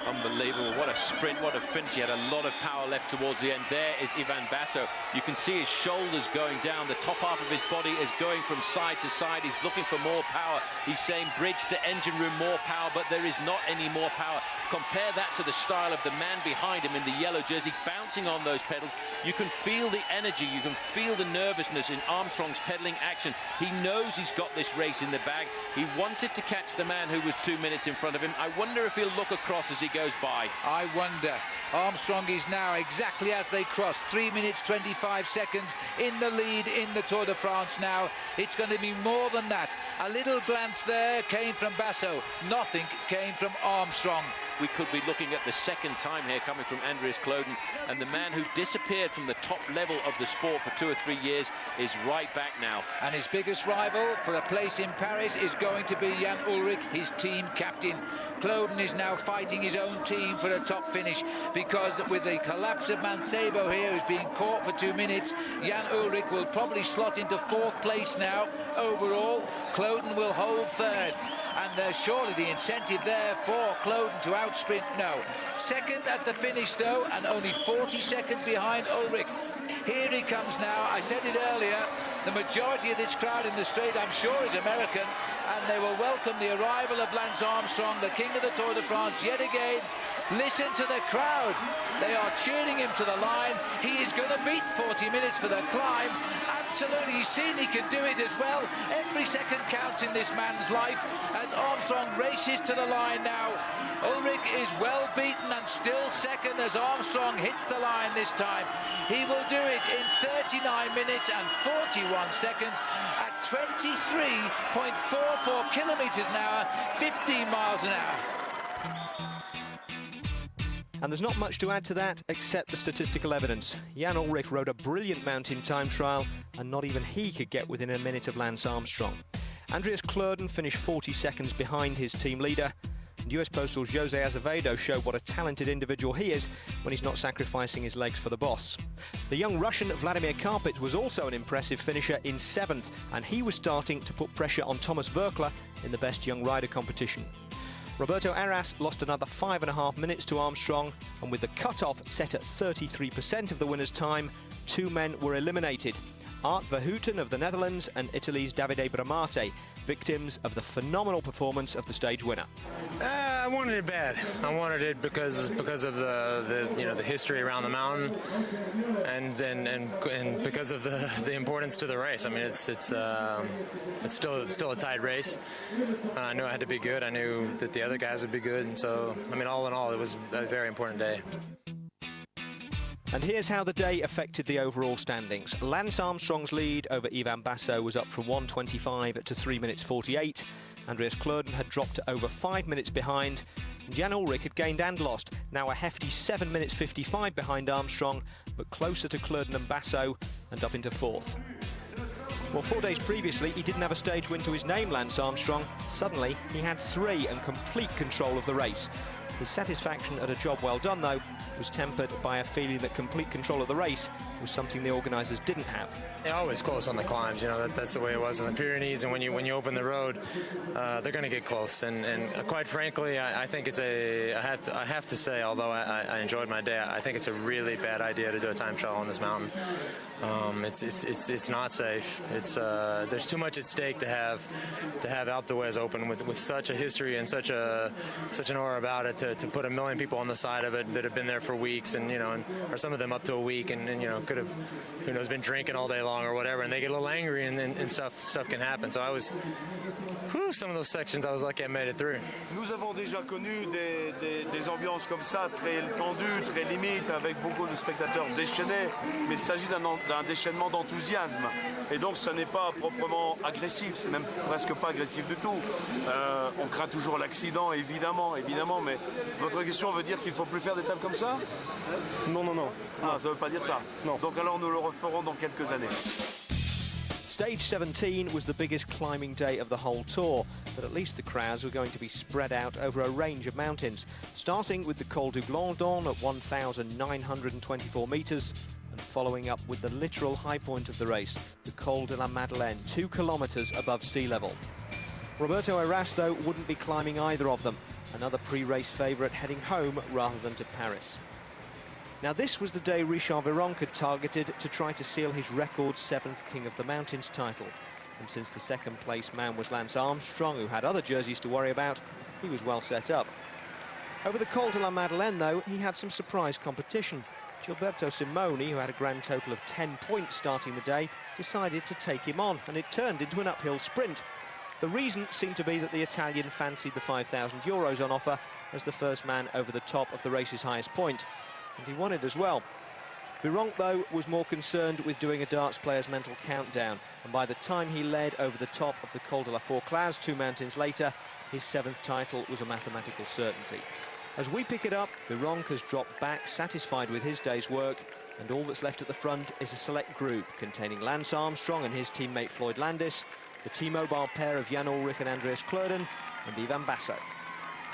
Unbelievable, what a sprint, what a finish. He had a lot of power left towards the end. There is Ivan Basso. You can see his shoulders going down. The top half of his body is going from side to side. He's looking for more power. He's saying bridge to engine room, more power, but there is not any more power. Compare that to the style of the man behind him in the yellow jersey, bouncing on those pedals. You can feel the energy, you can feel the nervousness in Armstrong's pedaling action. He knows he's got this race in the bag. He wanted to catch the man who was 2 minutes in front of him. I wonder if he'll look across as he goes by. I wonder. Armstrong is now, exactly as they cross, 3 minutes 25 seconds in the lead in the Tour de France now. It's going to be more than that. A little glance there came from Basso. Nothing came from Armstrong. We could be looking at the second time here coming from Andreas Kloden, and the man who disappeared from the top level of the sport for 2 or 3 years is right back now. And his biggest rival for a place in Paris is going to be Jan Ulrich, his team captain. Kloden is now fighting his own team for a top finish, because with the collapse of Mancebo here, who's being caught for 2 minutes, Jan Ulrich will probably slot into 4th place now overall. Kloden will hold 3rd. And there's surely the incentive there for Kloden to outsprint. No. 2nd at the finish, though, and only 40 seconds behind Ulrich. Here he comes now. I said it earlier, the majority of this crowd in the straight, I'm sure, is American, and they will welcome the arrival of Lance Armstrong, the king of the Tour de France, yet again. Listen to the crowd. They are cheering him to the line. He is going to beat 40 minutes for the climb. Absolutely, he's seen he can do it as well. Every second counts in this man's life as Armstrong races to the line now. Ulrich is well beaten and still 2nd as Armstrong hits the line this time. He will do it in 39 minutes and 41 seconds at 23.44 kilometres an hour, 15 miles an hour. And there's not much to add to that except the statistical evidence. Jan Ulrich rode a brilliant mountain time trial, and not even he could get within a minute of Lance Armstrong. Andreas Kloden finished 40 seconds behind his team leader, and US Postal's Jose Azevedo showed what a talented individual he is when he's not sacrificing his legs for the boss. The young Russian Vladimir Karpit was also an impressive finisher in 7th, and he was starting to put pressure on Thomas Voerkler in the Best Young Rider competition. Roberto Arras lost another 5.5 minutes to Armstrong, and with the cut-off set at 33% of the winner's time, 2 men were eliminated. Art Verhoeven of the Netherlands and Italy's Davide Bramante, victims of the phenomenal performance of the stage winner. I wanted it bad. I wanted it because of the history around the mountain, and because of the importance to the race. I mean, it's still a tight race. I knew I had to be good. I knew that the other guys would be good, and so I mean, all in all, it was a very important day. And here's how the day affected the overall standings. Lance Armstrong's lead over Ivan Basso was up from 1:25 to 3 minutes 48. Andreas Kloden had dropped to over 5 minutes behind. And Jan Ulrich had gained and lost, now a hefty 7 minutes 55 behind Armstrong, but closer to Kloden and Basso, and up into 4th. Well, 4 days previously, he didn't have a stage win to his name, Lance Armstrong. Suddenly, he had 3 and complete control of the race. His satisfaction at a job well done, though, was tempered by a feeling that complete control of the race was something the organisers didn't have. They're always close on the climbs, that's the way it was in the Pyrenees, and when you open the road, they're going to get close. And quite frankly, I think I have to say, although I enjoyed my day, I think it's a really bad idea to do a time trial on this mountain. It's not safe. There's too much at stake to have Alpe d'Huez open with such a history and such an aura about it to put 1 million people on the side of it that have been there for weeks, and or some of them up to a week, and could have, who knows, been drinking all day long or whatever, and they get a little angry, and stuff can happen. So I was, some of those sections I was lucky I made it through. Nous avons déjà connu des ambiances comme ça, très tendues, très limites, avec beaucoup de spectateurs déchaînés, mais il s'agit d'un déchaînement d'enthousiasme. Et donc ça n'est pas proprement agressif, c'est même presque pas agressif du tout. On craint toujours l'accident, évidemment, mais votre question veut dire qu'il ne faut plus faire d'étapes comme ça? Non. Ah, ça ne veut pas dire ça. Non. Donc alors nous le referons dans quelques années. Stage 17 was the biggest climbing day of the whole tour, but at least the crowds were going to be spread out over a range of mountains, starting with the Col du Glandon at 1,924 metres, and following up with the literal high point of the race, the Col de la Madeleine, 2 kilometres above sea level. Roberto Arras, though, wouldn't be climbing either of them, another pre-race favourite heading home rather than to Paris. Now, this was the day Richard Virenque had targeted to try to seal his record 7th King of the Mountains title. And since the second-place man was Lance Armstrong, who had other jerseys to worry about, he was well set up. Over the Col de la Madeleine, though, he had some surprise competition. Gilberto Simoni, who had a grand total of 10 points starting the day, decided to take him on, and it turned into an uphill sprint. The reason seemed to be that the Italian fancied the €5,000 on offer as the first man over the top of the race's highest point. And he won it as well. Virenque, though, was more concerned with doing a darts player's mental countdown, and by the time he led over the top of the Col de la Forclaz 2 mountains later, his 7th title was a mathematical certainty. As we pick it up, Virenque has dropped back, satisfied with his day's work, and all that's left at the front is a select group containing Lance Armstrong and his teammate Floyd Landis, the T-Mobile pair of Jan Ullrich and Andreas Kloeden, and Ivan Basso.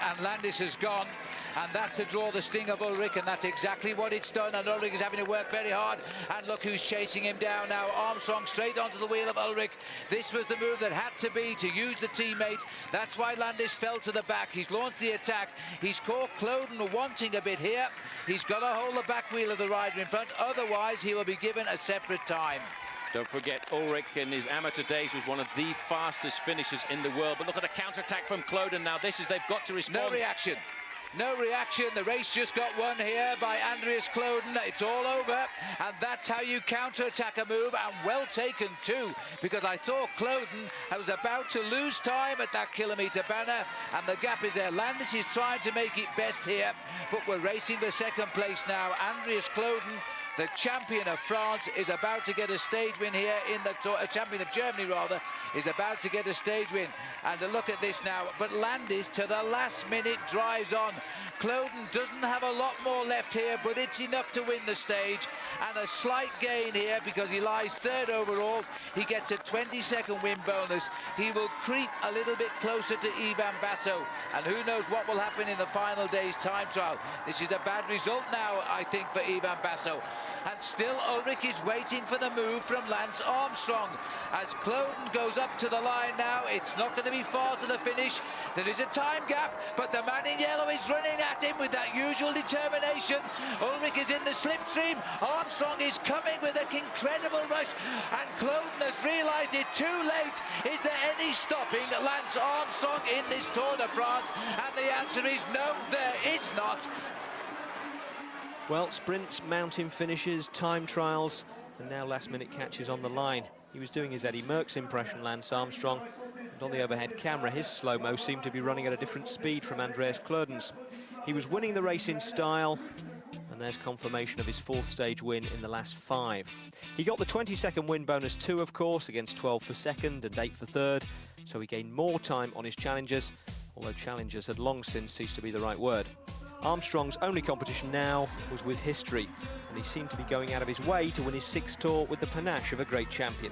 And Landis has gone, and that's to draw the sting of Ullrich, and that's exactly what it's done, and Ullrich is having to work very hard, and look who's chasing him down now. Armstrong straight onto the wheel of Ullrich. This was the move that had to be to use the teammate. That's why Landis fell to the back. He's launched the attack. He's caught Kloeden wanting a bit here. He's got to hold the back wheel of the rider in front, otherwise he will be given a separate time. Don't forget, Ullrich in his amateur days was one of the fastest finishers in the world. But look at the counter-attack from Kloeden now. They've got to respond. No reaction. No reaction. The race just got won here by Andreas Kloeden. It's all over, and that's how you counter-attack a move, and well taken too, because I thought Kloeden was about to lose time at that kilometre banner, and the gap is there. Landis is trying to make it best here, but we're racing for second place now. Andreas Kloeden, the champion of France, is about to get a stage win here in the tour. Champion of Germany, rather, is about to get a stage win. And a look at this now. But Landis, to the last minute, drives on. Kloeden doesn't have a lot more left here, but it's enough to win the stage. And a slight gain here because he lies 3rd overall. He gets a 20-second win bonus. He will creep a little bit closer to Ivan Basso. And who knows what will happen in the final day's time trial. This is a bad result now, I think, for Ivan Basso. And still Ullrich is waiting for the move from Lance Armstrong. As Kloeden goes up to the line now, it's not going to be far to the finish. There is a time gap, but the man in yellow is running at him with that usual determination. Ullrich is in the slipstream. Armstrong is coming with an incredible rush, and Kloeden has realised it too late. Is there any stopping Lance Armstrong in this Tour de France? And the answer is no, there is not. Well, sprints, mountain finishes, time trials, and now last-minute catches on the line. He was doing his Eddie Merckx impression, Lance Armstrong, and on the overhead camera, his slow-mo seemed to be running at a different speed from Andreas Kloeden's. He was winning the race in style, and there's confirmation of his 4th stage win in the last 5. He got the 20-second win bonus too, of course, against 12 for 2nd and 8 for 3rd, so he gained more time on his challengers, although challengers had long since ceased to be the right word. Armstrong's only competition now was with history, and he seemed to be going out of his way to win his 6th tour with the panache of a great champion.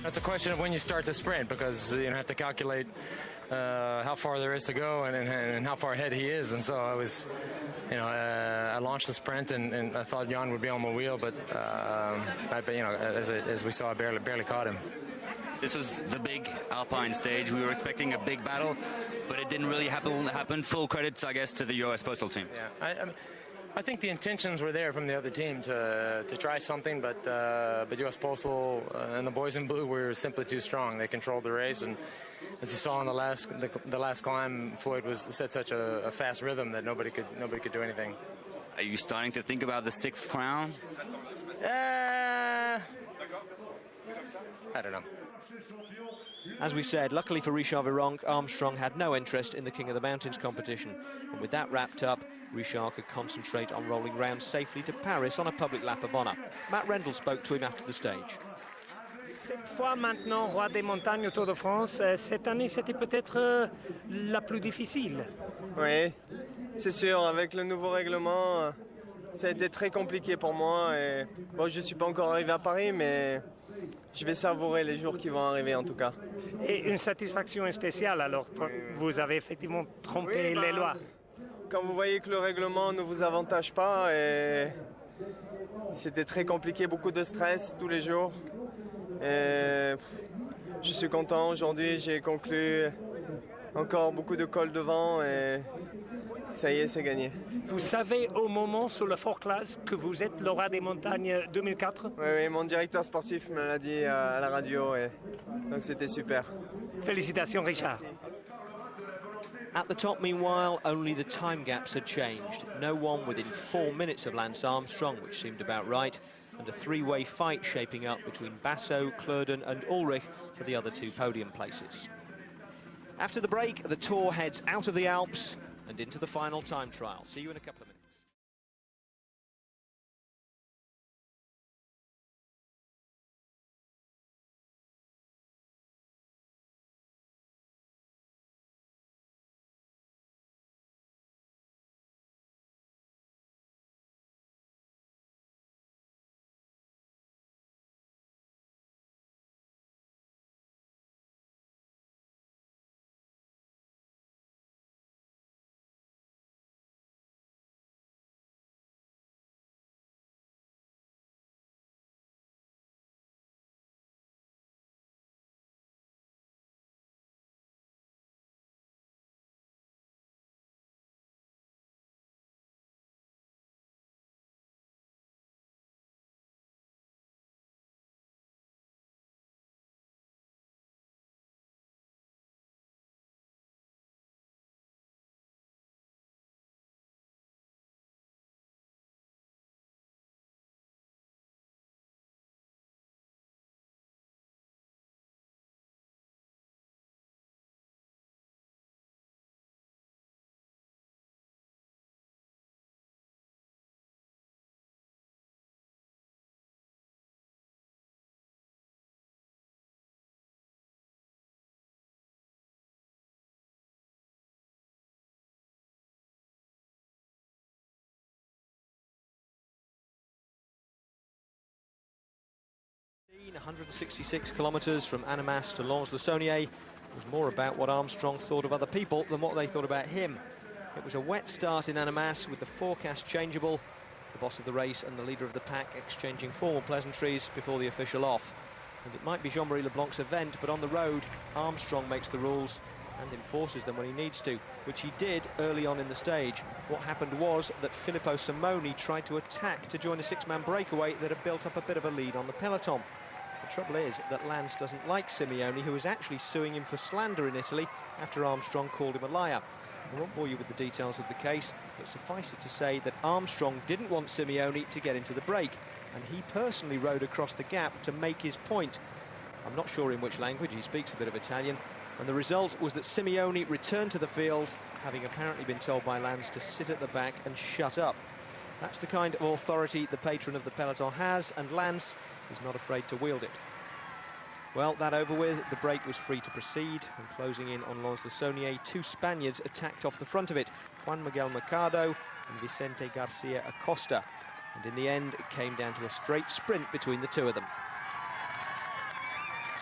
That's a question of when you start the sprint, because you have to calculate how far there is to go and how far ahead he is. And so I was, I launched the sprint and I thought Jan would be on my wheel, but as we saw, I barely caught him. This was the big Alpine stage. We were expecting a big battle, but it didn't really happen. Full credits, I guess, to the US Postal Team. Yeah, I think the intentions were there from the other team to try something, but US Postal and the boys in blue were simply too strong. They controlled the race, and as you saw in the last climb, Floyd set such a fast rhythm that nobody could do anything. Are you starting to think about the 6th crown? I don't know. As we said, luckily for Richard Virenque, Armstrong had no interest in the King of the Mountains competition. And with that wrapped up, Richard could concentrate on rolling round safely to Paris on a public lap of honour. Matt Rendell spoke to him after the stage. Cette fois maintenant, roi des montagnes au Tour de France, cette année c'était peut-être la plus difficile. Oui, c'est sûr, avec le nouveau règlement, ça a été très compliqué pour moi. Et, bon, je ne suis pas encore arrivé à Paris, mais je vais savourer les jours qui vont arriver en tout cas. Et une satisfaction spéciale alors, vous avez effectivement trompé les lois. Quand vous voyez que le règlement ne vous avantage pas, et c'était très compliqué, beaucoup de stress tous les jours. Et je suis content, aujourd'hui j'ai conclu encore beaucoup de cols devant et ça y est, c'est gagné. Vous savez au moment sur le Fort Classe que vous êtes le roi des montagnes 2004? Oui, mon directeur sportif me l'a dit à la radio, et donc c'était super. Félicitations Richard. At the top, meanwhile, only the time gaps had changed. No one within 4 minutes of Lance Armstrong, which seemed about right, and a three-way fight shaping up between Basso, Kloeden and Ulrich for the other 2 podium places. After the break, the Tour heads out of the Alps and into the final time trial. See you in a couple of minutes. – 166 kilometres from Annemasse to Lons-le-Saunier was more about what Armstrong thought of other people than what they thought about him. It was a wet start in Annemasse with the forecast changeable, the boss of the race and the leader of the pack exchanging formal pleasantries before the official off. And it might be Jean-Marie Leblanc's event, but on the road, Armstrong makes the rules and enforces them when he needs to, which he did early on in the stage. What happened was that Filippo Simoni tried to attack to join a 6-man breakaway that had built up a bit of a lead on the peloton. The trouble is that Lance doesn't like Simeoni, who was actually suing him for slander in Italy after Armstrong called him a liar. I won't bore you with the details of the case, but suffice it to say that Armstrong didn't want Simeoni to get into the break, and he personally rode across the gap to make his point. I'm not sure in which language, he speaks a bit of Italian, and the result was that Simeoni returned to the field, having apparently been told by Lance to sit at the back and shut up. That's the kind of authority the patron of the peloton has, and Lance is not afraid to wield it. Well, that over with, the break was free to proceed, and closing in on Lons-le-Saunier, 2 Spaniards attacked off the front of it, Juan Miguel Mercado and Vicente Garcia Acosta. And in the end, it came down to a straight sprint between the 2 of them.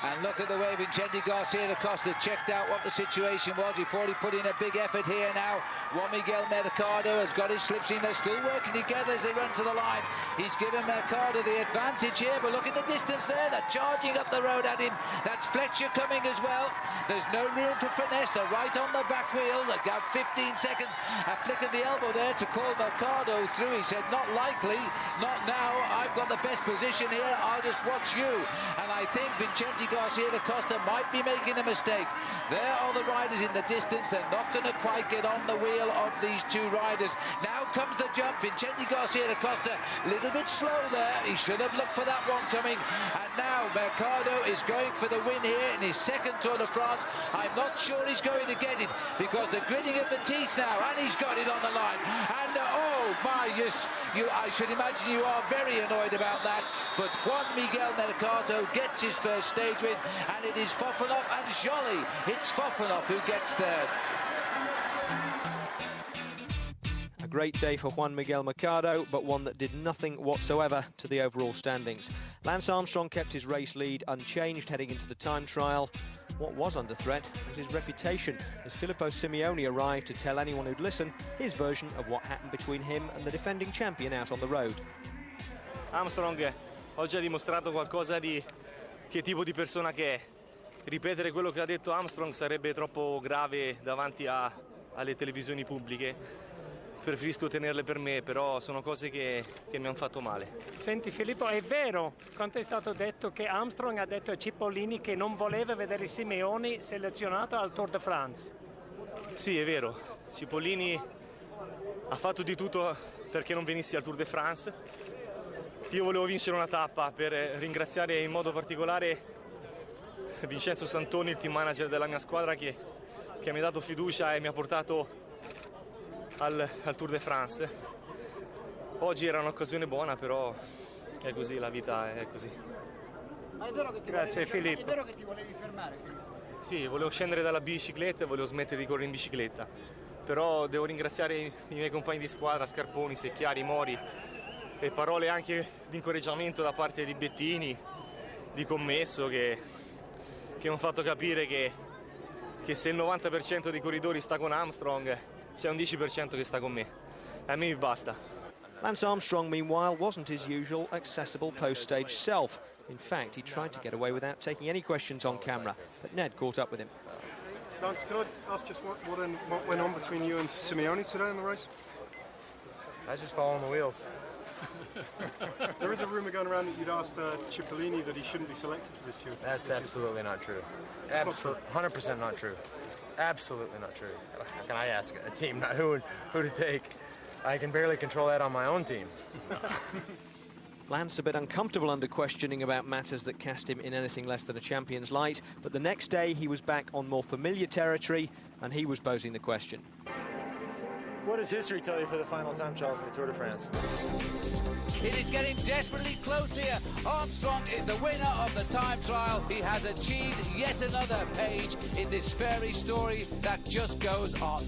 And look at the way Vicente Garcia da Costa checked out what the situation was. He thought he put in a big effort here now. Juan Miguel Mercado has got his slipstream. They're still working together as they run to the line. He's given Mercado the advantage here, but look at the distance there. They're charging up the road at him. That's Fletcher coming as well. There's no room for finesse. They're right on the back wheel. They got 15 seconds. A flick of the elbow there to call Mercado through. He said, not likely, not now. I've got the best position here. I'll just watch you. And I think Vicente Garcia da Costa might be making a mistake. There are the riders in the distance. They're not going to quite get on the wheel of these two riders. Now comes the jump. Vicente Garcia da Costa a little bit slow there. He should have looked for that one coming. And now Mercado is going for the win here in his second Tour de France. I'm not sure he's going to get it because the gritting of the teeth now, and he's got it on the line. And oh my, yes, I should imagine you are very annoyed about that. But Juan Miguel Mercado gets his first stage win, and it is Fofanov and Joly. It's Fofanov who gets third. A great day for Juan Miguel Mercado, but one that did nothing whatsoever to the overall standings. Lance Armstrong kept his race lead unchanged heading into the time trial. What was under threat was his reputation, as Filippo Simeoni arrived to tell anyone who'd listen his version of what happened between him and the defending champion out on the road. Armstrong oggi ha dimostrato qualcosa di che tipo di persona che è. Ripetere quello che ha detto Armstrong sarebbe troppo grave davanti alle televisioni pubbliche. Preferisco tenerle per me, però sono cose che mi hanno fatto male. Senti Filippo, è vero quanto è stato detto che Armstrong ha detto a Cipollini che non voleva vedere Simeoni selezionato al Tour de France? Sì, è vero. Cipollini ha fatto di tutto perché non venissi al Tour de France. Io volevo vincere una tappa per ringraziare in modo particolare Vincenzo Santoni, il team manager della mia squadra, che mi ha dato fiducia e mi ha portato al Tour de France. Oggi era un'occasione buona, però è così, la vita è così. Ma è vero che Grazie Filippo. È vero che ti volevi fermare, Filippo? Sì, volevo scendere dalla bicicletta e volevo smettere di correre in bicicletta, però devo ringraziare i miei compagni di squadra, Scarponi, Secchiari, Mori, e parole anche di incoraggiamento da parte di Bettini, di Commesso, che mi hanno fatto capire che se il 90% dei corridori sta con Armstrong, c'è un 10% che sta con me. A me mi basta. Lance Armstrong, meanwhile, wasn't his usual accessible post-stage self. In fact, he tried to get away without taking any questions on camera, but Ned caught up with him. Lance, can I ask just what went on between you and Simeoni today in the race? I was just following the wheels. There is a rumour going around that you'd asked Cipollini that he shouldn't be selected for this year. That's absolutely not true. Absolutely, 100% not true. Absolutely not true. How can I ask a team not who to take? I can barely control that on my own team. Lance a bit uncomfortable under questioning about matters that cast him in anything less than a champion's light, but the next day he was back on more familiar territory and he was posing the question. What does history tell you for the final time trials of the Tour de France? It is getting desperately close here. Armstrong is the winner of the time trial. He has achieved yet another page in this fairy story that just goes on.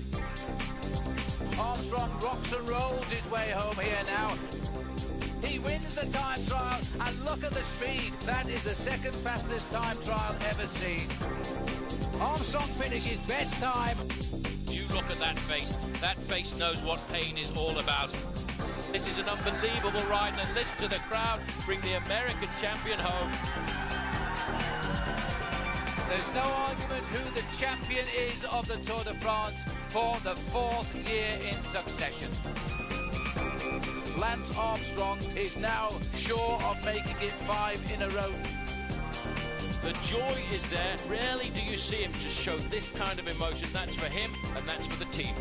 Armstrong rocks and rolls his way home here now. He wins the time trial, and look at the speed. That is the second fastest time trial ever seen. Armstrong finishes best time. You look at that face. That face knows what pain is all about. This is an unbelievable ride, and listen to the crowd bring the American champion home. There's no argument who the champion is of the Tour de France for the fourth year in succession. Lance Armstrong is now sure of making it 5 in a row. The joy is there. Rarely do you see him just show this kind of emotion. That's for him and that's for the team.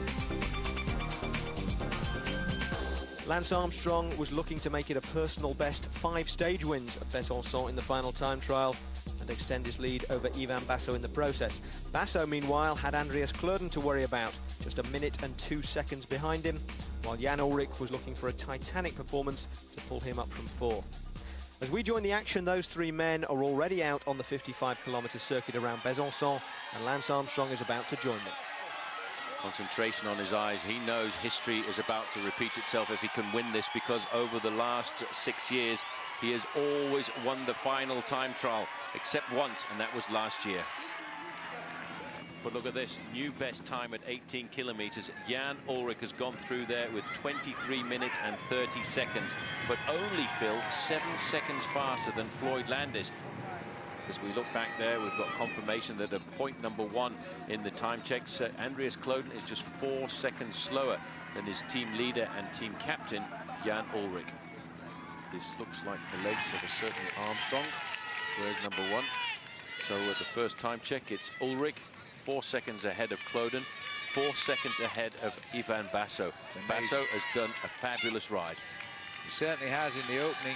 Lance Armstrong was looking to make it a personal best 5 stage wins at Besançon in the final time trial and extend his lead over Ivan Basso in the process. Basso, meanwhile, had Andreas Klöden to worry about, just 1 minute and 2 seconds behind him, while Jan Ullrich was looking for a titanic performance to pull him up from 4. As we join the action, those 3 men are already out on the 55-kilometre circuit around Besançon, and Lance Armstrong is about to join them. Concentration on his eyes. He knows history is about to repeat itself if he can win this, because over the last 6 years he has always won the final time trial, except once, and that was last year. But look at this, new best time at 18 kilometers. Jan Ullrich has gone through there with 23 minutes and 30 seconds, but only, Phil, 7 seconds faster than Floyd Landis. As we look back there, we've got confirmation that at point number 1 in the time checks, Andreas Kloden is just 4 seconds slower than his team leader and team captain, Jan Ullrich. This looks like the legs of a certain Armstrong. Where's number 1? So at the first time check, it's Ullrich, 4 seconds ahead of Kloden, 4 seconds ahead of Ivan Basso. Basso has done a fabulous ride. He certainly has in the opening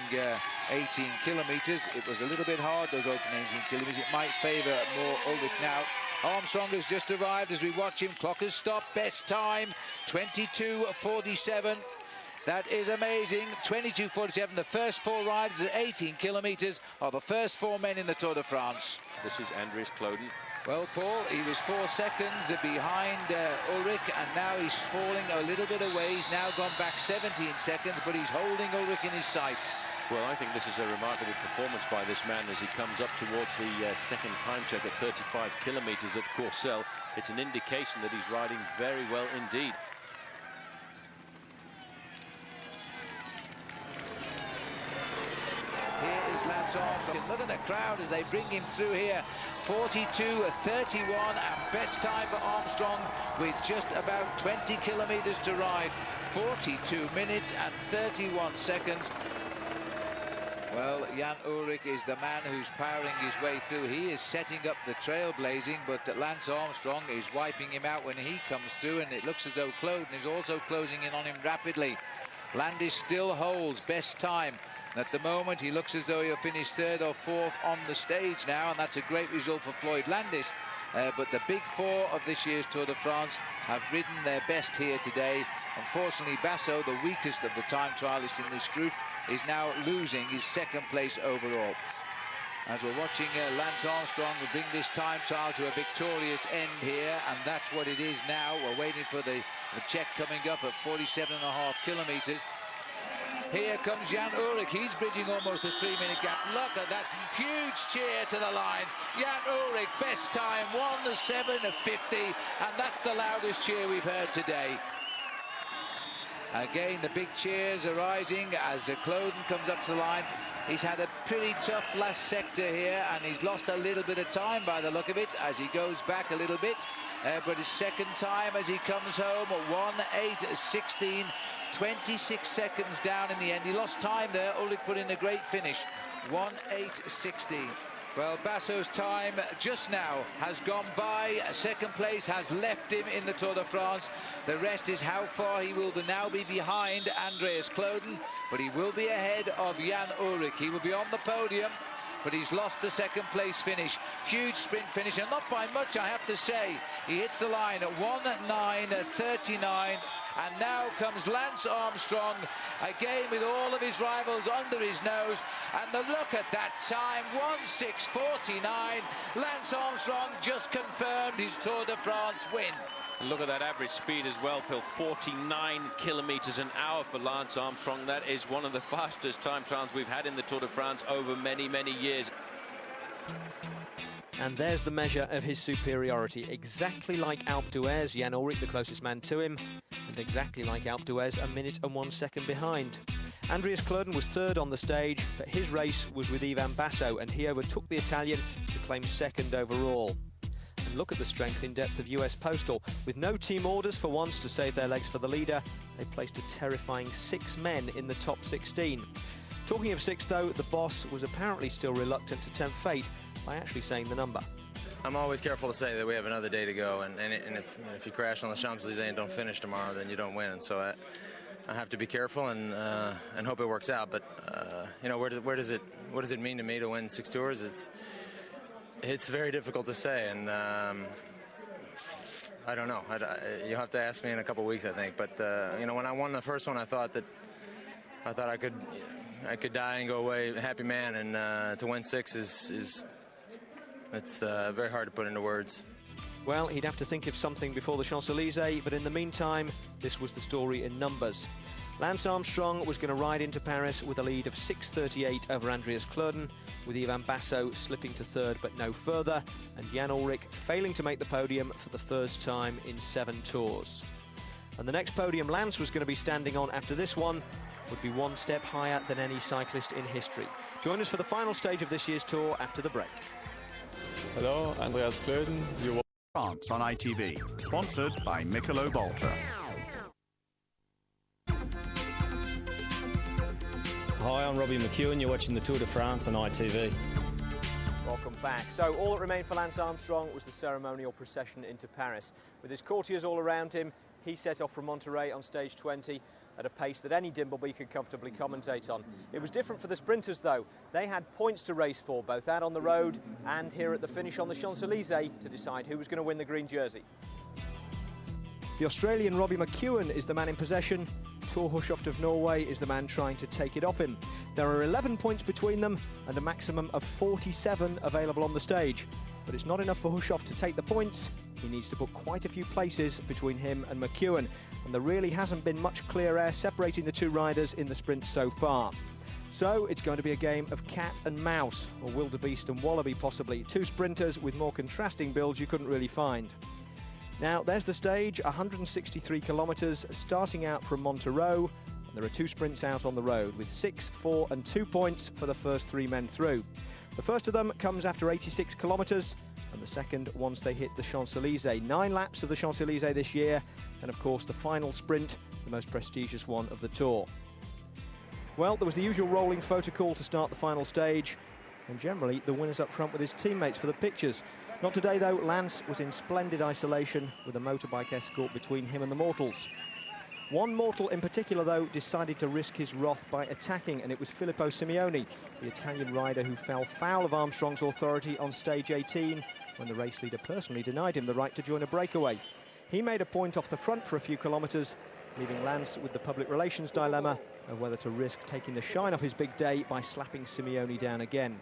18 kilometres. It was a little bit hard, those opening 18 kilometres. It might favour more Ullrich now. Armstrong has just arrived as we watch him. Clock has stopped. Best time, 22:47. That is amazing. 22:47. The first 4 riders at 18 kilometres are the first 4 men in the Tour de France. This is Andreas Kloden. Well, Paul, he was 4 seconds behind Ullrich, and now he's falling a little bit away. He's now gone back 17 seconds, but he's holding Ullrich in his sights. Well, I think this is a remarkable performance by this man as he comes up towards the second time check at 35 kilometres at Courcelles. It's an indication that he's riding very well indeed. Here is Lance Armstrong. Look at the crowd as they bring him through here. 42:31, and best time for Armstrong with just about 20 kilometres to ride. 42 minutes and 31 seconds. Well, Jan Ullrich is the man who's powering his way through. He is setting up the trailblazing, but Lance Armstrong is wiping him out when he comes through, and it looks as though Kloden is also closing in on him rapidly. Landis still holds best time. At the moment, he looks as though he'll finish 3rd or 4th on the stage now, and that's a great result for Floyd Landis. But the big 4 of this year's Tour de France have ridden their best here today. Unfortunately, Basso, the weakest of the time trialists in this group, is now losing his 2nd place overall. As we're watching Lance Armstrong bring this time trial to a victorious end here, and that's what it is now. We're waiting for the check coming up at 47.5 kilometres. Here comes Jan Ullrich. He's bridging almost a 3-minute gap. Look at that huge cheer to the line. Jan Ullrich, best time, 1:07:50, and that's the loudest cheer we've heard today. Again, the big cheers are rising as Kloden comes up to the line. He's had a pretty tough last sector here, and he's lost a little bit of time by the look of it as he goes back a little bit. But his 2nd time as he comes home, 1:08:16. 26 seconds down in the end. He lost time there. Ullrich put in a great finish. 1:08:16. Well, Basso's time just now has gone by. 2nd place has left him in the Tour de France. The rest is how far he will now be behind Andreas Kloden, but he will be ahead of Jan Ullrich. He will be on the podium, but he's lost the 2nd place finish. Huge sprint finish, and not by much, I have to say. He hits the line at 1:09:39. And now comes Lance Armstrong, again with all of his rivals under his nose. And the look at that time, 1:06:49. Lance Armstrong just confirmed his Tour de France win. Look at that average speed as well, Phil. 49 kilometres an hour for Lance Armstrong. That is one of the fastest time trials we've had in the Tour de France over many, many years. And there's the measure of his superiority. Exactly like Alpe d'Huez, Jan Ullrich, the closest man to him, and exactly like Alpe d'Huez, 1 minute and 1 second behind. Andreas Kloden was 3rd on the stage, but his race was with Ivan Basso, and he overtook the Italian to claim 2nd overall. And look at the strength in depth of US Postal. With no team orders for once to save their legs for the leader, they placed a terrifying 6 men in the top 16. Talking of 6, though, the boss was apparently still reluctant to tempt fate by actually saying the number. I'm always careful to say that we have another day to go, and if you crash on the Champs-Élysées and don't finish tomorrow, then you don't win. And so I have to be careful and hope it works out. But you know, what does it mean to me to win 6 tours? It's very difficult to say, and I don't know. You'll have to ask me in a couple of weeks, I think. But you know, when I won the first one, I thought I could die and go away a happy man, and to win 6 it's very hard to put into words. Well, he'd have to think of something before the Champs-Élysées, but in the meantime, this was the story in numbers. Lance Armstrong was going to ride into Paris with a lead of 6:38 over Andreas Klöden, with Ivan Basso slipping to third but no further, and Jan Ullrich failing to make the podium for the first time in 7 tours. And the next podium Lance was going to be standing on after this one would be one step higher than any cyclist in history. Join us for the final stage of this year's tour after the break. Hello, Andreas Klöden. France on ITV, sponsored by Michelob Ultra. Hi, I'm Robbie McEwen. You're watching the Tour de France on ITV. Welcome back. So all that remained for Lance Armstrong was the ceremonial procession into Paris. With his courtiers all around him, he set off from Monterey on stage 20 at a pace that any Dimbleby could comfortably commentate on. It was different for the sprinters, though. They had points to race for, both out on the road and here at the finish on the Champs-Élysées, to decide who was going to win the green jersey. The Australian Robbie McEwen is the man in possession. Thor Hushovd of Norway is the man trying to take it off him. There are 11 points between them and a maximum of 47 available on the stage. But it's not enough for Hushovd to take the points. He needs to book quite a few places between him and McEwen, and there really hasn't been much clear air separating the two riders in the sprint so far. So it's going to be a game of cat and mouse, or wildebeest and wallaby possibly, two sprinters with more contrasting builds you couldn't really find. Now there's the stage, 163 kilometres starting out from Montereau, and there are 2 sprints out on the road with 6, 4 and 2 points for the first 3 men through. The first of them comes after 86 kilometres, and the second once they hit the Champs-Élysées. 9 laps of the Champs-Élysées this year, and of course the final sprint, the most prestigious one of the Tour. Well, there was the usual rolling photo call to start the final stage, and generally the winner's up front with his teammates for the pictures. Not today though. Lance was in splendid isolation with a motorbike escort between him and the mortals. One mortal in particular, though, decided to risk his wrath by attacking, and it was Filippo Simeoni, the Italian rider who fell foul of Armstrong's authority on stage 18 when the race leader personally denied him the right to join a breakaway. He made a point off the front for a few kilometres, leaving Lance with the public relations dilemma of whether to risk taking the shine off his big day by slapping Simeoni down again.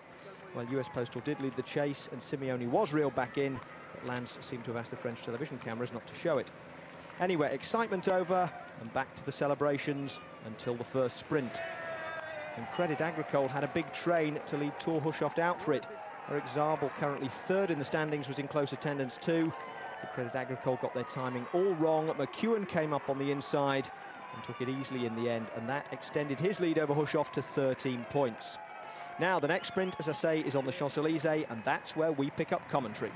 Well, US Postal did lead the chase, and Simeoni was reeled back in, but Lance seemed to have asked the French television cameras not to show it. Anyway, excitement over, and back to the celebrations until the first sprint. And Credit Agricole had a big train to lead Thor Hushovd out for it. Eric Zabel, currently 3rd in the standings, was in close attendance too. The Credit Agricole got their timing all wrong. McEwen came up on the inside and took it easily in the end, and that extended his lead over Hushovd to 13 points. Now, the next sprint, as I say, is on the Champs-Élysées, and that's where we pick up commentary.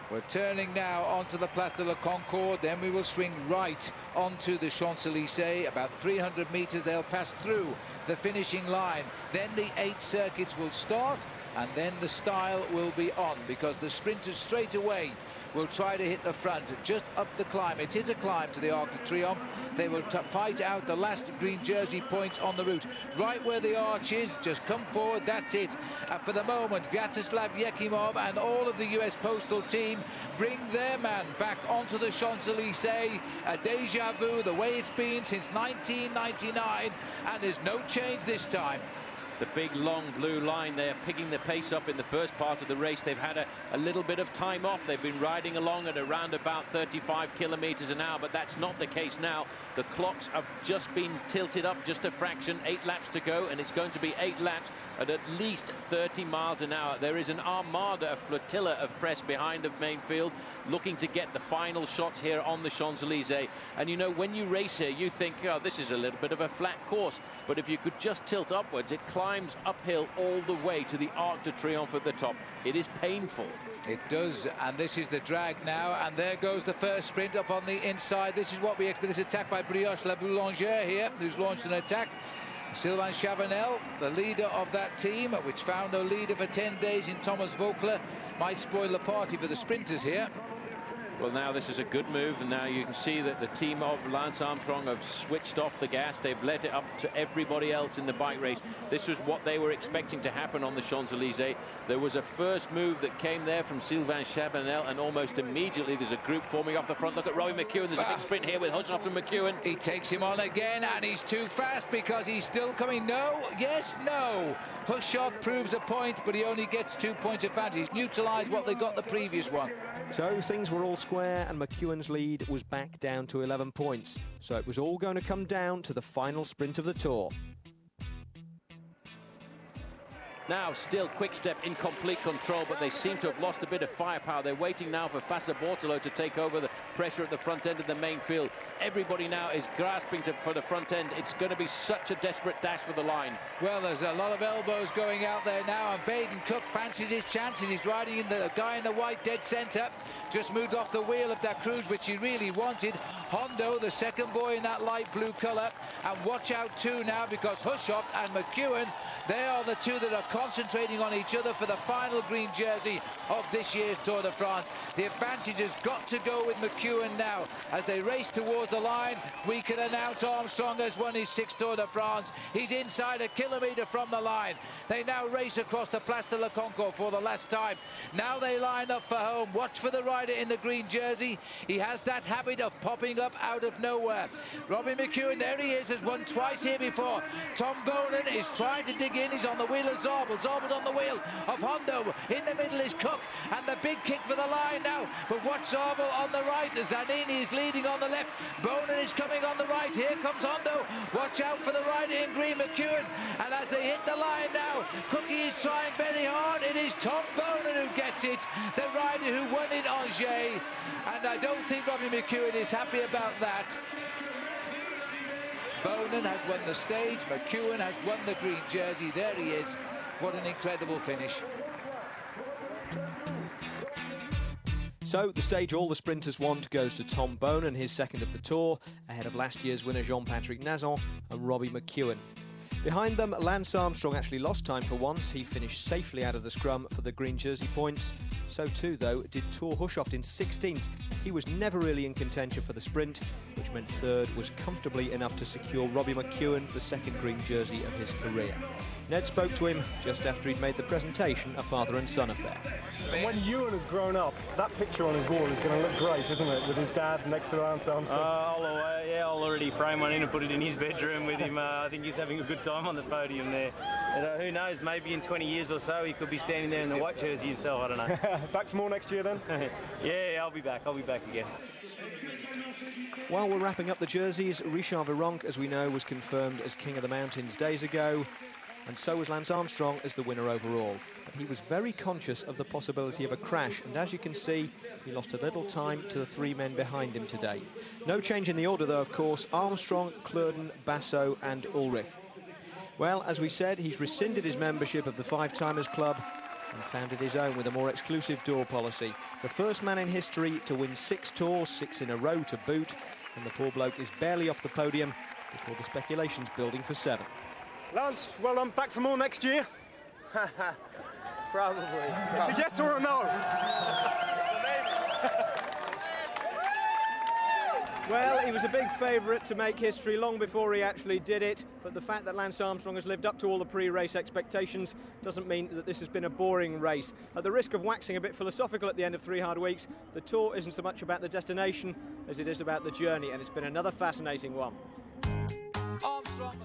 We're turning now onto the Place de la Concorde, then we will swing right onto the Champs-Élysées. About 300 metres they'll pass through the finishing line. Then the 8 circuits will start, and then the style will be on, because the sprinters straight away will try to hit the front, just up the climb. It is a climb to the Arc de Triomphe. They will fight out the last green jersey points on the route. Right where the arch is, just come forward, that's it. For the moment, Vyacheslav Yekimov and all of the US Postal team bring their man back onto the Champs-Élysées. A deja vu, the way it's been since 1999, and there's no change this time. The big long blue line there, picking the pace up in the first part of the race. They've had a little bit of time off. They've been riding along at around about 35 kilometers an hour, but that's not the case now. The clocks have just been tilted up just a fraction. 8 laps to go, and it's going to be 8 laps at least 30 miles an hour. There is an armada, a flotilla of press behind the main field, looking to get the final shots here on the Champs-Élysées. And you know, when you race here, you think, oh, this is a little bit of a flat course, but if you could just tilt upwards, it climbs uphill all the way to the Arc de Triomphe at the top. It is painful. It does, and this is the drag now, and there goes the first sprint up on the inside. This is what we expect. This attack by Brioche La Boulangère here, who's launched an attack. Sylvain Chavanel, the leader of that team, which found no leader for 10 days in Thomas Vogler, might spoil the party for the sprinters here. Well, now this is a good move, and now you can see that the team of Lance Armstrong have switched off the gas. They've let it up to everybody else in the bike race. This was what they were expecting to happen on the Champs-Élysées. There was a first move that came there from Sylvain Chabanel, and almost immediately there's a group forming off the front. Look at Robbie McEwen. There's a big sprint here with Hushovd and McEwen. He takes him on again, and he's too fast because he's still coming. No, yes, no. Hushovd proves a point, but he only gets 2 points advantage. He's neutralised what they got the previous one. So things were all square and McEwen's lead was back down to 11 points. So it was all going to come down to the final sprint of the Tour. Now still Quick-Step in complete control, but they seem to have lost a bit of firepower. They're waiting now for Waterloo to take over the pressure at the front end of the main field. Everybody now is grasping for the front end. It's going to be such a desperate dash for the line. Well, there's a lot of elbows going out there now, and Baden Cook fancies his chances. He's riding in the guy in the white dead centre. Just moved off the wheel of that cruise, which he really wanted. Hondo, the second boy in that light blue colour. And watch out too now, because Hushoff and McEwen, they are the two that are concentrating on each other for the final green jersey of this year's Tour de France. The advantage has got to go with McEwen now. As they race towards the line, we can announce Armstrong has won his 6th Tour de France. He's inside a kilometre from the line. They now race across the Place de la Concorde for the last time. Now they line up for home. Watch for the rider in the green jersey. He has that habit of popping up out of nowhere. Robbie McEwen, there he is, has won twice here before. Tom Bonan is trying to dig in. He's on the wheel of Zabel. Zabel's on the wheel of Hondo. In the middle is Cook, and the big kick for the line now. But watch Zabel on the right. Zanini is leading on the left. Bonan is coming on the right. Here comes Hondo. Watch out for the rider in green, McEwen. And as they hit the line now, Cookie is trying very hard. It is Tom Bonan who gets it, the rider who won in Angers. And I don't think Robbie McEwen is happy about that. Bonan has won the stage. McEwen has won the green jersey. There he is. What an incredible finish. So the stage all the sprinters want goes to Tom Bonan, his 2nd of the Tour, ahead of last year's winner Jean-Patrick Nazon and Robbie McEwen. Behind them, Lance Armstrong actually lost time for once. He finished safely out of the scrum for the green jersey points. So too, though, did Thor Hushoff in 16th. He was never really in contention for the sprint, which meant 3rd was comfortably enough to secure Robbie McEwen the 2nd green jersey of his career. Ned spoke to him just after he'd made the presentation a father and son affair. And when Ewan has grown up, that picture on his wall is going to look great, isn't it, with his dad next to Lance Armstrong? I'll already frame one in and put it in his bedroom with him. I think he's having a good time on the podium there. But, who knows, maybe in 20 years or so he could be standing there in the white jersey himself, I don't know. Back for more next year then? Yeah, I'll be back again. While we're wrapping up the jerseys, Richard Virenque, as we know, was confirmed as King of the Mountains days ago. And so was Lance Armstrong as the winner overall. But he was very conscious of the possibility of a crash, and as you can see, he lost a little time to the 3 men behind him today. No change in the order, though, of course. Armstrong, Kleurden, Basso and Ulrich. Well, as we said, he's rescinded his membership of the Five Timers Club and founded his own with a more exclusive door policy. The first man in history to win 6 tours, 6 in a row to boot, and the poor bloke is barely off the podium before the speculation's building for 7. Lance, well, I'm back for more next year. Probably. It's a yes or a no? Well, he was a big favourite to make history long before he actually did it, but the fact that Lance Armstrong has lived up to all the pre-race expectations doesn't mean that this has been a boring race. At the risk of waxing a bit philosophical at the end of 3 hard weeks, the Tour isn't so much about the destination as it is about the journey, and it's been another fascinating one. Armstrong.